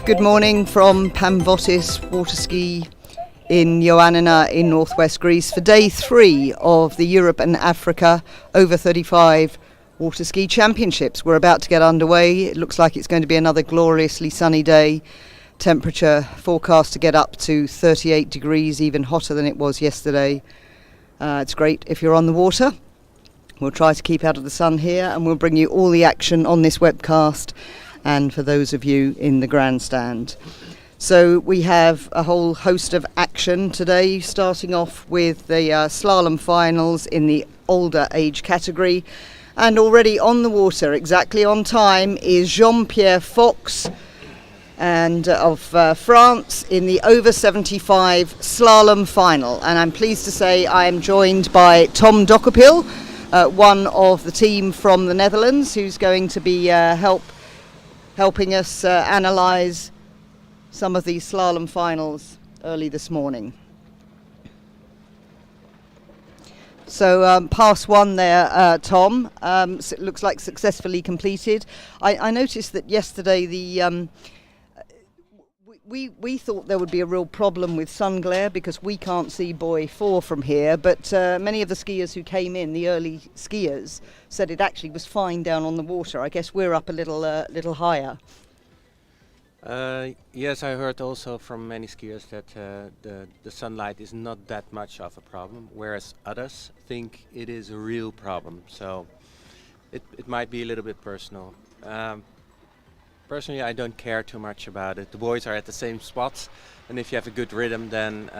Good morning from Pamvotis water ski in Ioannina in northwest Greece for day 3 of the Europe and Africa over 35 water ski championships. We're about to get underway. It looks like it's going to be another gloriously sunny day. Temperature forecast to get up to 38 degrees, even hotter than it was yesterday. It's great if you're on the water. We'll try to keep out of the sun here, and we'll bring you all the action on this webcast and for those of you in the grandstand. So we have a whole host of action today, starting off with the slalom finals in the older age category. And already on the water, exactly on time, is Jean-Pierre Fox and of France in the over 75 slalom final. And I'm pleased to say I am joined by Tom Dokkerpil, one of the team from the Netherlands, who's going to be helping us analyse some of these slalom finals early this morning. So pass one there, Tom, it looks like successfully completed. I noticed that yesterday we thought there would be a real problem with sun glare because we can't see buoy 4 from here, but many of the skiers who came in, the early skiers, said it actually was fine down on the water. I guess we're up a little higher. Yes, I heard also from many skiers that the sunlight is not that much of a problem, whereas others think it is a real problem. So it might be a little bit personal. Personally, I don't care too much about it. The boys are at the same spots, and if you have a good rhythm, then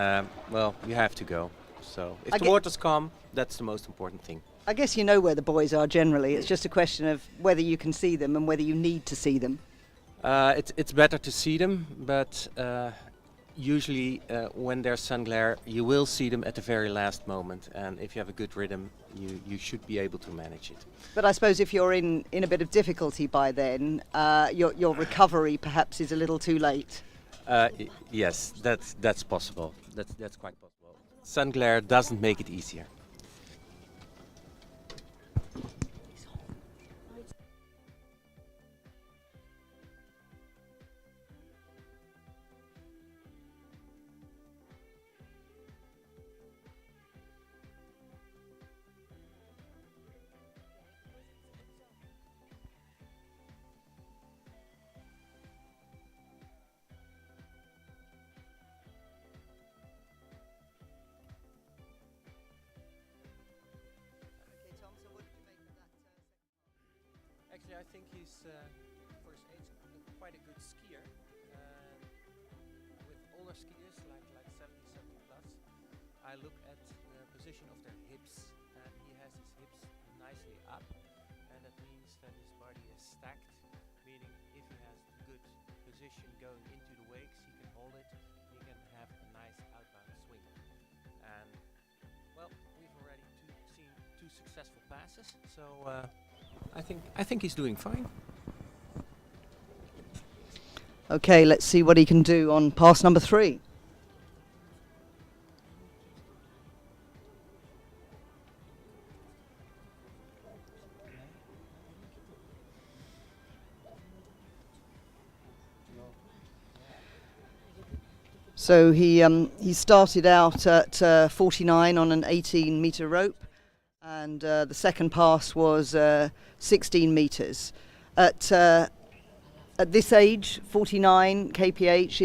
well, you have to go. So if the water's calm, that's the most important thing. I guess you know where the boys are generally. It's just a question of whether you can see them and whether you need to see them. It's better to see them, but usually when there's sun glare, you will see them at the very last moment. And if you have a good rhythm, you should be able to manage it. But I suppose if you're in a bit of difficulty by then, your recovery perhaps is a little too late. Yes, that's possible. That's quite possible. Sun glare doesn't make it easier. Actually, I think he's, for his age, quite a good skier. With older skiers, like 70 plus, I look at the position of their hips, and he has his hips nicely up, and that means that his body is stacked, meaning if he has good position going into the wakes, he can hold it, he can have a nice outbound swing. And, well, we've already seen 2 successful passes, so I think he's doing fine. Okay, let's see what he can do on pass number 3. So he started out at 49 on an 18-meter rope. And the second pass was 16 meters. At this age, 49 kph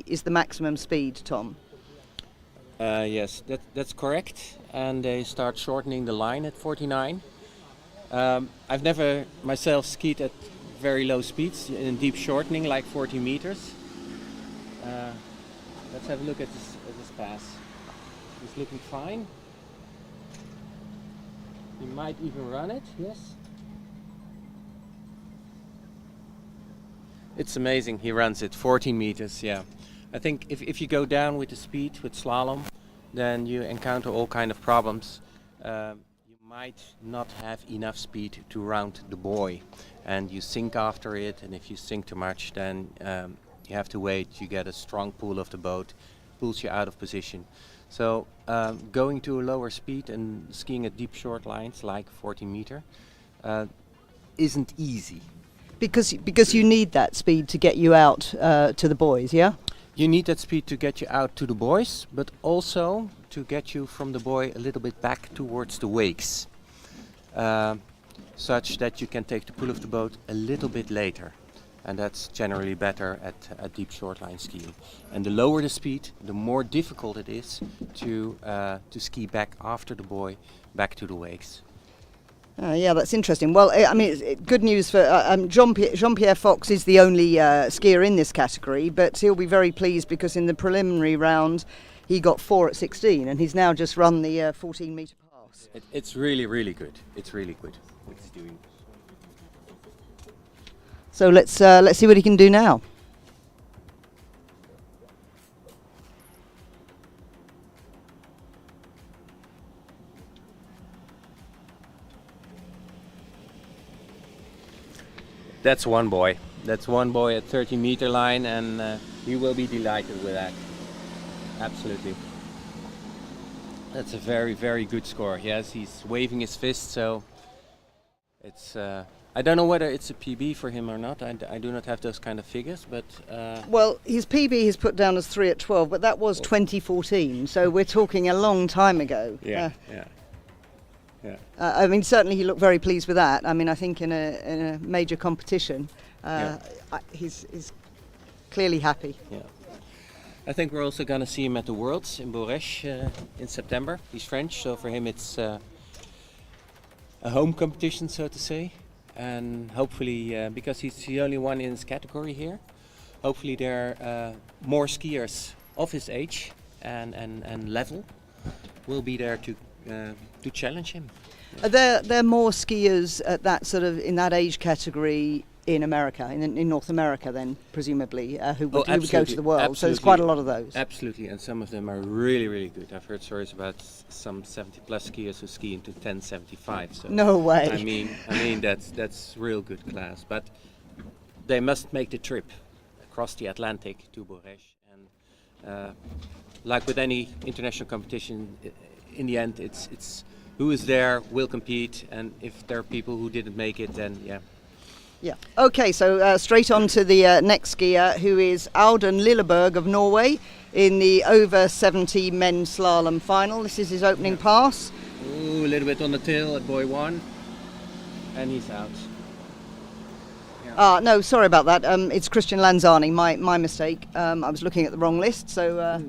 is the maximum speed, Tom. Yes, that's correct. And they start shortening the line at 49. I've never myself skied at very low speeds in deep shortening, like 40 meters. Let's have a look at this pass. He's looking fine. He might even run it, yes. It's amazing, he runs it, 14 meters, yeah. I think if you go down with the speed, with slalom, then you encounter all kind of problems. You might not have enough speed to round the buoy, and you sink after it, and if you sink too much, then you have to wait, you get a strong pull of the boat, pulls you out of position. So going to a lower speed and skiing at deep short lines like 40 meter isn't easy. Because you need that speed to get you out to the boys, yeah? You need that speed to get you out to the buoys, but also to get you from the buoy a little bit back towards the wakes, such that you can take the pull of the boat a little bit later. And that's generally better at deep shortline skiing. And the lower the speed, the more difficult it is to ski back after the buoy, back to the wakes. Yeah, that's interesting. Well, I mean, it's good news for Jean-Pierre Fox is the only skier in this category, but he'll be very pleased because in the preliminary round he got 4 at 16, and he's now just run the 14-meter pass. It's really, really good. It's really good what he's doing. So let's see what he can do now. That's one boy. That's one boy at 30-meter line, and he will be delighted with that. Absolutely. That's a very, very good score. Yes, he's waving his fist, so it's. I don't know whether it's a PB for him or not. I do not have those kind of figures, but. Well, his PB he's put down as 3 at 12, but that was 2014, so we're talking a long time ago. Yeah. I mean, certainly he looked very pleased with that. I mean, I think in a major competition, he's clearly happy. Yeah. I think we're also going to see him at the Worlds in Boresh in September. He's French, so for him it's a home competition, so to say. And hopefully, because he's the only one in his category here, hopefully there are more skiers of his age and level will be there to challenge him. Are there more skiers at that sort of in that age category in America, in North America, then presumably who would go to the World? Absolutely. So there's quite a lot of those. Absolutely, and some of them are really, really good. I've heard stories about some 70-plus skiers who ski into 10.75. So no way. I mean that's real good class. But they must make the trip across the Atlantic to Boresh, and like with any international competition, in the end, it's who is there will compete, and if there are people who didn't make it, then yeah. Yeah. Okay, so straight on to the next skier, who is Audun Lilleberg of Norway in the over 70 men's slalom final. This is his opening pass. Ooh, a little bit on the tail at boy 1, and he's out. Yeah. No, sorry about that. It's Christian Lanzani, my mistake. I was looking at the wrong list, so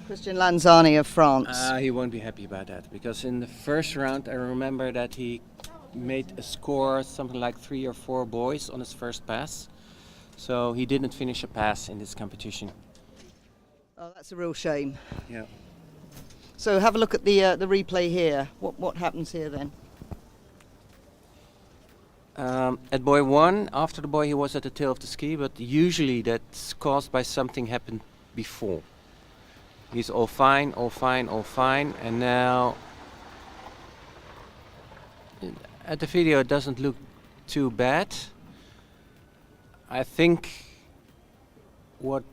Christian Lanzani of France. He won't be happy about that, because in the first round I remember that he made a score something like 3 or 4 boys on his first pass, so he didn't finish a pass in this competition. Oh, that's a real shame. Yeah. So have a look at the replay here. What happens here then? At boy 1, after the boy, he was at the tail of the ski, but usually that's caused by something happened before. He's all fine, and now at the video it doesn't look too bad. I think what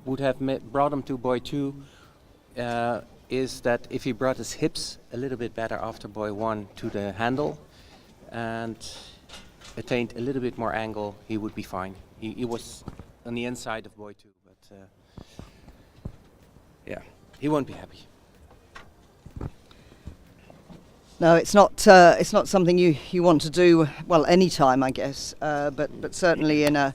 would have brought him to boy 2 is that if he brought his hips a little bit better after boy 1 to the handle and attained a little bit more angle, he would be fine. He was on the inside of boy 2, but yeah, he won't be happy. No, it's not something you want to do. Well, any time, I guess, but certainly in a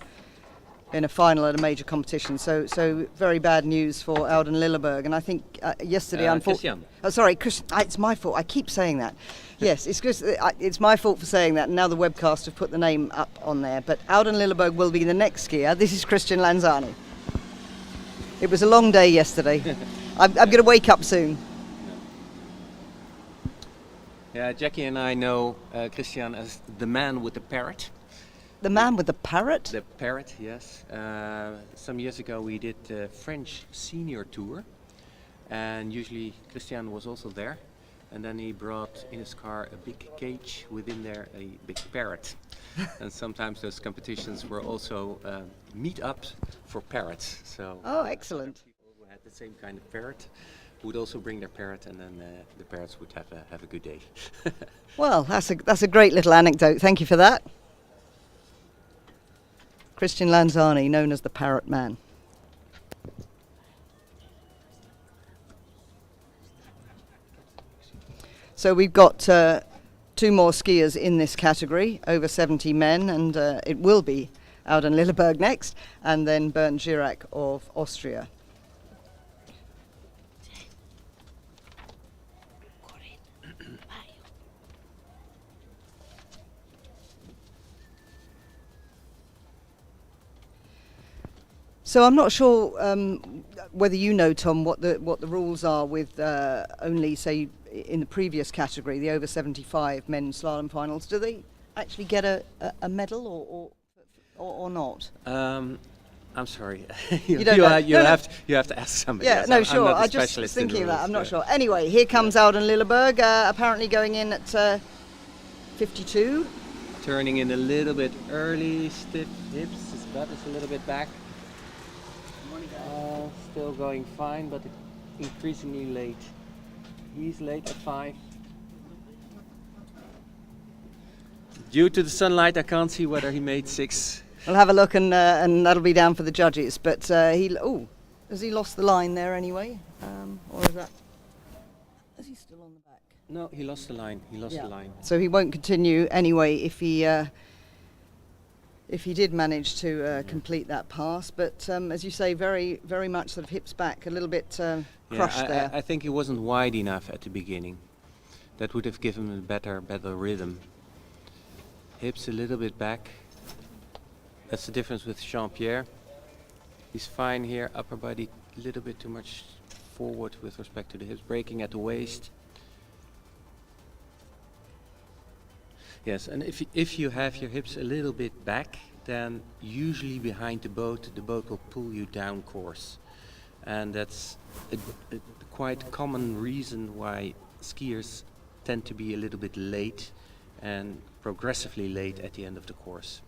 final at a major competition. So very bad news for Audun Lilleberg. And I think yesterday, Christian. Oh, sorry, Chris. It's my fault. I keep saying that. Yes, it's my fault for saying that. And now the webcast have put the name up on there. But Audun Lilleberg will be the next skier. This is Christian Lanzani. It was a long day yesterday. I'm going to wake up soon. Yeah, Jackie and I know Christian as the man with the parrot. The man with the parrot? The parrot, yes. Some years ago we did the French senior tour, and usually Christian was also there. And then he brought in his car a big cage, within there a big parrot. And sometimes those competitions were also meet-ups for parrots. So oh, excellent. People who had the same kind of parrot would also bring their parrot, and then the parrots would have a good day. Well, that's a great little anecdote. Thank you for that. Christian Lanzani, known as the Parrot Man. So we've got 2 more skiers in this category, over 70 men, and it will be Auden Lilleberg next, and then Bernd Girac of Austria. So I'm not sure whether you know, Tom, what the rules are with only, say, in the previous category, the over 75 men's slalom finals. Do they actually get a medal or not? I'm sorry. You don't know. You have to ask somebody. Yeah, else. no, I'm sure. not a I just specialist was in the thinking of that. rules, I'm not yeah. sure. Anyway, here comes Auden Lilleberg, apparently going in at 52. Turning in a little bit early, stiff hips. His butt is a little bit back. Still going fine, but increasingly late. He's late at 5. Due to the sunlight, I can't see whether he made 6. We'll have a look, and that'll be down for the judges. But has he lost the line there anyway, or is he still on the back? No, he lost the line. He lost the line. So he won't continue anyway if he did manage to complete that pass. But as you say, very, very much sort of hips back, a little bit crushed there. I think he wasn't wide enough at the beginning. That would have given him a better rhythm. Hips a little bit back. That's the difference with Jean-Pierre. He's fine here, upper body a little bit too much forward with respect to the hips, breaking at the waist. Yes, and if you have your hips a little bit back, then usually behind the boat will pull you down course. And that's a quite common reason why skiers tend to be a little bit late and progressively late at the end of the course.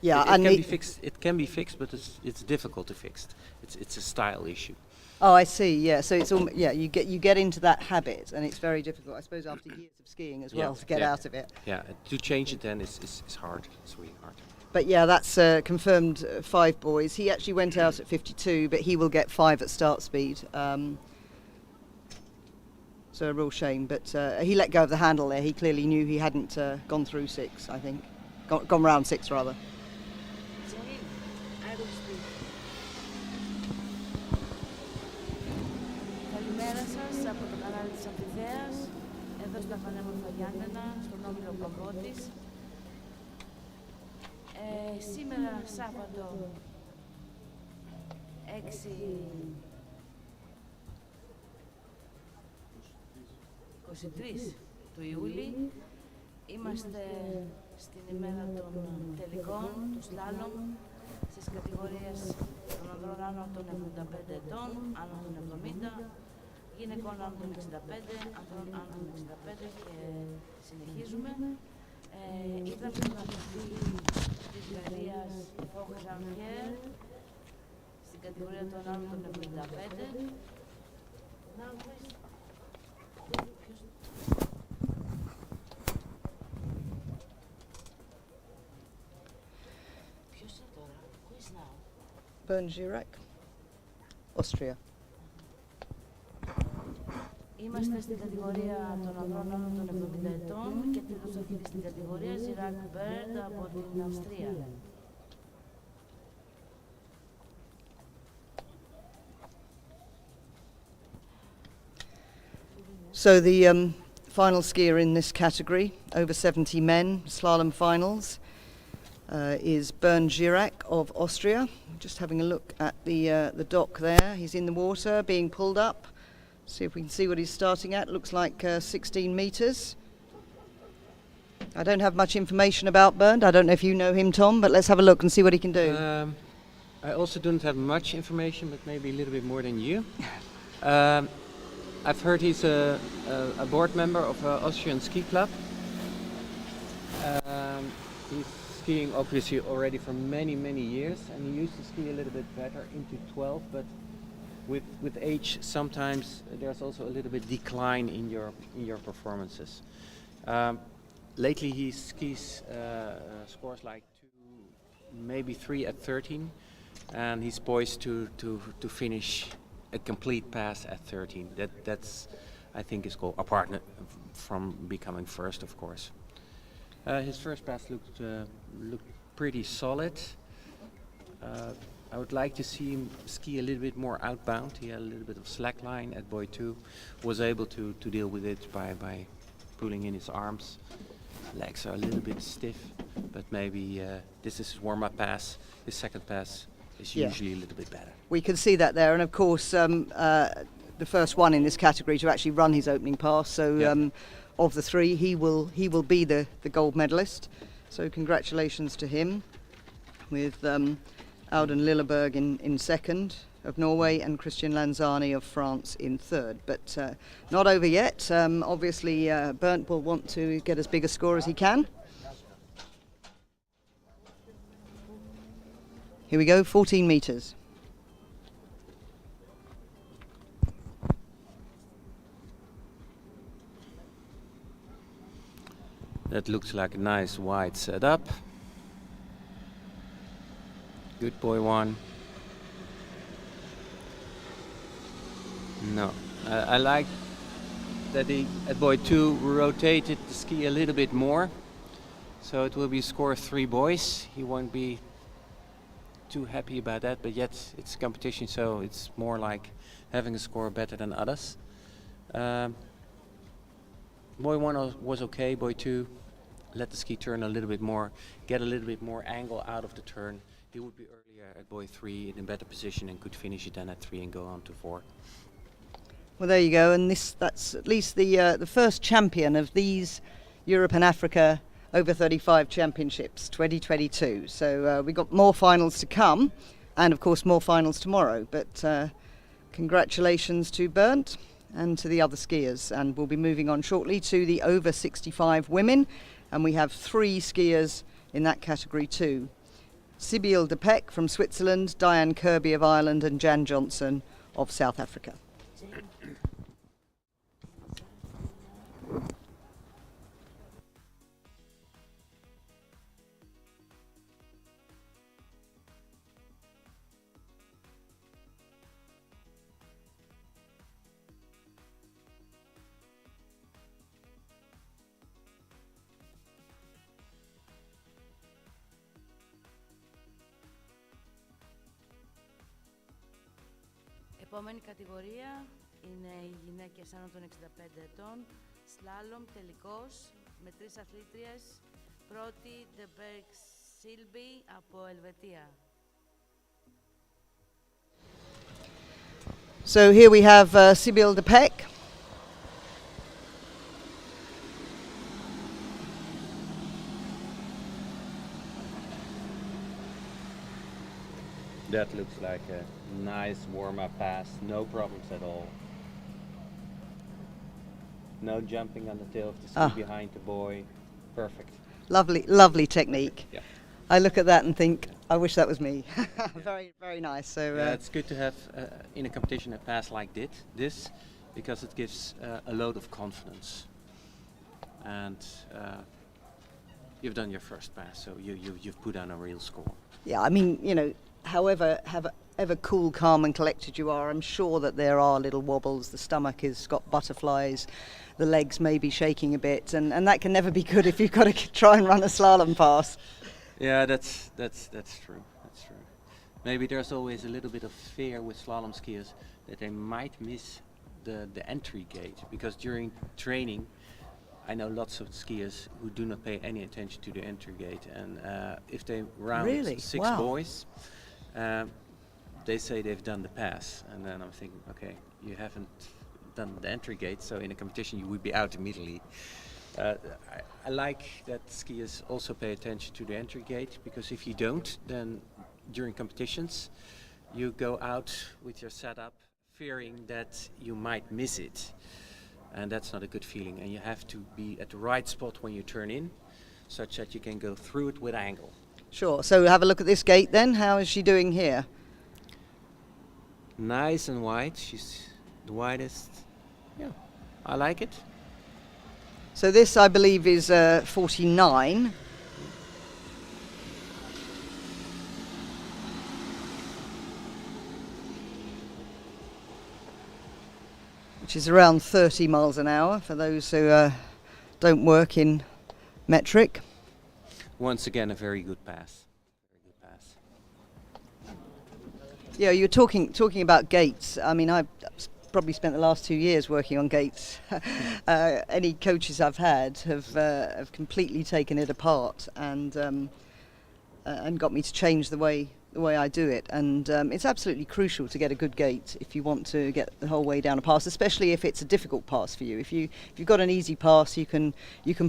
Yeah, it can be fixed. It can be fixed, but it's difficult to fix. It's a style issue. Oh, I see. Yeah, so it's you get into that habit, and it's very difficult, I suppose, after years of skiing as well, to get out of it. Yeah, to change it then is hard. It's really hard. But yeah, that's confirmed 5 boys. He actually went out at 52, but he will get 5 at start speed. So a real shame, but he let go of the handle there. He clearly knew he hadn't gone through 6, I think. Gone round 6, rather. Καλημέρα σας από το κανάλι της Αμφιθέας, εδώ στα πανέμορφα Γιάννενα, στον όμιλο Παγκώτης. Σήμερα Σάββατο 23 του Ιούλη είμαστε στην ημέρα των τελικών του σλάλομ στις κατηγορίες των ανδρών άνω των 75 ετών, άνω των 70, γυναικών άνω των 65, ανδρών άνω των 65 και συνεχίζουμε. Είδαμε τον αθλητή της Γαλλίας Jean-Pierre στην κατηγορία των άνω των 75. Bernd Girac, Austria. Είμαστε στην κατηγορία των ανδρών άνω των 70 ετών και τρίτος αθλητής στην κατηγορία Girac Bernd από την Αυστρία. So the final skier in this category, over 70 men, slalom finals, is Bernd Girac of Austria. Just having a look at the dock there. He's in the water, being pulled up. See if we can see what he's starting at. Looks like 16 meters. I don't have much information about Bernd. I don't know if you know him, Tom, but let's have a look and see what he can do. I also don't have much information, but maybe a little bit more than you. I've heard he's a board member of an Austrian ski club. He's skiing obviously already for many, many years, and he used to ski a little bit better into 12, but with age sometimes there's also a little bit decline in your performances. Lately he skis scores like 2 maybe 3 at 13, and he's poised to finish a complete pass at 13. That's I think his goal, apart from becoming first, of course. His first pass looked pretty solid. I would like to see him ski a little bit more outbound. He had a little bit of slack line at buoy 2. Was able to deal with it by pulling in his arms. Legs are a little bit stiff, but maybe this is his warm-up pass. His second pass is usually a little bit better. We can see that there, and of course the first one in this category to actually run his opening pass. So of the three, he will be the gold medalist. So congratulations to him, with Auden Lilleberg in second of Norway and Christian Lanzani of France in third. But not over yet. Obviously Bernd will want to get as big a score as he can. Here we go, 14 metres. That looks like a nice wide setup. Good buoy 1. No, I like that he at buoy 2 rotated the ski a little bit more. So it will be a score of 3 buoys. He won't be too happy about that, but yet it's competition, so it's more like having a score better than others. Buoy 1 was okay. Buoy 2, let the ski turn a little bit more, get a little bit more angle out of the turn. He would be earlier at buoy 3 in a better position and could finish it then at 3 and go on to 4. Well, there you go, and that's at least the first champion of these Europe and Africa over 35 championships 2022. So we've got more finals to come, and of course more finals tomorrow. But congratulations to Bernd and to the other skiers, and we'll be moving on shortly to the over 65 women, and we have 3 skiers in that category too. Sibylle de Peck from Switzerland, Diane Kirby of Ireland, and Jan Johnson of South Africa. Επόμενη κατηγορία είναι οι γυναίκες άνω των 65 ετών, σλάλομ τελικός με 3 αθλήτριες. Πρώτη, De Berg Silby από Ελβετία. So here we have Sibylle de Peck. That looks like a nice warm-up pass, no problems at all. No jumping on the tail of the ski behind the buoy. Perfect. Lovely, lovely technique. Yeah. I look at that and think, I wish that was me. Very, very nice. So yeah, it's good to have in a competition a pass like this, because it gives a load of confidence. And you've done your first pass, so you've put on a real score. Yeah, I mean, you know, however cool, calm and collected you are, I'm sure that there are little wobbles. The stomach has got butterflies, the legs may be shaking a bit, and that can never be good if you've got to try and run a slalom pass. Yeah, that's true. That's true. Maybe there's always a little bit of fear with slalom skiers that they might miss the entry gate, because during training I know lots of skiers who do not pay any attention to the entry gate, and if they round 6 buoys, they say they've done the pass, and then I'm thinking, okay, you haven't done the entry gate, so in a competition you would be out immediately. I like that skiers also pay attention to the entry gate, because if you don't, then during competitions you go out with your setup fearing that you might miss it, and that's not a good feeling, and you have to be at the right spot when you turn in, such that you can go through it with angle. Sure, so have a look at this gate then. How is she doing here? Nice and wide, she's the widest. Yeah, I like it. So this, I believe, is 49. which is around 30 miles an hour for those who don't work in metric. Once again, a very good pass. Very good pass. Yeah, you're talking about gates. I mean, I've probably spent the last 2 years working on gates. Any coaches I've had have completely taken it apart and got me to change the way I do it. And it's absolutely crucial to get a good gate if you want to get the whole way down a pass, especially if it's a difficult pass for you. If you've got an easy pass, you can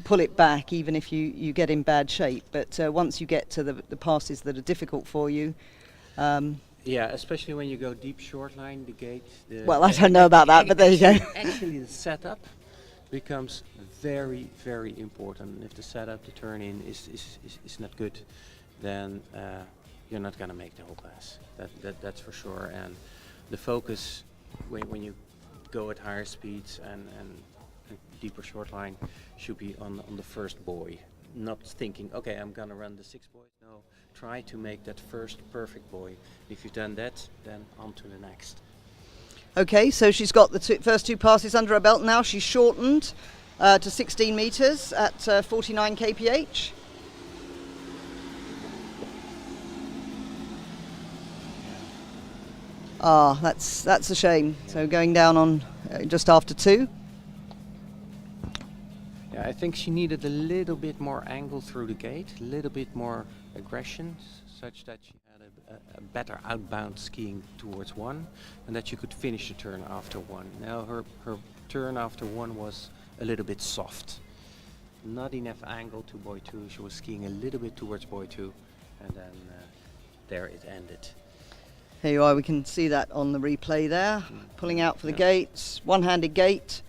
pull it back even if you get in bad shape. But once you get to the passes that are difficult for you. Yeah, especially when you go deep short line, the gate. Well, I don't know about that, but there you go. Actually, the setup becomes very, very important. If the setup, the turn in is not good, then you're not going to make the whole pass. That's for sure. And the focus when you go at higher speeds and deeper short line should be on the first buoy. Not thinking, okay, I'm going to run the 6 buoys. No, try to make that first perfect buoy. If you've done that, then on to the next. Okay, so she's got the first 2 passes under her belt now. She's shortened to 16 metres at 49 kph. That's a shame. So going down on just after 2. Yeah, I think she needed a little bit more angle through the gate, a little bit more aggression, such that she had a better outbound skiing towards 1, and that she could finish the turn after 1. Now her turn after 1 was a little bit soft. Not enough angle to buoy 2. She was skiing a little bit towards buoy 2, and then there it ended. Here you are, we can see that on the replay there. Pulling out for the gates, one-handed gate.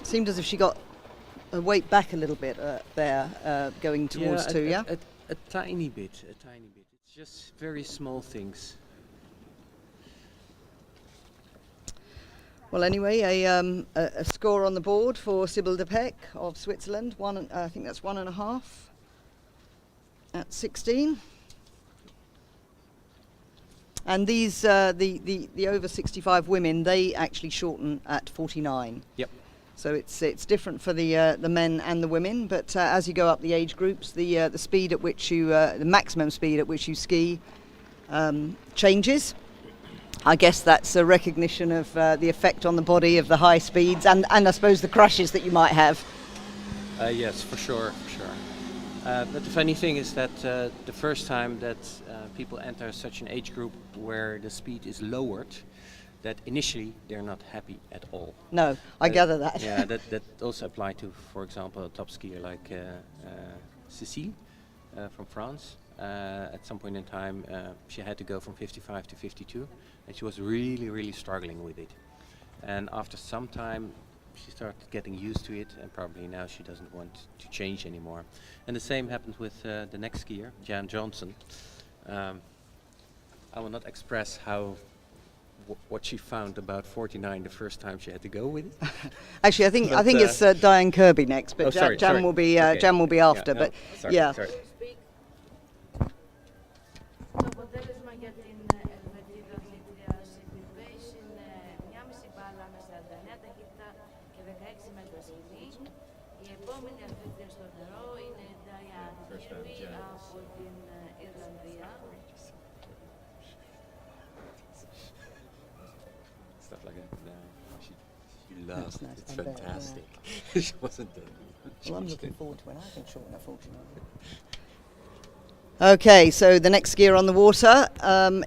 Seemed as if she got her weight back a little bit there, going towards 2, yeah? A tiny bit, a tiny bit. It's just very small things. Well, anyway, a score on the board for Sibyl de Peck of Switzerland. I think that's 1.5 at 16. And these the over 65 women, they actually shorten at 49. Yep. So it's different for the men and the women. But as you go up the age groups, the speed at which the maximum speed at which you ski changes. I guess that's a recognition of the effect on the body of the high speeds and I suppose the crashes that you might have. Yes, for sure, for sure. But the funny thing is that the first time that people enter such an age group where the speed is lowered, that initially they're not happy at all. No, I gather that. Yeah, that also applied to, for example, a top skier like Cécile from France. At some point in time, she had to go from 55 to 52, and she was really, really struggling with it. And after some time, she started getting used to it, and probably now she doesn't want to change anymore. And the same happens with the next skier, Jan Johnson. I will not express what she found about 49 the first time she had to go with it. Actually, I think it's Diane Kirby next, but Jan will be Jan will be after. Yeah, but sorry, yeah. sorry. Το αποτέλεσμα για την Ελβετίδα αθλήτρια Sibyl Pace είναι 1,5 μπάλα με 49 ταχύτητα και 16 μέτρα σκηνή. Η επόμενη αθλήτρια στο νερό είναι η Diane Kirby από την Ιρλανδία. Stuff like that. No, she laughed. Nice. It's I bet, fantastic. She wasn't done. Well, I'm looking forward to it. I can shorten at 49. Okay, so the next skier on the water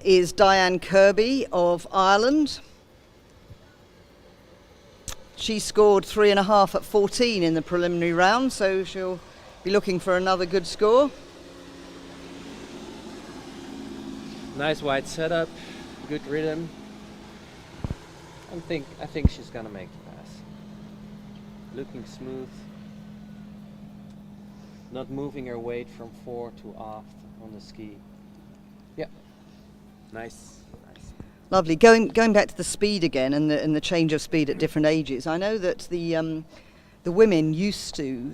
is Diane Kirby of Ireland. She scored 3.5 at 14 in the preliminary round, so she'll be looking for another good score. Nice wide setup, good rhythm. I think she's gonna make the pass. Looking smooth. Not moving her weight from fore to aft on the ski. Yeah. Nice. Lovely. Going back to the speed again and the change of speed at different ages. I know that the women used to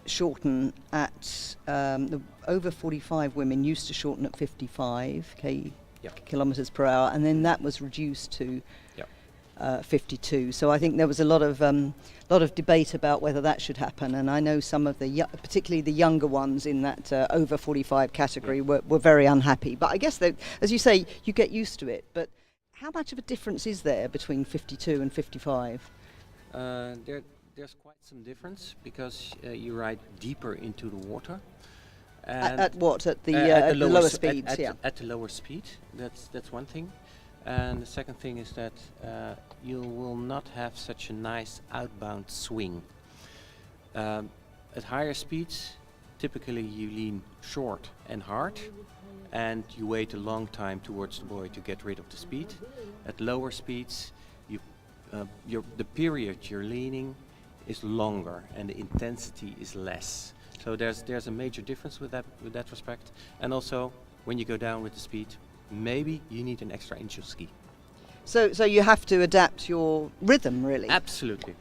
shorten at the over 45 women used to shorten at 55 kilometers per hour, and then that was reduced to 52. So I think there was a lot of debate about whether that should happen, and I know some of the particularly the younger ones in that over 45 category were very unhappy. But I guess that, as you say, you get used to it. But how much of a difference is there between 52 and 55? There's quite some difference because you ride deeper into the water. At what? At the lower speeds? At the lower speed. That's one thing. And the second thing is that you will not have such a nice outbound swing. At higher speeds, typically you lean short and hard, and you wait a long time towards the buoy to get rid of the speed. At lower speeds, the period you're leaning is longer and the intensity is less. So there's a major difference with that respect. And also, when you go down with the speed, maybe you need an extra inch of ski. So you have to adapt your rhythm, really? Absolutely.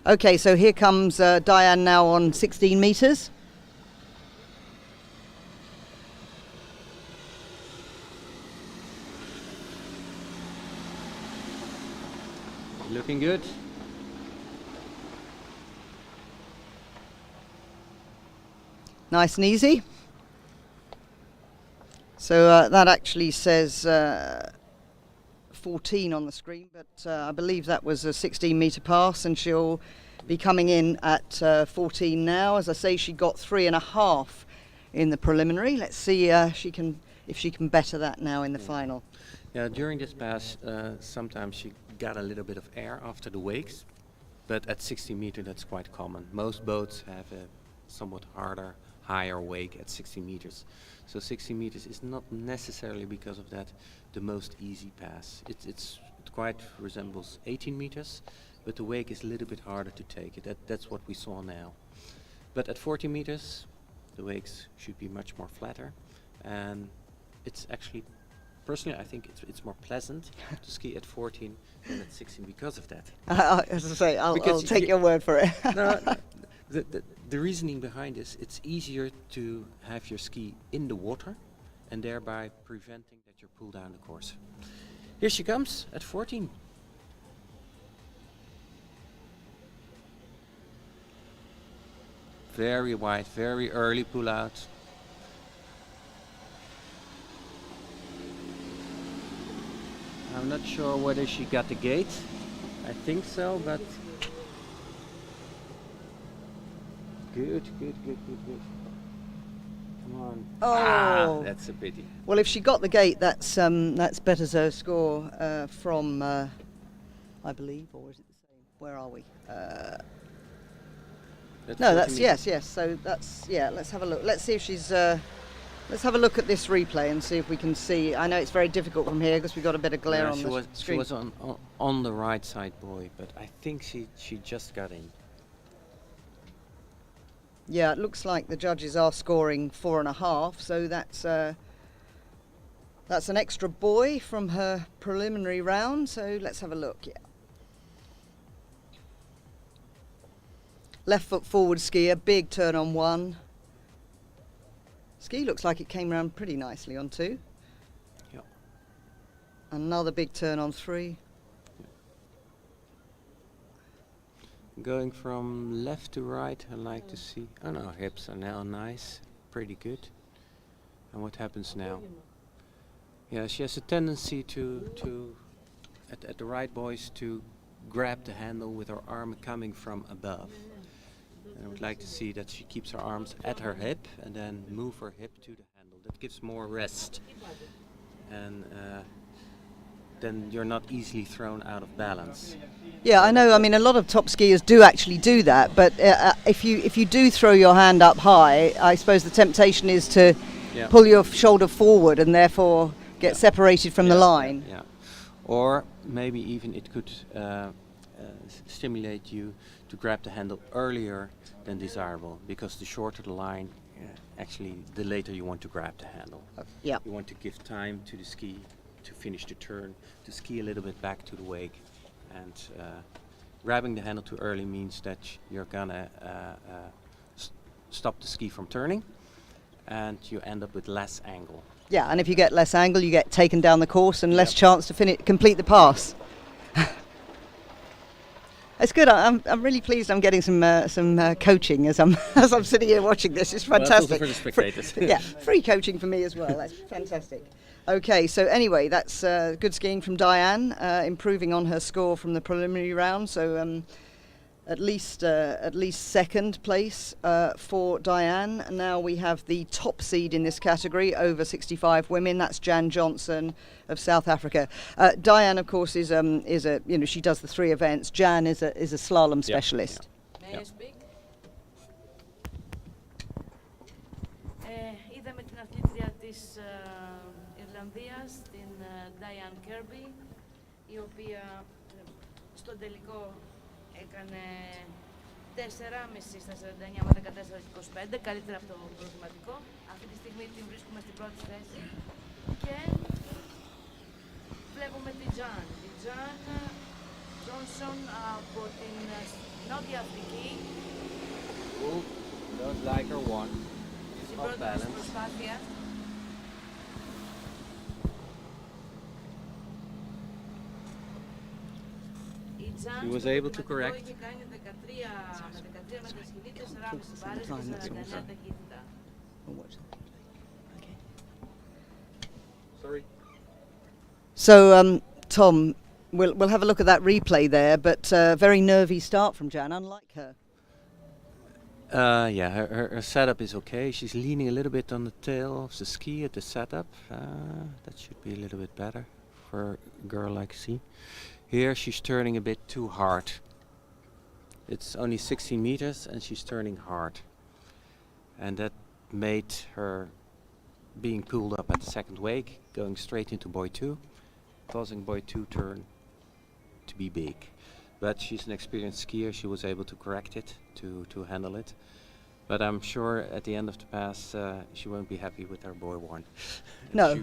Okay, so here comes Diane now on 16 metres. Looking good. Nice and easy. So that actually says 14 on the screen, but I believe that was a 16 metre pass, and she'll be coming in at 14 now. As I say, she got 3.5 in the preliminary. Let's see if she can better that now in the final. Yeah, during this pass, sometimes she got a little bit of air after the wakes, but at 60 meter that's quite common. Most boats have a somewhat higher wake at 60 meters. So 60 meters is not necessarily because of that the most easy pass. It quite resembles 18 meters, but the wake is a little bit harder to take. That's what we saw now. But at 40 meters, the wakes should be much more flatter, and it's actually, personally, I think it's more pleasant to ski at 14 than at 16 because of that. As I say, I'll take your word for it. No, the reasoning behind this, it's easier to have your ski in the water and thereby preventing that you're pulled down the course. Here she comes at 14. Very wide, very early pull out. I'm not sure whether she got the gate. I think so, but good. Come on. Oh, that's a pity. Well, if she got the gate, that's better her score from, I believe, or is it the same? Where are we? No, that's yes. So that's Let's have a look. Let's see if she's. Let's have a look at this replay and see if we can see. I know it's very difficult from here because we've got a bit of glare on the screen. She was on the right side buoy, but I think she just got in. Yeah, it looks like the judges are scoring 4.5, so that's an extra buoy from her preliminary round. So let's have a look. Yeah. Left foot forward skier, big turn on 1. Ski looks like it came round pretty nicely on 2. Yep. Another big turn on 3. Going from left to right, I like to see. Oh no, hips are now nice, pretty good. And what happens now? Yeah, she has a tendency to at the right buoys to grab the handle with her arm coming from above. And I would like to see that she keeps her arms at her hip and then move her hip to the handle. That gives more rest. And then you're not easily thrown out of balance. Yeah, I know. I mean, a lot of top skiers do actually do that. But if you do throw your hand up high, I suppose the temptation is to pull your shoulder forward and therefore get separated from the line. Yeah. Or maybe even it could stimulate you to grab the handle earlier than desirable, because the shorter the line, actually the later you want to grab the handle. Yeah. You want to give time to the ski to finish the turn, to ski a little bit back to the wake, and grabbing the handle too early means that you're gonna stop the ski from turning, and you end up with less angle. Yeah, and if you get less angle, you get taken down the course and less chance to complete the pass. It's good. I'm really pleased. I'm getting some coaching as I'm sitting here watching this. It's fantastic. Well, for the spectators. Yeah, free coaching for me as well. That's fantastic. Okay, so anyway, that's good skiing from Diane, improving on her score from the preliminary round. So at least second place for Diane. Now we have the top seed in this category, over 65 women. That's Jan Johnson of South Africa. Diane, of course, is a she does the 3 events. Jan is a slalom specialist. May I speak? Είδαμε την αθλήτρια της Ιρλανδίας, την Diane Kirby, η οποία στον τελικό έκανε 4,5 στα 49 με 14-25, καλύτερα από το προγραμματικό. Αυτή τη στιγμή την βρίσκουμε στην πρώτη θέση και βλέπουμε την Jan. Την Jan Johnson από την Νότια Αφρική. Don't like her one. Στην πρώτη μας προσπάθεια. She was able to correct. Sorry. So, Tom, we'll have a look at that replay there, but very nervy start from Jan, unlike her. Yeah, her setup is okay. She's leaning a little bit on the tail of the ski at the setup. That should be a little bit better for a girl like C. Here she's turning a bit too hard. It's only 16 meters and she's turning hard. And that made her being pulled up at the second wake, going straight into buoy 2, causing buoy 2 turn to be big. But she's an experienced skier, she was able to correct it, to handle it. But I'm sure at the end of the pass she won't be happy with her buoy 1. No.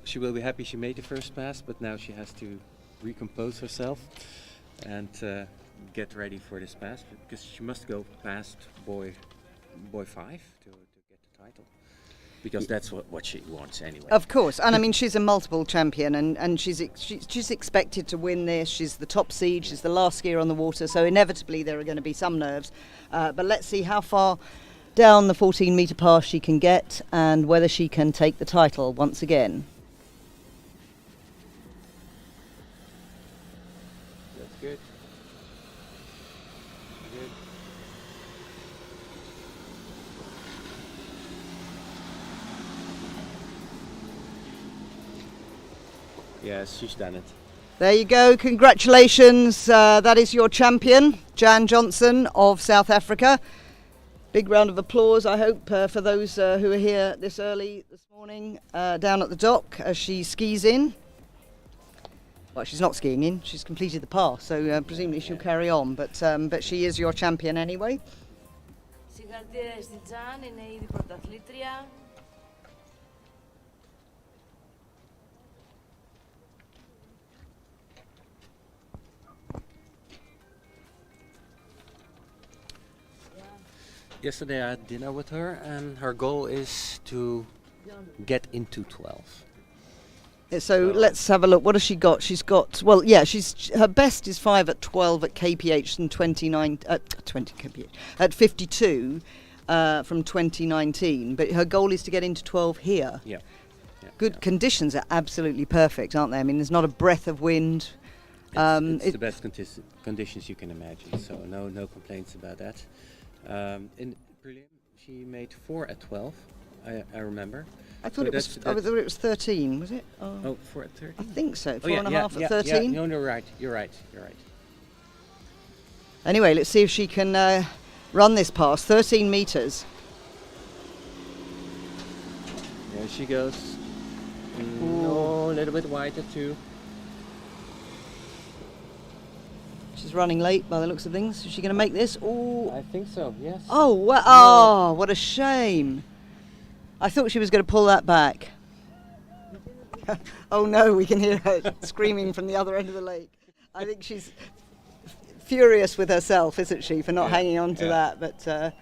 She will be happy she made the first pass, but now she has to recompose herself and get ready for this pass, because she must go past buoy 5 to get the title, because that's what she wants anyway. Of course, and I mean she's a multiple champion, and she's expected to win this. She's the top seed, she's the last skier on the water, so inevitably there are going to be some nerves, but let's see how far down the 14-metre pass she can get and whether she can take the title once again. That's good. Good. Yes, she's done it. There you go, congratulations, that is your champion, Jan Johnson of South Africa. Big round of applause, I hope, for those who are here this early this morning down at the dock as she skis in. Well, she's not skiing in, she's completed the pass, so presumably she'll carry on, but she is your champion anyway. Συγχαρητήρια στην Τζαν, είναι ήδη πρωταθλήτρια. Yesterday I had dinner with her, and her goal is to get into 12. So let's have a look. What has she got? She's got, well, yeah, her best is 5 at 12 at KPH and 20 KPH at 52 from 2019. But her goal is to get into 12 here. Yeah. Good conditions are absolutely perfect, aren't they? I mean, there's not a breath of wind. It's the best conditions you can imagine. So no complaints about that. In prelim, she made 4 at 12. I remember. I thought it was 13, was it? Oh, 4 at 13? I think so. 4.5 at 13? Yeah, no, you're right. Anyway, let's see if she can run this pass. 13 metres. There she goes. No, a little bit wider too. She's running late by the looks of things. Is she going to make this? Ooh. I think so, yes. Oh, what a shame. I thought she was going to pull that back. Oh no, we can hear her screaming from the other end of the lake. I think she's furious with herself, isn't she, for not hanging on to that. But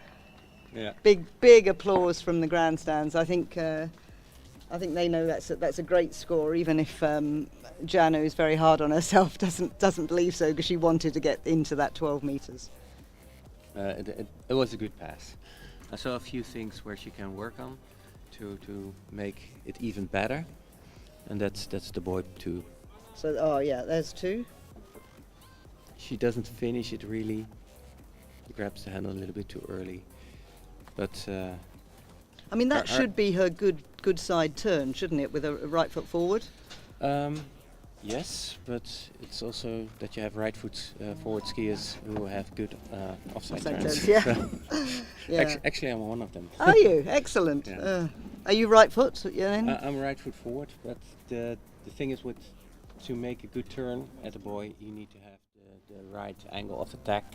big applause from the grandstands. I think they know that's a great score, even if Jano is very hard on herself, doesn't believe so, because she wanted to get into that 12 meters. It was a good pass. I saw a few things where she can work on to make it even better, and that's the boy 2. So there's 2. She doesn't finish it really. Grabs the handle a little bit too early, but I mean that should be her good side turn, shouldn't it, with a right foot forward? Yes, but it's also that you have right foot forward skiers who have good offside turns. Yeah. Yeah. Actually, I'm one of them. Are you? Excellent. Yeah. Are you right foot? I'm right foot forward, but the thing is, to make a good turn at a buoy, you need to have the right angle of attack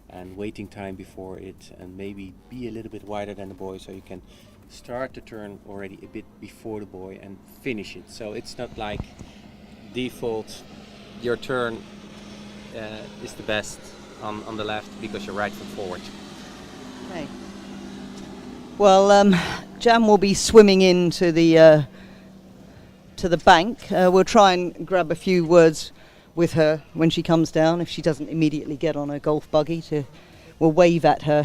and waiting time before it, and maybe be a little bit wider than the buoy, so you can start the turn already a bit before the buoy and finish it. So it's not like default your turn is the best on the left because you're right foot forward. Okay. Well, Jan will be swimming into the bank. We'll try and grab a few words with her when she comes down. If she doesn't immediately get on her golf buggy, we'll wave at her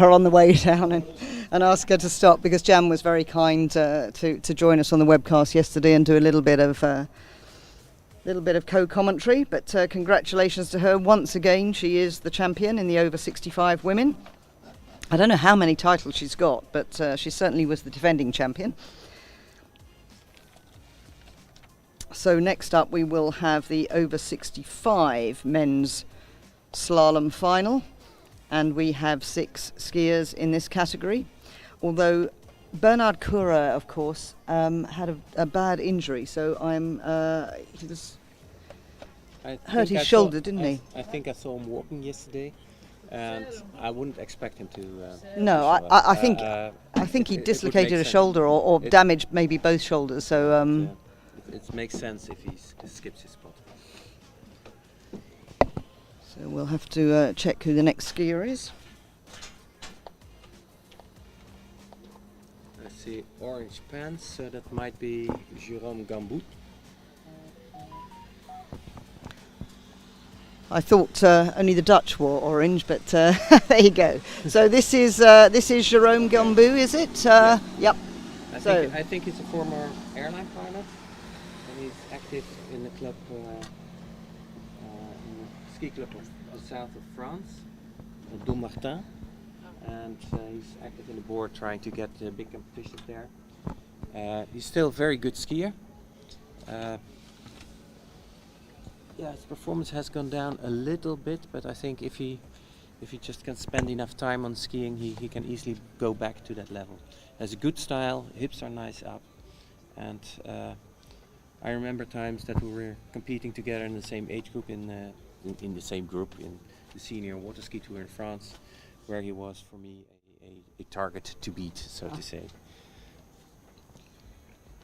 on the way down and ask her to stop, because Jan was very kind to join us on the webcast yesterday and do a little bit of co-commentary. But congratulations to her once again. She is the champion in the over 65 women. I don't know how many titles she's got, but she certainly was the defending champion. So next up we will have the over 65 men's slalom final, and we have 6 skiers in this category, although Bernard Cura, of course, had a bad injury, so he hurt his shoulder, didn't he? I think I saw him walking yesterday, and I wouldn't expect him to. No, I think he dislocated a shoulder or damaged maybe both shoulders. So it makes sense if he skips his spot. So we'll have to check who the next skier is. I see orange pants, so that might be Jérôme Gambou. I thought only the Dutch wore orange, but there you go. So this is Jérôme Gambou, is it? Yep. I think he's a former airline pilot, and he's active in the club, in the ski club of the south of France, Dommartin, and he's active in the board trying to get big competitions there. He's still a very good skier. His performance has gone down a little bit, but I think if he just can spend enough time on skiing, he can easily go back to that level. Has a good style, hips are nice up, and I remember times that we were competing together in the same age group in the same group in the senior water ski tour in France, where he was for me a target to beat, so to say.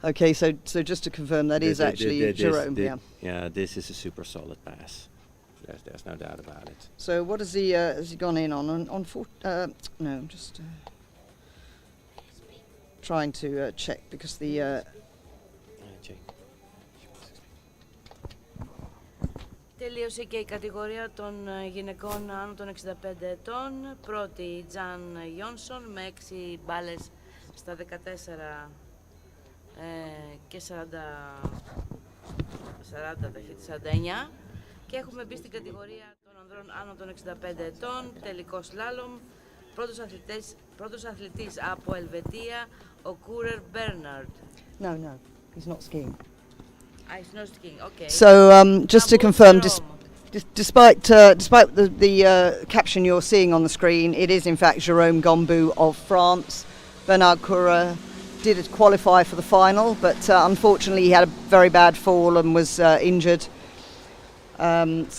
Okay, so just to confirm, that is actually Jérôme. Yeah, this is a super solid pass. There's no doubt about it. So what has he gone in on four? No, just trying to check, because the. Τελείωσε και η κατηγορία των γυναικών άνω των 65 ετών. Πρώτη η Τζαν Ιόνσον με 6 μπάλες στα 14 και 49. Και έχουμε μπει στην κατηγορία των ανδρών άνω των 65 ετών, τελικό σλάλομ. Πρώτος αθλητής από Ελβετία, ο Κούρερ Μπέρναρντ. No, he's not skiing. He's not skiing, okay. So just to confirm, despite the caption you're seeing on the screen, it is in fact Jérôme Gambou of France. Bernard Cura did qualify for the final, but unfortunately he had a very bad fall and was injured,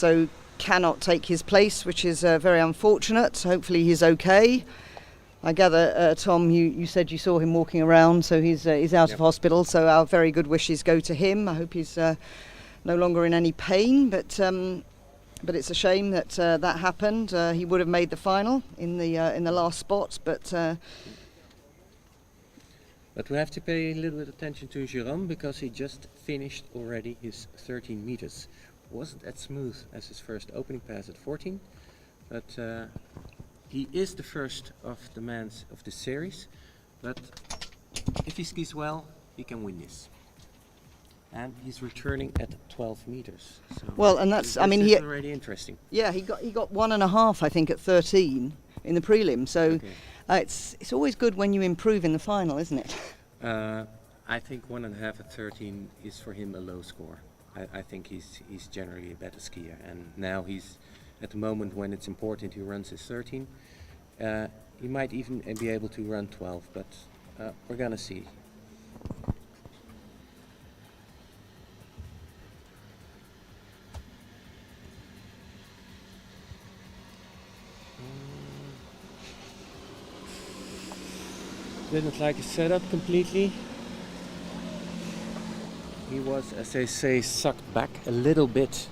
so cannot take his place, which is very unfortunate. Hopefully he's okay. I gather, Tom, you said you saw him walking around, so he's out of hospital, so our very good wishes go to him. I hope he's no longer in any pain, but it's a shame that that happened. He would have made the final in the last spot, but we have to pay a little bit attention to Jérôme because he just finished already his 13 meters. Wasn't as smooth as his first opening pass at 14, but he is the first of the mans of the series. But if he skis well, he can win this. And he's returning at 12 meters. So well, and that's he already interesting. Yeah, he got 1.5, I think, at 13 in the prelim. So it's always good when you improve in the final, isn't it? I think 1.5 at 13 is for him a low score. I think he's generally a better skier, and now he's at the moment when it's important he runs his 13. He might even be able to run 12, but we're gonna see. Didn't like his setup completely. He was, as they say, sucked back a little bit.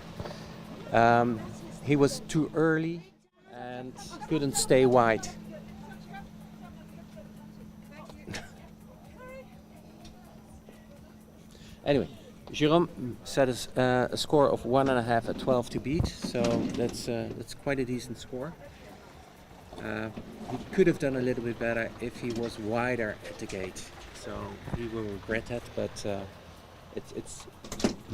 He was too early and couldn't stay wide. Anyway, Jérôme set a score of 1.5 at 12 to beat, so that's quite a decent score. He could have done a little bit better if he was wider at the gate, so he will regret that, but it's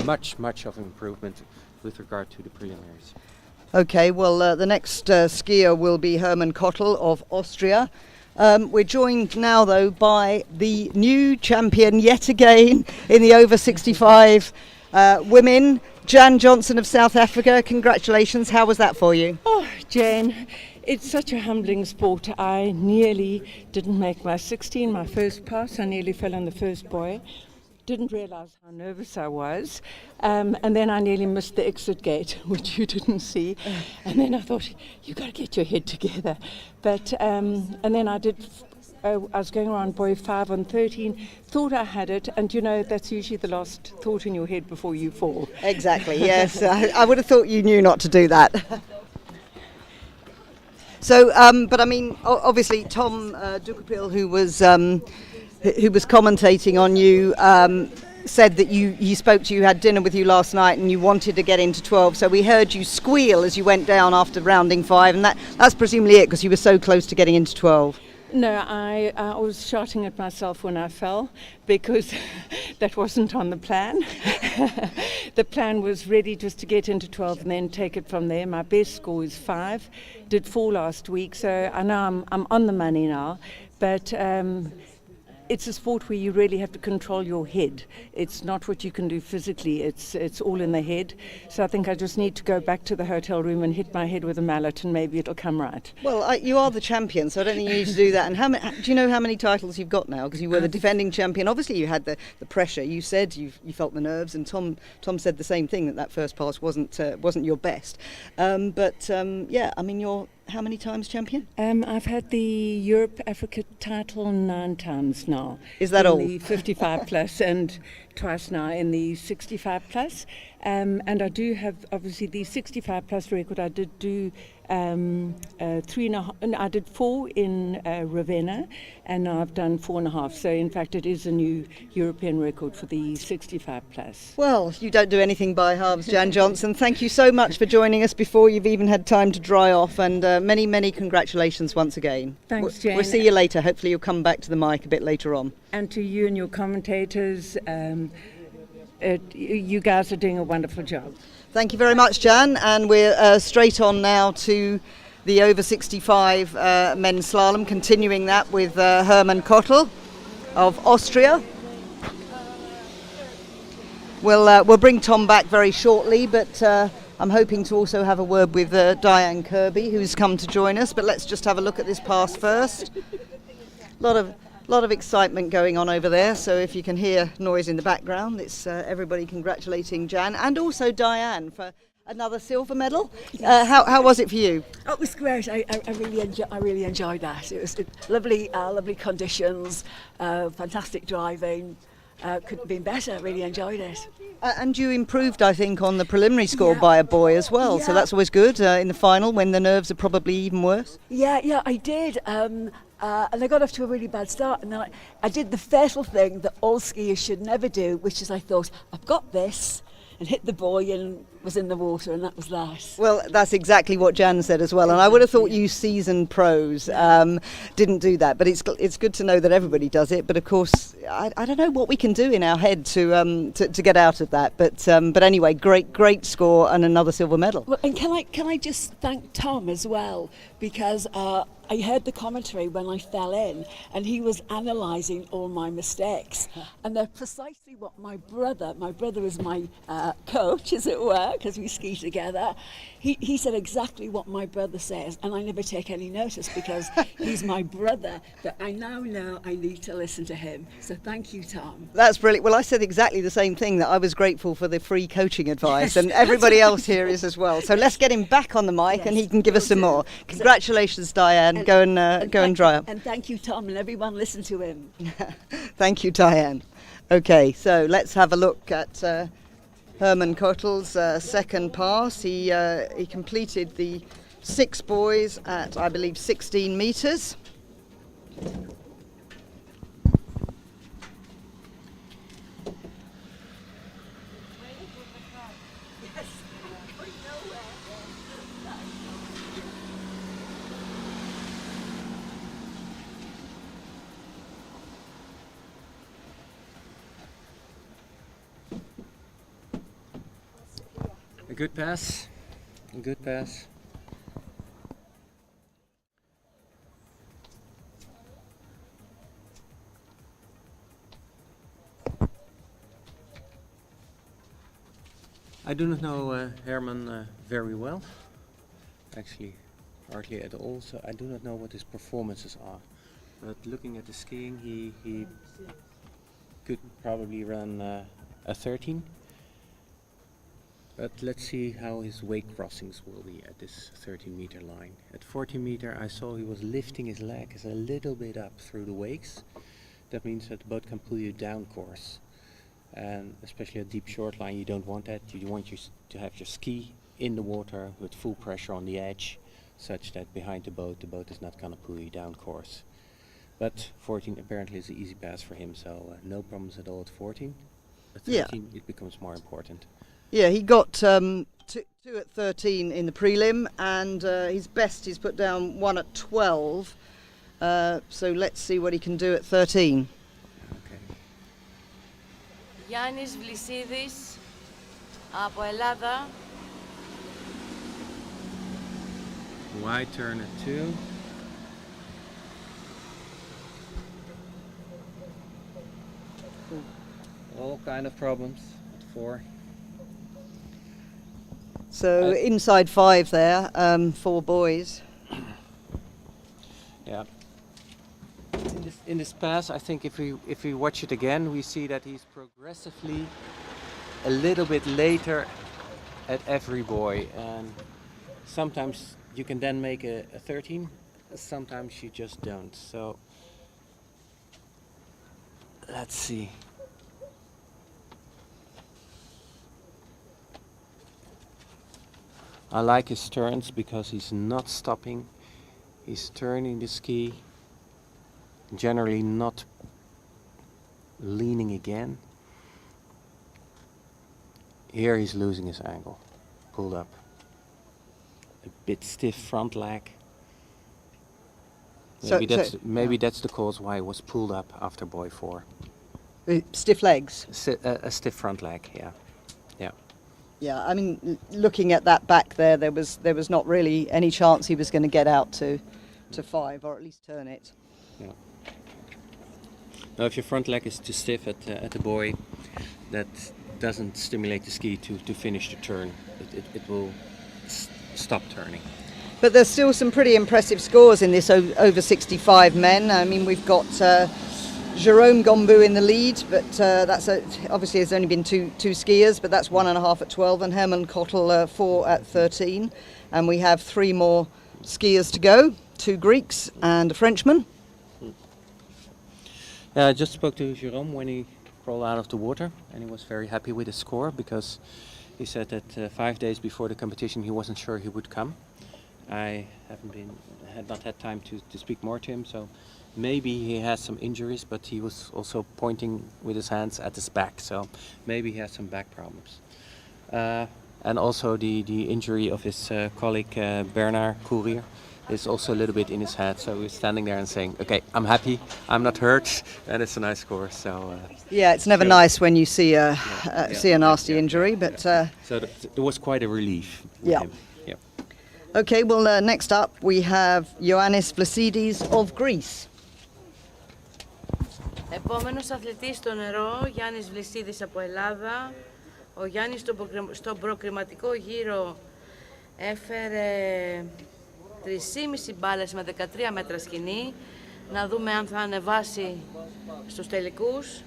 much of an improvement with regard to the preliminaries. Okay, well, the next skier will be Hermann Kottel of Austria. We're joined now, though, by the new champion yet again in the over 65 women, Jan Johnson of South Africa. Congratulations. How was that for you? Oh, Jane, it's such a humbling sport. I nearly didn't make my 16, my first pass. I nearly fell on the first buoy. Didn't realize how nervous I was. And then I nearly missed the exit gate, which you didn't see. And then I thought, you got to get your head together. But and then I was going around buoy 5 on 13, thought I had it, and you know, that's usually the last thought in your head before you fall. Exactly, yes. I would have thought you knew not to do that. So, but I mean, obviously Tom Dukapil, who was commentating on you, said that he spoke to you, had dinner with you last night, and you wanted to get into 12. So we heard you squeal as you went down after rounding 5, and that's presumably it, because you were so close to getting into 12. No, I was shouting at myself when I fell, because that wasn't on the plan. The plan was ready just to get into 12 and then take it from there. My best score is 5. Did 4 last week, so I know I'm on the money now. But it's a sport where you really have to control your head. It's not what you can do physically. It's all in the head. So I think I just need to go back to the hotel room and hit my head with a mallet, and maybe it'll come right. Well, you are the champion, so I don't think you need to do that. And do you know how many titles you've got now? Because you were the defending champion. Obviously, you had the pressure. You said you felt the nerves, and Tom said the same thing, that first pass wasn't your best. Yeah, I mean, you're how many times champion? I've had the Europe Africa title 9 times now. Is that all? In the 55 plus and twice now in the 65 plus. And I do have obviously the 65 plus record. I did do 3.5. I did 4 in Ravenna, and now I've done 4.5. So in fact, it is a new European record for the 65 plus. Well, you don't do anything by halves, Jan Johnson. Thank you so much for joining us before you've even had time to dry off, and many congratulations once again. Thanks, Jane. We'll see you later. Hopefully, you'll come back to the mic a bit later on. And to you and your commentators. You guys are doing a wonderful job. Thank you very much, Jan. And we're straight on now to the over 65 men's slalom, continuing that with Hermann Kottel of Austria. We'll bring Tom back very shortly, but I'm hoping to also have a word with Diane Kirby, who's come to join us. But let's just have a look at this pass first. A lot of excitement going on over there, so if you can hear noise in the background, it's everybody congratulating Jan and also Diane for Another silver medal. How was it for you? Oh, it was great. I really enjoyed that. It was lovely conditions, fantastic driving. Couldn't have been better. Really enjoyed it. And you improved, I think, on the preliminary score Yeah. by a boy as well. So Yeah. that's always good in the final when the nerves are probably even worse. Yeah, I did. And I got off to a really bad start. And then I did the fatal thing that all skiers should never do, which is I thought, I've got this, and hit the buoy and was in the water, and that was that. Well, that's exactly what Jan said as well, and I would have thought you seasoned pros didn't do that, but it's good to know that everybody does it. But of course, I don't know what we can do in our head to get out of that. But anyway, great score and another silver medal. Well, and can I just thank Tom as well, because I heard the commentary when I fell in, and he was analysing all my mistakes, and they're precisely what my brother is my coach, as it were, because we ski together. He said exactly what my brother says, and I never take any notice because he's my brother, but I now know I need to listen to him. So thank you, Tom. That's brilliant. Well, I said exactly the same thing, that I was grateful for the free coaching advice, and everybody else here is as well. So let's get him back on the mic, and he can give us some more. Congratulations, Diane. Go and dry up. And thank you, Tom, and everyone listen to him. Thank you, Diane. Okay, so let's have a look at Herman Kottel's second pass. He completed the 6 boys at, I believe, 16 metres. A good pass. A good pass. I do not know Herman very well, actually hardly at all, so I do not know what his performances are. But looking at the skiing, he could probably run a 13. But let's see how his wake crossings will be at this 13-meter line. At 14 meter, I saw he was lifting his legs a little bit up through the wakes. That means that the boat can pull you down course. And especially a deep short line, you don't want that. You want to have your ski in the water with full pressure on the edge, such that behind the boat is not going to pull you down course. But 14 apparently is an easy pass for him, so no problems at all at 14. At 13 it becomes more important. Yeah, he got 2 at 13 in the prelim, and his best he's put down 1 at 12. So let's see what he can do at 13. Γιάννης Βλυσίδης από Ελλάδα. Wide turn at 2. All kind of problems at 4. So inside 5 there, 4 boys. Yeah. In this pass, I think if we watch it again, we see that he's progressively a little bit later at every buoy, and sometimes you can then make a 13, sometimes you just don't. So let's see. I like his turns because he's not stopping. He's turning the ski, generally not leaning again. Here he's losing his angle, pulled up. A bit stiff front leg. Maybe that's the cause why it was pulled up after buoy 4. Stiff legs. A stiff front leg, yeah. Yeah, I mean, looking at that back there was not really any chance he was going to get out to 5, or at least turn it. Yeah. Now, if your front leg is too stiff at the buoy, that doesn't stimulate the ski to finish the turn. It will stop turning. But there's still some pretty impressive scores in this over 65 men. I mean, we've got Jerome Gombu in the lead, but obviously there's only been two skiers, but that's 1.5 at 12, and Herman Kottel 4 at 13. And we have 3 more skiers to go, 2 Greeks and a Frenchman. I just spoke to Jerome when he crawled out of the water, and he was very happy with his score because he said that 5 days before the competition he wasn't sure he would come. I had not had time to speak more to him, so maybe he has some injuries, but he was also pointing with his hands at his back, so maybe he has some back problems. And also the injury of his colleague Bernard Courier is also a little bit in his head, so he's standing there and saying, okay, I'm happy, I'm not hurt, and it's a nice score. So yeah, it's never nice when you see a nasty injury, but so there was quite a relief with him. Yeah. Okay, well, next up we have Ioannis Vlasidis of Greece. Επόμενος αθλητής στο νερό, Γιάννης Βλυσίδης από Ελλάδα. Ο Γιάννης στον προκριματικό γύρο έφερε 3,5 μπάλες με 13 μέτρα σκηνή. Να δούμε αν θα ανεβάσει στους τελικούς.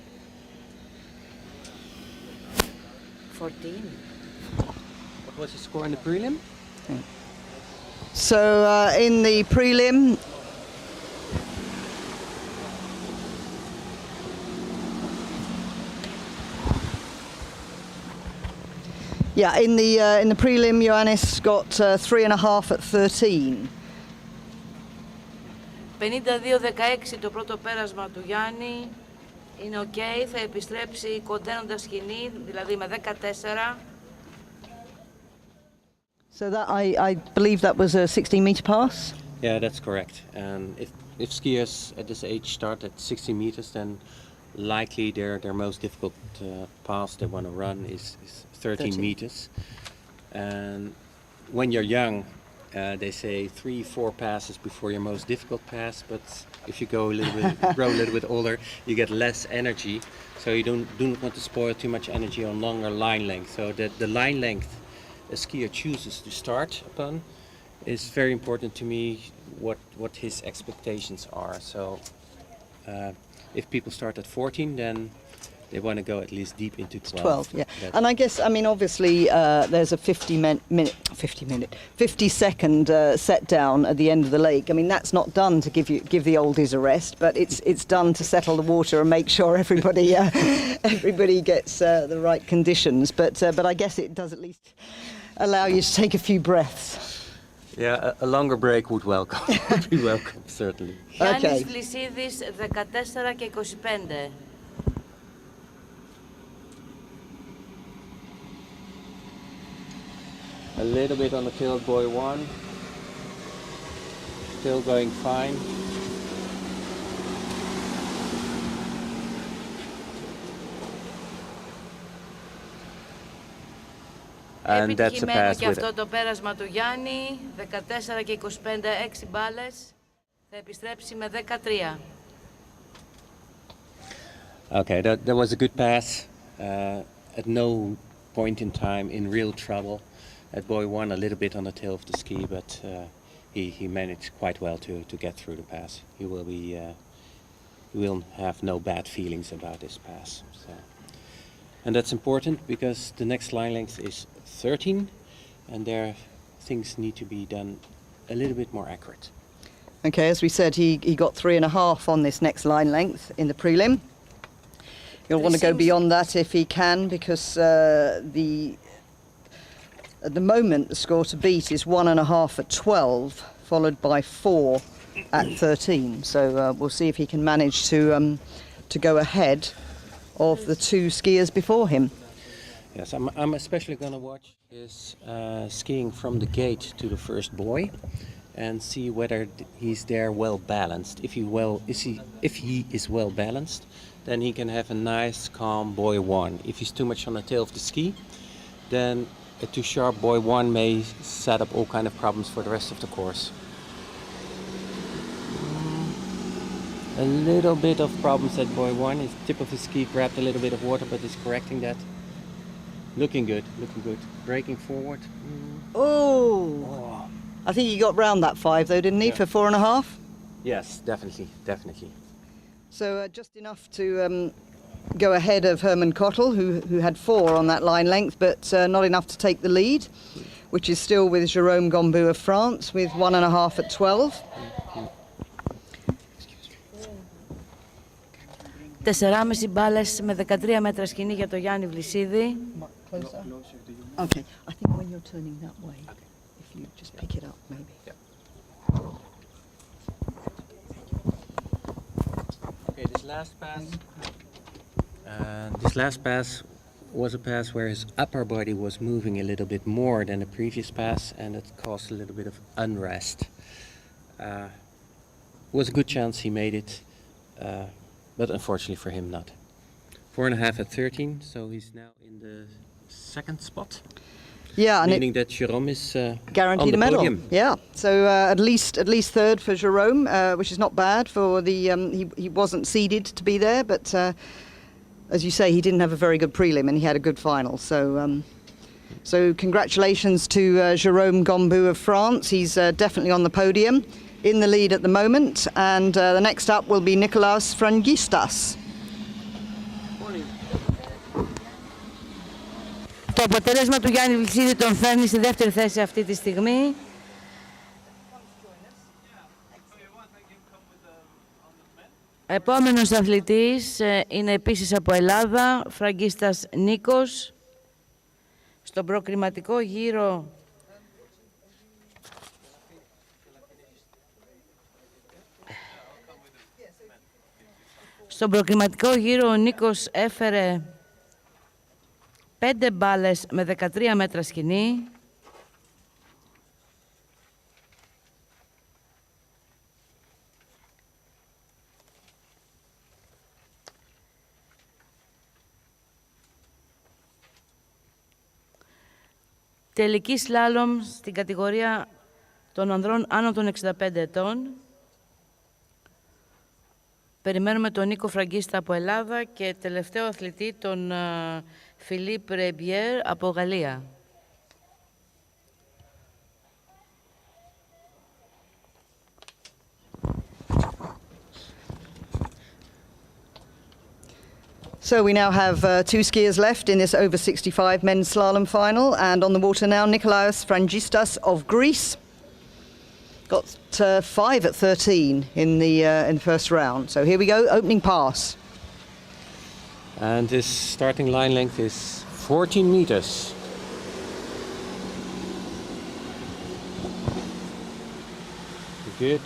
14. What was his score in the prelim? So in the prelim, in the prelim, Ioannis got 3.5 at 13. 52-16 το πρώτο πέρασμα του Γιάννη. Είναι ok, θα επιστρέψει κοντένοντας σκηνή, δηλαδή με 14. So that I believe that was a 16-meter pass? Yeah, that's correct. And if skiers at this age start at 60 meters, then likely their most difficult pass they want to run is 13 meters. And when you're young, they say 3-4 passes before your most difficult pass, but if you go grow a little bit older, you get less energy, so you do not want to spoil too much energy on longer line length. So the line length a skier chooses to start upon is very important to me, what his expectations are. So if people start at 14, then they want to go at least deep into 12. 12, yeah. And I guess, I mean, obviously there's a 50-second set down at the end of the lake. I mean, that's not done to give the oldies a rest, but it's done to settle the water and make sure everybody everybody gets the right conditions. But I guess it does at least allow you to take a few breaths. Yeah, a longer break would be welcome, certainly. Γιάννης Βλυσίδης 14 και 25. A little bit on the tail of boy 1. Still going fine. And that's a pass και with αυτό το πέρασμα του Γιάννη, 14 και 25, 6 μπάλες, θα επιστρέψει με 13. Okay, that was a good pass. At no point in time in real trouble. At boy 1 a little bit on the tail of the ski, but he managed quite well to get through the pass. He will have no bad feelings about this pass. So. And that's important because the next line length is 13, and there things need to be done a little bit more accurate. Okay, as we said, he got 3.5 on this next line length in the prelim. He'll want to go beyond that if he can, because at the moment the score to beat is 1.5 at 12, followed by 4 at 13. So we'll see if he can manage to go ahead of the 2 skiers before him. Yes, I'm especially going to watch his skiing from the gate to the first buoy and see whether he's there well balanced. If he is well balanced, then he can have a nice calm buoy 1. If he's too much on the tail of the ski, then a too sharp buoy 1 may set up all kind of problems for the rest of the course. A little bit of problems at buoy 1. His tip of his ski grabbed a little bit of water, but he's correcting that. Looking good, looking good. Breaking forward. Oh! I think he got round that 5 though, didn't he, for 4.5? Yes, definitely, definitely. So just enough to go ahead of Herman Kottel, who had 4 on that line length, but not enough to take the lead, which is still with Jérôme Gambou of France with 1.5 at 12. 4,5 μπάλες με 13 μέτρα σκηνή για το Γιάννη Βλυσίδη. Okay, I think when you're turning that way, if you just pick it up maybe. Okay, this last pass was a pass where his upper body was moving a little bit more than the previous pass, and it caused a little bit of unrest. Was a good chance he made it, but unfortunately for him not. 4.5 at 13, so he's now in the second spot. Yeah, meaning that Jérôme is guaranteed on the a medal. podium. Yeah, so at least third for Jérôme, which is not bad for the. He wasn't seeded to be there, but as you say, he didn't have a very good prelim and he had a good final. So congratulations to Jérôme Gambou of France. He's definitely on the podium, in the lead at the moment, and the next up will be Nikolaos Frangistas. Το αποτέλεσμα του Γιάννη Βλυσίδη τον φέρνει στη δεύτερη θέση αυτή τη στιγμή. Επόμενος αθλητής είναι επίσης από Ελλάδα, Φραγκίστας Νίκος. Στον προκριματικό γύρο ο Νίκος έφερε 5 μπάλες με 13 μέτρα σκηνή. Τελική σλάλομ στην κατηγορία των ανδρών άνω των 65 ετών. Περιμένουμε τον Νίκο Φραγκίστα από Ελλάδα και τελευταίο αθλητή τον Φιλίπ Ρεμπιέρ από Γαλλία. So we now have 2 skiers left in this over 65 men's slalom final, and on the water now Nikolaos Frangistas of Greece. Got 5 at 13 in the first round. So here we go, opening pass. And this starting line length is 14 meters. Good.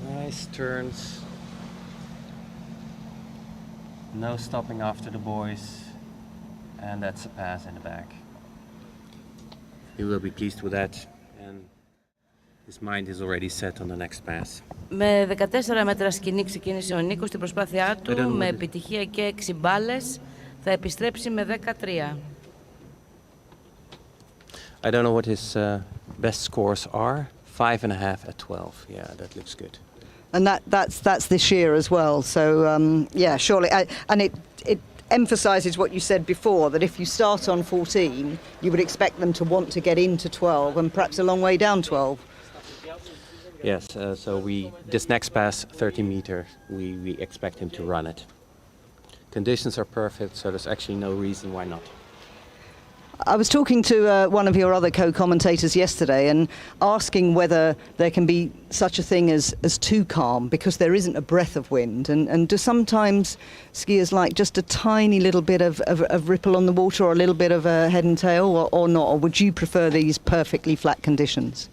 Nice turns. No stopping after the boys. And that's a pass in the back. He will be pleased with that. And his mind is already set on the next pass. Με 14 μέτρα σκηνή ξεκίνησε ο Νίκος στην προσπάθειά του, με επιτυχία και 6 μπάλες. Θα επιστρέψει με 13. I don't know what his best scores are. 5.5 at 12. Yeah, that looks good. And that's this year as well. So yeah, surely, and it emphasises what you said before, that if you start on 14, you would expect them to want to get into 12 and perhaps a long way down 12. Yes, so this next pass, 30 meters, we expect him to run it. Conditions are perfect, so there's actually no reason why not. I was talking to one of your other co-commentators yesterday and asking whether there can be such a thing as too calm, because there isn't a breath of wind. And do sometimes skiers like just a tiny little bit of ripple on the water or a little bit of a head and tail or not? Or would you prefer these perfectly flat conditions?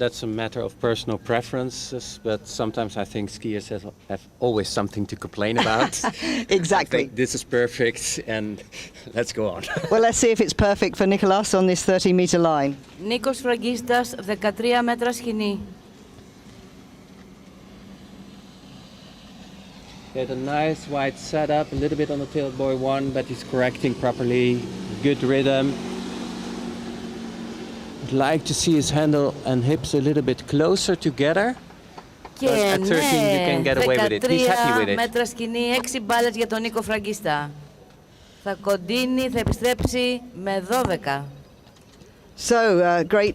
That's a matter of personal preferences, but sometimes I think skiers have always something to complain about. Exactly. I think this is perfect, and let's go on. Well, let's see if it's perfect for Nikolaos on this 30-meter line. Νίκος Φραγκίστας, 13 μέτρα σκηνή. He had a nice wide setup, a little bit on the tail boy one, but he's correcting properly. Good rhythm. I'd like to see his handle and hips a little bit closer together. Και at 13 you can get away with it. He's happy with it. 13 μέτρα σκηνή, 6 μπάλες για τον Νίκο Φραγκίστα. Θα κοντίνει, θα επιστρέψει με 12. So, great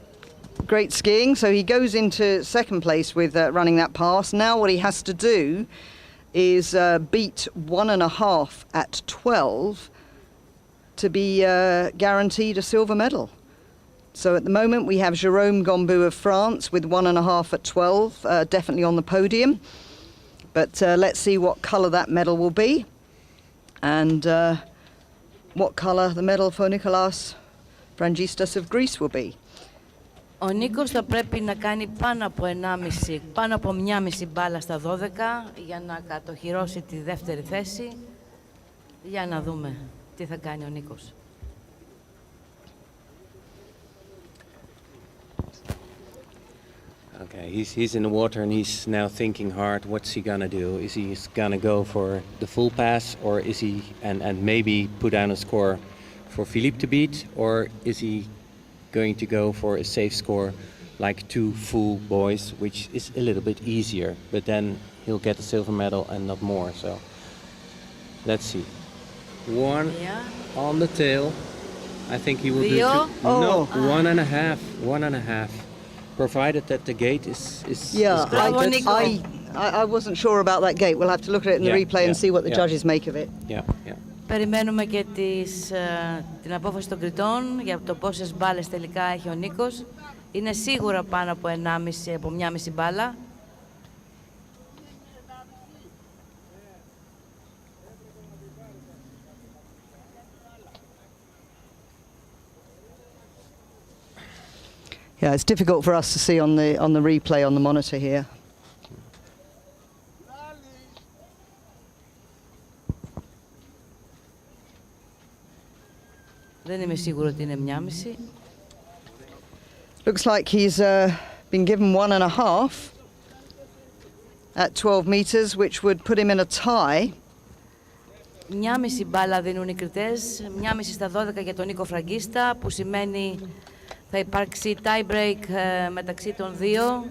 great skiing. So he goes into second place with running that pass. Now what he has to do is beat 1.5 at 12 to be guaranteed a silver medal. So at the moment we have Jérôme Gambou of France with 1.5 at 12, definitely on the podium. But let's see what colour that medal will be, and what colour the medal for Nicholas Brangistas of Greece will be. Ο Νίκος θα πρέπει να κάνει πάνω από 1,5 μπάλα στα 12 για να κατοχυρώσει τη δεύτερη θέση. Για να δούμε τι θα κάνει ο Νίκος. Okay, he's in the water and he's now thinking hard. What's he gonna do? Is he gonna go for the full pass, or is he and maybe put down a score for Philippe to beat, or is he going to go for a safe score like 2 full boys, which is a little bit easier, but then he'll get a silver medal and not more. So let's see. 1 on the tail. I think he will do Δύο. No, 1.5. 1.5. Provided that the gate is Yeah, good. I wasn't sure about that gate. We'll have to look at it in the replay and see what the judges make of it. Yeah, yeah. Περιμένουμε και την απόφαση των κριτών για το πόσες μπάλες τελικά έχει ο Νίκος. Είναι σίγουρα πάνω από 1,5 μπάλα. Yeah, it's difficult for us to see on the replay on the monitor here. Δεν είμαι σίγουρη ότι είναι 1,5. Looks like he's been given 1.5 at 12 meters, which would put him in a tie. 1,5 μπάλα δίνουν οι κριτές, 1,5 στα 12 για τον Νίκο Φραγκίστα, που σημαίνει θα υπάρξει tie break μεταξύ των δύο,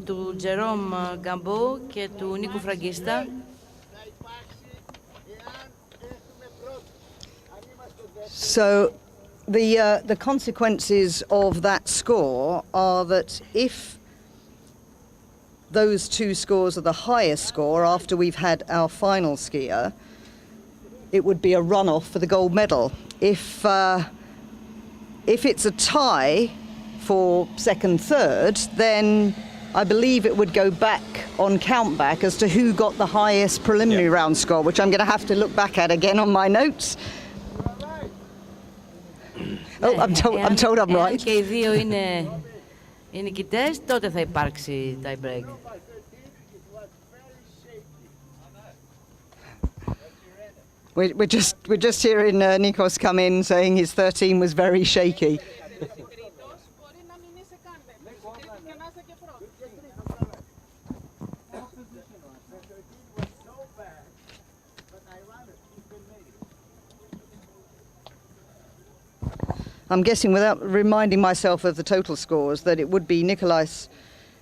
του Τζερόμ Γκαμπού και του Νίκου Φραγκίστα. So the consequences of that score are that if those two scores are the highest score after we've had our final skier, it would be a runoff for the gold medal. If it's a tie for second, third, then I believe it would go back on countback as to who got the highest preliminary round score, which I'm going to have to look back at again on my notes. Oh, I'm told I'm right. Αν και οι δύο είναι νικητές, τότε θα υπάρξει tie break. We're just hearing Nikos come in saying his 13 was very shaky. I'm guessing, without reminding myself of the total scores, that it would be Nikolais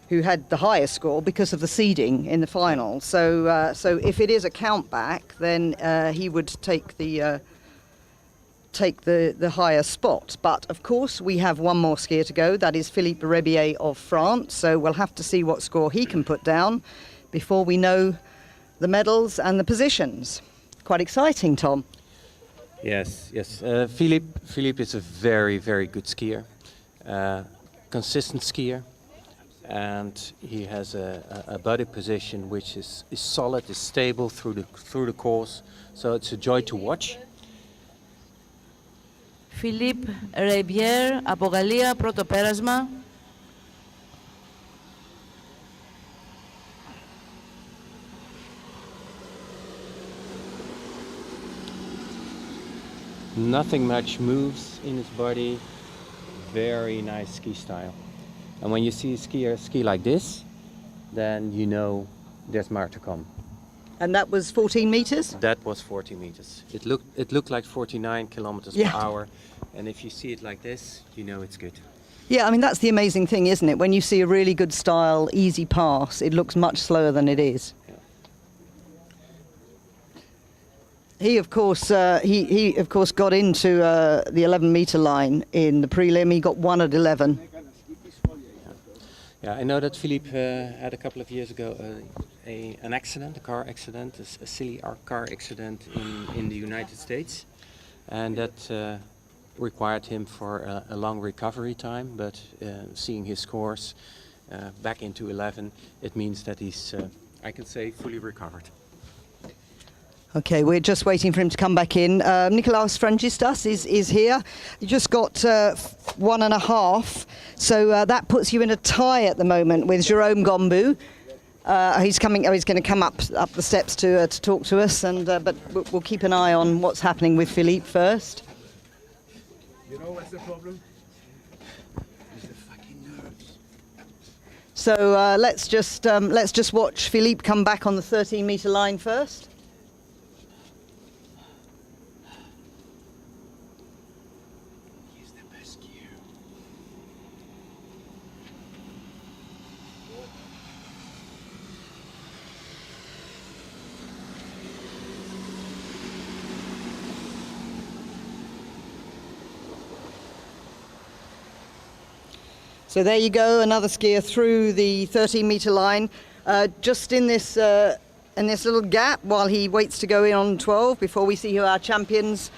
who had the highest score because of the seeding in the final. So if it is a countback, then he would take the higher spot. But of course, we have one more skier to go. That is Philippe Rebier of France. So we'll have to see what score he can put down before we know the medals and the positions. Quite exciting, Tom. Yes. Philippe is a very, very good skier, consistent skier, and he has a body position which is solid, is stable through the course. So it's a joy to watch. Philippe Rebier από Γαλλία, πρώτο πέρασμα. Nothing much moves in his body. Very nice ski style. And when you see a skier ski like this, then you know there's more to come. And that was 14 meters? That was 40 meters. It looked like 49 kilometers per hour. And if you see it like this, you know it's good. Yeah, I mean, that's the amazing thing, isn't it? When you see a really good style, easy pass, it looks much slower than it is. He of course got into the 11-meter line in the prelim. He got 1 at 11. Yeah, I know that Philippe had a couple of years ago an accident, a car accident, a silly car accident in the United States, and that required him for a long recovery time. But seeing his scores back into 11, it means that he's, I can say, fully recovered. Okay, we're just waiting for him to come back in. Nicolaos Frangistas is here. You just got 1.5, so that puts you in a tie at the moment with Jérôme Gombu. He's coming. Oh, he's going to come up the steps to talk to us, and but we'll keep an eye on what's happening with Philippe first. You know what's the problem? It's the fucking nerves. So let's just watch Philippe come back on the 13-meter line first. He's the best skier. So there you go, another skier through the 13-meter line. Just in this little gap while he waits to go in on 12 before we see who our champions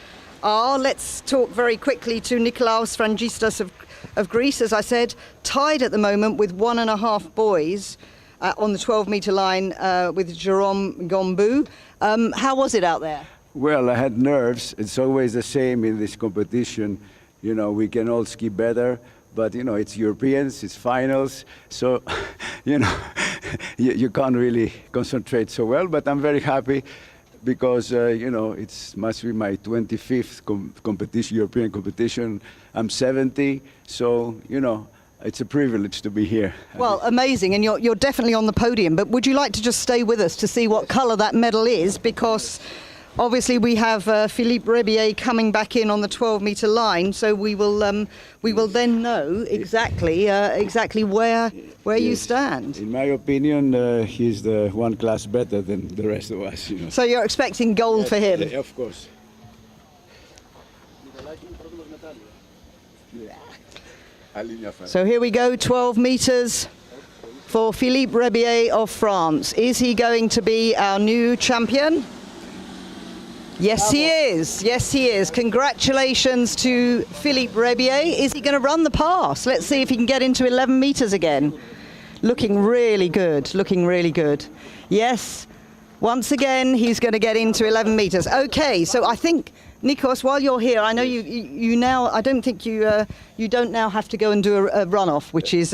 are. Let's talk very quickly to Nicolaos Frangistas of Greece. As I said, tied at the moment with 1.5 boys on the 12-meter line with Jérôme Gombu. How was it out there? Well, I had nerves. It's always the same in this competition. You know, we can all ski better, but you know, it's Europeans, it's finals, so you know, you can't really concentrate so well. But I'm very happy because you know, it must be my 25th competition, European competition. I'm 70, so you know, it's a privilege to be here. Well, amazing, and you're definitely on the podium. But would you like to just stay with us to see what colour that medal is? Because obviously we have Philippe Rebier coming back in on the 12-meter line, so we will then know exactly where you stand. In my opinion, he's the one class better than the rest of us. You know. So you're expecting gold for him? Yeah, of course. So here we go, 12 meters for Philippe Rebier of France. Is he going to be our new champion? Yes, he is. Yes, he is. Congratulations to Philippe Rebier. Is he going to run the pass? Let's see if he can get into 11 meters again. Looking really good. Looking really good. Yes. Once again, he's going to get into 11 meters. Okay, so I think, Nikos, while you're here, I know you now. I don't think you don't now have to go and do a runoff, which is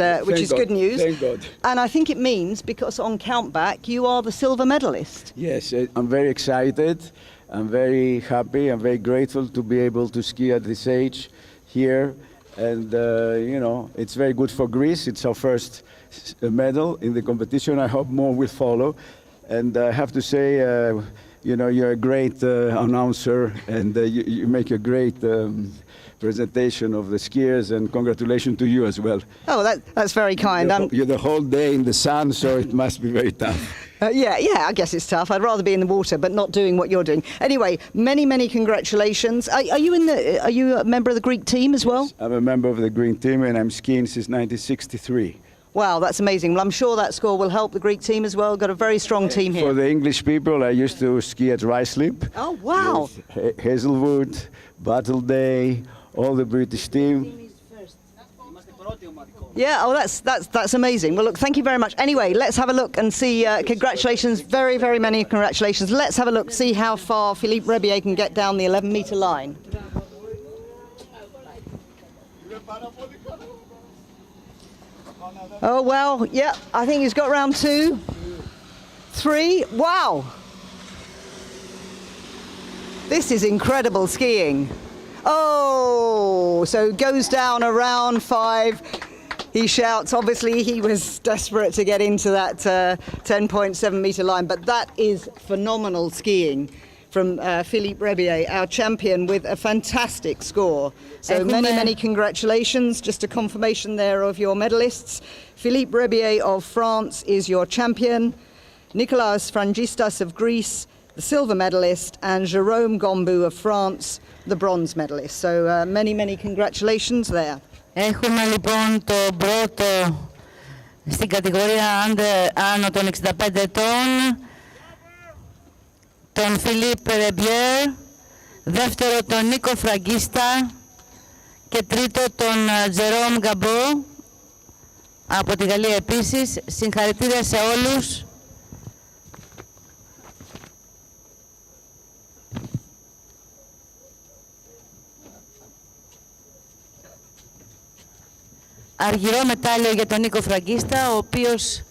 good news. Thank God. And I think it means, because on countback you are the silver medalist. Yes, I'm very excited. I'm very happy. I'm very grateful to be able to ski at this age here, and you know, it's very good for Greece. It's our first medal in the competition. I hope more will follow. And I have to say, you know, you're a great announcer, and you make a great presentation of the skiers, and congratulations to you as well. Oh, that's very kind. You're the whole day in the sun, so it must be very tough. Yeah, I guess it's tough. I'd rather be in the water, but not doing what you're doing. Anyway, many congratulations. Are you a member of the Greek team as well? Yes, I'm a member of the Greek team, and I'm skiing since 1963. Wow, that's amazing. Well, I'm sure that score will help the Greek team as well. Got a very strong team here. For the English people, I used to ski at Ruislip. Oh, wow. Hazelwood, Battle Day, all the British team. Yeah, oh, that's amazing. Well, look, thank you very much. Anyway, let's have a look and see. Congratulations, very many congratulations. Let's have a look, see how far Philippe Rebier can get down the 11-meter line. Oh, well, yeah, I think he's got round 2, 3. Wow. This is incredible skiing. Oh, so goes down around 5. He shouts. Obviously, he was desperate to get into that 10.7 meter line, but that is phenomenal skiing from Philippe Rebier, our champion, with a fantastic score. So many congratulations. Just a confirmation there of your medalists. Philippe Rebier of France is your champion. Nicolaos Frangistas of Greece the silver medalist, and Jérôme Gambou of France, the bronze medalist. So many congratulations there. Έχουμε λοιπόν το πρώτο στην κατηγορία άνω των 65 ετών, τον Φιλίπ Ρεμπιέρ, δεύτερο τον Νίκο Φραγκίστα και τρίτο τον Τζερόμ Γκαμπό από τη Γαλλία επίσης. Συγχαρητήρια σε όλους. Αργυρό μετάλλιο για τον Νίκο Φραγκίστα, ο οποίος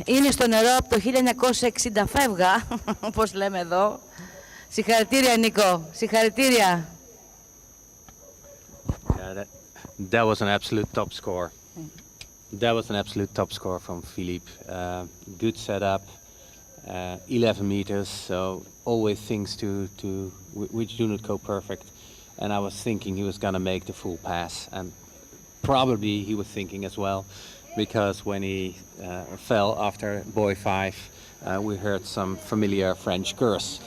είναι στο νερό από το 1960 φεύγα, όπως λέμε εδώ. Συγχαρητήρια Νίκο, συγχαρητήρια. Yeah, that was an absolute top score. That was an absolute top score from Philippe. Good setup, 11 meters, so always things which do not go perfect. And I was thinking he was going to make the full pass, and probably he was thinking as well, because when he fell after buoy 5, we heard some familiar French curse.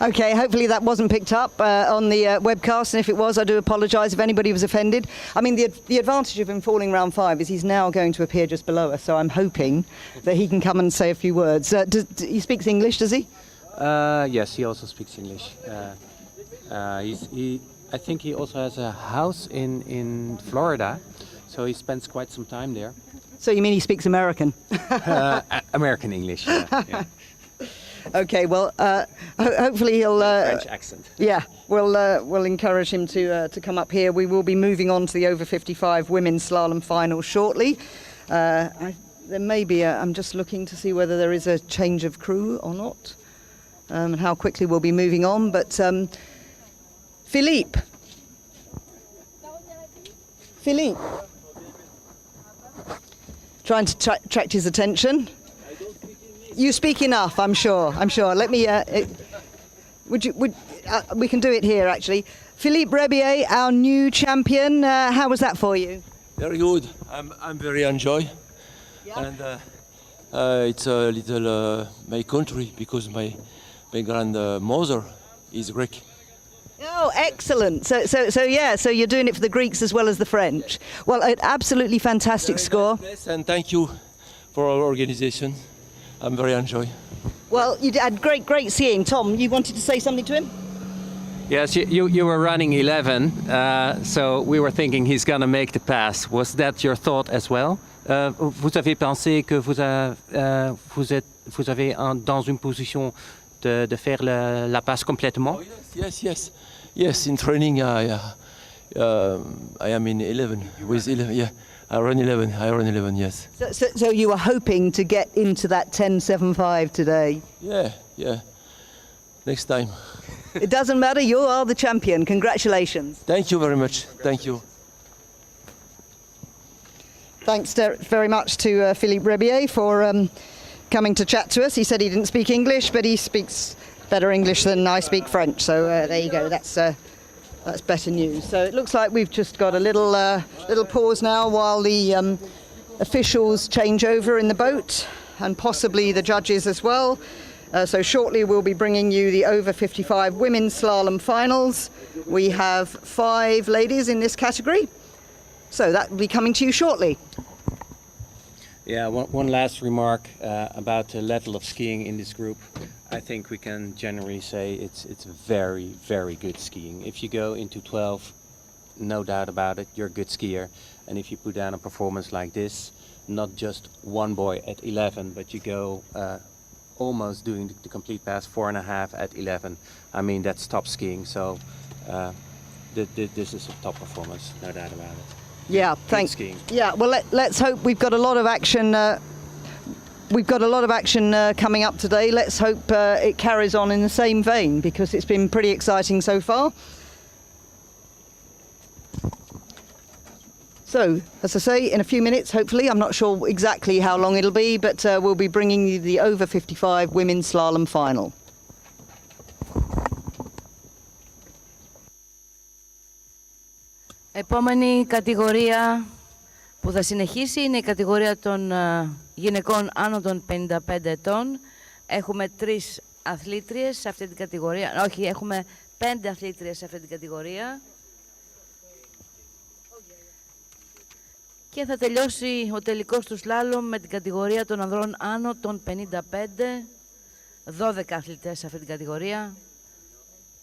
Okay, hopefully that wasn't picked up on the webcast, and if it was, I do apologise if anybody was offended. I mean, the advantage of him falling round 5 is he's now going to appear just below us, so I'm hoping that he can come and say a few words. He speaks English, does he? Yes, he also speaks English. I think he also has a house in Florida, so he spends quite some time there. So you mean he speaks American? American English, yeah. Okay, well, hopefully he'll... French accent. Yeah, we'll encourage him to come up here. We will be moving on to the over 55 women's slalom final shortly. There may be I'm just looking to see whether there is a change of crew or not, and how quickly we'll be moving on. But Philippe, trying to attract his attention. You speak enough, I'm sure. Let me. We can do it here, actually. Philippe Rebier, our new champion. How was that for you? Very good. I'm very enjoy, and it's a little my country because my grandmother is Greek. Oh, excellent. So you're doing it for the Greeks as well as the French. Well, an absolutely fantastic score. Nice, and thank you for our organization. I'm very enjoy. Well, you had great skiing. Tom, you wanted to say something to him? Yes, you were running 11, so we were thinking he's going to make the pass. Was that your thought as well? Vous avez pensé que vous avez dans une position de faire la passe complètement? Oh, yes. In training, I am in 11 with 11. Yeah, I run 11. Yes. So you were hoping to get into that 10.75 today? Yeah. Next time. It doesn't matter. You are the champion. Congratulations. Thank you very much. Thank you. Thanks very much to Philippe Rebier for coming to chat to us. He said he didn't speak English, but he speaks better English than I speak French. So there you go. That's better news. So it looks like we've just got a little pause now while the officials change over in the boat, and possibly the judges as well. So shortly we'll be bringing you the over 55 women's slalom finals. We have 5 ladies in this category. So that will be coming to you shortly. Yeah, one last remark about the level of skiing in this group. I think we can generally say it's very, very good skiing. If you go into 12, no doubt about it, you're a good skier. And if you put down a performance like this, not just one boy at 11, but you go almost doing the complete pass 4.5 at 11. I mean, that's top skiing. So this is a top performance, no doubt about it. Yeah, thanks. Yeah, well, let's hope we've got a lot of action. Coming up today. Let's hope it carries on in the same vein, because it's been pretty exciting so far. So, as I say, in a few minutes, hopefully, I'm not sure exactly how long it'll be, but we'll be bringing you the over 55 women's slalom final. Επόμενη κατηγορία που θα συνεχίσει είναι η κατηγορία των γυναικών άνω των 55 ετών. Έχουμε 3 αθλήτριες σε αυτή την κατηγορία. Όχι, έχουμε 5 αθλήτριες σε αυτή την κατηγορία. Και θα τελειώσει ο τελικός του σλάλομ με την κατηγορία των ανδρών άνω των 55. 12 αθλητές σε αυτή την κατηγορία,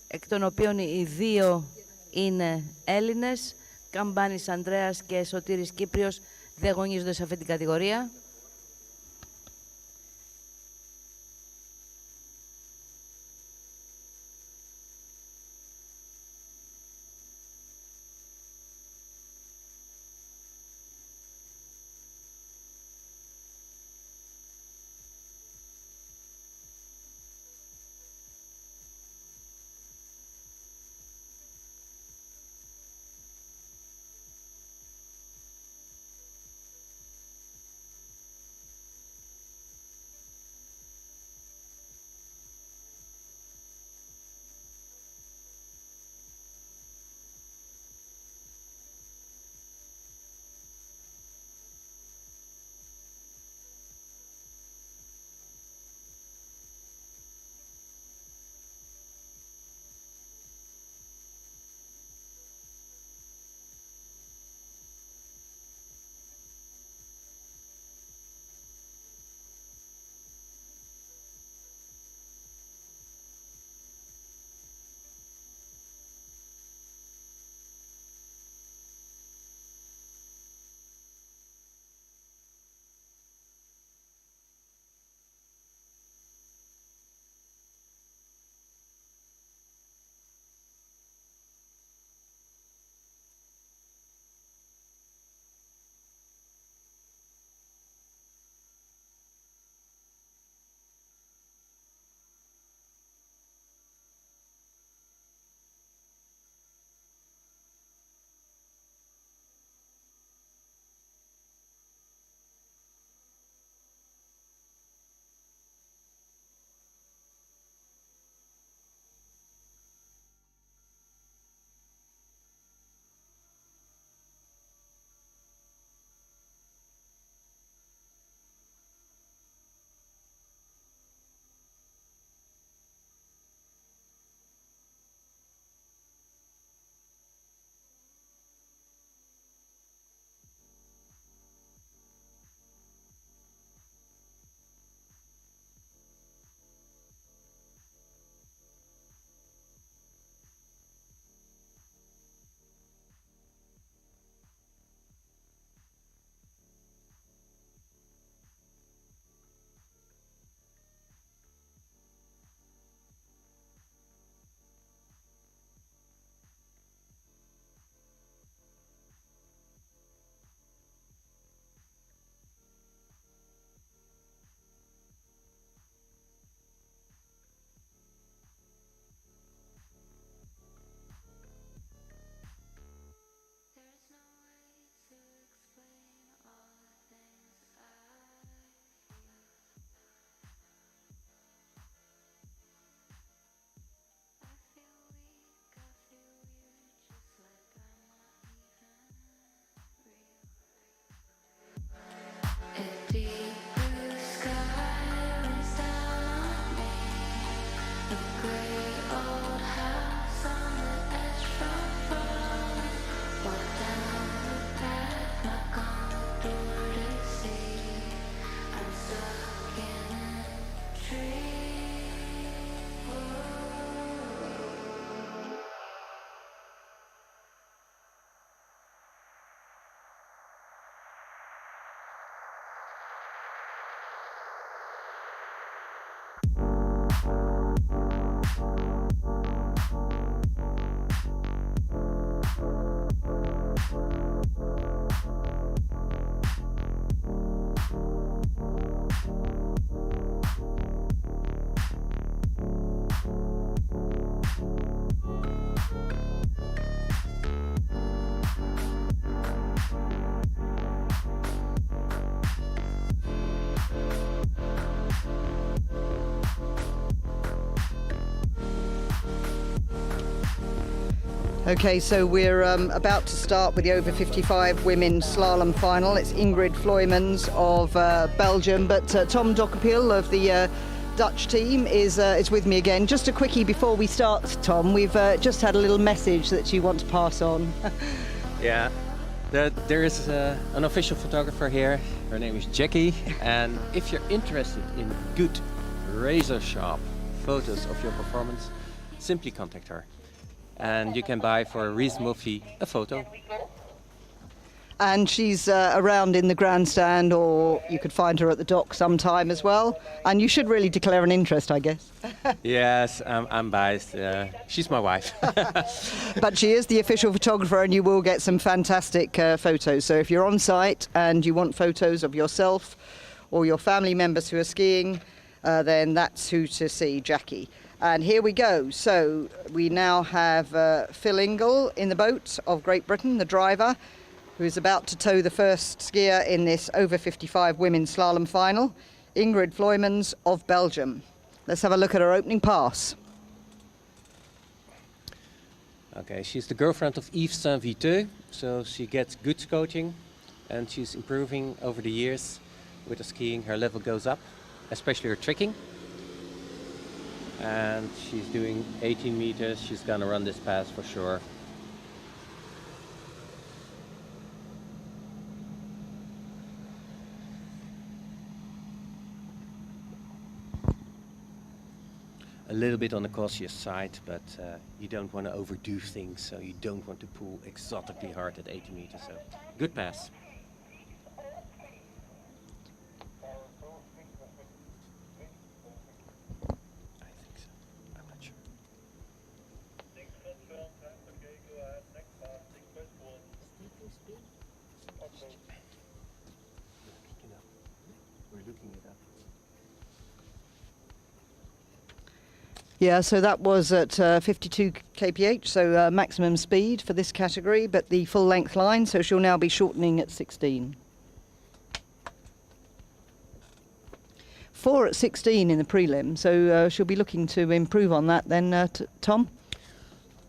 εκ των οποίων οι 2 είναι Έλληνες. Καμπάνης Ανδρέας και Σωτήρης Κύπριος δεν αγωνίζονται σε αυτή την κατηγορία. Okay, so we're about to start with the over 55 women's slalom final. It's Ingrid Floymans of Belgium, but Tom Dokkepiel of the Dutch team is with me again. Just a quickie before we start, Tom. We've just had a little message that you want to pass on. Yeah, there is an official photographer here. Her name is Jackie, and if you're interested in good razor sharp photos of your performance, simply contact her. And you can buy for a reasonable fee a photo. And she's around in the grandstand, or you could find her at the dock sometime as well. And you should really declare an interest, I guess. Yes, I'm biased. She's my wife. But she is the official photographer, and you will get some fantastic photos. So if you're on site and you want photos of yourself or your family members who are skiing, then that's who to see, Jackie. And here we go. So we now have Phil Ingle in the boat of Great Britain, the driver, who is about to tow the first skier in this over 55 women's slalom final, Ingrid Vloeimans of Belgium. Let's have a look at her opening pass. Okay, she's the girlfriend of Yves Saint-Viteux, so she gets good coaching and she's improving over the years. With the skiing, her level goes up, especially her tricking. And she's doing 18 meters, she's gonna run this pass for sure. A little bit on the cautious side, but you don't want to overdo things, so you don't want to pull exotically hard at 80 meters. So good pass. I think so. I'm not sure. We're looking it up. Yeah, so that was at 52 kph, so maximum speed for this category, but the full length line, so she'll now be shortening at 16. 4 at 16 in the prelim, so she'll be looking to improve on that then, Tom?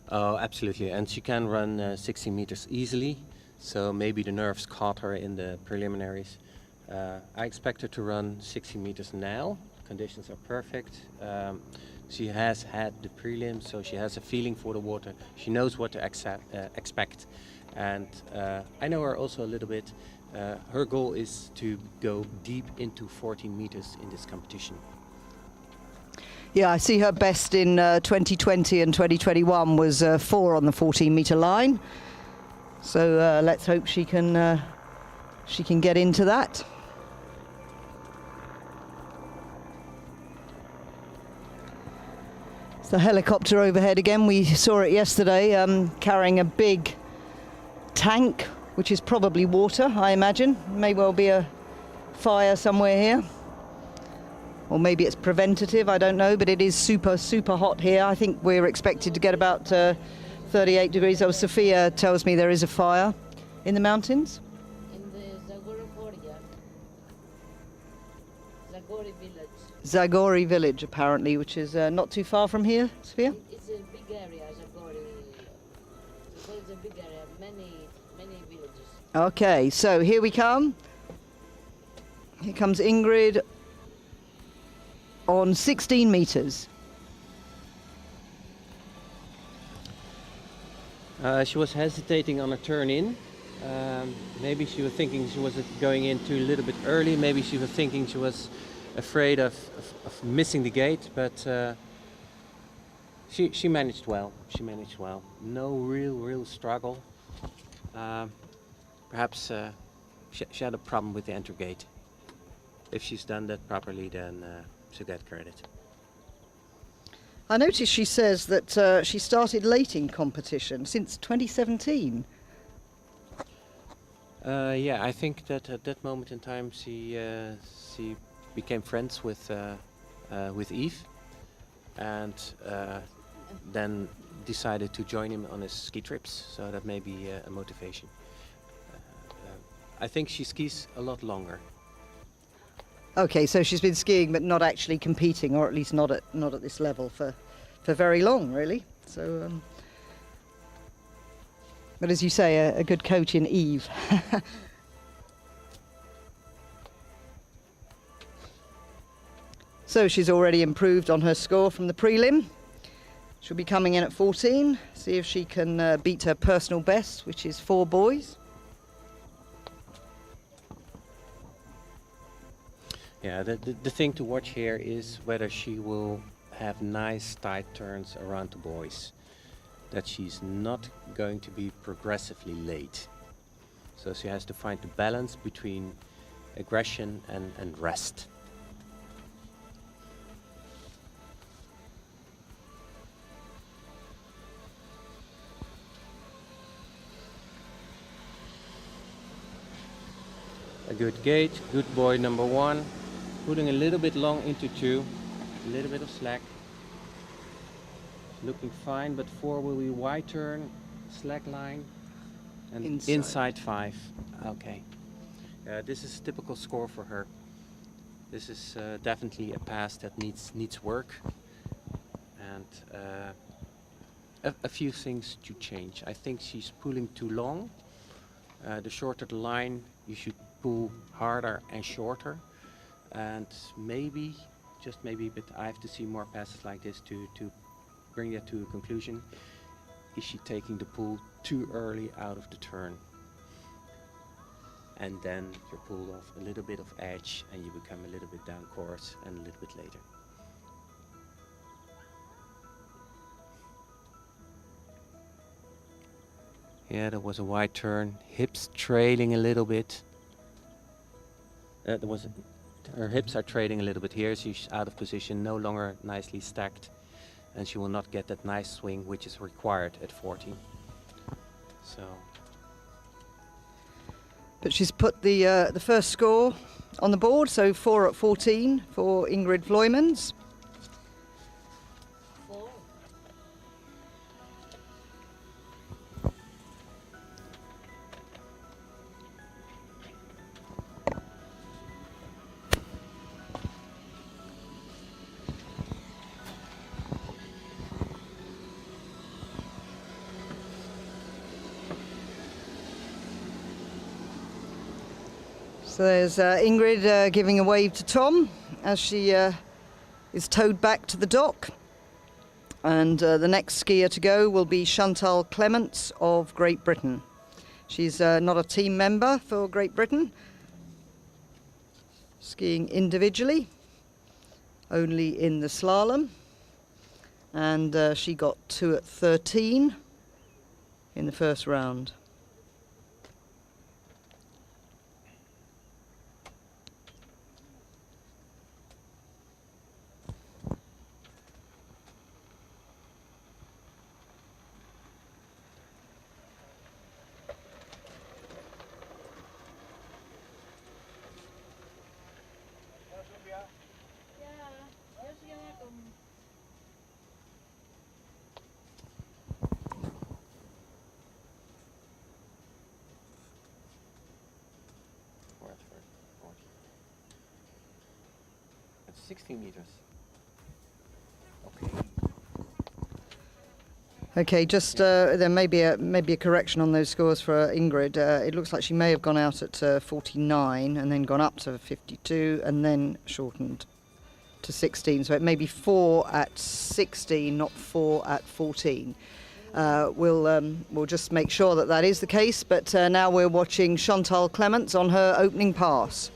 Oh, absolutely, and she can run 60 meters easily, so maybe the nerves caught her in the preliminaries. I expect her to run 60 meters now. Conditions are perfect. She has had the prelims, so she has a feeling for the water. She knows what to expect. And I know her also a little bit. Her goal is to go deep into 14 meters in this competition. Yeah, I see her best in 2020 and 2021 was 4 on the 14-meter line. So let's hope she can get into that. The helicopter overhead again, we saw it yesterday, carrying a big tank, which is probably water, I imagine. May well be a fire somewhere here. Or maybe it's preventative, I don't know, but it is super, super hot here. I think we're expected to get about 38 degrees. Oh, Sophia tells me there is a fire in the mountains. In the Zagori village. Zagori village, apparently, which is not too far from here, Sophia? It's a big area, Zagori. Zagori is a big area, many villages. Okay, so here we come. Here comes Ingrid on 16 meters. She was hesitating on a turn in. Maybe she was thinking she was going in too a little bit early. Maybe she was thinking she was afraid of missing the gate, but she managed well. She managed well. No real struggle. Perhaps she had a problem with the entry gate. If she's done that properly, then she'll get credit. I noticed she says that she started late in competition since 2017. Yeah, I think that at that moment in time she became friends with Yves, and then decided to join him on his ski trips. So that may be a motivation. I think she skis a lot longer. Okay, so she's been skiing but not actually competing, or at least not at this level for very long, really. So, but as you say, a good coach in Yves. So she's already improved on her score from the prelim. She'll be coming in at 14, see if she can beat her personal best, which is 4 buoys. Yeah, the thing to watch here is whether she will have nice tight turns around the buoys. That she's not going to be progressively late. So she has to find the balance between aggression and rest. A good gauge, good buoy number 1. Putting a little bit long into 2, a little bit of slack. Looking fine, but 4 will be wide turn, slack line, and inside 5. Okay. This is a typical score for her. This is definitely a pass that needs work, and a few things to change. I think she's pulling too long. The shorter the line, you should pull harder and shorter. And maybe, just maybe, but I have to see more passes like this to bring that to a conclusion. Is she taking the pull too early out of the turn? And then you're pulled off a little bit of edge and you become a little bit down course and a little bit later. Yeah, there was a wide turn, hips trailing a little bit. Her hips are trailing a little bit here. She's out of position, no longer nicely stacked, and she will not get that nice swing which is required at 14. So. But she's put the first score on the board, so 4 at 14 for Ingrid Vloymans. So there's Ingrid giving a wave to Tom as she is towed back to the dock. And the next skier to go will be Chantal Clements of Great Britain. She's not a team member for Great Britain, skiing individually, only in the slalom. And she got 2 at 13 in the first round. That's 16 meters. Okay. Okay, just there may be a correction on those scores for Ingrid. It looks like she may have gone out at 49 and then gone up to 52 and then shortened to 16. So it may be 4 at 16, not 4 at 14. We'll just make sure that that is the case. But now we're watching Chantal Clements on her opening pass.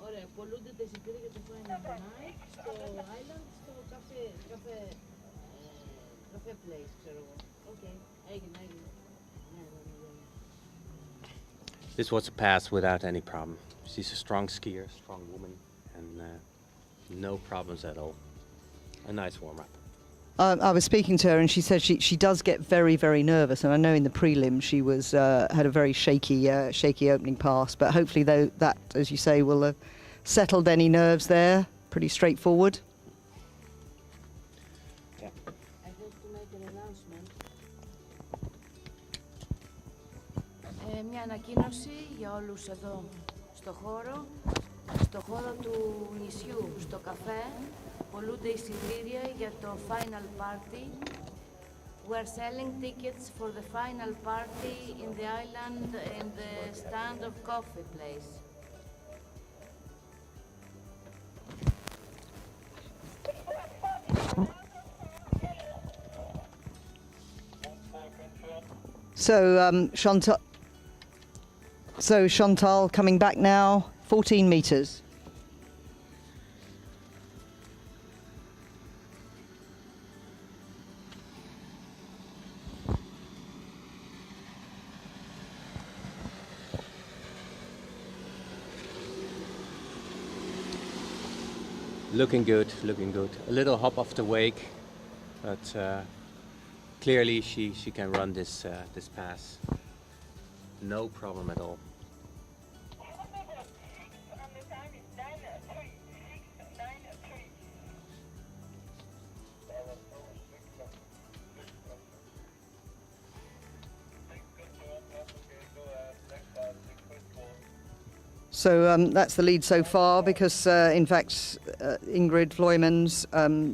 Ωραία, πολλούνται τα εισιτήρια για το Final Night στο Island, στο Cafe Place, ξέρω εγώ. Οκ, έγινε. This was a pass without any problem. She's a strong skier, strong woman, and no problems at all. A nice warm-up. I was speaking to her and she said she does get very, very nervous, and I know in the prelim she was had a very shaky opening pass, but hopefully though that, as you say, will have settled any nerves there. Pretty straightforward. I have to make an announcement. ανακοίνωση για όλους εδώ στο χώρο του νησιού, στο καφέ, πολλούνται εισιτήρια για το final party. We're selling tickets for the final party in the island in the stand of coffee place. So Chantal coming back now, 14 metres. Looking good, looking good. A little hop off the wake, but clearly she can run this pass. No problem at all. So that's the lead so far, because in fact Ingrid Vloymans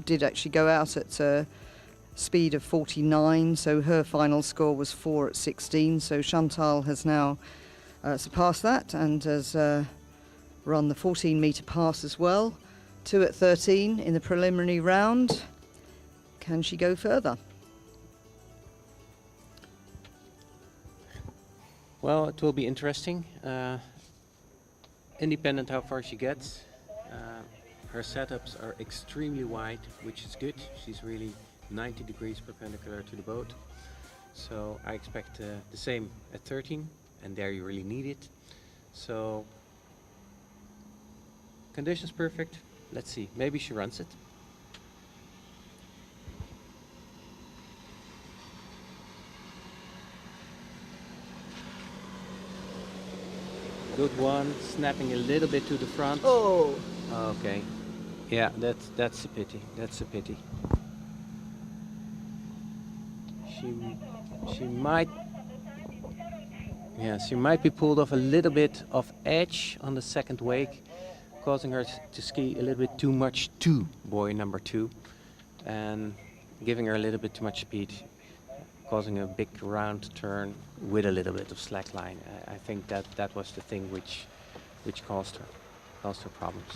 did actually go out at a speed of 49, so her final score was 4 at 16. So Chantal has now surpassed that and has run the 14-metre pass as well. 2 at 13 in the preliminary round. Can she go further? Well, it will be interesting. Independent how far she gets. Her setups are extremely wide, which is good. She's really 90 degrees perpendicular to the boat. So I expect the same at 13, and there you really need it. So conditions perfect. Let's see, maybe she runs it. Good one, snapping a little bit to the front. Oh! Okay. Yeah, that's a pity. That's a pity. She might be pulled off a little bit of edge on the second wake, causing her to ski a little bit too much to buoy number 2, and giving her a little bit too much speed, causing a big round turn with a little bit of slack line. I think that was the thing which caused her problems.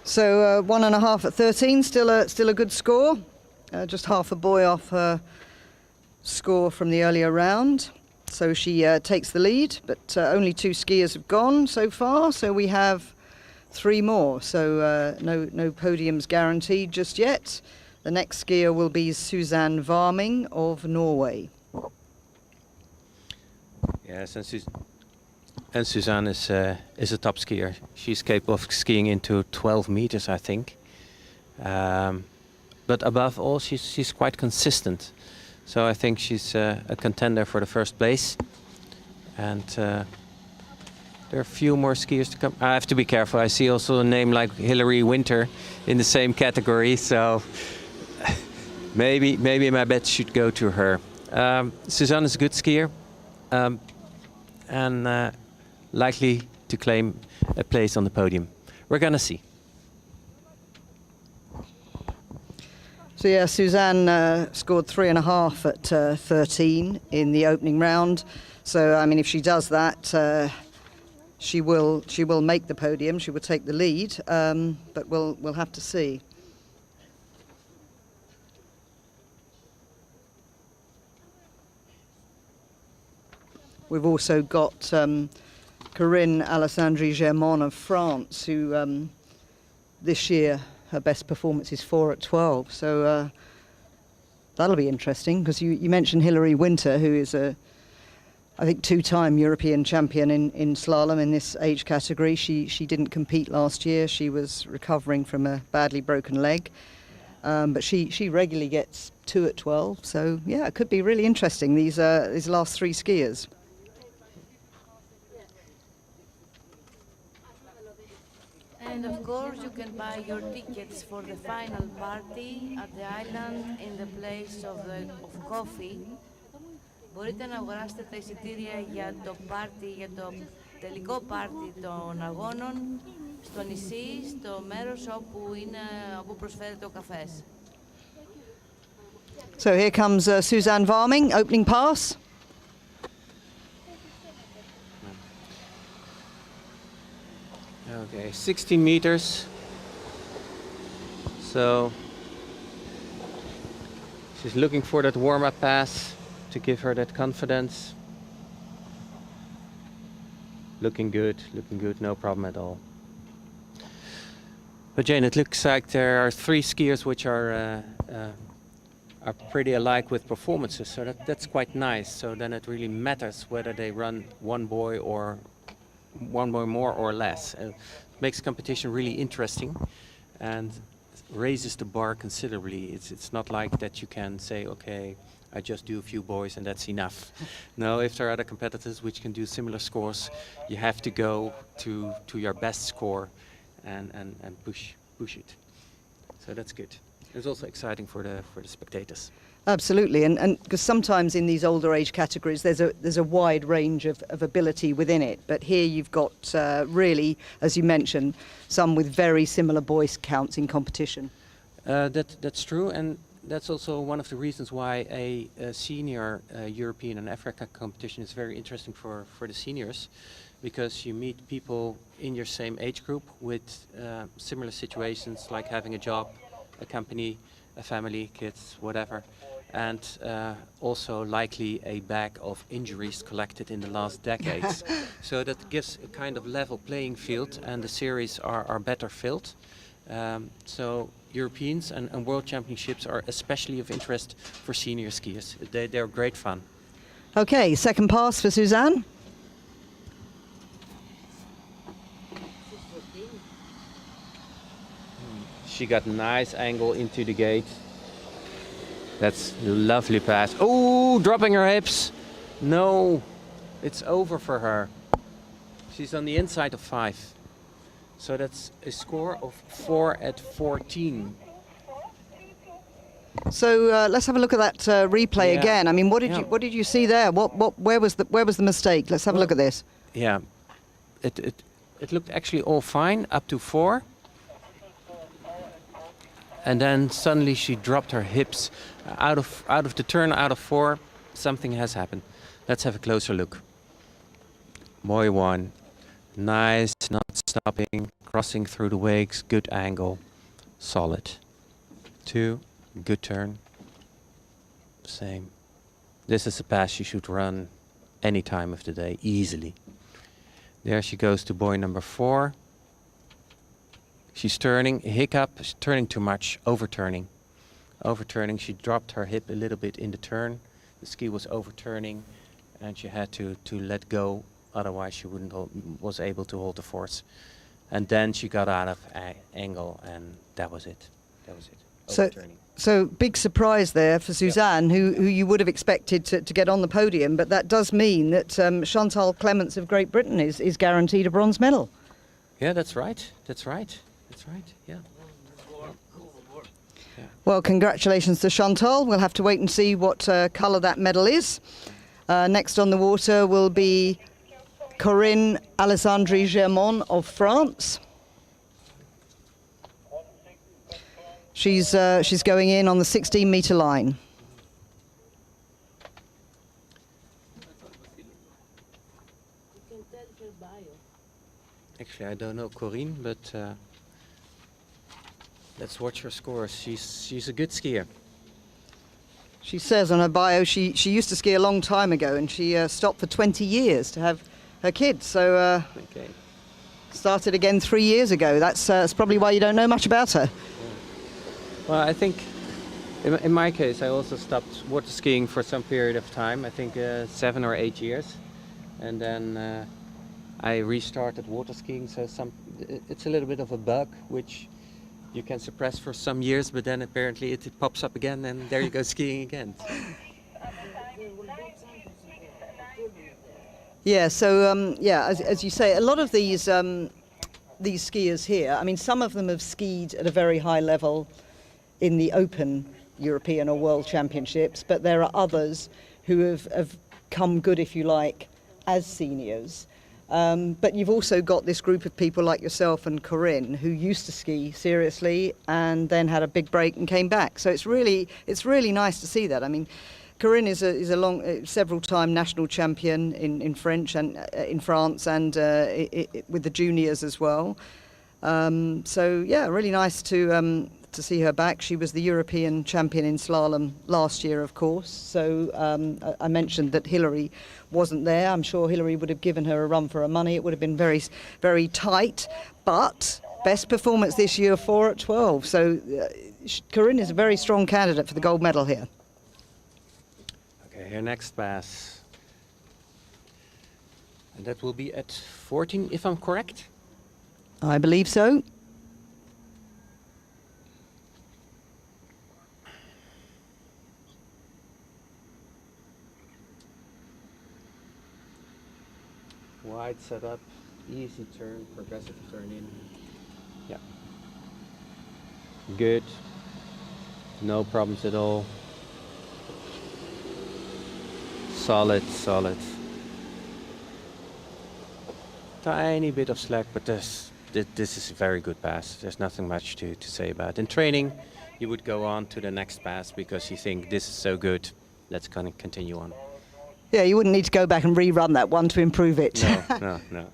So 1.5 at 13, still a good score. Just half a buoy off her score from the earlier round. So she takes the lead, but only 2 skiers have gone so far. So we have 3 more. So no podiums guaranteed just yet. The next skier will be Suzanne Varming of Norway. Yes, and Suzanne is a top skier. She's capable of skiing into 12 meters, I think. But above all, she's quite consistent. So I think she's a contender for the first place. And there are a few more skiers to come. I have to be careful. I see also a name like Hilary Winter in the same category. So maybe my bet should go to her. Suzanne is a good skier and likely to claim a place on the podium. We're gonna see. So yeah, Suzanne scored 3.5 at 13 in the opening round. So I mean, if she does that, she will make the podium. She will take the lead, but we'll have to see. We've also got Corinne Alessandri-Germain of France, who this year her best performance is 4 at 12. So that'll be interesting, because you mentioned Hilary Winter, who is I think 2-time European champion in slalom in this age category. She didn't compete last year. She was recovering from a badly broken leg. But she regularly gets 2 at 12. So yeah, it could be really interesting, these last 3 skiers. And of course, you can buy your tickets for the final party at the island in the place of coffee. μπορείτε να αγοράσετε τα εισιτήρια για το πάρτι, για το τελικό πάρτι των αγώνων στο νησί, στο μέρος όπου προσφέρεται ο καφές. So here comes Suzanne Varming, opening pass. Okay, 16 meters. So she's looking for that warm-up pass to give her that confidence. Looking good, no problem at all. But Jane, it looks like there are 3 skiers which are pretty alike with performances, so that's quite nice. So then it really matters whether they run one boy more or less. It makes competition really interesting and raises the bar considerably. It's not like that you can say, okay, I just do a few boys and that's enough. No, if there are other competitors which can do similar scores, you have to go to your best score and push it. So that's good. It's also exciting for the spectators. Absolutely, and because sometimes in these older age categories there's a wide range of ability within it, but here you've got really, as you mentioned, some with very similar boys counts in competition. That's true, and that's also one of the reasons why a senior European and Africa competition is very interesting for the seniors, because you meet people in your same age group with similar situations, like having a job, a company, a family, kids, whatever, and also likely a bag of injuries collected in the last decades. So that gives a kind of level playing field, and the series are better filled. So Europeans and World Championships are especially of interest for senior skiers. They're great fun. Okay, second pass for Suzanne. She got a nice angle into the gate. That's a lovely pass. Oh, dropping her hips. No, it's over for her. She's on the inside of 5. So that's a score of 4 at 14. So let's have a look at that replay Yeah. again. I mean, what did you see there? Where was the mistake? Let's have a look at this. Yeah, it looked actually all fine up to 4. And then suddenly she dropped her hips out of the turn, out of 4. Something has happened. Let's have a closer look. Boy 1, nice, not stopping, crossing through the wakes, good angle, solid. 2, good turn. Same. This is a pass you should run any time of the day, easily. There she goes to boy number 4. She's turning, hiccup, she's turning too much, overturning. She dropped her hip a little bit in the turn. The ski was overturning and she had to let go, otherwise she was able to hold the force. And then she got out of angle and that was it. Overturning. So big surprise there for Suzanne, who you would have expected to get on the podium, but that does mean that Chantal Clements of Great Britain is guaranteed a bronze medal. Yeah, that's right, yeah. Well, congratulations to Chantal. We'll have to wait and see what colour that medal is. Next on the water will be Corinne Alessandri Germont of France. She's going in on the 16-metre line. Actually, I don't know Corinne, but let's watch her scores. She's a good skier. She says on her bio she used to ski a long time ago, and she stopped for 20 years to have her kids. So Okay. started again 3 years ago. That's probably why you don't know much about her. Well, I think in my case, I also stopped water skiing for some period of time. I think 7 or 8 years, and then I restarted water skiing. So it's a little bit of a bug which you can suppress for some years, but then apparently it pops up again, and there you go skiing again. Yeah. So as you say, a lot of these skiers here. I mean, some of them have skied at a very high level in the Open European or World Championships, but there are others who have come good, if you like, as seniors. But you've also got this group of people like yourself and Corinne who used to ski seriously and then had a big break and came back. So it's really nice to see that. I mean, Corinne is a several-time national champion in French and in France and with the juniors as well. So yeah, really nice to see her back. She was the European champion in slalom last year, of course. So I mentioned that Hilary wasn't there. I'm sure Hilary would have given her a run for her money. It would have been very, very tight. But best performance this year, 4 at 12. So Corinne is a very strong candidate for the gold medal here. Okay, her next pass. And that will be at 14, if I'm correct. I believe so. Wide setup, easy turn, progressive turn in. Yeah. Good. No problems at all. Solid, solid. Tiny bit of slack, but this is a very good pass. There's nothing much to say about it. In training, you would go on to the next pass because you think this is so good, let's continue on. Yeah, you wouldn't need to go back and rerun that one to improve it. No.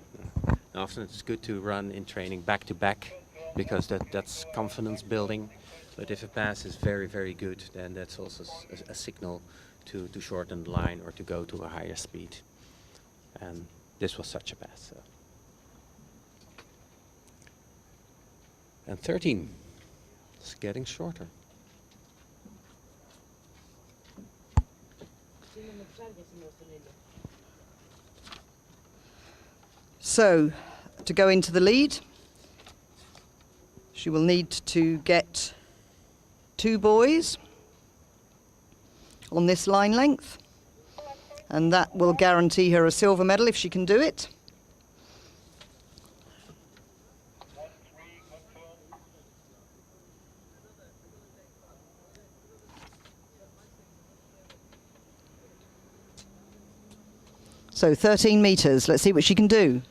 Often it's good to run in training back to back because that's confidence building. But if a pass is very, very good, then that's also a signal to shorten the line or to go to a higher speed. And this was such a pass. So. And 13, it's getting shorter. So, to go into the lead, she will need to get 2 boys on this line length, and that will guarantee her a silver medal if she can do it. So 13 meters, let's see what she can do.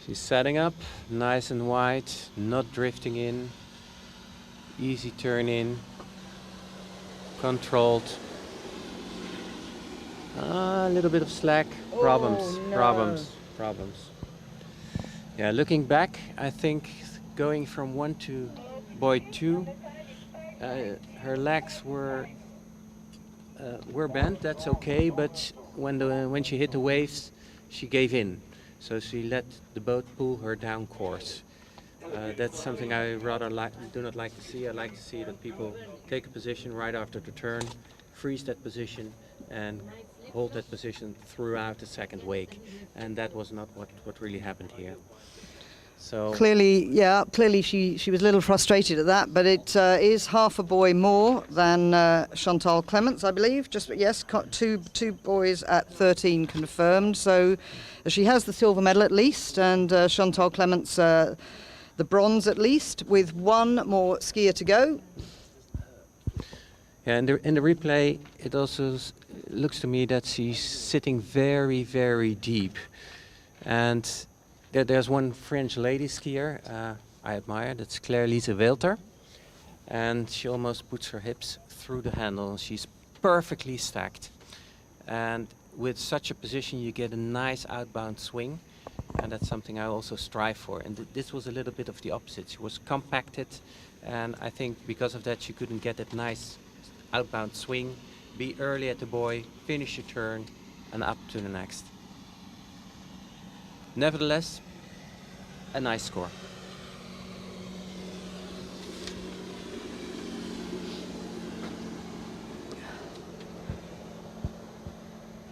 She's setting up, nice and wide, not drifting in. Easy turn in, controlled. A little bit of slack, problems, problems. Yeah, looking back, I think going from 1 to boy 2, her legs were bent, that's okay, but when she hit the waves, she gave in. So she let the boat pull her down course. That's something I do not like to see. I like to see that people take a position right after the turn, freeze that position, and hold that position throughout the second wake. And that was not what really happened here. So clearly she was a little frustrated at that, but it is half a boy more than Chantal Clements, I believe. Yes, 2 boys at 13 confirmed. So she has the silver medal at least, and Chantal Clements the bronze at least, with 1 more skier to go. Yeah, in the replay, it also looks to me that she's sitting very, very deep, and there's one French lady skier I admire, that's Claire-Lise Welter, and she almost puts her hips through the handle. She's perfectly stacked, and with such a position you get a nice outbound swing, and that's something I also strive for. And this was a little bit of the opposite. She was compacted, and I think because of that she couldn't get that nice outbound swing, be early at the buoy, finish your turn, and up to the next. Nevertheless, a nice score.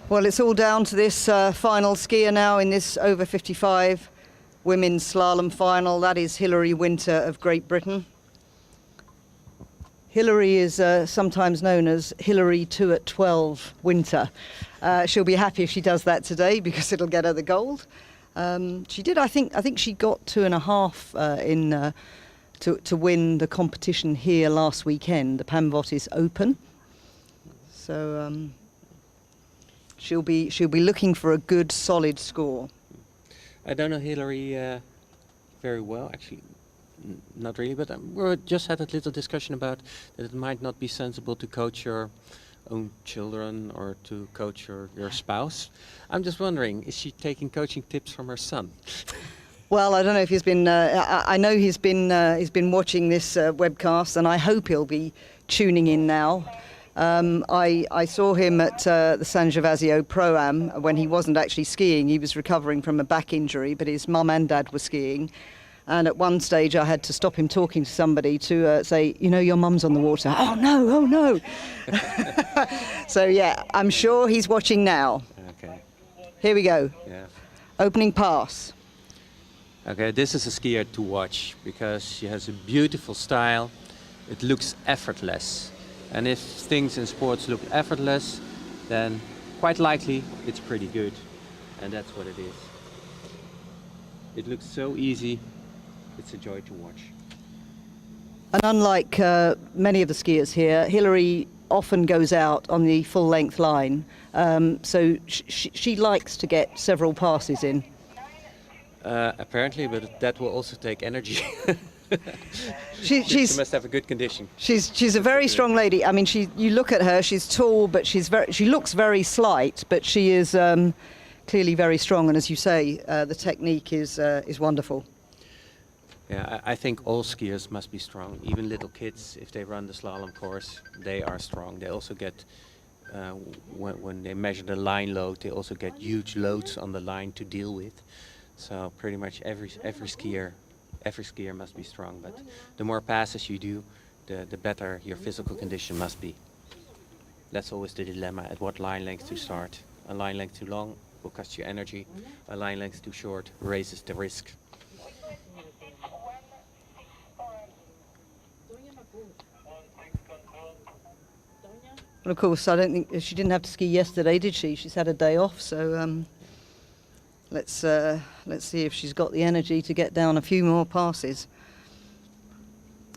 Well, it's all down to this final skier now in this over 55 women's slalom final. That is Hilary Winter of Great Britain. Hilary is sometimes known as Hilary 2 at 12 Winter. She'll be happy if she does that today because it'll get her the gold. She did, I think she got 2.5 to win the competition here last weekend, the Pamvotis Open. So She'll be looking for a good, solid score. I don't know Hillary very well, actually, not really, but we just had a little discussion about that it might not be sensible to coach your own children or to coach your spouse. I'm just wondering, is she taking coaching tips from her son? Well, I don't know if he's been. I know he's been watching this webcast, and I hope he'll be tuning in now. I saw him at the San Gervasio Pro-Am when he wasn't actually skiing. He was recovering from a back injury, but his mum and dad were skiing. And at one stage, I had to stop him talking to somebody to say, you know, your mum's on the water. Oh no! So yeah, I'm sure he's watching now. Okay. Here we go. Yeah. Opening pass. Okay, this is a skier to watch because she has a beautiful style. It looks effortless. And if things in sports look effortless, then quite likely it's pretty good. And that's what it is. It looks so easy. It's a joy to watch. And unlike many of the skiers here, Hillary often goes out on the full length line. So she likes to get several passes in. Apparently, but that will also take energy. She must have a good condition. She's a very strong lady. I mean, you look at her, she's tall, but she looks very slight, but she is clearly very strong. And as you say, the technique is wonderful. Yeah, I think all skiers must be strong. Even little kids, if they run the slalom course, they are strong. They also get, when they measure the line load, they also get huge loads on the line to deal with. So pretty much every skier must be strong. But the more passes you do, the better your physical condition must be. That's always the dilemma: at what line length to start. A line length too long will cost you energy. A line length too short raises the risk. Well, of course, I don't think she didn't have to ski yesterday, did she? She's had a day off, so let's see if she's got the energy to get down a few more passes.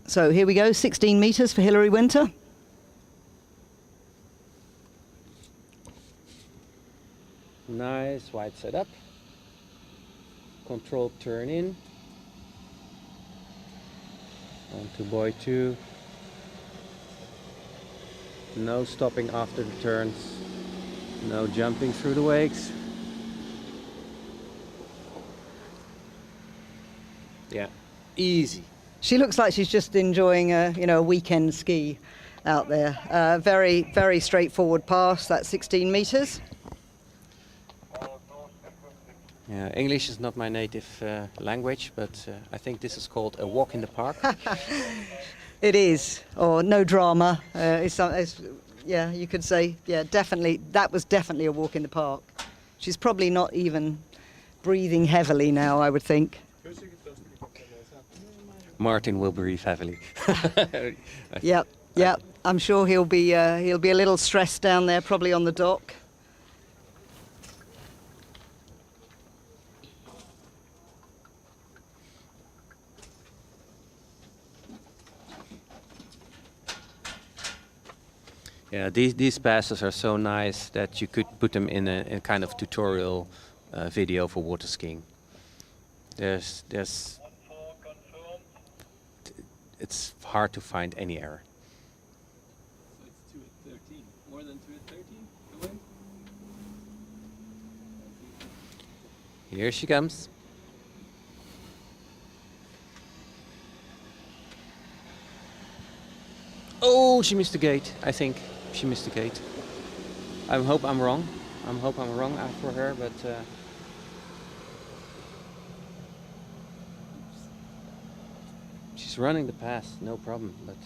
So here we go, 16 metres for Hillary Winter. Nice wide setup. Controlled turn in. On to buoy 2. No stopping after the turns. No jumping through the wakes. Yeah, easy. She looks like she's just enjoying a weekend ski out there. Very, very straightforward pass, that's 16 metres. Yeah, English is not my native language, but I think this is called a walk in the park. It is, or no drama. Yeah, you could say, yeah, definitely. That was definitely a walk in the park. She's probably not even breathing heavily now, I would think. Martin will breathe heavily. Yep. I'm sure he'll be a little stressed down there, probably on the dock. Yeah, these passes are so nice that you could put them in a kind of tutorial video for water skiing. It's hard to find any error. So it's 2 at 13, more than 2 at 13 to win? Here she comes. Oh, she missed the gate, I think. She missed the gate. I hope I'm wrong. For her, but she's running the pass, no problem. But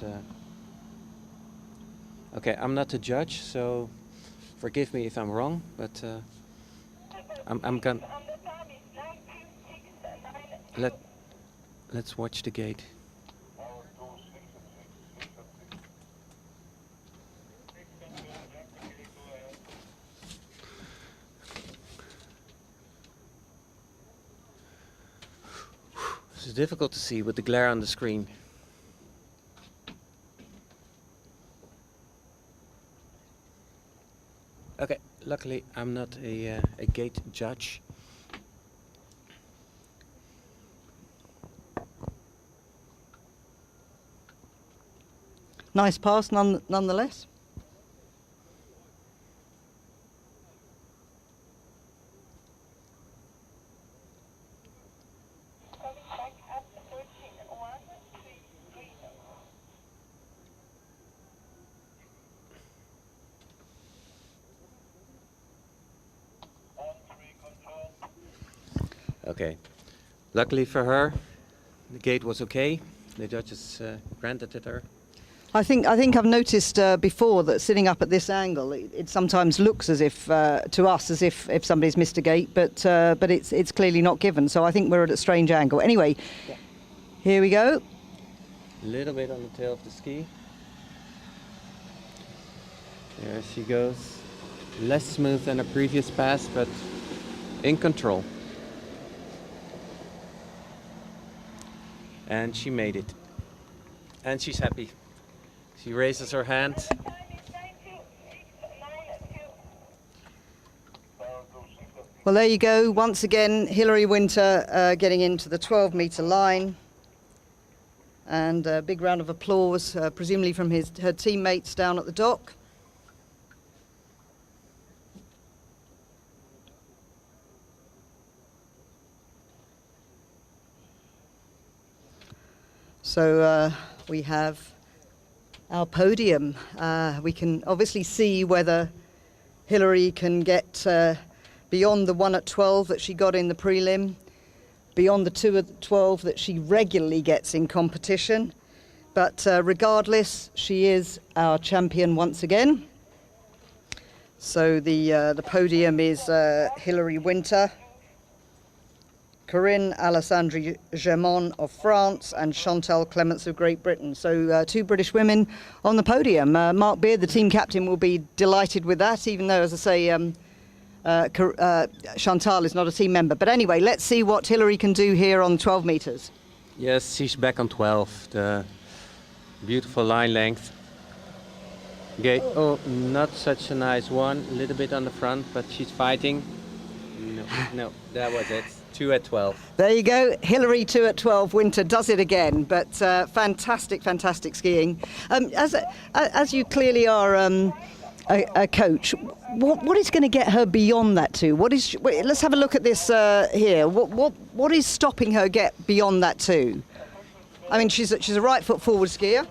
okay, I'm not the judge, so forgive me if I'm wrong. But I'm gonna let's watch the gate. It's difficult to see with the glare on the screen. Okay, Luckily, I'm not a gate judge. Nice pass, nonetheless. Okay. Luckily for her, the gate was okay. The judges granted it her. I think I've noticed before that sitting up at this angle, it sometimes looks as if to us as if somebody's missed a gate, but it's clearly not given. So I think we're at a strange angle. Anyway, here we go. A little bit on the tail of the ski. There she goes. Less smooth than a previous pass, but in control. And she made it. And she's happy. She raises her hand. Well, there you go. Once again, Hilary Winter getting into the 12-metre line. And a big round of applause, presumably from her teammates down at the dock. So we have our podium. We can obviously see whether Hilary can get beyond the 1 at 12 that she got in the prelim, beyond the 2 at 12 that she regularly gets in competition. But regardless, she is our champion once again. So the podium is Hilary Winter, Corinne Alessandri Germont of France, and Chantal Clements of Great Britain. So 2 British women on the podium. Mark Beard, the team captain, will be delighted with that, even though, as I say, Chantal is not a team member. But anyway, let's see what Hilary can do here on 12 metres. Yes, she's back on 12. The beautiful line length. Gate, oh, not such a nice one. A little bit on the front, but she's fighting. No, that was it. 2 at 12. There you go. Hilary 2 at 12. Winter does it again, but fantastic skiing. As you clearly are a coach, what is going to get her beyond that 2? Let's have a look at this here. What is stopping her get beyond that 2? I mean, she's a right foot forward skier.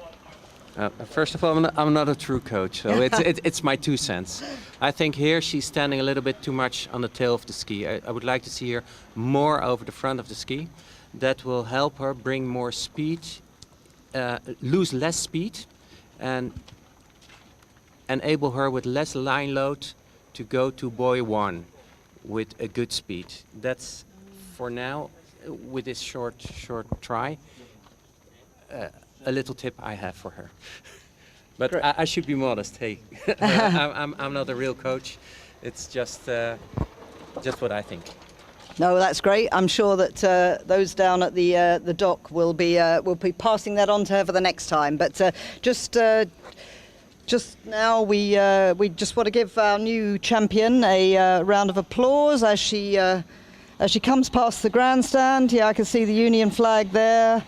First of all, I'm not a true coach, so it's my 2 cents. I think here she's standing a little bit too much on the tail of the ski. I would like to see her more over the front of the ski. That will help her bring more speed, lose less speed, and enable her with less line load to go to buoy 1 with a good speed. That's, for now, with this short try, a little tip I have for her. But I should be modest. Hey, I'm not a real coach. It's just what I think. No, that's great. I'm sure that those down at the dock will be passing that on to her for the next time. But just now, we just want to give our new champion a round of applause as she comes past the grandstand. Yeah, I can see the Union flag there.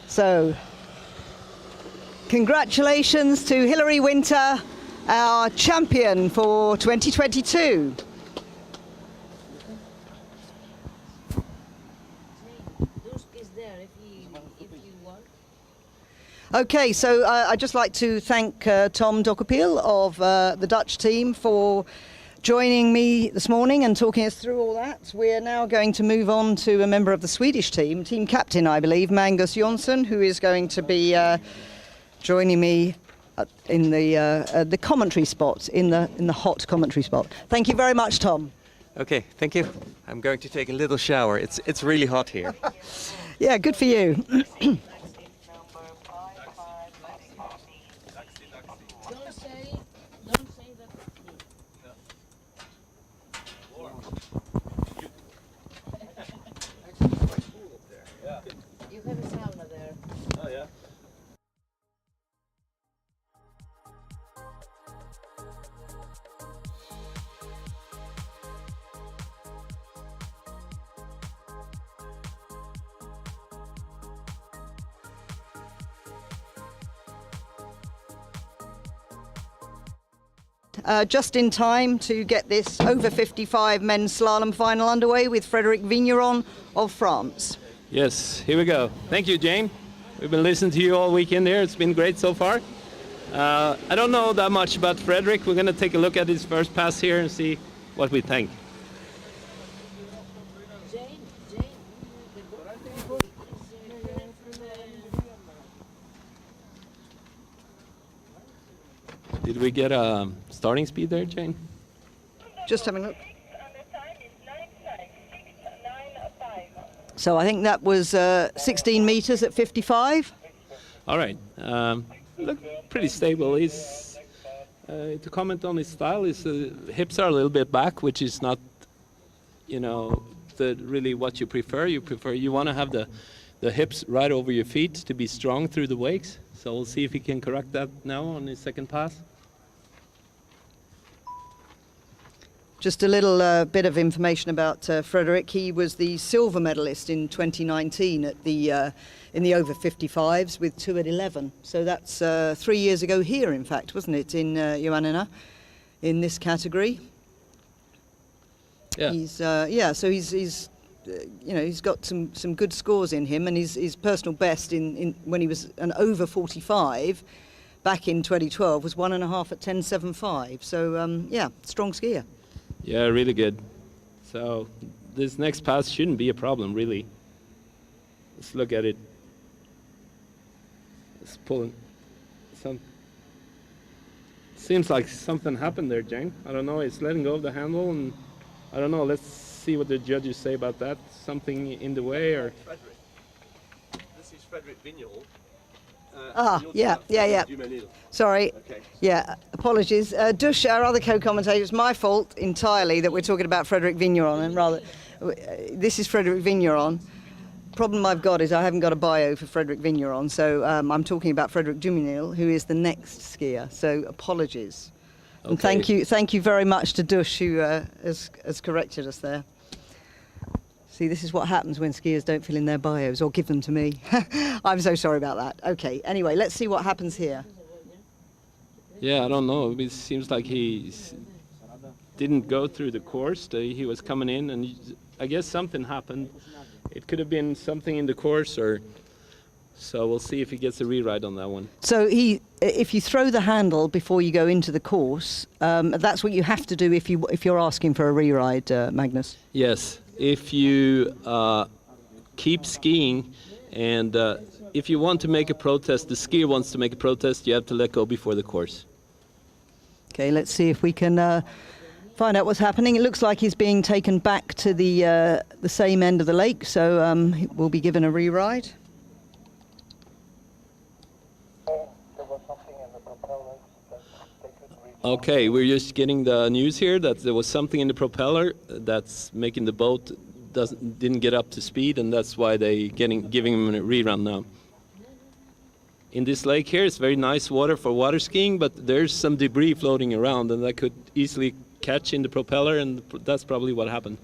So, congratulations to Hilary Winter, our champion for 2022. Okay, so I'd just like to thank Tom Dokkerpiel of the Dutch team for joining me this morning and talking us through all that. We're now going to move on to a member of the Swedish team captain, I believe, Magnus Jonsson, who is going to be joining me in the commentary spot, in the hot commentary spot. Thank you very much, Tom. Okay, thank you. I'm going to take a little shower. It's really hot here. Yeah, good for you. You have a sauna there. Oh yeah. just in time to get this over 55 men's slalom final underway with Frédéric Vigneron of France. Yes, here we go. Thank you, Jane. We've been listening to you all weekend here. It's been great so far. I don't know that much about Frédéric. We're going to take a look at his first pass here and see what we think. Did we get a starting speed there, Jane? Just having a look. So I think that was 16 meters at 55. All right. Look pretty stable. He's to comment on his style, his hips are a little bit back, which is not, you know, really what you prefer. You want to have the hips right over your feet to be strong through the wakes. So we'll see if he can correct that now on his second pass. Just a little bit of information about Frédéric. He was the silver medalist in 2019 at the in the over 55s with 2 at 11. So that's 3 years ago here, in fact, wasn't it, in Ioannina, in this category? Yeah. So he's you know, he's got some good scores in him, and his personal best in when he was an over 45 back in 2012 was 1.5 at 10.75. So yeah, strong skier. Yeah, really good. So this next pass shouldn't be a problem, really. Let's look at it. It's pulling. Seems like something happened there, Jane. I don't know. It's letting go of the handle, and I don't know. Let's see what the judges say about that. Something in the way, or? This is Frédéric Vigneron. Yeah. Sorry. Okay. Yeah, apologies. Dush, our other co-commentators, my fault entirely that we're talking about Frédéric Vigneron, and rather, this is Frédéric Vigneron. Problem I've got is I haven't got a bio for Frédéric Vigneron, so I'm talking about Frédéric Duminil, who is the next skier. So apologies. Okay. And thank you very much to Dush, who has corrected us there. See, this is what happens when skiers don't fill in their bios or give them to me. I'm so sorry about that. Okay, anyway, let's see what happens here. Yeah, I don't know. It seems like he didn't go through the course. He was coming in, and I guess something happened. It could have been something in the course, or so we'll see if he gets a rewrite on that one. So if you throw the handle before you go into the course, that's what you have to do if you're asking for a rewrite, Magnus. Yes. If you keep skiing, and if you want to make a protest, the skier wants to make a protest, you have to let go before the course. Okay, let's see if we can find out what's happening. It looks like he's being taken back to the same end of the lake, so we'll be given a rewrite. Okay, we're just getting the news here that there was something in the propeller that's making the boat didn't get up to speed, and that's why they giving him a rerun now. In this lake here, it's very nice water for water skiing, but there's some debris floating around, and that could easily catch in the propeller, and that's probably what happened.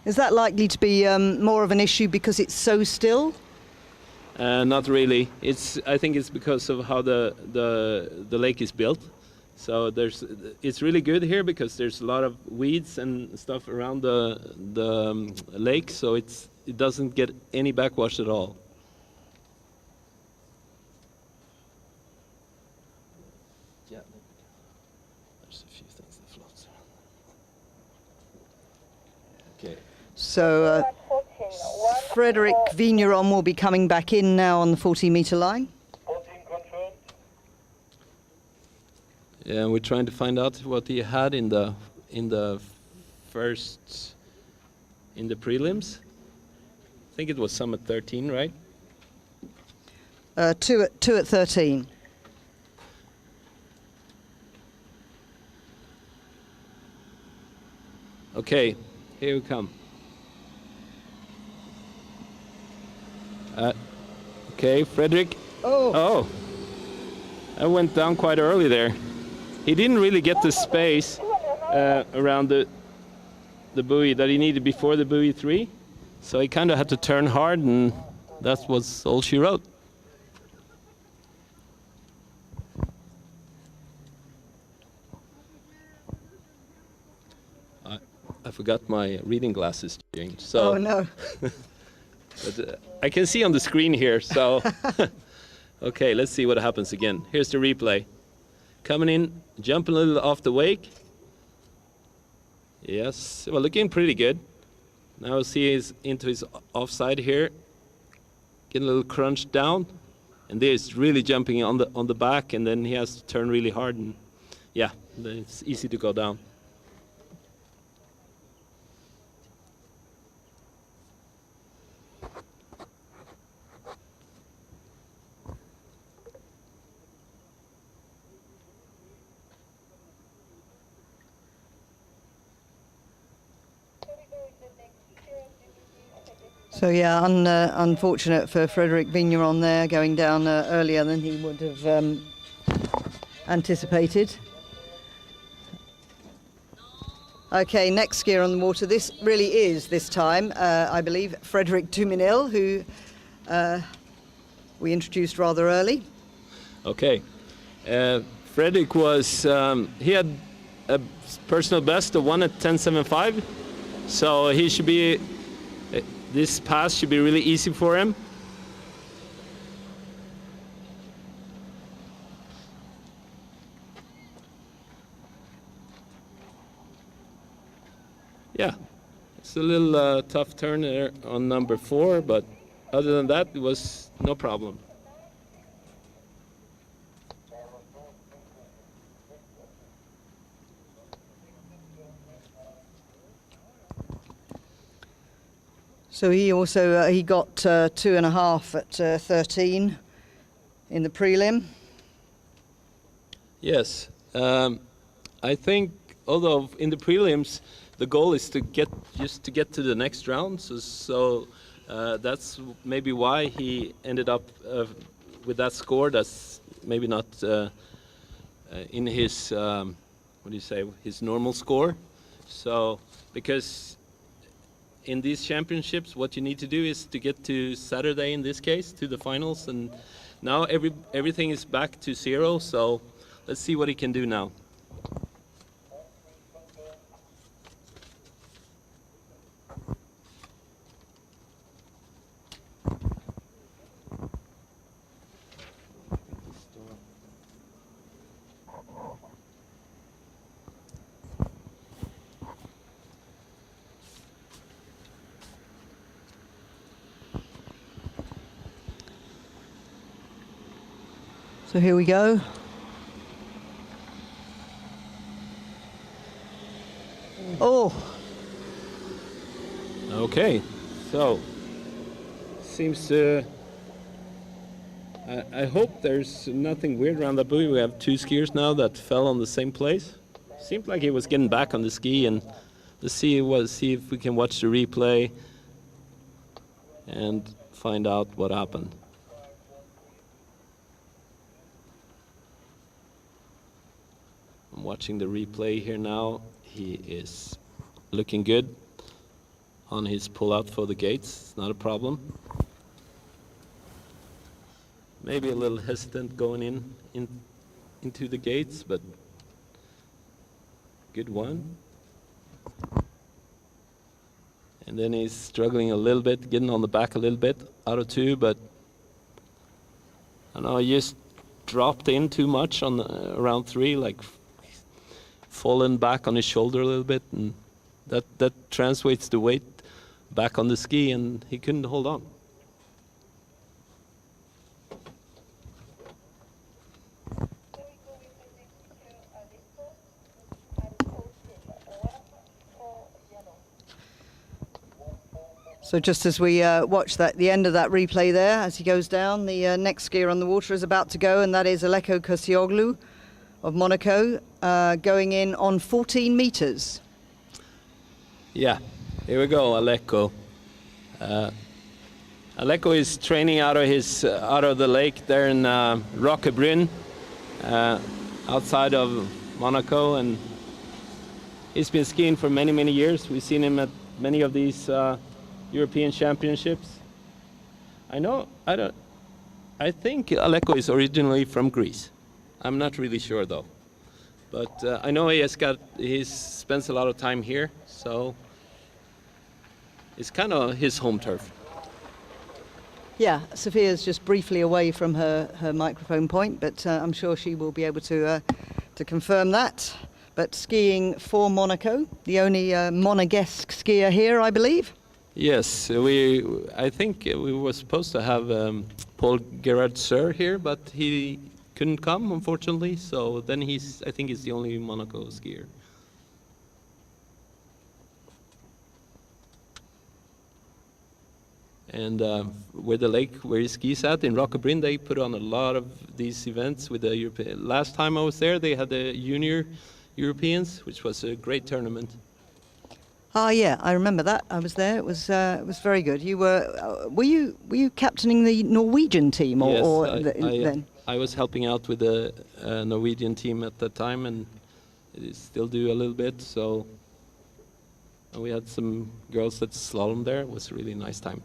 Is that likely to be more of an issue because it's so still? Not really. I think it's because of how the lake is built. So it's really good here because there's a lot of weeds and stuff around the lake, so it doesn't get any backwash at all. Yeah, there's a few things that float around. Okay. So Frédéric Vigneron will be coming back in now on the 40-meter line. 14 confirmed. Yeah, we're trying to find out what he had in the prelims. I think it was some at 13, right? 2 at 13. Okay, here we come. Okay, Frédéric. Oh, I went down quite early there. He didn't really get the space around the buoy that he needed before the buoy 3, so he kind of had to turn hard, and that was all she wrote. I forgot my reading glasses, James. So, Oh no. but, I can see on the screen here, so. Okay, let's see what happens again. Here's the replay. Coming in, jumping a little off the wake. Yes, well, looking pretty good. Now we'll see he's into his offside here. Getting a little crunched down. And there's really jumping on the back, and then he has to turn really hard. And yeah, it's easy to go down. So yeah, unfortunate for Frederick Vigneron there, going down earlier than he would have anticipated. Okay, next skier on the water. This really is, this time, I believe, Frederick Duminil, who we introduced rather early. Okay. Frederick was, he had a personal best of 1 at 10.75. So he should be, this pass should be really easy for him. Yeah, it's a little tough turn there on number 4, but other than that, it was no problem. So he also he got 2.5 at 13 in the prelim. Yes, I think although in the prelims the goal is to get to the next round, so that's maybe why he ended up with that score. That's maybe not in his what do you say, his normal score. So because in these championships, what you need to do is to get to Saturday, in this case, to the finals, and now everything is back to 0. So let's see what he can do now. So here we go. Oh. Okay, so seems to. I hope there's nothing weird around that buoy. We have 2 skiers now that fell on the same place. Seemed like he was getting back on the ski, and let's see if we can watch the replay and find out what happened. I'm watching the replay here now. He is looking good on his pull-out for the gates. It's not a problem. Maybe a little hesitant going into the gates, but good one. And then he's struggling a little bit, getting on the back a little bit, out of 2, but I don't know, he just dropped in too much on around 3, like fallen back on his shoulder a little bit, and that translates the weight back on the ski, and he couldn't hold on. So just as we watch the end of that replay there, as he goes down, the next skier on the water is about to go, and that is Aleko Koscioglu of Monaco, going in on 14 meters. Yeah, here we go, Aleko. Aleko is training out of the lake there in Roquebrune, outside of Monaco, and he's been skiing for many, many years. We've seen him at many of these European Championships. I think Aleko is originally from Greece. I'm not really sure though. But I know he's spent a lot of time here, so it's kind of his home turf. Yeah, Sophia's just briefly away from her microphone point, but I'm sure she will be able to confirm that. But skiing for Monaco, the only Monegasque skier here, I believe. Yes, I think we were supposed to have Paul Gerard Sir here, but he couldn't come, unfortunately. So then I think he's the only Monaco skier. And where the lake where he skis at in Roquebrune, they put on a lot of these events with the European. Last time I was there, they had the Junior Europeans, which was a great tournament. Ah, yeah, I remember that. I was there. It was very good. You were you captaining the Norwegian team, or yes, then? I was helping out with the Norwegian team at that time, and still do a little bit. So we had some girls that slalom there. It was a really nice time.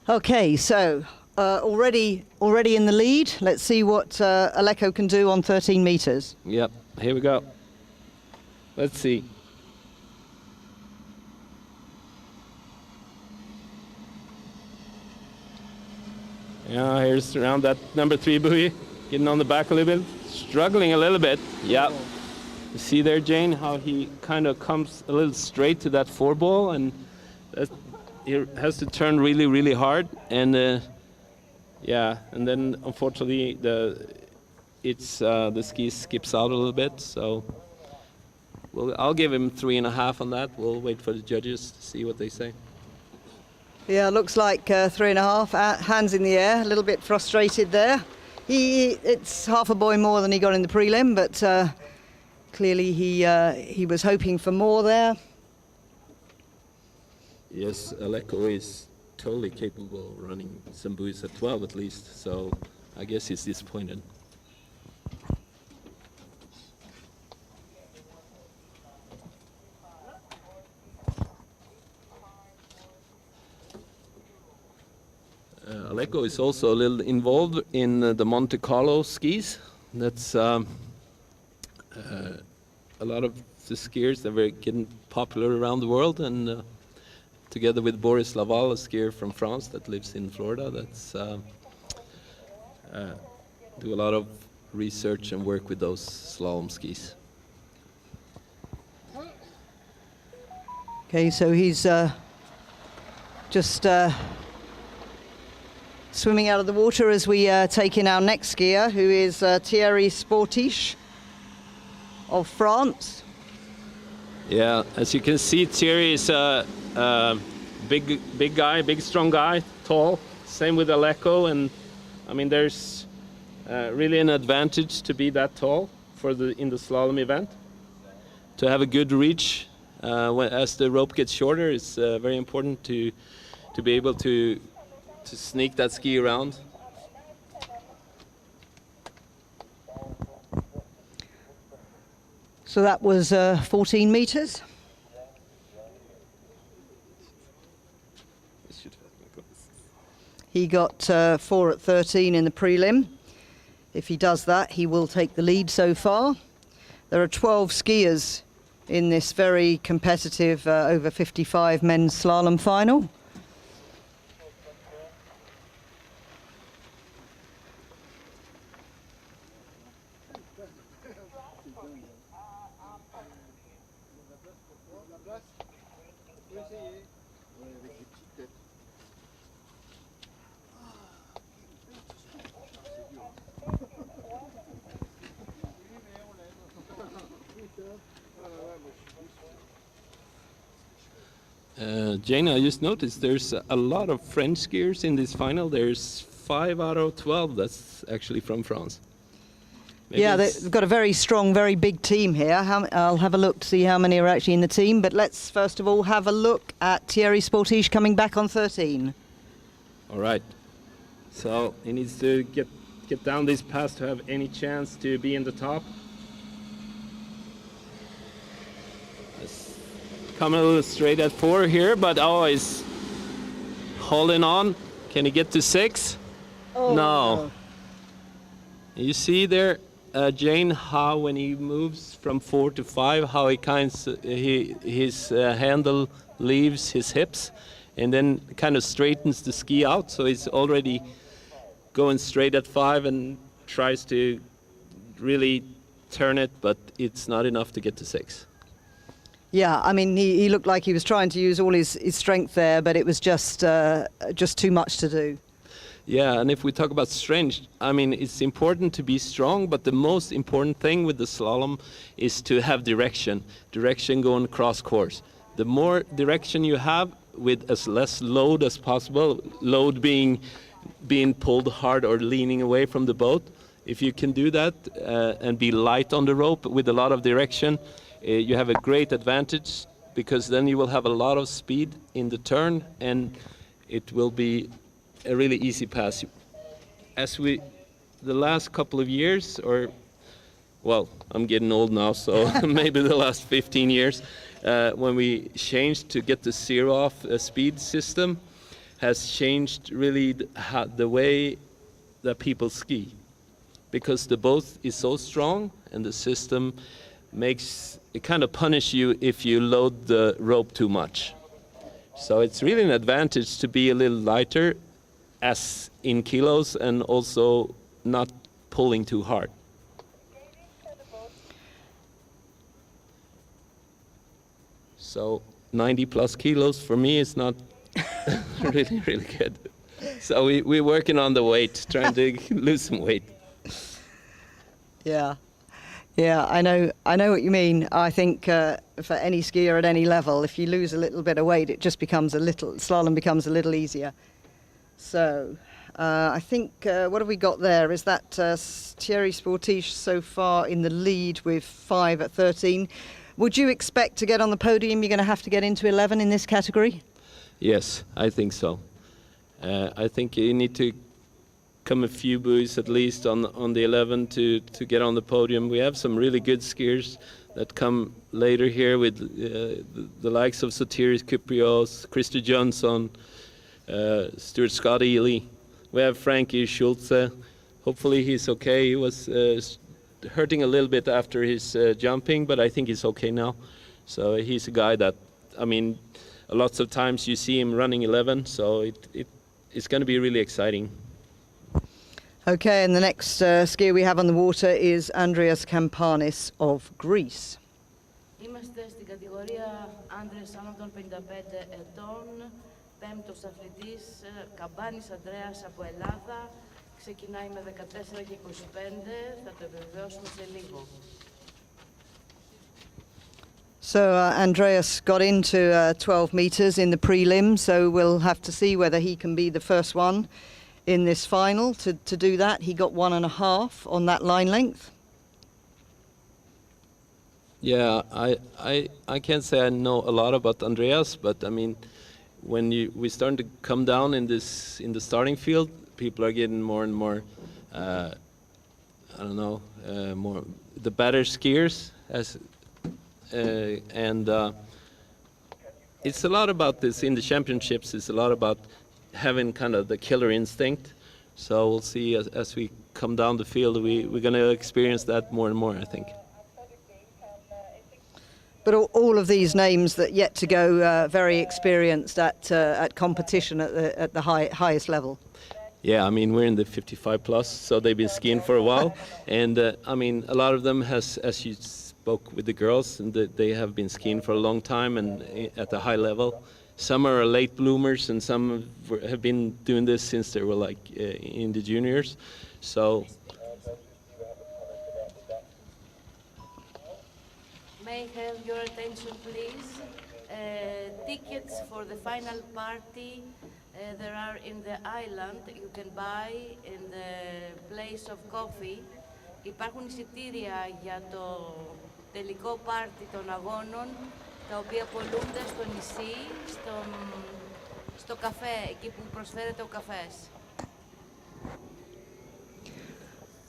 Okay, so already in the lead. Let's see what Aleko can do on 13 meters. Yep, here we go. Let's see. Yeah, here's around that number 3 buoy, getting on the back a little bit, struggling a little bit. Yep. You see there, Jane, how he kind of comes a little straight to that 4 ball, and he has to turn really, really hard. And yeah, and then unfortunately the ski skips out a little bit. So I'll give him 3.5 on that. We'll wait for the judges to see what they say. Yeah, looks like 3.5, hands in the air, a little bit frustrated there. It's half a buoy more than he got in the prelim, but clearly he was hoping for more there. Yes, Aleko is totally capable of running some buoys at 12 at least, so I guess he's disappointed. Aleko is also a little involved in the Monte Carlo skis. That's a lot of the skiers that are getting popular around the world, and together with Boris Laval, a skier from France that lives in Florida, that's do a lot of research and work with those slalom skis. Okay, so he's just swimming out of the water as we take in our next skier, who is Thierry Sportiche of France. Yeah, as you can see, Thierry is a big guy, big strong guy, tall. Same with Aleko, and I mean there's really an advantage to be that tall in the slalom event. To have a good reach as the rope gets shorter, it's very important to be able to sneak that ski around. So that was 14 meters. He got 4 at 13 in the prelim. If he does that, he will take the lead so far. There are 12 skiers in this very competitive over 55 men's slalom final. Jane, I just noticed there's a lot of French skiers in this final. There's 5 out of 12 that's actually from France. Maybe yeah, they've got a very strong, very big team here. I'll have a look to see how many are actually in the team. But let's first of all have a look at Thierry Sportiche coming back on 13. All right. So he needs to get down this pass to have any chance to be in the top. Coming a little straight at 4 here, but he's holding on. Can he get to 6? Oh, no. You see there, Jane how when he moves from 4 to 5, how his handle leaves his hips, and then kind of straightens the ski out, so he's already going straight at 5 and tries to really turn it, but it's not enough to get to 6. Yeah, I mean, he looked like he was trying to use all his strength there, but it was just too much to do. Yeah, and if we talk about strength, I mean, it's important to be strong, but the most important thing with the slalom is to have direction going across course. The more direction you have with as less load as possible, load being pulled hard or leaning away from the boat, if you can do that and be light on the rope with a lot of direction, you have a great advantage, because then you will have a lot of speed in the turn and it will be a really easy pass. The last couple of years, or well, I'm getting old now, so maybe the last 15 years, when we changed to get the zero-off speed system, has changed really the way that people ski, because the boat is so strong and the system makes it kind of punish you if you load the rope too much. So it's really an advantage to be a little lighter as in kilos and also not pulling too hard. So 90 plus kilos for me is not really, really good. So we're working on the weight, trying to lose some weight. Yeah. Yeah, I know what you mean. I think for any skier at any level, if you lose a little bit of weight, it just becomes slalom becomes a little easier. So I think, what have we got there? Is that Thierry Sportiche so far in the lead with 5 at 13? Would you expect to get on the podium? You're going to have to get into 11 in this category? Yes, I think so. I think you need to come a few buoys at least on the 11 to get on the podium. We have some really good skiers that come later here with the likes of Sotiris Kyprios, Christer Jönsson, Stuart Scott Ely. We have Frankie Schulze. Hopefully he's okay. He was hurting a little bit after his jumping, but I think he's okay now. So he's a guy that, I mean, lots of times you see him running 11, so it's going to be really exciting. Okay, and the next skier we have on the water is Andreas Kampanis of Greece. Είμαστε στην κατηγορία άντρες άνω των 55 ετών. Πέμπτος αθλητής, Καμπάνης Ανδρέας από Ελλάδα. Ξεκινάει με 14 και 25, θα το επιβεβαιώσουμε σε λίγο. So Andreas got into 12 metres in the prelim, so we'll have to see whether he can be the first one in this final to do that. He got 1.5 on that line length. Yeah, I can't say I know a lot about Andreas, but I mean, when we start to come down in the starting field, people are getting more and more, more the better skiers, and it's a lot about this in the championships. It's a lot about having kind of the killer instinct. So we'll see as we come down the field, we're going to experience that more and more, I think. But all of these names that yet to go, very experienced at competition at the highest level. Yeah, I mean, we're in the 55 plus, so they've been skiing for a while. And I mean, a lot of them has, as you spoke with the girls, and they have been skiing for a long time and at a high level. Some are late bloomers and some have been doing this since they were like in the juniors. So. May I have your attention, please? Tickets for the final party, there are in the island. You can buy in the place of coffee. Υπάρχουν εισιτήρια για το τελικό πάρτι των αγώνων, τα οποία πολλούνται στο νησί, στο καφέ, εκεί που προσφέρεται ο καφές.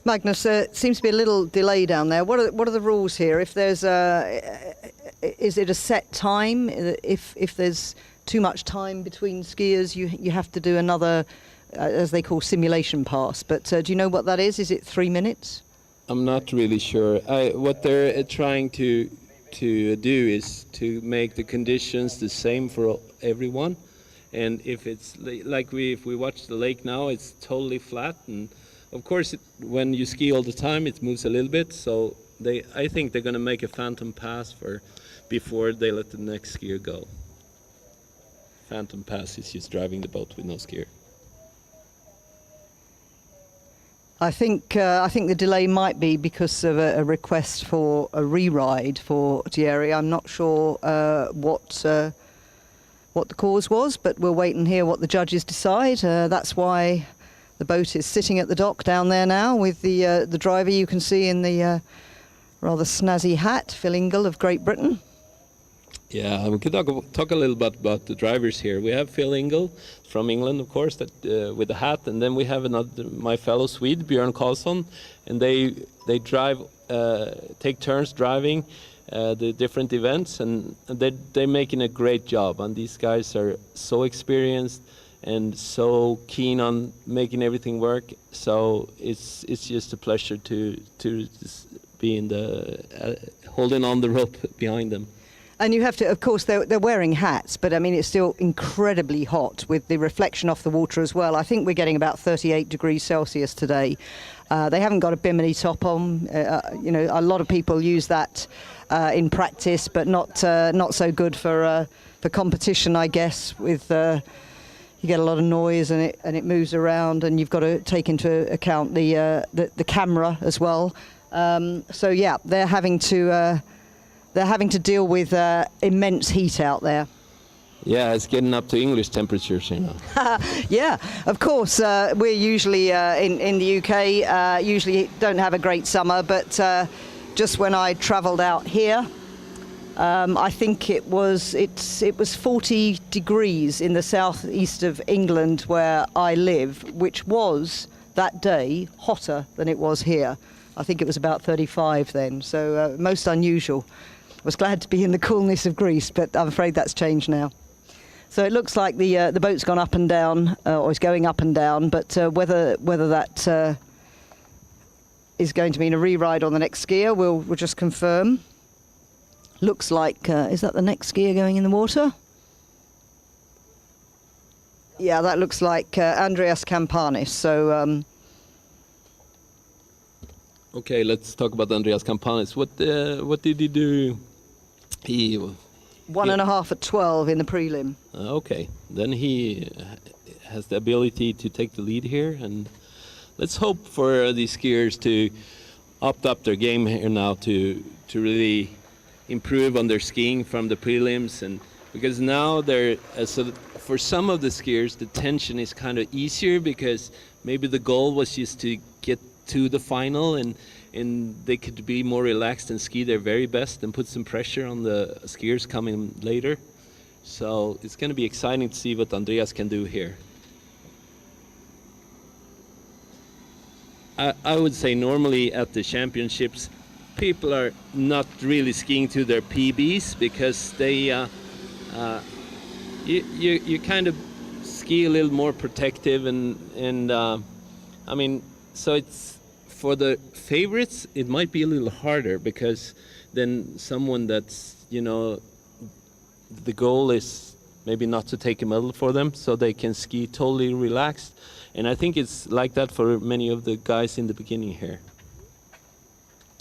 Magnus, seems to be a little delay down there. What are the rules here? If there's is it a set time? If there's too much time between skiers, you have to do another, as they call, simulation pass. But do you know what that is? Is it 3 minutes? I'm not really sure. What they're trying to do is to make the conditions the same for everyone. And if it's if we watch the lake now, it's totally flat. And of course, when you ski all the time, it moves a little bit. So I think they're going to make a phantom pass before they let the next skier go. Phantom pass is just driving the boat with no skier. I think the delay might be because of a request for a re-ride for Thierry. I'm not sure what the cause was, but we'll wait and hear what the judges decide. That's why the boat is sitting at the dock down there now with the driver you can see in the rather snazzy hat, Phil Ingle of Great Britain. Yeah, we could talk a little bit about the drivers here. We have Phil Ingle from England, of course, that with the hat, and then we have my fellow Swede, Björn Karlsson, and they drive, take turns driving the different events, and they're making a great job. And these guys are so experienced and so keen on making everything work. So it's just a pleasure to be in holding on the rope behind them. And you have to, of course, they're wearing hats, but I mean, it's still incredibly hot with the reflection off the water as well. I think we're getting about 38 degrees Celsius today. They haven't got a bimini top on. A lot of people use that in practice, but not so good for competition, I guess. With you get a lot of noise and it moves around, and you've got to take into account the camera as well. So yeah, they're having to deal with immense heat out there. Yeah, it's getting up to English temperatures, you know. Yeah, of course. We're usually in the UK, usually don't have a great summer, but just when I travelled out here, I think it was 40 degrees in the southeast of England where I live, which was that day hotter than it was here. I think it was about 35 then, so most unusual. I was glad to be in the coolness of Greece, but I'm afraid that's changed now. So it looks like the boat's gone up and down, or is going up and down, but whether that is going to mean a re-ride on the next skier, we'll just confirm. Looks like, is that the next skier going in the water? Yeah, that looks like Andreas Campanis, so... Okay, let's talk about Andreas Campanis. What did he do? He 1.5 at 12 in the prelim. Okay, then he has the ability to take the lead here, and let's hope for these skiers to opt up their game here now to really improve on their skiing from the prelims, and because now for some of the skiers the tension is kind of easier because maybe the goal was just to get to the final and they could be more relaxed and ski their very best and put some pressure on the skiers coming later. So it's going to be exciting to see what Andreas can do here. I would say normally at the championships people are not really skiing to their PBs because they you kind of ski a little more protective and I mean, so it's for the favorites it might be a little harder because then someone that's, you know, the goal is maybe not to take a medal for them so they can ski totally relaxed, and I think it's like that for many of the guys in the beginning here.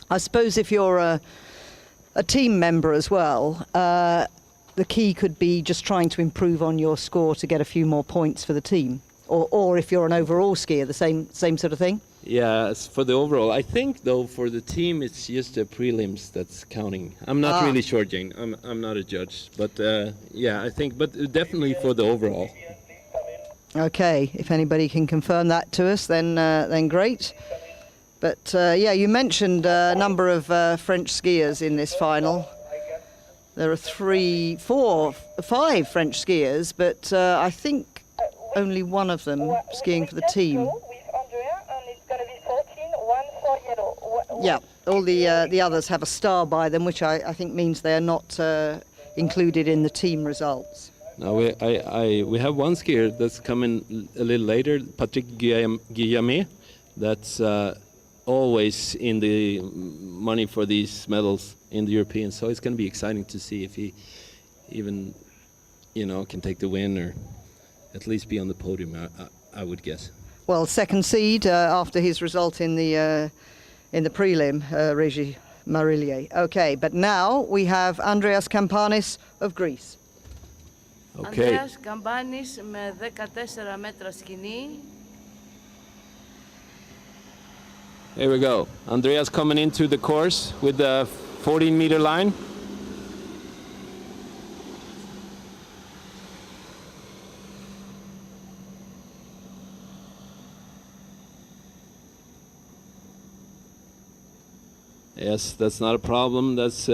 I suppose if you're a team member as well, the key could be just trying to improve on your score to get a few more points for the team, or if you're an overall skier, the same sort of thing. Yeah, as for the overall, I think though for the team it's just the prelims that's counting. I'm not really sure, Jane. I'm not a judge, but yeah, I think, but definitely for the overall. Okay, if anybody can confirm that to us, then great. But yeah, you mentioned a number of French skiers in this final. There are 3, 4, 5 French skiers, but I think only one of them skiing for the team. Yeah, all the others have a star by them, which I think means they're not included in the team results. Now we have one skier that's coming a little later, Patrick Guillamé, that's always in the money for these medals in the Europeans. So it's going to be exciting to see if he even, can take the win or at least be on the podium, I would guess. Well, second seed after his result in the prelim, Regi Marillier. Okay, but now we have Andreas Kampanis of Greece. Okay. Andreas Kampanis με 14 μέτρα σκηνή. Here we go. Andreas coming into the course with the 14-meter line. Yes, that's not a problem. That's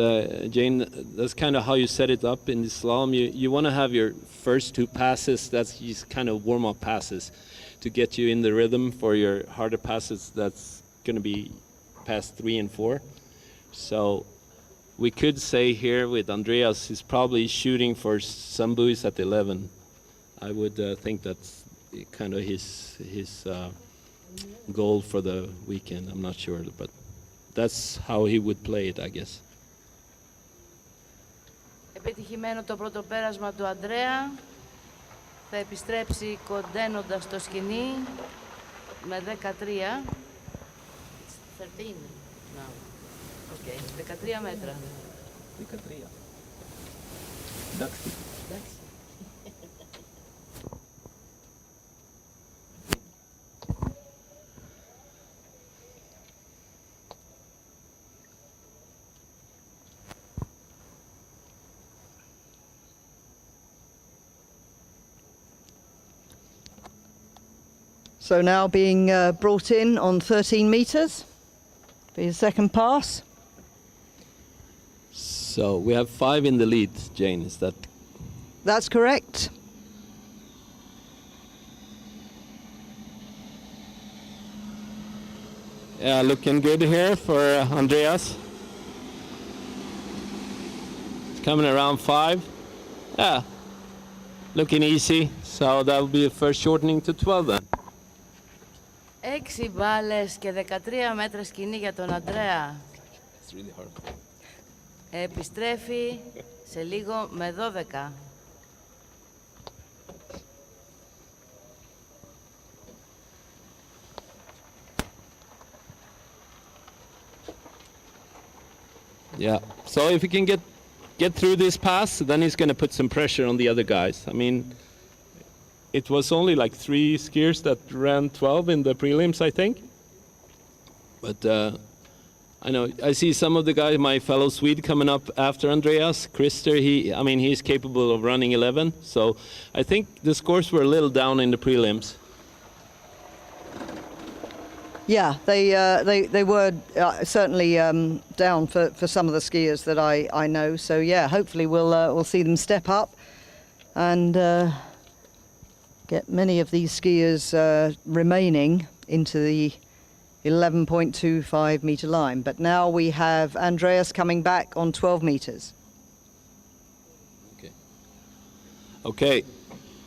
Jane. That's kind of how you set it up in the slalom. You want to have your first two passes. That's just kind of warm-up passes to get you in the rhythm for your harder passes. That's going to be past 3 and 4. So we could say here with Andreas, he's probably shooting for some buoys at 11. I would think that's kind of his goal for the weekend. I'm not sure, but that's how he would play it, I guess. Επιτυχημένο το πρώτο πέρασμα του Ανδρέα. Θα επιστρέψει κοντένοντας το σκηνή με 13. It's 13 now. Okay, 13 μέτρα. 13. Εντάξει. So now being brought in on 13 metres for his second pass. So we have 5 in the lead, Jane, is that? That's correct. Yeah, looking good here for Andreas. It's coming around 5. Yeah, looking easy. So that will be a first shortening to 12 then. 6 μπάλες και 13 μέτρα σκηνή για τον Ανδρέα. It's really hard. Επιστρέφει σε λίγο με 12. Yeah, so if he can get through this pass, then he's going to put some pressure on the other guys. I mean, it was only like 3 skiers that ran 12 in the prelims, I think. But I know I see some of the guys, my fellow Swede, coming up after Andreas. Christer, he's capable of running 11. So I think the scores were a little down in the prelims. Yeah, they were certainly down for some of the skiers that I know. So yeah, hopefully we'll see them step up and get many of these skiers remaining into the 11.25 metre line. But now we have Andreas coming back on 12 metres. Okay,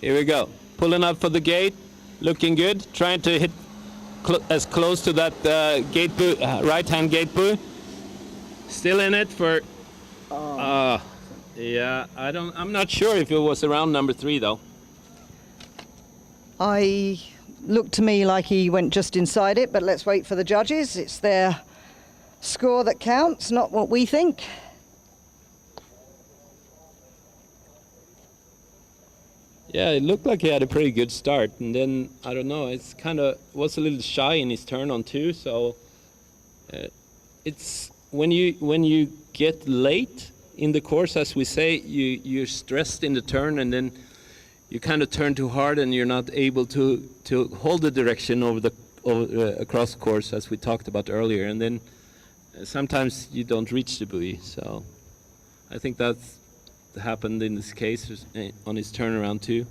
here we go. Pulling up for the gate, looking good, trying to hit as close to that gate buoy, right-hand gate buoy. Still in it for. Yeah, I'm not sure if it was around number 3 though. I looked to me like he went just inside it, but let's wait for the judges. It's their score that counts, not what we think. Yeah, it looked like he had a pretty good start, and then I don't know. It's was a little shy in his turn on 2, so it's when you get late in the course, as we say, you're stressed in the turn, and then you kind of turn too hard, and you're not able to hold the direction across the course, as we talked about earlier, and then sometimes you don't reach the buoy. So I think that's happened in this case on his turnaround too.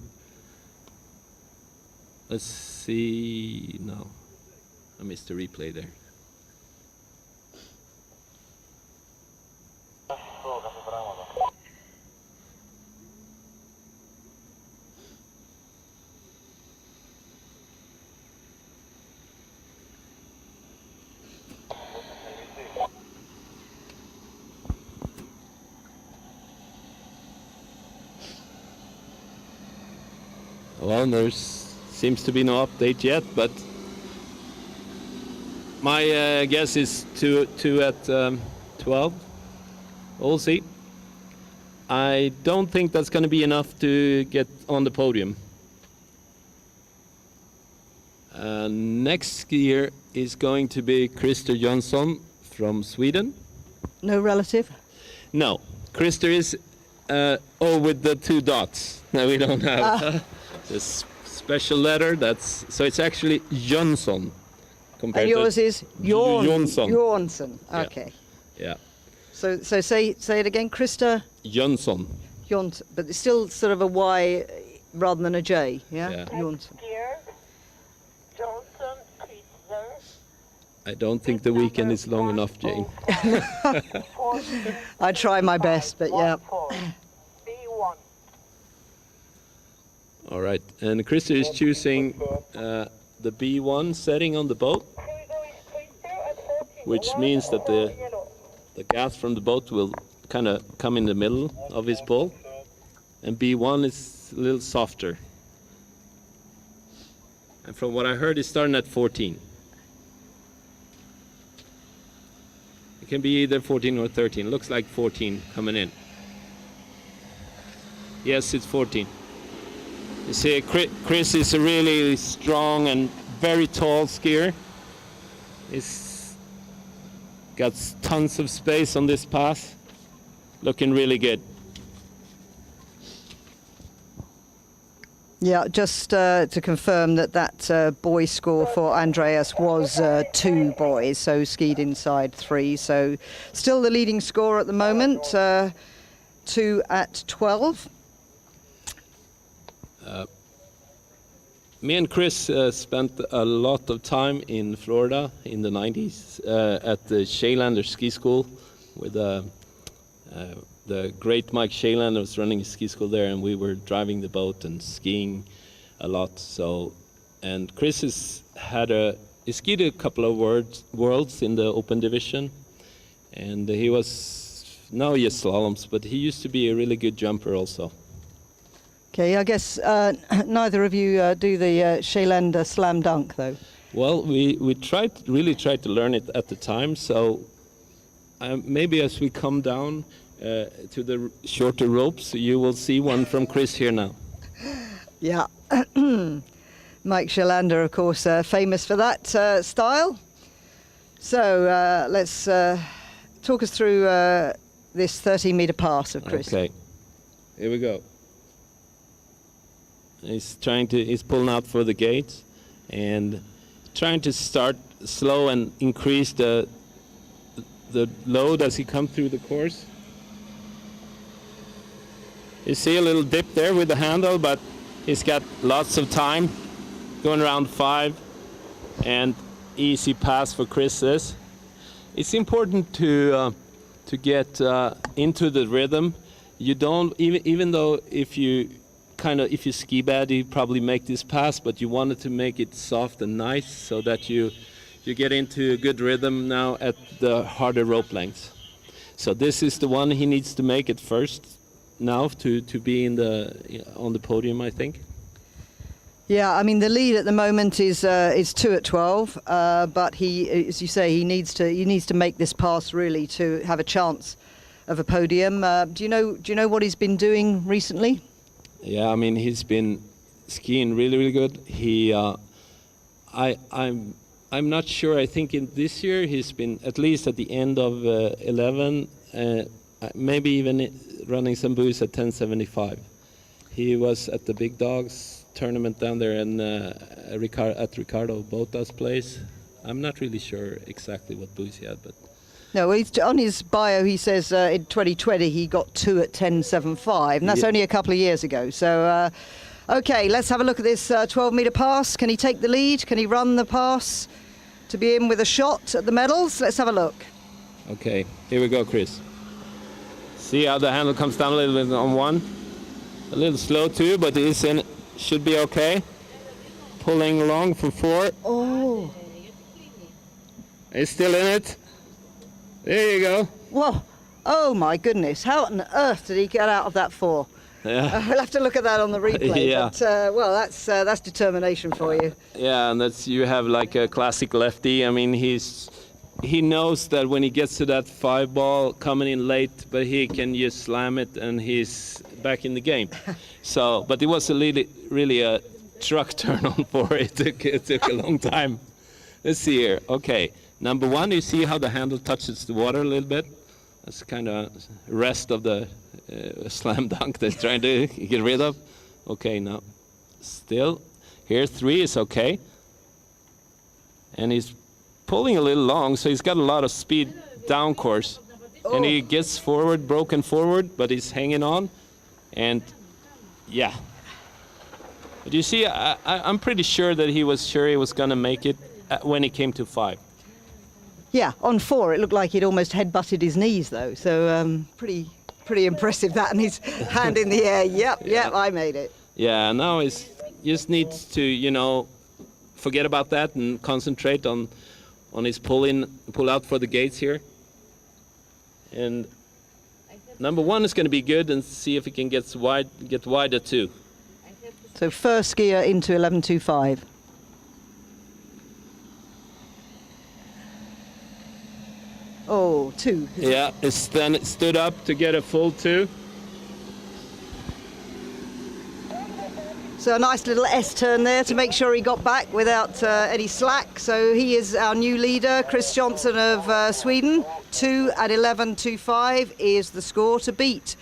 Let's see. No, I missed the replay there. Well, there seems to be no update yet, but my guess is two at 12. We'll see. I don't think that's going to be enough to get on the podium. Next skier is going to be Christer Jönsson from Sweden. No relative? No, Christer is with the 2 dots. No, we don't have this special letter. So it's actually Jönsson. And yours is Jönsson. Jönsson. Okay. Yeah. So say it again, Christer Jönsson. Jönsson, but it's still sort of a Y rather than a J. Yeah. Yeah. Jönsson. I don't think the weekend is long enough, Jane. I try my best, but yeah. All right, and Christer is choosing the B1 setting on the boat, which means that the gas from the boat will kind of come in the middle of his pole, and B1 is a little softer. And from what I heard, he's starting at 14. It can be either 14 or 13. Looks like 14 coming in. Yes, it's 14. You see, Chris is a really strong and very tall skier. He's got tons of space on this pass. Looking really good. Yeah, just to confirm that boy score for Andreas was 2 boys, so skied inside 3. So still the leading score at the moment, 2 at 12. Me and Chris spent a lot of time in Florida in the 90s at the Shaylander Ski School with the great Mike Shaylander was running a ski school there, and we were driving the boat and skiing a lot. So, and Chris he skied a couple of worlds in the open division, and now he has slaloms, but he used to be a really good jumper also. Okay, I guess neither of you do the Shaylander slam dunk, though. Well, we really tried to learn it at the time, so maybe as we come down to the shorter ropes, you will see one from Chris here now. Yeah. Mike Shaylander, of course, famous for that style. So let's talk us through this 30-meter pass of Chris. Okay, here we go. He's pulling out for the gates and trying to start slow and increase the load as he comes through the course. You see a little dip there with the handle, but he's got lots of time, going around 5, and easy pass for Chris. It's important to get into the rhythm. You don't even though if you ski bad, you probably make this pass, but you wanted to make it soft and nice so that you get into a good rhythm now at the harder rope lengths. So this is the one he needs to make it first now to be on the podium, I think. Yeah, I mean the lead at the moment is 2 at 12, but he, as you say, he needs to make this pass really to have a chance of a podium. Do you know what he's been doing recently? Yeah, I mean he's been skiing really, really good. I'm not sure. I think in this year he's been at least at the end of 11, maybe even running some boosts at 10.75. He was at the Big Dogs tournament down there at Ricardo Bota's place. I'm not really sure exactly what boost he had, but. No, on his bio he says in 2020 he got 2 at 10.75, and that's only a couple of years ago. So, okay, let's have a look at this 12-meter pass. Can he take the lead? Can he run the pass to be in with a shot at the medals? Let's have a look. Okay, here we go, Chris. See how the handle comes down a little bit on 1. A little slow too, but should be okay. Pulling along for 4. Oh. He's still in it. There you go. Whoa. Oh my goodness. How on earth did he get out of that 4? Yeah. We'll have to look at that on the replay. Yeah. But, well, that's determination for you. Yeah, and you have like a classic lefty. I mean, he knows that when he gets to that 5 ball coming in late, but he can just slam it and he's back in the game. So, but it was really a truck turn on for it. It took a long time. Let's see here. Okay, number 1, you see how the handle touches the water a little bit. That's kind of rest of the slam dunk that's trying to get rid of. Okay, now still here 3 is okay, and he's pulling a little long, so he's got a lot of speed down course, and he gets forward, broken forward, but he's hanging on, and yeah. But you see, I'm pretty sure that he was going to make it when he came to 5. Yeah, on 4 it looked like he'd almost head-butted his knees though, so pretty impressive that, and his hand in the air. Yep, I made it. Yeah, now he just needs to, you know, forget about that and concentrate on his pull out for the gates here. And number 1 is going to be good, and see if he can get wider too. So first skier into 11.25. Oh, 2. Yeah, it stood up to get a full 2. So a nice little S-turn there to make sure he got back without any slack. So he is our new leader, Chris Johnson of Sweden. 2 at 11.25 is the score to beat.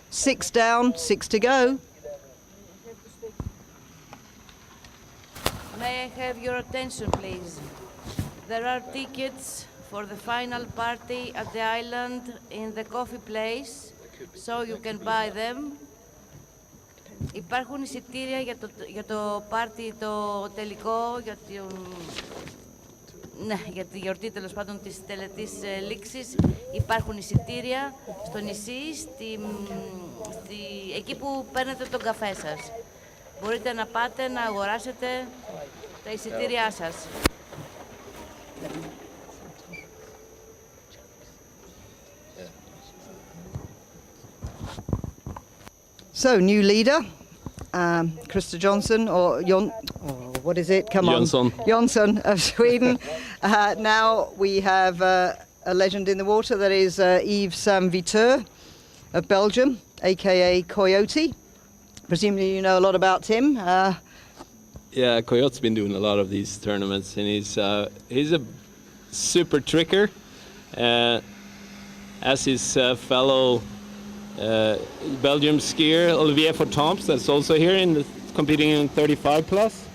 6 down, 6 to go. May I have your attention, please? There are tickets for the final party at the island in the coffee place, so you can buy them. Υπάρχουν εισιτήρια για το πάρτι το τελικό, για τη γιορτή τέλος πάντων της τελετής λήξης. Υπάρχουν εισιτήρια στο νησί, εκεί που παίρνετε τον καφέ σας. Μπορείτε να πάτε να αγοράσετε τα εισιτήριά σας. So, new leader, Krista Johnson, or what is it? Come Jönsson. on. Jönsson of Sweden. Now we have a legend in the water, that is Yves Saint-Viteur of Belgium, aka Coyote. Presumably you know a lot about him. Yeah, Coyote's been doing a lot of these tournaments, and he's a super tricker, as his fellow Belgium skier Olivier Fortamps, that's also here competing in 35 plus.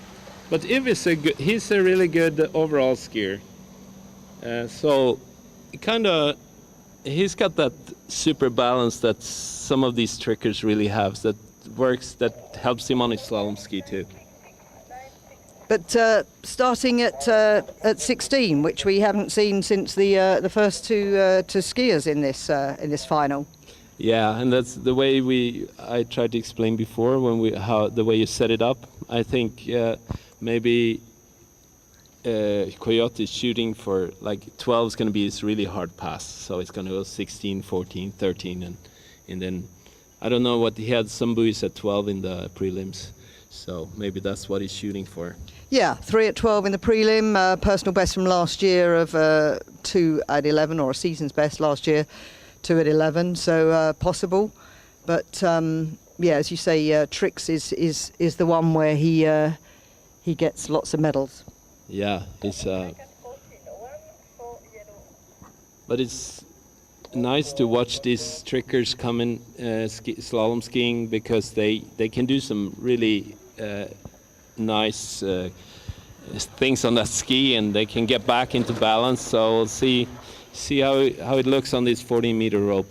But Yves he's a really good overall skier. So he's got that super balance that some of these trickers really have, that helps him on his slalom ski too. But starting at 16, which we haven't seen since the first two skiers in this final. Yeah, and that's the way I tried to explain before the way you set it up. I think maybe Coyote is shooting for like 12 is going to be his really hard pass, so it's going to go 16, 14, 13, and then I don't know what he had some buoys at 12 in the prelims, so maybe that's what he's shooting for. Yeah, 3 at 12 in the prelim, personal best from last year of 2 at 11, or a season's best last year. 2 at 11, so possible, but yeah, as you say, tricks is the one where he gets lots of medals. Yeah, but it's nice to watch these trickers come in slalom skiing, because they can do some really nice things on that ski, and they can get back into balance. So we'll see how it looks on this 40-meter rope.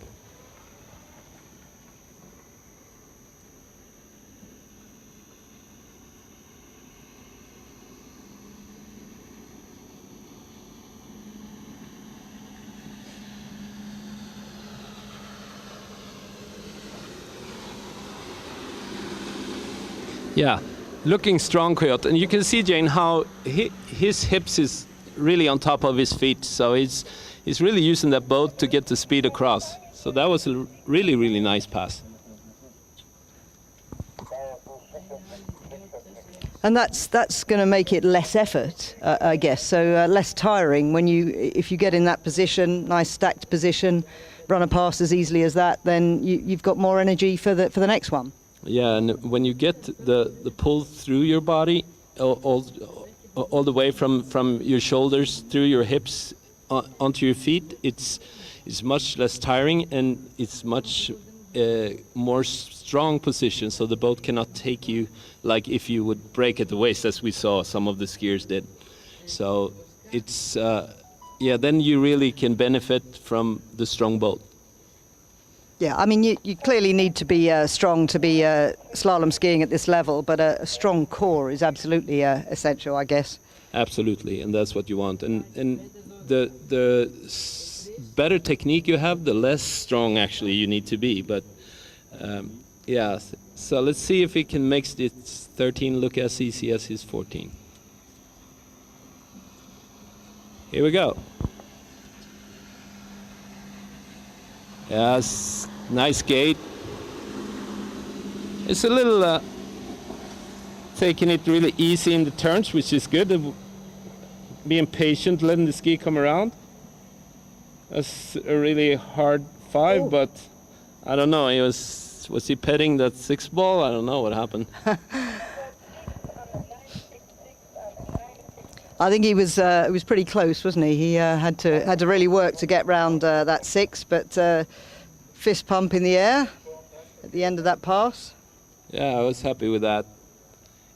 Yeah, looking strong, Coyote, and you can see, Jane, how his hips is really on top of his feet, so he's really using that boat to get the speed across. So that was a really, really nice pass. And that's going to make it less effort, I guess. So less tiring if you get in that position, nice stacked position, run a pass as easily as that, then you've got more energy for the next one. Yeah, and when you get the pull through your body, all the way from your shoulders through your hips onto your feet, it's much less tiring, and it's much more strong position, so the boat cannot take you like if you would break at the waist, as we saw some of the skiers did. So it's then you really can benefit from the strong boat. Yeah, I mean, you clearly need to be strong to be slalom skiing at this level, but a strong core is absolutely essential, I guess. Absolutely, and that's what you want. And the better technique you have, the less strong actually you need to be. But yeah, so let's see if he can make this 13 look as easy as his 14. Here we go. Yes, nice gate. It's a little taking it really easy in the turns, which is good. Being patient, letting the ski come around. That's a really hard 5, but I don't know. Was he petting that 6 ball? I don't know what happened. I think he was pretty close, wasn't he? He had to really work to get round that 6, but fist pump in the air at the end of that pass. Yeah, I was happy with that.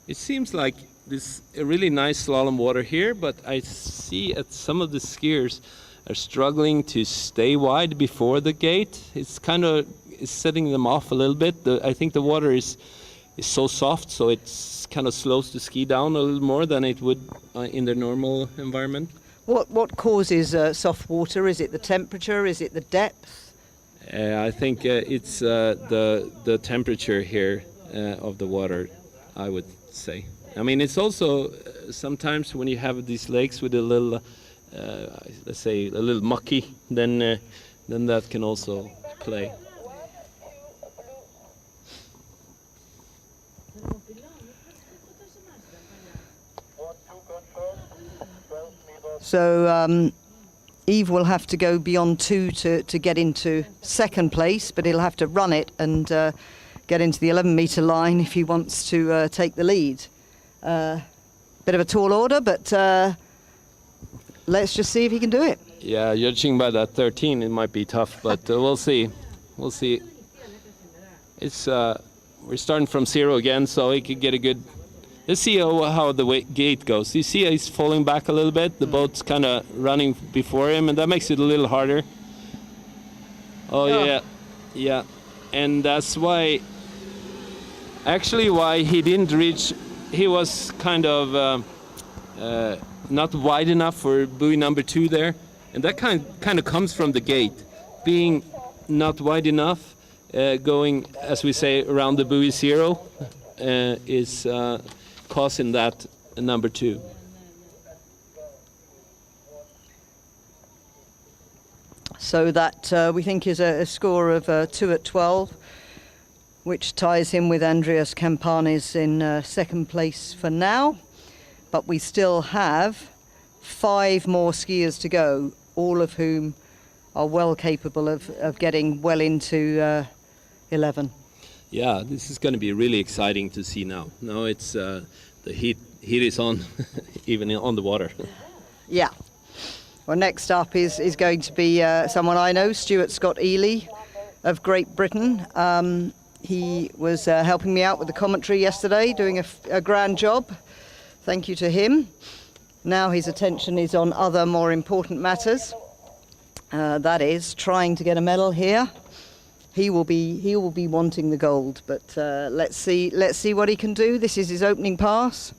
It seems like this a really nice slalom water here, but I see at some of the skiers are struggling to stay wide before the gate. It's kind of setting them off a little bit. I think the water is so soft, so it's kind of slows the ski down a little more than it would in the normal environment. What causes soft water? Is it the temperature? Is it the depth? I think it's the temperature here of the water, I would say. I mean, it's also sometimes when you have these lakes with a little, let's say, a little mucky, then that can also play. So Yves will have to go beyond 2 to get into second place, but he'll have to run it and get into the 11-metre line if he wants to take the lead. Bit of a tall order, but let's just see if he can do it. Yeah, judging by that 13, it might be tough, but we'll see. We'll see. It's we're starting from 0 again, so he could get a good. Let's see how the gate goes. You see he's falling back a little bit. The boat's kind of running before him, and that makes it a little harder. Oh, yeah. And that's why he didn't reach. He was kind of not wide enough for buoy number 2 there. And that kind of comes from the gate. Being not wide enough, going, as we say, around the buoy 0 is causing that number 2. So that we think is a score of 2 at 12, which ties him with Andreas Campanis in second place for now. But we still have 5 more skiers to go, all of whom are well capable of getting well into 11. Yeah, this is going to be really exciting to see now. Now it's the heat is on, even on the water. Yeah. Well, next up is going to be someone I know, Stuart Scott Ely of Great Britain. He was helping me out with the commentary yesterday, doing a grand job. Thank you to him. Now his attention is on other more important matters. That is trying to get a medal here. He will be wanting the gold, but let's see what he can do. This is his opening pass.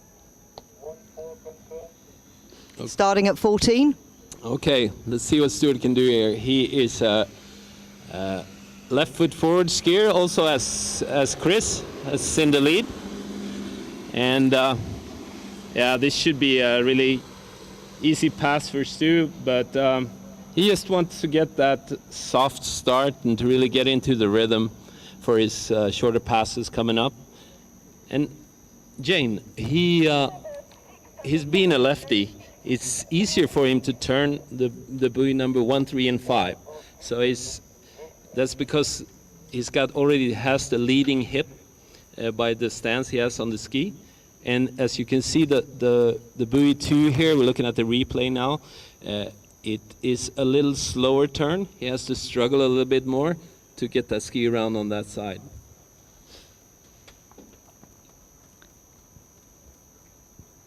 Okay. Starting at 14. Okay, let's see what Stuart can do here. He is left foot forward skier, also as Chris, as in the lead. And yeah, this should be a really easy pass for Stu, but he just wants to get that soft start and to really get into the rhythm for his shorter passes coming up. And Jane, he's being a lefty. It's easier for him to turn the buoy number 1, 3, and 5. So that's because he's already has the leading hip by the stance he has on the ski. And as you can see, the buoy 2 here, we're looking at the replay now. It is a little slower turn. He has to struggle a little bit more to get that ski around on that side.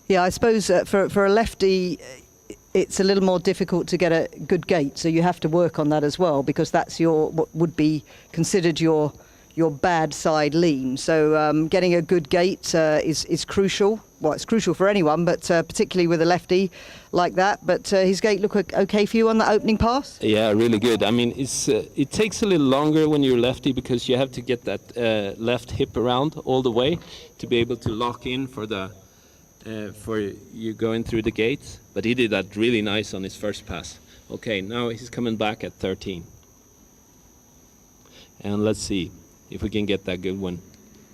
Yeah, I suppose for a lefty, it's a little more difficult to get a good gait. So you have to work on that as well, because that's what would be considered your bad side lean. So getting a good gait is crucial. Well, it's crucial for anyone, but particularly with a lefty like that. But his gait looked okay for you on that opening pass? Yeah, really good. I mean, it takes a little longer when you're lefty because you have to get that left hip around all the way to be able to lock in for you going through the gates. But he did that really nice on his first pass. Okay, now he's coming back at 13. And let's see if we can get that good one.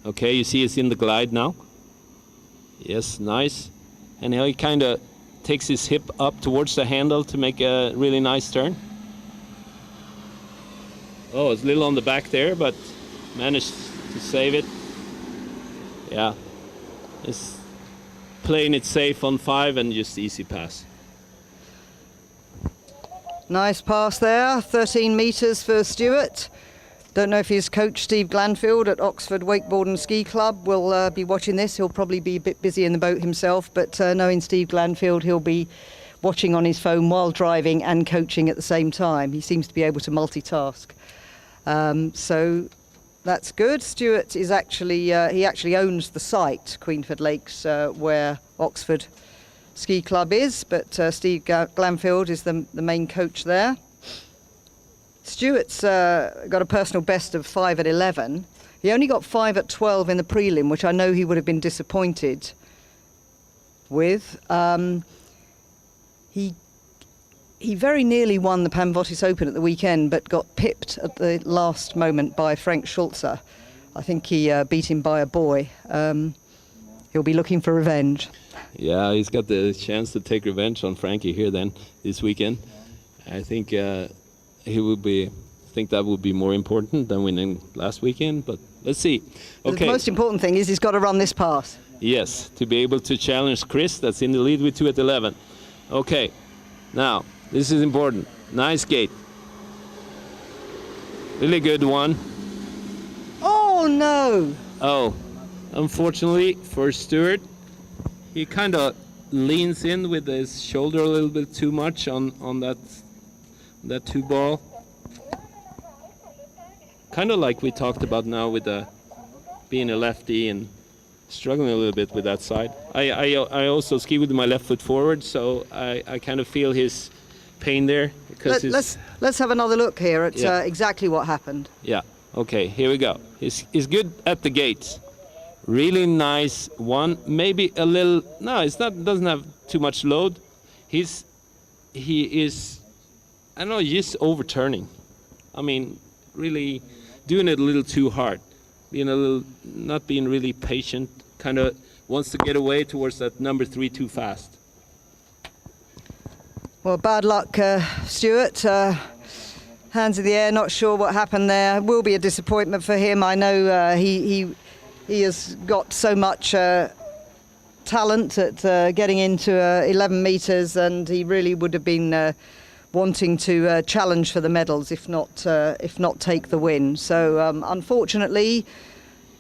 Okay, you see it's in the glide now. Yes, nice. And now he kind of takes his hip up towards the handle to make a really nice turn. Oh, it's a little on the back there, but managed to save it. Yeah, it's playing it safe on 5 and just easy pass. Nice pass there, 13 metres for Stuart. Don't know if his coach, Steve Glanfield at Oxford Wakeboard and Ski Club, will be watching this. He'll probably be a bit busy in the boat himself, but knowing Steve Glanfield, he'll be watching on his phone while driving and coaching at the same time. He seems to be able to multitask. So that's good. Stuart is actually, he actually owns the site, Queenford Lakes, where Oxford Ski Club is, but Steve Glanfield is the main coach there. Stuart's got a personal best of 5 at 11. He only got 5 at 12 in the prelim, which I know he would have been disappointed with. He very nearly won the Pamvotis Open at the weekend, but got pipped at the last moment by Frank Schulze. I think he beat him by a buoy. He'll be looking for revenge. Yeah, he's got the chance to take revenge on Frankie here then this weekend. I think he would be. I think that would be more important than winning last weekend. But let's see. Okay. The most important thing is he's got to run this pass. Yes, to be able to challenge Chris, that's in the lead with 2 at 11. Okay, now this is important. Nice gate. Really good one. Oh no! Oh, unfortunately for Stuart, he kind of leans in with his shoulder a little bit too much on that 2 ball. Kind of like we talked about now with being a lefty and struggling a little bit with that side. I also ski with my left foot forward, so I kind of feel his pain there. Because let's have another look here at exactly what happened. Yeah, okay, here we go. He's good at the gates. Really nice one. Maybe a little, no, it's not, doesn't have too much load. He is, I don't know, just overturning. I mean, really doing it a little too hard. Not being really patient. Kind of wants to get away towards that number 3 too fast. Well, bad luck, Stuart. Hands in the air, not sure what happened there. Will be a disappointment for him. I know he has got so much talent at getting into 11 metres, and he really would have been wanting to challenge for the medals, if not take the win. So unfortunately,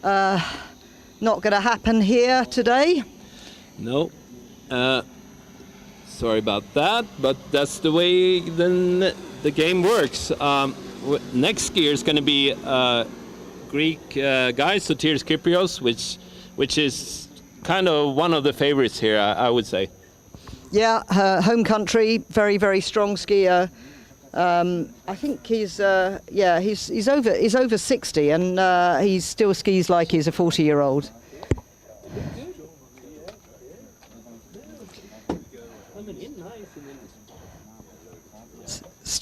not going to happen here today. No. Sorry about that, but that's the way then the game works. Next skier is going to be Greek guy, Sotiris Kyprios, which is kind of one of the favorites here, I would say. Yeah, home country, very, very strong skier. I think he's over 60, and he still skis like he's a 40-year-old.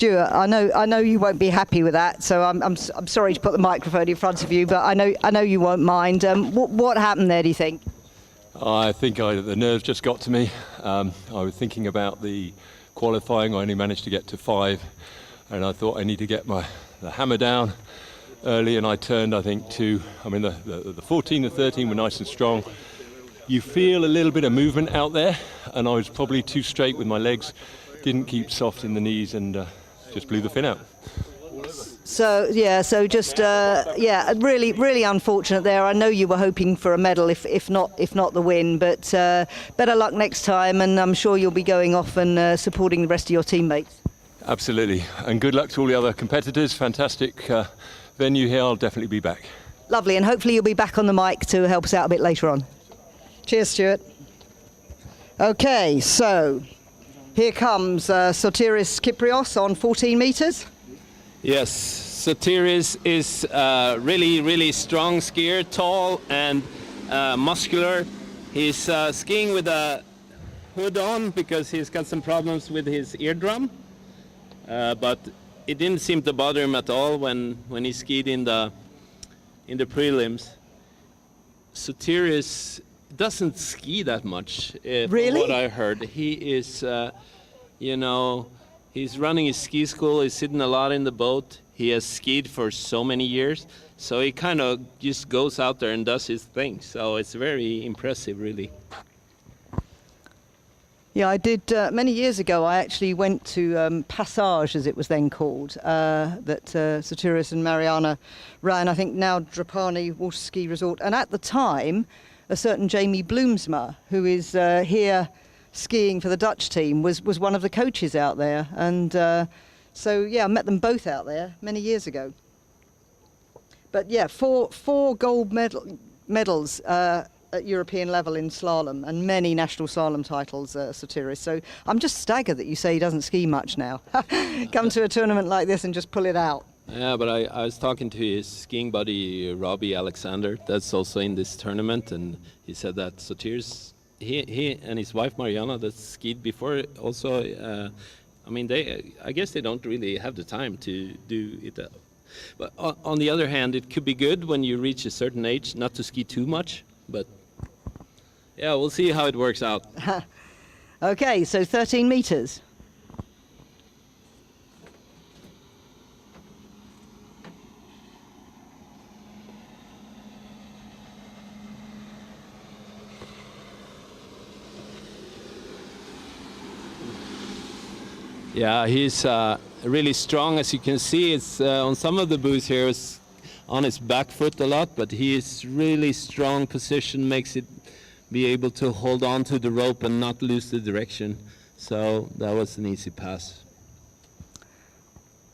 Stuart, I know you won't be happy with that, so I'm sorry to put the microphone in front of you, but I know you won't mind. What happened there, do you think? I think the nerves just got to me. I was thinking about the qualifying. I only managed to get to 5, and I thought I need to get the hammer down early, and I turned, I think, the 14 and 13 were nice and strong. You feel a little bit of movement out there, and I was probably too straight with my legs, didn't keep soft in the knees, and just blew the fin out. So just really unfortunate there. I know you were hoping for a medal, if not the win, but better luck next time, and I'm sure you'll be going off and supporting the rest of your teammates. Absolutely, and good luck to all the other competitors. Fantastic venue here. I'll definitely be back. Lovely, and hopefully you'll be back on the mic to help us out a bit later on. Cheers, Stuart. Okay, so here comes Sotiris Kyprios on 14 metres. Yes, Sotiris is really strong skier, tall and muscular. He's skiing with a hood on because he's got some problems with his eardrum, but it didn't seem to bother him at all when he skied in the prelims. Sotiris doesn't ski that much. Really? From what I heard, he is, he's running his ski school. He's sitting a lot in the boat. He has skied for so many years, so he kind of just goes out there and does his thing. So it's very impressive, really. Yeah, I did many years ago. I actually went to Passage, as it was then called, that Sotiris and Mariana ran. I think now Drapani Water Ski Resort, and at the time, a certain Jamie Bloomsma, who is here skiing for the Dutch team, was one of the coaches out there, and so yeah, I met them both out there many years ago. But yeah, four gold medals at European level in slalom, and many national slalom titles, Sotiris. So I'm just staggered that you say he doesn't ski much now. Come to a tournament like this and just pull it out. Yeah, but I was talking to his skiing buddy Robbie Alexander, that's also in this tournament, and he said that Sotiris, he and his wife Mariana that skied before also, I guess they don't really have the time to do it. But on the other hand, it could be good when you reach a certain age not to ski too much, but yeah, we'll see how it works out. Okay, so 13 metres. Yeah, he's really strong, as you can see. It's on some of the booths here, it's on his back foot a lot, but he is really strong position, makes it be able to hold on to the rope and not lose the direction. So that was an easy pass.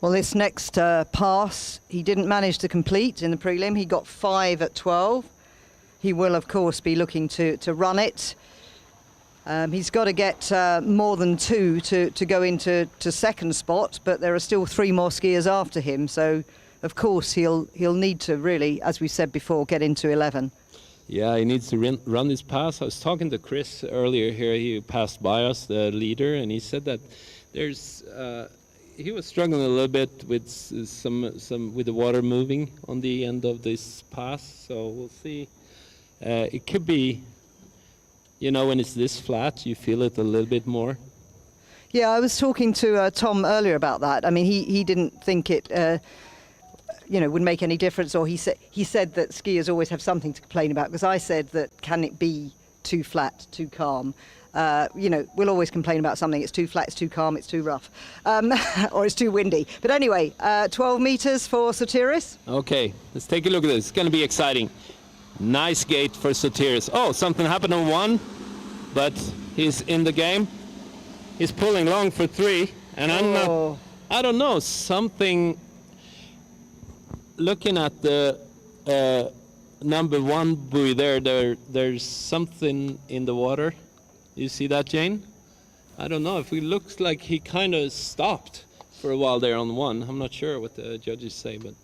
Well, this next pass, he didn't manage to complete in the prelim. He got 5 at 12. He will, of course, be looking to run it. He's got to get more than 2 to go into second spot, but there are still 3 more skiers after him. So, of course, he'll need to really, as we said before, get into 11. Yeah, he needs to run this pass. I was talking to Chris earlier here. He passed by us, the leader, and he said that there's he was struggling a little bit with some with the water moving on the end of this pass. So we'll see. It could be, when it's this flat, you feel it a little bit more. Yeah, I was talking to Tom earlier about that. I mean, he didn't think it, would make any difference, or he said that skiers always have something to complain about, because I said that can it be too flat, too calm? We'll always complain about something. It's too flat, it's too calm, it's too rough, or it's too windy. But anyway, 12 metres for Sotiris. Okay, let's take a look at this. It's going to be exciting. Nice gate for Sotiris. Oh, something happened on 1, but he's in the game. He's pulling long for 3, and I don't know, something, looking at the number 1 buoy there's something in the water. You see that, Jane? I don't know, if it looks like he kind of stopped for a while there on 1. I'm not sure what the judges say, but...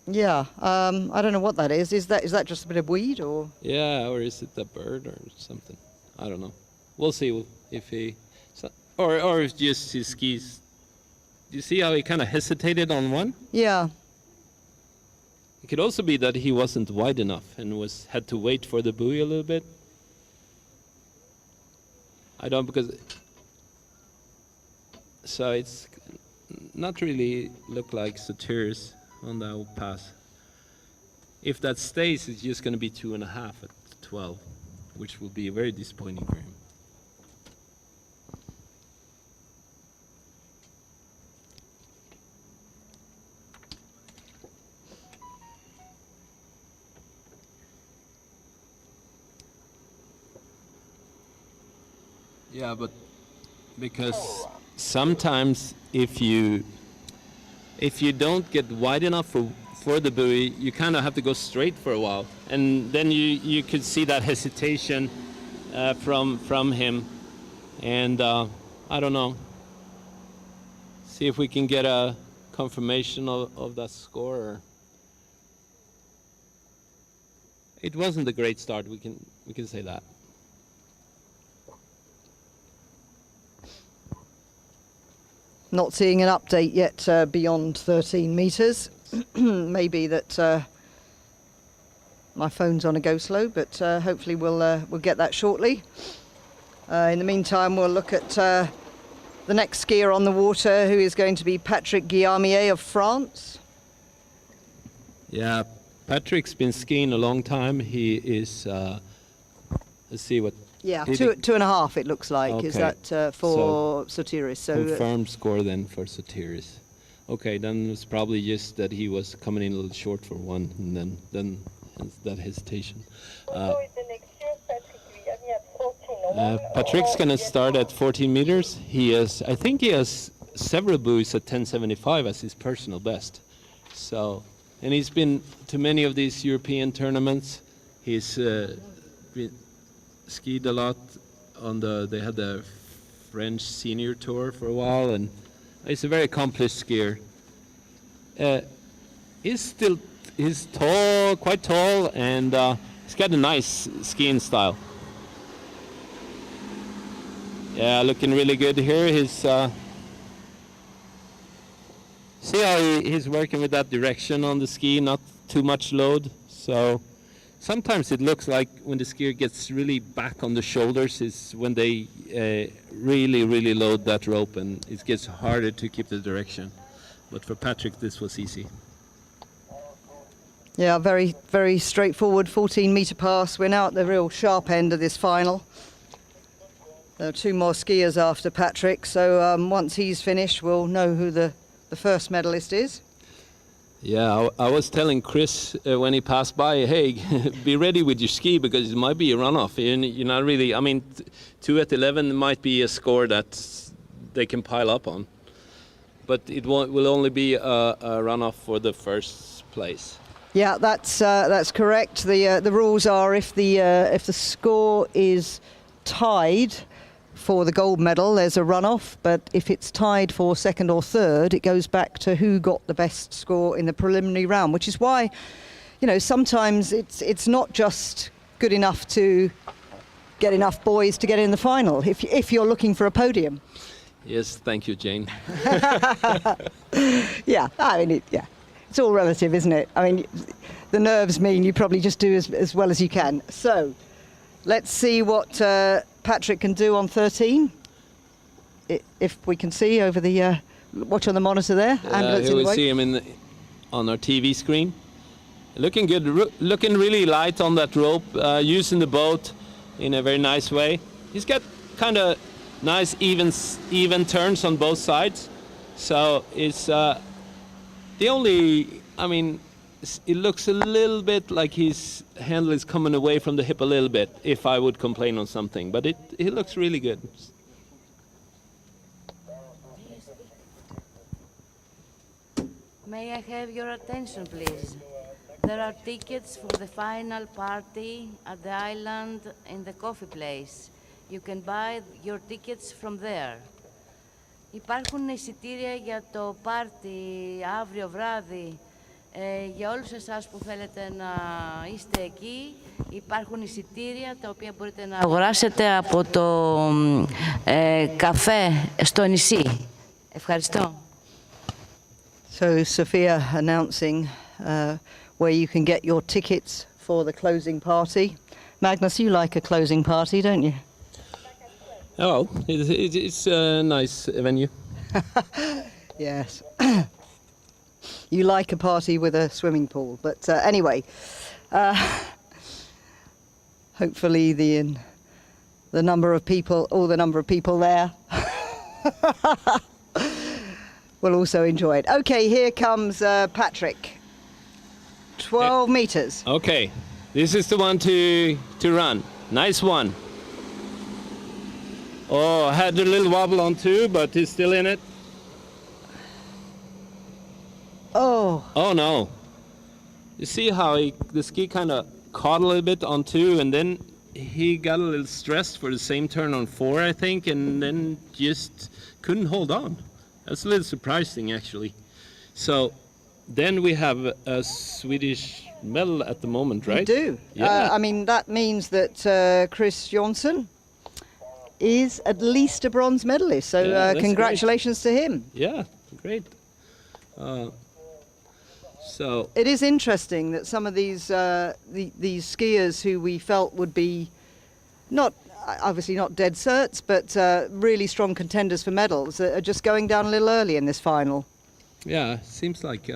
Yeah, I don't know what that is. Is that just a bit of weed, or? Yeah, or is it a bird or something? I don't know. We'll see if he, or if just his skis you see how he kind of hesitated on one? Yeah. It could also be that he wasn't wide enough and had to wait for the buoy a little bit. I don't, because so it's not really look like Sotiris on that pass. If that stays, it's just going to be 2.5 at 12, which will be very disappointing for him. Yeah, but because sometimes if you don't get wide enough for the buoy, you kind of have to go straight for a while, and then you could see that hesitation from him, and I don't know. See if we can get a confirmation of that score. It wasn't a great start. We can say that. Not seeing an update yet beyond 13 metres. Maybe that my phone's on a go slow, but hopefully we'll get that shortly. In the meantime, we'll look at the next skier on the water, who is going to be Patrick Guillaumier of France. Yeah, Patrick's been skiing a long time. He is, let's see what. Yeah, 2.5 it looks like. Okay. Is that for Sotiris? So confirmed score then for Sotiris. Okay, then it's probably just that he was coming in a little short for one, and then that hesitation. Patrick's gonna start at 14 meters. I think he has several buoys at 10.75 as his personal best. So, and he's been to many of these European tournaments. He's skied a lot on they had the French senior tour for a while, and he's a very accomplished skier. He's tall, quite tall, and he's got a nice skiing style. Yeah, looking really good here. See how he's working with that direction on the ski, not too much load. So sometimes it looks like when the skier gets really back on the shoulders is when they really load that rope, and it gets harder to keep the direction. But for Patrick, this was easy. Yeah, very, very straightforward 14-metre pass. We're now at the real sharp end of this final. There are 2 more skiers after Patrick, so once he's finished, we'll know who the first medalist is. Yeah, I was telling Chris when he passed by, hey, be ready with your ski because it might be a runoff. You're not really, I mean, 2 at 11 might be a score that they can pile up on. But it will only be a runoff for the first place. Yeah, that's correct. The rules are if the score is tied for the gold medal, there's a runoff, but if it's tied for second or third, it goes back to who got the best score in the preliminary round, which is why, sometimes it's not just good enough to get enough boys to get in the final, if you're looking for a podium. Yes, thank you, Jane. Yeah, I mean, it's all relative, isn't it? I mean, the nerves mean you probably just do as well as you can. So, let's see what Patrick can do on 13. If we can see over the watch on the monitor there. Here we see him on our TV screen. Looking good, looking really light on that rope, using the boat in a very nice way. He's got kind of nice even turns on both sides. So it's the only, I mean, it looks a little bit like his handle is coming away from the hip a little bit, if I would complain on something, but it looks really good. May I have your attention, please? There are tickets for the final party at the island in the coffee place. You can buy your tickets from there. Υπάρχουν εισιτήρια για το πάρτι αύριο βράδυ. Για όλους εσάς που θέλετε να είστε εκεί, υπάρχουν εισιτήρια τα οποία μπορείτε να αγοράσετε από το καφέ στο νησί. Ευχαριστώ. So Sophia announcing where you can get your tickets for the closing party. Magnus, you like a closing party, don't you? Oh, it's a nice venue. Yes. You like a party with a swimming pool, but anyway, hopefully the number of people, all the number of people there, will also enjoy it. Okay, here comes Patrick. 12 meters. Okay, this is the one to run. Nice one. Oh, had a little wobble on too, but he's still in it. Oh. Oh no. You see how the ski kind of caught a little bit on 2, and then he got a little stressed for the same turn on 4, I think, and then just couldn't hold on. That's a little surprising, actually. So then we have a Swedish medal at the moment, right? We do. Yeah. I mean, that means that Chris Jonsson is at least a bronze medalist. So Yeah, that's congratulations to him. Yeah, great. So It is interesting that some of these these skiers who we felt would be obviously not dead certs, but really strong contenders for medals are just going down a little early in this final. yeah, seems like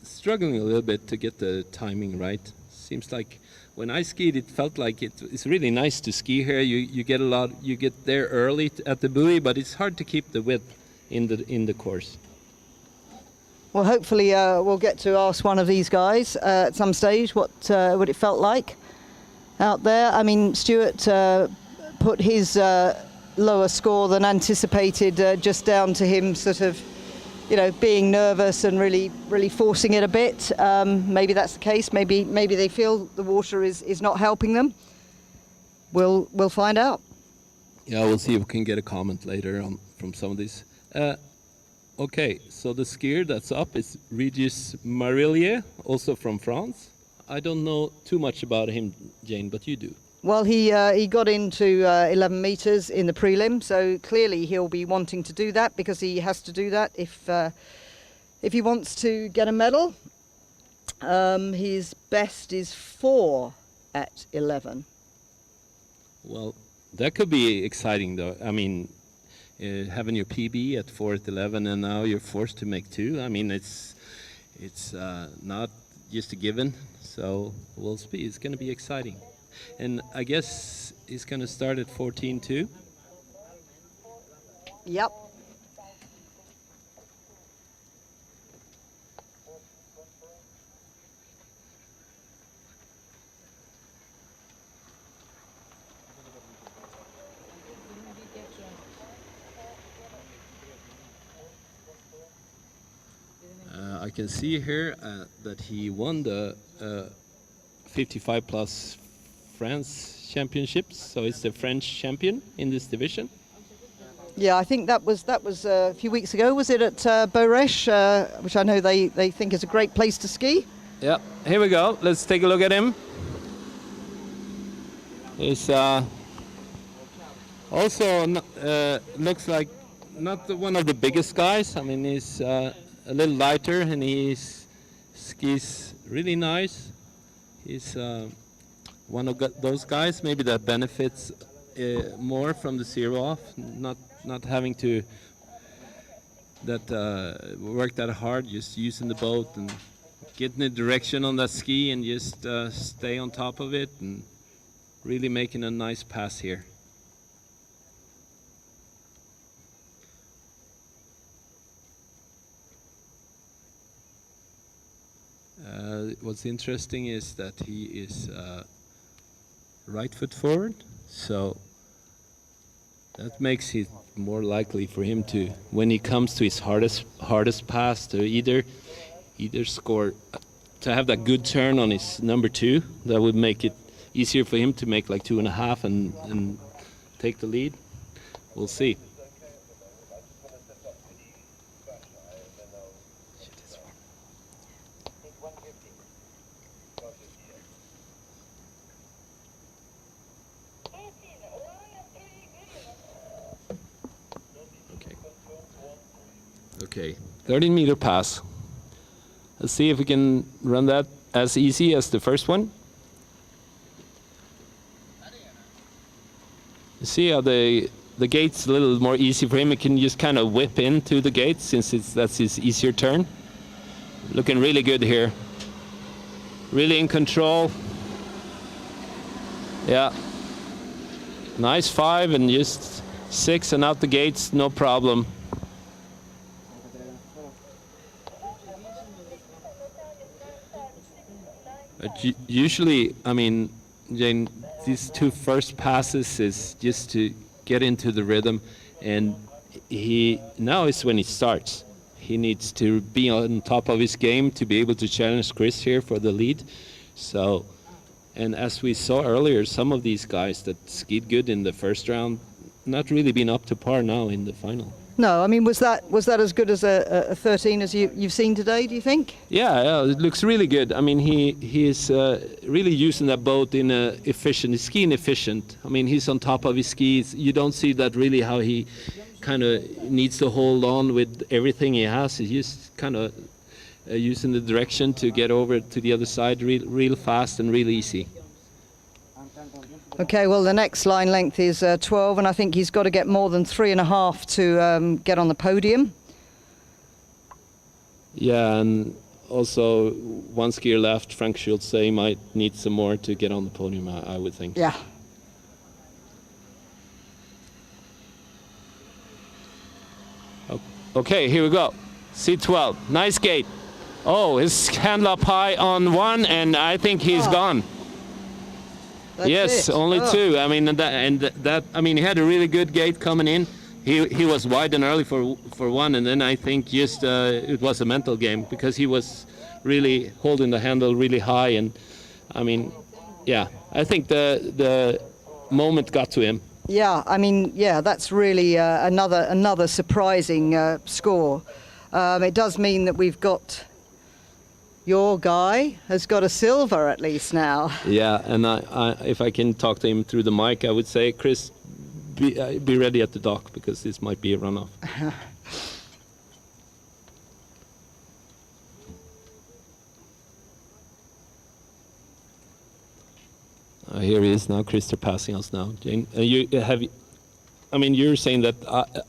struggling a little bit to get the timing right. Seems like when I skied, it felt like it's really nice to ski here. You get a lot, you get there early at the buoy, but it's hard to keep the width in the course. Well, hopefully we'll get to ask one of these guys at some stage what it felt like out there. I mean, Stuart put his lower score than anticipated just down to him sort of, being nervous and really forcing it a bit. Maybe that's the case. Maybe they feel the water is not helping them. We'll find out. Yeah, we'll see if we can get a comment later on from some of these. Okay, so the skier that's up is Regis Marillier, also from France. I don't know too much about him, Jane, but you do. Well, he got into 11 meters in the prelim, so clearly he'll be wanting to do that because he has to do that if he wants to get a medal. His best is 4 at 11. Well, that could be exciting, though. I mean, having your PB at 4 at 11, and now you're forced to make 2. I mean, it's not just a given. So we'll see. It's going to be exciting. And I guess he's going to start at 14 too. Yep. I can see here that he won the 55 plus France championships, so it's the French champion in this division. Yeah, I think that was a few weeks ago. Was it at Beaureche, which I know they think is a great place to ski? Yeah, here we go. Let's take a look at him. He's also looks like not one of the biggest guys. I mean, he's a little lighter and he skis really nice. He's one of those guys maybe that benefits more from the zero off, not having to work that hard, just using the boat and getting the direction on that ski and just stay on top of it and really making a nice pass here. What's interesting is that he is right foot forward, so that makes it more likely for him to, when he comes to his hardest pass, to either score, to have that good turn on his number 2. That would make it easier for him to make like 2.5 and take the lead. We'll see. Okay, 13-meter pass. Let's see if we can run that as easy as the first one. You see how the gate's a little more easy for him. He can just kind of whip into the gate since that's his easier turn. Looking really good here. Really in control. Yeah. Nice 5 and just 6 and out the gates, no problem. But usually, I mean, Jane, these 2 first passes is just to get into the rhythm, and now is when he starts. He needs to be on top of his game to be able to challenge Chris here for the lead. So, and as we saw earlier, some of these guys that skied good in the first round, not really been up to par now in the final. No, I mean, was that as good as a 13 as you've seen today, do you think? Yeah, it looks really good. I mean, he is really using that boat in a efficient, he's skiing efficient. I mean, he's on top of his skis. You don't see that really how he kind of needs to hold on with everything he has. He's just kind of using the direction to get over to the other side real fast and real easy. Okay, well, the next line length is 12, and I think he's got to get more than 3.5 to get on the podium. Yeah, and also one skier left, Frank Schultz, he might need some more to get on the podium, I would think. Yeah. Okay, here we go. C12, nice gate. Oh, his hand up high on 1, and I think he's gone. Yes, only 2. I mean, I mean, he had a really good gate coming in. He was wide and early for 1, and then I think just it was a mental game because he was really holding the handle really high, and I mean, yeah, I think the moment got to him. Yeah, I mean, yeah, that's really another surprising score. It does mean that we've got. Your guy has got a silver at least now. Yeah, and if I can talk to him through the mic, I would say, Chris, be ready at the dock because this might be a runoff. Here he is now, Chris, they're passing us now. Jane, I mean, you're saying that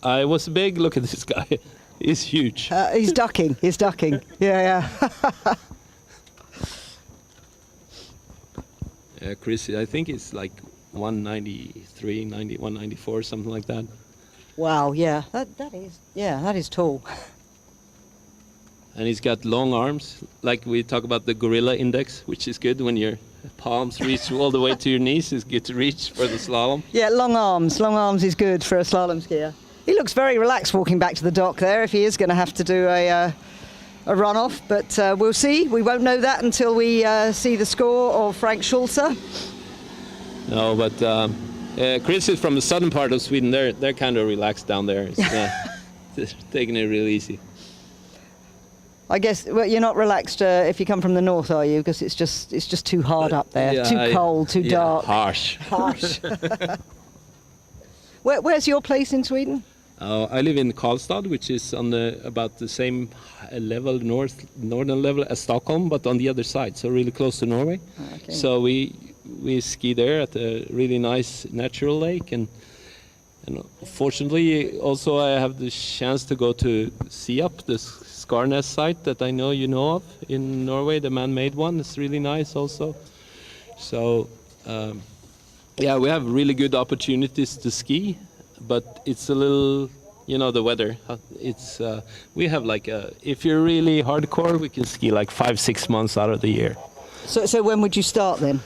I was big. Look at this guy. He's huge. He's ducking. He's ducking. Yeah. Chris, I think it's like 193, 194, something like that. Wow. Yeah. That is tall. And he's got long arms, like we talk about the gorilla index, which is good when your palms reach all the way to your knees. It's good to reach for the slalom. Yeah, long arms. Long arms is good for a slalom skier. He looks very relaxed walking back to the dock there if he is going to have to do a runoff, but we'll see. We won't know that until we see the score of Frank Schultz. No, but Chris is from the southern part of Sweden. They're kind of relaxed down there. They're taking it real easy. I guess you're not relaxed if you come from the north, are you? Because it's just too hard up there, yeah, too cold, too dark. Harsh. Where's your place in Sweden? I live in Karlstad, which is on about the same level, northern level as Stockholm, but on the other side, so really close to Norway. Okay. So we ski there at a really nice natural lake, and fortunately also I have the chance to go to Siap, the Skarnes site that I know you know of in Norway, the man-made one. It's really nice also. So yeah, we have really good opportunities to ski, but it's a little, the weather. It's we have like if you're really hardcore, we can ski like 5-6 months out of the year. So when would you start then?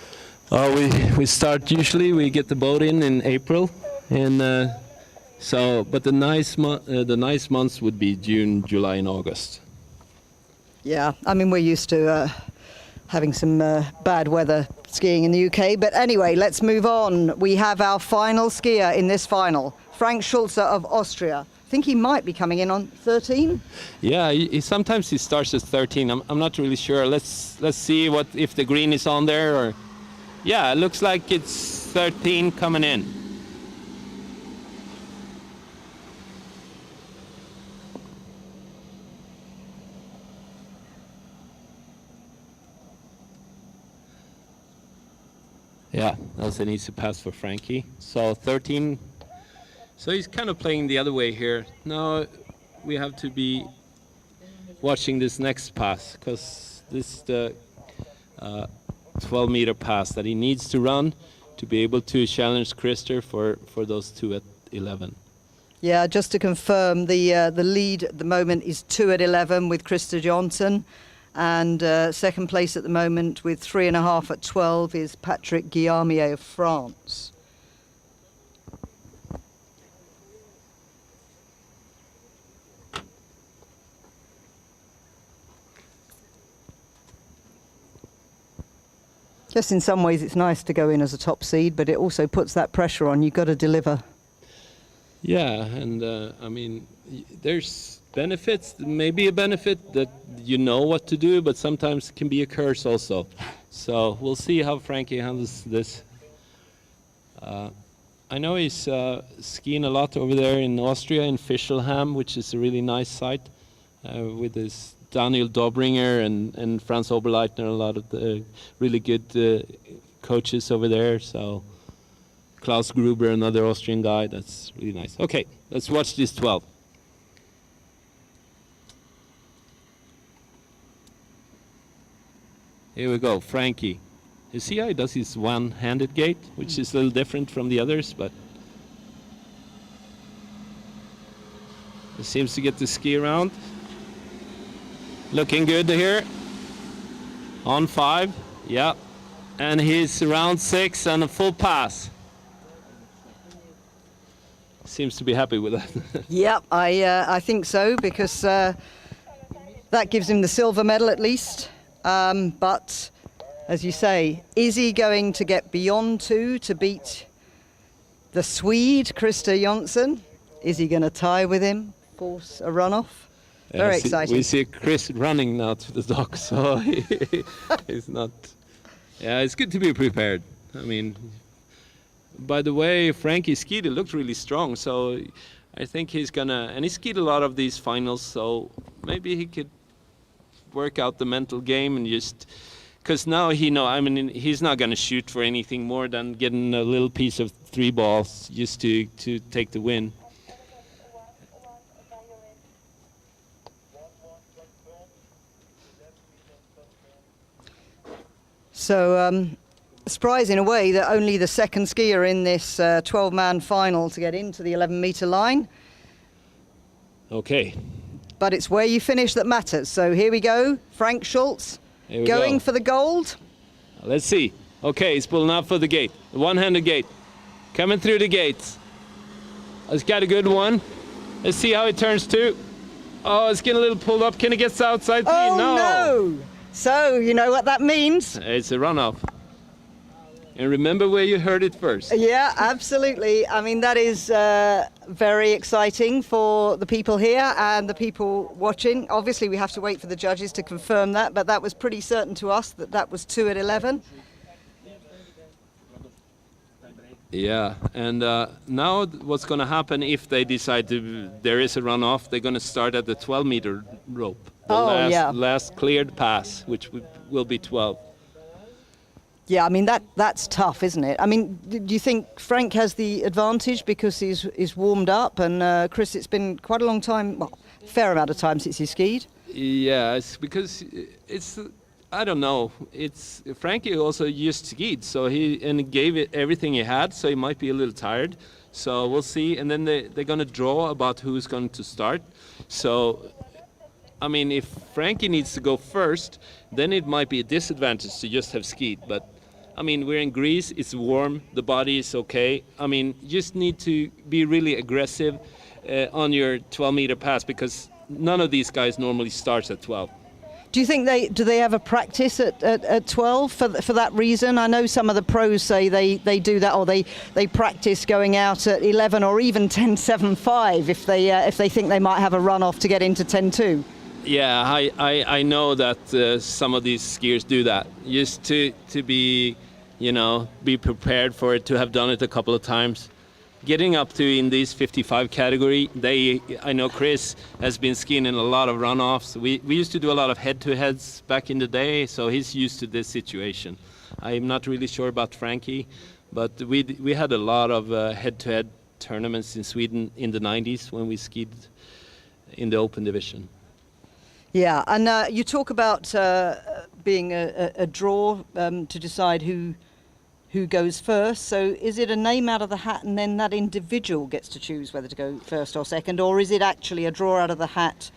We start usually. We get the boat in April, and but the nice months would be June, July, and August. Yeah, I mean we're used to having some bad weather skiing in the UK. But anyway, let's move on. We have our final skier in this final, Frank Schultz of Austria. I think he might be coming in on 13. Yeah, sometimes he starts at 13. I'm not really sure. Let's see if the green is on there, or yeah, it looks like it's 13 coming in. Yeah, that was an easy pass for Frankie. So 13. So he's kind of playing the other way here. Now we have to be watching this next pass, because this is the 12-meter pass that he needs to run to be able to challenge Christer for those 2 at 11. Yeah, just to confirm, the lead at the moment is 2 at 11 with Christer Johnson, and second place at the moment with 3.5 at 12 is Patrick Guillaumier of France. Just in some ways it's nice to go in as a top seed, but it also puts that pressure on. You've got to deliver. Yeah, and I mean, there's benefits, maybe a benefit that you know what to do, but sometimes it can be a curse also. So we'll see how Frankie handles this. I know he's skiing a lot over there in Austria, in Fischelham, which is a really nice site, with his Daniel Dobringer and Franz Oberleitner, a lot of the really good coaches over there. So Klaus Gruber, another Austrian guy, that's really nice. Okay, let's watch this 12. Here we go, Frankie. You see how he does his one-handed gait, which is a little different from the others, but he seems to get the ski around. Looking good here. On 5, yeah. And he's around 6 and a full pass. Seems to be happy with that. Yep, I think so, because that gives him the silver medal at least. But as you say, is he going to get beyond 2 to beat the Swede, Christer Johnson? Is he going to tie with him, force a runoff? Very exciting. We see Chris running now to the dock, so he's not... Yeah, it's good to be prepared. I mean, by the way, Frankie skied, it looked really strong, so I think he's gonna... And he skied a lot of these finals, so maybe he could work out the mental game and just... Because now I mean, he's not gonna shoot for anything more than getting a little piece of 3 balls just to take the win. So, surprise in a way that only the second skier in this 12-man final to get into the 11-meter line. Okay. But it's where you finish that matters. So here we go, Frank Schultz going for the gold. Let's see. Okay, he's pulling up for the gate. The one-handed gate. Coming through the gates. He's got a good one. Let's see how it turns to. Oh, it's getting a little pulled up. Can it get to outside 3? Oh, no! So, you know what that means? It's a runoff. And remember where you heard it first. Yeah, absolutely. I mean, that is very exciting for the people here and the people watching. Obviously, we have to wait for the judges to confirm that, but that was pretty certain to us that that was 2 at 11. Yeah, and now what's going to happen if they decide there is a runoff, they're going to start at the 12-meter rope. The last cleared pass, which will be 12. Yeah, I mean, that's tough, isn't it? I mean, do you think Frank has the advantage because he's warmed up? And Chris, it's been quite a long time, well, a fair amount of time since he skied. Yeah, it's because it's, I don't know. It's Frankie also used skied, so he gave it everything he had, so he might be a little tired. So we'll see. And then they're going to draw about who's going to start. So, I mean, if Frankie needs to go first, then it might be a disadvantage to just have skied. But, I mean, we're in Greece, it's warm, the body is okay. I mean, you just need to be really aggressive on your 12-meter pass because none of these guys normally starts at 12. Do you think do they have a practice at 12 for that reason? I know some of the pros say they do that, or they practice going out at 11 or even 10.75 if they think they might have a runoff to get into 10.2. Yeah, I know that some of these skiers do that, just to be, be prepared for it, to have done it a couple of times. Getting up to in this 55 category, I know Chris has been skiing in a lot of runoffs. We used to do a lot of head-to-heads back in the day, so he's used to this situation. I'm not really sure about Frankie, but we had a lot of head-to-head tournaments in Sweden in the 90s when we skied in the open division. Yeah, and you talk about being a draw to decide who goes first. So is it a name out of the hat and then that individual gets to choose whether to go first or second, or is it actually a draw out of the hat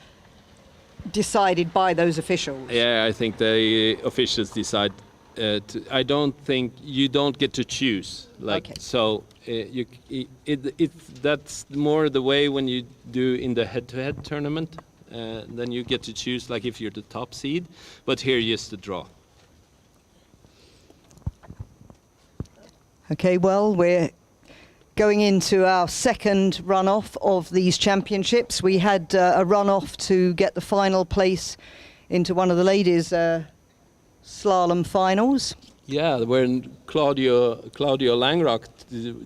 decided by those officials? Yeah, I think the officials decide. I don't think you don't get to choose. Like, Okay. so that's more the way when you do in the head-to-head tournament. Then you get to choose, like if you're the top seed, but here just the draw. Okay, well, we're going into our second runoff of these championships. We had a runoff to get the final place into one of the ladies' slalom finals. Yeah, when Claudio Langrock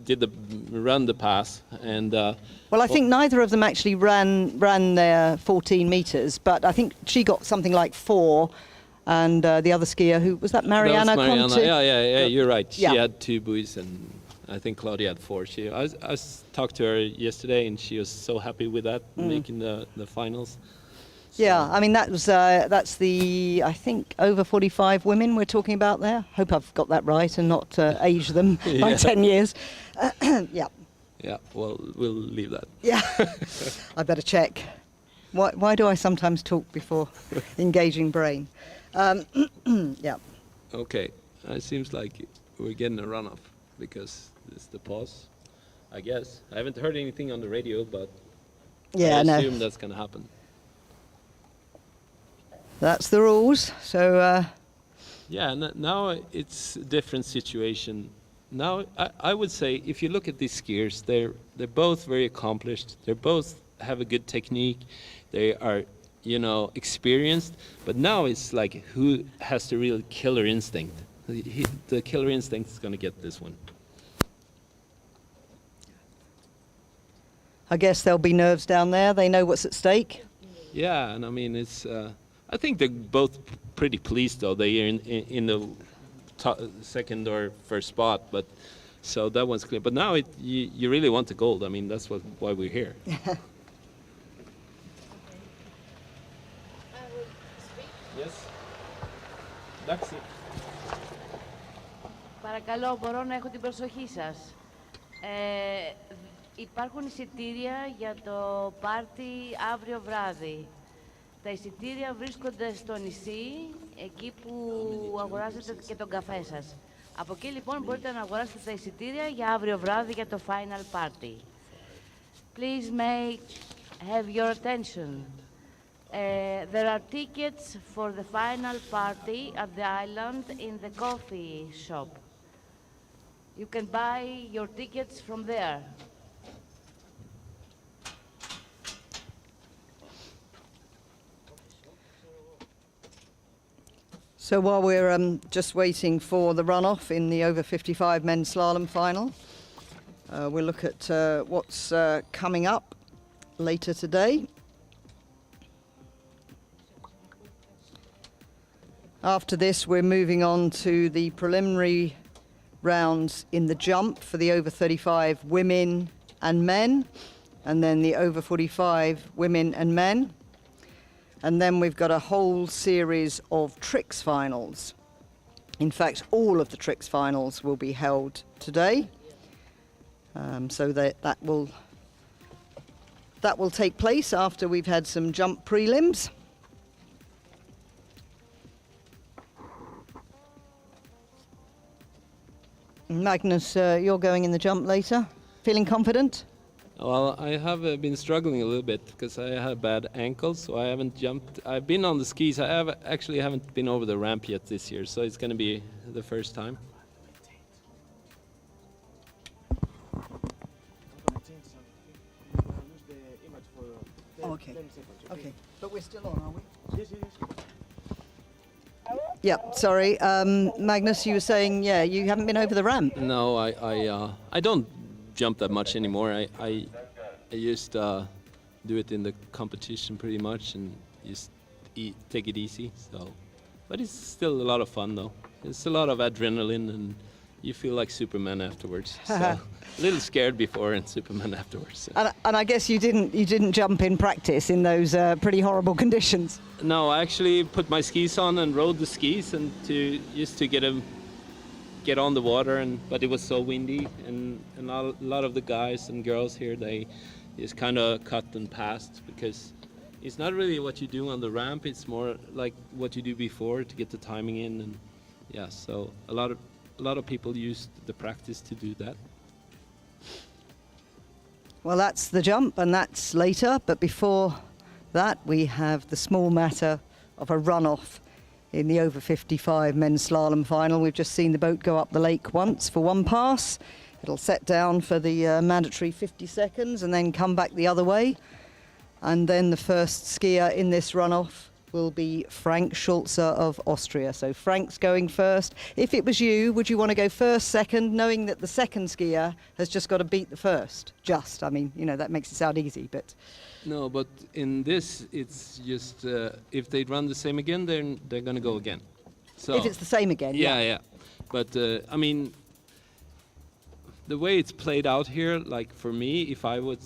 did run the pass, and Well, I think neither of them actually ran their 14 meters, but I think she got something like 4, and the other skier, who was that, Mariana Conti? Yeah, you're right. She Yeah. had 2 buoys, and I think Claudia had 4. I talked to her yesterday, and she was so happy with that, making the finals. Yeah, I mean, that's the, I think, over 45 women we're talking about there. Hope I've got that right and not age them by Yeah. 10 years. Yeah. Yeah, well, we'll leave that. Yeah, I better check. Why do I sometimes talk before engaging brain? Yeah. Okay, it seems like we're getting a runoff because it's the pause, I guess. I haven't heard anything on the radio, but Yeah, I no. assume that's going to happen. That's the rules. So, Yeah, now it's a different situation. Now, I would say if you look at these skiers, they're both very accomplished. They both have a good technique. They are, experienced. But now it's like who has the real killer instinct. The killer instinct is going to get this one. I guess there'll be nerves down there. They know what's at stake. Yeah, and I mean it's. I think they're both pretty pleased though. They're in the second or first spot, but so that one's clear. But now you really want the gold. I mean that's why we're here. Yes. Daxi. Παρακαλώ, μπορώ να έχω την προσοχή σας. Υπάρχουν εισιτήρια για το πάρτι αύριο βράδυ. Τα εισιτήρια βρίσκονται στο νησί, εκεί που αγοράζετε και τον καφέ σας. Από εκεί λοιπόν μπορείτε να αγοράσετε τα εισιτήρια για αύριο βράδυ για το final party. Please have your attention. There are tickets for the final party at the island in the coffee shop. You can buy your tickets from there. So while we're just waiting for the runoff in the over 55 men's slalom final, we'll look at what's coming up later today. After this, we're moving on to the preliminary rounds in the jump for the over 35 women and men, and then the over 45 women and men. And then we've got a whole series of tricks finals. In fact, all of the tricks finals will be held today. So that will take place after we've had some jump prelims. Magnus, you're going in the jump later. Feeling confident? Well, I have been struggling a little bit because I have bad ankles, so I haven't jumped. I've been on the skis. I haven't been over the ramp yet this year, so it's going to be the first time. Okay. Okay. But we're still on, are we? Yes. Yeah, sorry. Magnus, you were saying, you haven't been over the ramp. No, I don't jump that much anymore. I used to do it in the competition pretty much and just take it easy. So, but it's still a lot of fun though. It's a lot of adrenaline, and you feel like Superman afterwards. So a little scared before and Superman afterwards. So. And I guess you didn't jump in practice in those pretty horrible conditions. No, I actually put my skis on and rode the skis, and just to get on the water, but it was so windy, and a lot of the guys and girls here, they just kind of cut and passed, because it's not really what you do on the ramp, it's more like what you do before to get the timing in, and yeah, so a lot of people used the practice to do that. Well, that's the jump, and that's later, but before that we have the small matter of a runoff in the over 55 men's slalom final. We've just seen the boat go up the lake once for one pass. It'll set down for the mandatory 50 seconds and then come back the other way. And then the first skier in this runoff will be Frank Schulze of Austria. So Frank's going first. If it was you, would you want to go first, second, knowing that the second skier has just got to beat the first? I mean, that makes it sound easy, but... No, but in this, it's just if they run the same again, they're going to go again. So if it's the same again, yeah. But I mean, the way it's played out here, like for me, if I would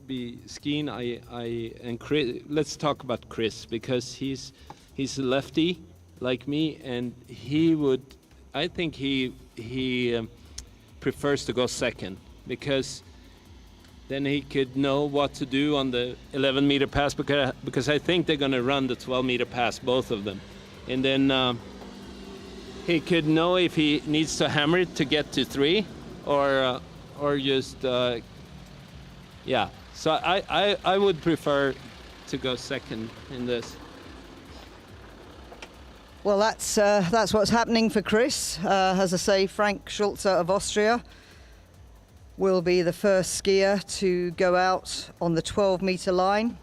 be skiing, and Chris, let's talk about Chris, because he's a lefty like me, and I think he prefers to go second, because then he could know what to do on the 11-meter pass, because I think they're going to run the 12-meter pass, both of them. And then he could know if he needs to hammer it to get to 3, or just, yeah. So I would prefer to go second in this. Well, that's what's happening for Chris. As I say, Frank Schulze of Austria will be the first skier to go out on the 12-meter line.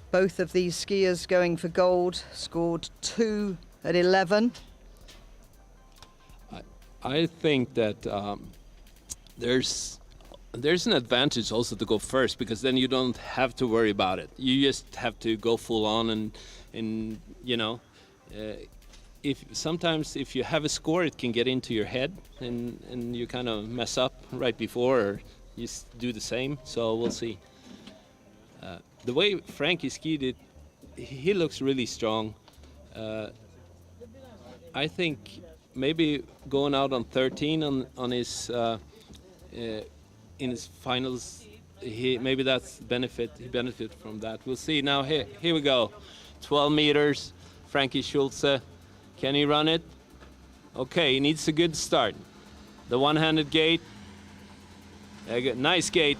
Both of these skiers going for gold scored 2 at 11. I think that there's an advantage also to go first, because then you don't have to worry about it. You just have to go full on, and if you have a score, it can get into your head, and you kind of mess up right before, or you do the same. So we'll see. The way Frankie skied it, he looks really strong. I think maybe going out on 13 on his in his finals, maybe that's benefit. He benefit from that. We'll see. Now here we go. 12 meters. Frankie Schulze. Can he run it? Okay, he needs a good start. The one-handed gate. Nice gate.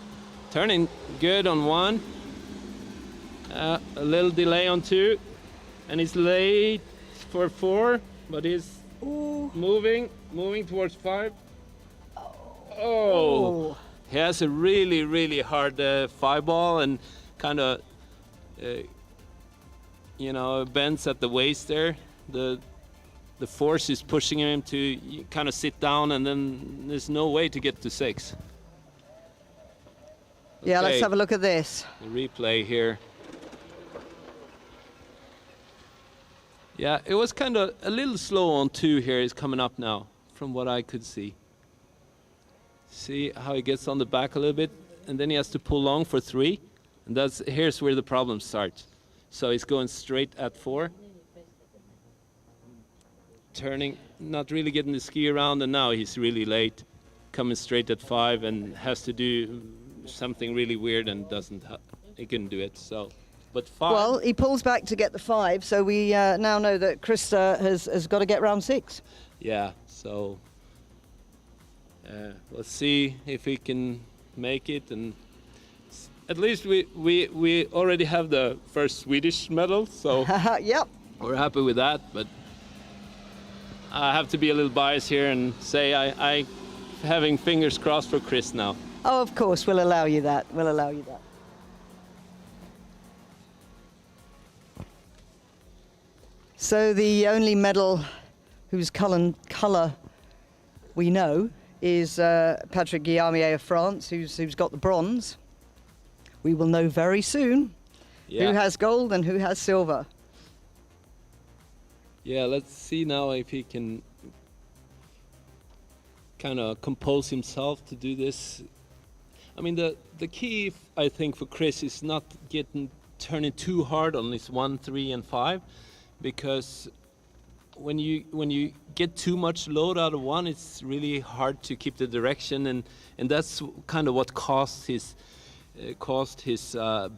Turning good on 1. A little delay on 2. And he's late for 4, but he's moving towards 5. Oh. He has a really, really hard 5-ball, and kind of, bends at the waist there. The force is pushing him to kind of sit down, and then there's no way to get to 6. Yeah, Okay. let's have a look at this. The replay here. Yeah, it was kind of a little slow on 2 here. It's coming up now, from what I could see. See how he gets on the back a little bit, and then he has to pull long for 3, and here's where the problem starts. So he's going straight at 4, turning, not really getting the ski around, and now he's really late, coming straight at 5, and has to do something really weird, and he couldn't do it. So, but 5. Well, he pulls back to get the 5, so we now know that Krista has got to get round 6. Yeah, so let's see if we can make it, and at least we already have the first Swedish medal, so yep, we're happy with that. But I have to be a little biased here and say I having fingers crossed for Chris now. Oh, of course, we'll allow you that. We'll allow you that. So the only medal whose colour we know is Patrick Guillaumier of France, who's got the bronze. We will know very soon who has gold and who has silver. Yeah, let's see now if he can kind of compose himself to do this. I mean, the key, I think, for Chris is not turning too hard on this 1, 3, and 5, because when you get too much load out of one, it's really hard to keep the direction, and that's kind of what caused his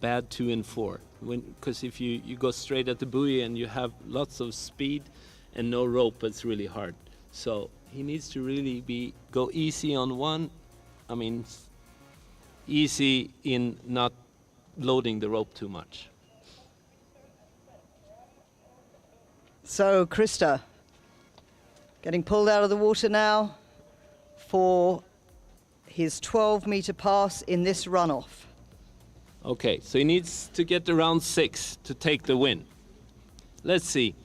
bad 2 and 4. Because if you go straight at the buoy and you have lots of speed and no rope, it's really hard. So he needs to really go easy on 1. I mean, easy in not loading the rope too much. So Krista getting pulled out of the water now for his 12-meter pass in this runoff. Okay, so he needs to get around 6 to take the win. Let's see.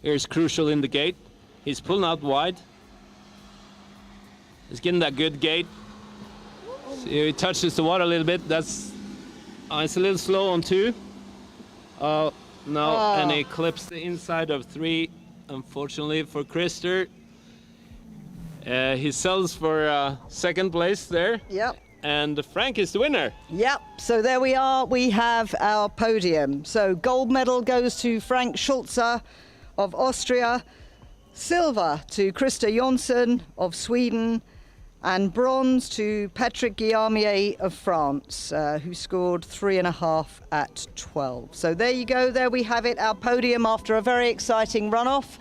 Here's Crucial in the gate. He's pulling out wide. He's getting that good gate. So he touches the water a little bit. It's a little slow on 2. No, and he clips the inside of 3, unfortunately for Krister. He sells for second place there. Yep. And Frank is the winner. Yep, so there we are. We have our podium. So gold medal goes to Frank Schulze of Austria, silver to Christer Jonsson of Sweden, and bronze to Patrick Guillaumier of France, who scored 3.5 at 12. So there you go, there we have it, our podium after a very exciting runoff.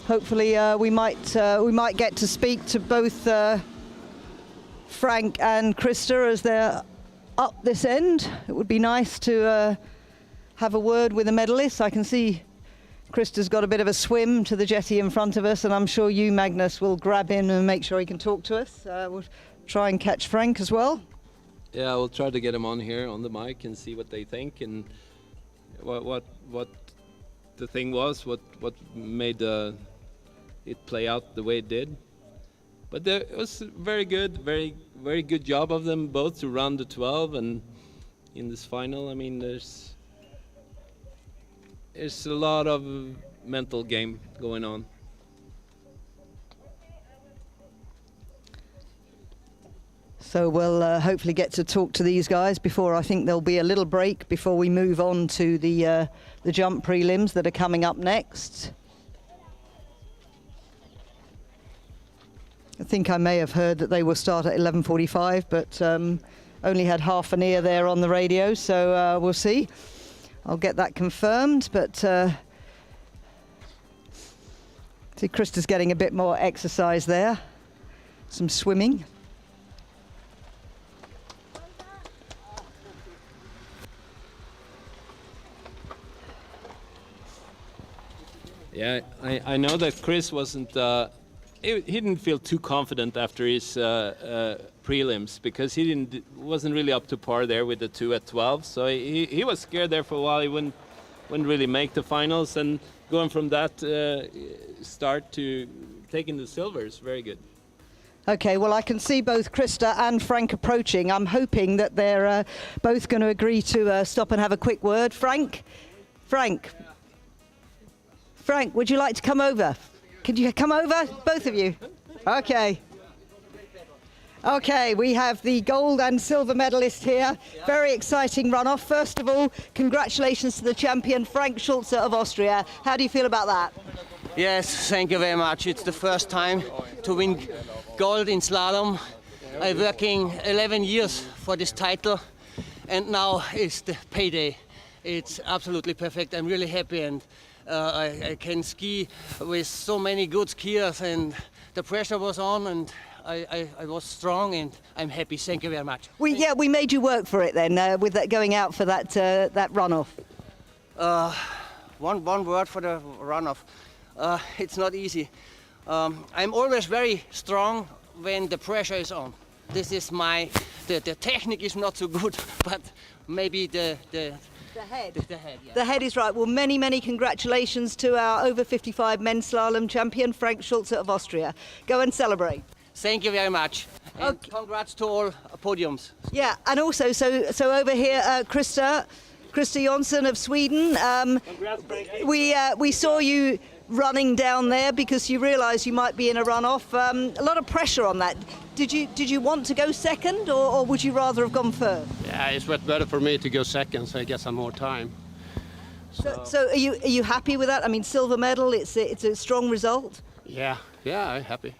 Hopefully we might get to speak to both Frank and Krista as they're up this end. It would be nice to have a word with the medalists. I can see Krista's got a bit of a swim to the jetty in front of us, and I'm sure you, Magnus, will grab him and make sure he can talk to us. We'll try and catch Frank as well. Yeah, we'll try to get him on here on the mic and see what they think and what the thing was, what made it play out the way it did. But it was very good, very good job of them both to run the 12, and in this final, I mean, there's a lot of mental game going on. So we'll hopefully get to talk to these guys before, I think there'll be a little break before we move on to the jump prelims that are coming up next. I think I may have heard that they will start at 11:45, but only had half an ear there on the radio, so we'll see. I'll get that confirmed, but see, Krista's getting a bit more exercise there, some swimming. Yeah, I know that Chris wasn't. He didn't feel too confident after his prelims because he wasn't really up to par there with the 2 at 12. So he was scared there for a while. He wouldn't really make the finals, and going from that start to taking the silver is very good. Okay, well, I can see both Krista and Frank approaching. I'm hoping that they're both going to agree to stop and have a quick word. Frank, would you like to come over? Could you come over, both of you? Okay. Okay, we have the gold and silver medalist here. Very exciting runoff. First of all, congratulations to the champion, Frank Schulze of Austria. How do you feel about that? Yes, thank you very much. It's the first time to win gold in slalom. I'm working 11 years for this title, and now is the payday. It's absolutely perfect. I'm really happy, and I can ski with so many good skiers, and the pressure was on, and I was strong, and I'm happy. Thank you very much. We made you work for it then, with that going out for that runoff. One word for the runoff. It's not easy. I'm always very strong when the pressure is on. This is the technique is not so good, but maybe the head. Yeah. The head is right. Well, many congratulations to our over 55 men's slalom champion, Frank Schulze of Austria. Go and celebrate. Thank you very much. And congrats to all podiums. Yeah, and also, so over here, Krista Jonsson of Sweden. We saw you running down there because you realised you might be in a runoff. A lot of pressure on that. Did you want to go second, or would you rather have gone first? Yeah, it's better for me to go second, so I get some more time. So are you happy with that? I mean, silver medal. It's a strong result. Yeah, I'm happy.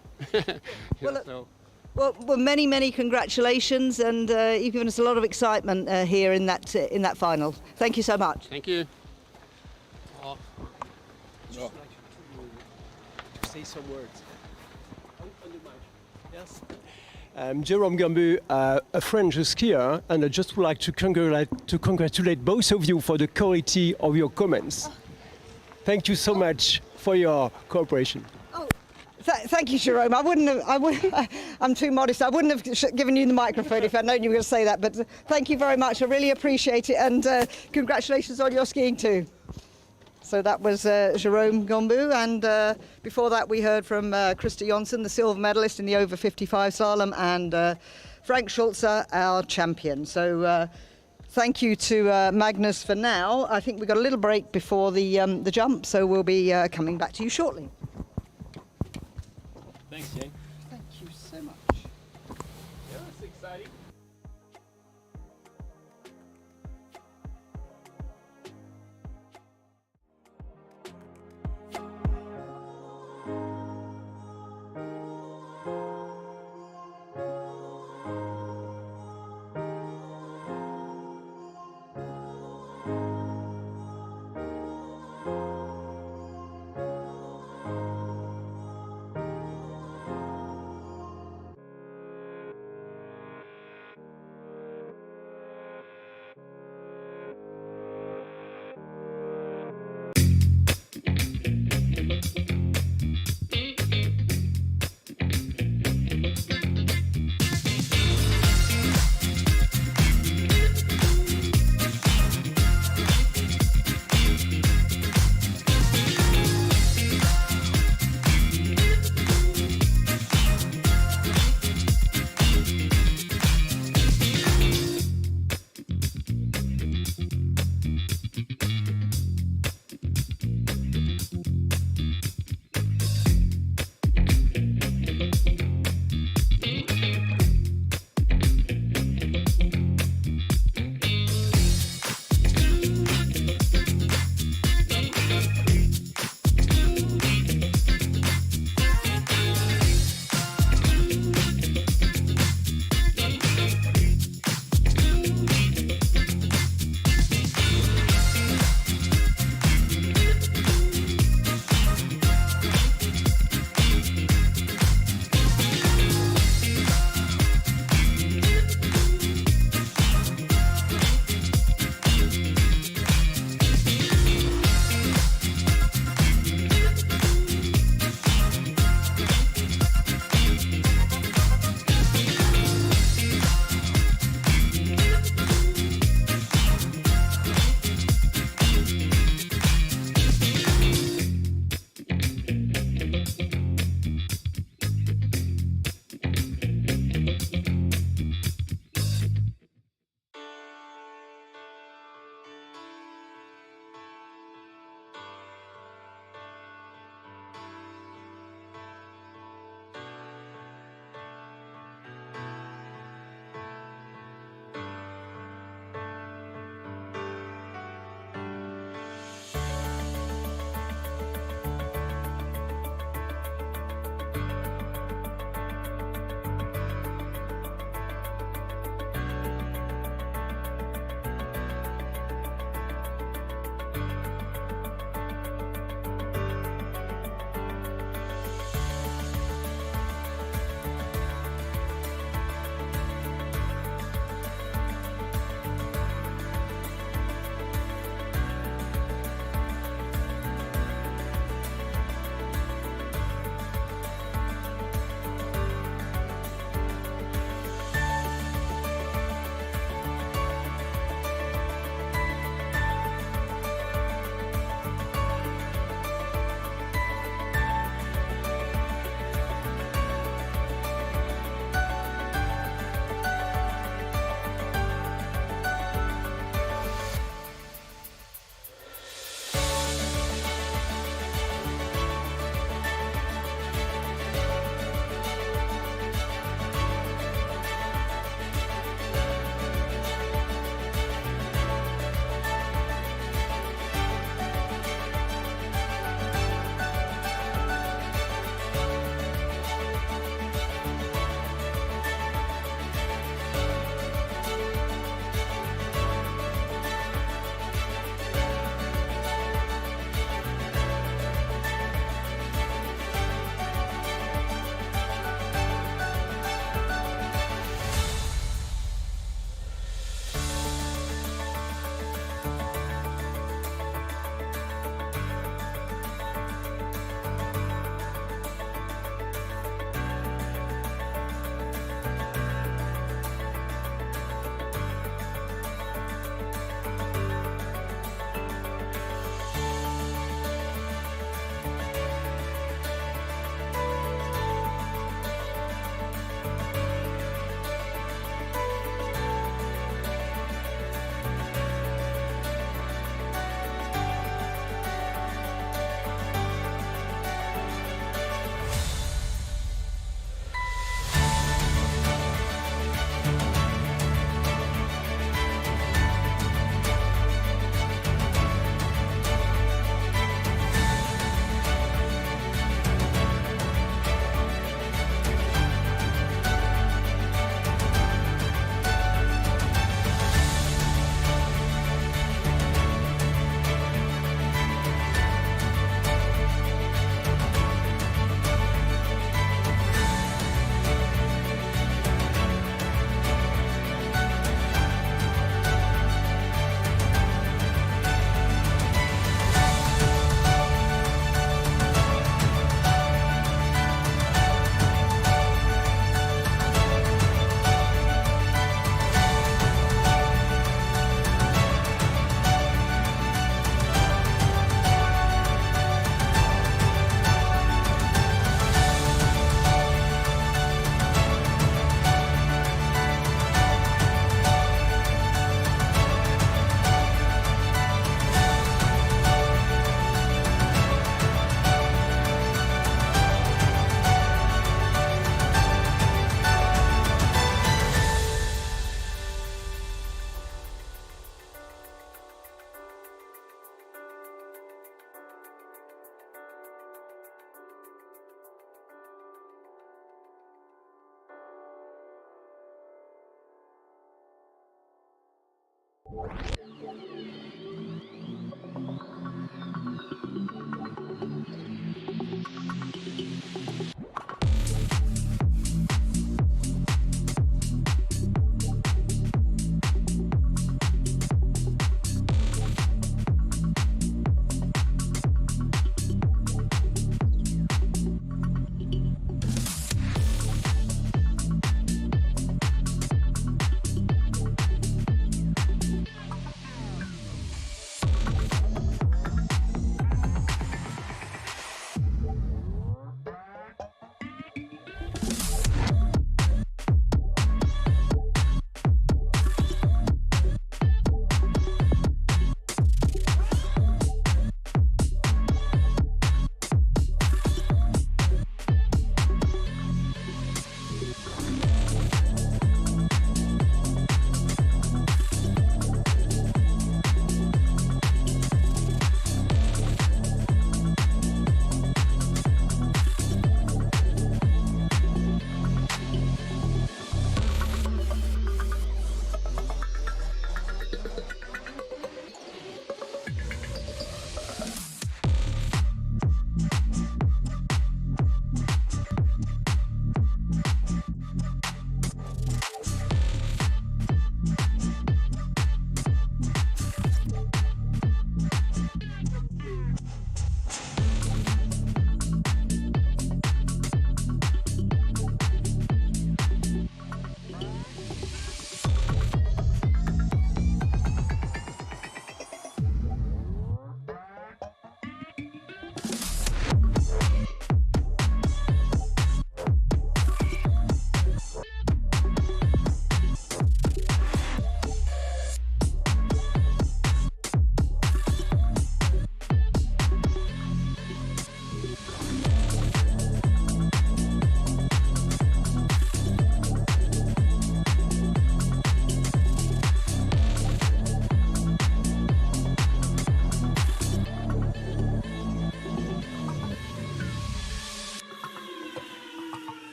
Well, many congratulations, and you've given us a lot of excitement here in that final. Thank you so much. Thank you. Say some words. Yes. I'm Jérôme Gambu, a French skier, and I just would like to congratulate both of you for the quality of your comments. Thank you so much for your cooperation. Thank you, Jérôme. I'm too modest. I wouldn't have given you the microphone if I'd known you were going to say that. But thank you very much. I really appreciate it, and congratulations on your skiing too. So that was Jérôme Gambu, and before that we heard from Krista Jonsson, the silver medalist in the over 55 slalom, and Frank Schulze, our champion. So thank you to Magnus for now. I think we've got a little break before the jump, so we'll be coming back to you shortly. Thanks, Jane. Thank you so much. Yeah, it's exciting.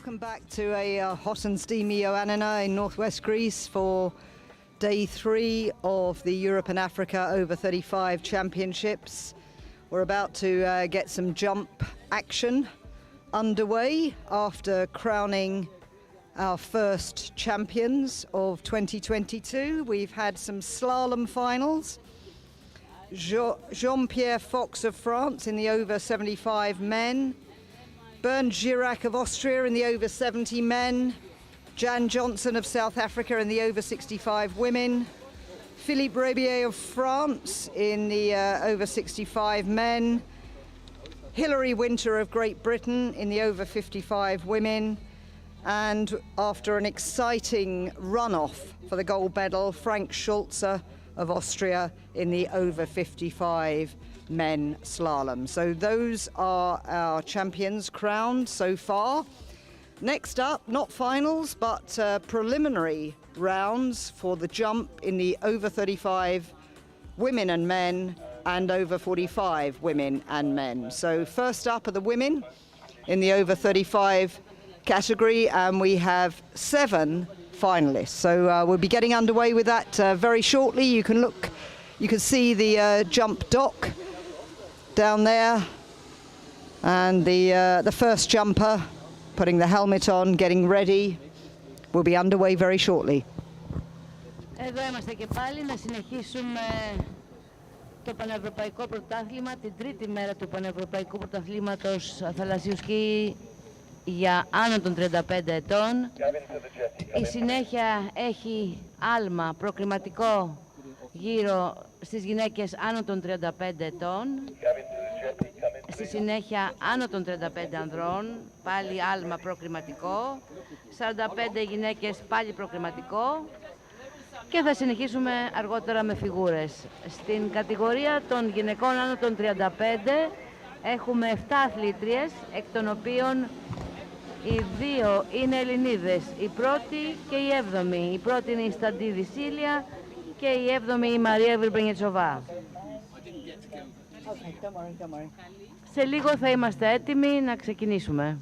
Welcome back to a hot and steamy Ioannina in northwest Greece for day 3 of the Europe and Africa over 35 championships. We're about to get some jump action underway after crowning our first champions of 2022. We've had some slalom finals. Jean-Pierre Fox of France in the over 75 men. Bernd Girac of Austria in the over 70 men. Jan Johnson of South Africa in the over 65 women. Philippe Rebier of France in the over 65 men. Hilary Winter of Great Britain in the over 55 women. And after an exciting runoff for the gold medal, Frank Schulze of Austria in the over 55 men slalom. So those are our champions crowned so far. Next up, not finals, but preliminary rounds for the jump in the over 35 women and men and over 45 women and men. So first up are the women in the over 35 category, and we have 7 finalists. So we'll be getting underway with that very shortly. You can see the jump dock down there, and the first jumper putting the helmet on, getting ready. We'll be underway very shortly. Εδώ είμαστε και πάλι να συνεχίσουμε το Πανευρωπαϊκό Πρωτάθλημα, την τρίτη μέρα του Πανευρωπαϊκού Πρωταθλήματος θαλασσίου σκι για άνω των 35 ετών. Η συνέχεια έχει άλμα προκριματικό γύρω στις γυναίκες άνω των 35 ετών. Στη συνέχεια άνω των 35 ανδρών, πάλι άλμα προκριματικό. 45 γυναίκες πάλι προκριματικό. Και θα συνεχίσουμε αργότερα με φιγούρες. Στην κατηγορία των γυναικών άνω των 35 έχουμε 7 αθλήτριες, εκ των οποίων οι 2 είναι Ελληνίδες, η πρώτη και η 7η. Η πρώτη είναι η Σταντίδη Σίλια και η 7η η Μαρία Βιρμπενιετσοβά. Σε λίγο θα είμαστε έτοιμοι να ξεκινήσουμε.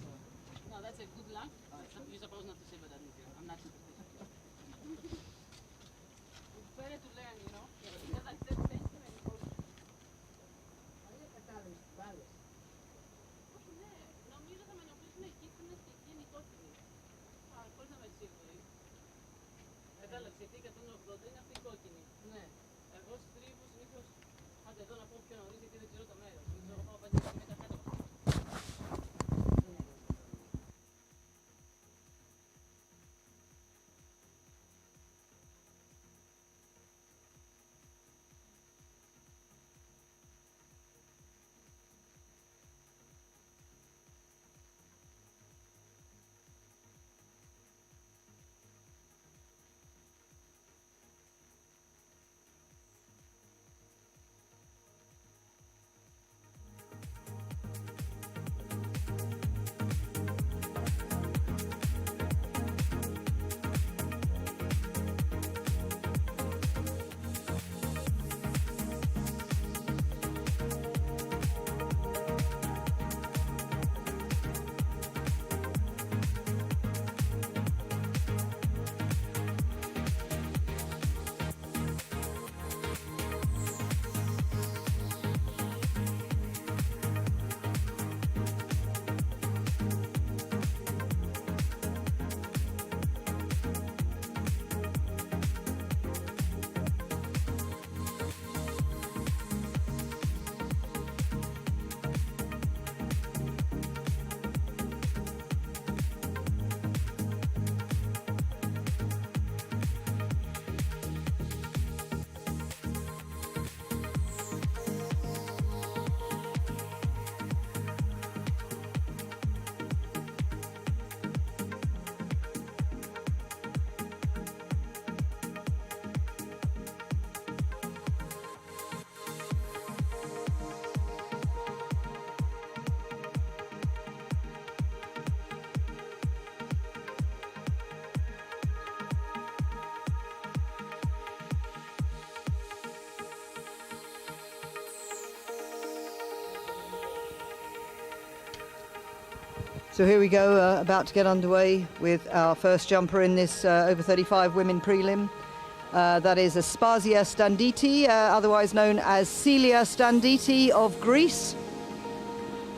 So here we go, about to get underway with our first jumper in this over 35 women prelim. That is Aspasia Standiti, otherwise known as Celia Standiti of Greece.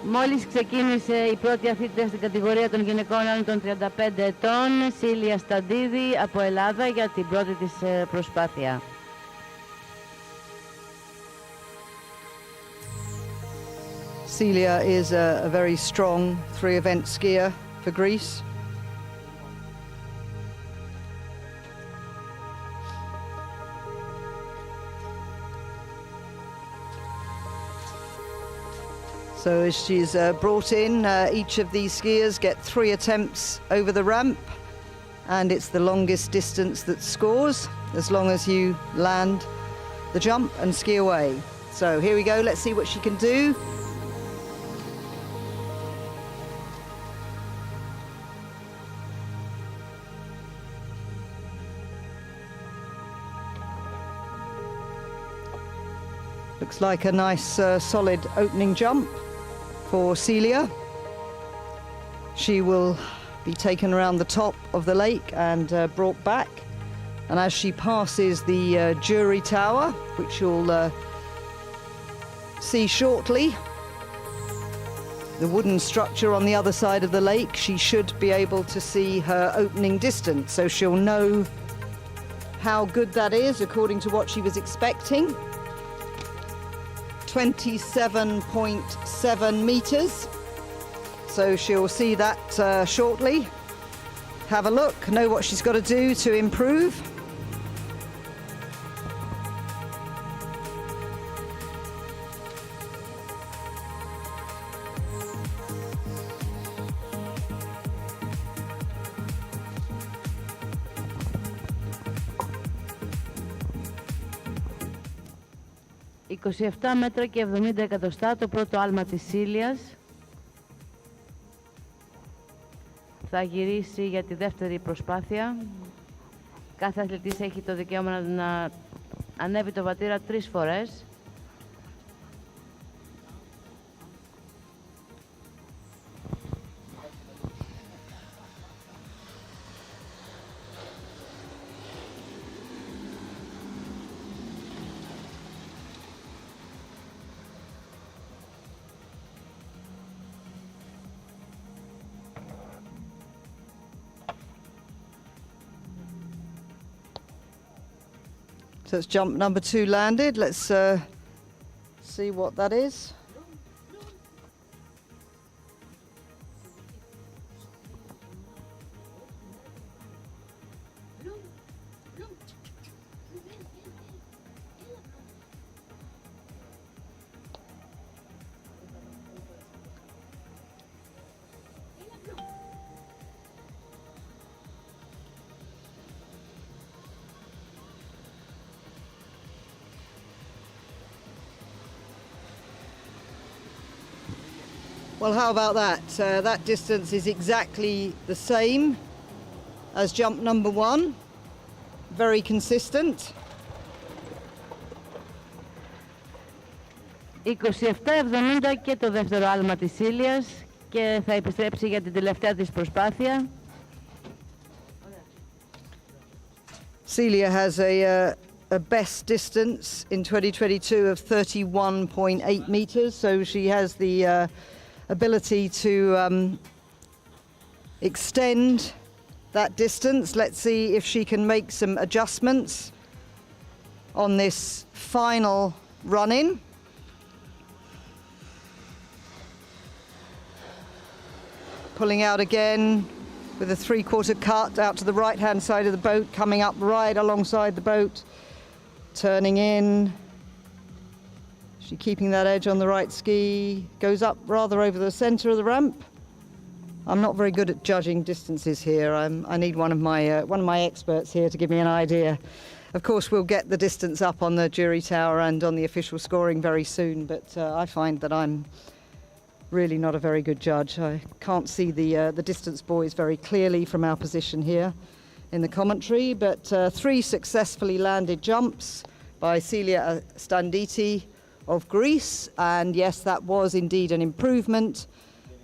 Μόλις ξεκίνησε η πρώτη αθλήτρια στην κατηγορία των γυναικών άνω των 35 ετών, Σίλια Σταντίδη από Ελλάδα για την πρώτη της προσπάθεια. Celia is a very strong three-event skier for Greece. So as she's brought in, each of these skiers get 3 attempts over the ramp, and it's the longest distance that scores, as long as you land the jump and ski away. So here we go, let's see what she can do. Looks like a nice solid opening jump for Celia. She will be taken around the top of the lake and brought back. And as she passes the jury tower, which you'll see shortly, the wooden structure on the other side of the lake, she should be able to see her opening distance. So she'll know how good that is according to what she was expecting. 27.7 meters. So she'll see that shortly. Have a look, know what she's got to do to improve. «27 μέτρα και 70 εκατοστά το πρώτο άλμα της Σίλιας. Θα γυρίσει για τη δεύτερη προσπάθεια. Κάθε αθλητής έχει το δικαίωμα να ανέβει το βατήρα 3 φορές. So it's jump number 2 landed. Let's see what that is. Well, how about that? That distance is exactly the same as jump number 1. Very consistent. 27-70 και το δεύτερο άλμα της Σίλιας και θα επιστρέψει για την τελευταία της προσπάθεια. Celia has a best distance in 2022 of 31.8 meters, so she has the ability to extend that distance. Let's see if she can make some adjustments on this final run-in. Pulling out again with a 3/4 cut out to the right-hand side of the boat, coming up right alongside the boat, turning in. She keeping that edge on the right ski, goes up rather over the center of the ramp. I'm not very good at judging distances here. I need one of my experts here to give me an idea. Of course, we'll get the distance up on the jury tower and on the official scoring very soon, but I find that I'm really not a very good judge. I can't see the distance buoys very clearly from our position here in the commentary, but 3 successfully landed jumps by Celia Standiti of Greece, and yes, that was indeed an improvement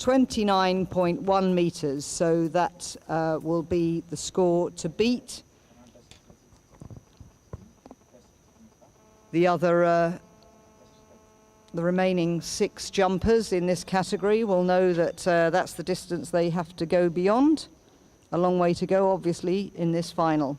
29.1 meters, so that will be the score to beat. The remaining 6 jumpers in this category will know that that's the distance they have to go beyond. A long way to go, obviously, in this final.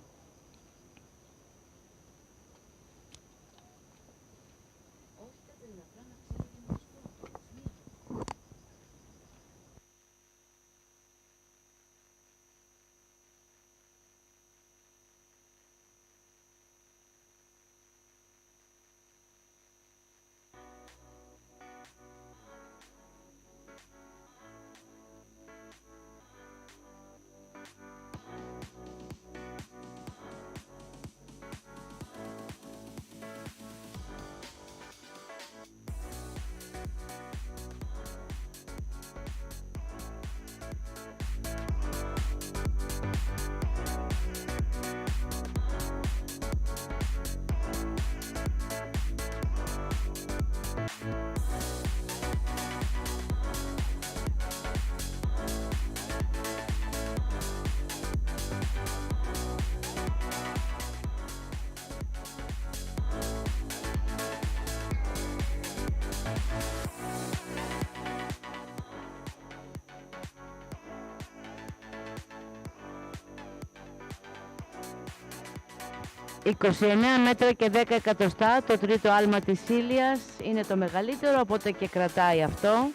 «29 μέτρα και 10 εκατοστά, το τρίτο άλμα της Ήλιας είναι το μεγαλύτερο, οπότε και κρατάει αυτό.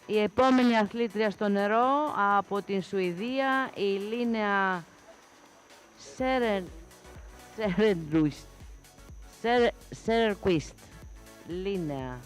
Η επόμενη αθλήτρια στο νερό από την Σουηδία, η Λίνεα Σέρερκουίστ. Λίνεα.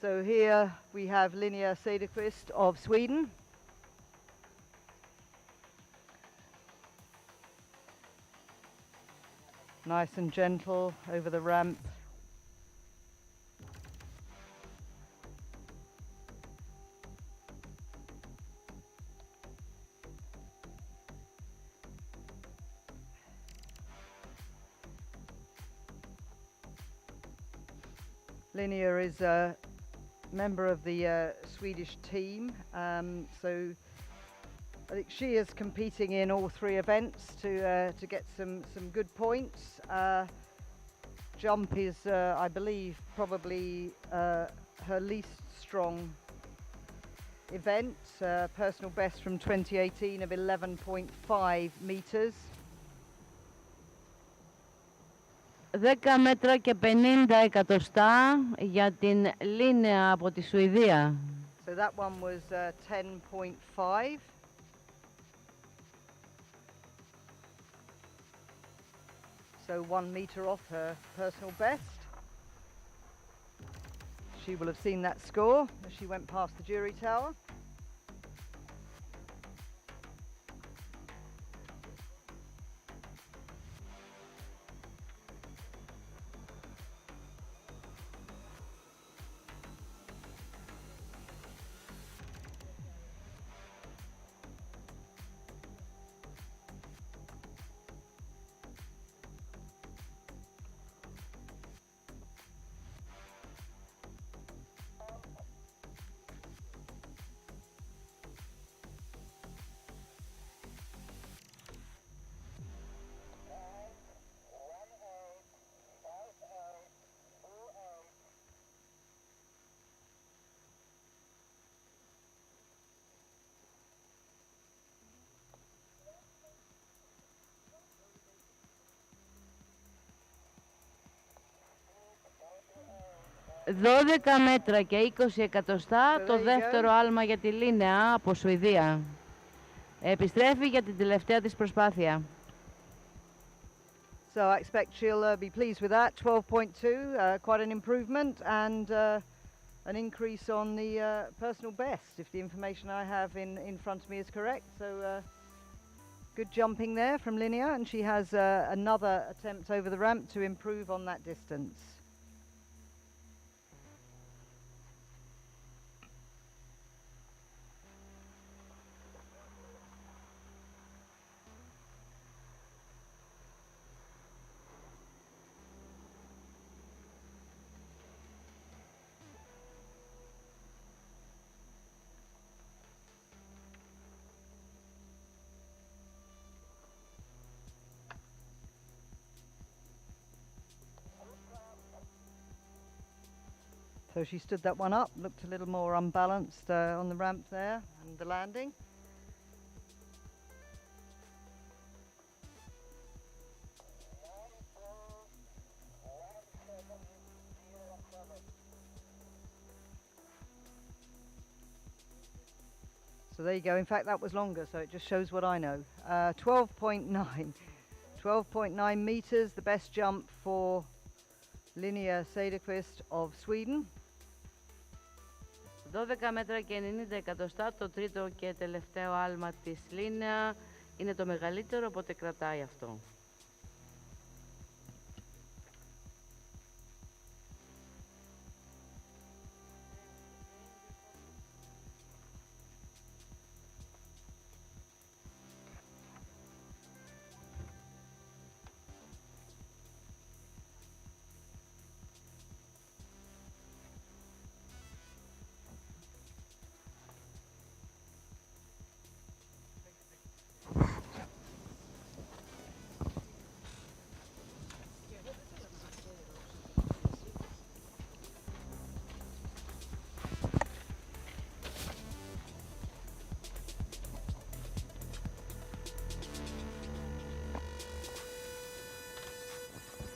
So here we have Linnea Cederqvist of Sweden. Nice and gentle over the ramp. Linnea is a member of the Swedish team, so I think she is competing in all 3 events to get some good points. Jump is, I believe, probably her least strong event. Personal best from 2018 of 11.5 meters. 10 μέτρα και 50 εκατοστά για την Λίνεα από τη Σουηδία. So that one was 10.5. So 1 meter off her personal best. She will have seen that score as she went past the jury tower. «12 μέτρα και 20 εκατοστά, το δεύτερο άλμα για τη Λίνεα από Σουηδία. Επιστρέφει για την τελευταία της προσπάθεια». So I expect she'll be pleased with that. 12.2, quite an improvement, and an increase on the personal best, if the information I have in front of me is correct. So Good jumping there from Linnea, and she has another attempt over the ramp to improve on that distance. So she stood that one up, looked a little more unbalanced on the ramp there and the landing. So there you go. In fact, that was longer, so it just shows what I know. 12.9 meters, the best jump for Linnea Cederqvist of Sweden. 12 μέτρα και 90 εκατοστά, το τρίτο και τελευταίο άλμα της Λίνεα είναι το μεγαλύτερο, οπότε κρατάει αυτό.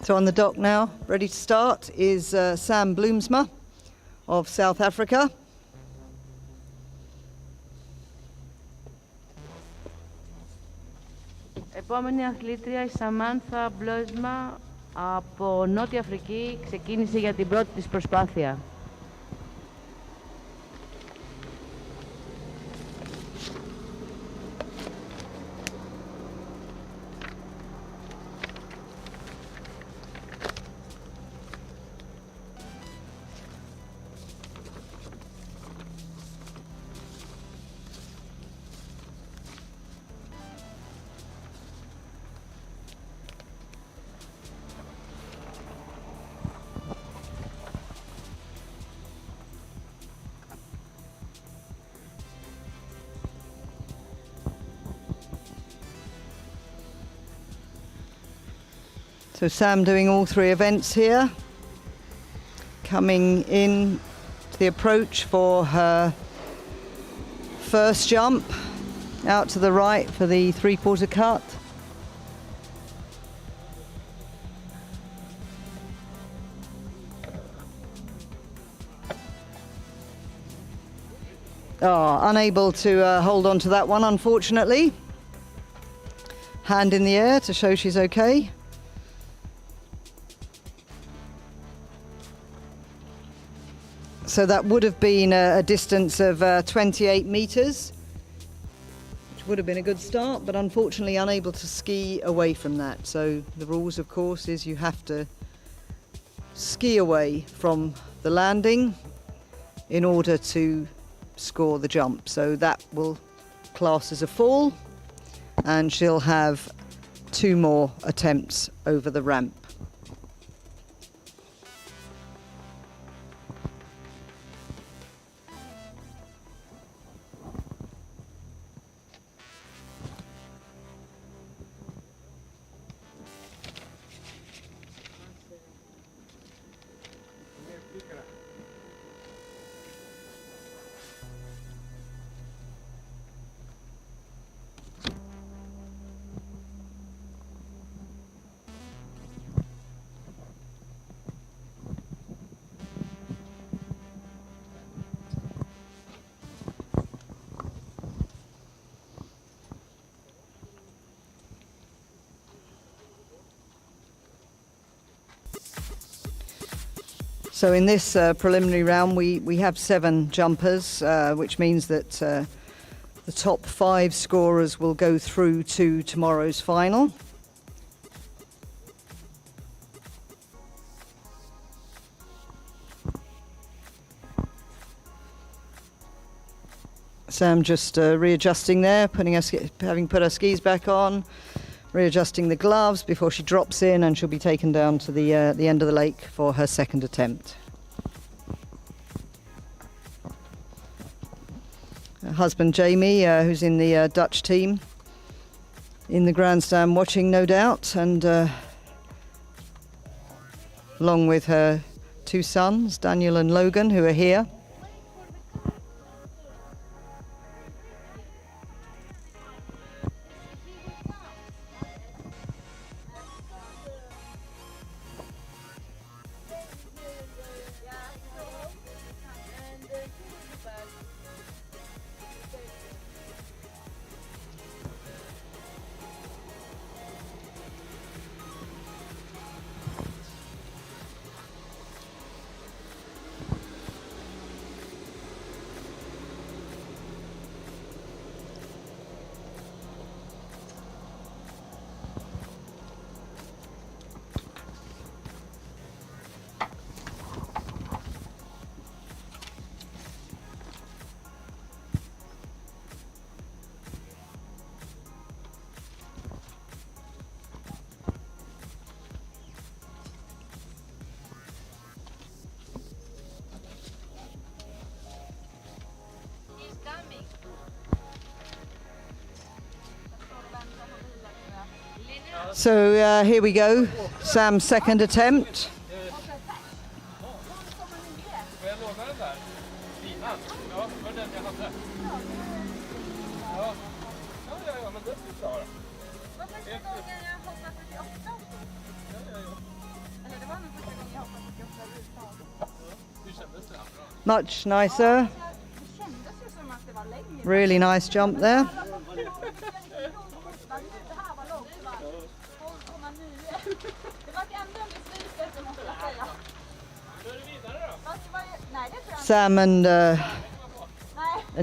So on the dock now, ready to start, is Sam Bloomsma of South Africa. Επόμενη αθλήτρια η Σαμάνθα Μπλόισμα από Νότια Αφρική ξεκίνησε για την πρώτη της προσπάθεια. So Sam doing all three events here, coming in to the approach for her first jump, out to the right for the three-quarter cut. Oh, unable to hold on to that one, unfortunately. Hand in the air to show she's okay. So that would have been a distance of 28 meters, which would have been a good start, but unfortunately unable to ski away from that. So the rules, of course, is you have to ski away from the landing in order to score the jump. So that will class as a fall, and she'll have 2 more attempts over the ramp. So in this preliminary round we have 7 jumpers, which means that The top 5 scorers will go through to tomorrow's final. Sam just readjusting there, having put her skis back on, readjusting the gloves before she drops in, and she'll be taken down to the end of the lake for her second attempt. Her husband Jamie, who's in the Dutch team, in the grandstand watching, no doubt, and along with her 2 sons, Daniel and Logan, who are here. So here we go, Sam's second attempt. Much nicer. Really nice jump there. Sam and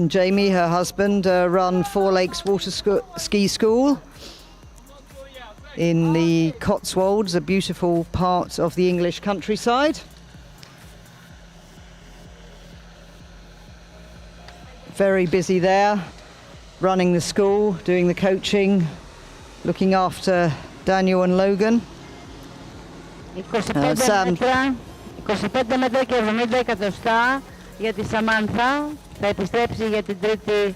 Jamie, her husband, run Four Lakes Water Ski School in the Cotswolds, a beautiful part of the English countryside. Very busy there, running the school, doing the coaching, looking after Daniel and Logan. 25 μέτρα και 70 εκατοστά για τη Σαμάνθα. Θα επιστρέψει για την τρίτη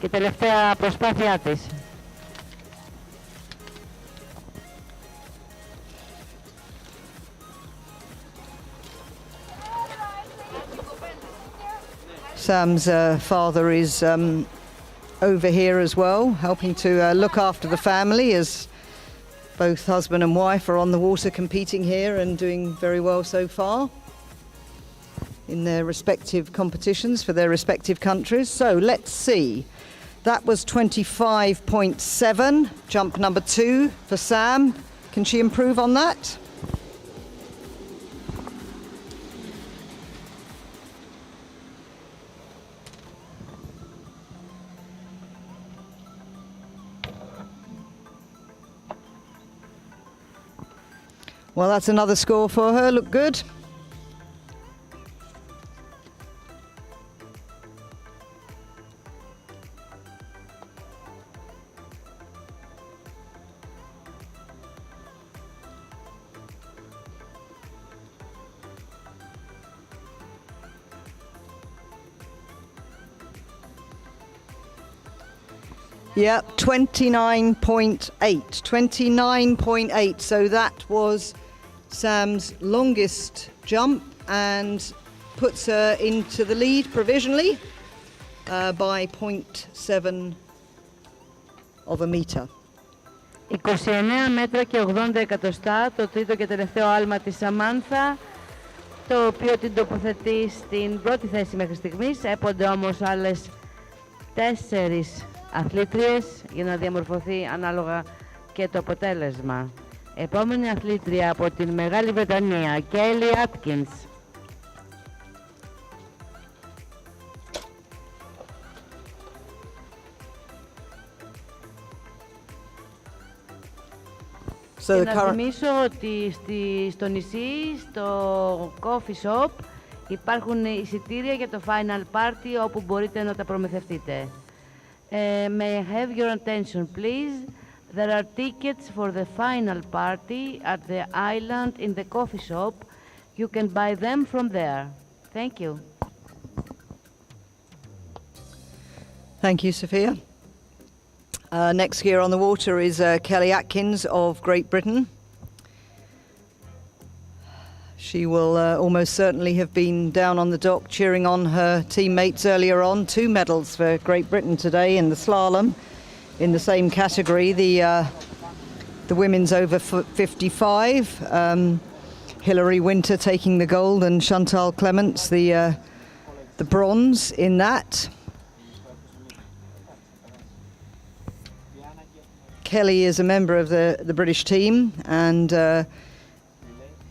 και τελευταία προσπάθειά της. Sam's father is over here as well, helping to look after the family, as both husband and wife are on the water competing here and doing very well so far in their respective competitions for their respective countries. So let's see. That was 25.7, jump number 2 for Sam. Can she improve on that? Well, that's another score for her. Look good. Yeah, 29.8. 29.8. So that was Sam's longest jump and puts her into the lead provisionally by 0.7 of a meter. 29 μέτρα και 80 εκατοστά, το τρίτο και τελευταίο άλμα της Σαμάνθα, το οποίο την τοποθετεί στην πρώτη θέση μέχρι στιγμής. Έπονται όμως άλλες 4 αθλήτριες για να διαμορφωθεί ανάλογα και το αποτέλεσμα. Επόμενη αθλήτρια από την Μεγάλη Βρετανία, Kelly Atkins. So Και the να current. θυμίσω ότι στο νησί, στο coffee shop, υπάρχουν εισιτήρια για το final party όπου μπορείτε να τα προμηθευτείτε. May I have your attention, please? There are tickets for the final party at the island in the coffee shop. You can buy them from there. Thank you. Thank you, Sophia. Next skier on the water is Kelly Atkins of Great Britain. She will almost certainly have been down on the dock cheering on her teammates earlier on. 2 medals for Great Britain today in the slalom in the same category. The women's over 55. Hilary Winter taking the gold and Chantal Clements the bronze in that. Kelly is a member of the British team and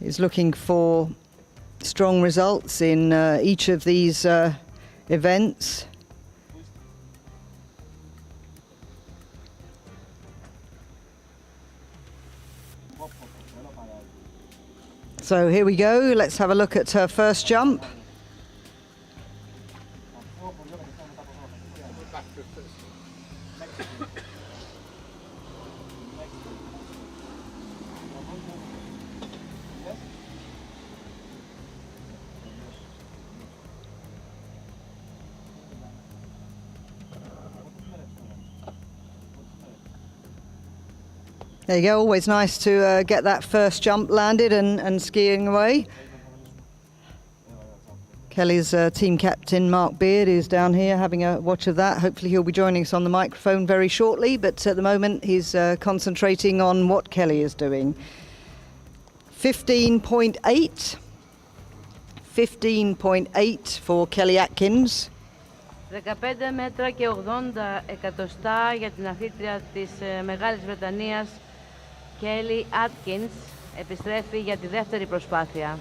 is looking for strong results in each of these events. So here we go, let's have a look at her first jump. There you go, always nice to get that first jump landed and skiing away. Kelly's team captain Mark Beard is down here having a watch of that. Hopefully he'll be joining us on the microphone very shortly, but at the moment he's concentrating on what Kelly is doing. 15.8. 15.8 for Kelly Atkins. 15 μέτρα και 80 εκατοστά για την αθλήτρια της Μεγάλης Βρετανίας, Kelly Atkins, επιστρέφει για τη δεύτερη προσπάθεια.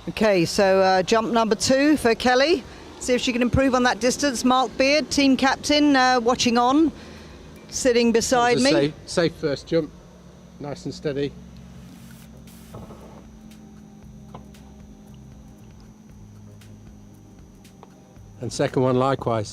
Okay, so jump number 2 for Kelly. See if she can improve on that distance. Mark Beard, team captain, watching on, sitting beside me. Safe first jump, nice and steady. And second one likewise.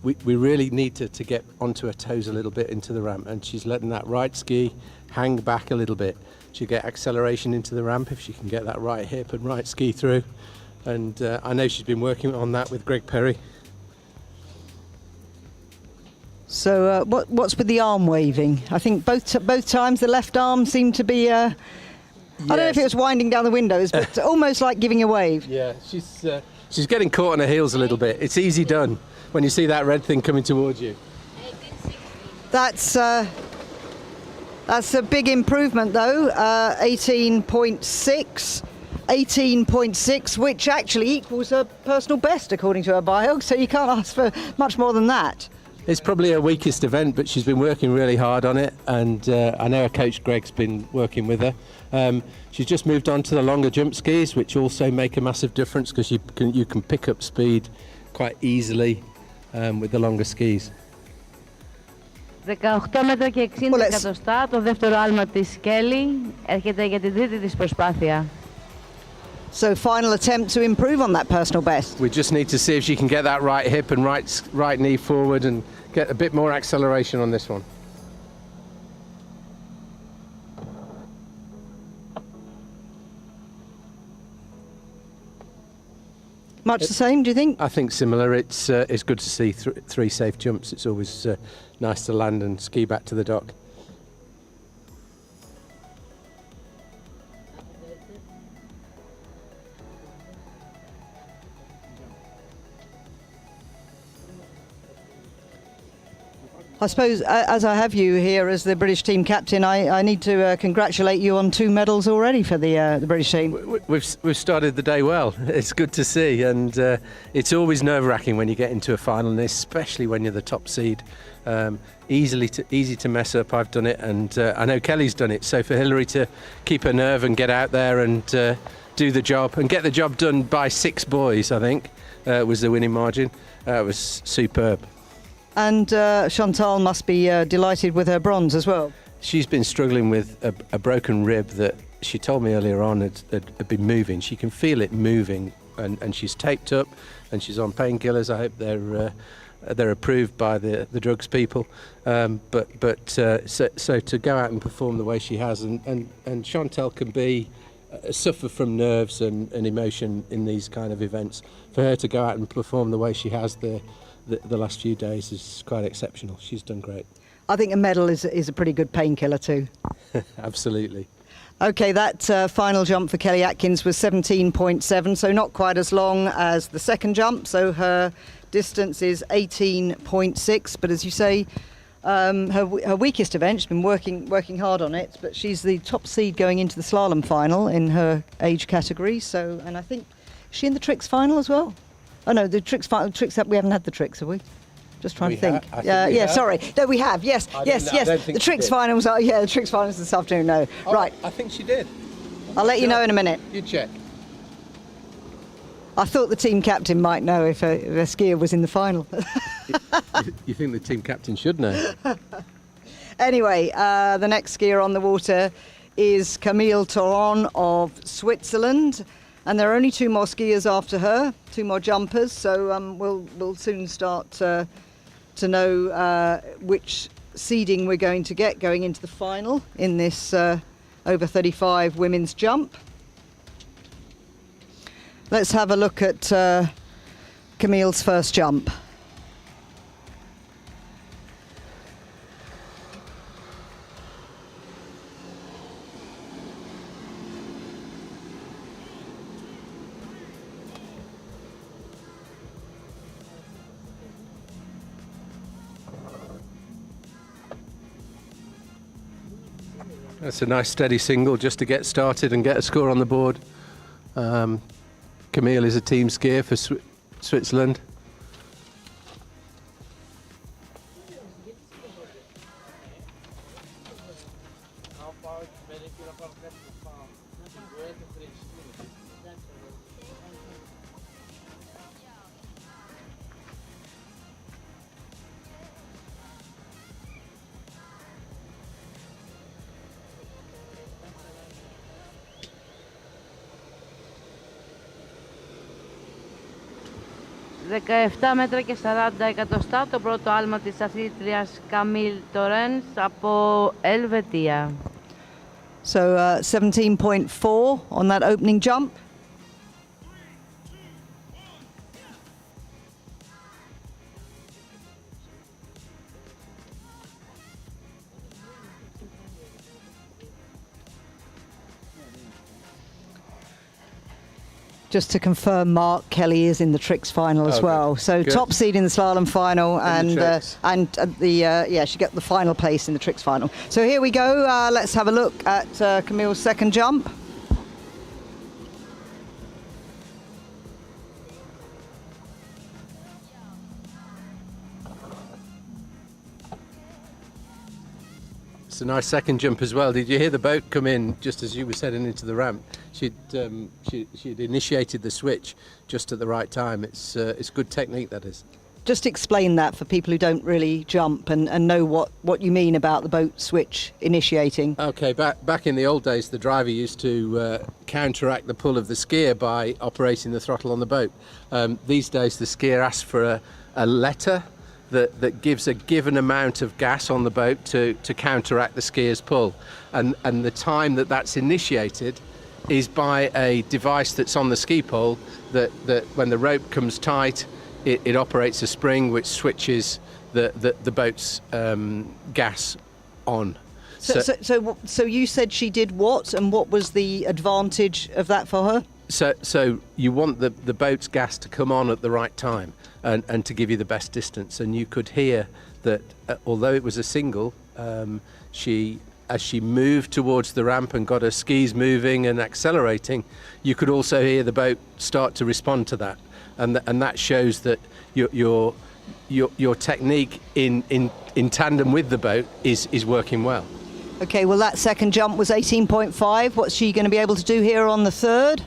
We really need to get onto her toes a little bit into the ramp, and she's letting that right ski hang back a little bit. She'll get acceleration into the ramp if she can get that right hip and right ski through. And I know she's been working on that with Greg Perry. So what's with the arm waving? I think both times the left arm seemed to be, I don't know if it was winding down the windows, but almost like giving a wave. Yeah, she's getting caught on her heels a little bit. It's easy done when you see that red thing coming towards you. That's a big improvement though, 18.6. 18.6, which actually equals her personal best according to her bio, so you can't ask for much more than that. It's probably her weakest event, but she's been working really hard on it, and I know her coach Greg's been working with her. She's just moved on to the longer jump skis, which also make a massive difference because you can pick up speed quite easily with the longer skis. 18 μέτρα και 60 εκατοστά, το δεύτερο άλμα της Kelly έρχεται για την τρίτη της προσπάθεια. So final attempt to improve on that personal best. We just need to see if she can get that right hip and right knee forward and get a bit more acceleration on this one. Much the same, do you think? I think similar. It's good to see 3 safe jumps. It's always nice to land and ski back to the dock. I suppose, as I have you here as the British team captain, I need to congratulate you on 2 medals already for the British team. We've started the day well. It's good to see, and it's always nerve-wracking when you get into a final, and especially when you're the top seed. Easy to mess up. I've done it, and I know Kelly's done it. So for Hillary to keep her nerve and get out there and do the job and get the job done by 6 boys, I think was the winning margin. It was superb. And Chantal must be delighted with her bronze as well. She's been struggling with a broken rib that she told me earlier on had been moving. She can feel it moving, and she's taped up and she's on painkillers. I hope they're approved by the drugs people. So to go out and perform the way she has, and Chantal can suffer from nerves and emotion in these kind of events. For her to go out and perform the way she has the last few days is quite exceptional. She's done great. I think a medal is a pretty good painkiller too. Absolutely. Okay, that final jump for Kelly Atkins was 17.7, so not quite as long as the second jump. So her distance is 18.6, but as you say, her weakest event, she's been working hard on it, but she's the top seed going into the slalom final in her age category. So, and I think, is she in the tricks final as well? Oh no, the tricks final. We haven't had the tricks, have we? Just trying to think. Sorry. No, we have. Yes. The tricks finals are. Yeah, the tricks finals this afternoon. No, right. I think she did. I'll let you know in a minute. You check. I thought the team captain might know if a skier was in the final. You think the team captain should know? Anyway, the next skier on the water is Camille Toron of Switzerland. And there are only 2 more skiers after her, 2 more jumpers. So we'll soon start to know which seeding we're going to get going into the final in this over 35 women's jump. Let's have a look at Camille's first jump. That's a nice steady single just to get started and get a score on the board. Camille is a team skier for Switzerland. ...17 μέτρα και 40 εκατοστά το πρώτο άλμα της αθλήτριας Καμίλ Τορένς από Ελβετία. So 17.4 on that opening jump. Just to confirm, Mark, Kelly is in the tricks final as well. So good. Top seed in the slalom final, she got the final place in the tricks final. So here we go. Let's have a look at Camille's second jump. It's a nice second jump as well. Did you hear the boat come in just as you were heading into the ramp? She'd initiated the switch just at the right time. It's good technique, that is. Just explain that for people who don't really jump and know what you mean about the boat switch initiating. Okay, back in the old days, the driver used to counteract the pull of the skier by operating the throttle on the boat. These days, the skier asks for a letter that gives a given amount of gas on the boat to counteract the skier's pull. And the time that's initiated is by a device that's on the ski pole that when the rope comes tight, it operates a spring which switches the boat's gas on. So you said she did what, and what was the advantage of that for her? So you want the boat's gas to come on at the right time and to give you the best distance. And you could hear that although it was a single, as she moved towards the ramp and got her skis moving and accelerating, you could also hear the boat start to respond to that. And that shows that your technique in tandem with the boat is working well. Okay, well that second jump was 18.5. What's she going to be able to do here on the third?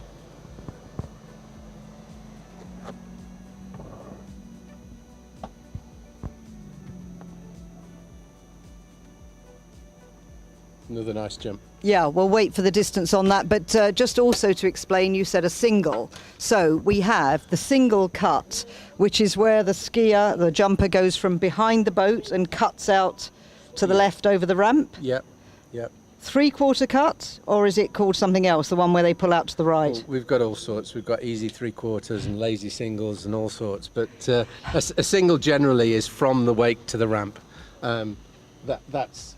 Another nice jump. Yeah, we'll wait for the distance on that, but just also to explain, you said a single. So we have the single cut, which is where the skier, the jumper, goes from behind the boat and cuts out to the left over the ramp. Yep. Three-quarter cut, or is it called something else, the one where they pull out to the right? Well, we've got all sorts. We've got easy three-quarters and lazy singles and all sorts, but a single generally is from the wake to the ramp. That's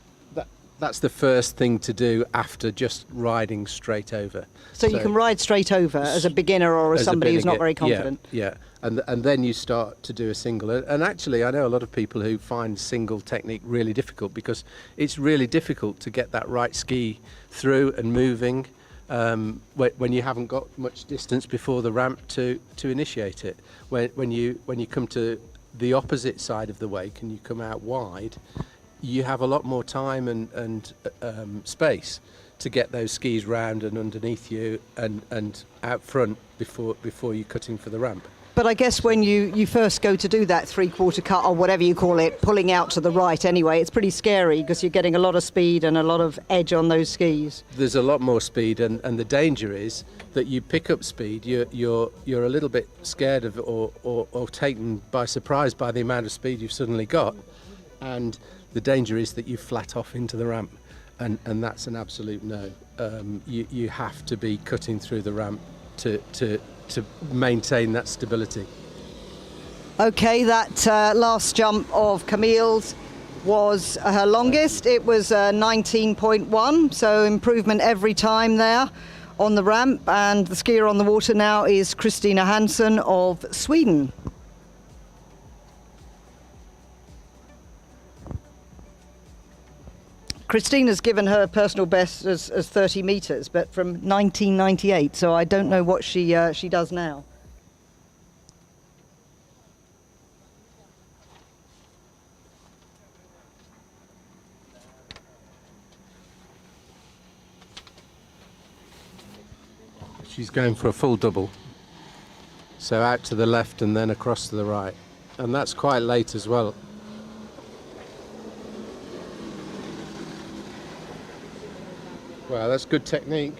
the first thing to do after just riding straight over. So you can ride straight over as a beginner or as somebody who's not very confident. Yeah. And then you start to do a single. And actually, I know a lot of people who find single technique really difficult because it's really difficult to get that right ski through and moving when you haven't got much distance before the ramp to initiate it. When you come to the opposite side of the wake and you come out wide, you have a lot more time and space to get those skis round and underneath you and out front before you're cutting for the ramp. But I guess when you first go to do that three-quarter cut or whatever you call it, pulling out to the right anyway, it's pretty scary because you're getting a lot of speed and a lot of edge on those skis. There's a lot more speed and the danger is that you pick up speed, you're a little bit scared of or taken by surprise by the amount of speed you've suddenly got, and the danger is that you flat off into the ramp, and that's an absolute no. You have to be cutting through the ramp to maintain that stability. Okay, that last jump of Camille's was her longest. It was 19.1, so improvement every time there on the ramp. And the skier on the water now is Ioannina Hansen of Sweden. Christina's given her personal best as 30 metres, but from 1998, so I don't know what she does now. She's going for a full double, so out to the left and then across to the right, and that's quite late as well. Well, that's good technique.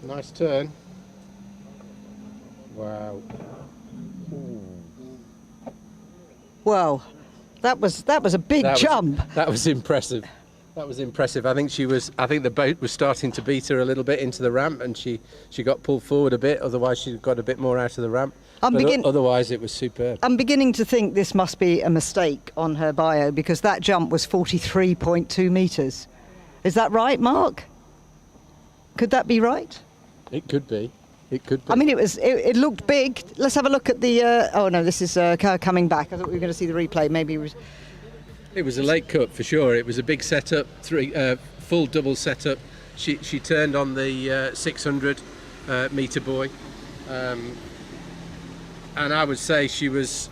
Nice turn. Wow. Ooh. Well, that was a big jump. That was impressive. That was impressive. I think the boat was starting to beat her a little bit into the ramp, and she got pulled forward a bit. Otherwise, she got a bit more out of the ramp. Otherwise, it was superb. I'm beginning to think this must be a mistake on her bio because that jump was 43.2 metres. Is that right, Mark? Could that be right? It could be. It could be. I mean, it looked big. Let's have a look at the. Oh no, this is coming back. I thought we were going to see the replay. Maybe it was a late cut for sure. It was a big setup, full double setup. She turned on the 600 meter buoy, and I would say she was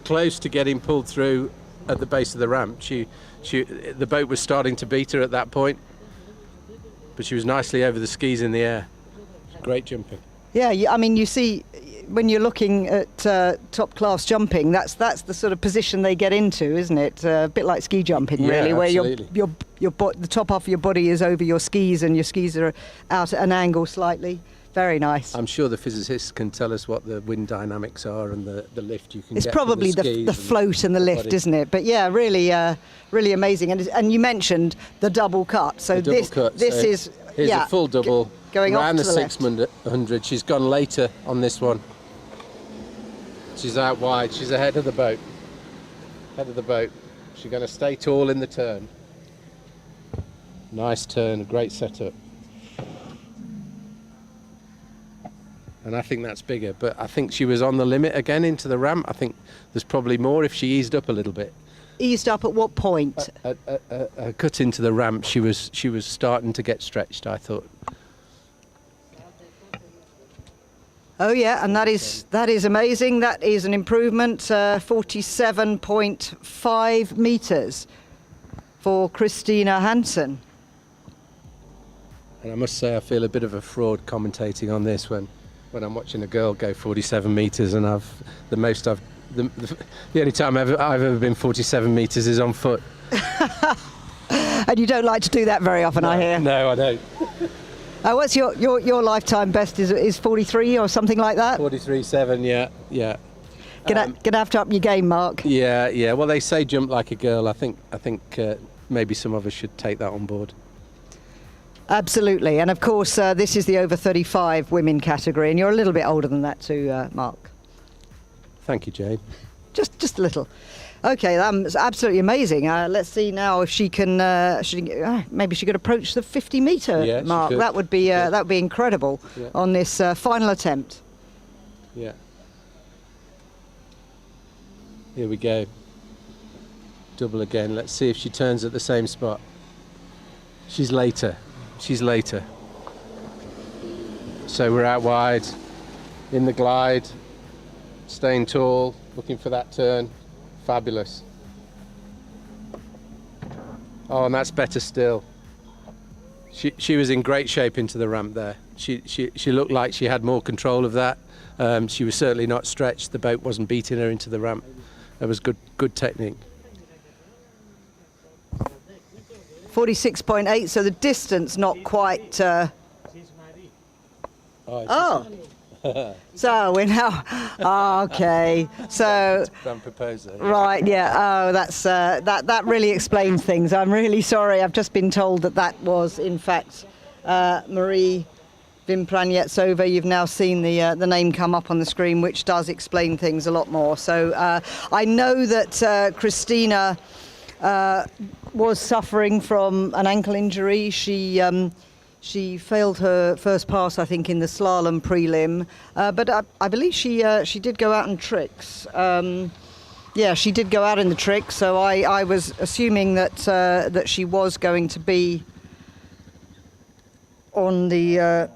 close to getting pulled through at the base of the ramp. The boat was starting to beat her at that point, but she was nicely over the skis in the air. Great jumping. Yeah, I mean, you see, when you're looking at top-class jumping, that's the sort of position they get into, isn't it? A bit like ski jumping, really, where the top half of your body is over your skis and your skis are out at an angle slightly. Very nice. I'm sure the physicists can tell us what the wind dynamics are and the lift you can get. It's probably the float and the lift, isn't it? But yeah, really, really amazing. And you mentioned the double cut. So this is here's a full double going around off to the left. 600. She's gone later on this one. She's out wide. She's ahead of the boat. She's going to stay tall in the turn. Nice turn. Great setup. And I think that's bigger. But I think she was on the limit again into the ramp. I think there's probably more if she eased up a little bit. Eased up at what point? Cut into the ramp, she was starting to get stretched, I thought. Oh yeah, and that is amazing. That is an improvement, 47.5 meters for Christina Hansen. And I must say I feel a bit of a fraud commentating on this when I'm watching a girl go 47 meters, and the only time I've ever been 47 meters is on foot. And you don't like to do that very often, no, I hear. No, I don't. What's your lifetime best? Is 43 or something like that? 43.7, yeah. Gonna have to up your game, Mark. Yeah. Well, they say jump like a girl. I think maybe some of us should take that on board. Absolutely, and of course this is the over 35 women category, and you're a little bit older than that too, Mark. Thank you, Jane. Just a little. Okay, that's absolutely amazing. Let's see now if she can. Maybe she could approach the 50-meter mark. That would be incredible on this final attempt. Yeah. Here we go. Double again. Let's see if she turns at the same spot. She's later. So we're out wide, in the glide, staying tall, looking for that turn. Fabulous. Oh, and that's better still. She was in great shape into the ramp there. She looked like she had more control of that. She was certainly not stretched. The boat wasn't beating her into the ramp. That was good technique. 46.8, so the distance not quite. So we're now. Okay, so. Right, yeah. Oh, that's that really explains things. I'm really sorry. I've just been told that was in fact Marie Vimpranyetsova. You've now seen the name come up on the screen, which does explain things a lot more. So I know that Christina was suffering from an ankle injury. She failed her first pass, I think, in the slalom prelim, but I believe she did go out in tricks. She did go out in the tricks. So I was assuming that she was going to be on the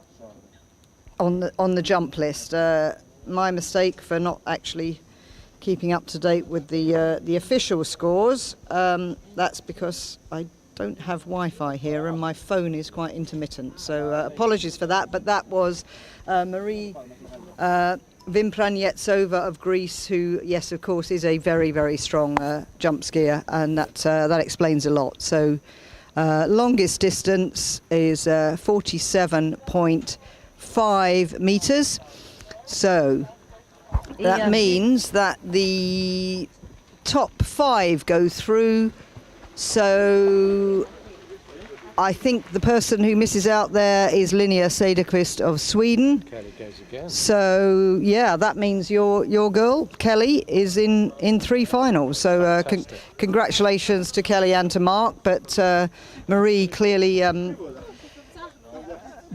jump list. My mistake for not actually keeping up to date with the official scores. That's because I don't have Wi-Fi here and my phone is quite intermittent, so apologies for that. But that was Marie Vimpranyetsova of Greece, who, yes, of course, is a very, very strong jump skier, and that explains a lot. So longest distance is 47.5 meters. So that means that the top 5 go through. So I think the person who misses out there is Linnea Söderqvist of Sweden. Kelly goes again. So yeah, that means your girl Kelly is in 3 finals. So congratulations to Kelly and to Mark. But Marie clearly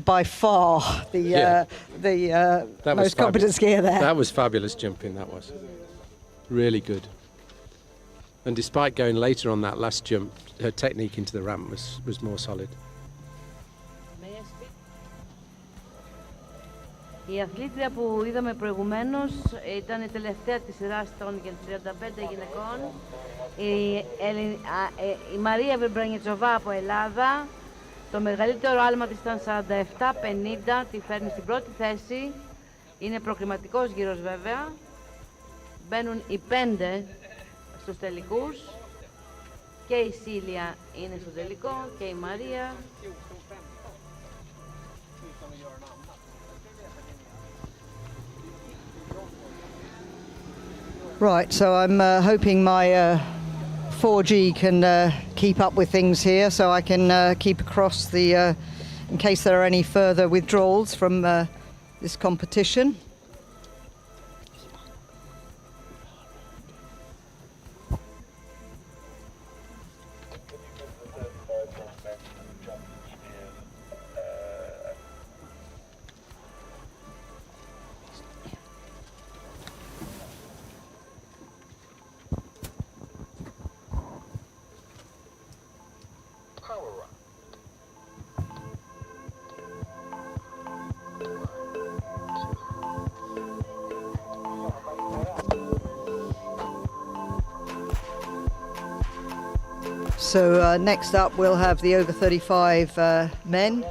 by far the most competent skier there. That was fabulous jumping. That was really good. And despite going later on that last jump, her technique into the ramp was more solid. Η αθλήτρια που είδαμε προηγουμένως ήταν η τελευταία της σειράς των 35 γυναικών. Η Μαρία Βιμπρανιετσοβά από Ελλάδα. Το μεγαλύτερο άλμα της ήταν 47-50, τη φέρνει στην πρώτη θέση. Είναι προκριματικός γύρος βέβαια. Μπαίνουν οι 5 στους τελικούς. Και η Σίλια είναι στο τελικό και η Μαρία. Right, so I'm hoping my 4G can keep up with things here, so I can keep across the, in case there are any further withdrawals from this competition. So next up we'll have the over 35 men.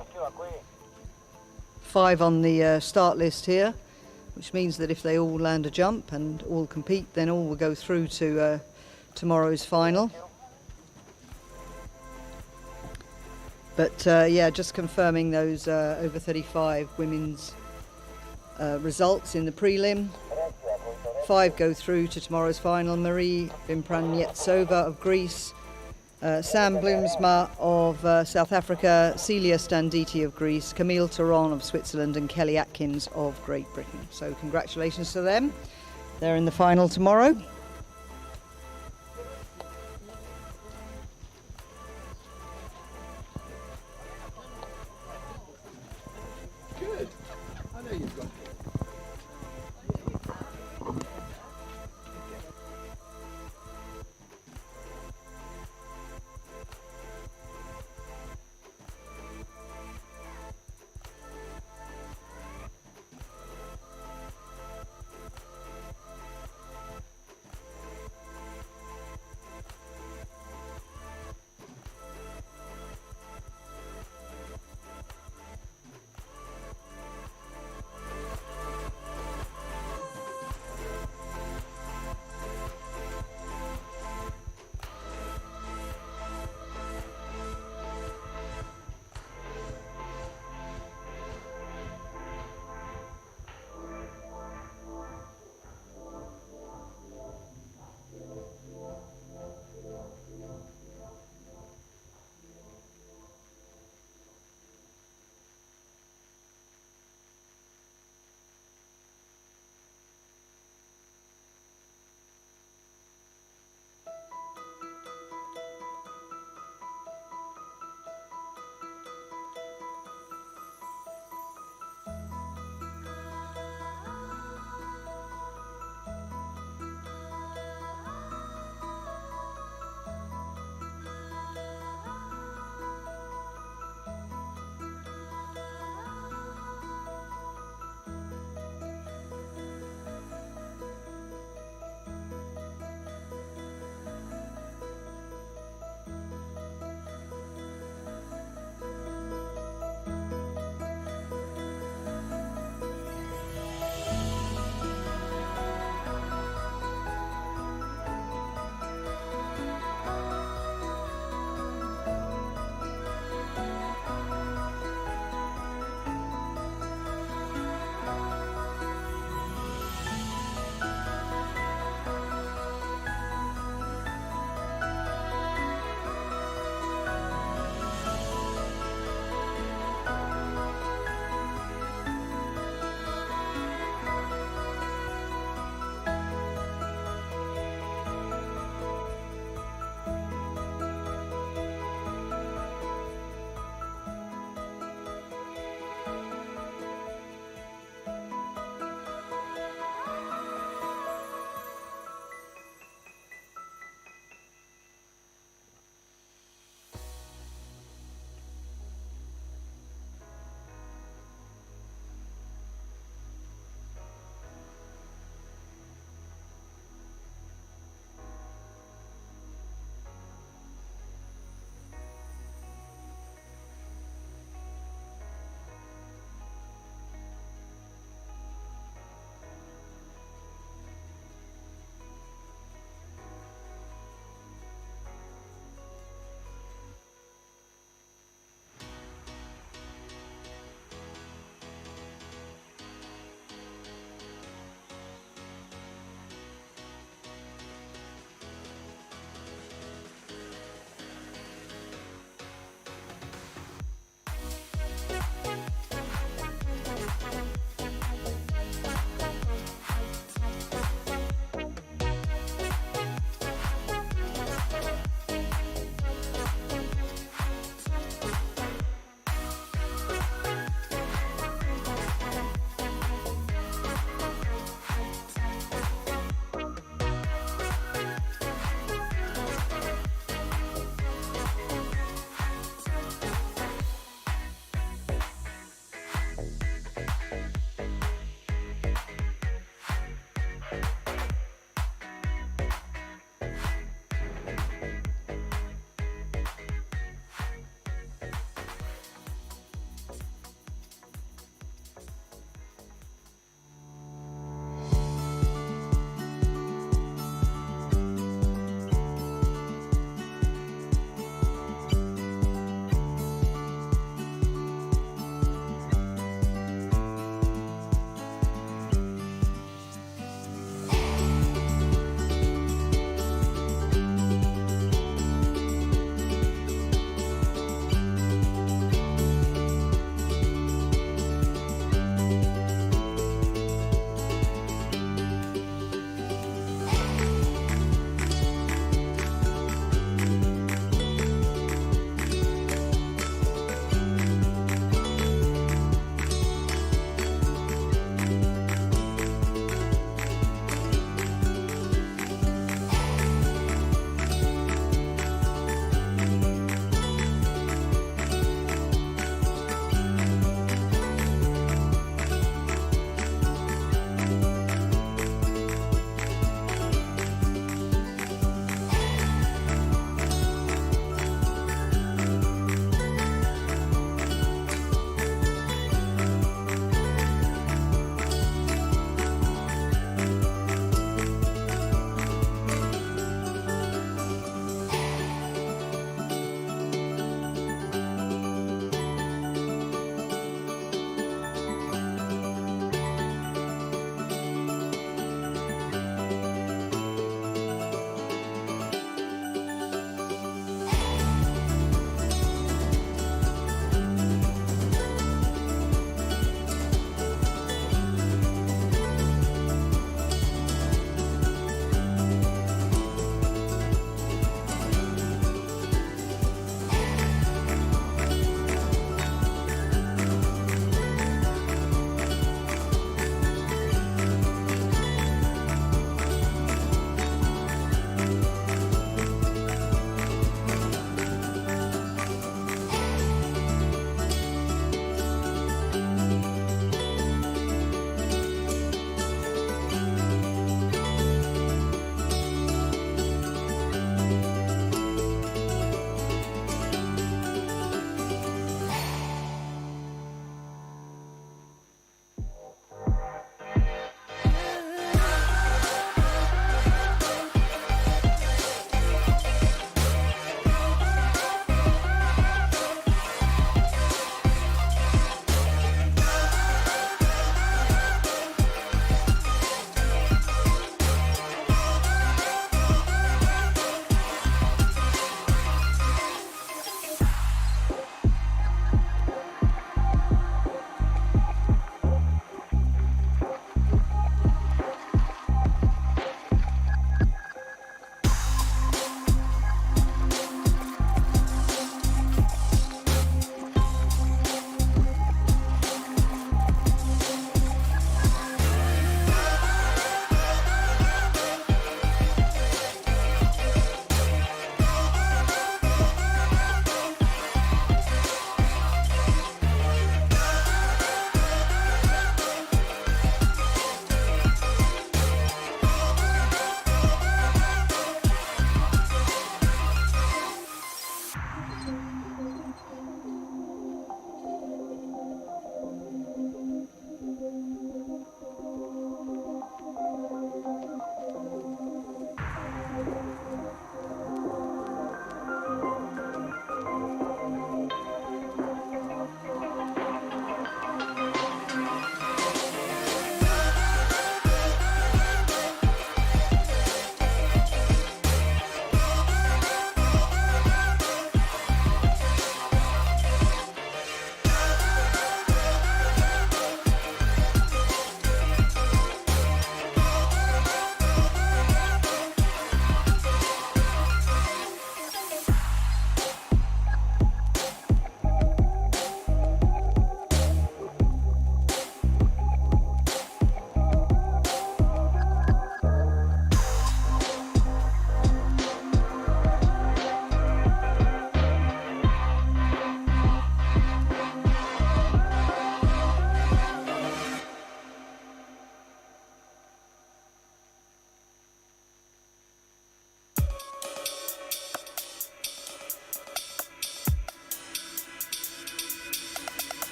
5 on the start list here, which means that if they all land a jump and all compete, then all will go through to tomorrow's final. But yeah, just confirming those over 35 women's results in the prelim. 5 go through to tomorrow's final. Marie Vimpranyetsova of Greece, Sam Bloomsma of South Africa, Celia Standiti of Greece, Camille Taron of Switzerland and Kelly Atkins of Great Britain. So congratulations to them. They're in the final tomorrow. Good. I know you've got it.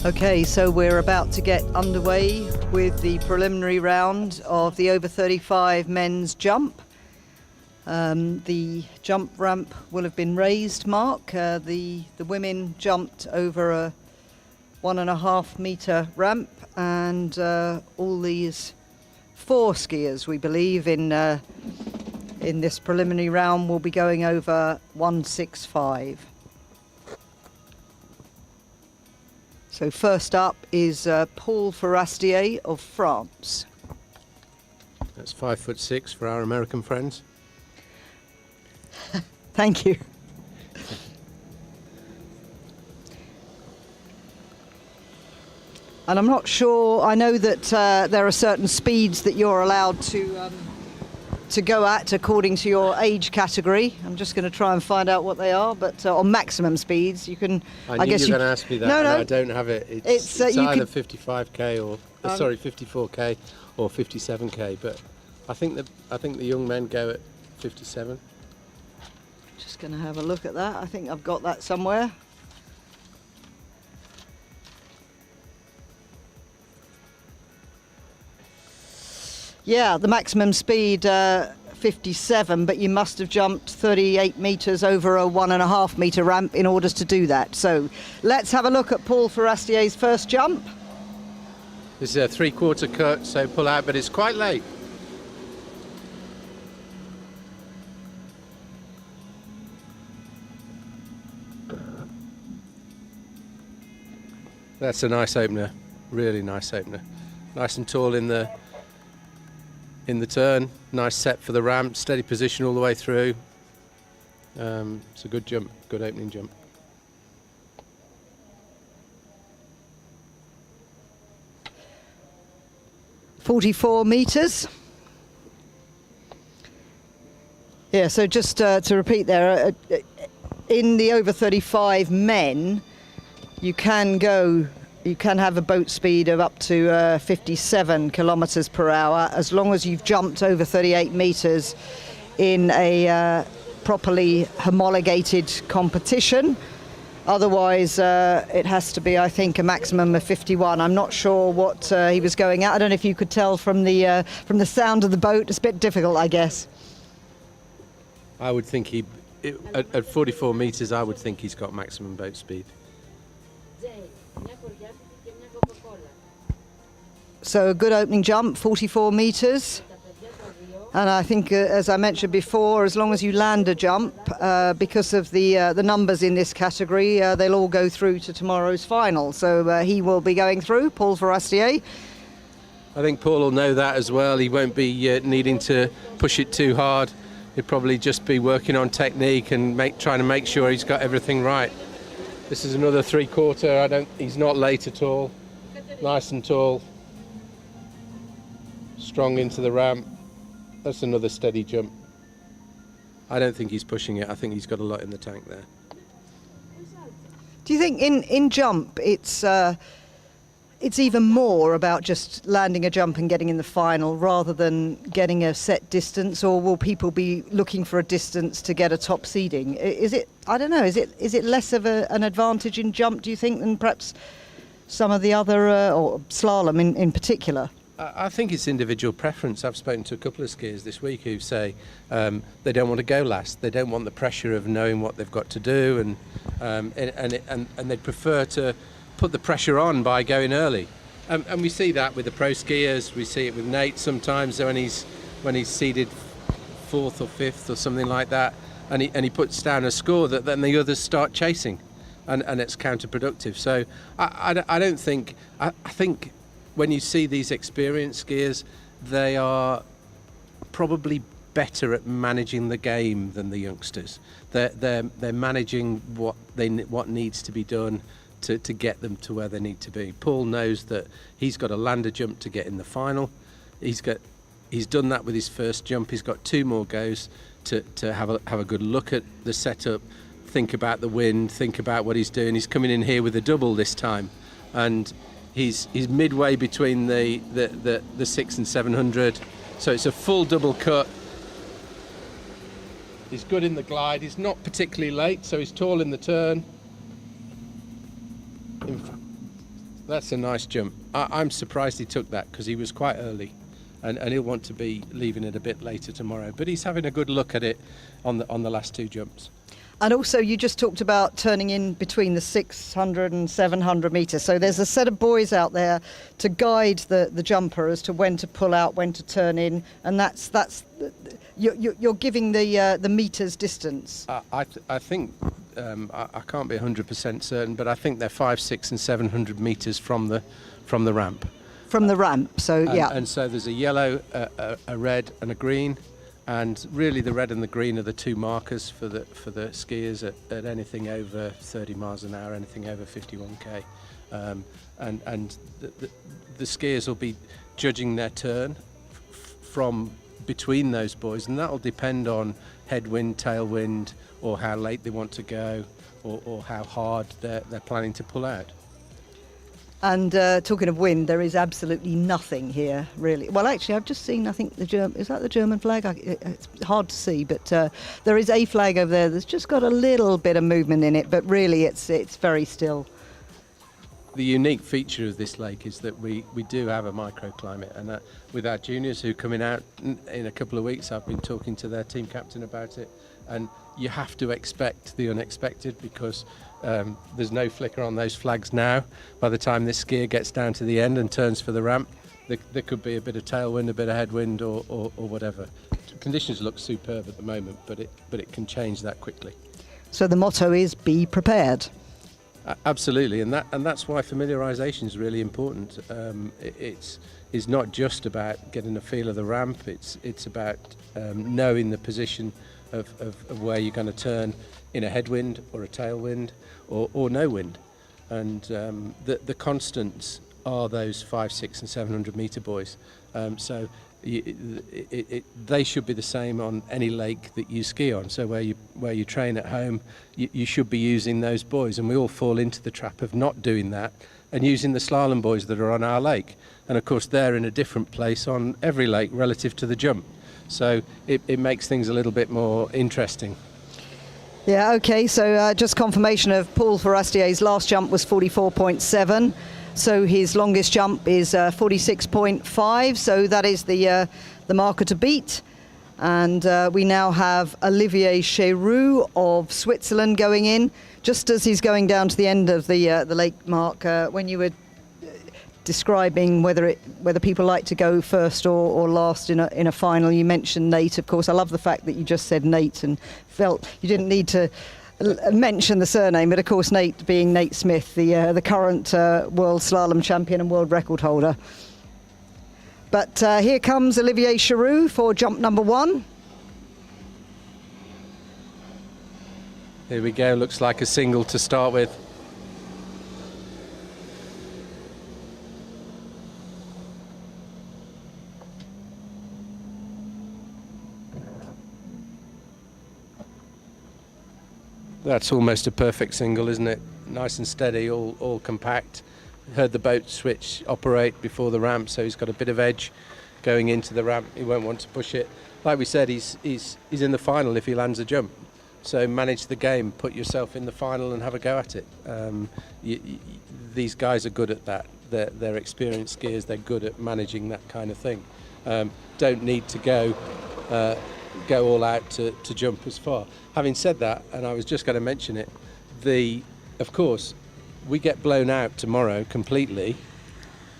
Okay, so we're about to get underway with the preliminary round of the over 35 men's jump. The jump ramp will have been raised, Mark. The women jumped over a 1.5 metre ramp, and all these 4 skiers, we believe, in this preliminary round will be going over 165. So first up is Paul Forastier of France. That's 5'6" for our American friends. Thank you. And I'm not sure, I know that there are certain speeds that you're allowed to go at according to your age category. I'm just going to try and find out what they are, but on maximum speeds you can... I knew you were going to ask me that. No, I don't have it. It's either 55k or 54k or 57k, but I think the young men go at 57. Just going to have a look at that. I think I've got that somewhere. Yeah, the maximum speed 57, but you must have jumped 38 metres over a 1.5 metre ramp in order to do that. So let's have a look at Paul Forastier's first jump. This is a 3/4 cut, so pull out, but it's quite late. That's a nice opener, really nice opener. Nice and tall in the turn, nice set for the ramp, steady position all the way through. It's a good jump, good opening jump. .44 metres. Yeah, so just to repeat there, in the over 35 men, you can have a boat speed of up to 57 kilometres per hour as long as you've jumped over 38 metres in a properly homologated competition. Otherwise, it has to be, I think, a maximum of 51. I'm not sure what he was going at. I don't know if you could tell from the sound of the boat. It's a bit difficult, I guess. I would think at 44 metres, I would think he's got maximum boat speed. So a good opening jump, 44 metres. And I think, as I mentioned before, as long as you land a jump, because of the numbers in this category, they'll all go through to tomorrow's final. So he will be going through, Paul Forastier. I think Paul will know that as well. He won't be needing to push it too hard. He'll probably just be working on technique and trying to make sure he's got everything right. This is another 3/4. He's not late at all. Nice and tall. Strong into the ramp. That's another steady jump. I don't think he's pushing it. I think he's got a lot in the tank there. Do you think in jump it's even more about just landing a jump and getting in the final rather than getting a set distance, or will people be looking for a distance to get a top seeding? Is it, I don't know, is it less of an advantage in jump, do you think, than perhaps some of the other, or slalom in particular? I think it's individual preference. I've spoken to a couple of skiers this week who say they don't want to go last. They don't want the pressure of knowing what they've got to do, and they prefer to put the pressure on by going early. And we see that with the pro skiers. We see it with Nate sometimes when he's seeded 4th or 5th or something like that, and he puts down a score that then the others start chasing, and it's counterproductive. So I don't think. I think when you see these experienced skiers, they are probably better at managing the game than the youngsters. They're managing what needs to be done to get them to where they need to be. Paul knows that he's got a lander jump to get in the final. He's done that with his first jump. He's got 2 more goes to have a good look at the setup, think about the wind, think about what he's doing. He's coming in here with a double this time, and he's midway between the 600 and 700, so it's a full double cut. He's good in the glide. He's not particularly late, so he's tall in the turn. That's a nice jump. I'm surprised he took that because he was quite early, and he'll want to be leaving it a bit later tomorrow. But he's having a good look at it on the last two jumps. And also, you just talked about turning in between the 600 and 700 metres. So there's a set of boys out there to guide the jumper as to when to pull out, when to turn in, and that's you're giving the metres distance. I think I can't be 100% certain, but I think they're 500, 600, and 700 metres from the ramp. From the ramp, so yeah. And so there's a yellow, a red, and a green. And really, the red and the green are the two markers for the skiers at anything over 30 miles an hour, anything over 51k, and the skiers will be judging their turn from between those boys, and that will depend on headwind, tailwind, or how late they want to go, or how hard they're planning to pull out. And talking of wind, there is absolutely nothing here, really. Well, actually, I've just seen, I think, is that the German flag? It's hard to see, but there is a flag over there that's just got a little bit of movement in it, but really it's very still. The unique feature of this lake is that we do have a microclimate, and with our juniors who are coming out in a couple of weeks, I've been talking to their team captain about it, and you have to expect the unexpected because there's no flicker on those flags now. By the time this skier gets down to the end and turns for the ramp, there could be a bit of tailwind, a bit of headwind, or whatever. Conditions look superb at the moment, but it can change that quickly. So the motto is be prepared. Absolutely, and that's why familiarisation is really important. It's not just about getting a feel of the ramp. It's about knowing the position of where you're going to turn in a headwind or a tailwind or no wind, and the constants are those 500, 600 and 700 metre boys. So they should be the same on any lake that you ski on. So where you train at home, you should be using those boys, and we all fall into the trap of not doing that and using the slalom boys that are on our lake. And of course they're in a different place on every lake relative to the jump. So it makes things a little bit more interesting. Yeah, okay, so just confirmation of Paul Forastier's last jump was 44.7. So his longest jump is 46.5, so that is the marker to beat. And we now have Olivier Chéroux of Switzerland going in, just as he's going down to the end of the lake mark. When you were describing whether people like to go first or last in a final, you mentioned Nate, of course. I love the fact that you just said Nate and felt you didn't need to mention the surname, but of course Nate being Nate Smith, the current world slalom champion and world record holder. But here comes Olivier Chéroux for jump number 1. Here we go, looks like a single to start with. That's almost a perfect single, isn't it? Nice and steady, all compact. Heard the boat switch operate before the ramp, so he's got a bit of edge going into the ramp. He won't want to push it. Like we said, he's in the final if he lands a jump. So manage the game, put yourself in the final and have a go at it. These guys are good at that. They're experienced skiers. They're good at managing that kind of thing. Don't need to go all out to jump as far. Having said that, and I was just going to mention it, of course, we get blown out tomorrow completely,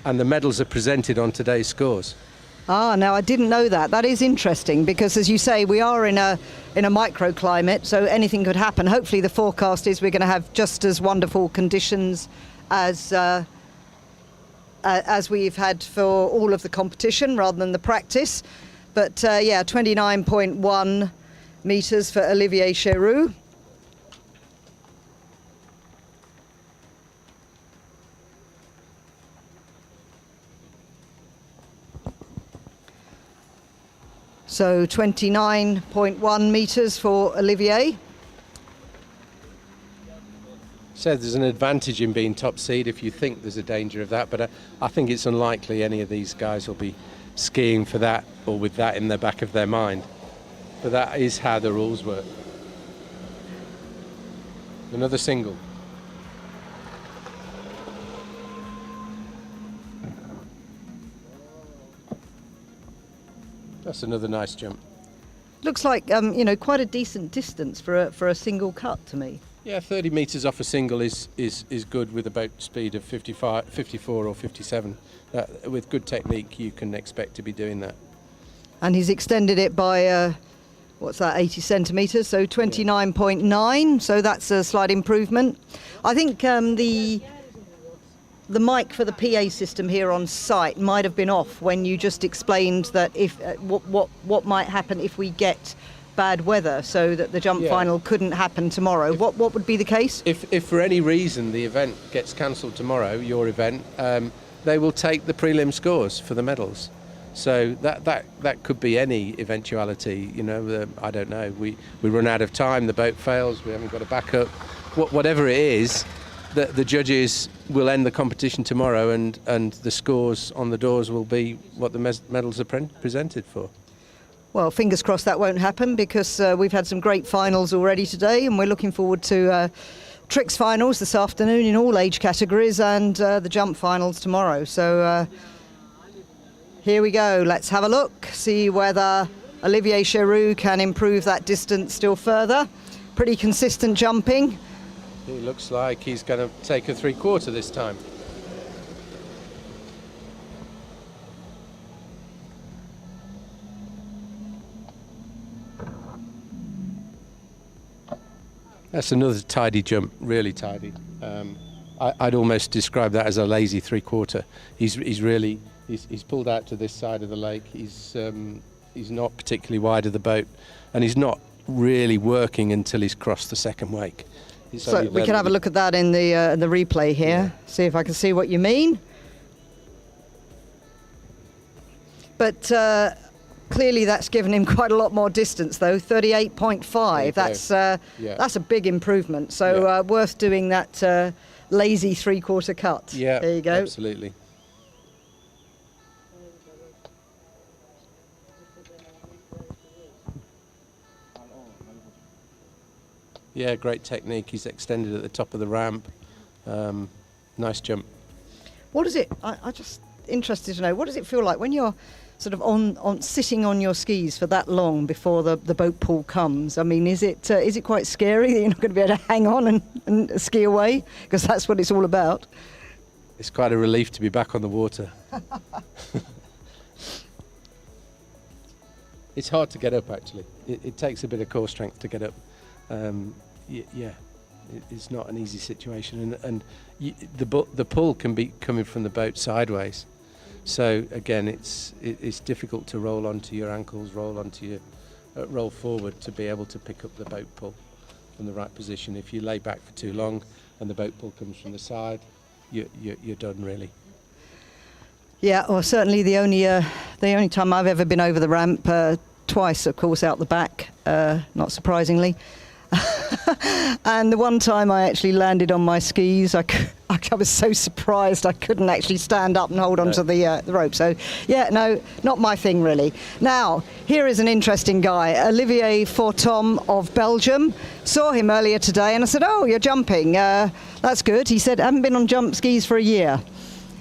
and the medals are presented on today's scores. Now I didn't know that. That is interesting because, as you say, we are in a microclimate, so anything could happen. Hopefully, the forecast is we're going to have just as wonderful conditions as we've had for all of the competition, rather than the practice. But yeah, 29.1 metres for Olivier Chéroux. So 29.1 metres for Olivier. So there's an advantage in being top seed if you think there's a danger of that, but I think it's unlikely any of these guys will be skiing for that or with that in the back of their mind. But that is how the rules work. Another single. That's another nice jump. Looks like quite a decent distance for a single cut to me. Yeah, 30 metres off a single is good with a boat speed of 55, 54 or 57. With good technique, you can expect to be doing that. And he's extended it by, 80 centimetres, so 29.9, so that's a slight improvement. I think the mic for the PA system here on site might have been off when you just explained that if what might happen if we get bad weather, so that the jump final couldn't happen tomorrow. What would be the case? If for any reason the event gets cancelled tomorrow, your event, they will take the prelim scores for the medals. So that could be any eventuality. I don't know. We run out of time. The boat fails. We haven't got a backup. Whatever it is, the judges will end the competition tomorrow, and the scores on the doors will be what the medals are presented for. Well, fingers crossed that won't happen, because we've had some great finals already today, and we're looking forward to tricks finals this afternoon in all age categories, and the jump finals tomorrow. So here we go. Let's have a look, see whether Olivier Cheroux can improve that distance still further. Pretty consistent jumping. He looks like he's going to take a 3/4 this time. That's another tidy jump, really tidy. I'd almost describe that as a lazy 3/4. He's pulled out to this side of the lake. He's not particularly wide of the boat, and he's not really working until he's crossed the second wake. So we can have a look at that in the replay here. See if I can see what you mean. But clearly that's given him quite a lot more distance, though. 38.5. That's a big improvement. So worth doing that lazy 3/4 cut. Yeah, there you go. Absolutely. Yeah, great technique. He's extended at the top of the ramp. Nice jump. What is it? I'm just interested to know. What does it feel like when you're sort of on sitting on your skis for that long before the boat pull comes? I mean, is it quite scary that you're not going to be able to hang on and ski away? Because that's what it's all about. It's quite a relief to be back on the water. It's hard to get up, actually. It takes a bit of core strength to get up. It's not an easy situation, and the pull can be coming from the boat sideways. So again, it's difficult to roll onto your ankles, roll forward to be able to pick up the boat pull from the right position. If you lay back for too long and the boat pull comes from the side, you're done really. Yeah, well, certainly the only time I've ever been over the ramp, twice, of course, out the back, not surprisingly. And the one time I actually landed on my skis, I was so surprised I couldn't actually stand up and hold onto the rope. So, yeah, no, not my thing really. Now, here is an interesting guy, Olivier Fortom of Belgium. Saw him earlier today and I said, "Oh, you're jumping. That's good." He said, "I haven't been on jump skis for a year."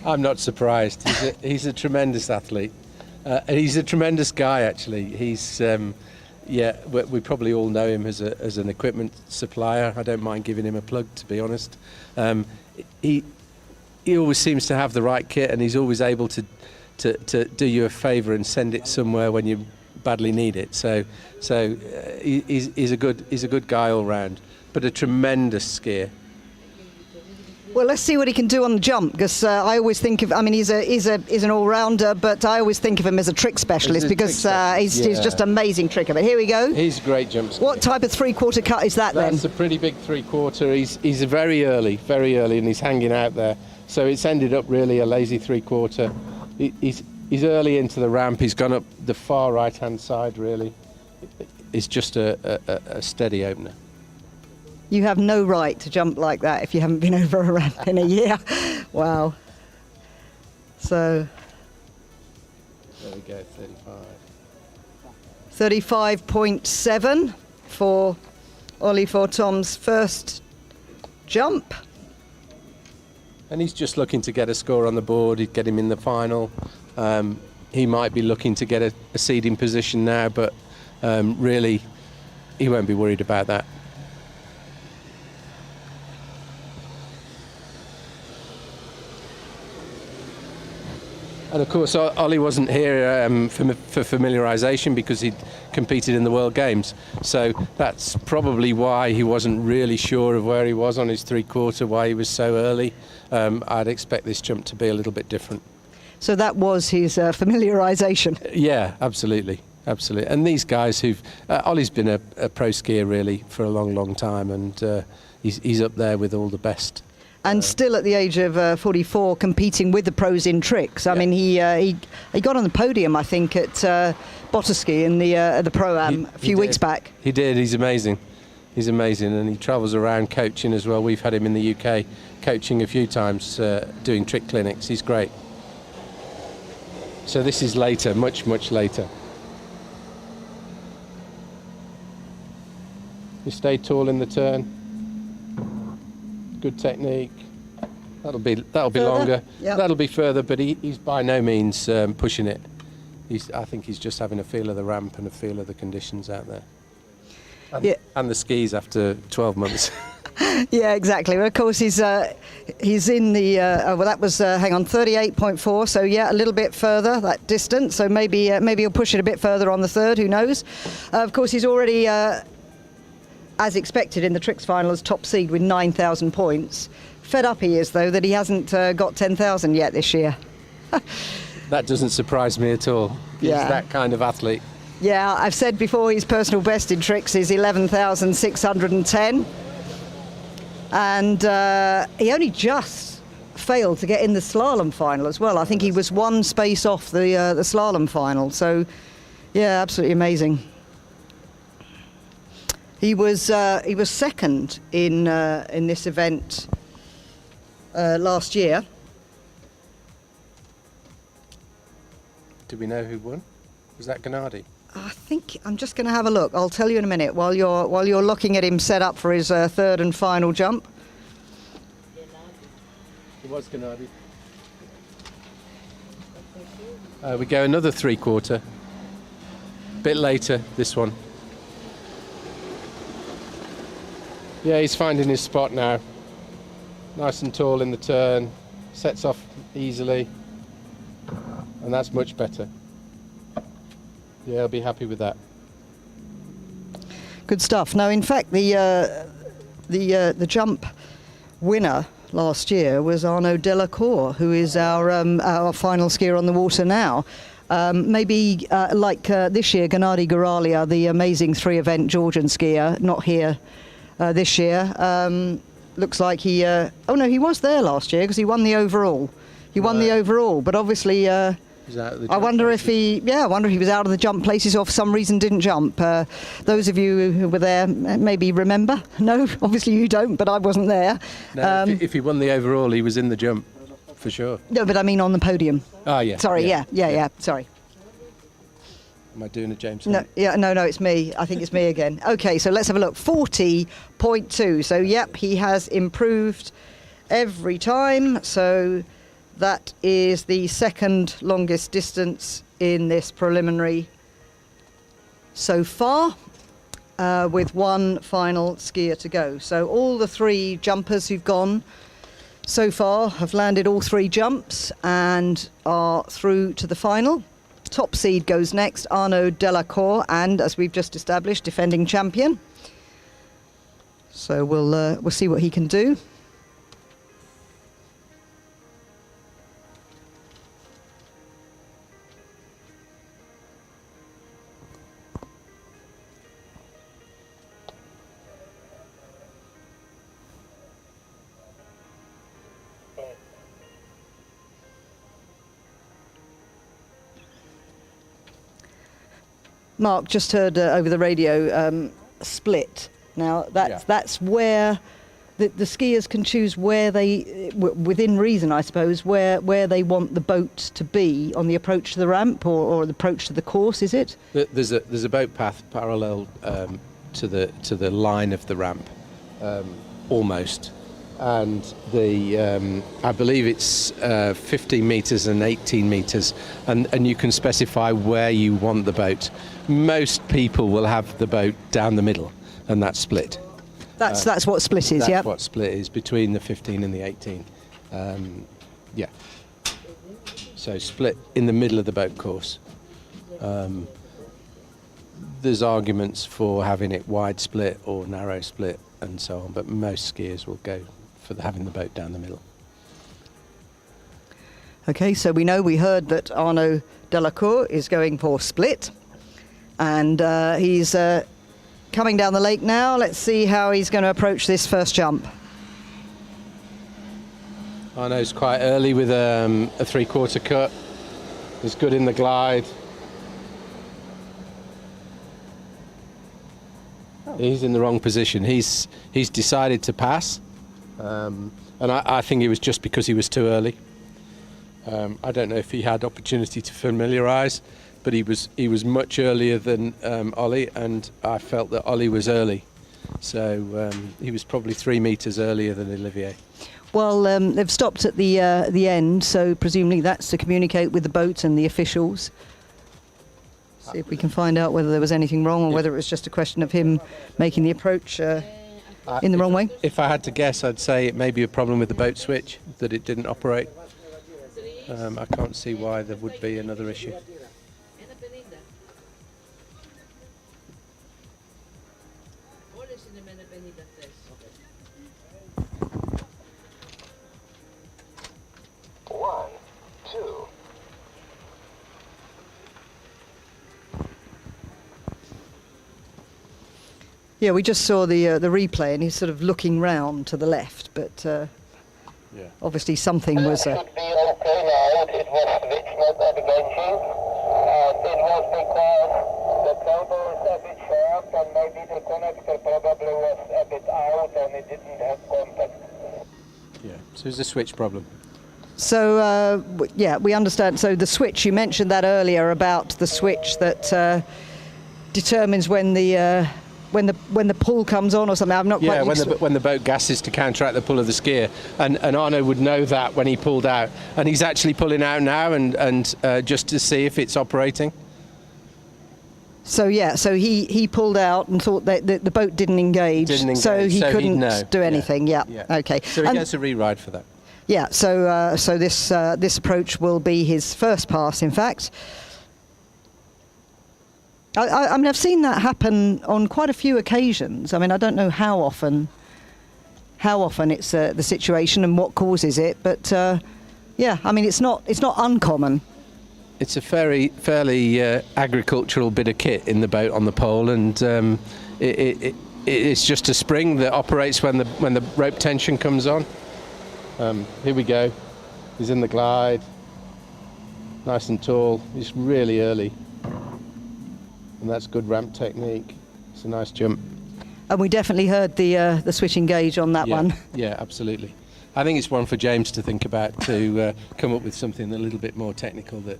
I'm not surprised. He's a tremendous athlete. And he's a tremendous guy, actually. He's... we probably all know him as an equipment supplier. I don't mind giving him a plug, to be honest. He always seems to have the right kit, and he's always able to do you a favour and send it somewhere when you badly need it. So he's a good guy all round, but a tremendous skier. Well, let's see what he can do on the jump, because I always think of, I mean, he's an all-rounder, but I always think of him as a trick specialist, because he's just amazing tricker. But here we go. He's a great jump skier. What type of 3/4 cut is that then? That's a pretty big 3/4. He's very early, and he's hanging out there. So it's ended up really a lazy 3/4. He's early into the ramp. He's gone up the far right-hand side, really. It's just a steady opener. You have no right to jump like that if you haven't been over a ramp in a year. Wow. So. There we go, 35. 35.7 for Ollie Fortom's first jump. And he's just looking to get a score on the board. He'd get him in the final. he might be looking to get a seeding position now, but really he won't be worried about that. And of course, Ollie wasn't here for familiarisation because he'd competed in the World Games. So that's probably why he wasn't really sure of where he was on his three-quarter, why he was so early. I'd expect this jump to be a little bit different. So that was his familiarisation? Yeah, absolutely. Absolutely. And these guys Ollie's been a pro skier really for a long, long time, and he's up there with all the best. And still at the age of 44, competing with the pros in tricks. I mean, he got on the podium, I think, at Botoski in the Pro-Am a few weeks back. He did. He's amazing. He's amazing, and he travels around coaching as well. We've had him in the UK coaching a few times, doing trick clinics. He's great. So this is later, much, much later. You stay tall in the turn. Good technique. That'll be further. Longer. Yep. That'll be further, but he's by no means pushing it. I think he's just having a feel of the ramp and a feel of the conditions out there. And the skis after 12 months. Yeah, exactly. Well, of course, he's in the well, that was 38.4. So yeah, a little bit further that distance. So maybe he'll push it a bit further on the third. Who knows? Of course, he's already, as expected, in the tricks final as top seed with 9,000 points. Fed up he is, though, that he hasn't got 10,000 yet this year. That doesn't surprise me at all. He's that kind of athlete. Yeah, I've said before his personal best in tricks is 11,610. And he only just failed to get in the slalom final as well. I think he was one space off the slalom final. So, yeah, absolutely amazing. He was second in this event last year. Do we know who won? Was that Gennady? I think I'm just going to have a look. I'll tell you in a minute while you're looking at him set up for his third and final jump. It was Gennady. We go another three-quarter. Bit later, this one. Yeah, he's finding his spot now. Nice and tall in the turn. Sets off easily. And that's much better. Yeah, I'll be happy with that. Good stuff. Now, in fact, the jump winner last year was Arnaud Delacour, who is our final skier on the water now. Maybe like this year, Gennady Goralia, the amazing three-event Georgian skier, not here this year. Looks like he was there last year because he won the overall. He won the overall, but obviously I wonder if he was out of the jump places or for some reason didn't jump. Those of you who were there maybe remember. No, obviously you don't, but I wasn't there. No, if he won the overall, he was in the jump for sure. No, but I mean on the podium. Oh yeah. Sorry, yeah. Sorry. Am I doing a James? No, it's me. I think it's me again. Okay, so let's have a look. 40.2. So, yep, he has improved every time. So that is the second longest distance in this preliminary so far, with one final skier to go. So all the three jumpers who've gone so far have landed all three jumps and are through to the final. Top seed goes next, Arnaud Delacour, and as we've just established, defending champion. So we'll see what he can do. Mark, just heard over the radio, split. Now, that's where the skiers can choose where they, within reason, I suppose, where they want the boat to be on the approach to the ramp or the approach to the course, is it? There's a boat path parallel to the line of the ramp, almost. and the I believe it's 15 metres and 18 metres, and you can specify where you want the boat. Most people will have the boat down the middle, and that's split. That's what split is, yeah? That's what split is, between the 15 and the 18. Yeah. So split in the middle of the boat course. There's arguments for having it wide split or narrow split and so on, but most skiers will go for having the boat down the middle. Okay, so we heard that Arnaud Delacour is going for split, and he's coming down the lake now. Let's see how he's going to approach this first jump. Arnaud's quite early with a 3/4 cut. He's good in the glide. He's in the wrong position. He's decided to pass, and I think it was just because he was too early. I don't know if he had opportunity to familiarise, but he was much earlier than Ollie, and I felt that Ollie was early, so he was probably 3 metres earlier than Olivier. Well, they've stopped at the end, so presumably that's to communicate with the boat and the officials. See if we can find out whether there was anything wrong or whether it was just a question of him making the approach in the wrong way. If I had to guess, I'd say it may be a problem with the boat switch, that it didn't operate. I can't see why there would be another issue. Yeah, we just saw the replay, and he's sort of looking round to the left, but obviously something was. It should be okay now. It was switched, not advancing, and it was because the cable is a bit short, and maybe the connector probably was a bit out, and it didn't have contact. Yeah, so it's a switch problem. So yeah, we understand. So the switch, you mentioned that earlier about the switch that determines when the pull comes on or something. I'm not quite. Yeah, when the boat gasses to counteract the pull of the skier, and Arnaud would know that when he pulled out, and he's actually pulling out now, and just to see if it's operating. So yeah, so he pulled out and thought that the boat didn't engage, so he couldn't do anything. Yeah. Okay. So he gets a re-ride for that. Yeah. So this approach will be his first pass, in fact. I mean, I've seen that happen on quite a few occasions. I mean, I don't know how often it's the situation and what causes it, but yeah, I mean, it's not uncommon. It's a fairly agricultural bit of kit in the boat on the pole, and it's just a spring that operates when the rope tension comes on. Here we go. He's in the glide, nice and tall. He's really early. And that's good ramp technique. It's a nice jump. And we definitely heard the switch engage on that one. Yeah, absolutely. I think it's one for James to think about, to come up with something a little bit more technical that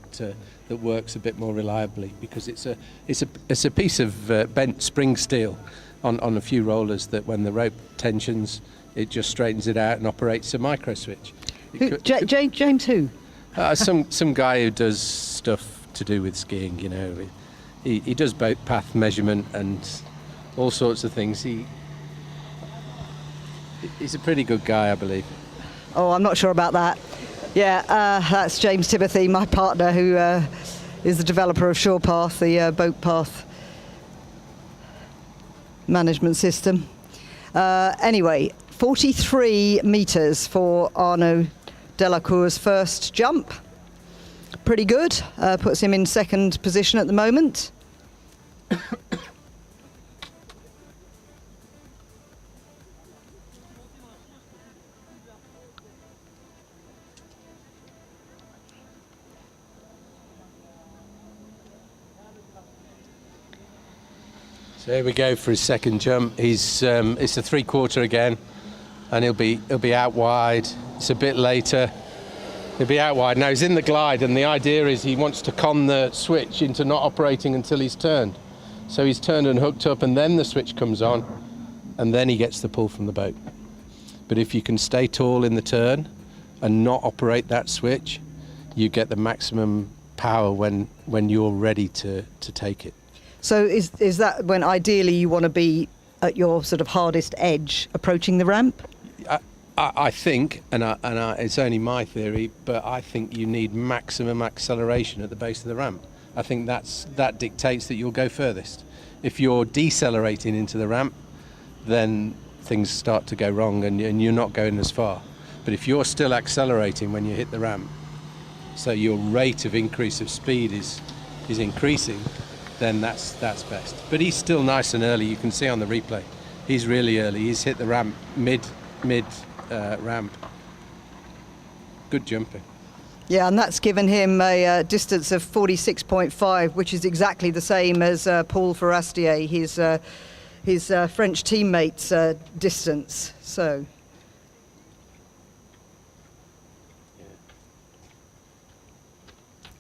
works a bit more reliably, because it's a piece of bent spring steel on a few rollers that when the rope tensions, it just straightens it out and operates a micro switch. James who? Some guy who does stuff to do with skiing, you know. He does boat path measurement and all sorts of things. He's a pretty good guy, I believe. Oh, I'm not sure about that. Yeah, that's James Timothy, my partner, who is the developer of ShorePath, the boat path management system. Anyway, 43 metres for Arnaud Delacour's first jump. Pretty good. Puts him in second position at the moment. So here we go for his second jump. It's a 3/4 again, and he'll be out wide. It's a bit later. He'll be out wide. Now he's in the glide, and the idea is he wants to con the switch into not operating until he's turned. So he's turned and hooked up, and then the switch comes on, and then he gets the pull from the boat. But if you can stay tall in the turn and not operate that switch, you get the maximum power when you're ready to take it. So is that when ideally you want to be at your sort of hardest edge approaching the ramp? I think, and it's only my theory, but I think you need maximum acceleration at the base of the ramp. I think that dictates that you'll go furthest. If you're decelerating into the ramp, then things start to go wrong and you're not going as far. But if you're still accelerating when you hit the ramp, so your rate of increase of speed is increasing, then that's best. But he's still nice and early. You can see on the replay, he's really early. He's hit the ramp mid ramp. Good jumping. Yeah, and that's given him a distance of 46.5, which is exactly the same as Paul Forastier, his French teammate's distance. So.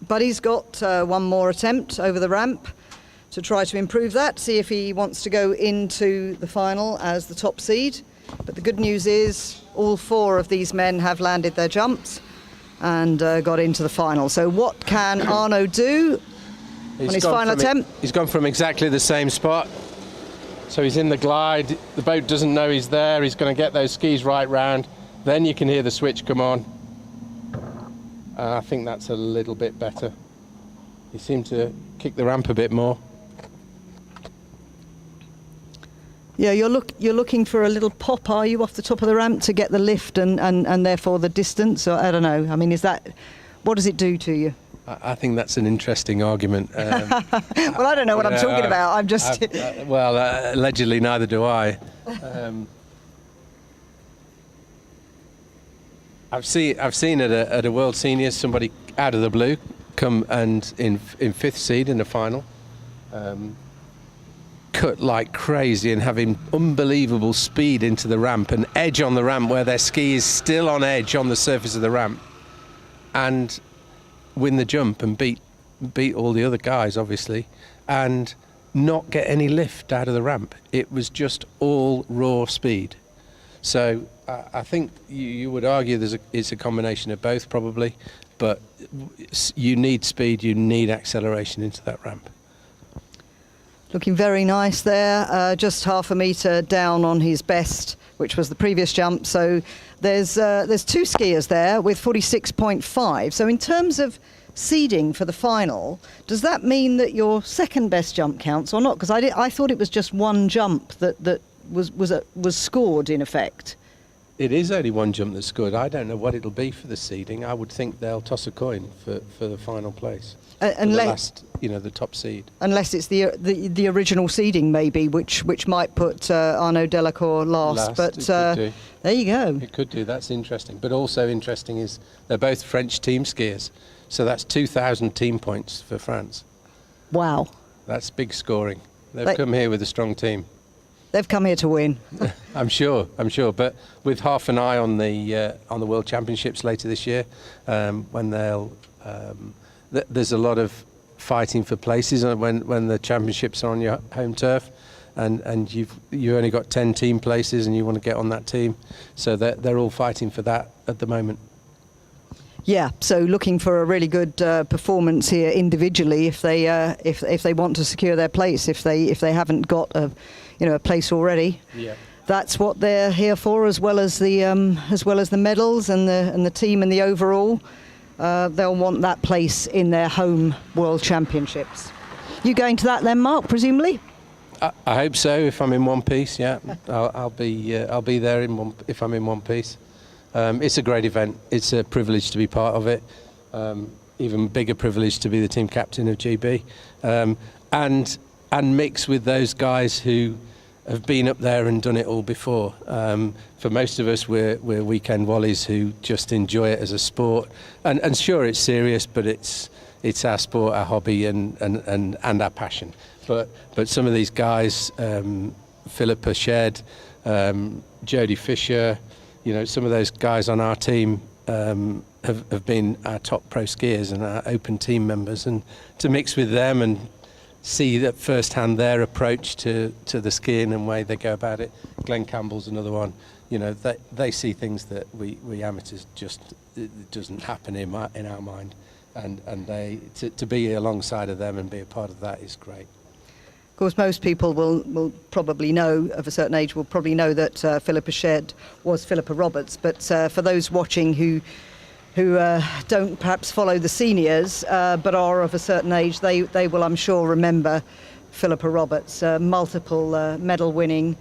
But he's got one more attempt over the ramp to try to improve that, see if he wants to go into the final as the top seed. But the good news is all 4 of these men have landed their jumps and got into the final. So what can Arno do on his final attempt? He's gone from exactly the same spot. So he's in the glide, the boat doesn't know he's there, he's going to get those skis right round, then you can hear the switch come on. I think that's a little bit better. He seemed to kick the ramp a bit more. Yeah, you're looking for a little pop, are you, off the top of the ramp to get the lift and therefore the distance? Or I don't know. I mean, what does it do to you? I think that's an interesting argument. Well, I don't know what I'm talking about. I'm just... allegedly neither do I. I've seen at a World Seniors somebody out of the blue come and in 5th seed in the final, cut like crazy and having unbelievable speed into the ramp and edge on the ramp where their ski is still on edge on the surface of the ramp, and win the jump and beat all the other guys obviously, and not get any lift out of the ramp. It was just all raw speed. So I think you would argue it's a combination of both probably, but you need speed, you need acceleration into that ramp. Looking very nice there, just half a metre down on his best, which was the previous jump. So there's 2 skiers there with 46.5. So in terms of seeding for the final, does that mean that your second best jump counts or not? Because I thought it was just one jump that was scored in effect. It is only one jump that's scored. I don't know what it'll be for the seeding. I would think they'll toss a coin for the final place. Unless the top seed. Unless it's the original seeding maybe, which might put Arnaud Delacour last. But there you go. It could do. That's interesting. But also interesting is they're both French team skiers, so that's 2,000 team points for France. Wow. That's big scoring. They've come here with a strong team. They've come here to win. I'm sure. But with half an eye on the World Championships later this year, when they'll, there's a lot of fighting for places when the championships are on your home turf, and you only got 10 team places, and you want to get on that team, so they're all fighting for that at the moment. Yeah, so looking for a really good performance here individually if they want to secure their place, if they haven't got a place already. Yeah. That's what they're here for, as well as the medals and the team and the overall. They'll want that place in their home World Championships. You going to that then, Mark? Presumably. I hope so. If I'm in one piece, yeah, I'll be there if I'm in one piece. It's a great event. It's a privilege to be part of it. Even bigger privilege to be the team captain of GB, and mix with those guys who have been up there and done it all before. For most of us, we're weekend wallies who just enjoy it as a sport. And sure, it's serious, but it's our sport, our hobby, and our passion. But some of these guys, Philippa Shed, Jodie Fisher, some of those guys on our team have been our top pro skiers and our open team members, and to mix with them and see that firsthand their approach to the skiing and way they go about it. Glenn Campbell's another one. you know, they see things that we amateurs just, it doesn't happen in our mind, and they to be alongside of them and be a part of that is great. Of course, most people will probably know, of a certain age, will probably know that Philippa Shedd was Philippa Roberts. But for those watching who don't perhaps follow the seniors, but are of a certain age, they will, I'm sure, remember Philippa Roberts, multiple medal winning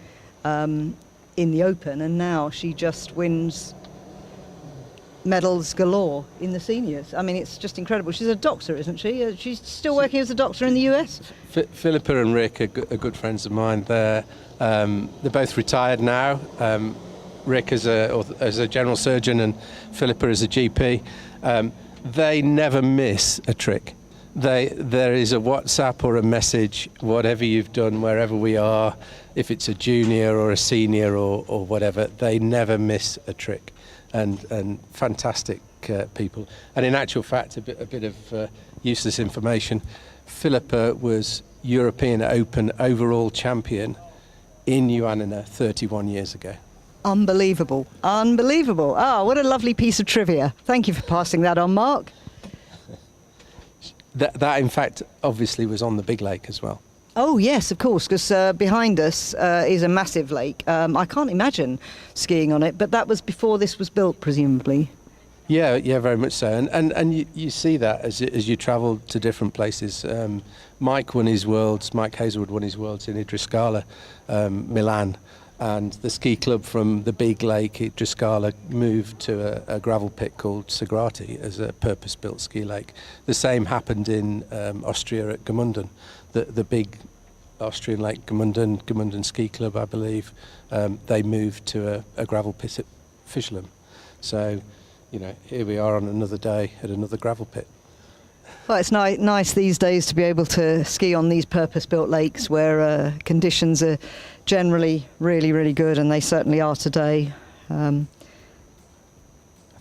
in the Open, and now she just wins medals galore in the seniors. I mean, it's just incredible. She's a doctor, isn't she? She's still working as a doctor in the US? Philippa and Rick are good friends of mine. They're both retired now. Rick as a general surgeon and Philippa as a GP. They never miss a trick. There is a WhatsApp or a message, whatever you've done, wherever we are, if it's a junior or a senior or whatever, they never miss a trick. And fantastic people. And in actual fact, a bit of useless information, Philippa was European Open overall champion in Ioannina 31 years ago. Unbelievable, unbelievable. What a lovely piece of trivia. Thank you for passing that on, Mark. That in fact, obviously was on the big lake as well. Oh yes, of course, because behind us is a massive lake. I can't imagine skiing on it, but that was before this was built, presumably. Yeah, very much so. And you see that as you travel to different places. Mike Hazelwood won his worlds in Idriscala, Milan, and the ski club from the big lake Idriscala moved to a gravel pit called Sagrati as a purpose-built ski lake. The same happened in Austria at Gmunden. The big Austrian lake Gmunden Ski Club, I believe, they moved to a gravel pit at Fischlham. So, you know, here we are on another day at another gravel pit. Well, it's nice these days to be able to ski on these purpose-built lakes where conditions are generally really, really good, and they certainly are today. I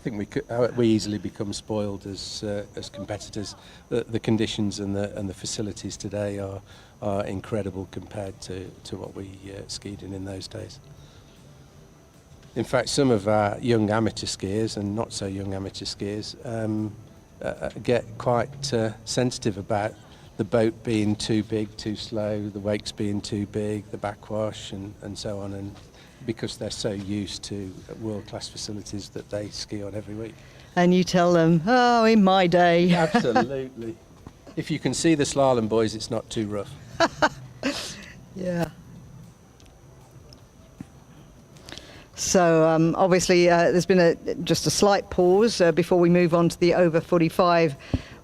think we easily become spoiled as competitors. The conditions and the facilities today are incredible compared to what we skied in those days. In fact, some of our young amateur skiers and not so young amateur skiers get quite sensitive about the boat being too big, too slow, the wakes being too big, the backwash and so on, and because they're so used to world-class facilities that they ski on every week. And you tell them, oh, in my day. Absolutely. If you can see the slalom boys, it's not too rough. Yeah. So obviously there's been just a slight pause before we move on to the over 45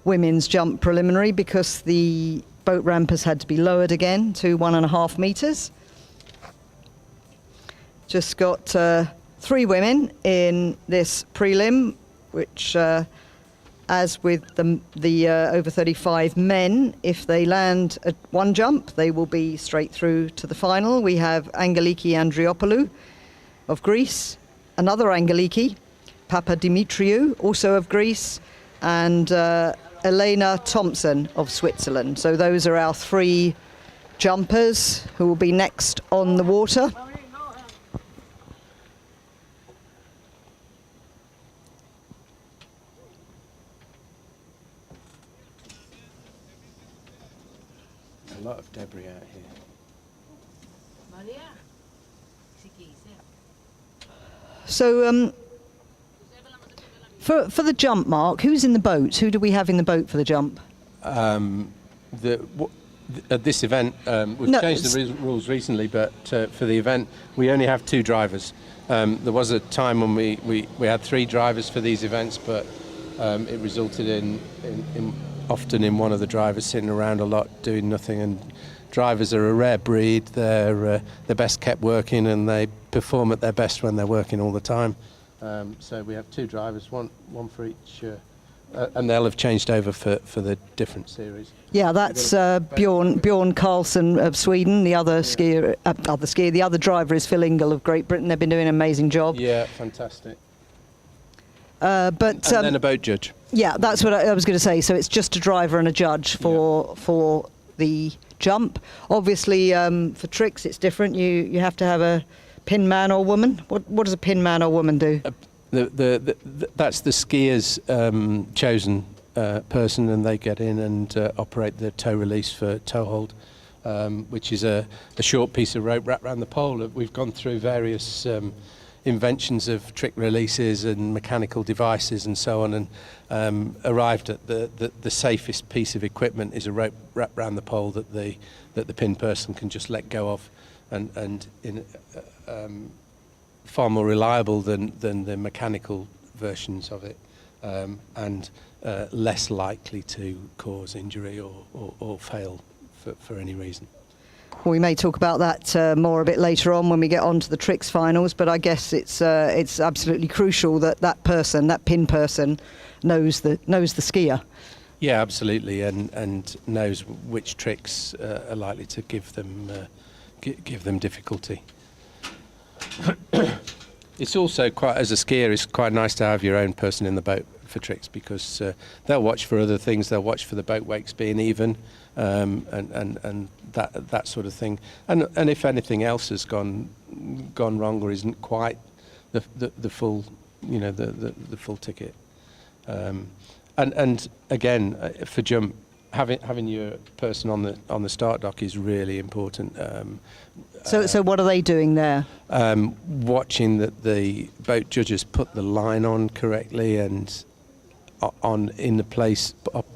women's jump preliminary, because the boat ramp has had to be lowered again to 1.5 metres. Just got 3 women in this prelim, which as with the over 35 men, if they land at one jump, they will be straight through to the final. We have Angeliki Andriopoulou of Greece, another Angeliki, Papadimitriou, also of Greece, and Elena Thompson of Switzerland. So those are our 3 jumpers who will be next on the water. A lot of debris out here. So for the jump, Mark, who's in the boat? Who do we have in the boat for the jump? At this event, we've changed the rules recently, but for the event, we only have 2 drivers. There was a time when we had 3 drivers for these events, but it resulted in often in one of the drivers sitting around a lot doing nothing. And drivers are a rare breed. They're best kept working, and they perform at their best when they're working all the time. So we have 2 drivers, one for each, and they'll have changed over for the different series. Yeah, that's Bjorn Karlsson of Sweden. The other the other driver is Phil Ingle of Great Britain. They've been doing an amazing job. Yeah, fantastic. And then a boat judge. Yeah, that's what I was going to say. So it's just a driver and a judge for the jump. Obviously, for tricks it's different. You have to have a pin man or woman? What does a pin man or woman do? That's the skier's chosen person, and they get in and operate the toe release for toe hold, which is a short piece of rope wrapped around the pole. We've gone through various inventions of trick releases and mechanical devices and so on, and arrived at the safest piece of equipment is a rope wrapped around the pole that the pin person can just let go of, and in far more reliable than the mechanical versions of it, and less likely to cause injury or fail for any reason. We may talk about that more a bit later on when we get on to the tricks finals, but I guess it's absolutely crucial that person, that pin person, knows the skier. Yeah, absolutely, and knows which tricks are likely to give them difficulty. It's also quite, as a skier, it's quite nice to have your own person in the boat for tricks, because they'll watch for other things. They'll watch for the boat wakes being even, and that sort of thing. And if anything else has gone wrong or isn't quite the full, the full ticket. And again, for jump, having your person on the start dock is really important. So what are they doing there? Watching that the boat judges put the line on correctly and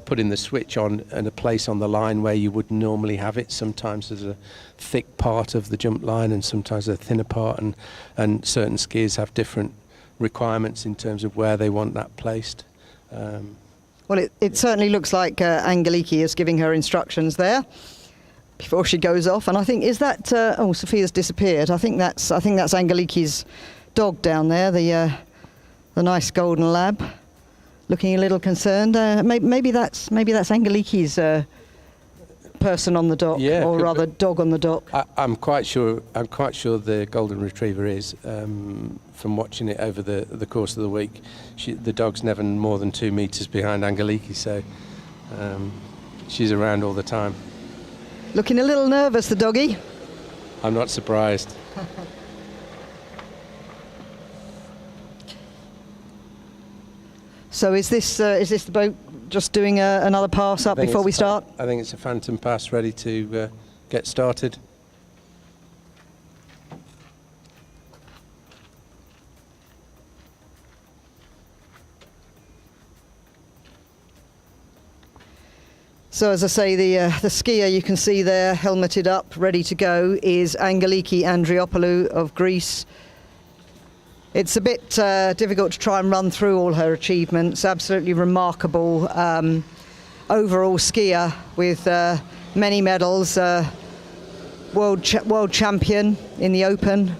putting the switch on in a place on the line where you would normally have it. Sometimes there's a thick part of the jump line and sometimes a thinner part, and certain skiers have different requirements in terms of where they want that placed. Well, it certainly looks like Angeliki is giving her instructions there before she goes off, and I think Sophia's disappeared. I think that's Angeliki's dog down there, the nice golden lab, looking a little concerned. Maybe that's Angeliki's person on the dock, or rather dog on the dock. I'm quite sure the golden retriever is. From watching it over the course of the week, the dog's never more than 2 meters behind Angeliki, so she's around all the time. Looking a little nervous, the doggy. I'm not surprised. So is this the boat just doing another pass up before we start? I think it's a phantom pass ready to get started. So as I say, the skier you can see there, helmeted up, ready to go, is Angeliki Andriopoulou of Greece. It's a bit difficult to try and run through all her achievements. Absolutely remarkable overall skier with many medals. World champion in the Open,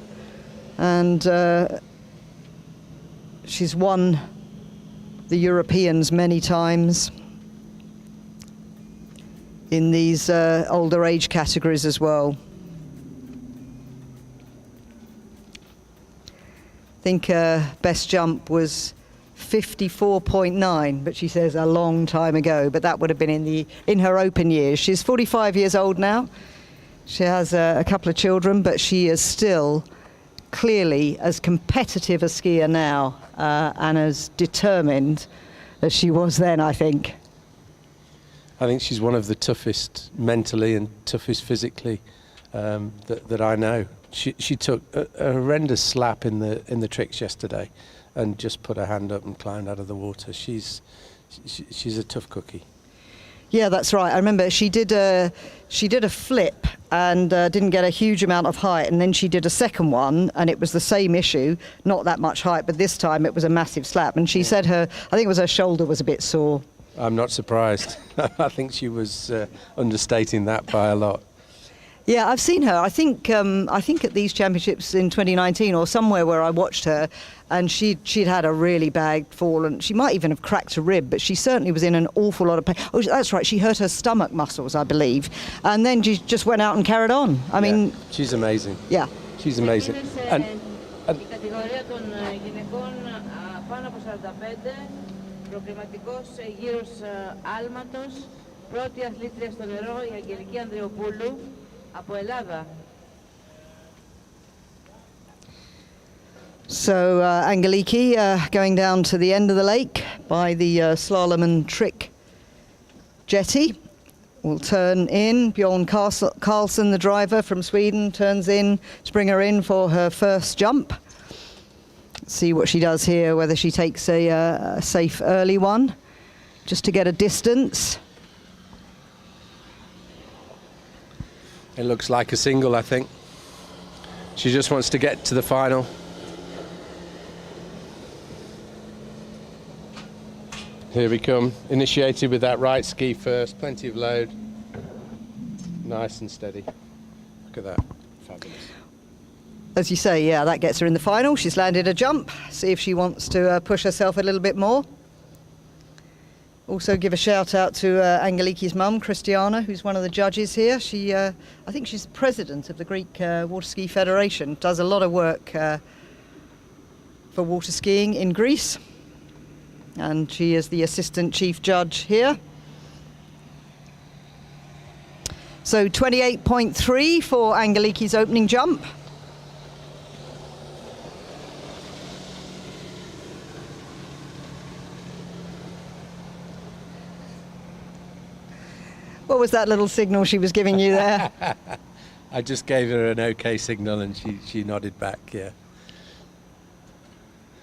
and she's won the Europeans many times in these older age categories as well. I think best jump was 54.9, but she says a long time ago, but that would have been in her Open years. She's 45 years old now. She has a couple of children, but she is still clearly as competitive a skier now and as determined as she was then, I think. I think she's one of the toughest mentally and toughest physically that I know. She took a horrendous slap in the tricks yesterday, and just put her hand up and climbed out of the water. She's a tough cookie. Yeah, that's right. I remember she did a flip and didn't get a huge amount of height, and then she did a second one, and it was the same issue, not that much height, but this time it was a massive slap. And she said I think it was her shoulder was a bit sore. I'm not surprised. I think she was understating that by a lot. Yeah, I've seen her. I think at these championships in 2019 or somewhere where I watched her, and she'd had a really bad fall, and she might even have cracked a rib, but she certainly was in an awful lot of pain. Oh, that's right, she hurt her stomach muscles, I believe, and then she just went out and carried on. I mean, she's amazing. Yeah, she's amazing. And προκριματικός γύρος άλματος, πρώτη αθλήτρια στο νερό, η Αγγελική Ανδριοπούλου από Ελλάδα. So Angeliki going down to the end of the lake by the slalom and trick jetty. Will turn in. Bjorn Karlsson, the driver from Sweden, turns in to bring her in for her first jump. See what she does here, whether she takes a safe early one, just to get a distance. It looks like a single, I think. She just wants to get to the final. Here we come, initiated with that right ski first, plenty of load. Nice and steady. Look at that, fabulous. As you say, yeah, that gets her in the final. She's landed a jump. See if she wants to push herself a little bit more. Also give a shout out to Angeliki's mum, Christiana, who's one of the judges here. She, I think she's the president of the Greek Water Ski Federation, does a lot of work for water skiing in Greece. And she is the assistant chief judge here. So 28.3 for Angeliki's opening jump. What was that little signal she was giving you there? I just gave her an okay signal and she nodded back, yeah.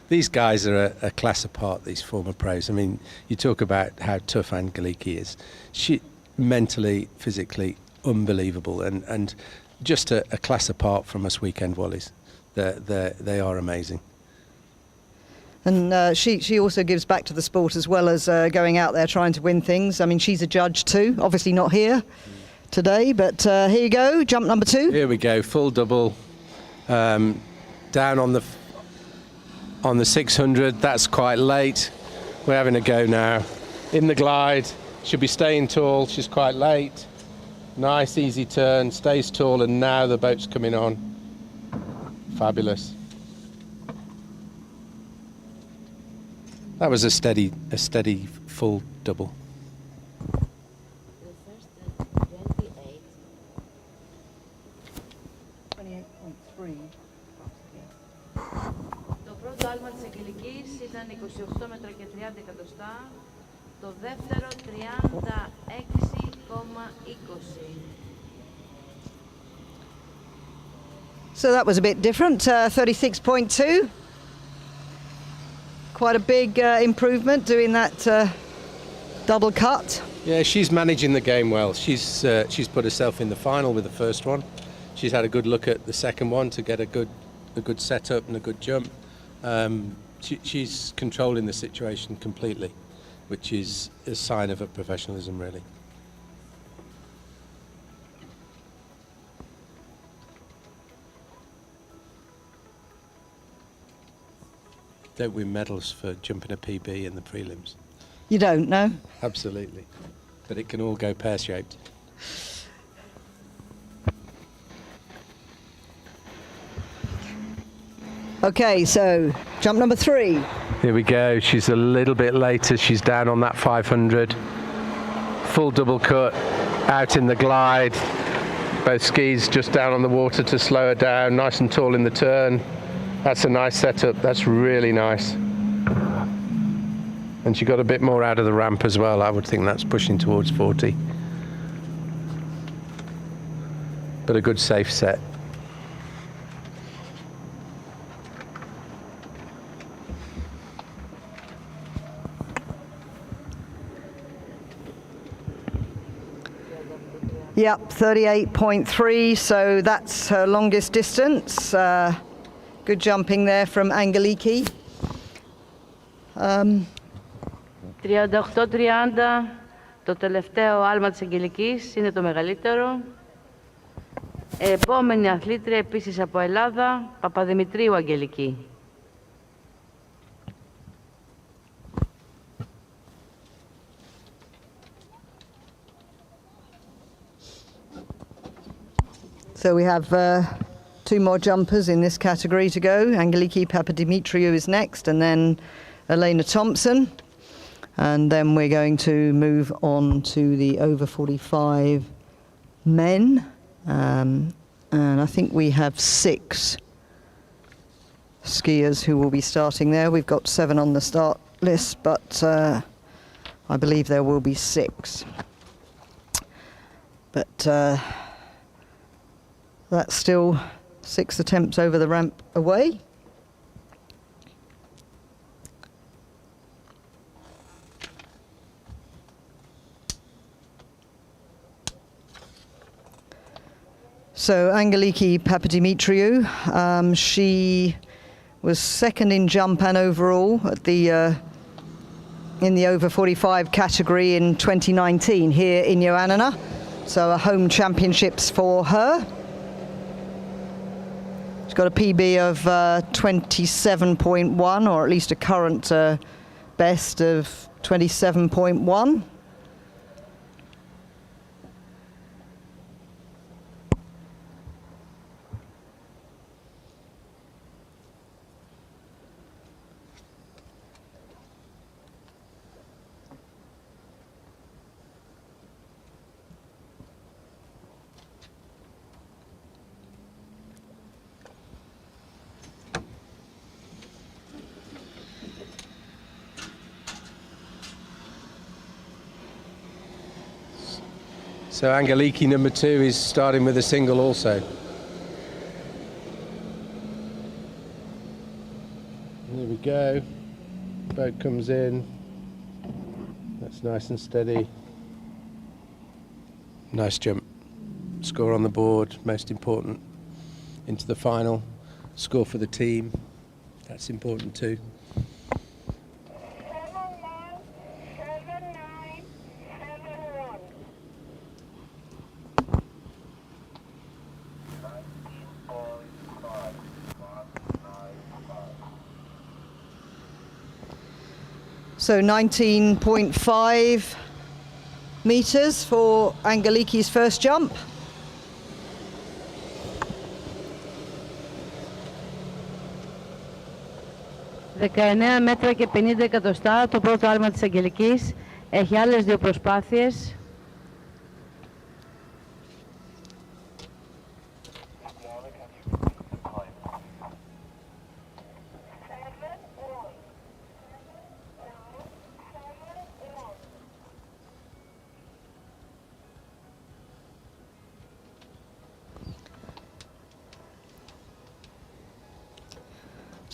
These guys are a class apart, these former pros. I mean, you talk about how tough Angeliki is. She mentally, physically, unbelievable, and just a class apart from us weekend wallies. They are amazing. And she also gives back to the sport as well as going out there trying to win things. I mean, she's a judge too, obviously not here today, but here you go, jump number 2. Here we go, full double, down on the 600, that's quite late. We're having a go now. In the glide, should be staying tall, she's quite late. Nice, easy turn, stays tall, and now the boat's coming on. Fabulous. That was a steady full double. Το πρώτο άλμα της Αγγελικής ήταν 28 μέτρα και 30 εκατοστά, το δεύτερο 36,20. So that was a bit different, 36.2. Quite a big improvement doing that double cut. Yeah, she's managing the game well. She's put herself in the final with the first one. She's had a good look at the second one to get a good setup and a good jump. She's controlling the situation completely, which is a sign of her professionalism, really. Don't win medals for jumping a PB in the prelims. You don't, no? Absolutely. But it can all go pear-shaped. Okay, so jump number 3. Here we go. She's a little bit later. She's down on that 500. Full double cut, out in the glide. Both skis just down on the water to slow her down. Nice and tall in the turn. That's a nice setup. That's really nice. And she got a bit more out of the ramp as well. I would think that's pushing towards 40. But a good safe set. Yep, 38.3, so that's her longest distance. Good jumping there from Angeliki. 38-30, το τελευταίο άλμα της Αγγελικής είναι το μεγαλύτερο. Επόμενη αθλήτρια επίσης από Ελλάδα, Παπαδημητρίου Αγγελική. So we have 2 more jumpers in this category to go. Angeliki Papadimitriou is next, and then Elena Thompson. And then we're going to move on to the over 45 men. And I think we have 6 skiers who will be starting there. We've got 7 on the start list, but I believe there will be 6. But that's still 6 attempts over the ramp away. So Angeliki Papadimitriou, she was second in jump and overall at the in the over 45 category in 2019 here in Ioannina. So a home championships for her. She's got a PB of 27.1, or at least a current best of 27.1. So Angeliki number 2 is starting with a single also. There we go. Boat comes in. That's nice and steady. Nice jump. Score on the board, most important. Into the final. Score for the team. That's important too. So 19.5 meters for Angeliki's first jump. «19 μέτρα και 50 εκατοστά το πρώτο άλμα της Αγγελικής. Έχει άλλες 2 προσπάθειες.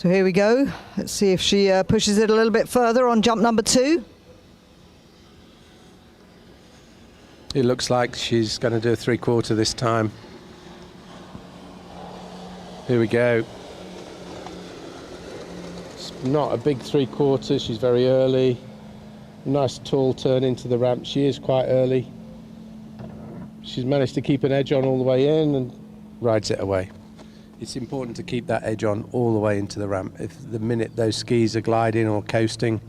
So here we go. Let's see if she pushes it a little bit further on jump number 2. It looks like she's going to do a 3/4 this time. Here we go. It's not a big 3/4, she's very early. Nice tall turn into the ramp. She is quite early. She's managed to keep an edge on all the way in and rides it away. It's important to keep that edge on all the way into the ramp. If the minute those skis are gliding or coasting,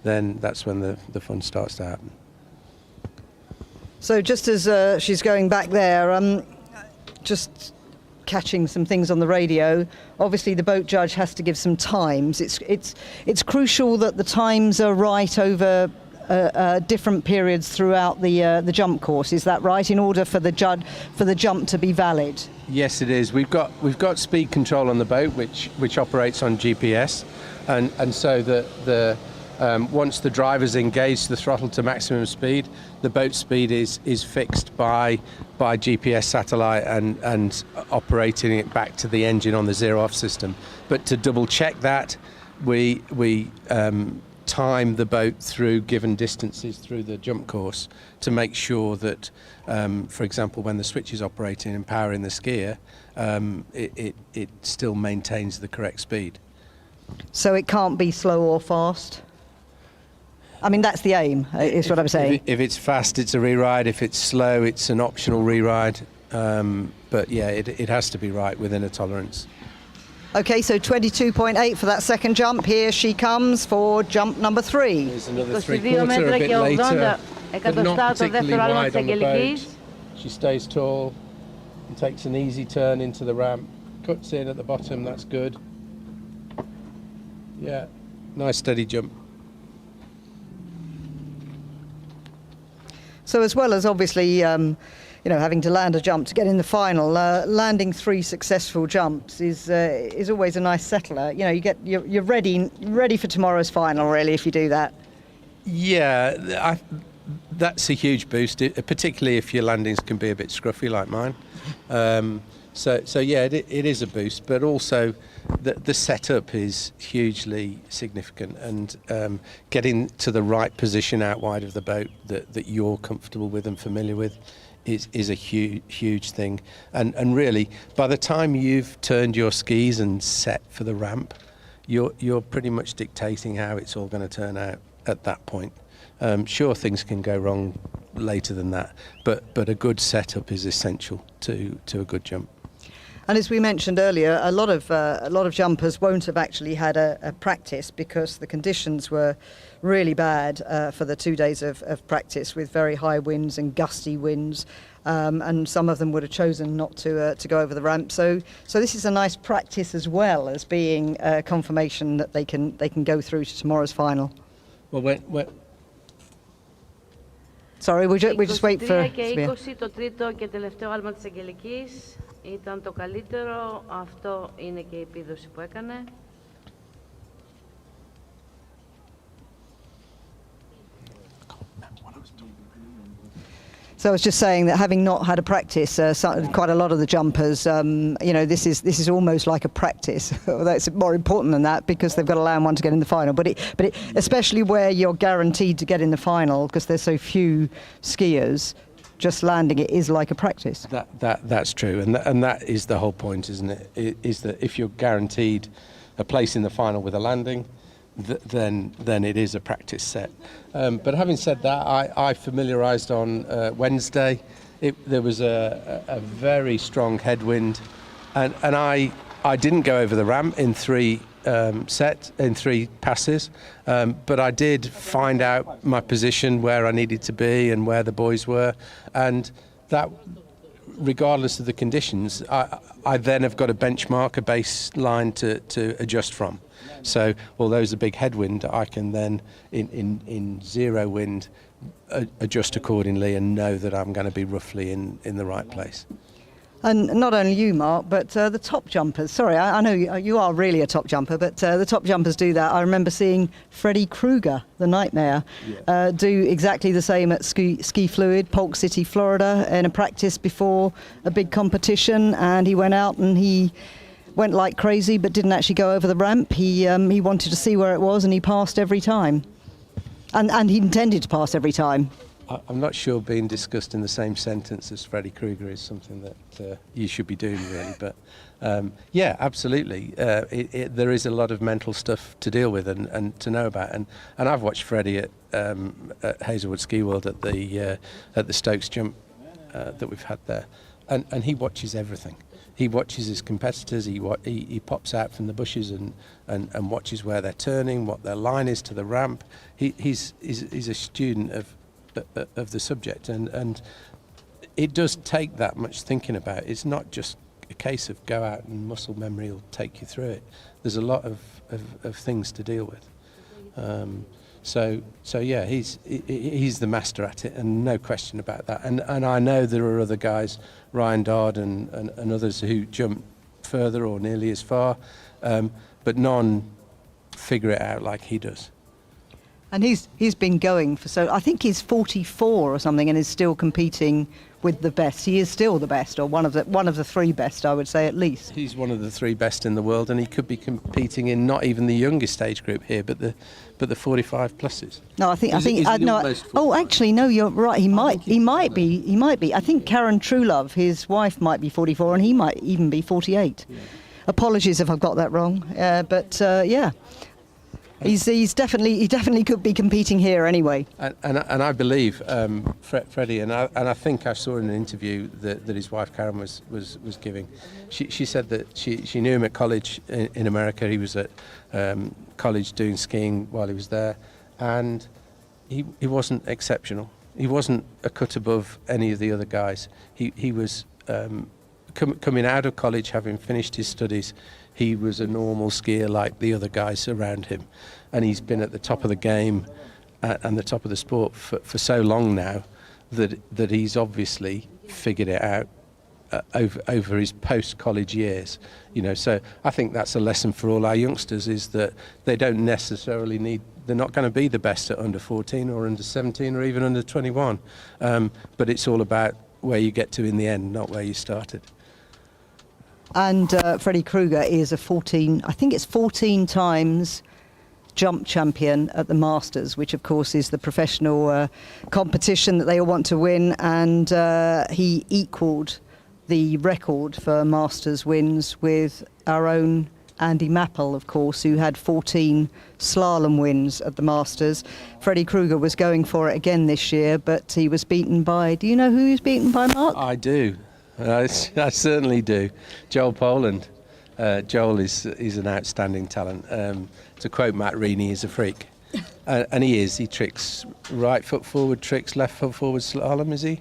then that's when the fun starts to happen. So just as she's going back there, just catching some things on the radio. Obviously, the boat judge has to give some times. It's crucial that the times are right over different periods throughout the jump course. Is that right? In order for the jump to be valid. Yes, it is. We've got speed control on the boat, which operates on GPS, and so once the driver's engaged the throttle to maximum speed, the boat speed is fixed by GPS satellite and operating it back to the engine on the zero-off system. But to double check that, we time the boat through given distances through the jump course to make sure that, for example, when the switch is operating and powering the skier, it still maintains the correct speed. So it can't be slow or fast? I mean, that's the aim, is what I'm saying. If it's fast, it's a re-ride. If it's slow, it's an optional re-ride. But yeah, it has to be right within a tolerance. Okay, so 22.8 for that second jump. Here she comes for jump number 3. There's another 3/4 a bit later, but not particularly wide on the boat. She stays tall and takes an easy turn into the ramp. Cuts in at the bottom, that's good. Yeah, nice steady jump. So as well as obviously having to land a jump to get in the final. Landing 3 successful jumps is always a nice settler. You're ready for tomorrow's final, really, if you do that. Yeah, that's a huge boost, particularly if your landings can be a bit scruffy like mine. So yeah, it is a boost, but also the setup is hugely significant, and getting to the right position out wide of the boat that you're comfortable with and familiar with is a huge thing. And really, by the time you've turned your skis and set for the ramp, you're pretty much dictating how it's all going to turn out at that point. Sure, things can go wrong later than that, but a good setup is essential to a good jump. And as we mentioned earlier, a lot of jumpers won't have actually had a practice because the conditions were really bad for the 2 days of practice, with very high winds and gusty winds, and some of them would have chosen not to go over the ramp. So this is a nice practice as well as being confirmation that they can go through to tomorrow's final. Well, Sorry, we just wait for... Και 20 το τρίτο και τελευταίο άλμα της Αγγελικής ήταν το καλύτερο. Αυτό είναι και η επίδοση που έκανε. So I was just saying that having not had a practice, quite a lot of the jumpers, this is almost like a practice. Although it's more important than that because they've got to land one to get in the final. But especially where you're guaranteed to get in the final because there's so few skiers, just landing it is like a practice. That's true, and that is the whole point, isn't it? Is that if you're guaranteed a place in the final with a landing, then it is a practice set. But having said that, I familiarised on Wednesday. There was a very strong headwind, and I didn't go over the ramp in three passes, but I did find out my position, where I needed to be and where the boys were, and that, regardless of the conditions, I then have got a benchmark, a baseline to adjust from. So although there's a big headwind, I can then, in zero wind, adjust accordingly and know that I'm going to be roughly in the right place. And not only you, Mark, but the top jumpers. Sorry, I know you are really a top jumper, but the top jumpers do that. I remember seeing Freddie Krueger, the Nightmare, do exactly the same at Ski Fluid, Polk City, Florida, in a practice before a big competition, and he went out and he went like crazy but didn't actually go over the ramp. He wanted to see where it was, and he passed every time. And he intended to pass every time. I'm not sure being discussed in the same sentence as Freddie Krueger is something that you should be doing, really. But yeah, absolutely. There is a lot of mental stuff to deal with and to know about. And I've watched Freddie at Hazelwood Ski World at the Stokes jump that we've had there, and he watches everything. He watches his competitors. He pops out from the bushes and watches where they're turning, what their line is to the ramp. He's a student of the subject, and it does take that much thinking about it. It's not just a case of go out and muscle memory will take you through it. There's a lot of things to deal with. So yeah, he's the master at it, and no question about that. And I know there are other guys, Ryan Dodd and others, who jump further or nearly as far, but none figure it out like he does. And he's been going I think he's 44 or something, and is still competing with the best. He is still the best, or one of the three best, I would say, at least. He's one of the three best in the world, and he could be competing in not even the youngest age group here, but the 45 pluses. No, I think no. Oh, actually, no, you're right. He might be. I think Karen Truelove, his wife, might be 44, and he might even be 48. Yeah. Apologies if I've got that wrong, but yeah. He definitely could be competing here anyway. And I believe Freddie, and I think I saw in an interview that his wife Karen was giving. She said that she knew him at college in America. He was at college doing skiing while he was there, and he wasn't exceptional. He wasn't a cut above any of the other guys. He was coming out of college, having finished his studies. He was a normal skier like the other guys around him, and he's been at the top of the game and the top of the sport for so long now that he's obviously figured it out over his post-college years. So I think that's a lesson for all our youngsters, is that they don't necessarily they're not going to be the best at under 14 or under 17 or even under 21. But it's all about where you get to in the end, not where you started. And Freddie Krueger is a 14 times jump champion at the Masters, which of course is the professional competition that they all want to win, and he equalled the record for Masters wins with our own Andy Mappel, of course, who had 14 slalom wins at the Masters. Freddie Krueger was going for it again this year, but he was beaten by, do you know who he was beaten by, Mark? I do. I certainly do. Joel Poland. Joel is an outstanding talent. To quote Matt Reaney, he's a freak. And he is. He tricks right foot forward tricks, left foot forward slalom, is he?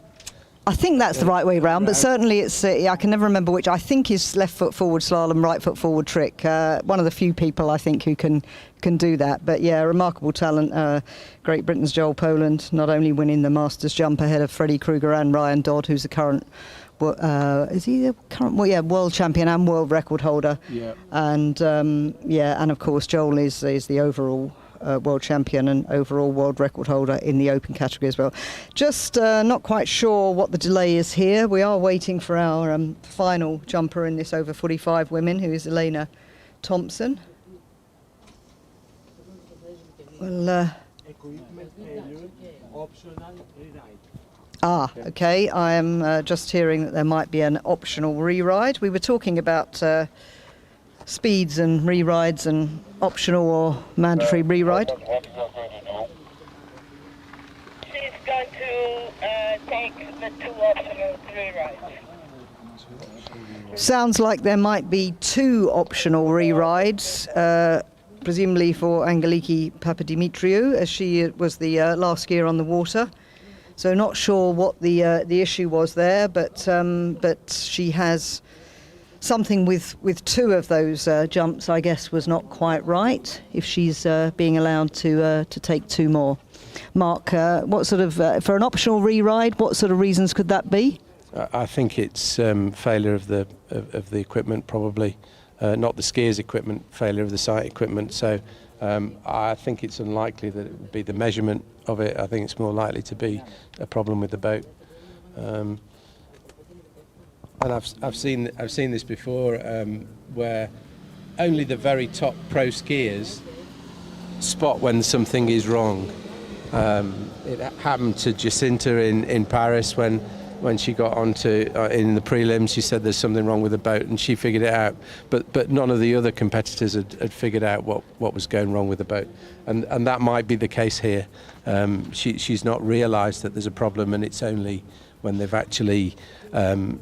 I think that's the right way round, but certainly it's, I can never remember which. I think is left foot forward slalom, right foot forward trick. One of the few people I think who can do that. But yeah, remarkable talent. Great Britain's Joel Poland, not only winning the Masters jump ahead of Freddie Krueger and Ryan Dodd, who's the current, is he the current, world champion and world record holder. Yeah. And and of course Joel is the overall world champion and overall world record holder in the open category as well. Just not quite sure what the delay is here. We are waiting for our final jumper in this over 45 women, who is Ioannina Thompson. Well, okay. I am just hearing that there might be an optional re-ride. We were talking about speeds and re-rides and optional or mandatory re-ride. She's going to take the 2 optional re-rides. Sounds like there might be 2 optional re-rides, presumably for Angeliki Papadimitriou, as she was the last skier on the water. So not sure what the issue was there, but she has something with 2 of those jumps, I guess, was not quite right, if she's being allowed to take 2 more. Mark, what sort of, for an optional re-ride, what sort of reasons could that be? I think it's failure of the equipment, probably. Not the skiers' equipment, failure of the site equipment. So I think it's unlikely that it would be the measurement of it. I think it's more likely to be a problem with the boat. And I've seen this before, where only the very top pro skiers spot when something is wrong. It happened to Jacinta in Paris when she got onto in the prelims. She said there's something wrong with the boat, and she figured it out. But none of the other competitors had figured out what was going wrong with the boat, and that might be the case here. She's not realised that there's a problem, and it's only when they've actually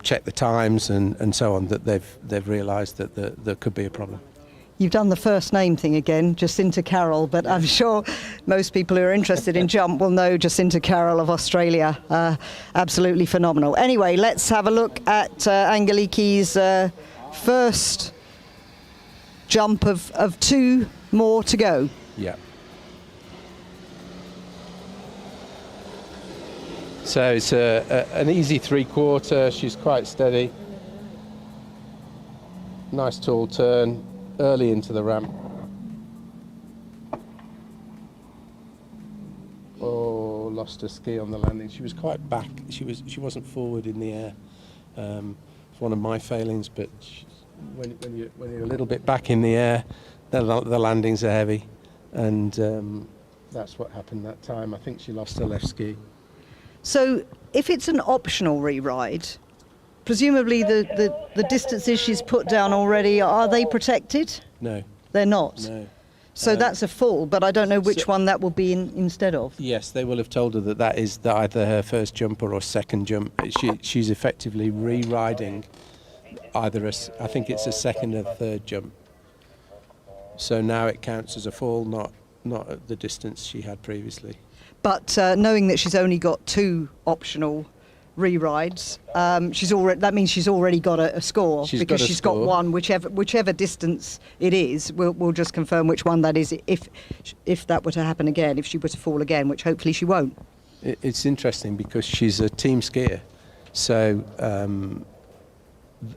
checked the times and so on that they've realised that there could be a problem. You've done the first name thing again, Jacinta Carroll, but I'm sure most people who are interested in jump will know Jacinta Carroll of Australia. Absolutely phenomenal. Anyway, let's have a look at Angeliki's first jump of 2 more to go. Yeah. So it's an easy 3/4. She's quite steady. Nice tall turn. Early into the ramp. Oh, lost her ski on the landing. She was quite back. She wasn't forward in the air. It's one of my failings, but when you're a little bit back in the air, the landings are heavy, and that's what happened that time. I think she lost her left ski. So if it's an optional re-ride, presumably the distances she's put down already, are they protected? No. They're not? No. So that's a full, but I don't know which one that will be instead of. Yes, they will have told her that is either her first jumper or second jump. She's effectively re-riding either I think it's a second or third jump. So now it counts as a fall, not at the distance she had previously. But knowing that she's only got 2 optional re-rides, that means she's already got a score, because she's got one, whichever distance it is. We'll just confirm which one that is if that were to happen again, if she were to fall again, which hopefully she won't. it's interesting because she's a team skier, so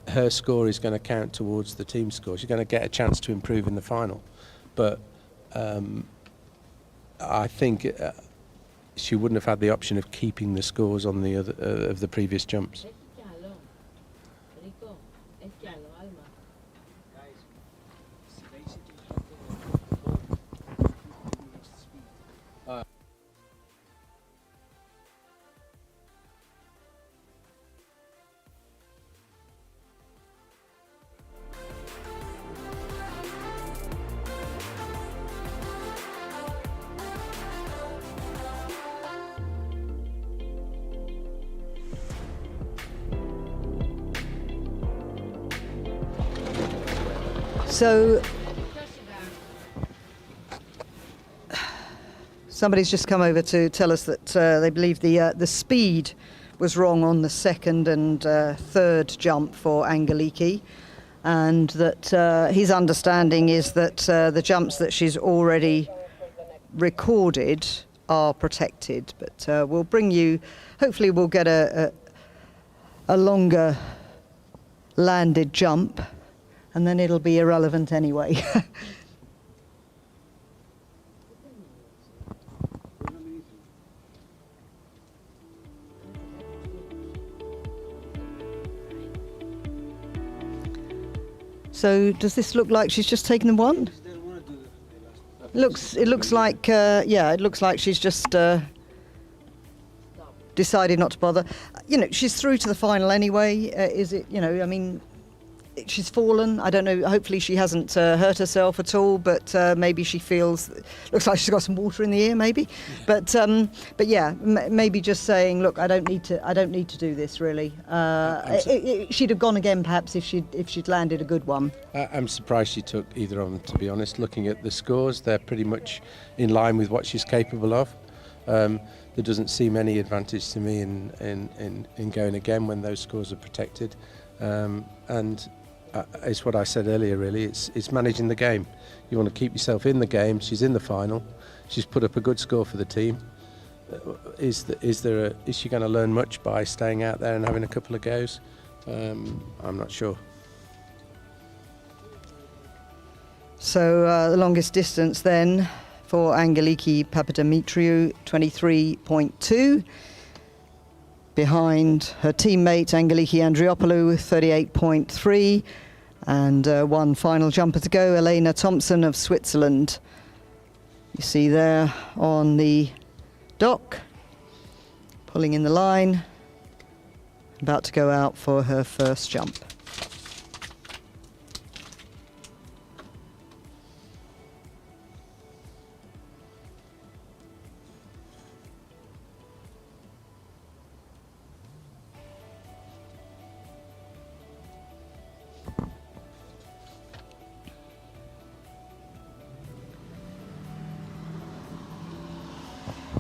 her score is going to count towards the team score. She's going to get a chance to improve in the final, but I think she wouldn't have had the option of keeping the scores on the other of the previous jumps. So somebody's just come over to tell us that they believe the speed was wrong on the second and third jump for Engelsen, and that his understanding is that the jumps that she's already recorded are protected. But we'll bring you, hopefully we'll get a longer landed jump, and then it'll be irrelevant anyway. So does this look like she's just taken the one? It looks like yeah, it looks like she's just decided not to bother. You know, she's through to the final anyway. Is it? You know, I mean, she's fallen. I don't know. Hopefully she hasn't hurt herself at all. But maybe she feels. Looks like she's got some water in the ear, maybe. But yeah, maybe just saying, look, I don't need to do this really. She'd have gone again perhaps if she'd landed a good one. I'm surprised she took either of them, to be honest. Looking at the scores, they're pretty much in line with what she's capable of. There doesn't seem any advantage to me in going again when those scores are protected. And it's what I said earlier, really. It's managing the game. You want to keep yourself in the game. She's in the final. She's put up a good score for the team. Is she going to learn much by staying out there and having a couple of goes? I'm not sure. So the longest distance then for Angeliki Papadimitriou, 23.2. Behind her teammate Angeliki Andriopoulou, 38.3. And one final jumper to go, Ioannina Thompson of Switzerland. You see there on the dock, pulling in the line, about to go out for her first jump.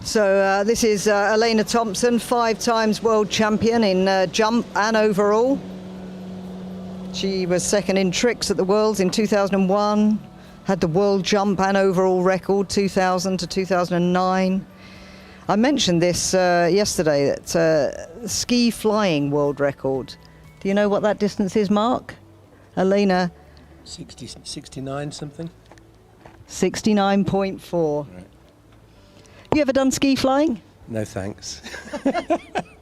So this is Ioannina Thompson, 5 times world champion in jump and overall. She was second in tricks at the Worlds in 2001, had the world jump and overall record 2000 to 2009. I mentioned this yesterday, that ski flying world record. Do you know what that distance is, Mark? Ioannina? 69 something? 69.4. Right. You ever done ski flying? No thanks.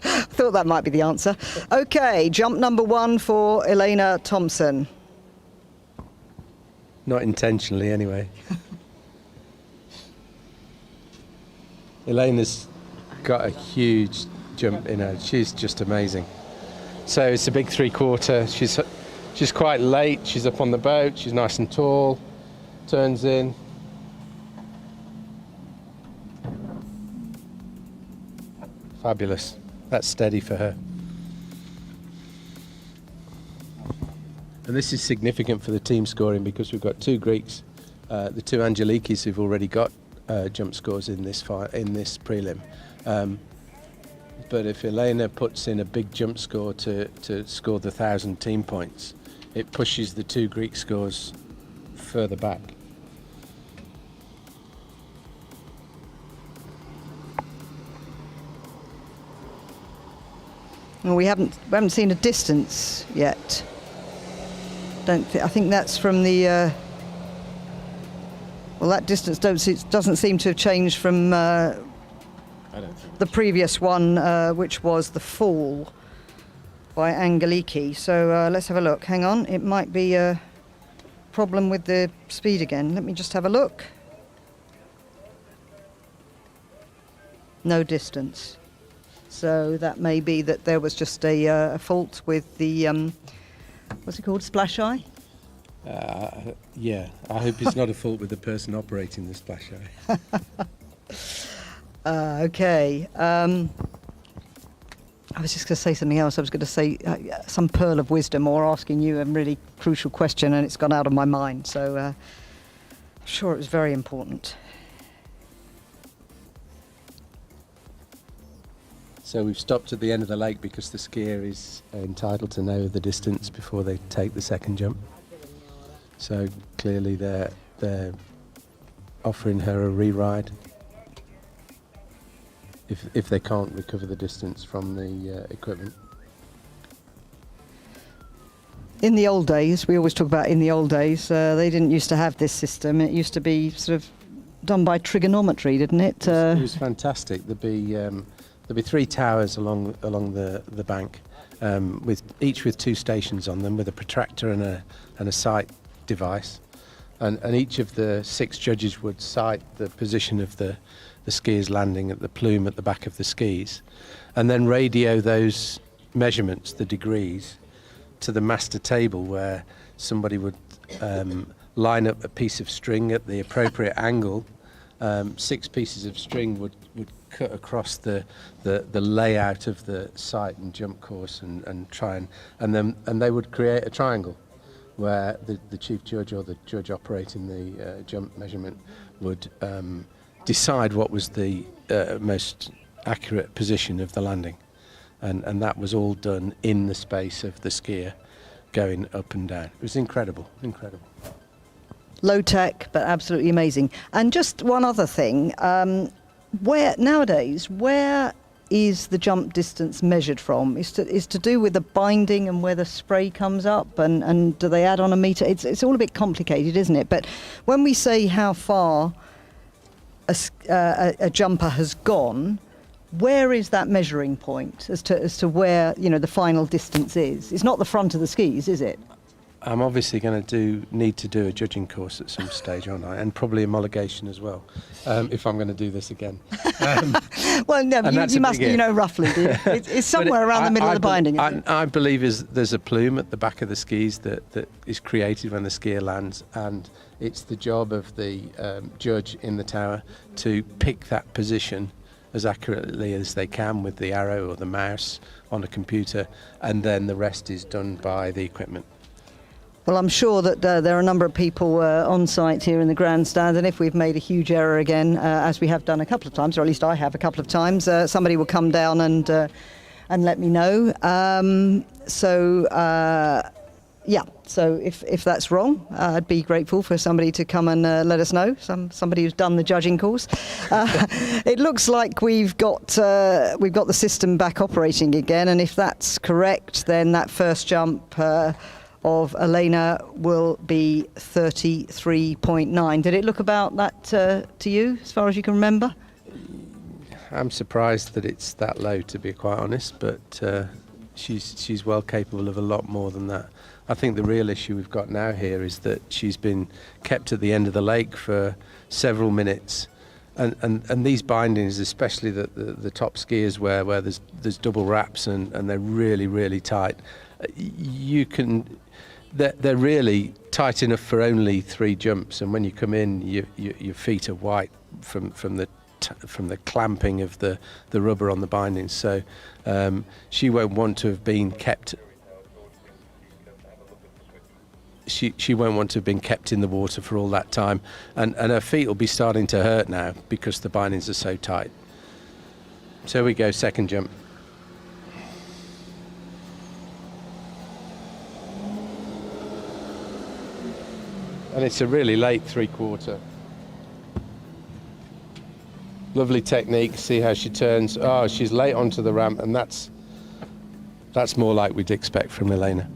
Thought that might be the answer. Okay, jump number 1 for Ioannina Thompson. Not intentionally, anyway. Elena's got a huge jump in her. She's just amazing. So it's a big 3/4. She's quite late. She's up on the boat. She's nice and tall. Turns in. Fabulous. That's steady for her. And this is significant for the team scoring because we've got 2 Greeks, the 2 Angelikis who've already got jump scores in this prelim. But if Ioannina puts in a big jump score to score the 1,000 team points, it pushes the 2 Greek scores further back. Well, we haven't seen a distance yet. I think that's from the. Well, that distance doesn't seem to have changed from the previous one, which was the fall by Angeliki. So let's have a look. Hang on, it might be a problem with the speed again. Let me just have a look. No distance. So that may be that there was just a fault with the, what's it called, splash eye? Yeah, I hope it's not a fault with the person operating the splash eye. Okay. I was just going to say something else. I was going to say some pearl of wisdom, or asking you a really crucial question, and it's gone out of my mind. So I'm sure it was very important. So we've stopped at the end of the lake because the skier is entitled to know the distance before they take the second jump. So clearly they're offering her a re-ride if they can't recover the distance from the equipment. In the old days, we always talk about in the old days, they didn't used to have this system. It used to be sort of done by trigonometry, didn't it? It was fantastic. There'd be 3 towers along the bank, each with 2 stations on them, with a protractor and a sight device, and each of the 6 judges would sight the position of the skiers landing at the plume at the back of the skis, and then radio those measurements, the degrees, to the master table, where somebody would line up a piece of string at the appropriate angle. 6 pieces of string would cut across the layout of the sight and jump course and try and they would create a triangle where the chief judge or the judge operating the jump measurement would decide what was the most accurate position of the landing, and that was all done in the space of the skier going up and down. It was incredible. Low tech, but absolutely amazing. And just one other thing, where is the jump distance measured from? Is to do with the binding and where the spray comes up, and do they add on a meter? It's all a bit complicated, isn't it? But when we say how far a jumper has gone, where is that measuring point as to where the final distance is? It's not the front of the skis, is it? I'm obviously going to need to do a judging course at some stage, aren't I? And probably homologation as well, if I'm going to do this again. Well, no, you must know roughly, do you? It's somewhere around the middle of the binding, isn't it? I believe there's a plume at the back of the skis that is created when the skier lands, and it's the job of the judge in the tower to pick that position as accurately as they can with the arrow or the mouse on a computer, and then the rest is done by the equipment. Well, I'm sure that there are a number of people on site here in the grandstand, and if we've made a huge error again, as we have done a couple of times, or at least I have a couple of times, somebody will come down and let me know. So if that's wrong, I'd be grateful for somebody to come and let us know. Somebody who's done the judging course. It looks like we've got the system back operating again, and if that's correct, then that first jump of Ioannina will be 33.9. Did it look about that to you, as far as you can remember? I'm surprised that it's that low, to be quite honest, but she's well capable of a lot more than that. I think the real issue we've got now here is that she's been kept at the end of the lake for several minutes, and these bindings, especially the top skiers where there's double wraps and they're really, really tight, they're really tight enough for only 3 jumps, and when you come in, your feet are white from the clamping of the rubber on the bindings. So she won't want to have been kept. She won't want to have been kept in the water for all that time, and her feet will be starting to hurt now because the bindings are so tight. So we go, second jump. And it's a really late 3/4. Lovely technique. See how she turns. Oh, she's late onto the ramp, and that's that's more like we'd expect from Ioannina.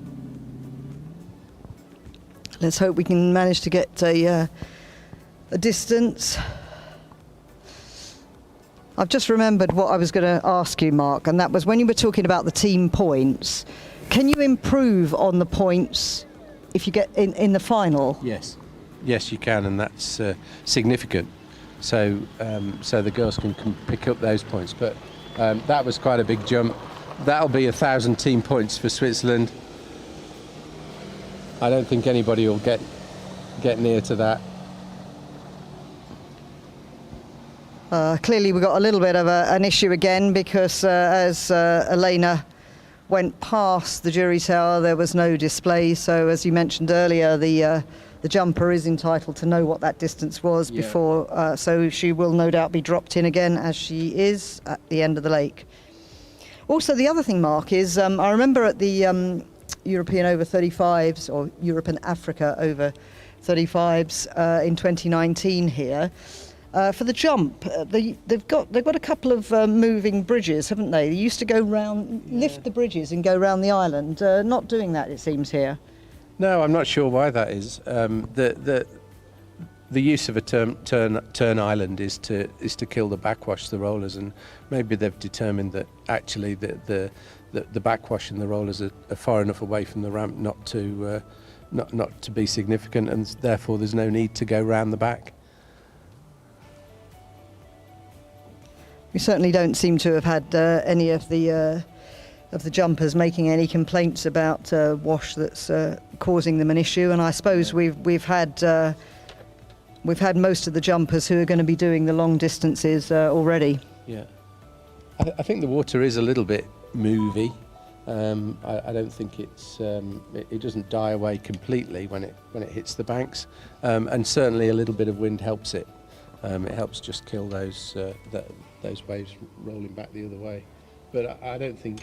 Let's hope we can manage to get a distance. I've just remembered what I was going to ask you, Mark, and that was when you were talking about the team points. Can you improve on the points if you get in the final? Yes. Yes, you can, and that's significant. So the girls can pick up those points. But that was quite a big jump. That'll be 1,000 team points for Switzerland. I don't think anybody will get near to that. Clearly we've got a little bit of an issue again because as Ioannina went past the jury tower, there was no display. So as you mentioned earlier, the jumper is entitled to know what that distance was before, so she will no doubt be dropped in again as she is at the end of the lake. Also, the other thing, Mark, is I remember at the European over 35s or Europe and Africa over 35s in 2019 here. For the jump, they've got a couple of moving bridges, haven't they? They used to go round, lift the bridges and go round the island. Not doing that, it seems, here. No, I'm not sure why that is. The use of a turn island is to kill the backwash, the rollers, and maybe they've determined that actually the backwash and the rollers are far enough away from the ramp not to be significant, and therefore there's no need to go round the back. We certainly don't seem to have had any of the jumpers making any complaints about wash that's causing them an issue, and I suppose we've had most of the jumpers who are going to be doing the long distances already. Yeah, I think the water is a little bit movie. I don't think it doesn't die away completely when it hits the banks, and certainly a little bit of wind helps it. It helps just kill those waves rolling back the other way. But I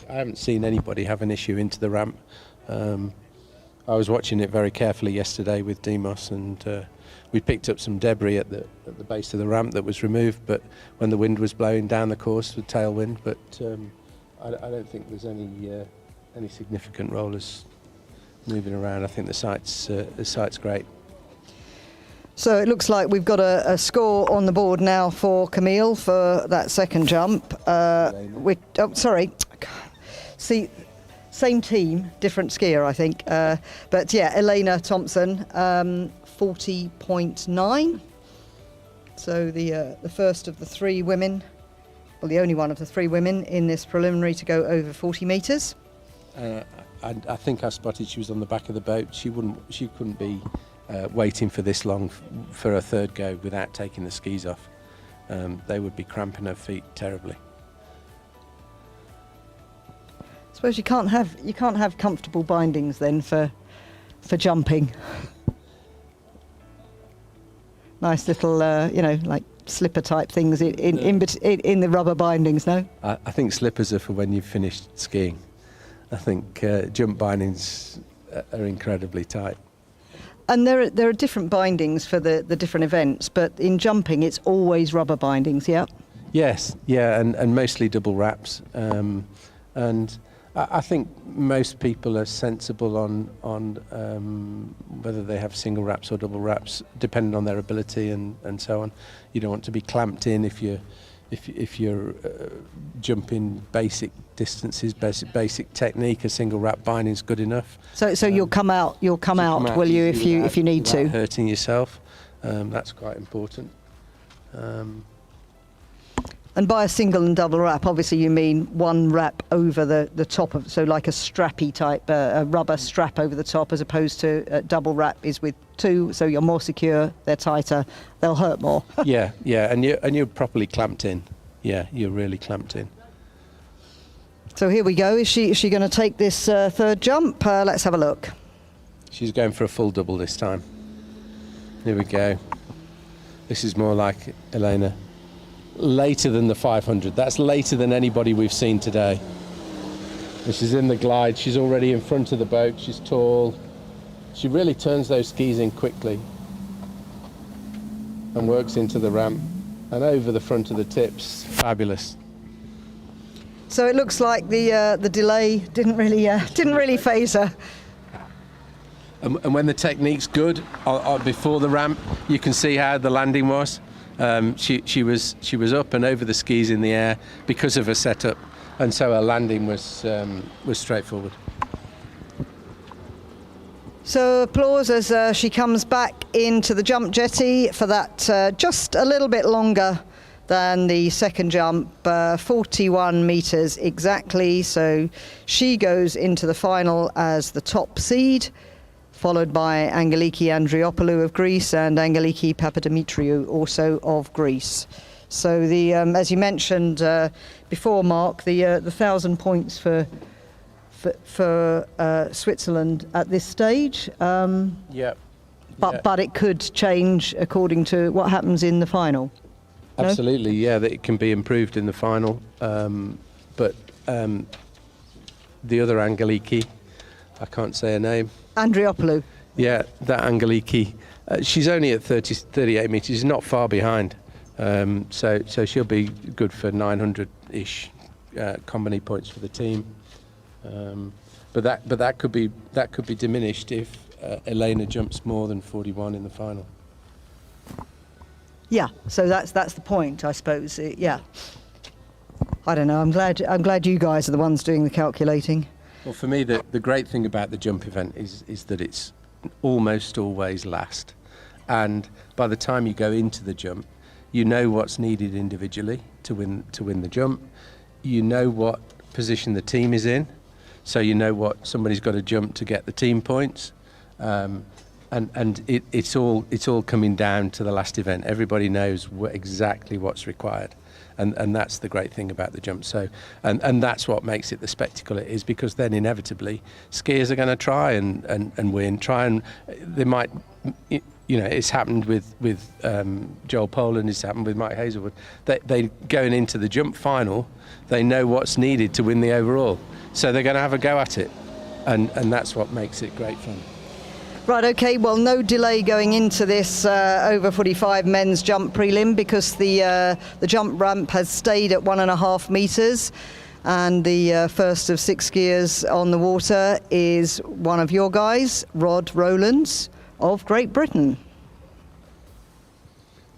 haven't seen anybody have an issue into the ramp. I was watching it very carefully yesterday with Demos, and we picked up some debris at the base of the ramp that was removed, but when the wind was blowing down the course with tailwind. But I don't think there's any significant rollers moving around. I think the site's great. So it looks like we've got a score on the board now for Camille for that second jump. See, same team, different skier, I think. But yeah, Ioannina Thompson, 40.9. So the first of the three women, well, the only one of the three women in this preliminary to go over 40 metres. I think I spotted she was on the back of the boat. She couldn't be waiting for this long for a third go without taking the skis off. They would be cramping her feet terribly. I suppose you can't have comfortable bindings then for jumping. Nice little like slipper type things in the rubber bindings. No, I think slippers are for when you've finished skiing. I think jump bindings are incredibly tight. And there are different bindings for the different events, but in jumping it's always rubber bindings, yeah? Yes, yeah, and mostly double wraps. And I think most people are sensible on whether they have single wraps or double wraps, depending on their ability and so on. You don't want to be clamped in if you're jumping basic distances, basic technique. A single wrap binding is good enough. So you'll come out, will you, if you need to? Hurting yourself, that's quite important. And by a single and double wrap, obviously you mean one wrap over the top of, so like a strappy type, a rubber strap over the top, as opposed to a double wrap is with two, so you're more secure, they're tighter, they'll hurt more. yeah, and you're properly clamped in. Yeah, you're really clamped in. So here we go. Is she going to take this third jump? Let's have a look. She's going for a full double this time. Here we go. This is more like Ioannina. Later than the 500. That's later than anybody we've seen today. And she's in the glide. She's already in front of the boat. She's tall. She really turns those skis in quickly and works into the ramp and over the front of the tips. Fabulous. So it looks like the delay didn't really phase her. And when the technique's good before the ramp, you can see how the landing was. She was up and over the skis in the air because of her setup, and so her landing was straightforward. So applause as she comes back into the jump jetty for that just a little bit longer than the second jump, 41 metres exactly. So she goes into the final as the top seed, followed by Angeliki Andriopoulou of Greece and Angeliki Papadimitriou also of Greece. So the as you mentioned before, Mark, the 1,000 points for Switzerland at this stage. But it could change according to what happens in the final. Absolutely, yeah, that it can be improved in the final. But the other Angeliki, I can't say her name. Andriopoulou. Yeah, that Angeliki. She's only at 38 metres. She's not far behind. So she'll be good for 900-ish combination points for the team. But that could be diminished if Elena jumps more than 41 in the final. Yeah, so that's the point, I suppose. Yeah, I don't know. I'm glad you guys are the ones doing the calculating. Well, for me, the great thing about the jump event is that it's almost always last, and by the time you go into the jump, you know what's needed individually to win the jump. You know what position the team is in, so you know what somebody's got to jump to get the team points. And it's all coming down to the last event. Everybody knows exactly what's required, and that's the great thing about the jump. So and that's what makes it the spectacle it is, because then inevitably skiers are going to try and win. They might, it's happened with Joel Poland. It's happened with Mike Hazelwood. They going into the jump final, they know what's needed to win the overall, so they're going to have a go at it, and that's what makes it great fun. Right, okay, well, no delay going into this over 45 men's jump prelim, because the jump ramp has stayed at 1.5 metres, and the first of 6 skiers on the water is one of your guys, Rod Rowlands of Great Britain.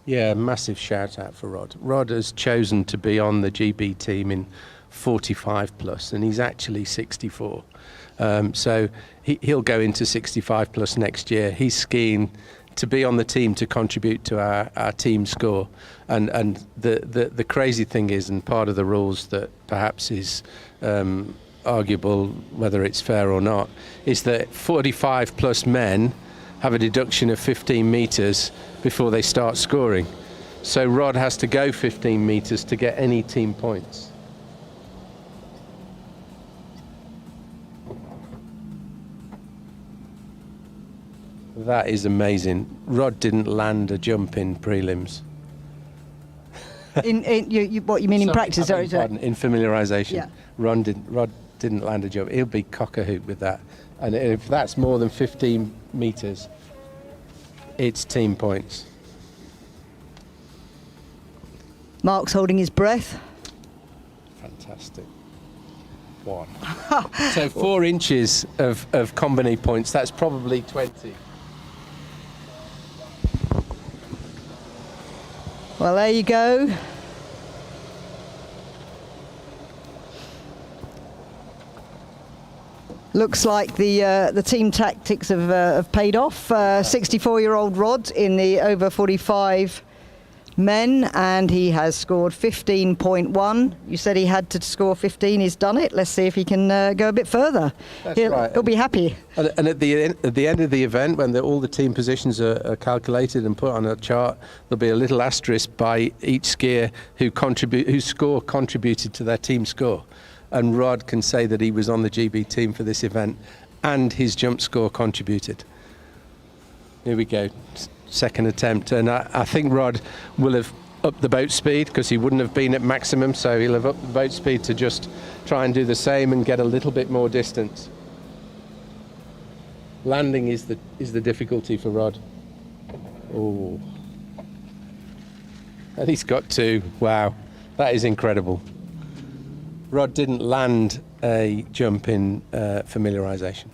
Yeah, massive shout out for Rod. Rod has chosen to be on the GB team in 45 plus, and he's actually 64. So he'll go into 65 plus next year. He's skiing to be on the team to contribute to our team score. And the crazy thing is, and part of the rules that perhaps is arguable whether it's fair or not, is that 45 plus men have a deduction of 15 metres before they start scoring. So Rod has to go 15 metres to get any team points. That is amazing. Rod didn't land a jump in prelims. What you mean in practice? Pardon, in familiarisation. Yeah. Rod didn't land a jump. He'll be cock-a-hoot with that. And if that's more than 15 metres, it's team points. Mark's holding his breath. Fantastic. 1. So 4 inches of combination points, that's probably 20. Well, there you go. Looks like the team tactics have paid off. 64-year-old Rod in the over 45 men, and he has scored 15.1. You said he had to score 15. He's done it. Let's see if he can go a bit further. He'll be happy. And at the end of the event, when all the team positions are calculated and put on a chart, there'll be a little asterisk by each skier whose score contributed to their team score. And Rod can say that he was on the GB team for this event and his jump score contributed. Here we go. Second attempt, and I think Rod will have upped the boat speed, because he wouldn't have been at maximum, so he'll have upped the boat speed to just try and do the same and get a little bit more distance. Landing is the difficulty for Rod. Oh, and he's got 2. Wow, that is incredible. Rod didn't land a jump in familiarisation.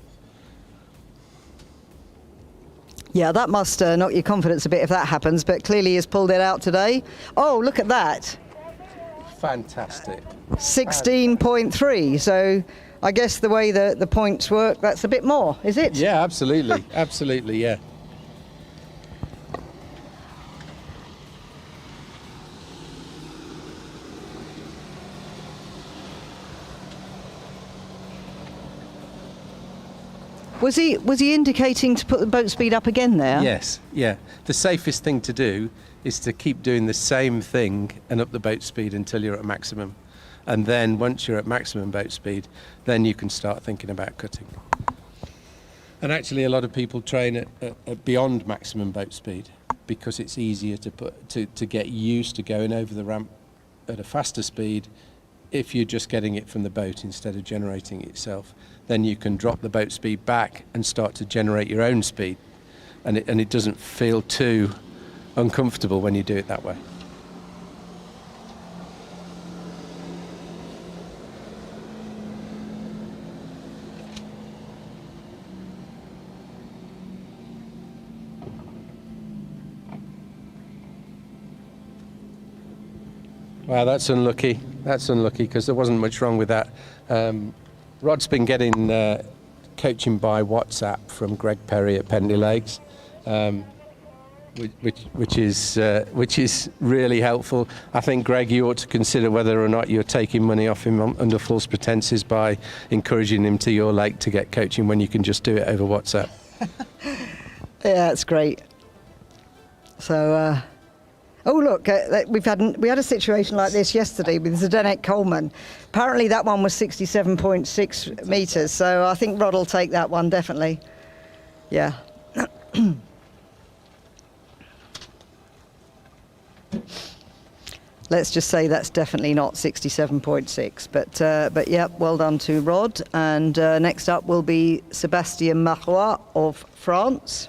Yeah, that must knock your confidence a bit if that happens, but clearly he's pulled it out today. Oh, look at that. Fantastic. 16.3, so I guess the way the points work, that's a bit more, is it? Yeah, absolutely. Absolutely, yeah. Was he indicating to put the boat speed up again there? Yes, yeah. The safest thing to do is to keep doing the same thing and up the boat speed until you're at maximum. And then once you're at maximum boat speed, then you can start thinking about cutting. And actually a lot of people train at beyond maximum boat speed because it's easier to get used to going over the ramp at a faster speed if you're just getting it from the boat instead of generating it yourself. Then you can drop the boat speed back and start to generate your own speed. And it doesn't feel too uncomfortable when you do it that way. Wow, that's unlucky. That's unlucky because there wasn't much wrong with that. Rod's been getting coaching by WhatsApp from Greg Perry at Pentley Lakes, which is really helpful. I think, Greg, you ought to consider whether or not you're taking money off him under false pretenses by encouraging him to your lake to get coaching when you can just do it over WhatsApp. Yeah, that's great. So. Oh look, we had a situation like this yesterday with Zdenek Coleman. Apparently that one was 67.6 metres, so I think Rod will take that one definitely. Yeah. Let's just say that's definitely not 67.6, but yeah, well done to Rod. And next up will be Sébastien Marois of France.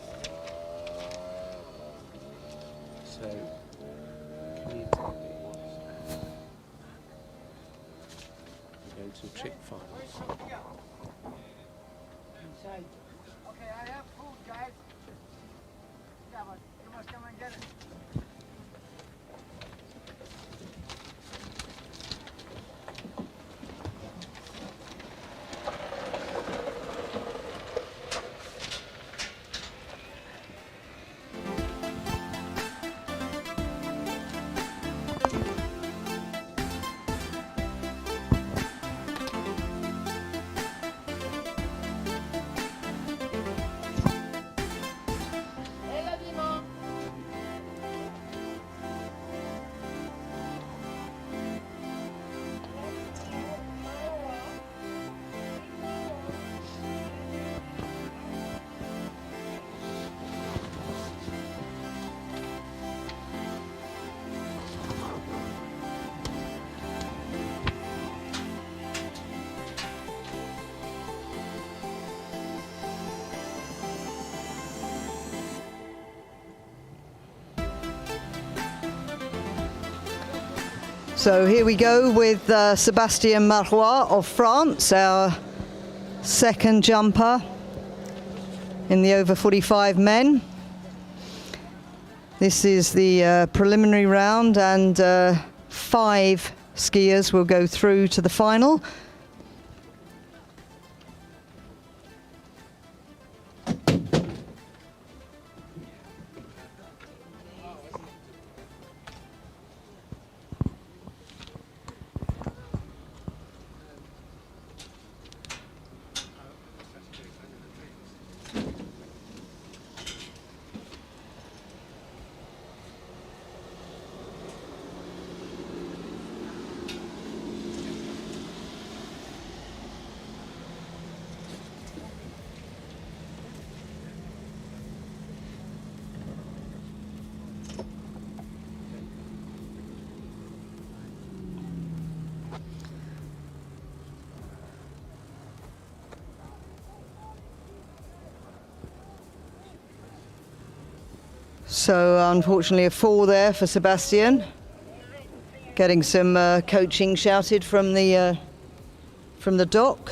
So here we go with Sébastien Marois of France, our second jumper in the over 45 men. This is the preliminary round, and 5 skiers will go through to the final. So unfortunately a fall there for Sébastien. Getting some coaching shouted from the from the dock.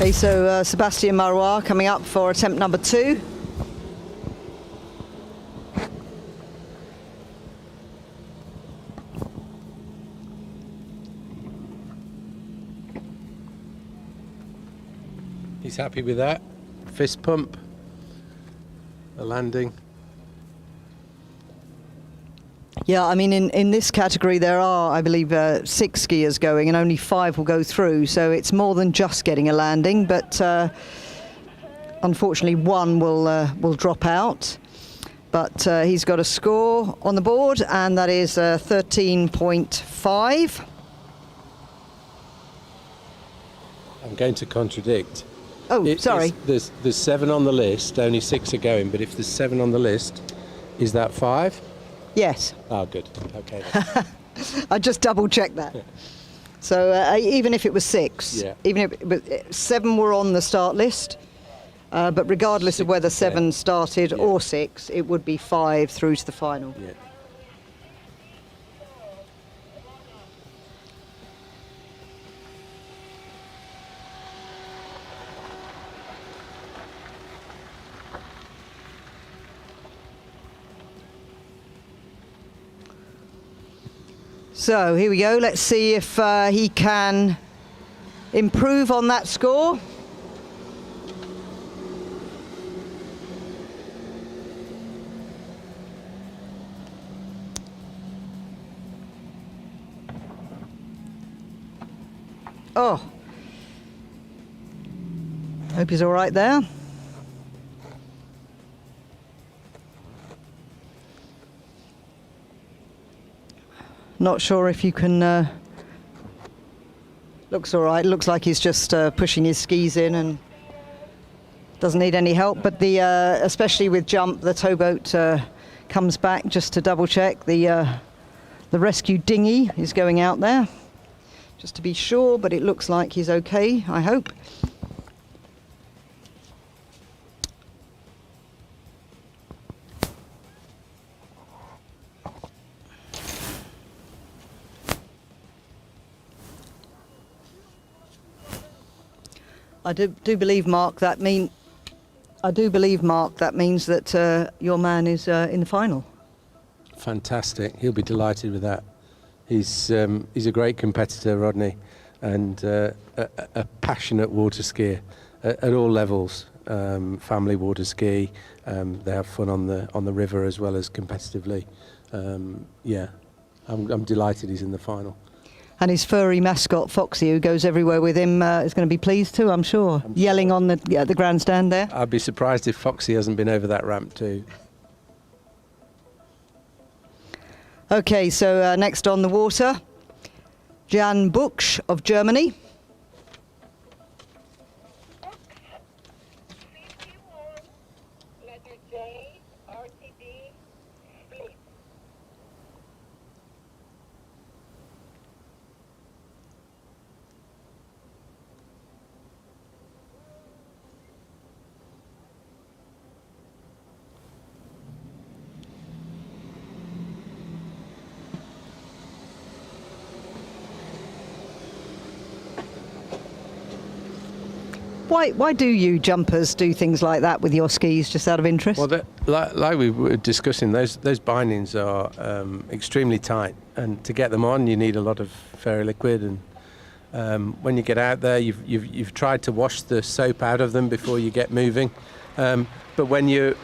Okay, so Sebastian Marois coming up for attempt number 2. He's happy with that. Fist pump. A landing. Yeah, I mean, in this category there are, I believe, 6 skiers going and only 5 will go through. So it's more than just getting a landing, but unfortunately 1 will drop out. But he's got a score on the board, and that is 13.5. I'm going to contradict. Oh, sorry. There's 7 on the list, only 6 are going, but if there's 7 on the list, is that 5? Yes. Oh, good. Okay. I just double checked that. Yeah. So even if it was 6, Yeah. even if 7 were on the start list, but regardless of whether 7 started or 6, it would be 5 through to the final. Yeah. So here we go. Let's see if he can improve on that score. Oh, hope he's all right there. Not sure if you can. Looks all right. Looks like he's just pushing his skis in and doesn't need any help. But especially with jump, the towboat comes back just to double check. The rescue dinghy is going out there just to be sure. But it looks like he's okay, I hope. I do believe, Mark, that means that your man is in the final. Fantastic. He'll be delighted with that. He's a great competitor, Rodney, and a passionate water skier at all levels. Family water ski. They have fun on the river as well as competitively. Yeah, I'm delighted he's in the final. And his furry mascot, Foxy, who goes everywhere with him, is going to be pleased too, I'm sure. Yelling on the grandstand there. I'd be surprised if Foxy hasn't been over that ramp too. Okay, so next on the water, Jan Buchs of Germany. Why do you jumpers do things like that with your skis, just out of interest? Well, like we were discussing, those bindings are extremely tight, and to get them on, you need a lot of fairy liquid. And when you get out there, you've tried to wash the soap out of them before you get moving. But when you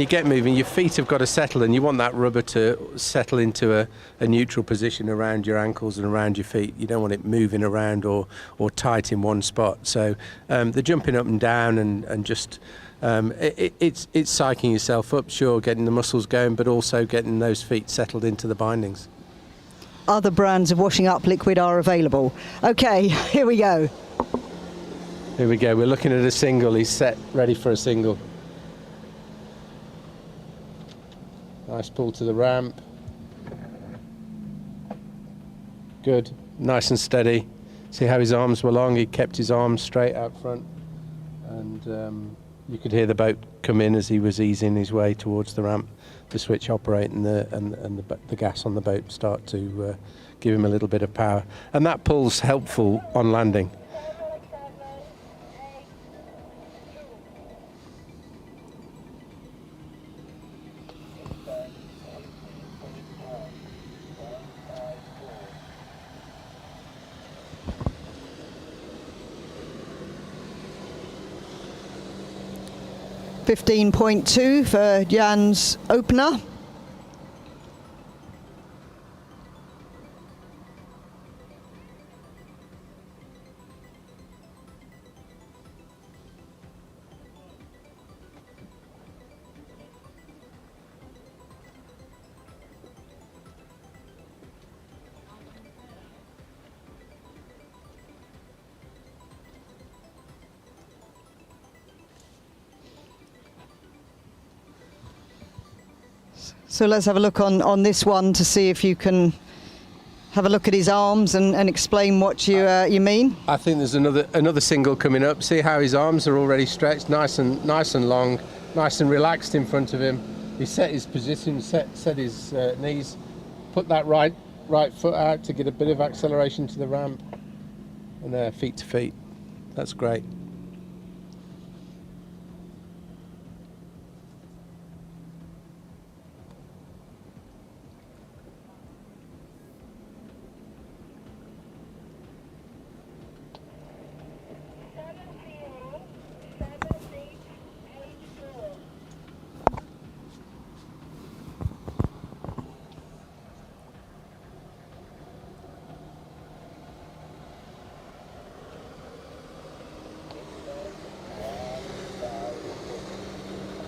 get moving, your feet have got to settle, and you want that rubber to settle into a neutral position around your ankles and around your feet. You don't want it moving around or tight in one spot. So the jumping up and down and just it's psyching yourself up, sure, getting the muscles going, but also getting those feet settled into the bindings. Other brands of washing up liquid are available. Okay, here we go. Here we go. We're looking at a single. He's set, ready for a single. Nice pull to the ramp. Good. Nice and steady. See how his arms were long? He kept his arms straight out front. And you could hear the boat come in as he was easing his way towards the ramp. The switch operate and the gas on the boat start to give him a little bit of power. And that pull's helpful on landing. $15.2 for Jan's opener. So let's have a look on this one to see if you can have a look at his arms and explain what you mean. I think there's another single coming up. See how his arms are already stretched, nice and long, nice and relaxed in front of him. He set his position, set his knees, put that right foot out to get a bit of acceleration to the ramp, and there, feet to feet. That's great.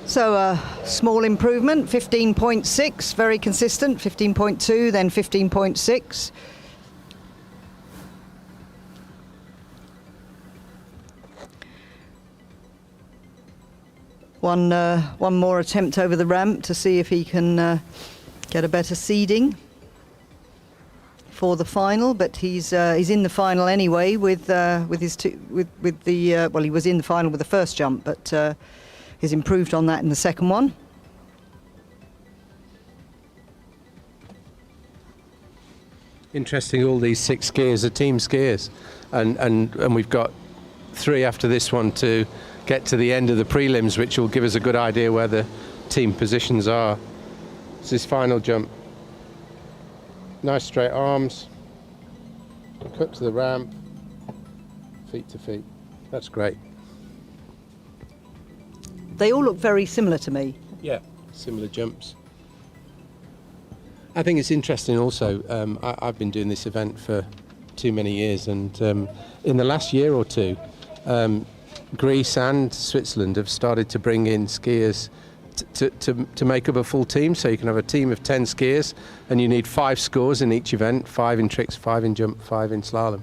So a small improvement, 15.6, very consistent, 15.2, then 15.6. One more attempt over the ramp to see if he can get a better seeding for the final, but he's in the final anyway with his well, he was in the final with the first jump, but he's improved on that in the second one. Interesting, all these 6 skiers are team skiers, and we've got 3 after this one to get to the end of the prelims, which will give us a good idea where the team positions are. It's his final jump. Nice straight arms, cut to the ramp, feet to feet. That's great. They all look very similar to me. Yeah, similar jumps. I think it's interesting also, I've been doing this event for too many years, and in the last year or two, Greece and Switzerland have started to bring in skiers to make up a full team. So you can have a team of 10 skiers, and you need 5 scores in each event, 5 in tricks, 5 in jump, 5 in slalom.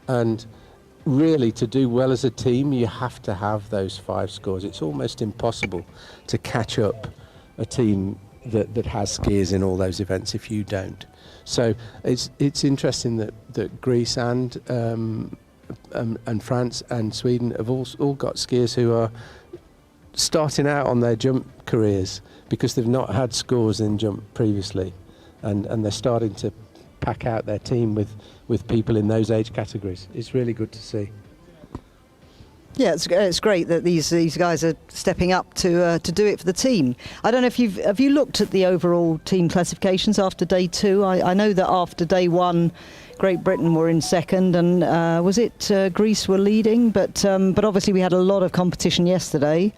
And really, to do well as a team, you have to have those 5 scores. It's almost impossible to catch up a team that has skiers in all those events if you don't. So it's interesting that Greece and France and Sweden have all got skiers who are starting out on their jump careers because they've not had scores in jump previously, and they're starting to pack out their team with people in those age categories. It's really good to see. Yeah, it's great that these guys are stepping up to do it for the team. I don't know if have you looked at the overall team classifications after day 2? I know that after day 1, Great Britain were in second, and was it Greece were leading? But obviously we had a lot of competition yesterday.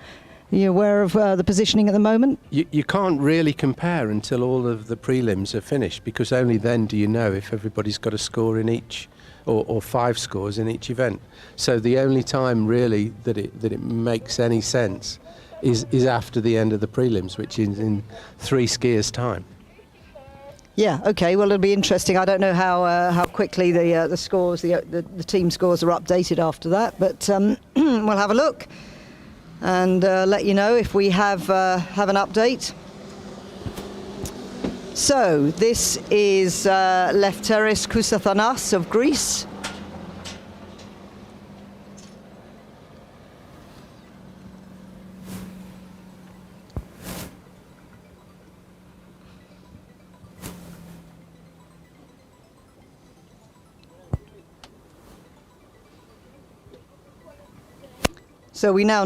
Are you aware of the positioning at the moment? You can't really compare until all of the prelims are finished, because only then do you know if everybody's got a score in each, or 5 scores in each event. So the only time really that it makes any sense is after the end of the prelims, which is in 3 skiers' time. Yeah. Okay. Well, it'll be interesting. I don't know how quickly the scores, the team scores, are updated after that, but we'll have a look and let you know if we have an update. So this is Lefteris Kousathanas of Greece. So we know